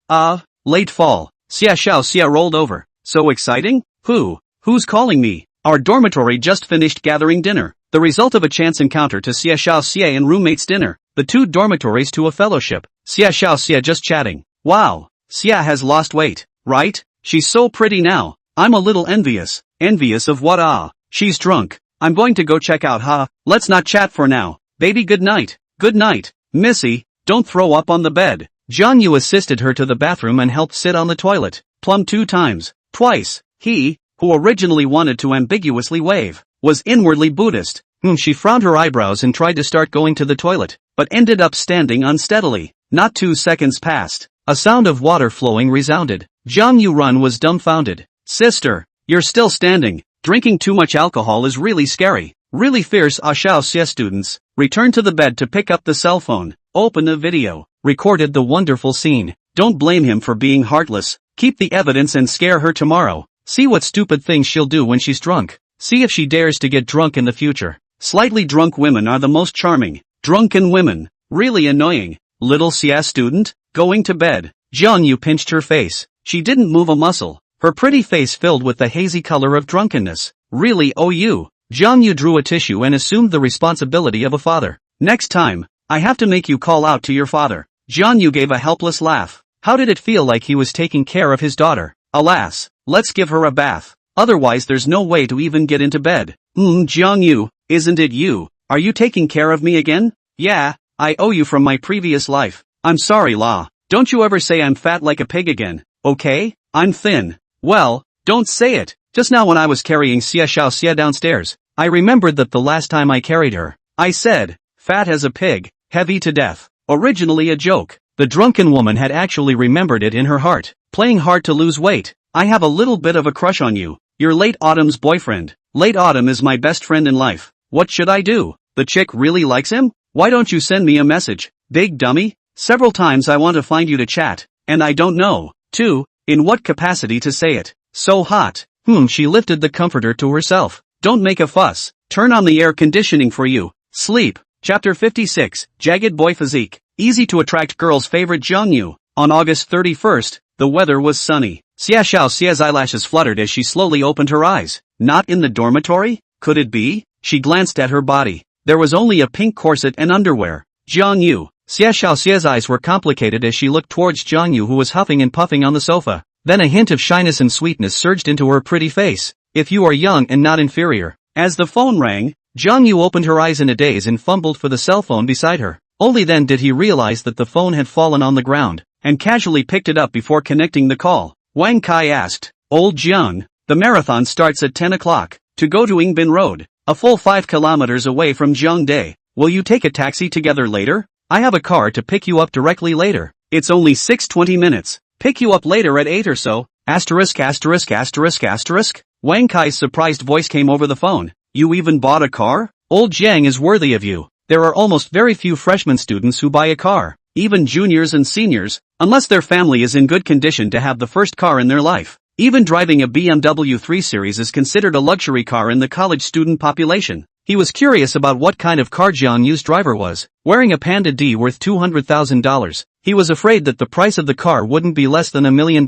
Late fall. Xia rolled over. So exciting? Who's calling me? Our dormitory just finished gathering dinner. The result of a chance encounter to Xia and roommates dinner. The two dormitories to a fellowship. Xia just chatting. Wow. Xia has lost weight, right? She's so pretty now. I'm a little envious. Envious of what ah? She's drunk. I'm going to go check out huh? Let's not chat for now. Baby good night. Good night. Missy, don't throw up on the bed. Jiang Yu assisted her to the bathroom and helped sit on the toilet. Plumb 2 times. Twice. He, who originally wanted to ambiguously wave, was inwardly Buddhist. She frowned her eyebrows and tried to start going to the toilet, but ended up standing unsteadily. Not 2 seconds passed. A sound of water flowing resounded. Jiang Yu was dumbfounded. Sister, you're still standing. Drinking too much alcohol is really scary. Really fierce Xia students. Returned to the bed to pick up the cell phone. Open a video. Recorded the wonderful scene. Don't blame him for being heartless. Keep the evidence and scare her tomorrow. See what stupid things she'll do when she's drunk. See if she dares to get drunk in the future. Slightly drunk women are the most charming. Drunken women. Really annoying. Little Xia student, going to bed. Jiang Yu pinched her face. She didn't move a muscle. Her pretty face filled with the hazy color of drunkenness. Really you. Jiang Yu drew a tissue and assumed the responsibility of a father. Next time, I have to make you call out to your father. Jiang Yu gave a helpless laugh. How did it feel like he was taking care of his daughter? Alas, let's give her a bath. Otherwise there's no way to even get into bed. Jiang Yu, isn't it you? Are you taking care of me again? Yeah, I owe you from my previous life. I'm sorry La. Don't you ever say I'm fat like a pig again, okay? I'm thin. Well, don't say it. Just now when I was carrying Xia downstairs, I remembered that the last time I carried her, I said, fat as a pig, heavy to death. Originally a joke. The drunken woman had actually remembered it in her heart. Playing hard to lose weight. I have a little bit of a crush on you. You're Late Autumn's boyfriend. Late Autumn is my best friend in life. What should I do? The chick really likes him? Why don't you send me a message? Big dummy? Several times I want to find you to chat, and I don't know, too, in what capacity to say it. So hot. She lifted the comforter to herself. Don't make a fuss. Turn on the air conditioning for you. Sleep. Chapter 56, Jagged Boy Physique. Easy to attract girls' favorite Jiang Yu. On August 31st, the weather was sunny. Xia's eyelashes fluttered as she slowly opened her eyes. Not in the dormitory? Could it be? She glanced at her body. There was only a pink corset and underwear. Jiang Yu. Xia's eyes were complicated as she looked towards Jiang Yu who was huffing and puffing on the sofa. Then a hint of shyness and sweetness surged into her pretty face. If you are young and not inferior. As the phone rang, Jiang Yu opened her eyes in a daze and fumbled for the cell phone beside her. Only then did he realize that the phone had fallen on the ground, and casually picked it up before connecting the call. Wang Kai asked, Old Jiang, the marathon starts at 10 o'clock, to go to Yingbin Road, a full 5 kilometers away from Jiangdae. Will you take a taxi together later? I have a car to pick you up directly later. It's only 6:20 minutes. Pick you up later at 8 or so. Asterisk. Wang Kai's surprised voice came over the phone. You even bought a car? Old Jiang is worthy of you. There are almost very few freshman students who buy a car. Even juniors and seniors, unless their family is in good condition to have the first car in their life. Even driving a BMW 3 Series is considered a luxury car in the college student population. He was curious about what kind of car Jiang Yu's driver was. Wearing a Panda D worth $200,000. He was afraid that the price of the car wouldn't be less than $1 million.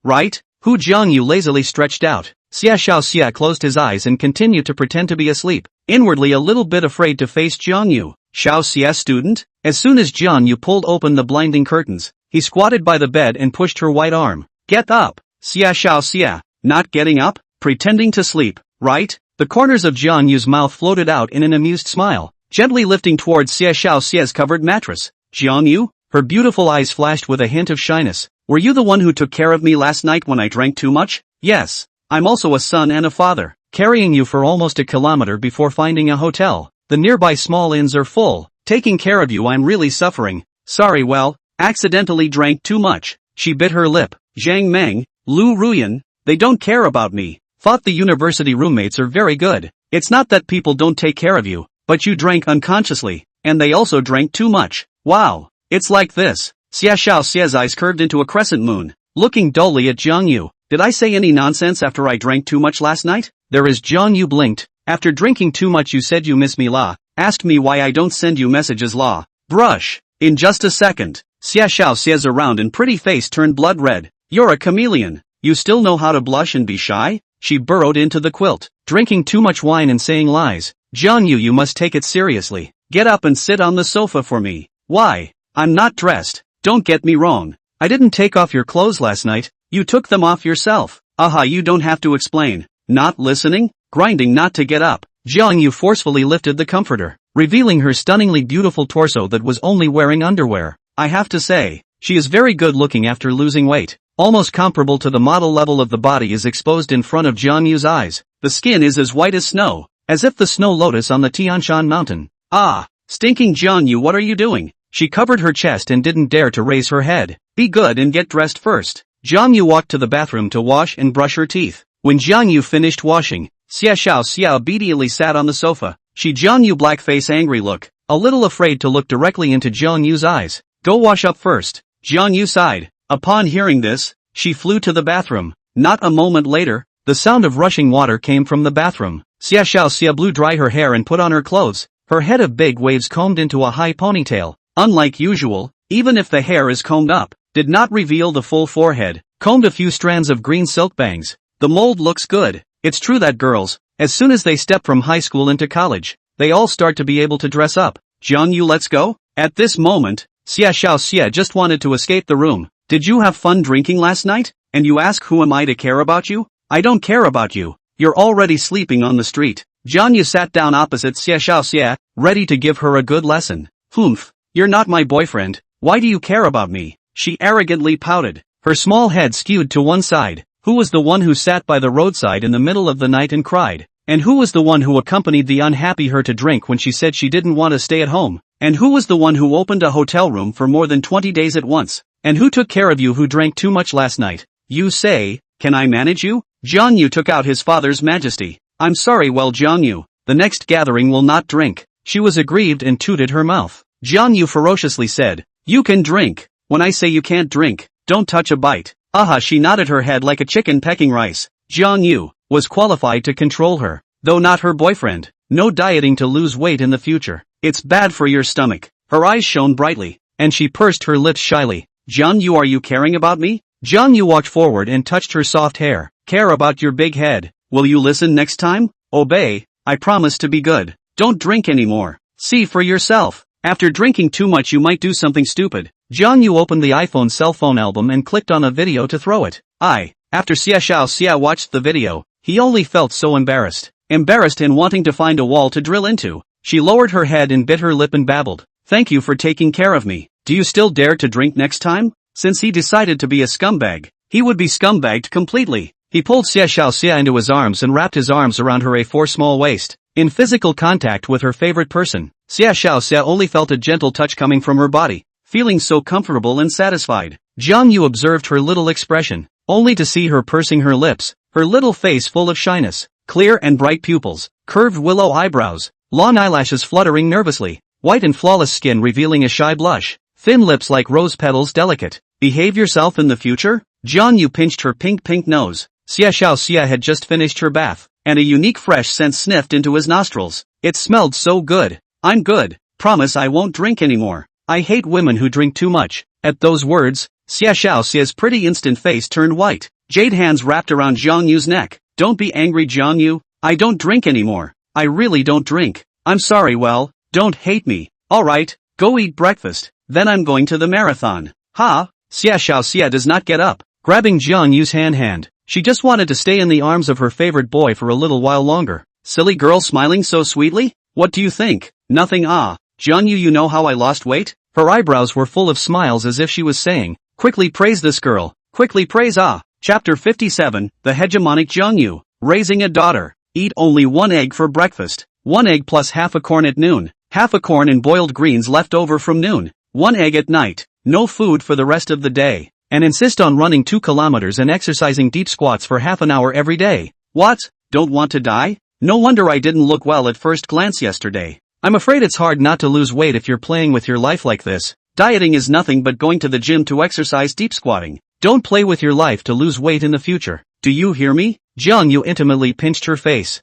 Right? Who Jiang Yu lazily stretched out. Xia closed his eyes and continued to pretend to be asleep, inwardly a little bit afraid to face Jiang Yu. Xia student? As soon as Jiang Yu pulled open the blinding curtains, he squatted by the bed and pushed her white arm. Get up! Xia. Not getting up? Pretending to sleep, right? The corners of Jiang Yu's mouth floated out in an amused smile, gently lifting towards Xia's covered mattress. Jiang Yu? Her beautiful eyes flashed with a hint of shyness. Were you the one who took care of me last night when I drank too much? Yes. I'm also a son and a father. carrying you for almost a kilometer before finding a hotel. The nearby small inns are full. Taking care of you, I'm really suffering. Sorry, well, accidentally drank too much. She bit her lip. Zhang Meng, Lu Ruyan, they don't care about me. Thought the university roommates are very good. It's not that people don't take care of you, but you drank unconsciously, and they also drank too much. Wow, it's like this. Xia Xiao Xia's eyes curved into a crescent moon, looking dully at Jiang Yu. Did I say any nonsense after I drank too much last night? There is Jiang Yu blinked. After drinking too much you said you miss me la. Asked me why I don't send you messages la. Brush. In just a second, Xia Xiao Xia's round and pretty face turned blood red. You're a chameleon. You still know how to blush and be shy? She burrowed into the quilt, drinking too much wine and saying lies. Jiang Yu, you must take it seriously. Get up and sit on the sofa for me. Why? I'm not dressed. Don't get me wrong. I didn't take off your clothes last night. You took them off yourself. Aha, you don't have to explain. Not listening? Grinding not to get up. Jiang Yu forcefully lifted the comforter, revealing her stunningly beautiful torso that was only wearing underwear. I have to say, she is very good looking after losing weight. Almost comparable to the model level of the body is exposed in front of Jiang Yu's eyes. The skin is as white as snow, as if the snow lotus on the Tianshan mountain. Ah, stinking Jiang Yu, what are you doing? She covered her chest and didn't dare to raise her head. Be good and get dressed first. Jiang Yu walked to the bathroom to wash and brush her teeth. When Jiang Yu finished washing, Xia Xiao Xia obediently sat on the sofa. Jiang Yu black face angry look, a little afraid to look directly into Jiang Yu's eyes. Go wash up first. Jiang Yu sighed. Upon hearing this, she flew to the bathroom. Not a moment later, the sound of rushing water came from the bathroom. Xia Xiao Xia blew dry her hair and put on her clothes. Her head of big waves combed into a high ponytail. Unlike usual, even if the hair is combed up, did not reveal the full forehead. Combed a few strands of green silk bangs. The mold looks good. It's true that girls, as soon as they step from high school into college, they all start to be able to dress up. Jiang Yu, let's go? At this moment, Xia Xiao Xia just wanted to escape the room. Did you have fun drinking last night? And you ask who am I to care about you? I don't care about you. You're already sleeping on the street. Jiang Yu sat down opposite Xia Xiao Xia, ready to give her a good lesson. Humph. You're not my boyfriend. Why do you care about me? She arrogantly pouted. Her small head skewed to one side. Who was the one who sat by the roadside in the middle of the night and cried? And who was the one who accompanied the unhappy her to drink when she said she didn't want to stay at home? And who was the one who opened a hotel room for more than 20 days at once? And who took care of you who drank too much last night? You say, can I manage you? Jiang Yu took out his father's majesty. I'm sorry, well Jiang Yu, the next gathering will not drink. She was aggrieved and tooted her mouth. Jiang Yu ferociously said, you can drink. When I say you can't drink, don't touch a bite. Aha, she nodded her head like a chicken pecking rice. Jiang Yu was qualified to control her, though not her boyfriend. No dieting to lose weight in the future. It's bad for your stomach. Her eyes shone brightly, and she pursed her lips shyly. Jiang Yu, are you caring about me? Jiang Yu walked forward and touched her soft hair. Care about your big head. Will you listen next time? Obey. I promise to be good. Don't drink anymore. See for yourself. After drinking too much you might do something stupid. Jiang Yu opened the iPhone cell phone album and clicked on a video to throw it. After Xia Xiao Xia watched the video, he only felt so embarrassed. Embarrassed and wanting to find a wall to drill into. She lowered her head and bit her lip and babbled. Thank you for taking care of me. Do you still dare to drink next time? Since he decided to be a scumbag, he would be scumbagged completely. He pulled Xia Xiao Xia into his arms and wrapped his arms around her A4 small waist. In physical contact with her favorite person, Xia Xiao Xia only felt a gentle touch coming from her body, feeling so comfortable and satisfied. Jiang Yu observed her little expression, only to see her pursing her lips, her little face full of shyness, clear and bright pupils, curved willow eyebrows, long eyelashes fluttering nervously, white and flawless skin revealing a shy blush, thin lips like rose petals delicate. Behave yourself in the future? Jiang Yu pinched her pink nose. Xia Xiao Xia had just finished her bath, and a unique fresh scent sniffed into his nostrils. It smelled so good. I'm good. Promise I won't drink anymore. I hate women who drink too much. At those words, Xia Xiao Xia's pretty instant face turned white. Jade hands wrapped around Jiang Yu's neck. Don't be angry, Jiang Yu. I don't drink anymore. I really don't drink. I'm sorry, well, don't hate me. Alright, go eat breakfast. Then I'm going to the marathon. Ha! Xia Xiao Xia does not get up, grabbing Jiang Yu's hand. She just wanted to stay in the arms of her favorite boy for a little while longer. Silly girl smiling so sweetly? What do you think? Nothing. Jiang Yu, you know how I lost weight? Her eyebrows were full of smiles as if she was saying, quickly praise this girl, quickly praise. Chapter 57, The Hegemonic Jiang Yu, Raising a Daughter. Eat only one egg for breakfast. 1 egg plus half a corn at noon. Half a corn and boiled greens left over from noon. 1 egg at night. No food for the rest of the day. And insist on running 2 kilometers and exercising deep squats for half an hour every day. What? Don't want to die? No wonder I didn't look well at first glance yesterday. I'm afraid it's hard not to lose weight if you're playing with your life like this. Dieting is nothing but going to the gym to exercise deep squatting. Don't play with your life to lose weight in the future. Do you hear me? Jiang Yu intimately pinched her face.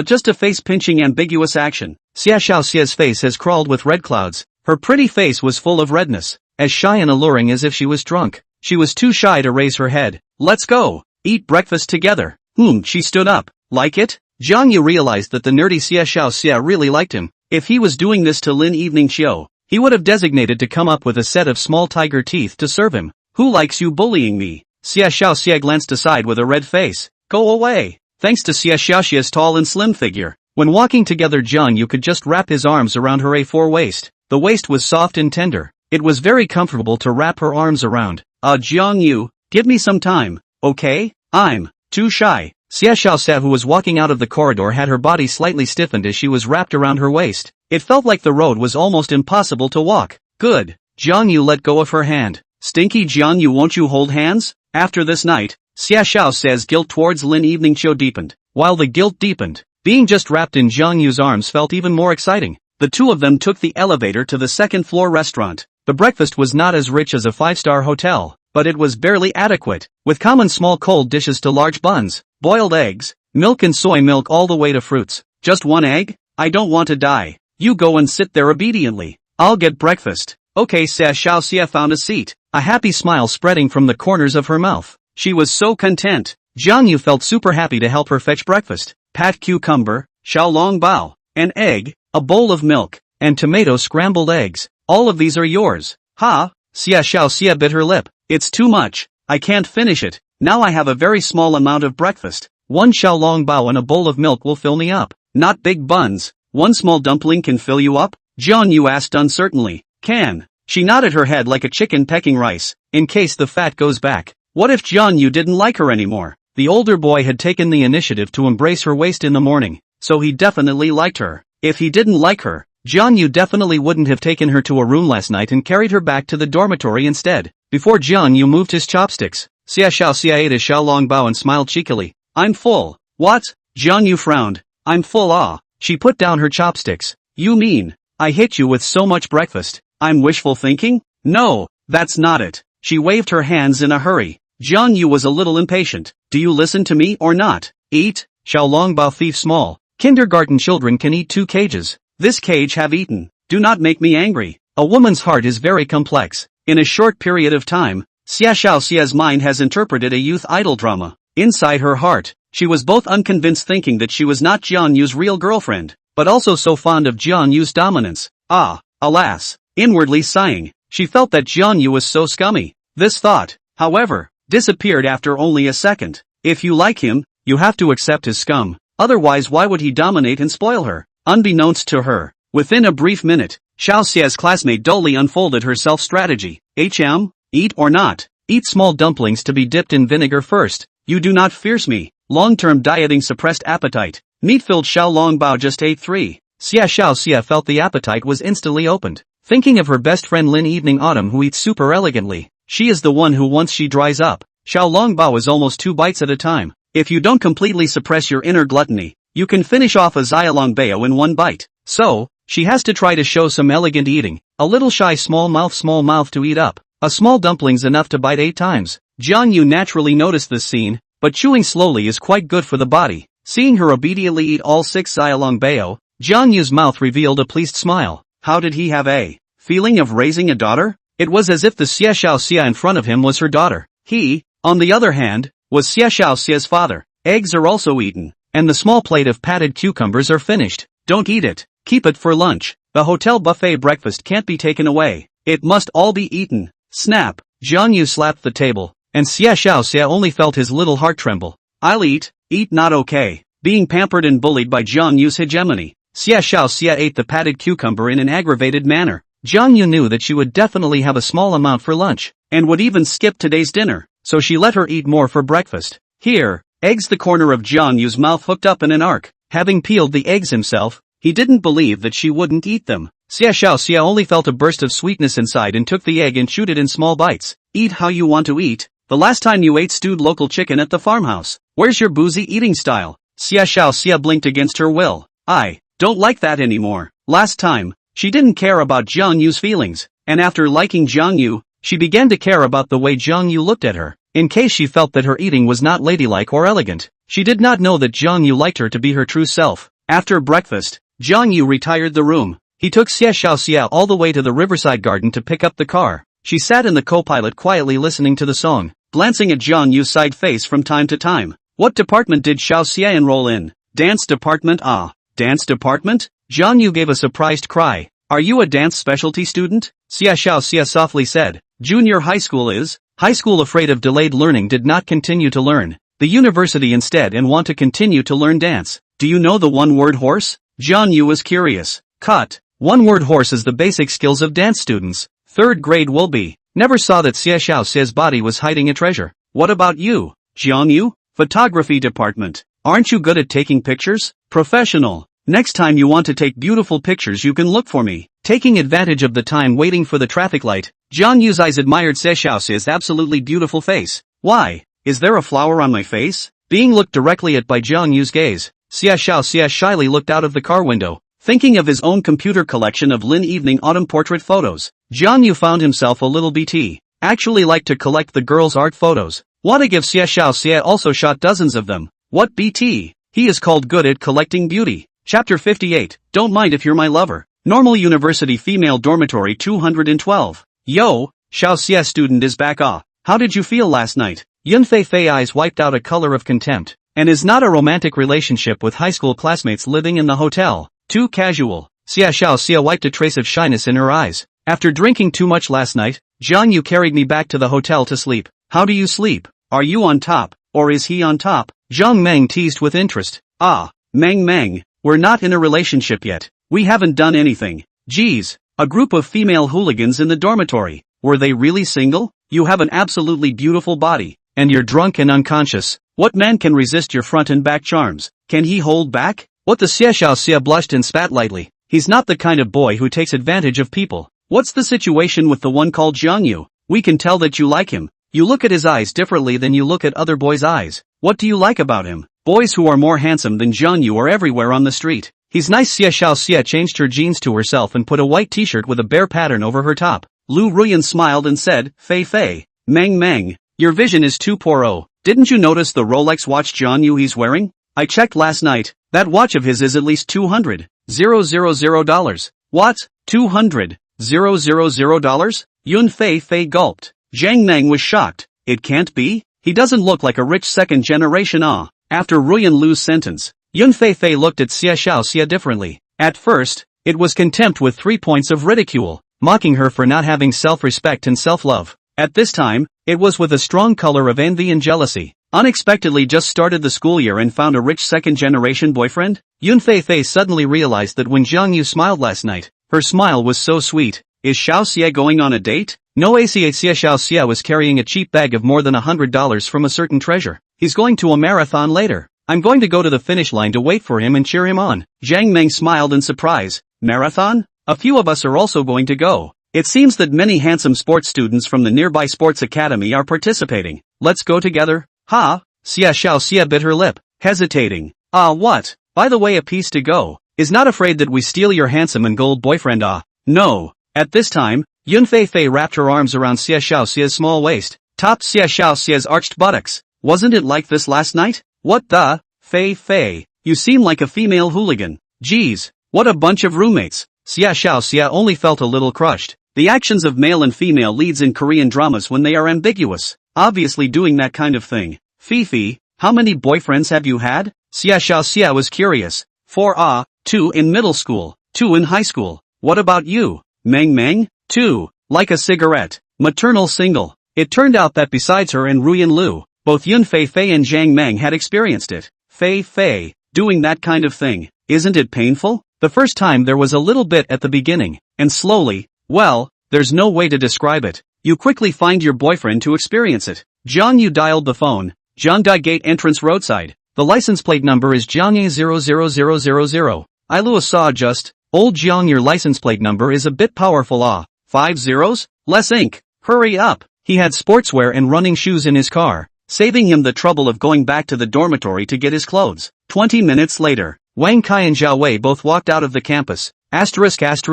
Just a face-pinching ambiguous action. Xia Xiaoxia's face has crawled with red clouds. Her pretty face was full of redness, as shy and alluring as if she was drunk. She was too shy to raise her head. Let's go. Eat breakfast together. She stood up. Like it? Jiang Yu realized that the nerdy Xia Xiaoxia really liked him. If he was doing this to Lin Evening Chiu, he would have designated to come up with a set of small tiger teeth to serve him. Who likes you bullying me? Xia Xiaoxia glanced aside with a red face. Go away. Thanks to Xia Xiaoxia's tall and slim figure, when walking together Jiang Yu could just wrap his arms around her A4 waist. The waist was soft and tender. It was very comfortable to wrap her arms around. Jiang Yu, give me some time, okay? I'm too shy. Xia Xiaoxia, who was walking out of the corridor, had her body slightly stiffened as she was wrapped around her waist. It felt like the road was almost impossible to walk. Good. Jiang Yu let go of her hand. Stinky Jiang Yu, won't you hold hands? After this night, Xia Xiaoxia's guilt towards Lin Evening Chiu deepened. While the guilt deepened, being just wrapped in Jiang Yu's arms felt even more exciting. The two of them took the elevator to the second-floor restaurant. The breakfast was not as rich as a 5-star hotel, but it was barely adequate, with common small cold dishes to large buns, boiled eggs, milk and soy milk all the way to fruits. Just 1 egg? I don't want to die. You go and sit there obediently. I'll get breakfast. Okay. Xia Xiaoxia found a seat, a happy smile spreading from the corners of her mouth. She was so content. Jiang Yu felt super happy to help her fetch breakfast. Pat cucumber, xiaolong bao, an egg, a bowl of milk, and tomato scrambled eggs. All of these are yours. Ha! Xia Xiaoxia bit her lip. It's too much. I can't finish it. Now I have a very small amount of breakfast. 1 xiaolong bao and a bowl of milk will fill me up. Not big buns. 1 small dumpling can fill you up? Jiang Yu asked uncertainly. Can. She nodded her head like a chicken pecking rice, in case the fat goes back. What if Jiang Yu didn't like her anymore? The older boy had taken the initiative to embrace her waist in the morning, so he definitely liked her. If he didn't like her, Jiang Yu definitely wouldn't have taken her to a room last night and carried her back to the dormitory instead. Before Jiang Yu moved his chopsticks, Xia Xiaoxia ate a xiaolong bao and smiled cheekily. I'm full. What? Jiang Yu frowned. I'm full. She put down her chopsticks. You mean, I hit you with so much breakfast? I'm wishful thinking? No, that's not it. She waved her hands in a hurry. Jiang Yu was a little impatient. Do you listen to me or not? Eat? Xiaolong bao thief small. Kindergarten children can eat 2 cages. This cage have eaten. Do not make me angry. A woman's heart is very complex. In a short period of time, Xia Xiaoxia's mind has interpreted a youth idol drama. Inside her heart, she was both unconvinced, thinking that she was not Jiang Yu's real girlfriend, but also so fond of Jiang Yu's dominance. Alas. Inwardly sighing, she felt that Jiang Yu was so scummy. This thought, however, disappeared after only a second. If you like him, you have to accept his scum. Otherwise, why would he dominate and spoil her? Unbeknownst to her, within a brief minute, Xiaoxia's classmate dully unfolded her self-strategy. Eat or not. Eat small dumplings to be dipped in vinegar first. You do not fierce me. Long-term dieting suppressed appetite. Meat-filled xiaolong bao just ate 3. Xia Xiaoxia felt the appetite was instantly opened. Thinking of her best friend Lin Evening Autumn, who eats super elegantly. She is the one who, once she dries up, xiaolong bao is almost 2 bites at a time. If you don't completely suppress your inner gluttony, you can finish off a xiaolong bao in 1 bite. So, she has to try to show some elegant eating. A little shy, small mouth to eat up. A small dumpling's enough to bite 8 times. Jiang Yu naturally noticed this scene, but chewing slowly is quite good for the body. Seeing her obediently eat all 6 xiaolong bao, Jiang Yu's mouth revealed a pleased smile. How did he have a feeling of raising a daughter? It was as if the Xia Xiaoxia in front of him was her daughter. He, on the other hand, was Xia Xiaoxia's father. Eggs are also eaten, and the small plate of patted cucumbers are finished. Don't eat it. Keep it for lunch. The hotel buffet breakfast can't be taken away. It must all be eaten. Snap. Jiang Yu slapped the table, and Xia Xiaoxia only felt his little heart tremble. I'll eat. Eat not okay. Being pampered and bullied by Jiang Yu's hegemony, Xia Xiaoxia ate the patted cucumber in an aggravated manner. Jiang Yu knew that she would definitely have a small amount for lunch, and would even skip today's dinner, so she let her eat more for breakfast. Here, Eggs. The corner of Jiang Yu's mouth hooked up in an arc. Having peeled the eggs himself, he didn't believe that she wouldn't eat them. Xia only felt a burst of sweetness inside and took the egg and chewed it in small bites. Eat how you want to eat. The last time you ate stewed local chicken at the farmhouse. Where's your boozy eating style? Xia blinked against her will. I don't like that anymore. Last time, she didn't care about Jiang Yu's feelings, and after liking Jiang Yu, she began to care about the way Jiang Yu looked at her. In case she felt that her eating was not ladylike or elegant, she did not know that Jiang Yu liked her to be her true self. After breakfast, Jiang Yu retired the room. He took Xia all the way to the riverside garden to pick up the car. She sat in the co-pilot quietly listening to the song, glancing at Jiang Yu's side face from time to time. What department did Xia enroll in? Dance department. Ah, dance department? Jiang Yu gave a surprised cry. Are you a dance specialty student? Xia softly said. Junior high school is. High school afraid of delayed learning did not continue to learn. The university instead and want to continue to learn dance. Do you know the one-word horse? Jiang Yu was curious. Cut. One-word horse is the basic skills of dance students. Third grade will be. Never saw that Xiao's body was hiding a treasure. What about you, Jiang Yu? Photography department. Aren't you good at taking pictures? Professional. Next time you want to take beautiful pictures you can look for me. Taking advantage of the time waiting for the traffic light, Jiang Yu's eyes admired Xiao's absolutely beautiful face. Why? Is there a flower on my face? Being looked directly at by Jiang Yu's gaze, Xiao shyly looked out of the car window, thinking of his own computer collection of Lin evening autumn portrait photos. Jiang Yu found himself a little BT. Actually liked to collect the girls' art photos. Wanna give Xia also shot dozens of them. What BT? He is called good at collecting beauty. Chapter 58, Don't Mind If You're My Lover. Normal University Female Dormitory 212. Yo, Xia student is back. Ah, how did you feel last night? Yunfei eyes wiped out a color of contempt. And is not a romantic relationship with high school classmates living in the hotel. Too casual. Xia wiped a trace of shyness in her eyes. After drinking too much last night, Jiang Yu carried me back to the hotel to sleep. How do you sleep? Are you on top, or is he on top? Zhang Meng teased with interest. Ah, Meng, we're not in a relationship yet. We haven't done anything. Geez, a group of female hooligans in the dormitory. Were they really single? You have an absolutely beautiful body, and you're drunk and unconscious. What man can resist your front and back charms? Can he hold back? What the Xia blushed and spat lightly. He's not the kind of boy who takes advantage of people. What's the situation with the one called Jiang Yu? We can tell that you like him. You look at his eyes differently than you look at other boys' eyes. What do you like about him? Boys who are more handsome than Jiang Yu are everywhere on the street. He's nice. Xia changed her jeans to herself and put a white t-shirt with a bear pattern over her top. Lu Ruyan smiled and said, Fei, Meng, your vision is too poor. Oh, didn't you notice the Rolex watch Jiang Yu he's wearing? I checked last night. That watch of his is at least $200,000. What? $200,000? Fei gulped. Zhang Meng was shocked. It can't be? He doesn't look like a rich second generation. Ah. After Ruyan Lu's sentence, Fei looked at Xia differently. At first, it was contempt with 3 points of ridicule, mocking her for not having self-respect and self-love. At this time, it was with a strong color of envy and jealousy. Unexpectedly just started the school year and found a rich second-generation boyfriend? Fei suddenly realized that when Jiang Yu smiled last night, her smile was so sweet. Is Xia going on a date? No, Xia was carrying a cheap bag of more than $100 from a certain treasure. He's going to a marathon later. I'm going to go to the finish line to wait for him and cheer him on. Zhang Meng smiled in surprise. Marathon? A few of us are also going to go. It seems that many handsome sports students from the nearby sports academy are participating. Let's go together. Ha? Xia bit her lip, hesitating. Ah, what? By the way, a piece to go. Is not afraid that we steal your handsome and gold boyfriend. Ah, no. At this time, Fei wrapped her arms around Xiao's small waist, topped Xiao's arched buttocks. Wasn't it like this last night? What the? Fei, you seem like a female hooligan. Geez, what a bunch of roommates. Xia only felt a little crushed. The actions of male and female leads in Korean dramas when they are ambiguous, obviously doing that kind of thing. Fifi, how many boyfriends have you had? Xia was curious. 4. 2 in middle school, 2 in high school. What about you? Meng? 2. Like a cigarette. Maternal single. It turned out that besides her and Ruyan Lu, both Fei and Zhang Meng had experienced it. Fei, doing that kind of thing, isn't it painful? The first time there was a little bit at the beginning, and slowly, well, there's no way to describe it. You quickly find your boyfriend to experience it. Jiang Yu dialed the phone. Jiangdai Gate entrance roadside. The license plate number is Jiang 00000. I Lua saw just. Old Jiang, your license plate number is a bit powerful. 5 zeros? Less ink. Hurry up. He had sportswear and running shoes in his car, saving him the trouble of going back to the dormitory to get his clothes. 20 minutes later, Wang Kai and Zhao Wei both walked out of the campus. A stretched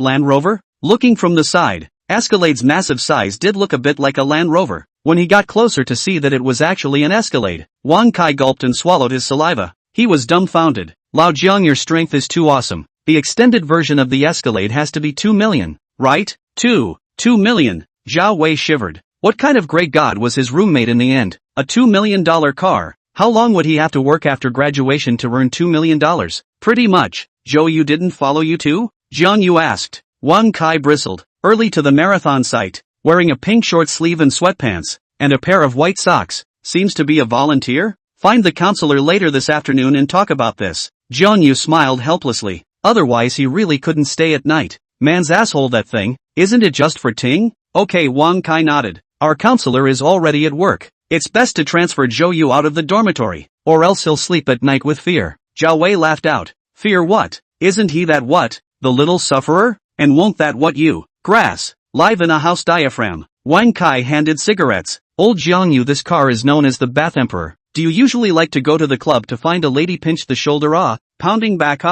Land Rover? Looking from the side, Escalade's massive size did look a bit like a Land Rover. When he got closer to see that it was actually an Escalade, Wang Kai gulped and swallowed his saliva. He was dumbfounded. Lao Jiang, your strength is too awesome. The extended version of the Escalade has to be 2 million, right? 2 million. Zhao Wei shivered. What kind of great god was his roommate in the end? A $2 million car. How long would he have to work after graduation to earn $2 million? Pretty much. Zhou Yu didn't follow you too? Jiang Yu asked. Wang Kai bristled. Early to the marathon site, wearing a pink short sleeve and sweatpants, and a pair of white socks. Seems to be a volunteer? Find the counselor later this afternoon and talk about this. Jiang Yu smiled helplessly. Otherwise he really couldn't stay at night. Man's asshole, that thing. Isn't it just for Ting? Okay, Wang Kai nodded. Our counselor is already at work. It's best to transfer Zhou Yu out of the dormitory, or else he'll sleep at night with fear. Zhao Wei laughed out. Fear what? Isn't he that what? The little sufferer? And won't that what you? Grass. Live in a house diaphragm. Wang Kai handed cigarettes. Old Jiang Yu, this car is known as the Bath Emperor. Do you usually like to go to the club to find a lady pinch the shoulder? Pounding back?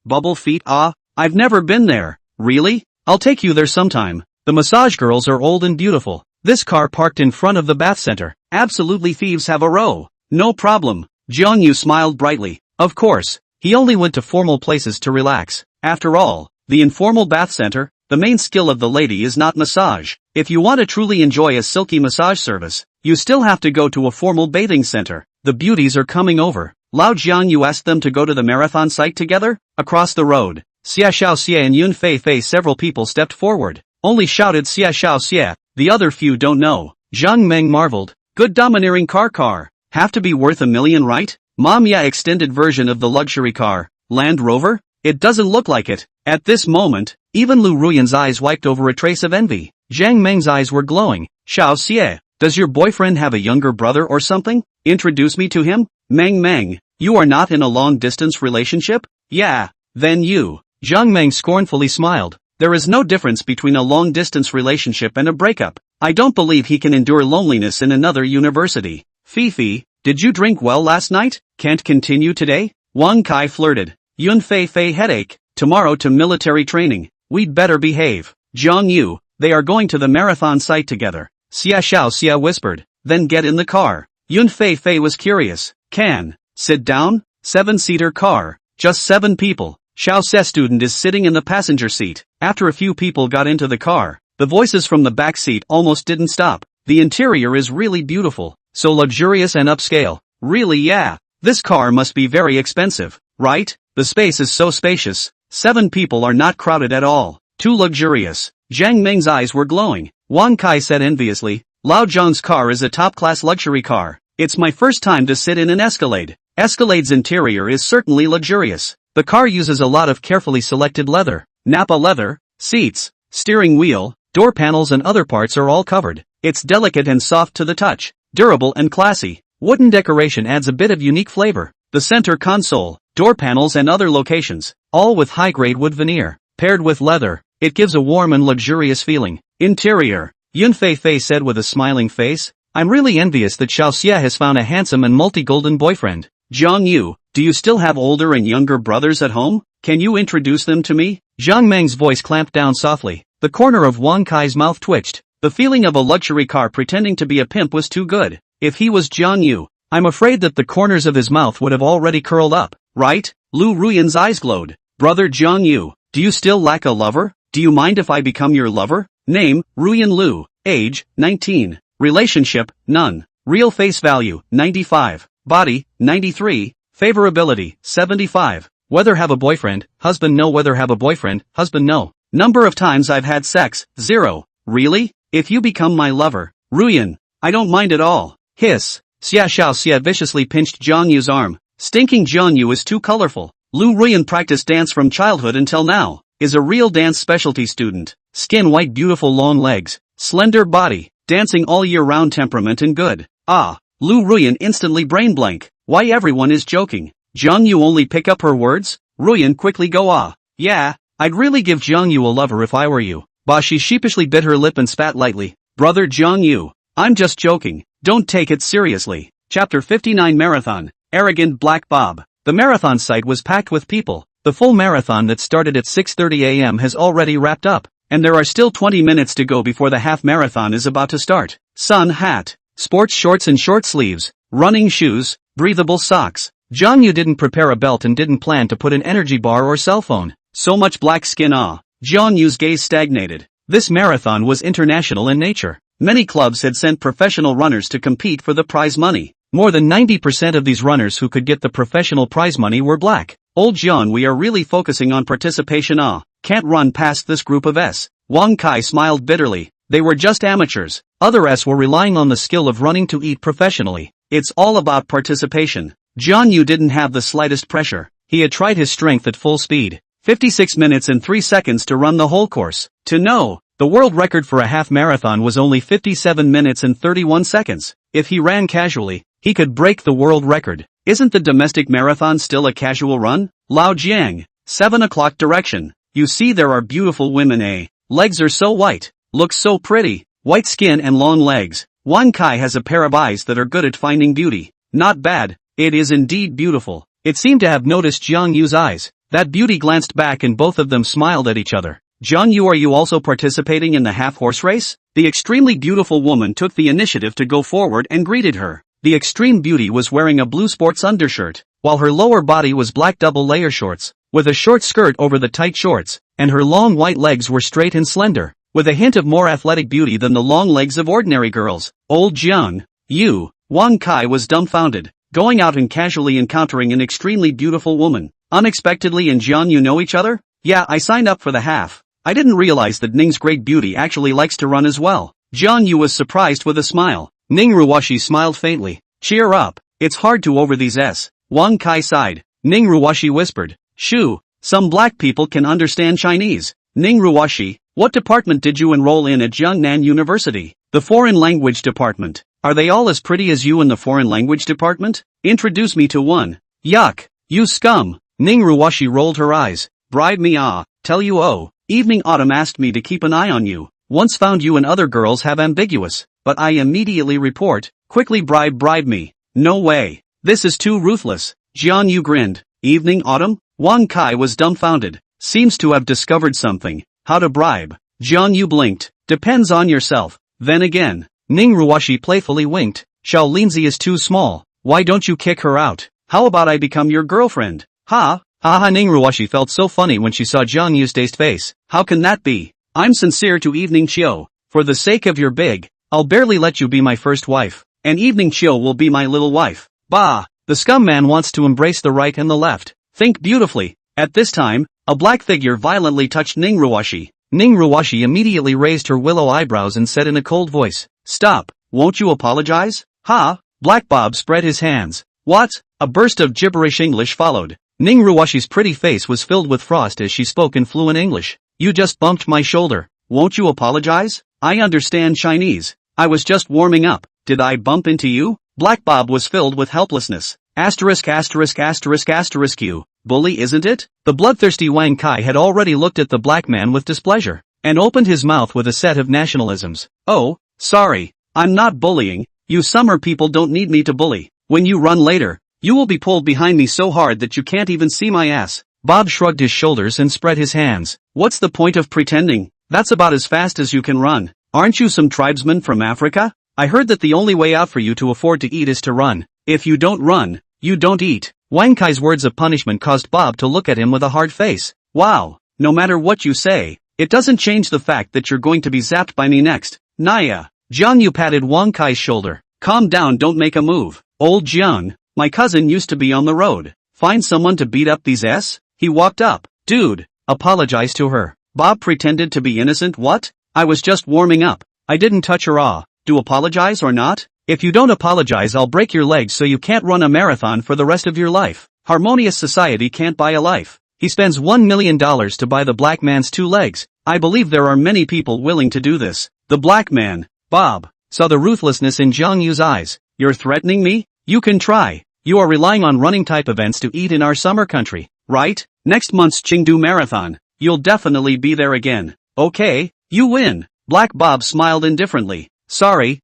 Bubble feet? I've never been there. Really? I'll take you there sometime. The massage girls are old and beautiful. This car parked in front of the bath center. Absolutely, thieves have a row. No problem. Jiang Yu smiled brightly. Of course. He only went to formal places to relax. After all, the informal bath center, the main skill of the lady is not massage. If you want to truly enjoy a silky massage service, you still have to go to a formal bathing center. The beauties are coming over. Lao Jiang Yu asked them to go to the marathon site together. Across the road, Xia Xiao Xie and Yun Fei Fei, several people stepped forward. Only shouted Xia Xiao Xie. The other few don't know. Zhang Meng marveled. Good domineering car. Have to be worth $1 million, right? Mom, yeah, extended version of the luxury car. Land Rover? It doesn't look like it. At this moment, even Lu Ruyan's eyes wiped over a trace of envy. Zhang Meng's eyes were glowing. Xiao Xie, does your boyfriend have a younger brother or something? Introduce me to him? Meng, you are not in a long-distance relationship? Yeah, then you. Zhang Meng scornfully smiled. There is no difference between a long-distance relationship and a breakup. I don't believe he can endure loneliness in another university. Fifi, did you drink well last night? Can't continue today? Wang Kai flirted. Yun Fei Fei, headache. Tomorrow to military training. We'd better behave. Jiang Yu, they are going to the marathon site together. Xia Xiao Xia whispered. Then get in the car. Yun Fei Fei was curious. Can. Sit down? 7-seater car. Just 7 people. Xiao Xie student is sitting in the passenger seat. After a few people got into the car, the voices from the back seat almost didn't stop. The interior is really beautiful. So luxurious and upscale. Really, yeah. This car must be very expensive, right? The space is so spacious. 7 people are not crowded at all. Too luxurious. Zhang Meng's eyes were glowing. Wang Kai said enviously. Lao Zhang's car is a top-class luxury car. It's my first time to sit in an Escalade. Escalade's interior is certainly luxurious. The car uses a lot of carefully selected leather. Nappa leather, seats, steering wheel, door panels and other parts are all covered. It's delicate and soft to the touch. Durable and classy. Wooden decoration adds a bit of unique flavor. The center console, door panels and other locations, all with high-grade wood veneer. Paired with leather, it gives a warm and luxurious feeling. Interior, Yun Fei Fei said with a smiling face. I'm really envious that Xiao Xie has found a handsome and multi-golden boyfriend. Jiang Yu, do you still have older and younger brothers at home? Can you introduce them to me? Zhang Meng's voice clamped down softly. The corner of Wang Kai's mouth twitched. The feeling of a luxury car pretending to be a pimp was too good. If he was Jiang Yu, I'm afraid that the corners of his mouth would have already curled up, right? Lu Ruyan's eyes glowed. Brother Jiang Yu, do you still lack a lover? Do you mind if I become your lover? Name, Ruyan Lu. Age, 19. Relationship, none. Real face value, 95. Body, 93. Favorability, 75. Whether have a boyfriend, husband no. Whether have a boyfriend, husband no. Number of times I've had sex, 0. Really? If you become my lover, Ruyan, I don't mind at all. Hiss. Xia Xiao Xia viciously pinched Jiang Yu's arm. Stinking Jiang Yu is too colorful. Lu Ruyan practiced dance from childhood until now. Is a real dance specialty student. Skin white, beautiful long legs. Slender body. Dancing all year round, temperament and good. Ah, Lu Ruyan instantly brain blank. Why everyone is joking? Jiang Yu only pick up her words? Ruyan quickly go yeah, I'd really give Jiang Yu a lover if I were you. Ba she sheepishly bit her lip and spat lightly. Brother Jiang Yu, I'm just joking, don't take it seriously. Chapter 59 Marathon, Arrogant Black Bob. The marathon site was packed with people. The full marathon that started at 6:30 a.m. has already wrapped up, and there are still 20 minutes to go before the half marathon is about to start. Sun hat, sports shorts and short sleeves, running shoes, breathable socks. Jiang Yu didn't prepare a belt and didn't plan to put an energy bar or cell phone. So much black skin. Jiang Yu's gaze stagnated. This marathon was international in nature. Many clubs had sent professional runners to compete for the prize money. More than 90% of these runners who could get the professional prize money were black. Old Jiang, we are really focusing on participation. Can't run past this group of S. Wang Kai smiled bitterly. They were just amateurs. Other S were relying on the skill of running to eat professionally. It's all about participation. Jiang Yu didn't have the slightest pressure. He had tried his strength at full speed. 56 minutes and 3 seconds to run the whole course. To know, the world record for a half marathon was only 57 minutes and 31 seconds. If he ran casually, he could break the world record. Isn't the domestic marathon still a casual run? Lao Jiang, 7 o'clock direction. You see there are beautiful women. Legs are so white, look so pretty, white skin and long legs. Wang Kai has a pair of eyes that are good at finding beauty. Not bad, it is indeed beautiful. It seemed to have noticed Jiang Yu's eyes. That beauty glanced back and both of them smiled at each other. Jiang Yu, are you also participating in the half-horse race? The extremely beautiful woman took the initiative to go forward and greeted her. The extreme beauty was wearing a blue sports undershirt, while her lower body was black double-layer shorts, with a short skirt over the tight shorts, and her long white legs were straight and slender, with a hint of more athletic beauty than the long legs of ordinary girls. Old Jiang Yu, Wang Kai was dumbfounded, going out and casually encountering an extremely beautiful woman. Unexpectedly, and Jiang Yu know each other? Yeah, I signed up for the half. I didn't realize that Ning's great beauty actually likes to run as well. Jiang Yu was surprised with a smile. Ning Ruwashi smiled faintly. Cheer up, it's hard to over these S. Wang Kai sighed. Ning Ruwashi whispered. Shoo, some black people can understand Chinese. Ning Ruwashi, what department did you enroll in at Jiangnan University? The foreign language department. Are they all as pretty as you in the foreign language department? Introduce me to one. Yuck, you scum. Ning Ruwashi rolled her eyes. Bribe me. Tell you Evening Autumn asked me to keep an eye on you. Once found you and other girls have ambiguous, but I immediately report, quickly bribe me. No way. This is too ruthless. Jiang Yu grinned. Evening Autumn? Wang Kai was dumbfounded. Seems to have discovered something. How to bribe? Jiang Yu blinked. Depends on yourself. Then again. Ning Ruwashi playfully winked. Xiao Linzi is too small. Why don't you kick her out? How about I become your girlfriend? Ha! Ning Ruwashi felt so funny when she saw Jiang Yu's dazed face. How can that be? I'm sincere to Evening Chiu. For the sake of your big, I'll barely let you be my first wife. And Evening Chiu will be my little wife. Bah! The scum man wants to embrace the right and the left. Think beautifully. At this time, a black figure violently touched Ning Ruwashi. Ning Ruwashi immediately raised her willow eyebrows and said in a cold voice, Stop, won't you apologize? Ha! Black Bob spread his hands. What? A burst of gibberish English followed. Ning Ruwashi's pretty face was filled with frost as she spoke in fluent English. You just bumped my shoulder. Won't you apologize? I understand Chinese. I was just warming up. Did I bump into you? Black Bob was filled with helplessness. Asterisk asterisk asterisk asterisk you. Bully, isn't it? The bloodthirsty Wang Kai had already looked at the black man with displeasure, and opened his mouth with a set of nationalisms. Oh, sorry. I'm not bullying. You summer people don't need me to bully. When you run later, you will be pulled behind me so hard that you can't even see my ass. Bob shrugged his shoulders and spread his hands. What's the point of pretending? That's about as fast as you can run. Aren't you some tribesman from Africa? I heard that the only way out for you to afford to eat is to run. If you don't run, you don't eat. Wang Kai's words of punishment caused Bob to look at him with a hard face. Wow, no matter what you say, it doesn't change the fact that you're going to be zapped by me next. Naya. Jiang Yu patted Wang Kai's shoulder. Calm down, don't make a move. Old Jiang, my cousin used to be on the road. Find someone to beat up these S? He walked up. Dude, apologize to her. Bob pretended to be innocent. What? I was just warming up. I didn't touch her. Do apologize or not? If you don't apologize, I'll break your legs so you can't run a marathon for the rest of your life. Harmonious society can't buy a life. He spends $1 million to buy the black man's 2 legs. I believe there are many people willing to do this. The black man. Bob. saw the ruthlessness in Jiang Yu's eyes. You're threatening me? You can try. You are relying on running type events to eat in our summer country, right? Next month's Chengdu Marathon. You'll definitely be there again. Okay, you win. Black Bob smiled indifferently. Sorry,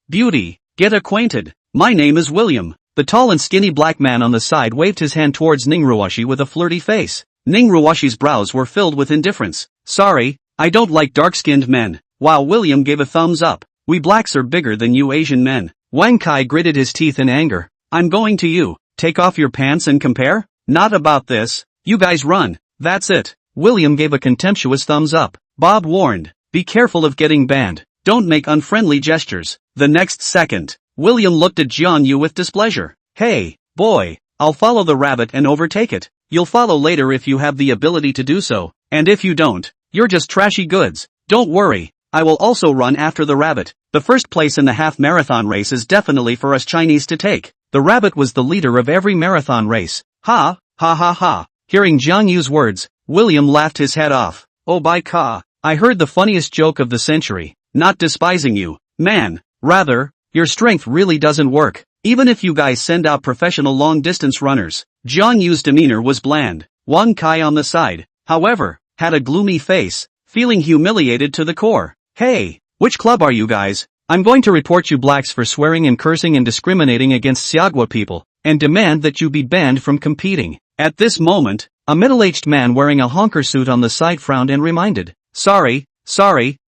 beauty, get acquainted. My name is William. The tall and skinny black man on the side waved his hand towards Ningruashi with a flirty face. Ningruashi's brows were filled with indifference. Sorry, I don't like dark-skinned men. While William gave a thumbs up. We blacks are bigger than you Asian men. Wang Kai gritted his teeth in anger. I'm going to you. Take off your pants and compare? Not about this. You guys run. That's it. William gave a contemptuous thumbs up. Bob warned. Be careful of getting banned. Don't make unfriendly gestures. The next second, William looked at Jiang Yu with displeasure. Hey, boy, I'll follow the rabbit and overtake it. You'll follow later if you have the ability to do so, and if you don't, you're just trashy goods. Don't worry, I will also run after the rabbit. The first place in the half marathon race is definitely for us Chinese to take. The rabbit was the leader of every marathon race. Ha, ha ha ha. Hearing Jiang Yu's words, William laughed his head off. Oh by Ka, I heard the funniest joke of the century. Not despising you, man, rather, your strength really doesn't work. Even if you guys send out professional long-distance runners. Jiang Yu's demeanor was bland. Wang Kai on the side, however, had a gloomy face, feeling humiliated to the core. Hey, which club are you guys? I'm going to report you blacks for swearing and cursing and discriminating against Xiagua people, and demand that you be banned from competing. At this moment, a middle-aged man wearing a honker suit on the side frowned and reminded. Sorry,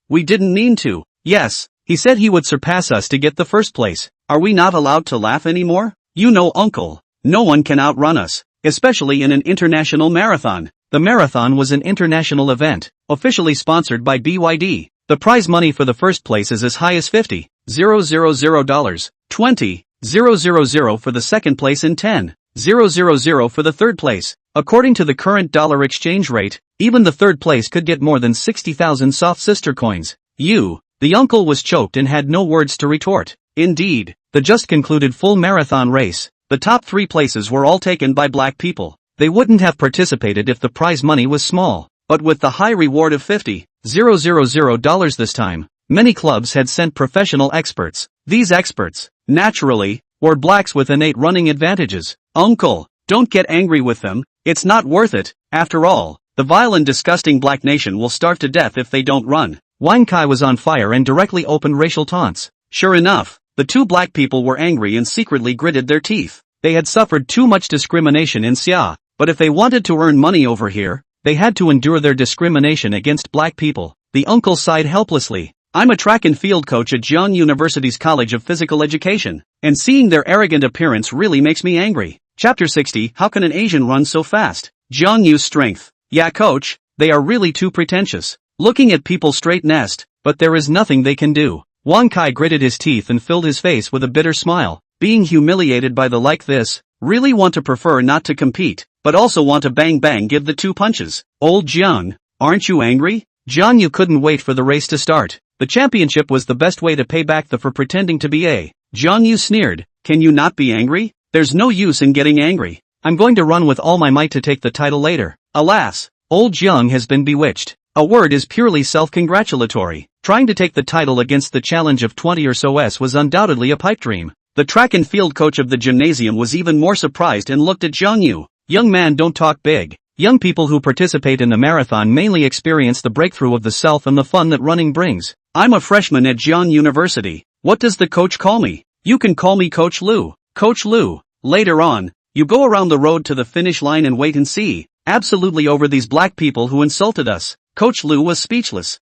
we didn't mean to. Yes, he said he would surpass us to get the first place. Are we not allowed to laugh anymore? You know, uncle, no one can outrun us, especially in an international marathon. The marathon was an international event, officially sponsored by BYD. The prize money for the first place is as high as $50,000, $20,000 for the second place and $10,000 for the third place. According to the current dollar exchange rate, even the third place could get more than 60,000 soft sister coins. The uncle was choked and had no words to retort. Indeed, the just concluded full marathon race, the top 3 places were all taken by black people. They wouldn't have participated if the prize money was small, but with the high reward of $50,000 this time, many clubs had sent professional experts. These experts, naturally, were blacks with innate running advantages. Uncle, don't get angry with them, it's not worth it. After all, the vile and disgusting black nation will starve to death if they don't run. Wang Kai was on fire and directly opened racial taunts. Sure enough, the 2 black people were angry and secretly gritted their teeth. They had suffered too much discrimination in Xia, but if they wanted to earn money over here, they had to endure their discrimination against black people. The uncle sighed helplessly. I'm a track and field coach at Jiang University's College of Physical Education, and seeing their arrogant appearance really makes me angry. Chapter 60. How can an Asian run so fast? Jiang Yu's strength. Yeah coach, they are really too pretentious. Looking at people straight nest, but there is nothing they can do. Wang Kai gritted his teeth and filled his face with a bitter smile. Being humiliated by the like this, really want to prefer not to compete, but also want to bang give the 2 punches. Old Jiang, aren't you angry? Jiang Yu couldn't wait for the race to start. The championship was the best way to pay back for pretending to be a. Jiang Yu sneered. Can you not be angry? There's no use in getting angry. I'm going to run with all my might to take the title later. Alas, old Jiang has been bewitched. A word is purely self-congratulatory. Trying to take the title against the challenge of 20 or so s was undoubtedly a pipe dream. The track and field coach of the gymnasium was even more surprised and looked at Jiang Yu. Young man, don't talk big. Young people who participate in the marathon mainly experience the breakthrough of the self and the fun that running brings. I'm a freshman at Jiang University. What does the coach call me? You can call me Coach Lu. Coach Lu. Later on, you go around the road to the finish line and wait and see. Absolutely over these black people who insulted us. Coach Lu was speechless.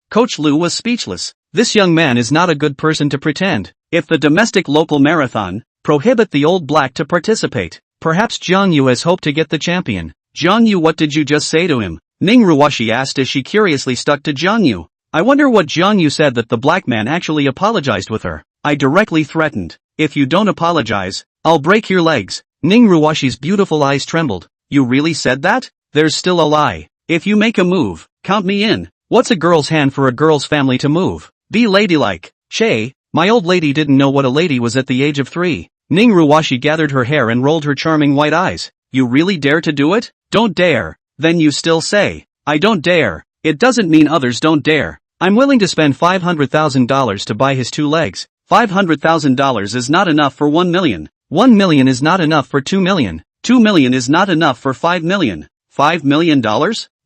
This young man is not a good person to pretend. If the domestic local marathon, prohibit the old black to participate. Perhaps Jiang Yu has hoped to get the champion. Jiang Yu, what did you just say to him? Ningruashi asked as she curiously stuck to Jiang Yu. I wonder what Jiang Yu said that the black man actually apologized with her. I directly threatened. If you don't apologize, I'll break your legs. Ningruashi's beautiful eyes trembled. You really said that? There's still a lie. If you make a move, count me in. What's a girl's hand for a girl's family to move? Be ladylike. Che, my old lady didn't know what a lady was at the age of 3. Ningruashi gathered her hair and rolled her charming white eyes. You really dare to do it? Don't dare. Then you still say, I don't dare. It doesn't mean others don't dare. I'm willing to spend $500,000 to buy his 2 legs. $500,000 is not enough for 1 million. 1 million is not enough for 2 million. 2 million is not enough for 5 million. $5 million?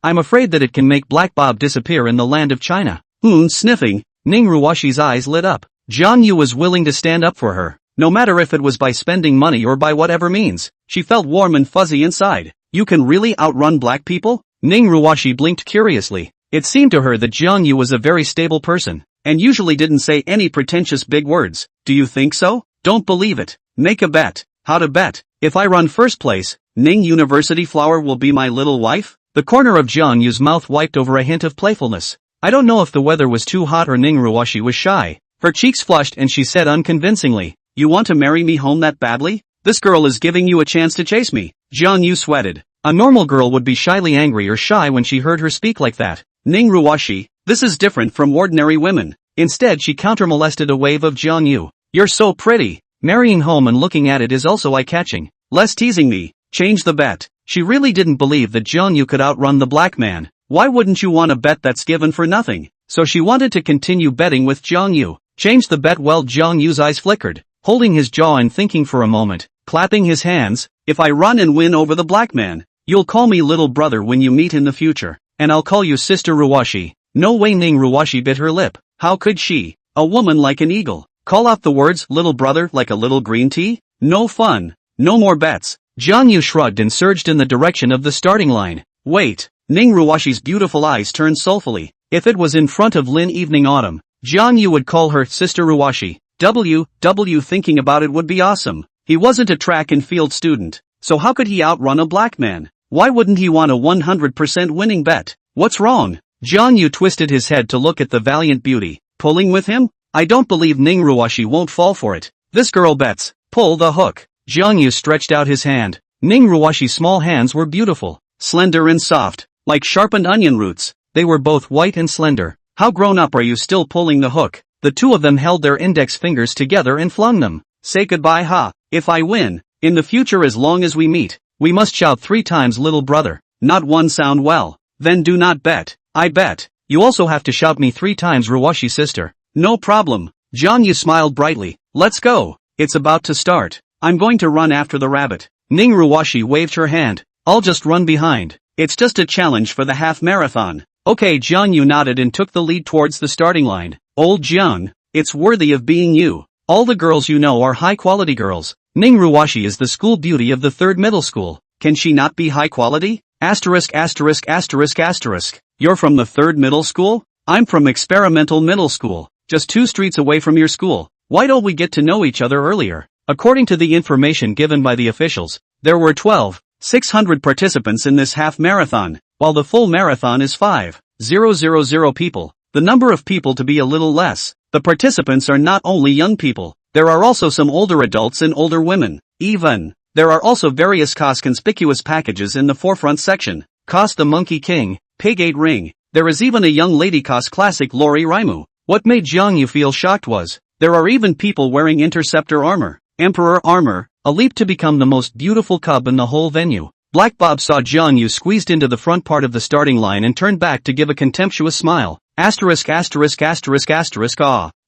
I'm afraid that it can make Black Bob disappear in the land of China. Sniffing. Ning Ruoshi's eyes lit up. Jiang Yu was willing to stand up for her, no matter if it was by spending money or by whatever means. She felt warm and fuzzy inside. You can really outrun black people? Ning Ruoshi blinked curiously. It seemed to her that Jiang Yu was a very stable person, and usually didn't say any pretentious big words. Do you think so? Don't believe it. Make a bet. How to bet? If I run first place, Ning University Flower will be my little wife? The corner of Jiang Yu's mouth wiped over a hint of playfulness. I don't know if the weather was too hot or Ning Ruoshi was shy. Her cheeks flushed and she said unconvincingly, "You want to marry me home that badly? This girl is giving you a chance to chase me." Jiang Yu sweated. A normal girl would be shyly angry or shy when she heard her speak like that. Ning Ruoshi, this is different from ordinary women. Instead she counter-molested a wave of Jiang Yu. You're so pretty. Marrying home and looking at it is also eye-catching. Less teasing me. Change the bet. She really didn't believe that Jiang Yu could outrun the black man. Why wouldn't you want a bet that's given for nothing? So she wanted to continue betting with Jiang Yu. Change the bet. Well, Jiang Yu's eyes flickered, holding his jaw and thinking for a moment, clapping his hands. If I run and win over the black man, you'll call me little brother when you meet in the future, and I'll call you Sister Ruoshi. No way. Ning Ruoshi bit her lip. How could she, a woman like an eagle, call out the words little brother like a little green tea? No fun. No more bets. Jiang Yu shrugged and surged in the direction of the starting line. Wait. Ning Ruoshi's beautiful eyes turned soulfully. If it was in front of Lin Evening Autumn, Jiang Yu would call her Sister Ruoshi. Thinking about it would be awesome. He wasn't a track and field student, so how could he outrun a black man? Why wouldn't he want a 100% winning bet? What's wrong? Jiang Yu twisted his head to look at the valiant beauty. Pulling with him? I don't believe Ning Ruoshi won't fall for it. This girl bets. Pull the hook. Jiang Yu stretched out his hand. Ning Ruoshi's small hands were beautiful, slender and soft, like sharpened onion roots. They were both white and slender. How grown up are you still pulling the hook? The two of them held their index fingers together and flung them. Say goodbye. If I win, in the future as long as we meet, we must shout 3 times little brother. Not one sound well. Then do not bet. I bet. You also have to shout me 3 times Ruoshi sister. No problem. Jiang Yu smiled brightly. Let's go. It's about to start. I'm going to run after the rabbit. Ning Ruoshi waved her hand. I'll just run behind. It's just a challenge for the half marathon. Okay. Jiang Yu nodded and took the lead towards the starting line. Old Jiang, it's worthy of being you. All the girls you know are high-quality girls. Ning Ruoshi is the school beauty of the 3rd middle school. Can she not be high quality? Asterisk. You're from the 3rd middle school? I'm from experimental middle school, just 2 streets away from your school. Why don't we get to know each other earlier? According to the information given by the officials, there were 12,600 participants in this half marathon, while the full marathon is 5,000 people. The number of people to be a little less. The participants are not only young people, there are also some older adults and older women. Even, there are also various conspicuous packages in the forefront section. Cost the Monkey King, Pig 8 Ring. There is even a young lady cost classic Lori Raimu. What made Jiang Yu feel shocked was, there are even people wearing interceptor armor, emperor armor, a leap to become the most beautiful cub in the whole venue. Black Bob saw Jiang Yu squeezed into the front part of the starting line and turned back to give a contemptuous smile. Asterisk.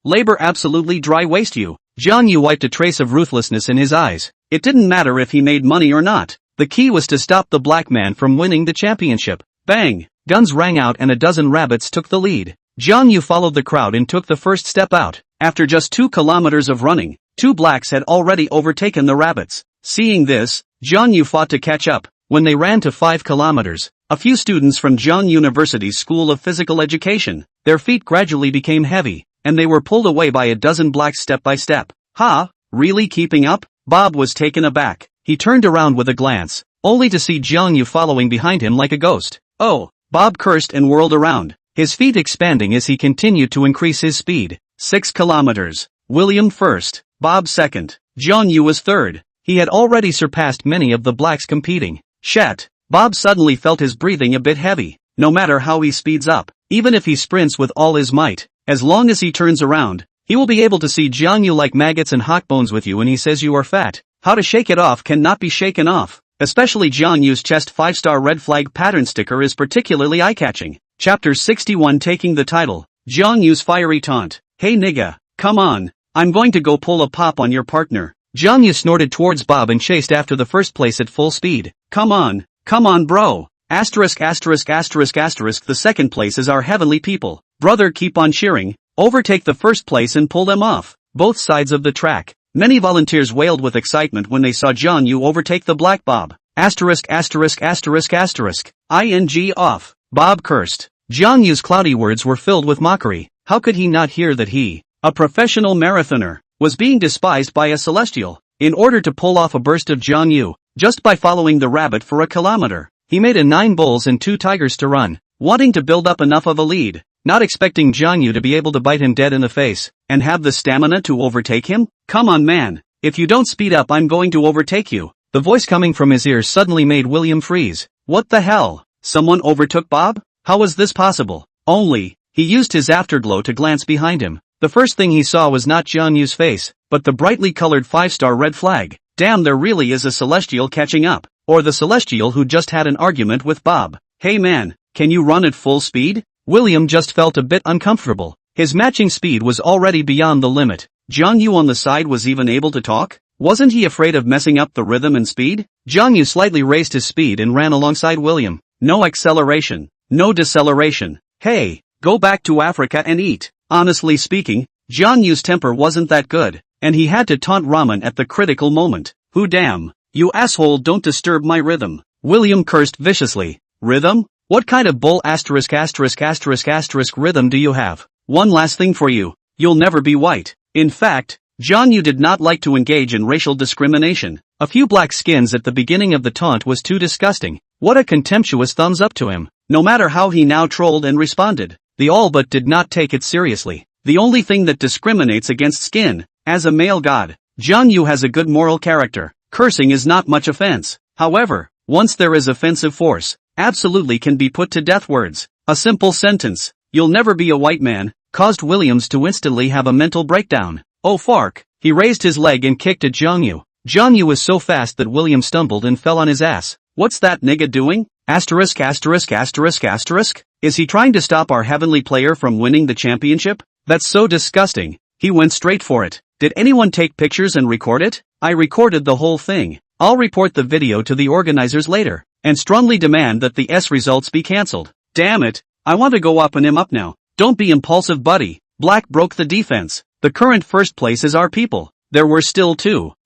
Labor absolutely dry waste you. Jiang Yu wiped a trace of ruthlessness in his eyes. It didn't matter if he made money or not. The key was to stop the black man from winning the championship. Bang! Guns rang out and a dozen rabbits took the lead. Jiang Yu followed the crowd and took the first step out. After just 2 kilometers of running, 2 blacks had already overtaken the rabbits. Seeing this, Jiang Yu fought to catch up. When they ran to 5 kilometers, a few students from Jiang University's School of Physical Education, their feet gradually became heavy, and they were pulled away by a dozen blacks step by step. Really keeping up? Bob was taken aback. He turned around with a glance, only to see Jiang Yu following behind him like a ghost. Oh! Bob cursed and whirled around, his feet expanding as he continued to increase his speed. 6 kilometers. William first, Bob second. Jiang Yu was third. He had already surpassed many of the blacks competing. Shat! Bob suddenly felt his breathing a bit heavy. No matter how he speeds up, even if he sprints with all his might, as long as he turns around, he will be able to see Jiang Yu like maggots and hot bones with you when he says you are fat. How to shake it off cannot be shaken off. Especially Jiang Yu's chest 5-star red flag pattern sticker is particularly eye-catching. Chapter 61 taking the title. Jiang Yu's fiery taunt. Hey nigga, come on. I'm going to go pull a pop on your partner. Jiang Yu snorted towards Bob and chased after the first place at full speed. Come on bro. Asterisk. The second place is our heavenly people. Brother, keep on cheering. Overtake the first place and pull them off. Both sides of the track. Many volunteers wailed with excitement when they saw Jiang Yu overtake the black Bob. Asterisk. Ing off. Bob cursed. Jiang Yu's cloudy words were filled with mockery. How could he not hear that he, a professional marathoner, was being despised by a celestial? In order to pull off a burst of Jiang Yu, just by following the rabbit for a kilometer, he made a 9 bulls and 2 tigers to run, wanting to build up enough of a lead, not expecting Jiang Yu to be able to bite him dead in the face, and have the stamina to overtake him? Come on man, if you don't speed up I'm going to overtake you. The voice coming from his ears suddenly made William freeze. What the hell? Someone overtook Bob? How was this possible? Only, he used his afterglow to glance behind him. The first thing he saw was not Jiang Yu's face, but the brightly colored 5-star red flag. Damn, there really is a celestial catching up. Or the celestial who just had an argument with Bob. Hey man, can you run at full speed? William just felt a bit uncomfortable. His matching speed was already beyond the limit. Jiang Yu on the side was even able to talk? Wasn't he afraid of messing up the rhythm and speed? Jiang Yu slightly raised his speed and ran alongside William. No acceleration. No deceleration. Hey, go back to Africa and eat. Honestly speaking, Jiang Yu's temper wasn't that good, and he had to taunt Ramen at the critical moment. Who damn, you asshole, don't disturb my rhythm. William cursed viciously. Rhythm? What kind of bull asterisk rhythm do you have? One last thing for you. You'll never be white. In fact, Jiang Yu did not like to engage in racial discrimination. A few black skins at the beginning of the taunt was too disgusting. What a contemptuous thumbs up to him. No matter how he now trolled and responded, they all but did not take it seriously. The only thing that discriminates against skin, as a male god, Jiang Yu has a good moral character. Cursing is not much offense. However, once there is offensive force, absolutely can be put to death words. A simple sentence, "You'll never be a white man," caused Williams to instantly have a mental breakdown. Oh fark, he raised his leg and kicked at Jiang Yu. Jiang Yu was so fast that William stumbled and fell on his ass. What's that nigga doing? Asterisk. Is he trying to stop our heavenly player from winning the championship? That's so disgusting. He went straight for it. Did anyone take pictures and record it? I recorded the whole thing. I'll report the video to the organizers later, and strongly demand that the results be cancelled. Damn it, I want to go up and him up now. Don't be impulsive buddy. Black broke the defense. The current first place is our people. There were still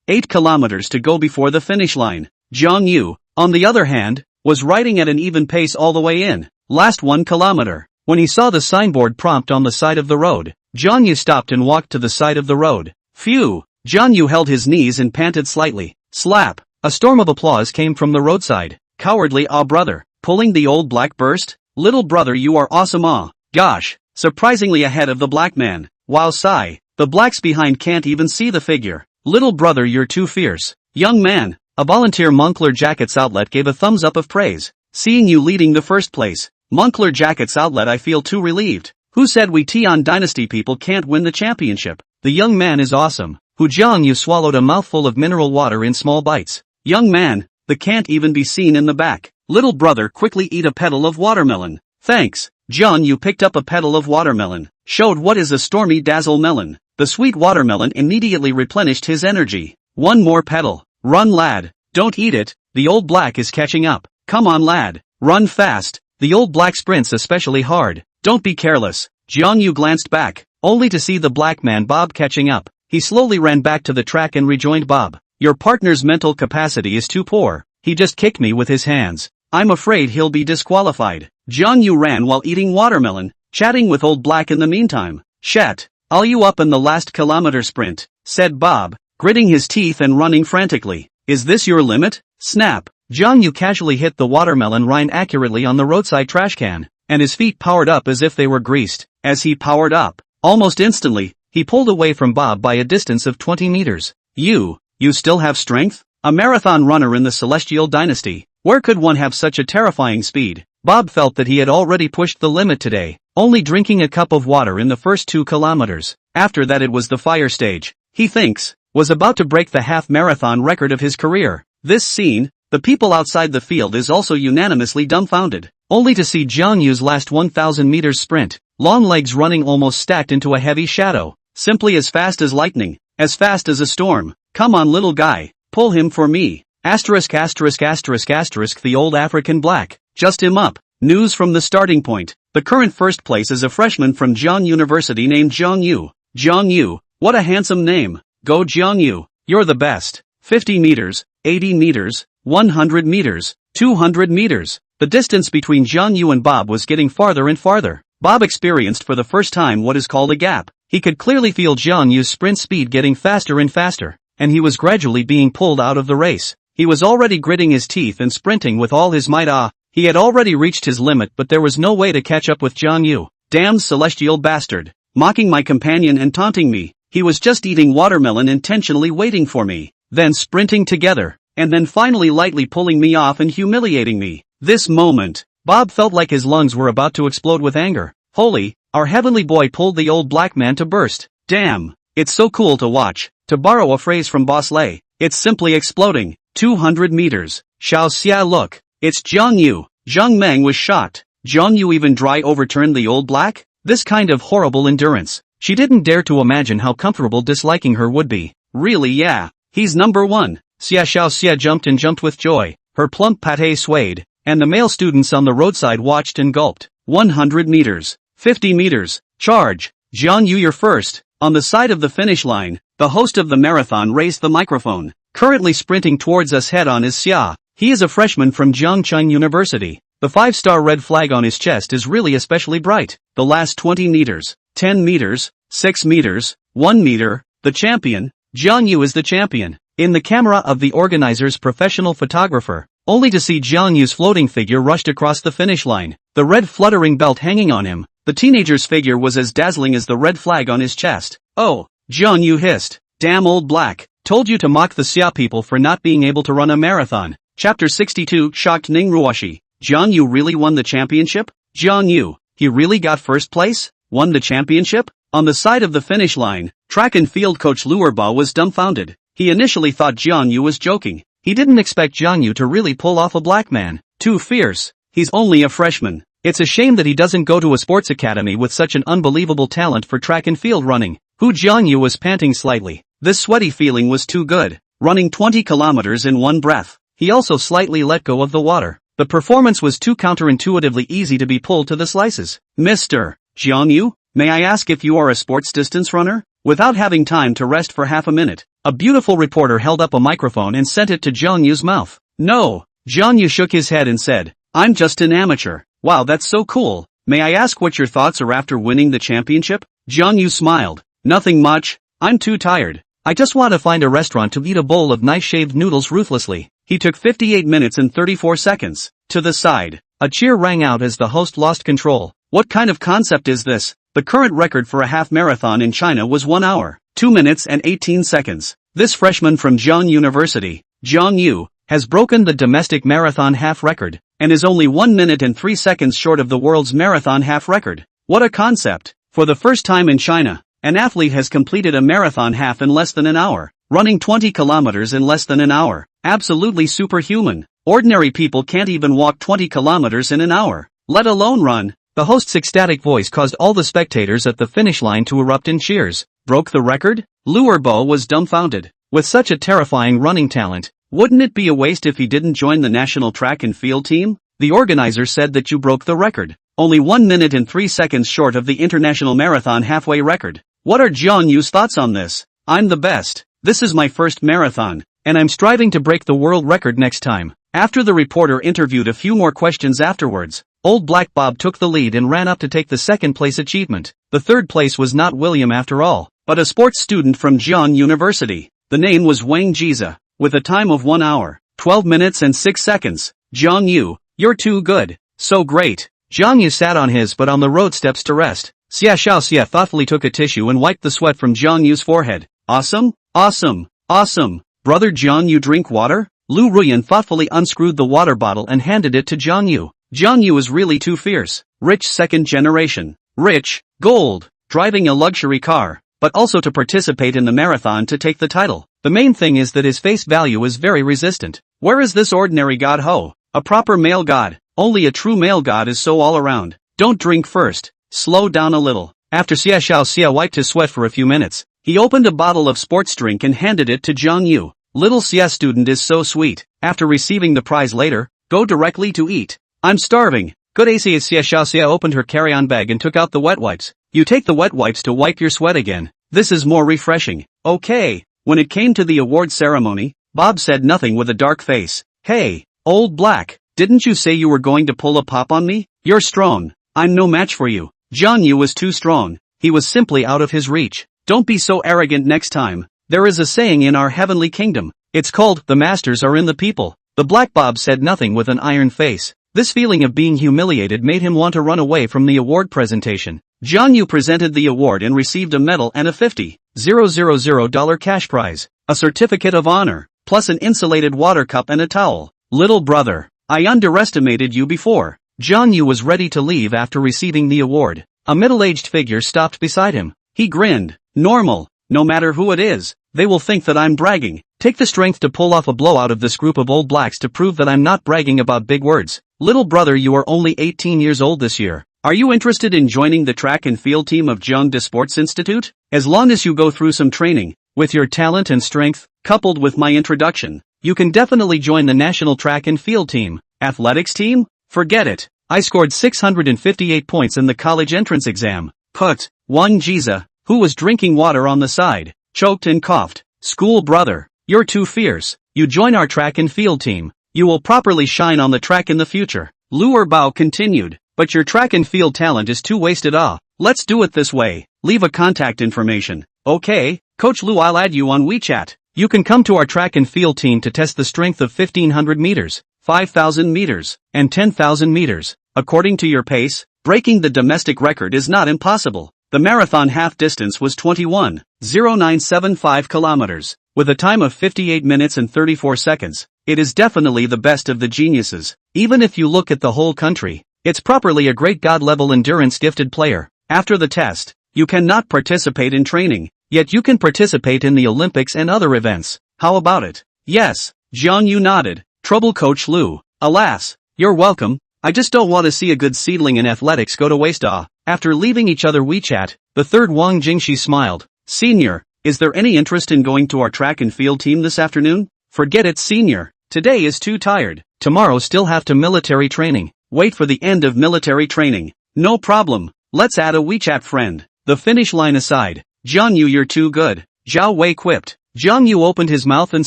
8 kilometers to go before the finish line. Jiang Yu, on the other hand, was riding at an even pace all the way in. Last 1 kilometer. When he saw the signboard prompt on the side of the road, Jiang Yu stopped and walked to the side of the road. Phew! Jiang Yu held his knees and panted slightly. Slap! A storm of applause came from the roadside. Cowardly brother. Pulling the old black burst? Little brother, you are awesome gosh. Surprisingly ahead of the black man. Wow sigh. The blacks behind can't even see the figure. Little brother, you're too fierce. Young man. A volunteer Moncler Jackets outlet gave a thumbs up of praise. Seeing you leading the first place. Moncler Jackets outlet, I feel too relieved. Who said we Tian Dynasty people can't win the championship? The young man is awesome. Hu Jiang Yu swallowed a mouthful of mineral water in small bites. Young man, the can't even be seen in the back. Little brother, quickly eat a petal of watermelon. Thanks. Jiang Yu picked up a petal of watermelon. Showed what is a stormy dazzle melon. The sweet watermelon immediately replenished his energy. One more petal. Run lad. Don't eat it. The old black is catching up. Come on lad. Run fast. The old black sprints especially hard. Don't be careless. Jiang Yu glanced back, only to see the black man Bob catching up. He slowly ran back to the track and rejoined Bob. Your partner's mental capacity is too poor. He just kicked me with his hands. I'm afraid he'll be disqualified. Jiang Yu ran while eating watermelon, chatting with old black in the meantime. Shat, I'll you up in the last kilometer sprint, said Bob, gritting his teeth and running frantically. Is this your limit? Snap. Jiang Yu casually hit the watermelon rind accurately on the roadside trash can, and his feet powered up as if they were greased. As he powered up, almost instantly, he pulled away from Bob by a distance of 20 meters. You still have strength? A marathon runner in the Celestial Dynasty. Where could one have such a terrifying speed? Bob felt that he had already pushed the limit today, only drinking a cup of water in the first 2 kilometers. After that it was the fire stage. He thinks, was about to break the half-marathon record of his career. This scene, the people outside the field is also unanimously dumbfounded. only to see Jiang Yu's last 1000 meters sprint, long legs running almost stacked into a heavy shadow, simply as fast as lightning, as fast as a storm. Come on little guy, pull him for me. Asterisk asterisk asterisk asterisk the old African black, just him up. News from the starting point. The current first place is a freshman from Jiang University named Jiang Yu. Jiang Yu, what a handsome name. Go Jiang Yu, you're the best. 50 meters, 80 meters, 100 meters, 200 meters. The distance between Jiang Yu and Bob was getting farther and farther. Bob experienced for the first time what is called a gap. He could clearly feel Jiang Yu's sprint speed getting faster and faster, and he was gradually being pulled out of the race. He was already gritting his teeth and sprinting with all his might. He had already reached his limit, but there was no way to catch up with Jiang Yu. Damn celestial bastard. Mocking my companion and taunting me. He was just eating watermelon intentionally waiting for me, then sprinting together, and then finally lightly pulling me off and humiliating me. This moment, Bob felt like his lungs were about to explode with anger. Holy, our heavenly boy pulled the old black man to burst. Damn, it's so cool to watch. To borrow a phrase from Boss Lay, it's simply exploding. 200 meters. Xiao Xia look. It's Jiang Yu. Zhang Meng was shocked. Jiang Yu even dry overturned the old black? This kind of horrible endurance. She didn't dare to imagine how comfortable disliking her would be. Really yeah. He's number one. Xia Xiao Xia jumped and jumped with joy. Her plump pate swayed, and the male students on the roadside watched and gulped. 100 meters. 50 meters. Charge. Jiang Yu you're first. On the side of the finish line, the host of the marathon raised the microphone. Currently sprinting towards us head-on is Xia. He is a freshman from Jiangcheng University. The 5-star red flag on his chest is really especially bright. The last 20 meters, 10 meters, 6 meters, 1 meter, the champion. Jiang Yu is the champion. In the camera of the organizer's professional photographer, only to see Jiang Yu's floating figure rushed across the finish line, the red fluttering belt hanging on him. The teenager's figure was as dazzling as the red flag on his chest. Oh, Jiang Yu hissed. Damn old black. Told you to mock the Xia people for not being able to run a marathon. Chapter 62 Shocked Ningruoshi. Jiang Yu really won the championship? Jiang Yu, he really got first place? Won the championship? On the side of the finish line, track and field coach Luerba was dumbfounded. He initially thought Jiang Yu was joking. He didn't expect Jiang Yu to really pull off a black man. Too fierce. He's only a freshman. It's a shame that he doesn't go to a sports academy with such an unbelievable talent for track and field running. Jiang Yu was panting slightly. This sweaty feeling was too good. Running 20 kilometers in one breath. He also slightly let go of the water. The performance was too counterintuitively easy to be pulled to the slices. Mr. Jiang Yu, may I ask if you are a sports distance runner? Without having time to rest for half a minute, a beautiful reporter held up a microphone and sent it to Jiang Yu's mouth. No. Jiang Yu shook his head and said, I'm just an amateur. Wow, that's so cool. May I ask what your thoughts are after winning the championship? Jiang Yu smiled. Nothing much. I'm too tired. I just want to find a restaurant to eat a bowl of nice shaved noodles ruthlessly. He took 58 minutes and 34 seconds. To the side, a cheer rang out as the host lost control. What kind of concept is this? The current record for a half marathon in China was 1 hour, 2 minutes and 18 seconds. This freshman from Jiang University, Jiang Yu, has broken the domestic marathon half record, and is only 1 minute and 3 seconds short of the world's marathon half record. What a concept! For the first time in China, an athlete has completed a marathon half in less than an hour, running 20 kilometers in less than an hour. Absolutely superhuman. Ordinary people can't even walk 20 kilometers in an hour, let alone run. The host's ecstatic voice caused all the spectators at the finish line to erupt in cheers. Broke the record? Luerbo was dumbfounded. With such a terrifying running talent, wouldn't it be a waste if he didn't join the national track and field team? The organizer said that you broke the record. Only 1 minute and 3 seconds short of the international marathon halfway record. What are Jiang Yu's thoughts on this? I'm the best. This is my first marathon, and I'm striving to break the world record next time. After the reporter interviewed a few more questions afterwards, old Black Bob took the lead and ran up to take the second place achievement. The third place was not William after all, but a sports student from Jiang University. The name was Wang Jiza, with a time of 1 hour, 12 minutes and 6 seconds. Jiang Yu, you're too good. So great. Jiang Yu sat on his butt on the road steps to rest. Xia Xiaoxia thoughtfully took a tissue and wiped the sweat from Jiang Yu's forehead. Awesome? Awesome. Awesome. Brother Jiang Yu drink water? Lu Ruyan thoughtfully unscrewed the water bottle and handed it to Jiang Yu. Jiang Yu is really too fierce. Rich second generation. Rich, gold, driving a luxury car, but also to participate in the marathon to take the title. The main thing is that his face value is very resistant. Where is this ordinary god Ho? A proper male god. Only a true male god is so all around. Don't drink first. Slow down a little. After Xia Xiao wiped his sweat for a few minutes, he opened a bottle of sports drink and handed it to Jiang Yu. Little Xia student is so sweet. After receiving the prize later, go directly to eat. I'm starving. Good AC. Xia opened her carry-on bag and took out the wet wipes. You take the wet wipes to wipe your sweat again. This is more refreshing. Okay. When it came to the award ceremony, Bob said nothing with a dark face. Hey, old black, didn't you say you were going to pull a pop on me? You're strong. I'm no match for you. Jiang Yu was too strong. He was simply out of his reach. Don't be so arrogant next time. There is a saying in our heavenly kingdom. It's called, the masters are in the people. The black Bob said nothing with an iron face. This feeling of being humiliated made him want to run away from the award presentation. Jiang Yu presented the award and received a medal and a $50,000 cash prize, a certificate of honor, plus an insulated water cup and a towel. Little brother, I underestimated you before. Jiang Yu was ready to leave after receiving the award. A middle-aged figure stopped beside him. He grinned. Normal. No matter who it is, they will think that I'm bragging. Take the strength to pull off a blowout of this group of old blacks to prove that I'm not bragging about big words. Little brother, you are only 18 years old this year. Are you interested in joining the track and field team of Jiang Sports Institute? As long as you go through some training, with your talent and strength, coupled with my introduction, you can definitely join the national track and field team. Athletics team? Forget it. I scored 658 points in the college entrance exam. Put. Wang Jiza, who was drinking water on the side, choked and coughed. School brother, you're too fierce. You join our track and field team. You will properly shine on the track in the future. Lu Erbao continued. But your track and field talent is too wasted. Let's do it this way. Leave a contact information. Okay, Coach Lu, I'll add you on WeChat. You can come to our track and field team to test the strength of 1500 meters, 5000 meters, and 10,000 meters. According to your pace, breaking the domestic record is not impossible. The marathon half distance was 21.0975 kilometers, with a time of 58 minutes and 34 seconds. It is definitely the best of the geniuses. Even if you look at the whole country, it's properly a great god-level endurance gifted player. After the test, you cannot participate in training, yet you can participate in the Olympics and other events. How about it? Yes, Jiang Yu nodded. Trouble Coach Lu. Alas, you're welcome. I just don't want to see a good seedling in athletics go to waste. After leaving each other WeChat, the third Wang Jingxi smiled. Senior, is there any interest in going to our track and field team this afternoon? Forget it, senior. Today is too tired. Tomorrow still have to military training. Wait for the end of military training. No problem. Let's add a WeChat friend. The finish line aside, Jiang Yu, you're too good. Zhao Wei quipped. Jiang Yu opened his mouth and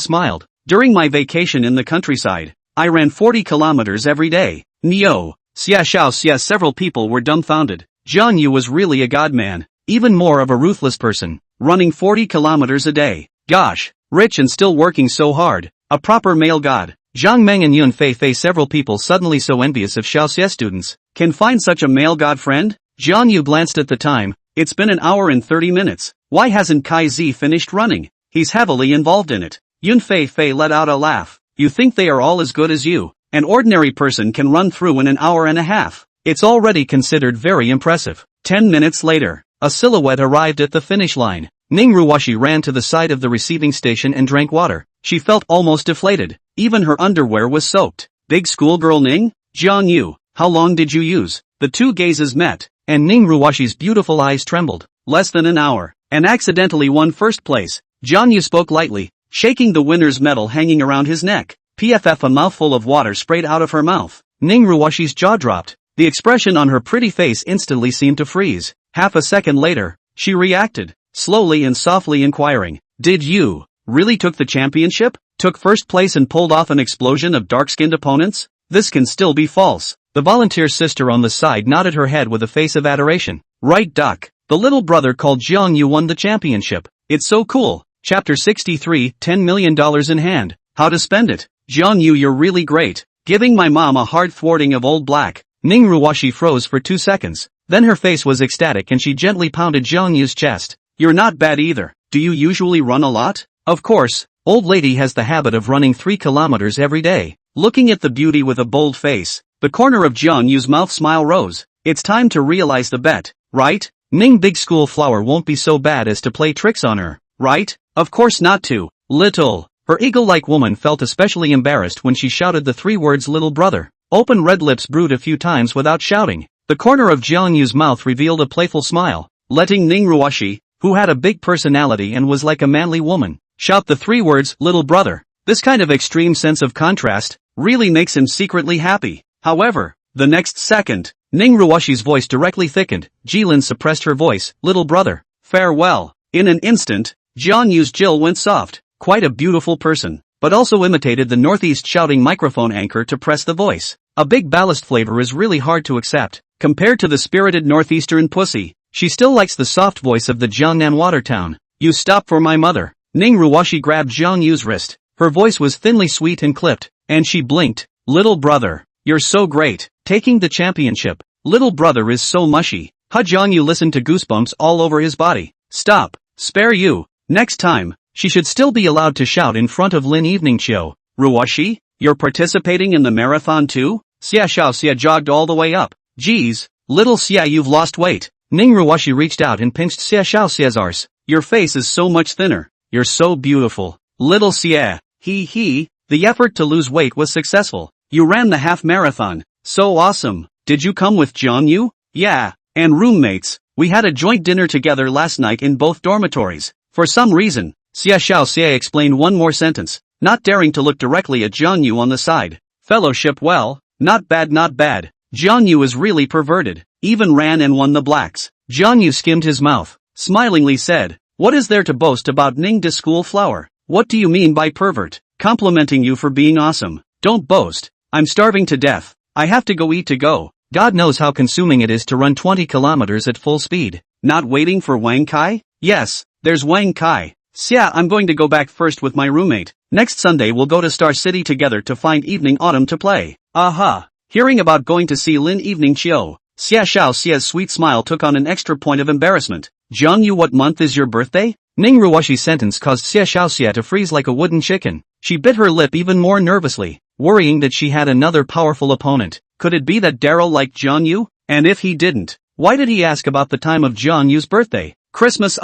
smiled. During my vacation in the countryside, I ran 40 kilometers every day. Neo, Xia Xiao. Several people were dumbfounded. Jiang Yu was really a godman, even more of a ruthless person, running 40 kilometers a day. Gosh, rich and still working so hard. A proper male god. Zhang Meng and Yun Fei. Several people suddenly so envious of Xiaoxia students can find such a male god friend? Jiang Yu glanced at the time. It's been an hour and 30 minutes. Why hasn't Kai Zi finished running? He's heavily involved in it. Yun Fei let out a laugh. You think they are all as good as you? An ordinary person can run through in an hour and a half. It's already considered very impressive. 10 minutes later, a silhouette arrived at the finish line. Ning Ruwashi ran to the side of the receiving station and drank water. She felt almost deflated. Even her underwear was soaked. Big schoolgirl Ning? Jiang Yu, how long did you use? The two gazes met, and Ning Ruwashi's beautiful eyes trembled. Less than an hour, and accidentally won first place. Jiang Yu spoke lightly, shaking the winner's medal hanging around his neck. PFF, a mouthful of water sprayed out of her mouth. Ning Ruwashi's jaw dropped. The expression on her pretty face instantly seemed to freeze. Half a second later, she reacted, slowly and softly inquiring, did you really took the championship? Took first place and pulled off an explosion of dark-skinned opponents? This can still be false. The volunteer sister on the side nodded her head with a face of adoration. Right, Doc. The little brother called Jiang Yu won the championship. It's so cool. Chapter 63, $10 million in hand. How to spend it. Jiang Yu, you're really great. Giving my mom a hard thwarting of old black. Ning Ruwashi froze for 2 seconds. Then her face was ecstatic and she gently pounded Jiang Yu's chest. You're not bad either. Do you usually run a lot? Of course. Old lady has the habit of running 3 kilometers every day. Looking at the beauty with a bold face, the corner of Jiang Yu's mouth smile rose. It's time to realize the bet, right? Ning, big school flower won't be so bad as to play tricks on her, right? Of course not to. Little. Her eagle-like woman felt especially embarrassed when she shouted the 3 words little brother. Open red lips brewed a few times without shouting. The corner of Jiang Yu's mouth revealed a playful smile, letting Ning Ruoshi, who had a big personality and was like a manly woman, shout the 3 words, little brother. This kind of extreme sense of contrast really makes him secretly happy. However, the next second, Ning Ruoshi's voice directly thickened. Jilin suppressed her voice, little brother. Farewell. In an instant, Jiang Yu's Jill went soft, quite a beautiful person, but also imitated the northeast shouting microphone anchor to press the voice. A big ballast flavor is really hard to accept. Compared to the spirited northeastern pussy, she still likes the soft voice of the Jiangnan Watertown. You stop for my mother. Ning Ruoshi grabbed Jiang Yu's wrist. Her voice was thinly sweet and clipped, and she blinked. Little brother, you're so great. Taking the championship. Little brother is so mushy. Jiang Yu listened to goosebumps all over his body. Stop. Spare you. Next time, she should still be allowed to shout in front of Lin Evening Show. Ruoshi, you're participating in the marathon too? Xia Xiaoxia jogged all the way up. Geez, little Xia, you've lost weight. Ning Ruoshi reached out and pinched Xia Xiaoxia's arse. Your face is so much thinner. You're so beautiful. Little Xia. He. The effort to lose weight was successful. You ran the half marathon. So awesome. Did you come with Jiang Yu? Yeah. And roommates. We had a joint dinner together last night in both dormitories. For some reason, Xia Xiaoxia explained one more sentence, not daring to look directly at Jiang Yu on the side. Fellowship, well, not bad, not bad. Jiang Yu is really perverted. Even ran and won the blacks. Jiang Yu skimmed his mouth, smilingly said, what is there to boast about Ning de school flower? What do you mean by pervert? Complimenting you for being awesome. Don't boast. I'm starving to death. I have to go eat to go. God knows how consuming it is to run 20 kilometers at full speed. Not waiting for Wang Kai? Yes, there's Wang Kai. Xia, I'm going to go back first with my roommate. Next Sunday we'll go to Star City together to find Evening Autumn to play. Aha. Hearing about going to see Lin Evening Chiu, Xia Xiaoxia's sweet smile took on an extra point of embarrassment. Jiang Yu, what month is your birthday? Ning Ruoshi's sentence caused Xia Xiaoxia to freeze like a wooden chicken. She bit her lip even more nervously, worrying that she had another powerful opponent. Could it be that Daryl liked Jiang Yu? And if he didn't, why did he ask about the time of Jiang Yu's birthday? Christmas,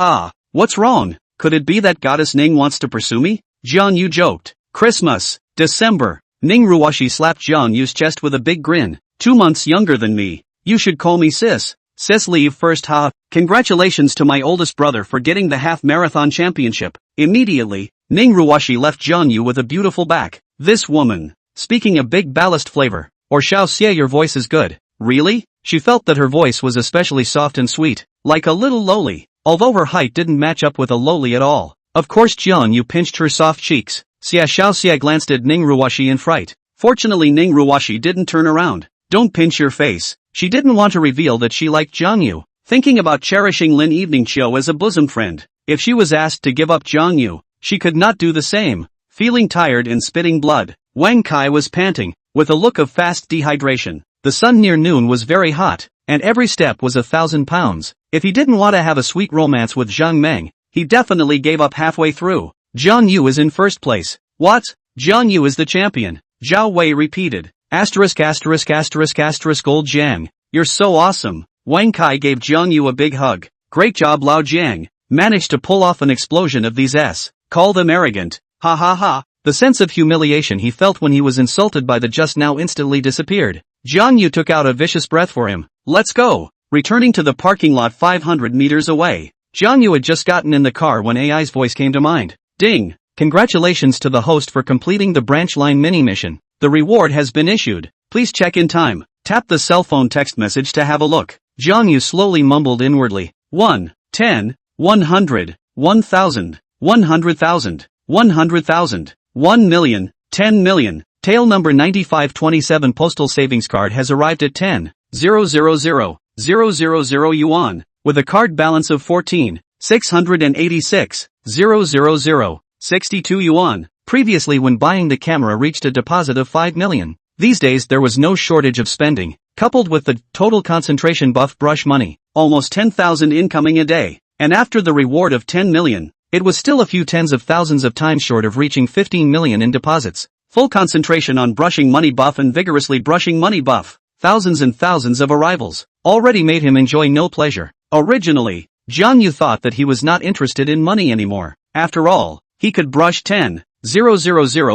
what's wrong? Could it be that Goddess Ning wants to pursue me? Jiang Yu joked. Christmas, December. Ning Ruoshi slapped Jiang Yu's chest with a big grin. 2 months younger than me. You should call me sis. Sis, leave first, ha. Congratulations to my oldest brother for getting the half marathon championship. Immediately, Ning Ruoshi left Jiang Yu with a beautiful back. This woman. Speaking a big ballast flavor. Or Xiaoxia, your voice is good. Really? She felt that her voice was especially soft and sweet. Like a little lowly. Although her height didn't match up with a lowly at all. Of course Jiang Yu pinched her soft cheeks. Xia Xiaoxia glanced at Ning Ruoshi in fright. Fortunately Ning Ruoshi didn't turn around. Don't pinch your face. She didn't want to reveal that she liked Jiang Yu. Thinking about cherishing Lin Evening Chiu as a bosom friend. If she was asked to give up Jiang Yu, she could not do the same. Feeling tired and spitting blood, Wang Kai was panting, with a look of fast dehydration. The sun near noon was very hot, and every step was 1,000 pounds. If he didn't want to have a sweet romance with Zhang Meng, he definitely gave up halfway through. Jiang Yu is in first place. What? Jiang Yu is the champion. Zhao Wei repeated. Asterisk asterisk asterisk asterisk old Jiang. You're so awesome. Wang Kai gave Jiang Yu a big hug. Great job Lao Jiang. Managed to pull off an explosion of these s. Call them arrogant. Ha ha ha. The sense of humiliation he felt when he was insulted by the just now instantly disappeared. Jiang Yu took out a vicious breath for him. Let's go. Returning to the parking lot 500 meters away. Jiang Yu had just gotten in the car when AI's voice came to mind. Ding. Congratulations to the host for completing the branch line mini mission. The reward has been issued. Please check in time. Tap the cell phone text message to have a look. Jiang Yu slowly mumbled inwardly. 1, 10, 100, 1,000, 100,000, 100,000, 1 million, 10 million. Tail number 9527 postal savings card has arrived at 10,000,000 yuan, with a card balance of 14,686,000 62 yuan. Previously when buying the camera reached a deposit of 5 million. These days there was no shortage of spending, coupled with the total concentration buff brush money, almost 10,000 incoming a day, and after the reward of 10 million, it was still a few tens of thousands of times short of reaching 15 million in deposits. Full concentration on brushing money buff and vigorously brushing money buff, thousands and thousands of arrivals, already made him enjoy no pleasure. Originally, Jiang Yu thought that he was not interested in money anymore. After all, he could brush 10,000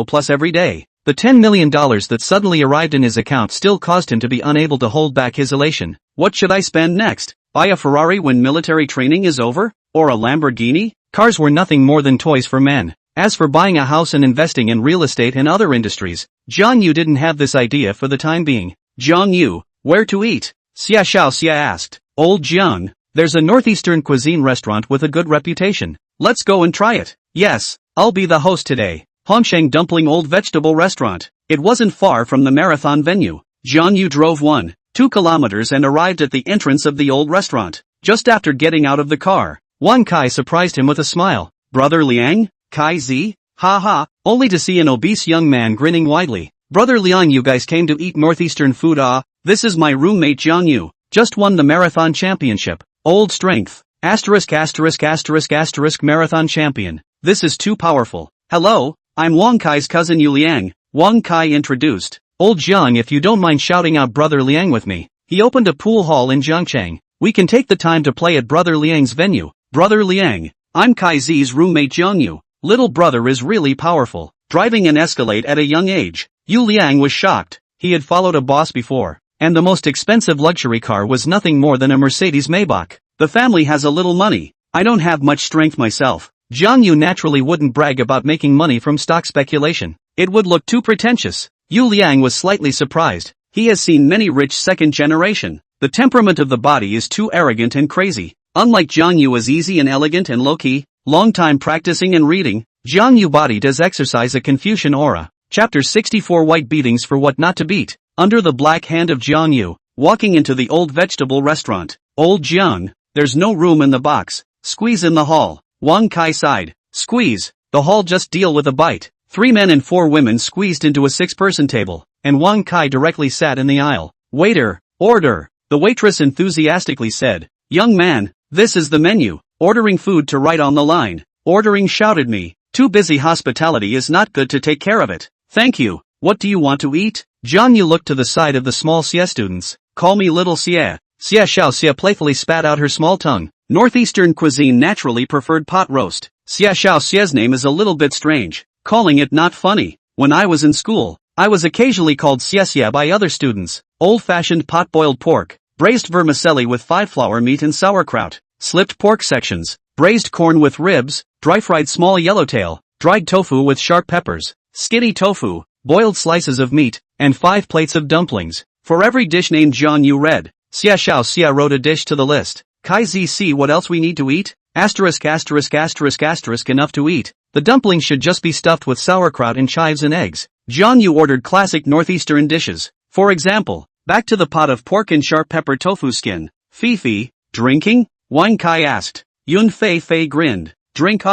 plus every day. The $10 million that suddenly arrived in his account still caused him to be unable to hold back his elation. What should I spend next? Buy a Ferrari when military training is over? Or a Lamborghini? Cars were nothing more than toys for men. As for buying a house and investing in real estate and other industries, Jiang Yu didn't have this idea for the time being. Jiang Yu, where to eat? Xia Xiao Xia asked. Old Jiang, there's a northeastern cuisine restaurant with a good reputation. Let's go and try it. Yes, I'll be the host today. Hongsheng Dumpling Old Vegetable Restaurant. It wasn't far from the marathon venue. Jiang Yu drove 1-2 kilometers and arrived at the entrance of the old restaurant. Just after getting out of the car, Wan Kai surprised him with a smile. Brother Liang? Kai Z? Ha ha, only to see an obese young man grinning widely. Brother Liang, you guys came to eat northeastern food? This is my roommate Jiang Yu. Just won the marathon championship. Old strength. Asterisk asterisk asterisk asterisk marathon champion. This is too powerful. Hello, I'm Wang Kai's cousin Yu Liang. Wang Kai introduced. Old Jiang, if you don't mind shouting out Brother Liang with me. He opened a pool hall in Jiangcheng. We can take the time to play at Brother Liang's venue. Brother Liang, I'm Kai Z's roommate Jiang Yu. Little brother is really powerful. Driving an Escalade at a young age. Yu Liang was shocked. He had followed a boss before, and the most expensive luxury car was nothing more than a Mercedes Maybach. The family has a little money. I don't have much strength myself. Jiang Yu naturally wouldn't brag about making money from stock speculation. It would look too pretentious. Yu Liang was slightly surprised. He has seen many rich second generation. The temperament of the body is too arrogant and crazy. Unlike Jiang Yu is easy and elegant and low-key, long time practicing and reading, Jiang Yu body does exercise a Confucian aura. Chapter 64 White Beatings for What Not to Beat. Under the black hand of Jiang Yu, walking into the old vegetable restaurant. Old Jiang, there's no room in the box. Squeeze in the hall. Wang Kai sighed. Squeeze. The hall just deal with a bite. 3 men and 4 women squeezed into a 6-person table, and Wang Kai directly sat in the aisle. Waiter, order. The waitress enthusiastically said. Young man, this is the menu. Ordering food to right on the line. Ordering shouted me. Too busy, hospitality is not good to take care of it. Thank you. What do you want to eat? Jiang Yu looked to the side of the small Xie students. Call me little Xie. Xie Xiao Xie playfully spat out her small tongue. Northeastern cuisine naturally preferred pot roast. Xie Xiao Xie's name is a little bit strange. Calling it not funny. When I was in school, I was occasionally called Xie Xie by other students. Old-fashioned pot-boiled pork. Braised vermicelli with 5-flour meat and sauerkraut. Slipped pork sections. Braised corn with ribs. Dry-fried small yellowtail. Dried tofu with sharp peppers. Skinny tofu. Boiled slices of meat. And 5 plates of dumplings. For every dish named Jiang Yu read. Xie Xiao Xie wrote a dish to the list. Kai ZC, what else we need to eat? Asterisk asterisk asterisk asterisk enough to eat. The dumplings should just be stuffed with sauerkraut and chives and eggs. Jiang Yu ordered classic northeastern dishes. For example, back to the pot of pork and sharp pepper tofu skin. Fifi, drinking? Wang Kai asked. Yun Fei Fei grinned. Drink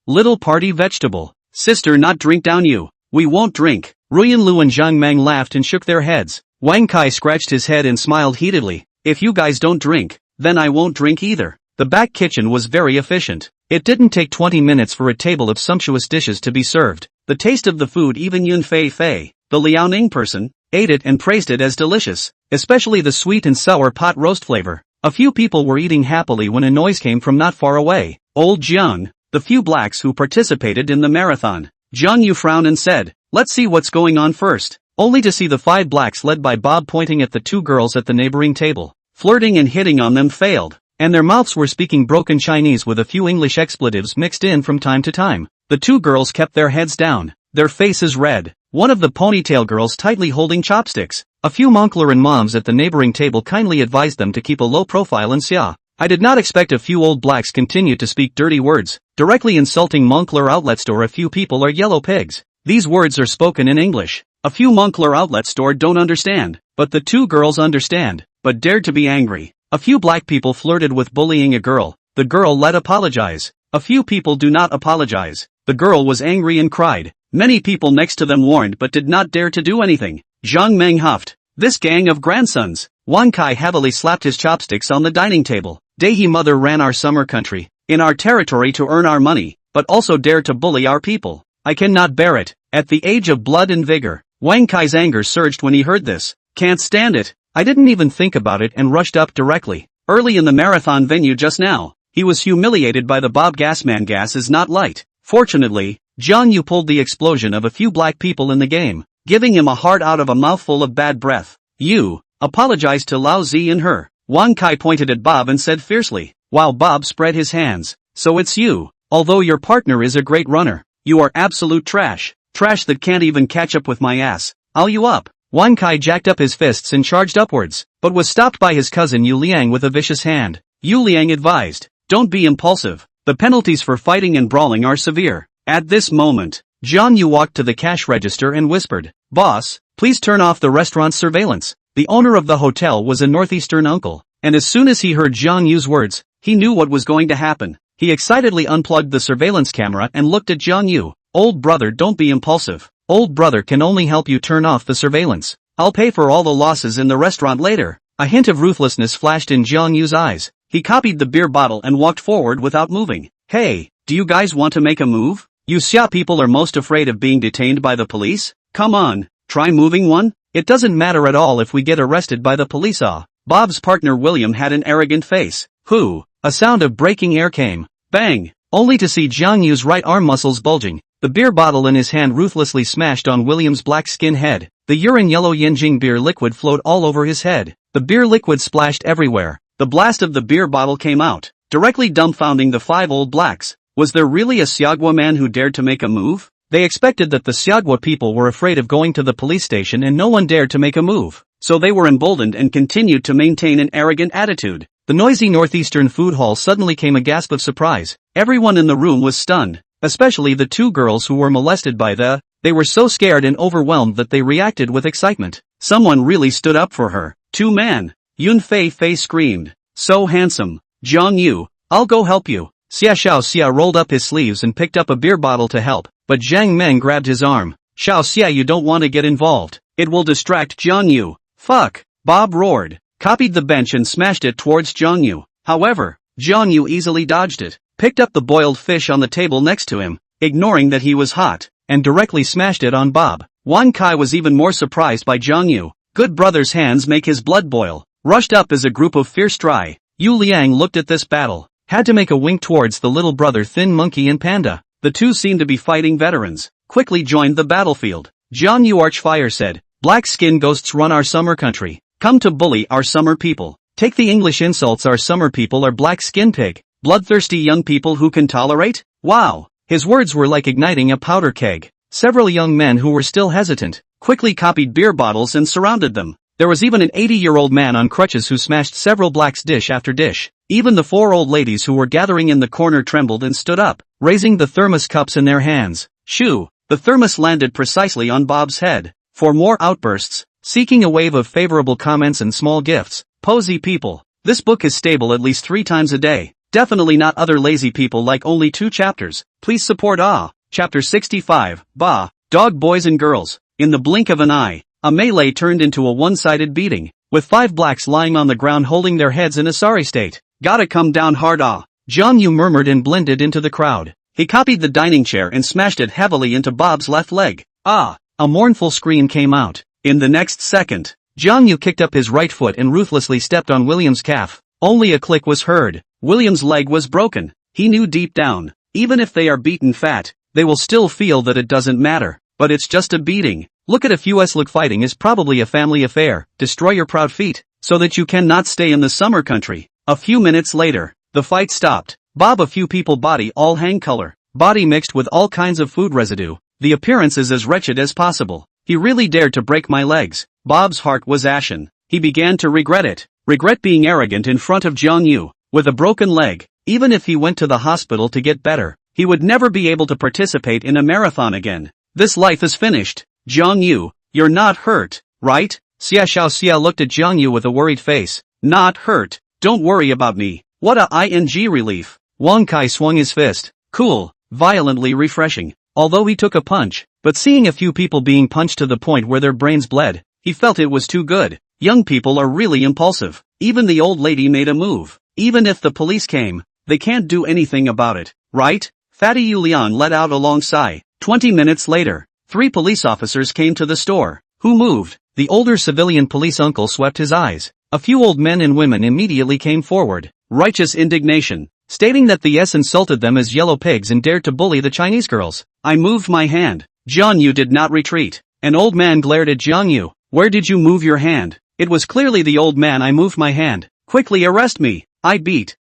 little party vegetable. Sister, not drink down you. We won't drink. Ruyan Lu and Zhang Meng laughed and shook their heads. Wang Kai scratched his head and smiled heatedly. If you guys don't drink, then I won't drink either. The back kitchen was very efficient. It didn't take 20 minutes for a table of sumptuous dishes to be served. The taste of the food, even Yun Fei Fei, the Liaoning person, ate it and praised it as delicious, especially the sweet and sour pot roast flavor. A few people were eating happily when a noise came from not far away. Old Jiang, the few blacks who participated in the marathon. Jiang Yu frowned and said, let's see what's going on first. Only to see the 5 blacks led by Bob pointing at the 2 girls at the neighboring table. Flirting and hitting on them failed, and their mouths were speaking broken Chinese with a few English expletives mixed in from time to time. The 2 girls kept their heads down, their faces red, one of the ponytail girls tightly holding chopsticks. A few Moncler and moms at the neighboring table kindly advised them to keep a low profile and xia. I did not expect a few old blacks continued to speak dirty words, directly insulting Moncler outlet store. A few people are yellow pigs. These words are spoken in English. A few Moncler outlet store don't understand, but the 2 girls understand, but dared to be angry. A few black people flirted with bullying a girl. The girl let apologize. A few people do not apologize. The girl was angry and cried. Many people next to them warned but did not dare to do anything. Zhang Meng huffed. This gang of grandsons. Wang Kai heavily slapped his chopsticks on the dining table. Dahi mother ran our summer country, in our territory to earn our money, but also dared to bully our people. I cannot bear it. At the age of blood and vigor, Wang Kai's anger surged when he heard this. Can't stand it. I didn't even think about it and rushed up directly. Early in the marathon venue just now, he was humiliated by the Bob Gasman. Gas is not light. Fortunately, Jiang Yu pulled the explosion of a few black people in the game. giving him a heart out of a mouthful of bad breath. You, apologized to Lao Zi and her. Wang Kai pointed at Bob and said fiercely, while Bob spread his hands. So it's you. Although your partner is a great runner, you are absolute trash. Trash that can't even catch up with my ass. I'll you up. Wang Kai jacked up his fists and charged upwards, but was stopped by his cousin Yu Liang with a vicious hand. Yu Liang advised, don't be impulsive. The penalties for fighting and brawling are severe. At this moment, Jiang Yu walked to the cash register and whispered, Boss, please turn off the restaurant's surveillance. The owner of the hotel was a northeastern uncle, and as soon as he heard Jiang Yu's words, he knew what was going to happen. He excitedly unplugged the surveillance camera and looked at Jiang Yu. Old brother, don't be impulsive. Old brother can only help you turn off the surveillance. I'll pay for all the losses in the restaurant later. A hint of ruthlessness flashed in Jiang Yu's eyes. He copied the beer bottle and walked forward without moving. Hey, do you guys want to make a move? You Xia people are most afraid of being detained by the police? Come on, try moving one? It doesn't matter at all if we get arrested by the police. Bob's partner William had an arrogant face. Whoo! A sound of breaking air came. Bang! Only to see Jiang Yu's right arm muscles bulging. The beer bottle in his hand ruthlessly smashed on William's black skin head. The urine yellow Yanjing beer liquid flowed all over his head. The beer liquid splashed everywhere. The blast of the beer bottle came out, directly dumbfounding the 5 old blacks. Was there really a Xiagua man who dared to make a move? They expected that the Xiagua people were afraid of going to the police station and no one dared to make a move. So they were emboldened and continued to maintain an arrogant attitude. The noisy northeastern food hall suddenly came a gasp of surprise. Everyone in the room was stunned, especially the 2 girls who were molested by they were so scared and overwhelmed that they reacted with excitement. Someone really stood up for her. 2 man. Yun Fei Fei screamed. So handsome. Jiang Yu, I'll go help you. Xia Xiao Xia rolled up his sleeves and picked up a beer bottle to help, but Zhang Meng grabbed his arm. Xiao Xia, you don't want to get involved. It will distract Jiang Yu. Fuck. Bob roared, copied the bench and smashed it towards Jiang Yu. However, Jiang Yu easily dodged it, picked up the boiled fish on the table next to him, ignoring that he was hot, and directly smashed it on Bob. Wang Kai was even more surprised by Jiang Yu. Good brother's hands make his blood boil. Rushed up as a group of fierce dry. Yu Liang looked at this battle, had to make a wink towards the little brother Thin Monkey and Panda. The 2 seemed to be fighting veterans, quickly joined the battlefield. Jiang Yu Archfire said, Black skin ghosts run our summer country. Come to bully our summer people. Take the English insults, our summer people are black skin pig. Bloodthirsty young people who can tolerate? Wow. His words were like igniting a powder keg. Several young men who were still hesitant, quickly copied beer bottles and surrounded them. There was even an 80-year-old man on crutches who smashed several blacks dish after dish. Even the 4 old ladies who were gathering in the corner trembled and stood up, raising the thermos cups in their hands. Shoo! The thermos landed precisely on Bob's head. For more outbursts, seeking a wave of favorable comments and small gifts. Posy people. This book is stable at least 3 times a day. Definitely not other lazy people like only 2 chapters. Please support Chapter 65, Ba, Dog Boys and Girls. In the blink of an eye, a melee turned into a one-sided beating, with 5 blacks lying on the ground holding their heads in a sorry state. Gotta come down hard. Jiang Yu murmured and blended into the crowd. He copied the dining chair and smashed it heavily into Bob's left leg. A mournful scream came out. In the next second, Jiang Yu kicked up his right foot and ruthlessly stepped on William's calf. Only a click was heard. William's leg was broken. He knew deep down, even if they are beaten fat, they will still feel that it doesn't matter. But it's just a beating. Look at if US look, fighting is probably a family affair. Destroy your proud feet, so that you cannot stay in the summer country. A few minutes later, the fight stopped. Bob, a few people body all hang color. Body mixed with all kinds of food residue. The appearance is as wretched as possible. He really dared to break my legs. Bob's heart was ashen. He began to regret it. Regret being arrogant in front of Jiang Yu. With a broken leg, even if he went to the hospital to get better, he would never be able to participate in a marathon again. This life is finished. Jiang Yu, you're not hurt, right? Xia Xiao Xia looked at Jiang Yu with a worried face. Not hurt. Don't worry about me. What a relief. Wang Kai swung his fist. Cool, violently refreshing. Although he took a punch, but seeing a few people being punched to the point where their brains bled, he felt it was too good. Young people are really impulsive. Even the old lady made a move. Even if the police came, they can't do anything about it, right? Fatty Yu Lian let out a long sigh. 20 minutes later, 3 police officers came to the store. Who moved? The older civilian police uncle swept his eyes. A few old men and women immediately came forward. Righteous indignation, stating that the S insulted them as yellow pigs and dared to bully the Chinese girls. I moved my hand. Jiang Yu did not retreat. An old man glared at Jiang Yu. Where did you move your hand? It was clearly the old man. I moved my hand. Quickly arrest me. I beat.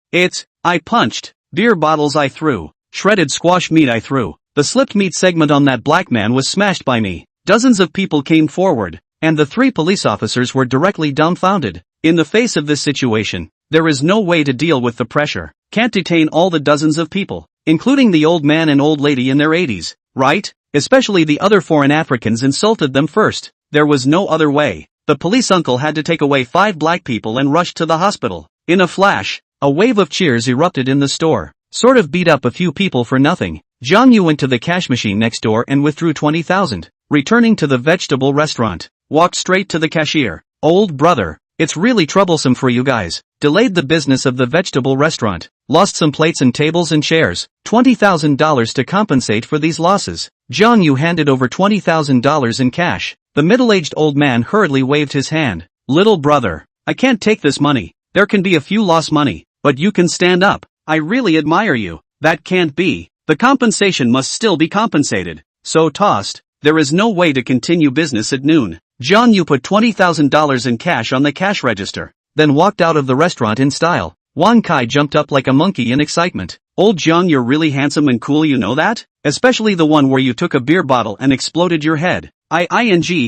I punched. Beer bottles I threw. Shredded squash meat I threw. The slipped meat segment on that black man was smashed by me. Dozens of people came forward, and the 3 police officers were directly dumbfounded. In the face of this situation, there is no way to deal with the pressure. Can't detain all the dozens of people, including the old man and old lady in their 80s, right? Especially the other foreign Africans insulted them first. There was no other way. The police uncle had to take away 5 black people and rush to the hospital. In a flash, a wave of cheers erupted in the store. Sort of beat up a few people for nothing. Jiang Yu went to the cash machine next door and withdrew 20,000. Returning to the vegetable restaurant, walked straight to the cashier. Old brother, it's really troublesome for you guys. Delayed the business of the vegetable restaurant. Lost some plates and tables and chairs. $20,000 to compensate for these losses. Jiang Yu handed over $20,000 in cash. The middle-aged old man hurriedly waved his hand. Little brother, I can't take this money. There can be a few lost money, but you can stand up. I really admire you. That can't be. The compensation must still be compensated. So tossed. There is no way to continue business at noon. Jiang Yu put $20,000 in cash on the cash register, then walked out of the restaurant in style. Wan Kai jumped up like a monkey in excitement. Old Jiang, you're really handsome and cool, you know that? Especially the one where you took a beer bottle and exploded your head. I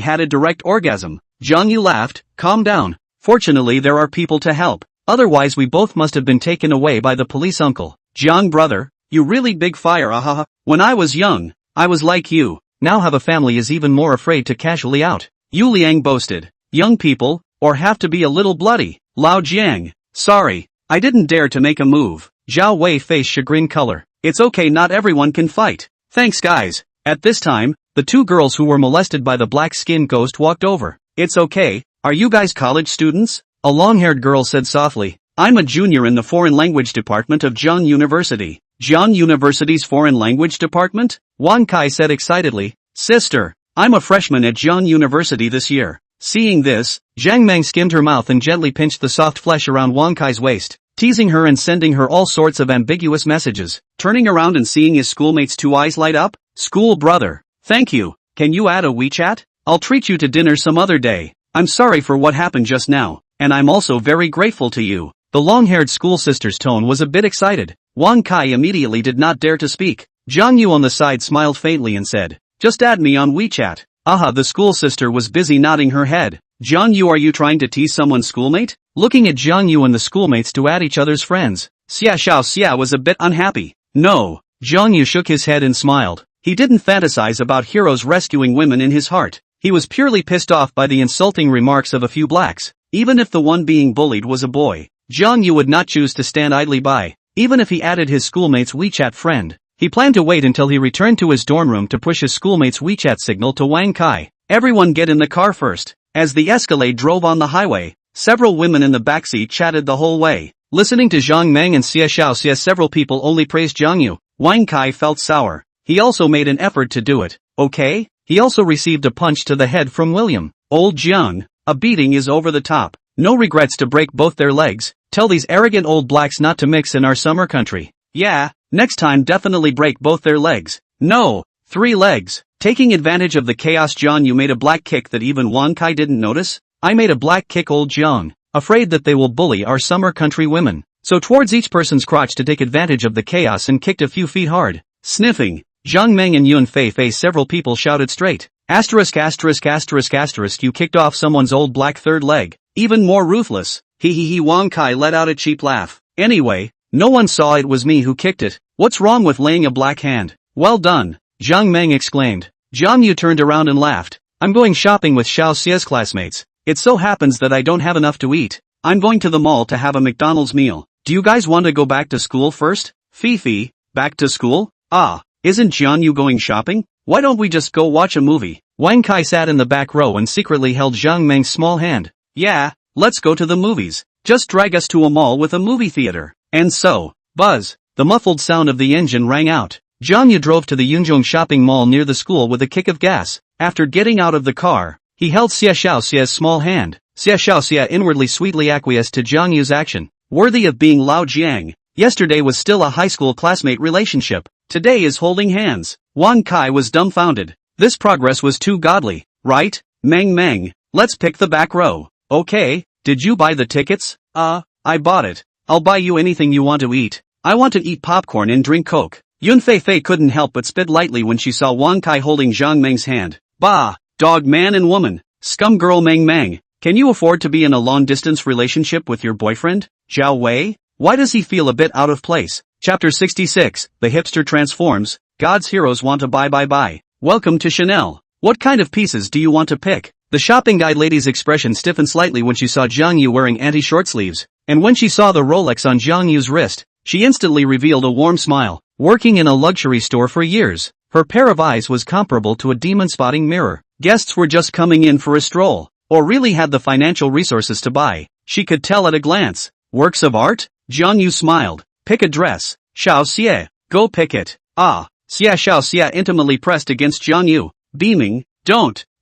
had a direct orgasm. Jiang Yu laughed. Calm down. Fortunately there are people to help. Otherwise we both must have been taken away by the police uncle. Jiang brother, you really big fire, ahaha. When I was young, I was like you. Now have a family is even more afraid to casually out. Yu Liang boasted. Young people, or have to be a little bloody. Lao Jiang. Sorry, I didn't dare to make a move. Zhao Wei faced chagrin color. It's okay, not everyone can fight. Thanks guys. At this time, the 2 girls who were molested by the black-skinned ghost walked over. It's okay, are you guys college students? A long-haired girl said softly. I'm a junior in the foreign language department of Jiang University. Jiang University's foreign language department? Wan Kai said excitedly. Sister, I'm a freshman at Jiang University this year. Seeing this, Jiang Meng skimmed her mouth and gently pinched the soft flesh around Wan Kai's waist, teasing her and sending her all sorts of ambiguous messages. Turning around and seeing his schoolmate's 2 eyes light up. School brother, thank you. Can you add a WeChat? I'll treat you to dinner some other day. I'm sorry for what happened just now, and I'm also very grateful to you. The long-haired school sister's tone was a bit excited. Wan Kai immediately did not dare to speak. Jiang Yu on the side smiled faintly and said, just add me on WeChat. Aha, the school sister was busy nodding her head. Jiang Yu, are you trying to tease someone's schoolmate? Looking at Jiang Yu and the schoolmates to add each other's friends, Xia Xiao was a bit unhappy. No. Jiang Yu shook his head and smiled. He didn't fantasize about heroes rescuing women in his heart. He was purely pissed off by the insulting remarks of a few blacks. Even if the one being bullied was a boy, Jiang Yu would not choose to stand idly by. Even if he added his schoolmate's WeChat friend, he planned to wait until he returned to his dorm room to push his schoolmate's WeChat signal to Wang Kai. Everyone get in the car first. As the Escalade drove on the highway, several women in the backseat chatted the whole way. Listening to Zhang Meng and Xia Xiao, several people only praised Jiang Yu. Wang Kai felt sour. He also made an effort to do it. Okay? He also received a punch to the head from William. Old Jiang, a beating is over the top. No regrets to break both their legs. Tell these arrogant old blacks not to mix in our summer country. Yeah, next time definitely break both their legs. No, 3 legs. Taking advantage of the chaos, Jiang Yu made a black kick that even Wang Kai didn't notice. I made a black kick, old Jiang, afraid that they will bully our summer country women. So towards each person's crotch to take advantage of the chaos and kicked a few feet hard. Sniffing, Zhang Meng and Yun Fei several people shouted straight. Asterisk asterisk asterisk asterisk, you kicked off someone's old black third leg. Even more ruthless. He Wang Kai let out a cheap laugh. Anyway, no one saw it was me who kicked it. What's wrong with laying a black hand? Well done, Zhang Meng exclaimed. Jiang Yu turned around and laughed. I'm going shopping with Xiao Xia's classmates. It so happens that I don't have enough to eat. I'm going to the mall to have a McDonald's meal. Do you guys want to go back to school first? Fifi, back to school? Ah, isn't Jiang Yu going shopping? Why don't we just go watch a movie? Wang Kai sat in the back row and secretly held Zhang Meng's small hand. Yeah, let's go to the movies. Just drag us to a mall with a movie theater. And so, buzz, the muffled sound of the engine rang out. Jiang Yu drove to the Yunzhong shopping mall near the school with a kick of gas. After getting out of the car, he held Xia Xiao's small hand. Xia Xiao inwardly sweetly acquiesced to Jiang Yu's action. Worthy of being Lao Jiang. Yesterday was still a high school classmate relationship. Today is holding hands. Wang Kai was dumbfounded. This progress was too godly. right? Mang, let's pick the back row. Okay, did you buy the tickets? I bought it. I'll buy you anything you want to eat. I want to eat popcorn and drink Coke. Yun Fei couldn't help but spit lightly when she saw Wang Kai holding Zhang Meng's hand. Bah, dog man and woman, scum girl Mang. Can you afford to be in a long-distance relationship with your boyfriend? Zhao Wei? Why does he feel a bit out of place? Chapter 66, The Hipster Transforms, God's Heroes Want to Buy. Welcome to Chanel. What kind of pieces do you want to pick? The shopping guide lady's expression stiffened slightly when she saw Jiang Yu wearing anti-short sleeves, and when she saw the Rolex on Jiang Yu's wrist, she instantly revealed a warm smile. Working in a luxury store for years, her pair of eyes was comparable to a demon-spotting mirror. Guests were just coming in for a stroll, or really had the financial resources to buy. She could tell at a glance. Works of art? Jiang Yu smiled. Pick a dress. Xiao Xie, go pick it. Xiao Xie intimately pressed against Jiang Yu, beaming.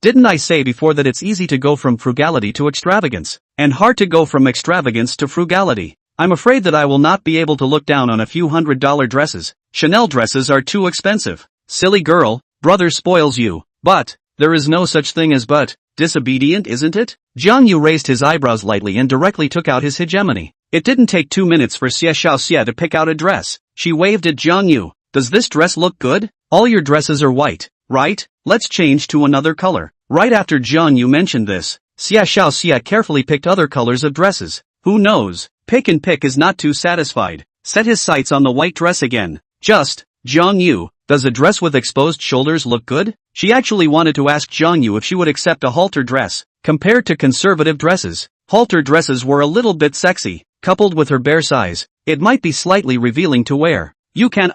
Didn't I say before that it's easy to go from frugality to extravagance, and hard to go from extravagance to frugality? I'm afraid that I will not be able to look down on a few $100 dresses. Chanel dresses are too expensive. Silly girl, brother spoils you. But, there is no such thing as but. Disobedient, isn't it? Jiang Yu raised his eyebrows lightly and directly took out his hegemony. It didn't take 2 minutes for Xiao Xie to pick out a dress. She waved at Jiang Yu. Does this dress look good? All your dresses are white, right? Let's change to another color. Right after Jiang Yu mentioned this, Xiao Xie carefully picked other colors of dresses. Who knows? Pick is not too satisfied. Set his sights on the white dress again. Jiang Yu, does a dress with exposed shoulders look good? She actually wanted to ask Jiang Yu if she would accept a halter dress. Compared to conservative dresses, halter dresses were a little bit sexy. Coupled with her bare size, it might be slightly revealing to wear. You can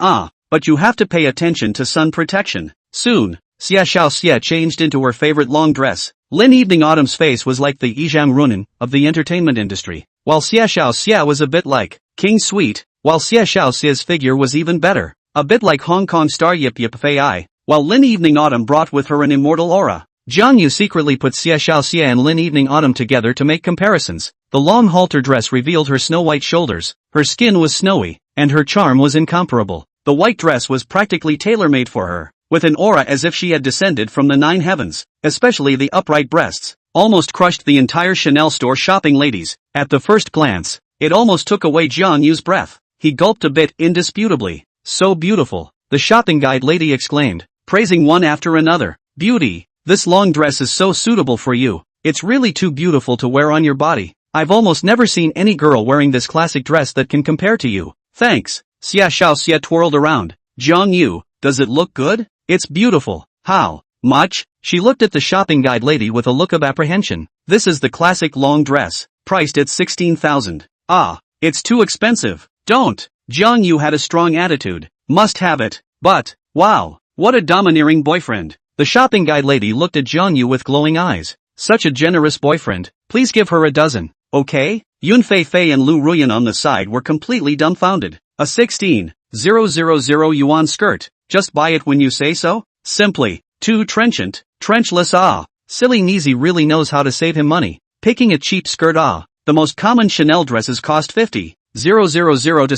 but you have to pay attention to sun protection. Soon, Xiao Xie changed into her favorite long dress. Lin Evening Autumn's face was like the Yizhang Runan of the entertainment industry, while Xiao Xie was a bit like King Sweet, while Xiao Xie's figure was even better, a bit like Hong Kong star Yip Fei, while Lin Evening Autumn brought with her an immortal aura. Jiang Yu secretly put Xiao Xie and Lin Evening Autumn together to make comparisons. The long halter dress revealed her snow-white shoulders, her skin was snowy, and her charm was incomparable. The white dress was practically tailor-made for her, with an aura as if she had descended from the 9 heavens, especially the upright breasts, almost crushed the entire Chanel store shopping ladies. At the first glance, it almost took away Jiang Yu's breath. He gulped a bit. Indisputably, so beautiful, the shopping guide lady exclaimed, praising one after another. Beauty, this long dress is so suitable for you. It's really too beautiful to wear on your body. I've almost never seen any girl wearing this classic dress that can compare to you. Thanks. Xiao Xie twirled around. Jiang Yu, does it look good? It's beautiful. How much? She looked at the shopping guide lady with a look of apprehension. This is the classic long dress, priced at 16,000. It's too expensive. Don't. Jiang Yu had a strong attitude. Must have it. But, wow, what a domineering boyfriend. The shopping guide lady looked at Jiang Yu with glowing eyes. Such a generous boyfriend. Please give her a dozen. Okay? Yun Fei and Lu Ruyan on the side were completely dumbfounded. A 16,000 yuan skirt. Just buy it when you say so? Simply, too trenchless. Silly Nizi really knows how to save him money. Picking a cheap skirt. The most common Chanel dresses cost $50,000 to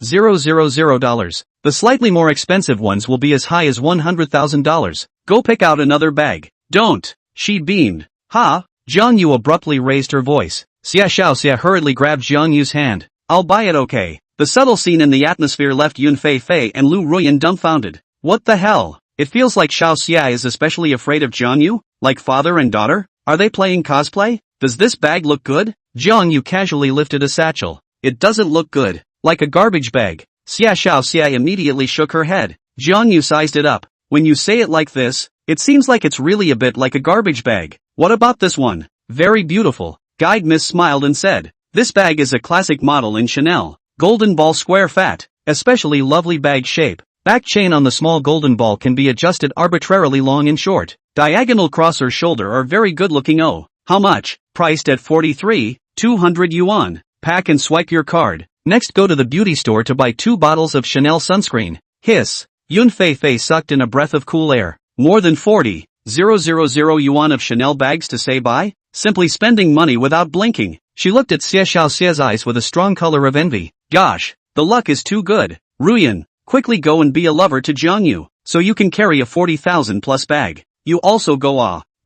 $60,000. The slightly more expensive ones will be as high as $100,000. Go pick out another bag. Don't. She beamed. Jiang Yu abruptly raised her voice. Xiao Xie hurriedly grabbed Jiang Yu's hand. I'll buy it, okay? The subtle scene in the atmosphere left Yun Fei and Lu Ruyan dumbfounded. What the hell? It feels like Xiao Xie is especially afraid of Jiang Yu, like father and daughter? Are they playing cosplay? Does this bag look good? Jiang Yu casually lifted a satchel. It doesn't look good. Like a garbage bag. Xiao Xie immediately shook her head. Jiang Yu sized it up. When you say it like this, it seems like it's really a bit like a garbage bag. What about this one? Very beautiful. Guide Miss smiled and said, this bag is a classic model in Chanel. Golden ball square fat, especially lovely bag shape. Back chain on the small golden ball can be adjusted arbitrarily long and short. Diagonal cross or shoulder are very good looking. How much? Priced at 43,200 yuan. Pack and swipe your card. Next go to the beauty store to buy 2 bottles of Chanel sunscreen. Hiss. Yun Fei sucked in a breath of cool air. More than 40,000 yuan of Chanel bags to say bye? Simply spending money without blinking. She looked at Xiao Xie's eyes with a strong color of envy. Gosh, the luck is too good. Ruyan, quickly go and be a lover to Jiang Yu, so you can carry a 40,000 plus bag. You also go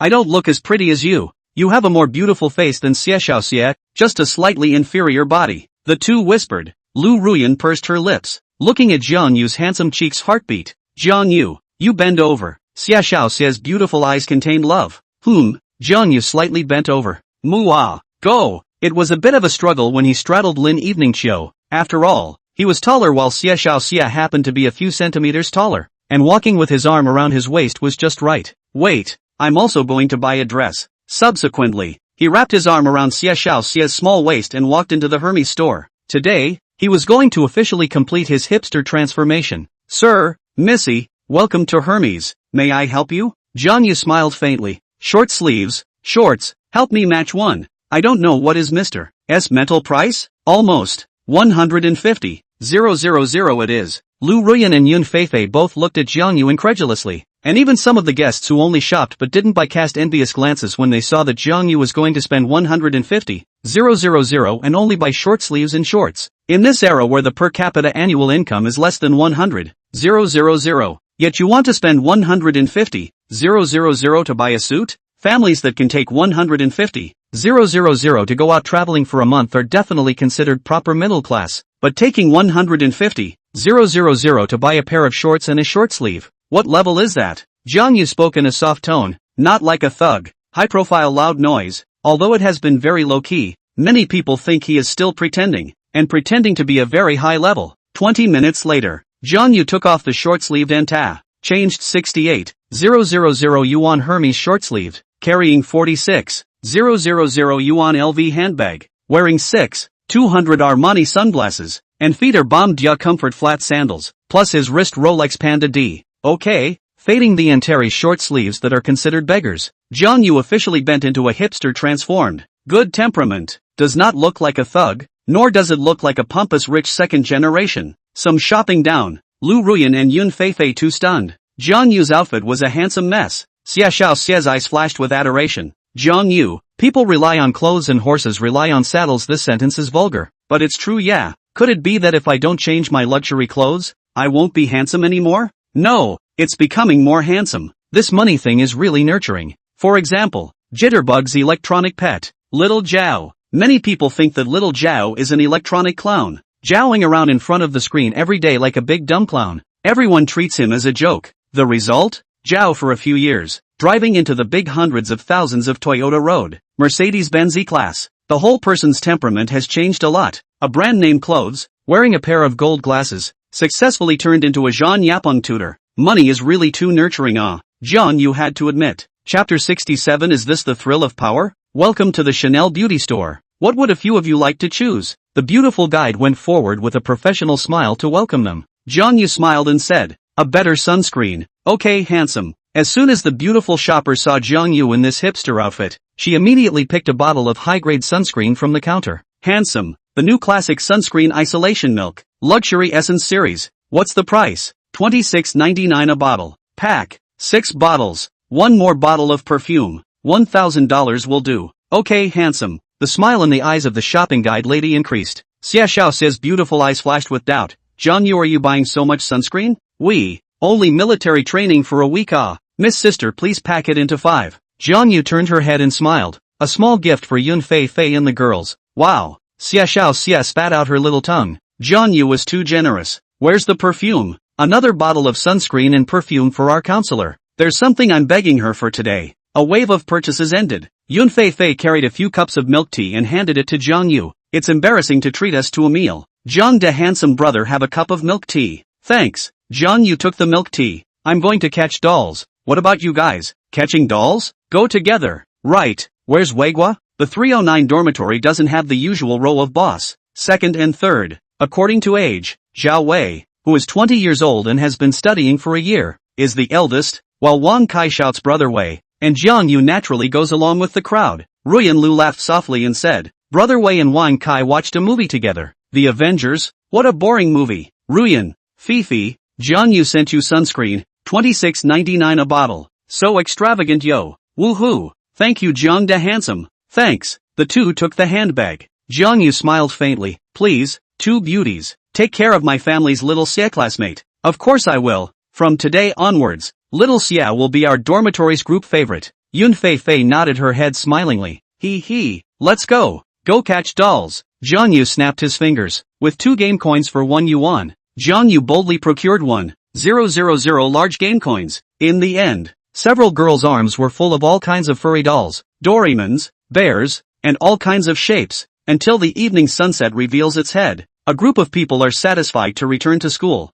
I don't look as pretty as you. You have a more beautiful face than Xie Xiaoxie, just a slightly inferior body. The two whispered. Lu Ruyan pursed her lips, looking at Jiang Yu's handsome cheeks heartbeat. Jiang Yu, you bend over. Xie Xiaoxie's beautiful eyes contained love. Jiang Yu slightly bent over. Mua, go! It was a bit of a struggle when he straddled Lin Eveningxiu. After all, he was taller while Xie Xiaoxie happened to be a few centimeters taller, and walking with his arm around his waist was just right. Wait, I'm also going to buy a dress. Subsequently, he wrapped his arm around Xie Xiaoxie's small waist and walked into the Hermes store. Today, he was going to officially complete his hipster transformation. Sir, Missy, welcome to Hermes. May I help you? Jiang Yu smiled faintly. Short sleeves, shorts, help me match one. I don't know what is Mr. S mental price? Almost. 150,000 it is. Lu Ruyan and Yun Feifei both looked at Jiang Yu incredulously, and even some of the guests who only shopped but didn't buy cast envious glances when they saw that Jiang Yu was going to spend 150,000 and only buy short sleeves and shorts. In this era where the per capita annual income is less than 100,000, yet you want to spend 150,000 to buy a suit? Families that can take 150,000 to go out traveling for a month are definitely considered proper middle class, but taking 150,000 to buy a pair of shorts and a short sleeve, what level is that? Jiang Yu spoke in a soft tone, not like a thug, high-profile loud noise. Although it has been very low-key, many people think he is still pretending, and pretending to be a very high level. 20 minutes later, Jiang Yu took off the short-sleeved anta, changed 68,000 yuan Hermes short-sleeved, carrying 46,000 yuan LV handbag, wearing 6,200 Armani sunglasses, and feet Bomb Dia Comfort flat sandals, plus his wrist Rolex Panda D. Okay, fading the Antares short sleeves that are considered beggars. Jiang Yu officially bent into a hipster transformed. Good temperament, does not look like a thug, nor does it look like a pompous rich second generation. Some shopping down, Lu Ruyan and Yun Feifei too stunned. Jiang Yu's outfit was a handsome mess. Xie Xiaoxie's eyes flashed with adoration. Jiang Yu, people rely on clothes and horses rely on saddles. This sentence is vulgar, but it's true. Yeah, could it be that if I don't change my luxury clothes, I won't be handsome anymore? No, it's becoming more handsome. This money thing is really nurturing. For example, Jitterbug's electronic pet, Little Zhao. Many people think that Little Zhao is an electronic clown, jowling around in front of the screen every day like a big dumb clown. Everyone treats him as a joke. The result? Zhao for a few years, driving into the big hundreds of thousands of Toyota Road, Mercedes-Benz E-Class. The whole person's temperament has changed a lot. A brand name clothes, wearing a pair of gold glasses, successfully turned into a Zhan Yapeng tutor. Money is really too nurturing. Jiang Yu had to admit. Chapter 67. Is this the thrill of power? Welcome to the Chanel beauty store. What would a few of you like to choose? The beautiful guide went forward with a professional smile to welcome them. Jiang Yu smiled and said, a better sunscreen. Okay, handsome. As soon as the beautiful shopper saw Jiang Yu in this hipster outfit, she immediately picked a bottle of high-grade sunscreen from the counter. Handsome. The new classic sunscreen isolation milk. Luxury Essence series. What's the price? $26.99 a bottle. Pack. 6 bottles. One more bottle of perfume. $1,000 will do. Okay, handsome. The smile in the eyes of the shopping guide lady increased. Xie Xiaoxie's beautiful eyes flashed with doubt. Jiang Yu, are you buying so much sunscreen? We. Only military training for a week. Miss Sister, please pack it into 5. Jiang Yu turned her head and smiled. A small gift for Yun Feifei and the girls. Wow. Xie Xiaoxie spat out her little tongue. Jiang Yu was too generous. Where's the perfume? Another bottle of sunscreen and perfume for our counselor. There's something I'm begging her for today. A wave of purchases ended. Yun Feifei carried a few cups of milk tea and handed it to Jiang Yu. It's embarrassing to treat us to a meal. Jiang de handsome brother, have a cup of milk tea. Thanks. Jiang Yu took the milk tea. I'm going to catch dolls. What about you guys? Catching dolls? Go together. Right. Where's Weigua? The 309 dormitory doesn't have the usual row of boss, second and third. According to age, Zhao Wei, who is 20 years old and has been studying for a year, is the eldest, while Wang Kai shouts brother Wei, and Jiang Yu naturally goes along with the crowd. Ruyan Lu laughed softly and said, brother Wei and Wang Kai watched a movie together. The Avengers? What a boring movie. Ruyan, Fifi, Jiang Yu sent you sunscreen, $26.99 a bottle. So extravagant, yo. Woohoo. Thank you, Jiang de handsome. Thanks. The two took the handbag. Jiang Yu smiled faintly. Please, two beauties, take care of my family's little Xie classmate. Of course I will. From today onwards, little Xie will be our dormitory's group favorite. Yun Fei nodded her head smilingly. He, let's go. Go catch dolls. Jiang Yu snapped his fingers. With 2 game coins for 1 yuan, Jiang Yu boldly procured 1,000 large game coins. In the end, several girls' arms were full of all kinds of furry dolls, Doremons, bears, and all kinds of shapes, until the evening sunset reveals its head. A group of people are satisfied to return to school.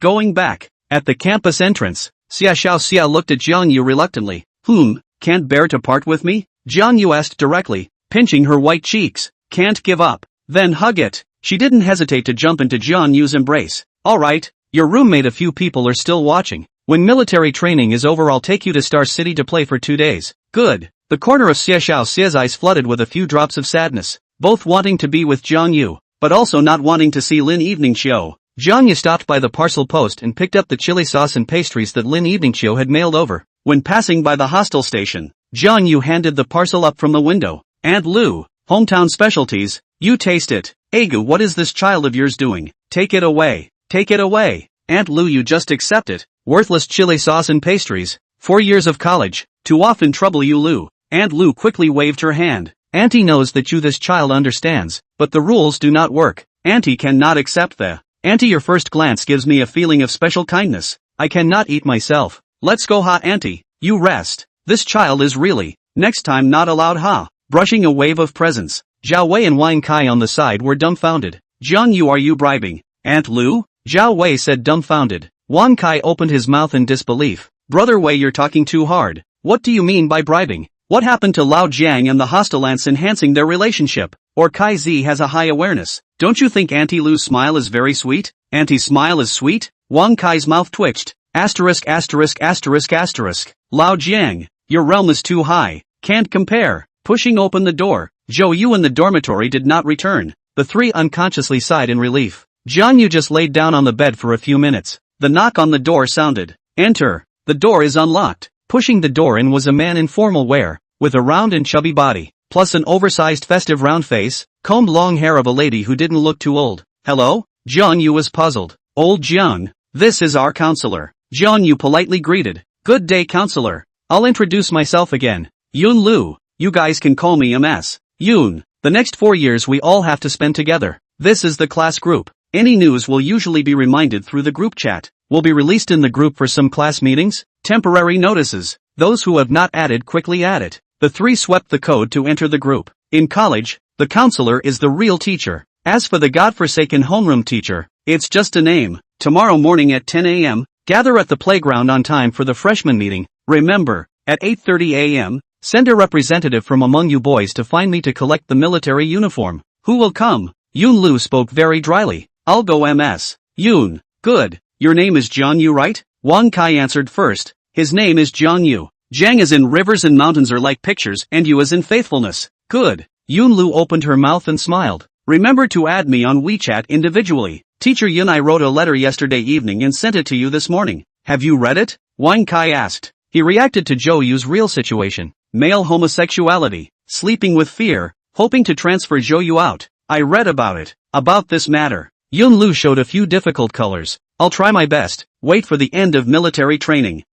Going back. At the campus entrance, Xia looked at Jiang Yu reluctantly. Can't bear to part with me? Jiang Yu asked directly, pinching her white cheeks. Can't give up. Then hug it. She didn't hesitate to jump into Jiang Yu's embrace. Alright, your roommate, a few people are still watching. When military training is over, I'll take you to Star City to play for 2 days. Good. The corner of Xiao's eyes flooded with a few drops of sadness, both wanting to be with Jiang Yu, but also not wanting to see Lin Evening Show. Jiang Yu stopped by the parcel post and picked up the chili sauce and pastries that Lin Evening Show had mailed over. When passing by the hostel station, Jiang Yu handed the parcel up from the window. Aunt Lu, hometown specialties, you taste it. Egu, what is this child of yours doing? Take it away. Take it away. Aunt Lu, you just accept it. Worthless chili sauce and pastries. 4 years of college. Too often trouble you, Lu. Aunt Lu quickly waved her hand. Auntie knows that you this child understands, but the rules do not work. Auntie cannot accept the. Auntie, your first glance gives me a feeling of special kindness. I cannot eat myself. Let's go, ha, Auntie. You rest. This child is really, next time not allowed, ha. Brushing a wave of presents, Zhao Wei and Wang Kai on the side were dumbfounded. Jiang Yu, are you bribing Aunt Lu? Zhao Wei said dumbfounded. Wang Kai opened his mouth in disbelief. Brother Wei, you're talking too hard. What do you mean by bribing? What happened to Lao Jiang and the hostelants enhancing their relationship? Or Kai Zi has a high awareness. Don't you think Auntie Lu's smile is very sweet? Auntie's smile is sweet? Wang Kai's mouth twitched. Asterisk. Lao Jiang, your realm is too high. Can't compare. Pushing open the door, Zhou Yu in the dormitory did not return. The 3 unconsciously sighed in relief. Jiang Yu just laid down on the bed for a few minutes. The knock on the door sounded. Enter. The door is unlocked. Pushing the door in was a man in formal wear, with a round and chubby body, plus an oversized festive round face, combed long hair of a lady who didn't look too old. Hello? Jiang Yu was puzzled. Old Jiang, this is our counselor. Jiang Yu politely greeted. Good day, counselor. I'll introduce myself again. Yun Lu. You guys can call me MS. Yun. The next 4 years we all have to spend together. This is the class group. Any news will usually be reminded through the group chat. Will be released in the group for some class meetings. Temporary notices. Those who have not added quickly add it. The 3 swept the code to enter the group. In college, the counselor is the real teacher. As for the godforsaken homeroom teacher, it's just a name. Tomorrow morning at 10 a.m., gather at the playground on time for the freshman meeting. Remember, at 8:30 a.m., send a representative from among you boys to find me to collect the military uniform. Who will come? Yun Lu spoke very dryly. I'll go, MS. Yun. Good. Your name is Jiang Yu, right? Wang Kai answered first. His name is Jiang Yu. Jiang as in rivers and mountains are like pictures, and Yu as in faithfulness. Good. Yun Lu opened her mouth and smiled. Remember to add me on WeChat individually. Teacher Yun, I wrote a letter yesterday evening and sent it to you this morning. Have you read it? Wang Kai asked. He reacted to Zhou Yu's real situation. Male homosexuality. Sleeping with fear. Hoping to transfer Zhou Yu out. I read about it. About this matter. Yun Lu showed a few difficult colors. I'll try my best. Wait for the end of military training.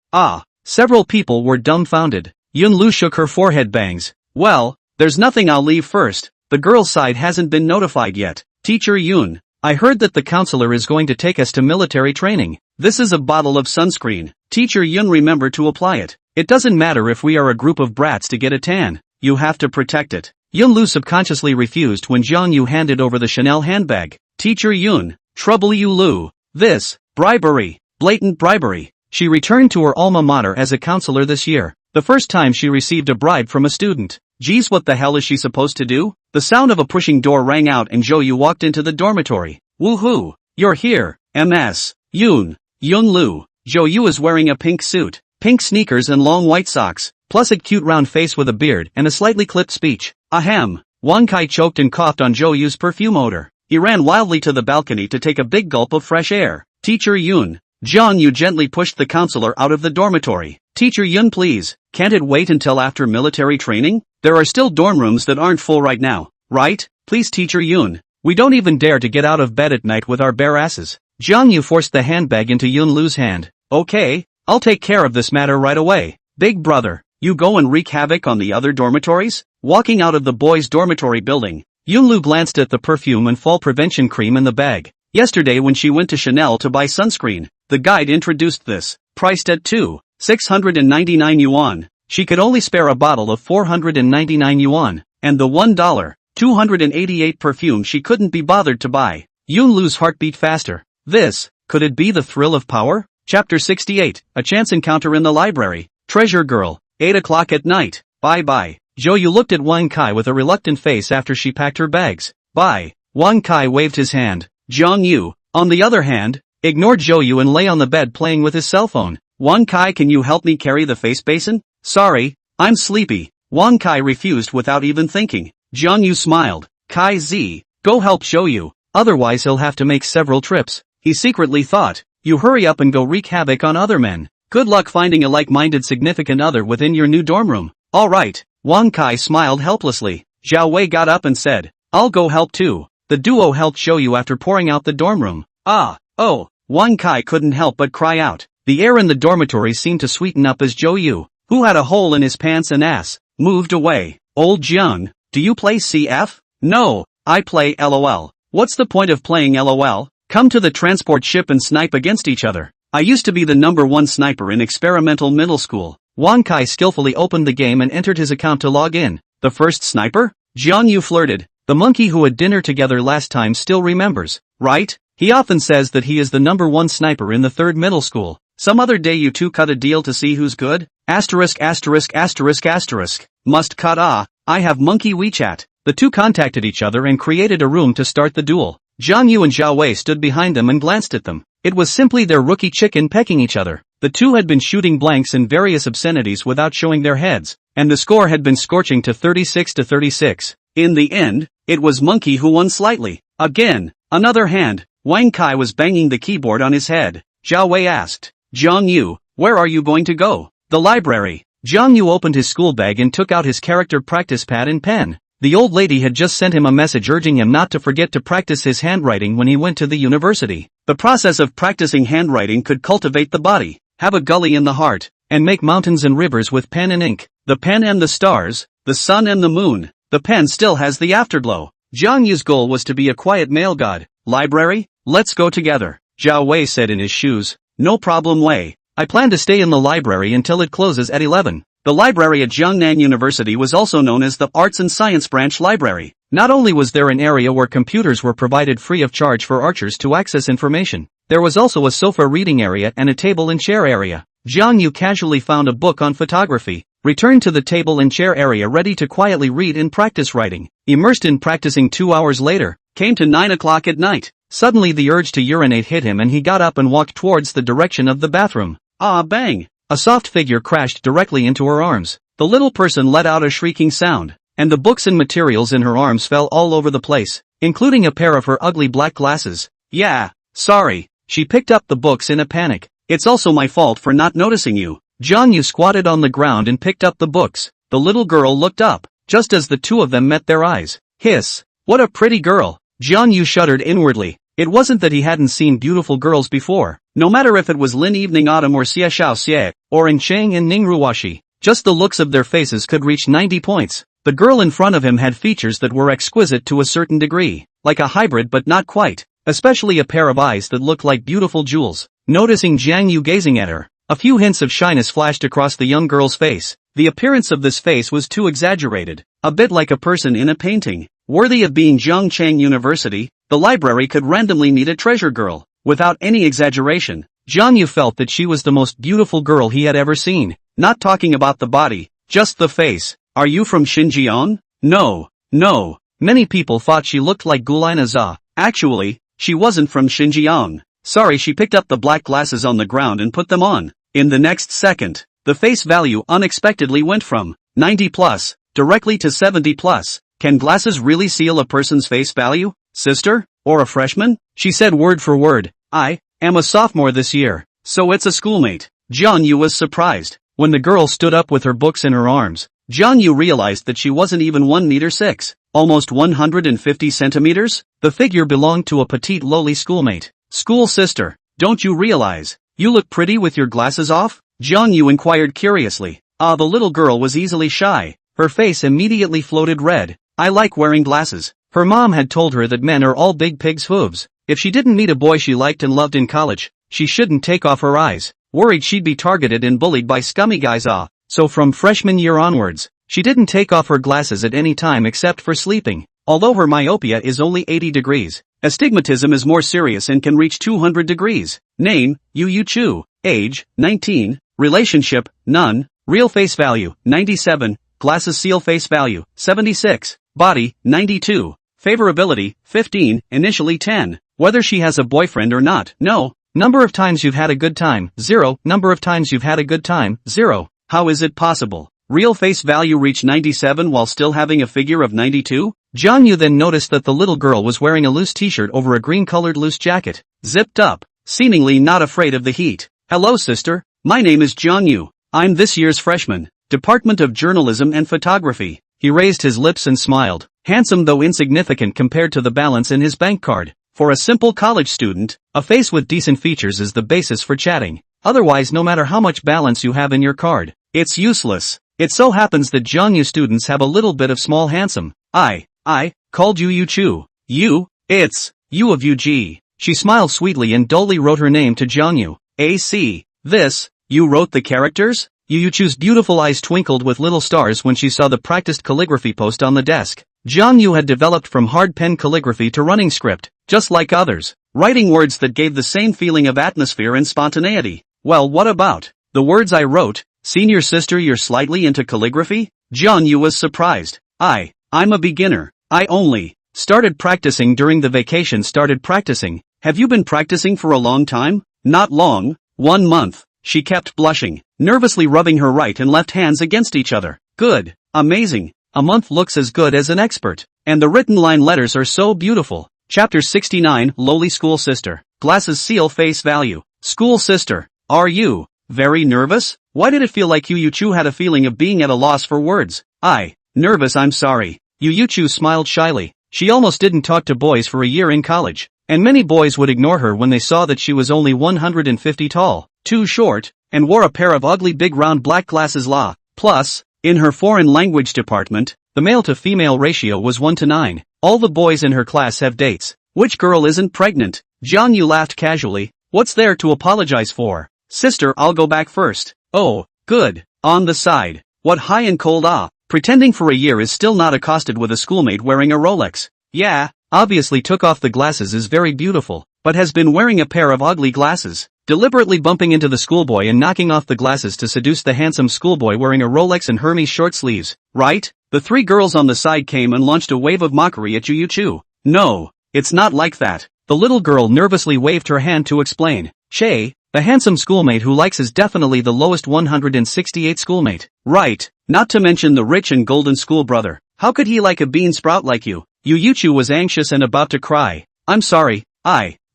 Several people were dumbfounded. Yun Lu shook her forehead bangs. Well, there's nothing, I'll leave first. The girl's side hasn't been notified yet. Teacher Yun, I heard that the counselor is going to take us to military training. This is a bottle of sunscreen. Teacher Yun, remember to apply it. It doesn't matter if we are a group of brats to get a tan. You have to protect it. Yun Lu subconsciously refused when Jiang Yu handed over the Chanel handbag. Teacher Yun, trouble you, Lu. This, bribery, blatant bribery. She returned to her alma mater as a counselor this year. The first time she received a bribe from a student. Geez, what the hell is she supposed to do? The sound of a pushing door rang out and Zhou Yu walked into the dormitory. Woohoo! You're here, MS. Yun Lu. Zhou Yu is wearing a pink suit, pink sneakers and long white socks, plus a cute round face with a beard and a slightly clipped speech. Ahem. Wang Kai choked and coughed on Zhou Yu's perfume odor. He ran wildly to the balcony to take a big gulp of fresh air. Teacher Yun. Jiang Yu gently pushed the counselor out of the dormitory. Teacher Yun, please, can't it wait until after military training? There are still dorm rooms that aren't full right now, right? Please, Teacher Yun. We don't even dare to get out of bed at night with our bare asses. Jiang Yu forced the handbag into Yun Lu's hand. Okay, I'll take care of this matter right away. Big brother. You go and wreak havoc on the other dormitories? Walking out of the boys' dormitory building, Yunlu glanced at the perfume and fall prevention cream in the bag. Yesterday when she went to Chanel to buy sunscreen, the guide introduced this, priced at 699 yuan. She could only spare a bottle of 499 yuan, and the $1, 288 perfume she couldn't be bothered to buy. Yunlu's heart beat faster. Could it be the thrill of power? Chapter 68, A Chance Encounter in the Library. Treasure Girl, 8 o'clock at night. Bye-bye. Zhou looked at Wang Kai with a reluctant face after she packed her bags. Bye. Wang Kai waved his hand. Jiang Yu, on the other hand, ignored Zhou and lay on the bed playing with his cell phone. Wang Kai, can you help me carry the face basin? Sorry, I'm sleepy. Wang Kai refused without even thinking. Jiang Yu smiled. Kai Z, go help Zhou, otherwise he'll have to make several trips. He secretly thought, you hurry up and go wreak havoc on other men. Good luck finding a like-minded significant other within your new dorm room. Alright. Wang Kai smiled helplessly. Zhao Wei got up and said, I'll go help too. The duo helped Zhou after pouring out the dorm room. Wang Kai couldn't help but cry out. The air in the dormitory seemed to sweeten up as Zhou, who had a hole in his pants and ass, moved away. Old Jiang, do you play CF? No, I play LOL. What's the point of playing LOL? Come to the transport ship and snipe against each other. I used to be the #1 sniper in experimental middle school. Wang Kai skillfully opened the game and entered his account to log in. The first sniper? Jiang Yu flirted. The monkey who had dinner together last time still remembers, right? He often says that he is the #1 sniper in the 3rd middle school. Some other day you two cut a deal to see who's good? Asterisk. Must cut. I have monkey WeChat. The two contacted each other and created a room to start the duel. Jiang Yu and Zhao Wei stood behind them and glanced at them. It was simply their rookie chicken pecking each other. The two had been shooting blanks in various obscenities without showing their heads, and the score had been scorching to 36-36. In the end, it was monkey who won slightly. Again, another hand. Wang Kai was banging the keyboard on his head. Zhao Wei asked, Jiang Yu, where are you going to go? The library. Jiang Yu opened his school bag and took out his character practice pad and pen. The old lady had just sent him a message urging him not to forget to practice his handwriting when he went to the university. The process of practicing handwriting could cultivate the body, have a gully in the heart, and make mountains and rivers with pen and ink. The pen and the stars, the sun and the moon. The pen still has the afterglow. Jiang Yu's goal was to be a quiet male god. Library? Let's go together. Zhao Wei said in his shoes. No problem, Wei. I plan to stay in the library until it closes at 11. The library at Jiangnan University was also known as the Arts and Science Branch Library. Not only was there an area where computers were provided free of charge for archers to access information, there was also a sofa reading area and a table and chair area. Jiang Yu casually found a book on photography, returned to the table and chair area ready to quietly read and practice writing. Immersed in practicing 2 hours later, came to 9 o'clock at night. Suddenly the urge to urinate hit him and he got up and walked towards the direction of the bathroom. Bang! A soft figure crashed directly into her arms. The little person let out a shrieking sound, and the books and materials in her arms fell all over the place, including a pair of her ugly black glasses. Yeah, sorry. She picked up the books in a panic. It's also my fault for not noticing you. Jiang Yu squatted on the ground and picked up the books. The little girl looked up, just as the two of them met their eyes. Hiss! What a pretty girl! Jiang Yu shuddered inwardly. It wasn't that he hadn't seen beautiful girls before, no matter if it was Lin Evening Autumn or Xie Xiao Xie, or in Chang and Ningruoshi. Just the looks of their faces could reach 90 points. The girl in front of him had features that were exquisite to a certain degree, like a hybrid but not quite, especially a pair of eyes that looked like beautiful jewels. Noticing Jiang Yu gazing at her, a few hints of shyness flashed across the young girl's face. The appearance of this face was too exaggerated, a bit like a person in a painting. Worthy of being Zhongchang University, the library could randomly meet a treasure girl. Without any exaggeration, Jiang Yu felt that she was the most beautiful girl he had ever seen. Not talking about the body, just the face. Are you from Xinjiang? No. Many people thought she looked like Gulina Za. Actually, she wasn't from Xinjiang. Sorry. She picked up the black glasses on the ground and put them on. In the next second, the face value unexpectedly went from 90 plus, directly to 70 plus. Can glasses really seal a person's face value, sister? Or a freshman? She said word for word. I am a sophomore this year, so it's a schoolmate. Jiang Yu was surprised. When the girl stood up with her books in her arms, Jiang Yu realized that she wasn't even 1 meter 6, almost 150 centimeters. The figure belonged to a petite lowly schoolmate. School sister, don't you realize you look pretty with your glasses off? Jiang Yu inquired curiously. Ah, the little girl was easily shy. Her face immediately floated red. I like wearing glasses. Her mom had told her that men are all big pig's hooves. If she didn't meet a boy she liked and loved in college, she shouldn't take off her eyes. Worried she'd be targeted and bullied by scummy guys. So from freshman year onwards, she didn't take off her glasses at any time except for sleeping. Although her myopia is only 80 degrees, astigmatism is more serious and can reach 200 degrees. Name, Yu Chu. Age, 19. Relationship, none. Real face value, 97. Glasses seal face value, 76. Body, 92. Favorability, 15. Initially 10. Whether she has a boyfriend or not, no. Number of times you've had a good time, 0. Number of times you've had a good time, 0. How is it possible? Real face value reached 97 while still having a figure of 92? Jiang Yu then noticed that the little girl was wearing a loose t-shirt over a green-colored loose jacket, zipped up, seemingly not afraid of the heat. Hello sister, my name is Jiang Yu. I'm this year's freshman, Department of Journalism and Photography. He raised his lips and smiled, handsome though insignificant compared to the balance in his bank card. For a simple college student, a face with decent features is the basis for chatting. Otherwise, no matter how much balance you have in your card, it's useless. It so happens that Jiang Yu students have a little bit of small handsome. I called you Yu Chu. You? It's you of UG. She smiled sweetly and dully wrote her name to Jiang Yu. AC. This, you wrote the characters? Yu Chu's beautiful eyes twinkled with little stars when she saw the practiced calligraphy post on the desk. Jiang Yu had developed from hard pen calligraphy to running script, just like others, writing words that gave the same feeling of atmosphere and spontaneity. Well, what about the words I wrote? Senior sister, you're slightly into calligraphy? Jiang Yu was surprised. I'm a beginner. I only started practicing during the vacation. Started practicing. Have you been practicing for a long time? Not long. 1 month. She kept blushing, nervously rubbing her right and left hands against each other. Good. Amazing. A month looks as good as an expert. And the written line letters are so beautiful. Chapter 69, Lowly School Sister. Glasses seal face value. School sister. Are you very nervous? Why did it feel like Yu Chu had a feeling of being at a loss for words? Nervous, I'm sorry. Yu Chu smiled shyly. She almost didn't talk to boys for a year in college. And many boys would ignore her when they saw that she was only 150 tall, too short, and wore a pair of ugly big round black glasses. Plus, in her foreign language department, the male to female ratio was 1:9. All the boys in her class have dates. Which girl isn't pregnant? Jiang Yu laughed casually. What's there to apologize for? Sister, I'll go back first. Oh, good. On the side. What high and cold? Pretending for a year is still not accosted with a schoolmate wearing a Rolex. Yeah, obviously took off the glasses is very beautiful, but has been wearing a pair of ugly glasses. Deliberately bumping into the schoolboy and knocking off the glasses to seduce the handsome schoolboy wearing a Rolex and Hermes short sleeves, right? The three girls on the side came and launched a wave of mockery at Yu Chu. No, it's not like that. The little girl nervously waved her hand to explain. Shay, the handsome schoolmate who likes is definitely the lowest 168 schoolmate. Right, not to mention the rich and golden school brother. How could he like a bean sprout like you? Yu Chu was anxious and about to cry. I'm sorry,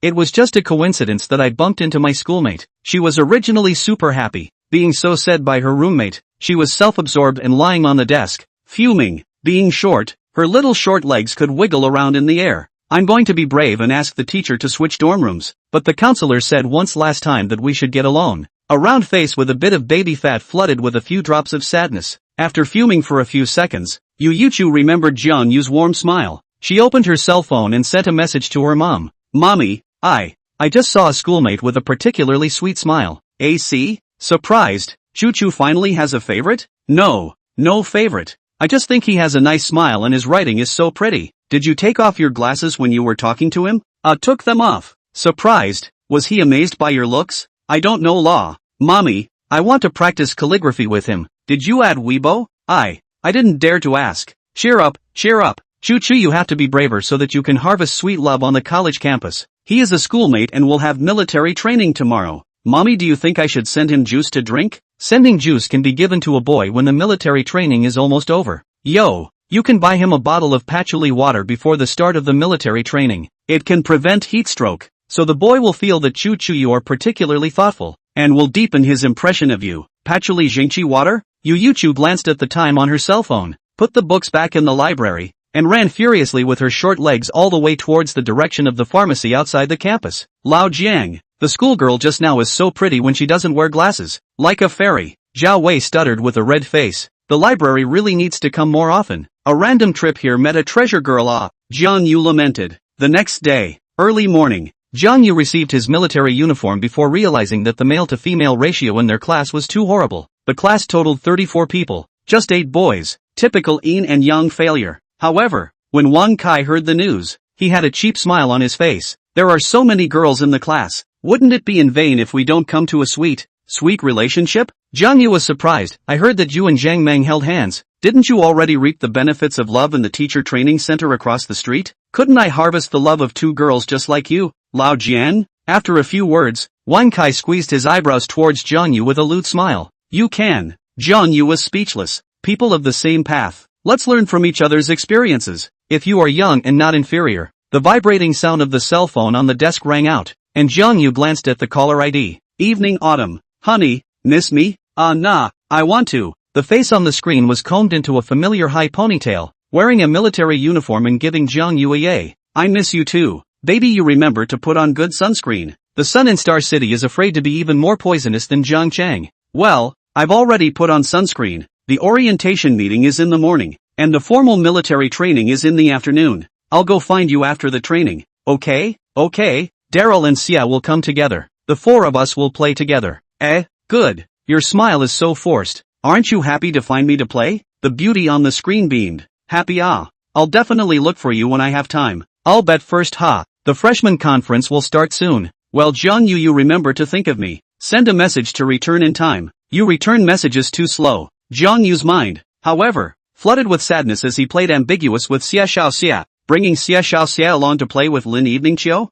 it was just a coincidence that I bumped into my schoolmate. She was originally super happy, being so said by her roommate. She was self-absorbed and lying on the desk, fuming. Being short, her little short legs could wiggle around in the air. I'm going to be brave and ask the teacher to switch dorm rooms, but the counselor said once last time that we should get alone. A round face with a bit of baby fat flooded with a few drops of sadness. After fuming for a few seconds, Yu Chu remembered Jiang Yu's warm smile. She opened her cell phone and sent a message to her mom. Mommy, I just saw a schoolmate with a particularly sweet smile. AC? Surprised? Chu finally has a favorite? No favorite. I just think he has a nice smile and his writing is so pretty. Did you take off your glasses when you were talking to him? Took them off. Surprised? Was he amazed by your looks? I don't know law. Mommy, I want to practice calligraphy with him. Did you add Weibo? I didn't dare to ask. Cheer up. Chu, you have to be braver so that you can harvest sweet love on the college campus. He is a schoolmate and will have military training tomorrow. Mommy, do you think I should send him juice to drink? Sending juice can be given to a boy when the military training is almost over. Yo, you can buy him a bottle of patchouli water before the start of the military training. It can prevent heat stroke, so the boy will feel that Chu you are particularly thoughtful, and will deepen his impression of you. Patchouli Jingchi water? Yu Chu glanced at the time on her cell phone, put the books back in the library, and ran furiously with her short legs all the way towards the direction of the pharmacy outside the campus. Lao Jiang, the schoolgirl just now is so pretty when she doesn't wear glasses, like a fairy. Zhao Wei stuttered with a red face. The library really needs to come more often. A random trip here met a treasure girl. Jiang Yu lamented. The next day, early morning, Jiang Yu received his military uniform before realizing that the male-to-female ratio in their class was too horrible. The class totaled 34 people, just 8 boys, typical yin and yang failure. However, when Wang Kai heard the news, he had a cheap smile on his face. There are so many girls in the class, wouldn't it be in vain if we don't come to a sweet relationship? Jiang Yu was surprised. I heard that you and Zhang Meng held hands. Didn't you already reap the benefits of love in the teacher training center across the street? Couldn't I harvest the love of 2 girls just like you, Lao Jian? After a few words, Wang Kai squeezed his eyebrows towards Jiang Yu with a lewd smile. You can. Jiang Yu was speechless. People of the same path. Let's learn from each other's experiences. If you are young and not inferior. The vibrating sound of the cell phone on the desk rang out, and Jiang Yu glanced at the caller ID. Evening Autumn. Honey, miss me? Nah, I want to. The face on the screen was combed into a familiar high ponytail, wearing a military uniform and giving Jiang Yu a yay. I miss you too. Baby, you remember to put on good sunscreen. The sun in Star City is afraid to be even more poisonous than Zhangchang. Well, I've already put on sunscreen. The orientation meeting is in the morning, and the formal military training is in the afternoon. I'll go find you after the training. Okay? Daryl and Xia will come together. The 4 of us will play together. Good. Your smile is so forced. Aren't you happy to find me to play? The beauty on the screen beamed. Happy? I'll definitely look for you when I have time. I'll bet first. The freshman conference will start soon. Well, Jiang Yu, you remember to think of me. Send a message to return in time. You return messages too slow. Jiang Yu's mind, however, flooded with sadness as he played ambiguous with Xia Xiaoxia, bringing Xia Xiaoxia along to play with Lin Evening Chiu.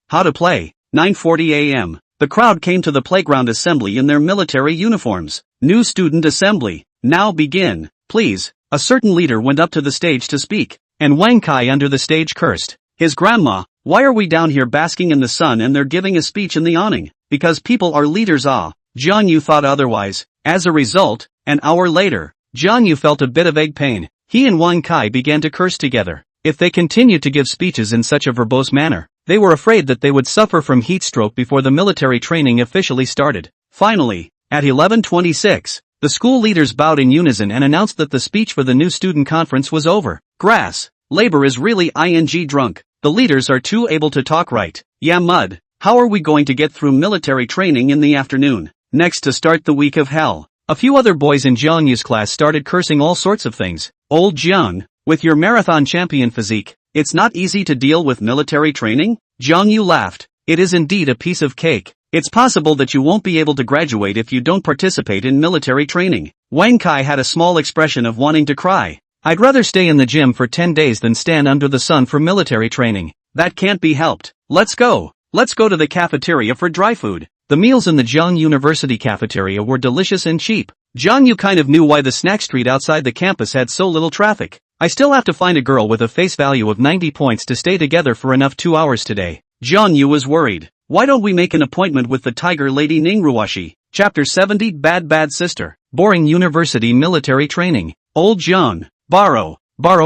How to play. 9:40 a.m. The crowd came to the playground assembly in their military uniforms. New student assembly. Now begin, please. A certain leader went up to the stage to speak, and Wang Kai under the stage cursed. His grandma, why are we down here basking in the sun and they're giving a speech in the awning? Because people are leaders. Jiang Yu thought otherwise. As a result, an hour later, Jiang Yu felt a bit of egg pain. He and Wang Kai began to curse together. If they continued to give speeches in such a verbose manner, they were afraid that they would suffer from heat stroke before the military training officially started. Finally, at 11:26, the school leaders bowed in unison and announced that the speech for the new student conference was over. Grass. Labor is really ing drunk. The leaders are too able to talk right. Yeah, mud. How are we going to get through military training in the afternoon? Next to start the week of hell. A few other boys in Jiang Yu's class started cursing all sorts of things. Old Jiang, with your marathon champion physique, it's not easy to deal with military training? Jiang Yu laughed. It is indeed a piece of cake. It's possible that you won't be able to graduate if you don't participate in military training. Wang Kai had a small expression of wanting to cry. I'd rather stay in the gym for 10 days than stand under the sun for military training. That can't be helped. Let's go. Let's go to the cafeteria for dry food. The meals in the Jiang University cafeteria were delicious and cheap. Jiang Yu kind of knew why the snack street outside the campus had so little traffic. I still have to find a girl with a face value of 90 points to stay together for enough 2 hours today. Jiang Yu was worried. Why don't we make an appointment with the tiger lady Ningruashi? Chapter 70 Bad Sister. Boring university military training. Old Jiang. Borrow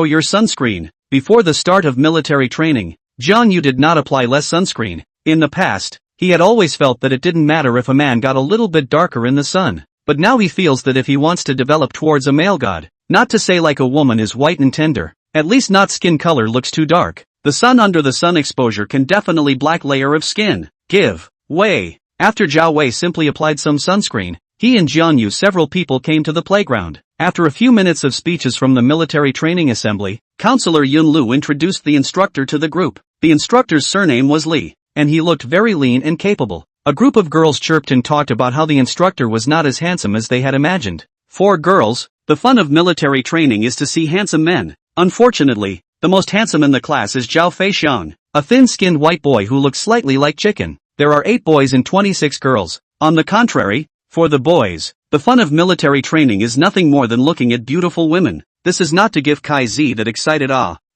your sunscreen. Before the start of military training, Jiang Yu did not apply less sunscreen. In the past, he had always felt that it didn't matter if a man got a little bit darker in the sun. But now he feels that if he wants to develop towards a male god, not to say like a woman is white and tender, at least not skin color looks too dark. The sun under the sun exposure can definitely black layer of skin. Give way. After Zhao Wei simply applied some sunscreen, he and Jiang Yu several people came to the playground. After a few minutes of speeches from the military training assembly, Counselor Yun Lu introduced the instructor to the group. The instructor's surname was Li, and he looked very lean and capable. A group of girls chirped and talked about how the instructor was not as handsome as they had imagined. For girls, the fun of military training is to see handsome men. Unfortunately, the most handsome in the class is Zhao Feixiang, a thin-skinned white boy who looks slightly like chicken. There are 8 boys and 26 girls. On the contrary, for the boys, the fun of military training is nothing more than looking at beautiful women. This is not to give Kai Z that excited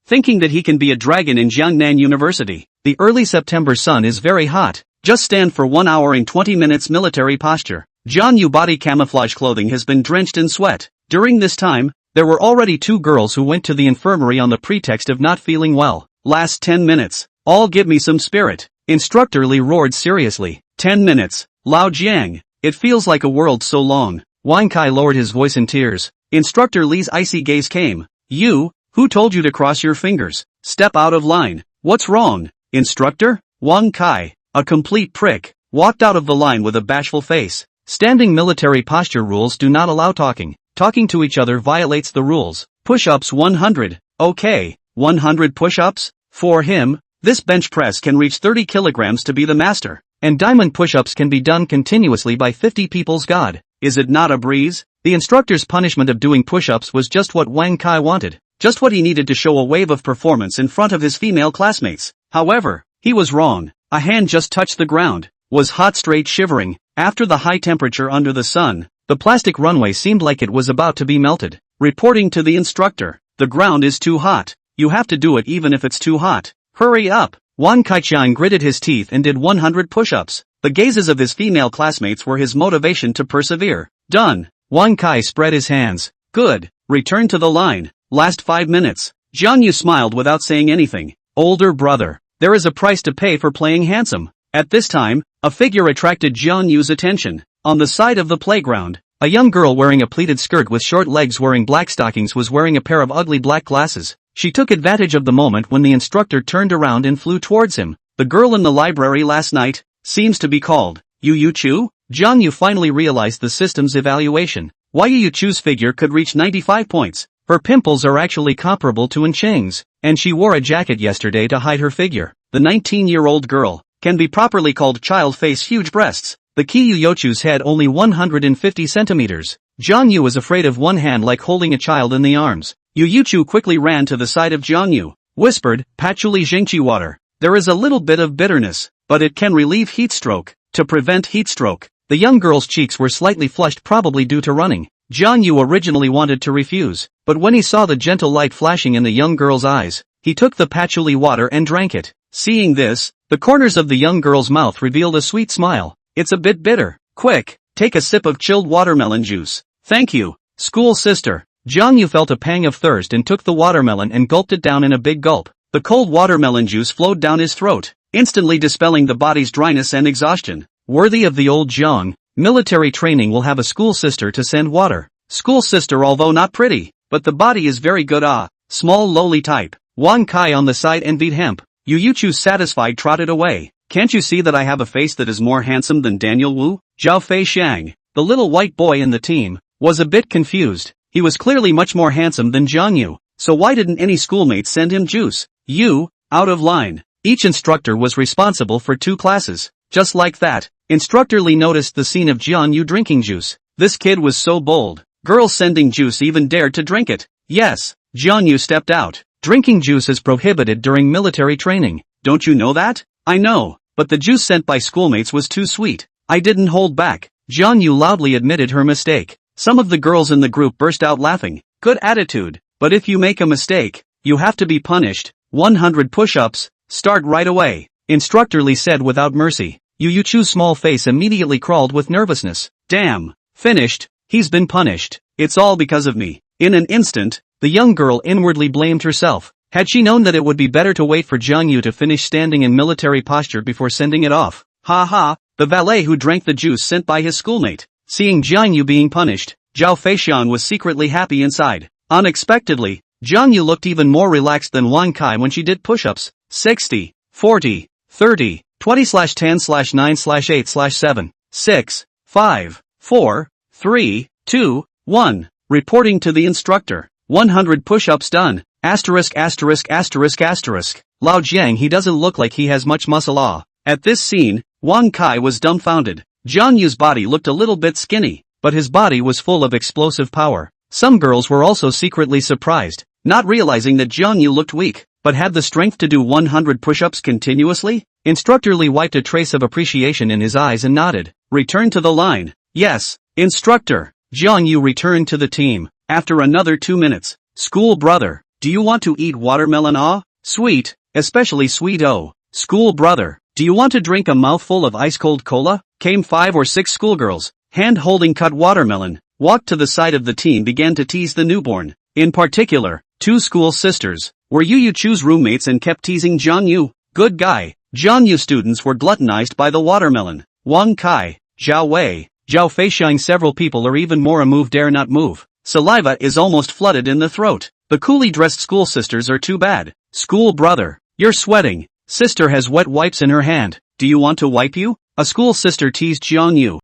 thinking that he can be a dragon in Jiangnan University. The early September sun is very hot. Just stand for 1 hour and 20 minutes military posture. Jiang Yu body camouflage clothing has been drenched in sweat. During this time, there were already 2 girls who went to the infirmary on the pretext of not feeling well. Last 10 minutes. All give me some spirit. Instructor Li roared seriously. 10 minutes. Lao Jiang. It feels like a world so long. Wang Kai lowered his voice in tears. Instructor Li's icy gaze came. You, who told you to cross your fingers? Step out of line. What's wrong? Instructor? Wang Kai, a complete prick, walked out of the line with a bashful face. Standing military posture rules do not allow talking. Talking to each other violates the rules. Push-ups 100. Okay, 100 push-ups? For him, this bench press can reach 30 kilograms to be the master. And diamond push-ups can be done continuously by 50 people's god. Is it not a breeze? The instructor's punishment of doing push-ups was just what Wang Kai wanted. Just what he needed to show a wave of performance in front of his female classmates. However, he was wrong. A hand just touched the ground. Was hot straight shivering. After the high temperature under the sun, the plastic runway seemed like it was about to be melted. Reporting to the instructor, the ground is too hot. You have to do it even if it's too hot. Hurry up. Wang Kaiqian gritted his teeth and did 100 push-ups. The gazes of his female classmates were his motivation to persevere. Done. Wang Kai spread his hands. Good. Return to the line. Last 5 minutes. Jiang Yu smiled without saying anything. Older brother. There is a price to pay for playing handsome. At this time, a figure attracted Jiang Yu's attention. On the side of the playground, a young girl wearing a pleated skirt with short legs wearing black stockings was wearing a pair of ugly black glasses. She took advantage of the moment when the instructor turned around and flew towards him. The girl in the library last night seems to be called Yu Chu? Jiang Yu finally realized the system's evaluation. Why Yu Chu's figure could reach 95 points. Her pimples are actually comparable to Wen Cheng's, and she wore a jacket yesterday to hide her figure. The 19-year-old girl can be properly called child face huge breasts. The key Yu Chu's head only 150 centimeters. Jiang Yu was afraid of one hand like holding a child in the arms. Yu Chu quickly ran to the side of Jiang Yu, whispered, Patchouli Jingqi water. There is a little bit of bitterness, but it can relieve heat stroke. To prevent heat stroke, the young girl's cheeks were slightly flushed probably due to running. Jiang Yu originally wanted to refuse, but when he saw the gentle light flashing in the young girl's eyes, he took the patchouli water and drank it. Seeing this, the corners of the young girl's mouth revealed a sweet smile. It's a bit bitter. Quick, take a sip of chilled watermelon juice. Thank you, school sister. Jiang Yu felt a pang of thirst and took the watermelon and gulped it down in a big gulp. The cold watermelon juice flowed down his throat, instantly dispelling the body's dryness and exhaustion. Worthy of the old Jiang, military training will have a school sister to send water. School sister although not pretty, but the body is very good small lowly type. Wang Kai on the side envied hemp. Yu Chu satisfied trotted away. Can't you see that I have a face that is more handsome than Daniel Wu? Zhao Fei Xiang, the little white boy in the team, was a bit confused. He was clearly much more handsome than Jiang Yu, so why didn't any schoolmates send him juice? Out of line. Each instructor was responsible for 2 classes. Just like that, Instructor Li noticed the scene of Jiang Yu drinking juice. This kid was so bold. Girls sending juice even dared to drink it. Yes, Jiang Yu stepped out. Drinking juice is prohibited during military training. Don't you know that? I know, but the juice sent by schoolmates was too sweet. I didn't hold back. Jiang Yu loudly admitted her mistake. Some of the girls in the group burst out laughing. Good attitude, but if you make a mistake, you have to be punished. 100 push-ups, start right away. Instructor Li said without mercy. Yu Chu's small face immediately crawled with nervousness. Damn, finished, he's been punished. It's all because of me. In an instant, the young girl inwardly blamed herself. Had she known that it would be better to wait for Jiang Yu to finish standing in military posture before sending it off. Ha ha, the valet who drank the juice sent by his schoolmate. Seeing Jiang Yu being punished, Zhao Feixian was secretly happy inside. Unexpectedly, Jiang Yu looked even more relaxed than Wang Kai when she did push-ups. 60, 40, 30, 20/10/9/8/7, 6, 5, 4, 3, 2, 1. Reporting to the instructor. 100 push-ups done. Asterisk. Lao Jiang, he doesn't look like he has much muscle. At this scene, Wang Kai was dumbfounded. Jiang Yu's body looked a little bit skinny, but his body was full of explosive power. Some girls were also secretly surprised, not realizing that Jiang Yu looked weak, but had the strength to do 100 push-ups continuously. Instructor Li wiped a trace of appreciation in his eyes and nodded. Return to the line. Yes, instructor. Jiang Yu returned to the team. After another 2 minutes. School brother, do you want to eat watermelon? Sweet, especially sweet. School brother, do you want to drink a mouthful of ice-cold cola? Came 5 or 6 schoolgirls, hand-holding cut watermelon, walked to the side of the team, began to tease the newborn. In particular, 2 school sisters were Yu Chu's roommates and kept teasing Jiang Yu. Good guy. Jiang Yu students were gluttonized by the watermelon. Wang Kai, Zhao Wei, Zhao Feishang. Several people are even more unmoved, dare not move. Saliva is almost flooded in the throat. The coolly dressed school sisters are too bad. School brother, you're sweating. Sister has wet wipes in her hand. Do you want to wipe you? A school sister teased Jiang Yu.